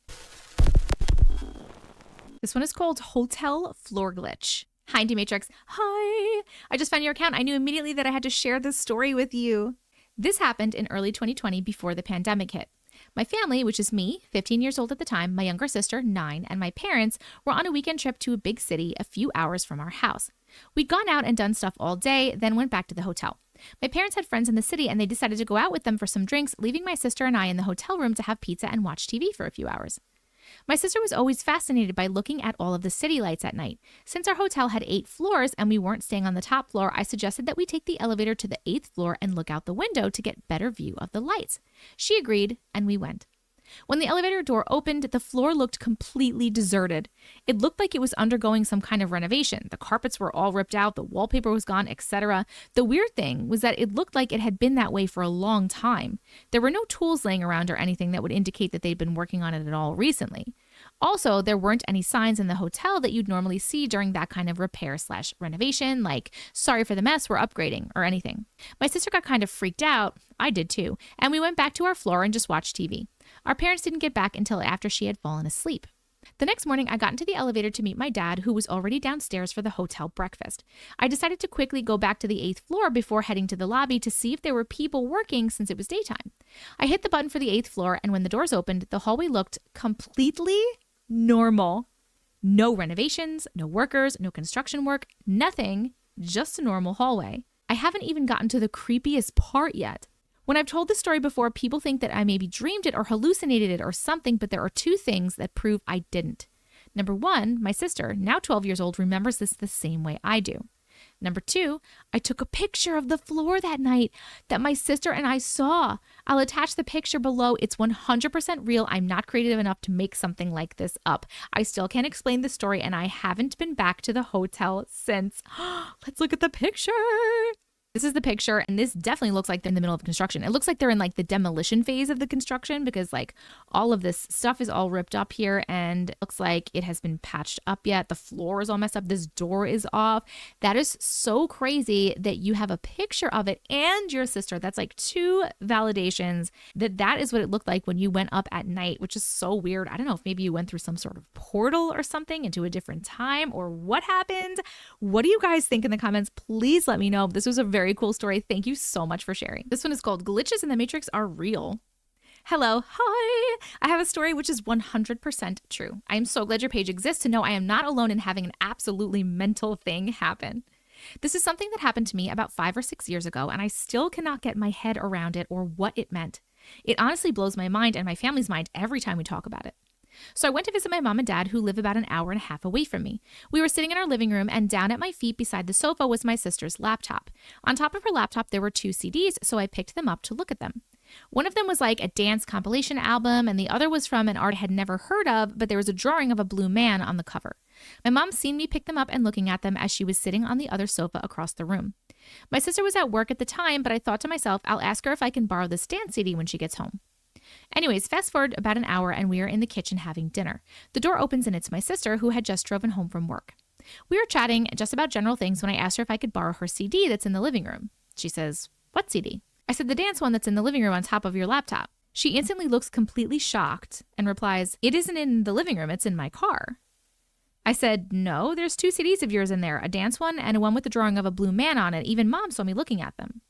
This one is called Hotel Floor Glitch. Hi, Auntie Matrix. Hi. I just found your account. I knew immediately that I had to share this story with you. This happened in early 2020 before the pandemic hit. My family, which is me, 15 years old at the time, my younger sister, 9, and my parents were on a weekend trip to a big city a few hours from our house. We'd gone out and done stuff all day, then went back to the hotel. My parents had friends in the city and they decided to go out with them for some drinks, leaving my sister and I in the hotel room to have pizza and watch TV for a few hours. My sister was always fascinated by looking at all of the city lights at night. Since our hotel had 8 floors and we weren't staying on the top floor, I suggested that we take the elevator to the 8th floor and look out the window to get better view of the lights. She agreed, and we went. When the elevator door opened, the floor looked completely deserted. It looked like it was undergoing some kind of renovation. The carpets were all ripped out, the wallpaper was gone, etc. The weird thing was that it looked like it had been that way for a long time. There were no tools laying around or anything that would indicate that they'd been working on it at all recently. Also, there weren't any signs in the hotel that you'd normally see during that kind of repair/renovation, like, sorry for the mess, we're upgrading, or anything. My sister got kind of freaked out. I did too. And we went back to our floor and just watched TV. Our parents didn't get back until after she had fallen asleep. The next morning, I got into the elevator to meet my dad, who was already downstairs for the hotel breakfast. I decided to quickly go back to the 8th floor before heading to the lobby to see if there were people working since it was daytime. I hit the button for the 8th floor, and when the doors opened, the hallway looked completely normal. No renovations, no workers, no construction work, nothing, just a normal hallway. I haven't even gotten to the creepiest part yet. When I've told this story before, people think that I maybe dreamed it or hallucinated it or something, but there are 2 things that prove I didn't. Number 1, my sister, now 12 years old, remembers this the same way I do. Number 2, I took a picture of the floor that night that my sister and I saw. I'll attach the picture below. It's 100% real. I'm not creative enough to make something like this up. I still can't explain the story, and I haven't been back to the hotel since. Let's look at the picture. This is the picture, and this definitely looks like they're in the middle of construction. It looks like they're in like the demolition phase of the construction because like all of this stuff is all ripped up here and it looks like it has been patched up yet. The floor is all messed up. This door is off. That is so crazy that you have a picture of it and your sister. That's like 2 validations that is what it looked like when you went up at night, which is so weird. I don't know if maybe you went through some sort of portal or something into a different time or what happened. What do you guys think in the comments? Please let me know. This was a very cool story. Thank you so much for sharing. This one is called Glitches in the Matrix Are Real. Hello. Hi. I have a story which is 100% true. I am so glad your page exists to know I am not alone in having an absolutely mental thing happen. This is something that happened to me about 5 or 6 years ago, and I still cannot get my head around it or what it meant. It honestly blows my mind and my family's mind every time we talk about it. So I went to visit my mom and dad, who live about an hour and a half away from me. We were sitting in our living room, and down at my feet beside the sofa was my sister's laptop. On top of her laptop, there were 2 CDs, so I picked them up to look at them. One of them was like a dance compilation album, and the other was from an art I had never heard of, but there was a drawing of a blue man on the cover. My mom seen me pick them up and looking at them as she was sitting on the other sofa across the room. My sister was at work at the time, but I thought to myself, I'll ask her if I can borrow this dance CD when she gets home. Anyways, fast forward about an hour and we are in the kitchen having dinner. The door opens and it's my sister, who had just driven home from work. We were chatting just about general things when I asked her if I could borrow her CD that's in the living room. She says, "What CD?" I said, "The dance one that's in the living room on top of your laptop." She instantly looks completely shocked and replies, "It isn't in the living room, it's in my car." I said, "No, there's 2 CDs of yours in there, a dance one and one with the drawing of a blue man on it. Even mom saw me looking at them."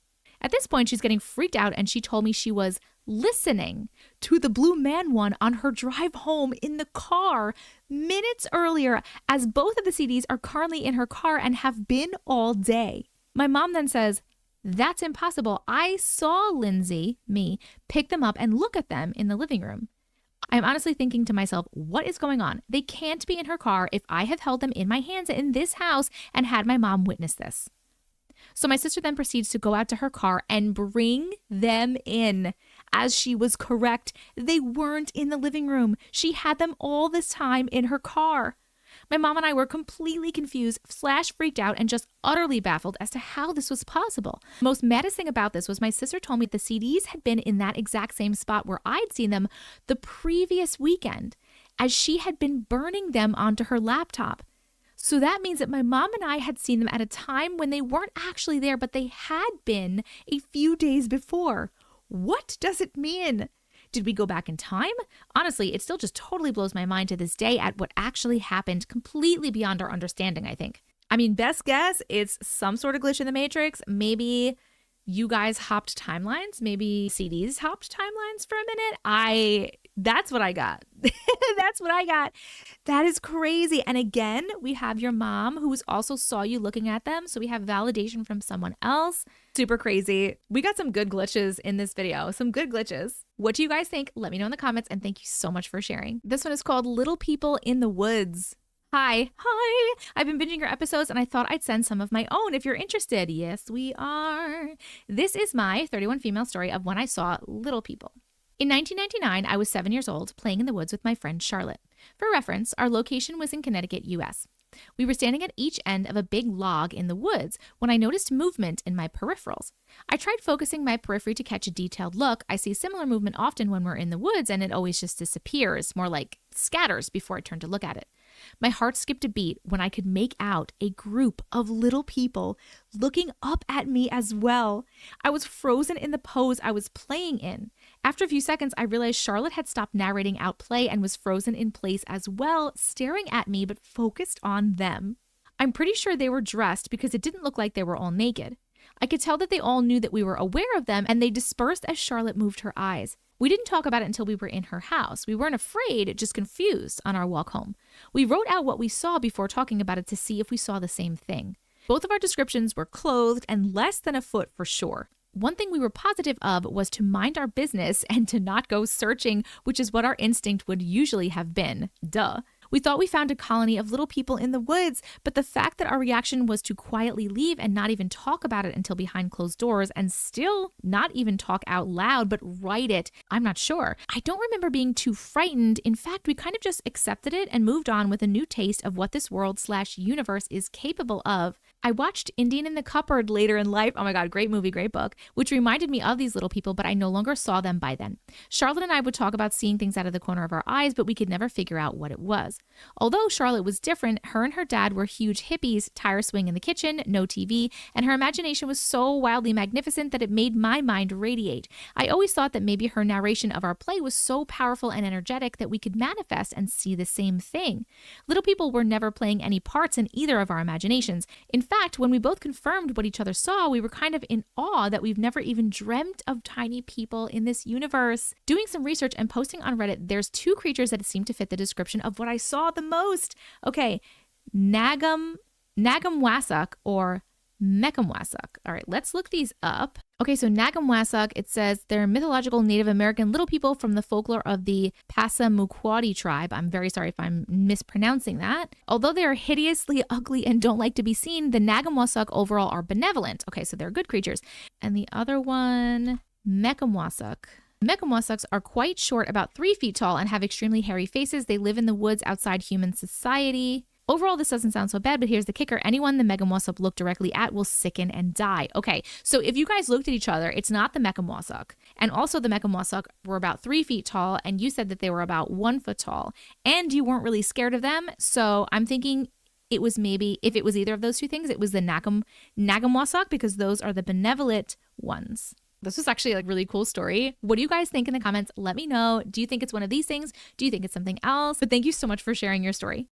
At this point, she's getting freaked out and she told me she was listening to the blue man one on her drive home in the car minutes earlier, as both of the CDs are currently in her car and have been all day. My mom then says, "That's impossible. I saw Lindsay," me, "pick them up and look at them in the living room." I'm honestly thinking to myself, what is going on? They can't be in her car if I have held them in my hands in this house and had my mom witness this. So my sister then proceeds to go out to her car and bring them in. As she was correct, they weren't in the living room. She had them all this time in her car. My mom and I were completely confused, freaked out, and just utterly baffled as to how this was possible. The most maddest thing about this was my sister told me the CDs had been in that exact same spot where I'd seen them the previous weekend. as she had been burning them onto her laptop. So that means that my mom and I had seen them at a time when they weren't actually there, but they had been a few days before. What does it mean? Did we go back in time? Honestly, it still just totally blows my mind to this day at what actually happened, completely beyond our understanding, I think. I mean, best guess, it's some sort of glitch in the Matrix. Maybe you guys hopped timelines. Maybe CDs hopped timelines for a minute. That's what I got. That's what I got. That is crazy. And again, we have your mom who also saw you looking at them. So we have validation from someone else. Super crazy. We got some good glitches in this video. Some good glitches. What do you guys think? Let me know in the comments, and thank you so much for sharing. This one is called Little People in the Woods. Hi. I've been binging your episodes and I thought I'd send some of my own if you're interested. Yes, we are. This is my 31 female story of when I saw little people. In 1999, I was 7 years old, playing in the woods with my friend Charlotte. For reference, our location was in Connecticut, US. We were standing at each end of a big log in the woods when I noticed movement in my peripherals. I tried focusing my periphery to catch a detailed look. I see similar movement often when we're in the woods, and it always just disappears, more like scatters before I turn to look at it. My heart skipped a beat when I could make out a group of little people looking up at me as well. I was frozen in the pose I was playing in. After a few seconds, I realized Charlotte had stopped narrating out play and was frozen in place as well, staring at me but focused on them. I'm pretty sure they were dressed because it didn't look like they were all naked. I could tell that they all knew that we were aware of them, and they dispersed as Charlotte moved her eyes. We didn't talk about it until we were in her house. We weren't afraid, just confused on our walk home. We wrote out what we saw before talking about it to see if we saw the same thing. Both of our descriptions were clothed and less than a foot for sure. One thing we were positive of was to mind our business and to not go searching, which is what our instinct would usually have been. Duh. We thought we found a colony of little people in the woods, but the fact that our reaction was to quietly leave and not even talk about it until behind closed doors, and still not even talk out loud, but write it, I'm not sure. I don't remember being too frightened. In fact, we kind of just accepted it and moved on with a new taste of what this world/universe is capable of. I watched Indian in the Cupboard later in life. Oh my God, great movie, great book, which reminded me of these little people, but I no longer saw them by then. Charlotte and I would talk about seeing things out of the corner of our eyes, but we could never figure out what it was. Although Charlotte was different, her and her dad were huge hippies, tire swing in the kitchen, no TV, and her imagination was so wildly magnificent that it made my mind radiate. I always thought that maybe her narration of our play was so powerful and energetic that we could manifest and see the same thing. Little people were never playing any parts in either of our imaginations. In fact, when we both confirmed what each other saw, we were kind of in awe that we've never even dreamt of tiny people in this universe. Doing some research and posting on Reddit, there's two creatures that seem to fit the description of what I saw the most. Okay, Nagamwasak or Mekamwasak. All right, let's look these up. Okay, so Nagamwasak, it says they're mythological Native American little people from the folklore of the Passamaquoddy tribe. I'm very sorry if I'm mispronouncing that. Although they are hideously ugly and don't like to be seen, the Nagamwasak overall are benevolent. Okay, so they're good creatures. And the other one, Mekamwasak. Mekamwasaks are quite short, about 3 feet tall, and have extremely hairy faces. They live in the woods outside human society. Overall, this doesn't sound so bad, but here's the kicker. Anyone the Mekamwasak look directly at will sicken and die. Okay, so if you guys looked at each other, it's not the Mekamwasak. And also the Mekamwasak were about 3 feet tall, and you said that they were about 1 foot tall. And you weren't really scared of them, so I'm thinking it was maybe, if it was either of those two things, it was the Nagamwasak, because those are the benevolent ones. This was actually a really cool story. What do you guys think in the comments? Let me know. Do you think it's one of these things? Do you think it's something else? But thank you so much for sharing your story.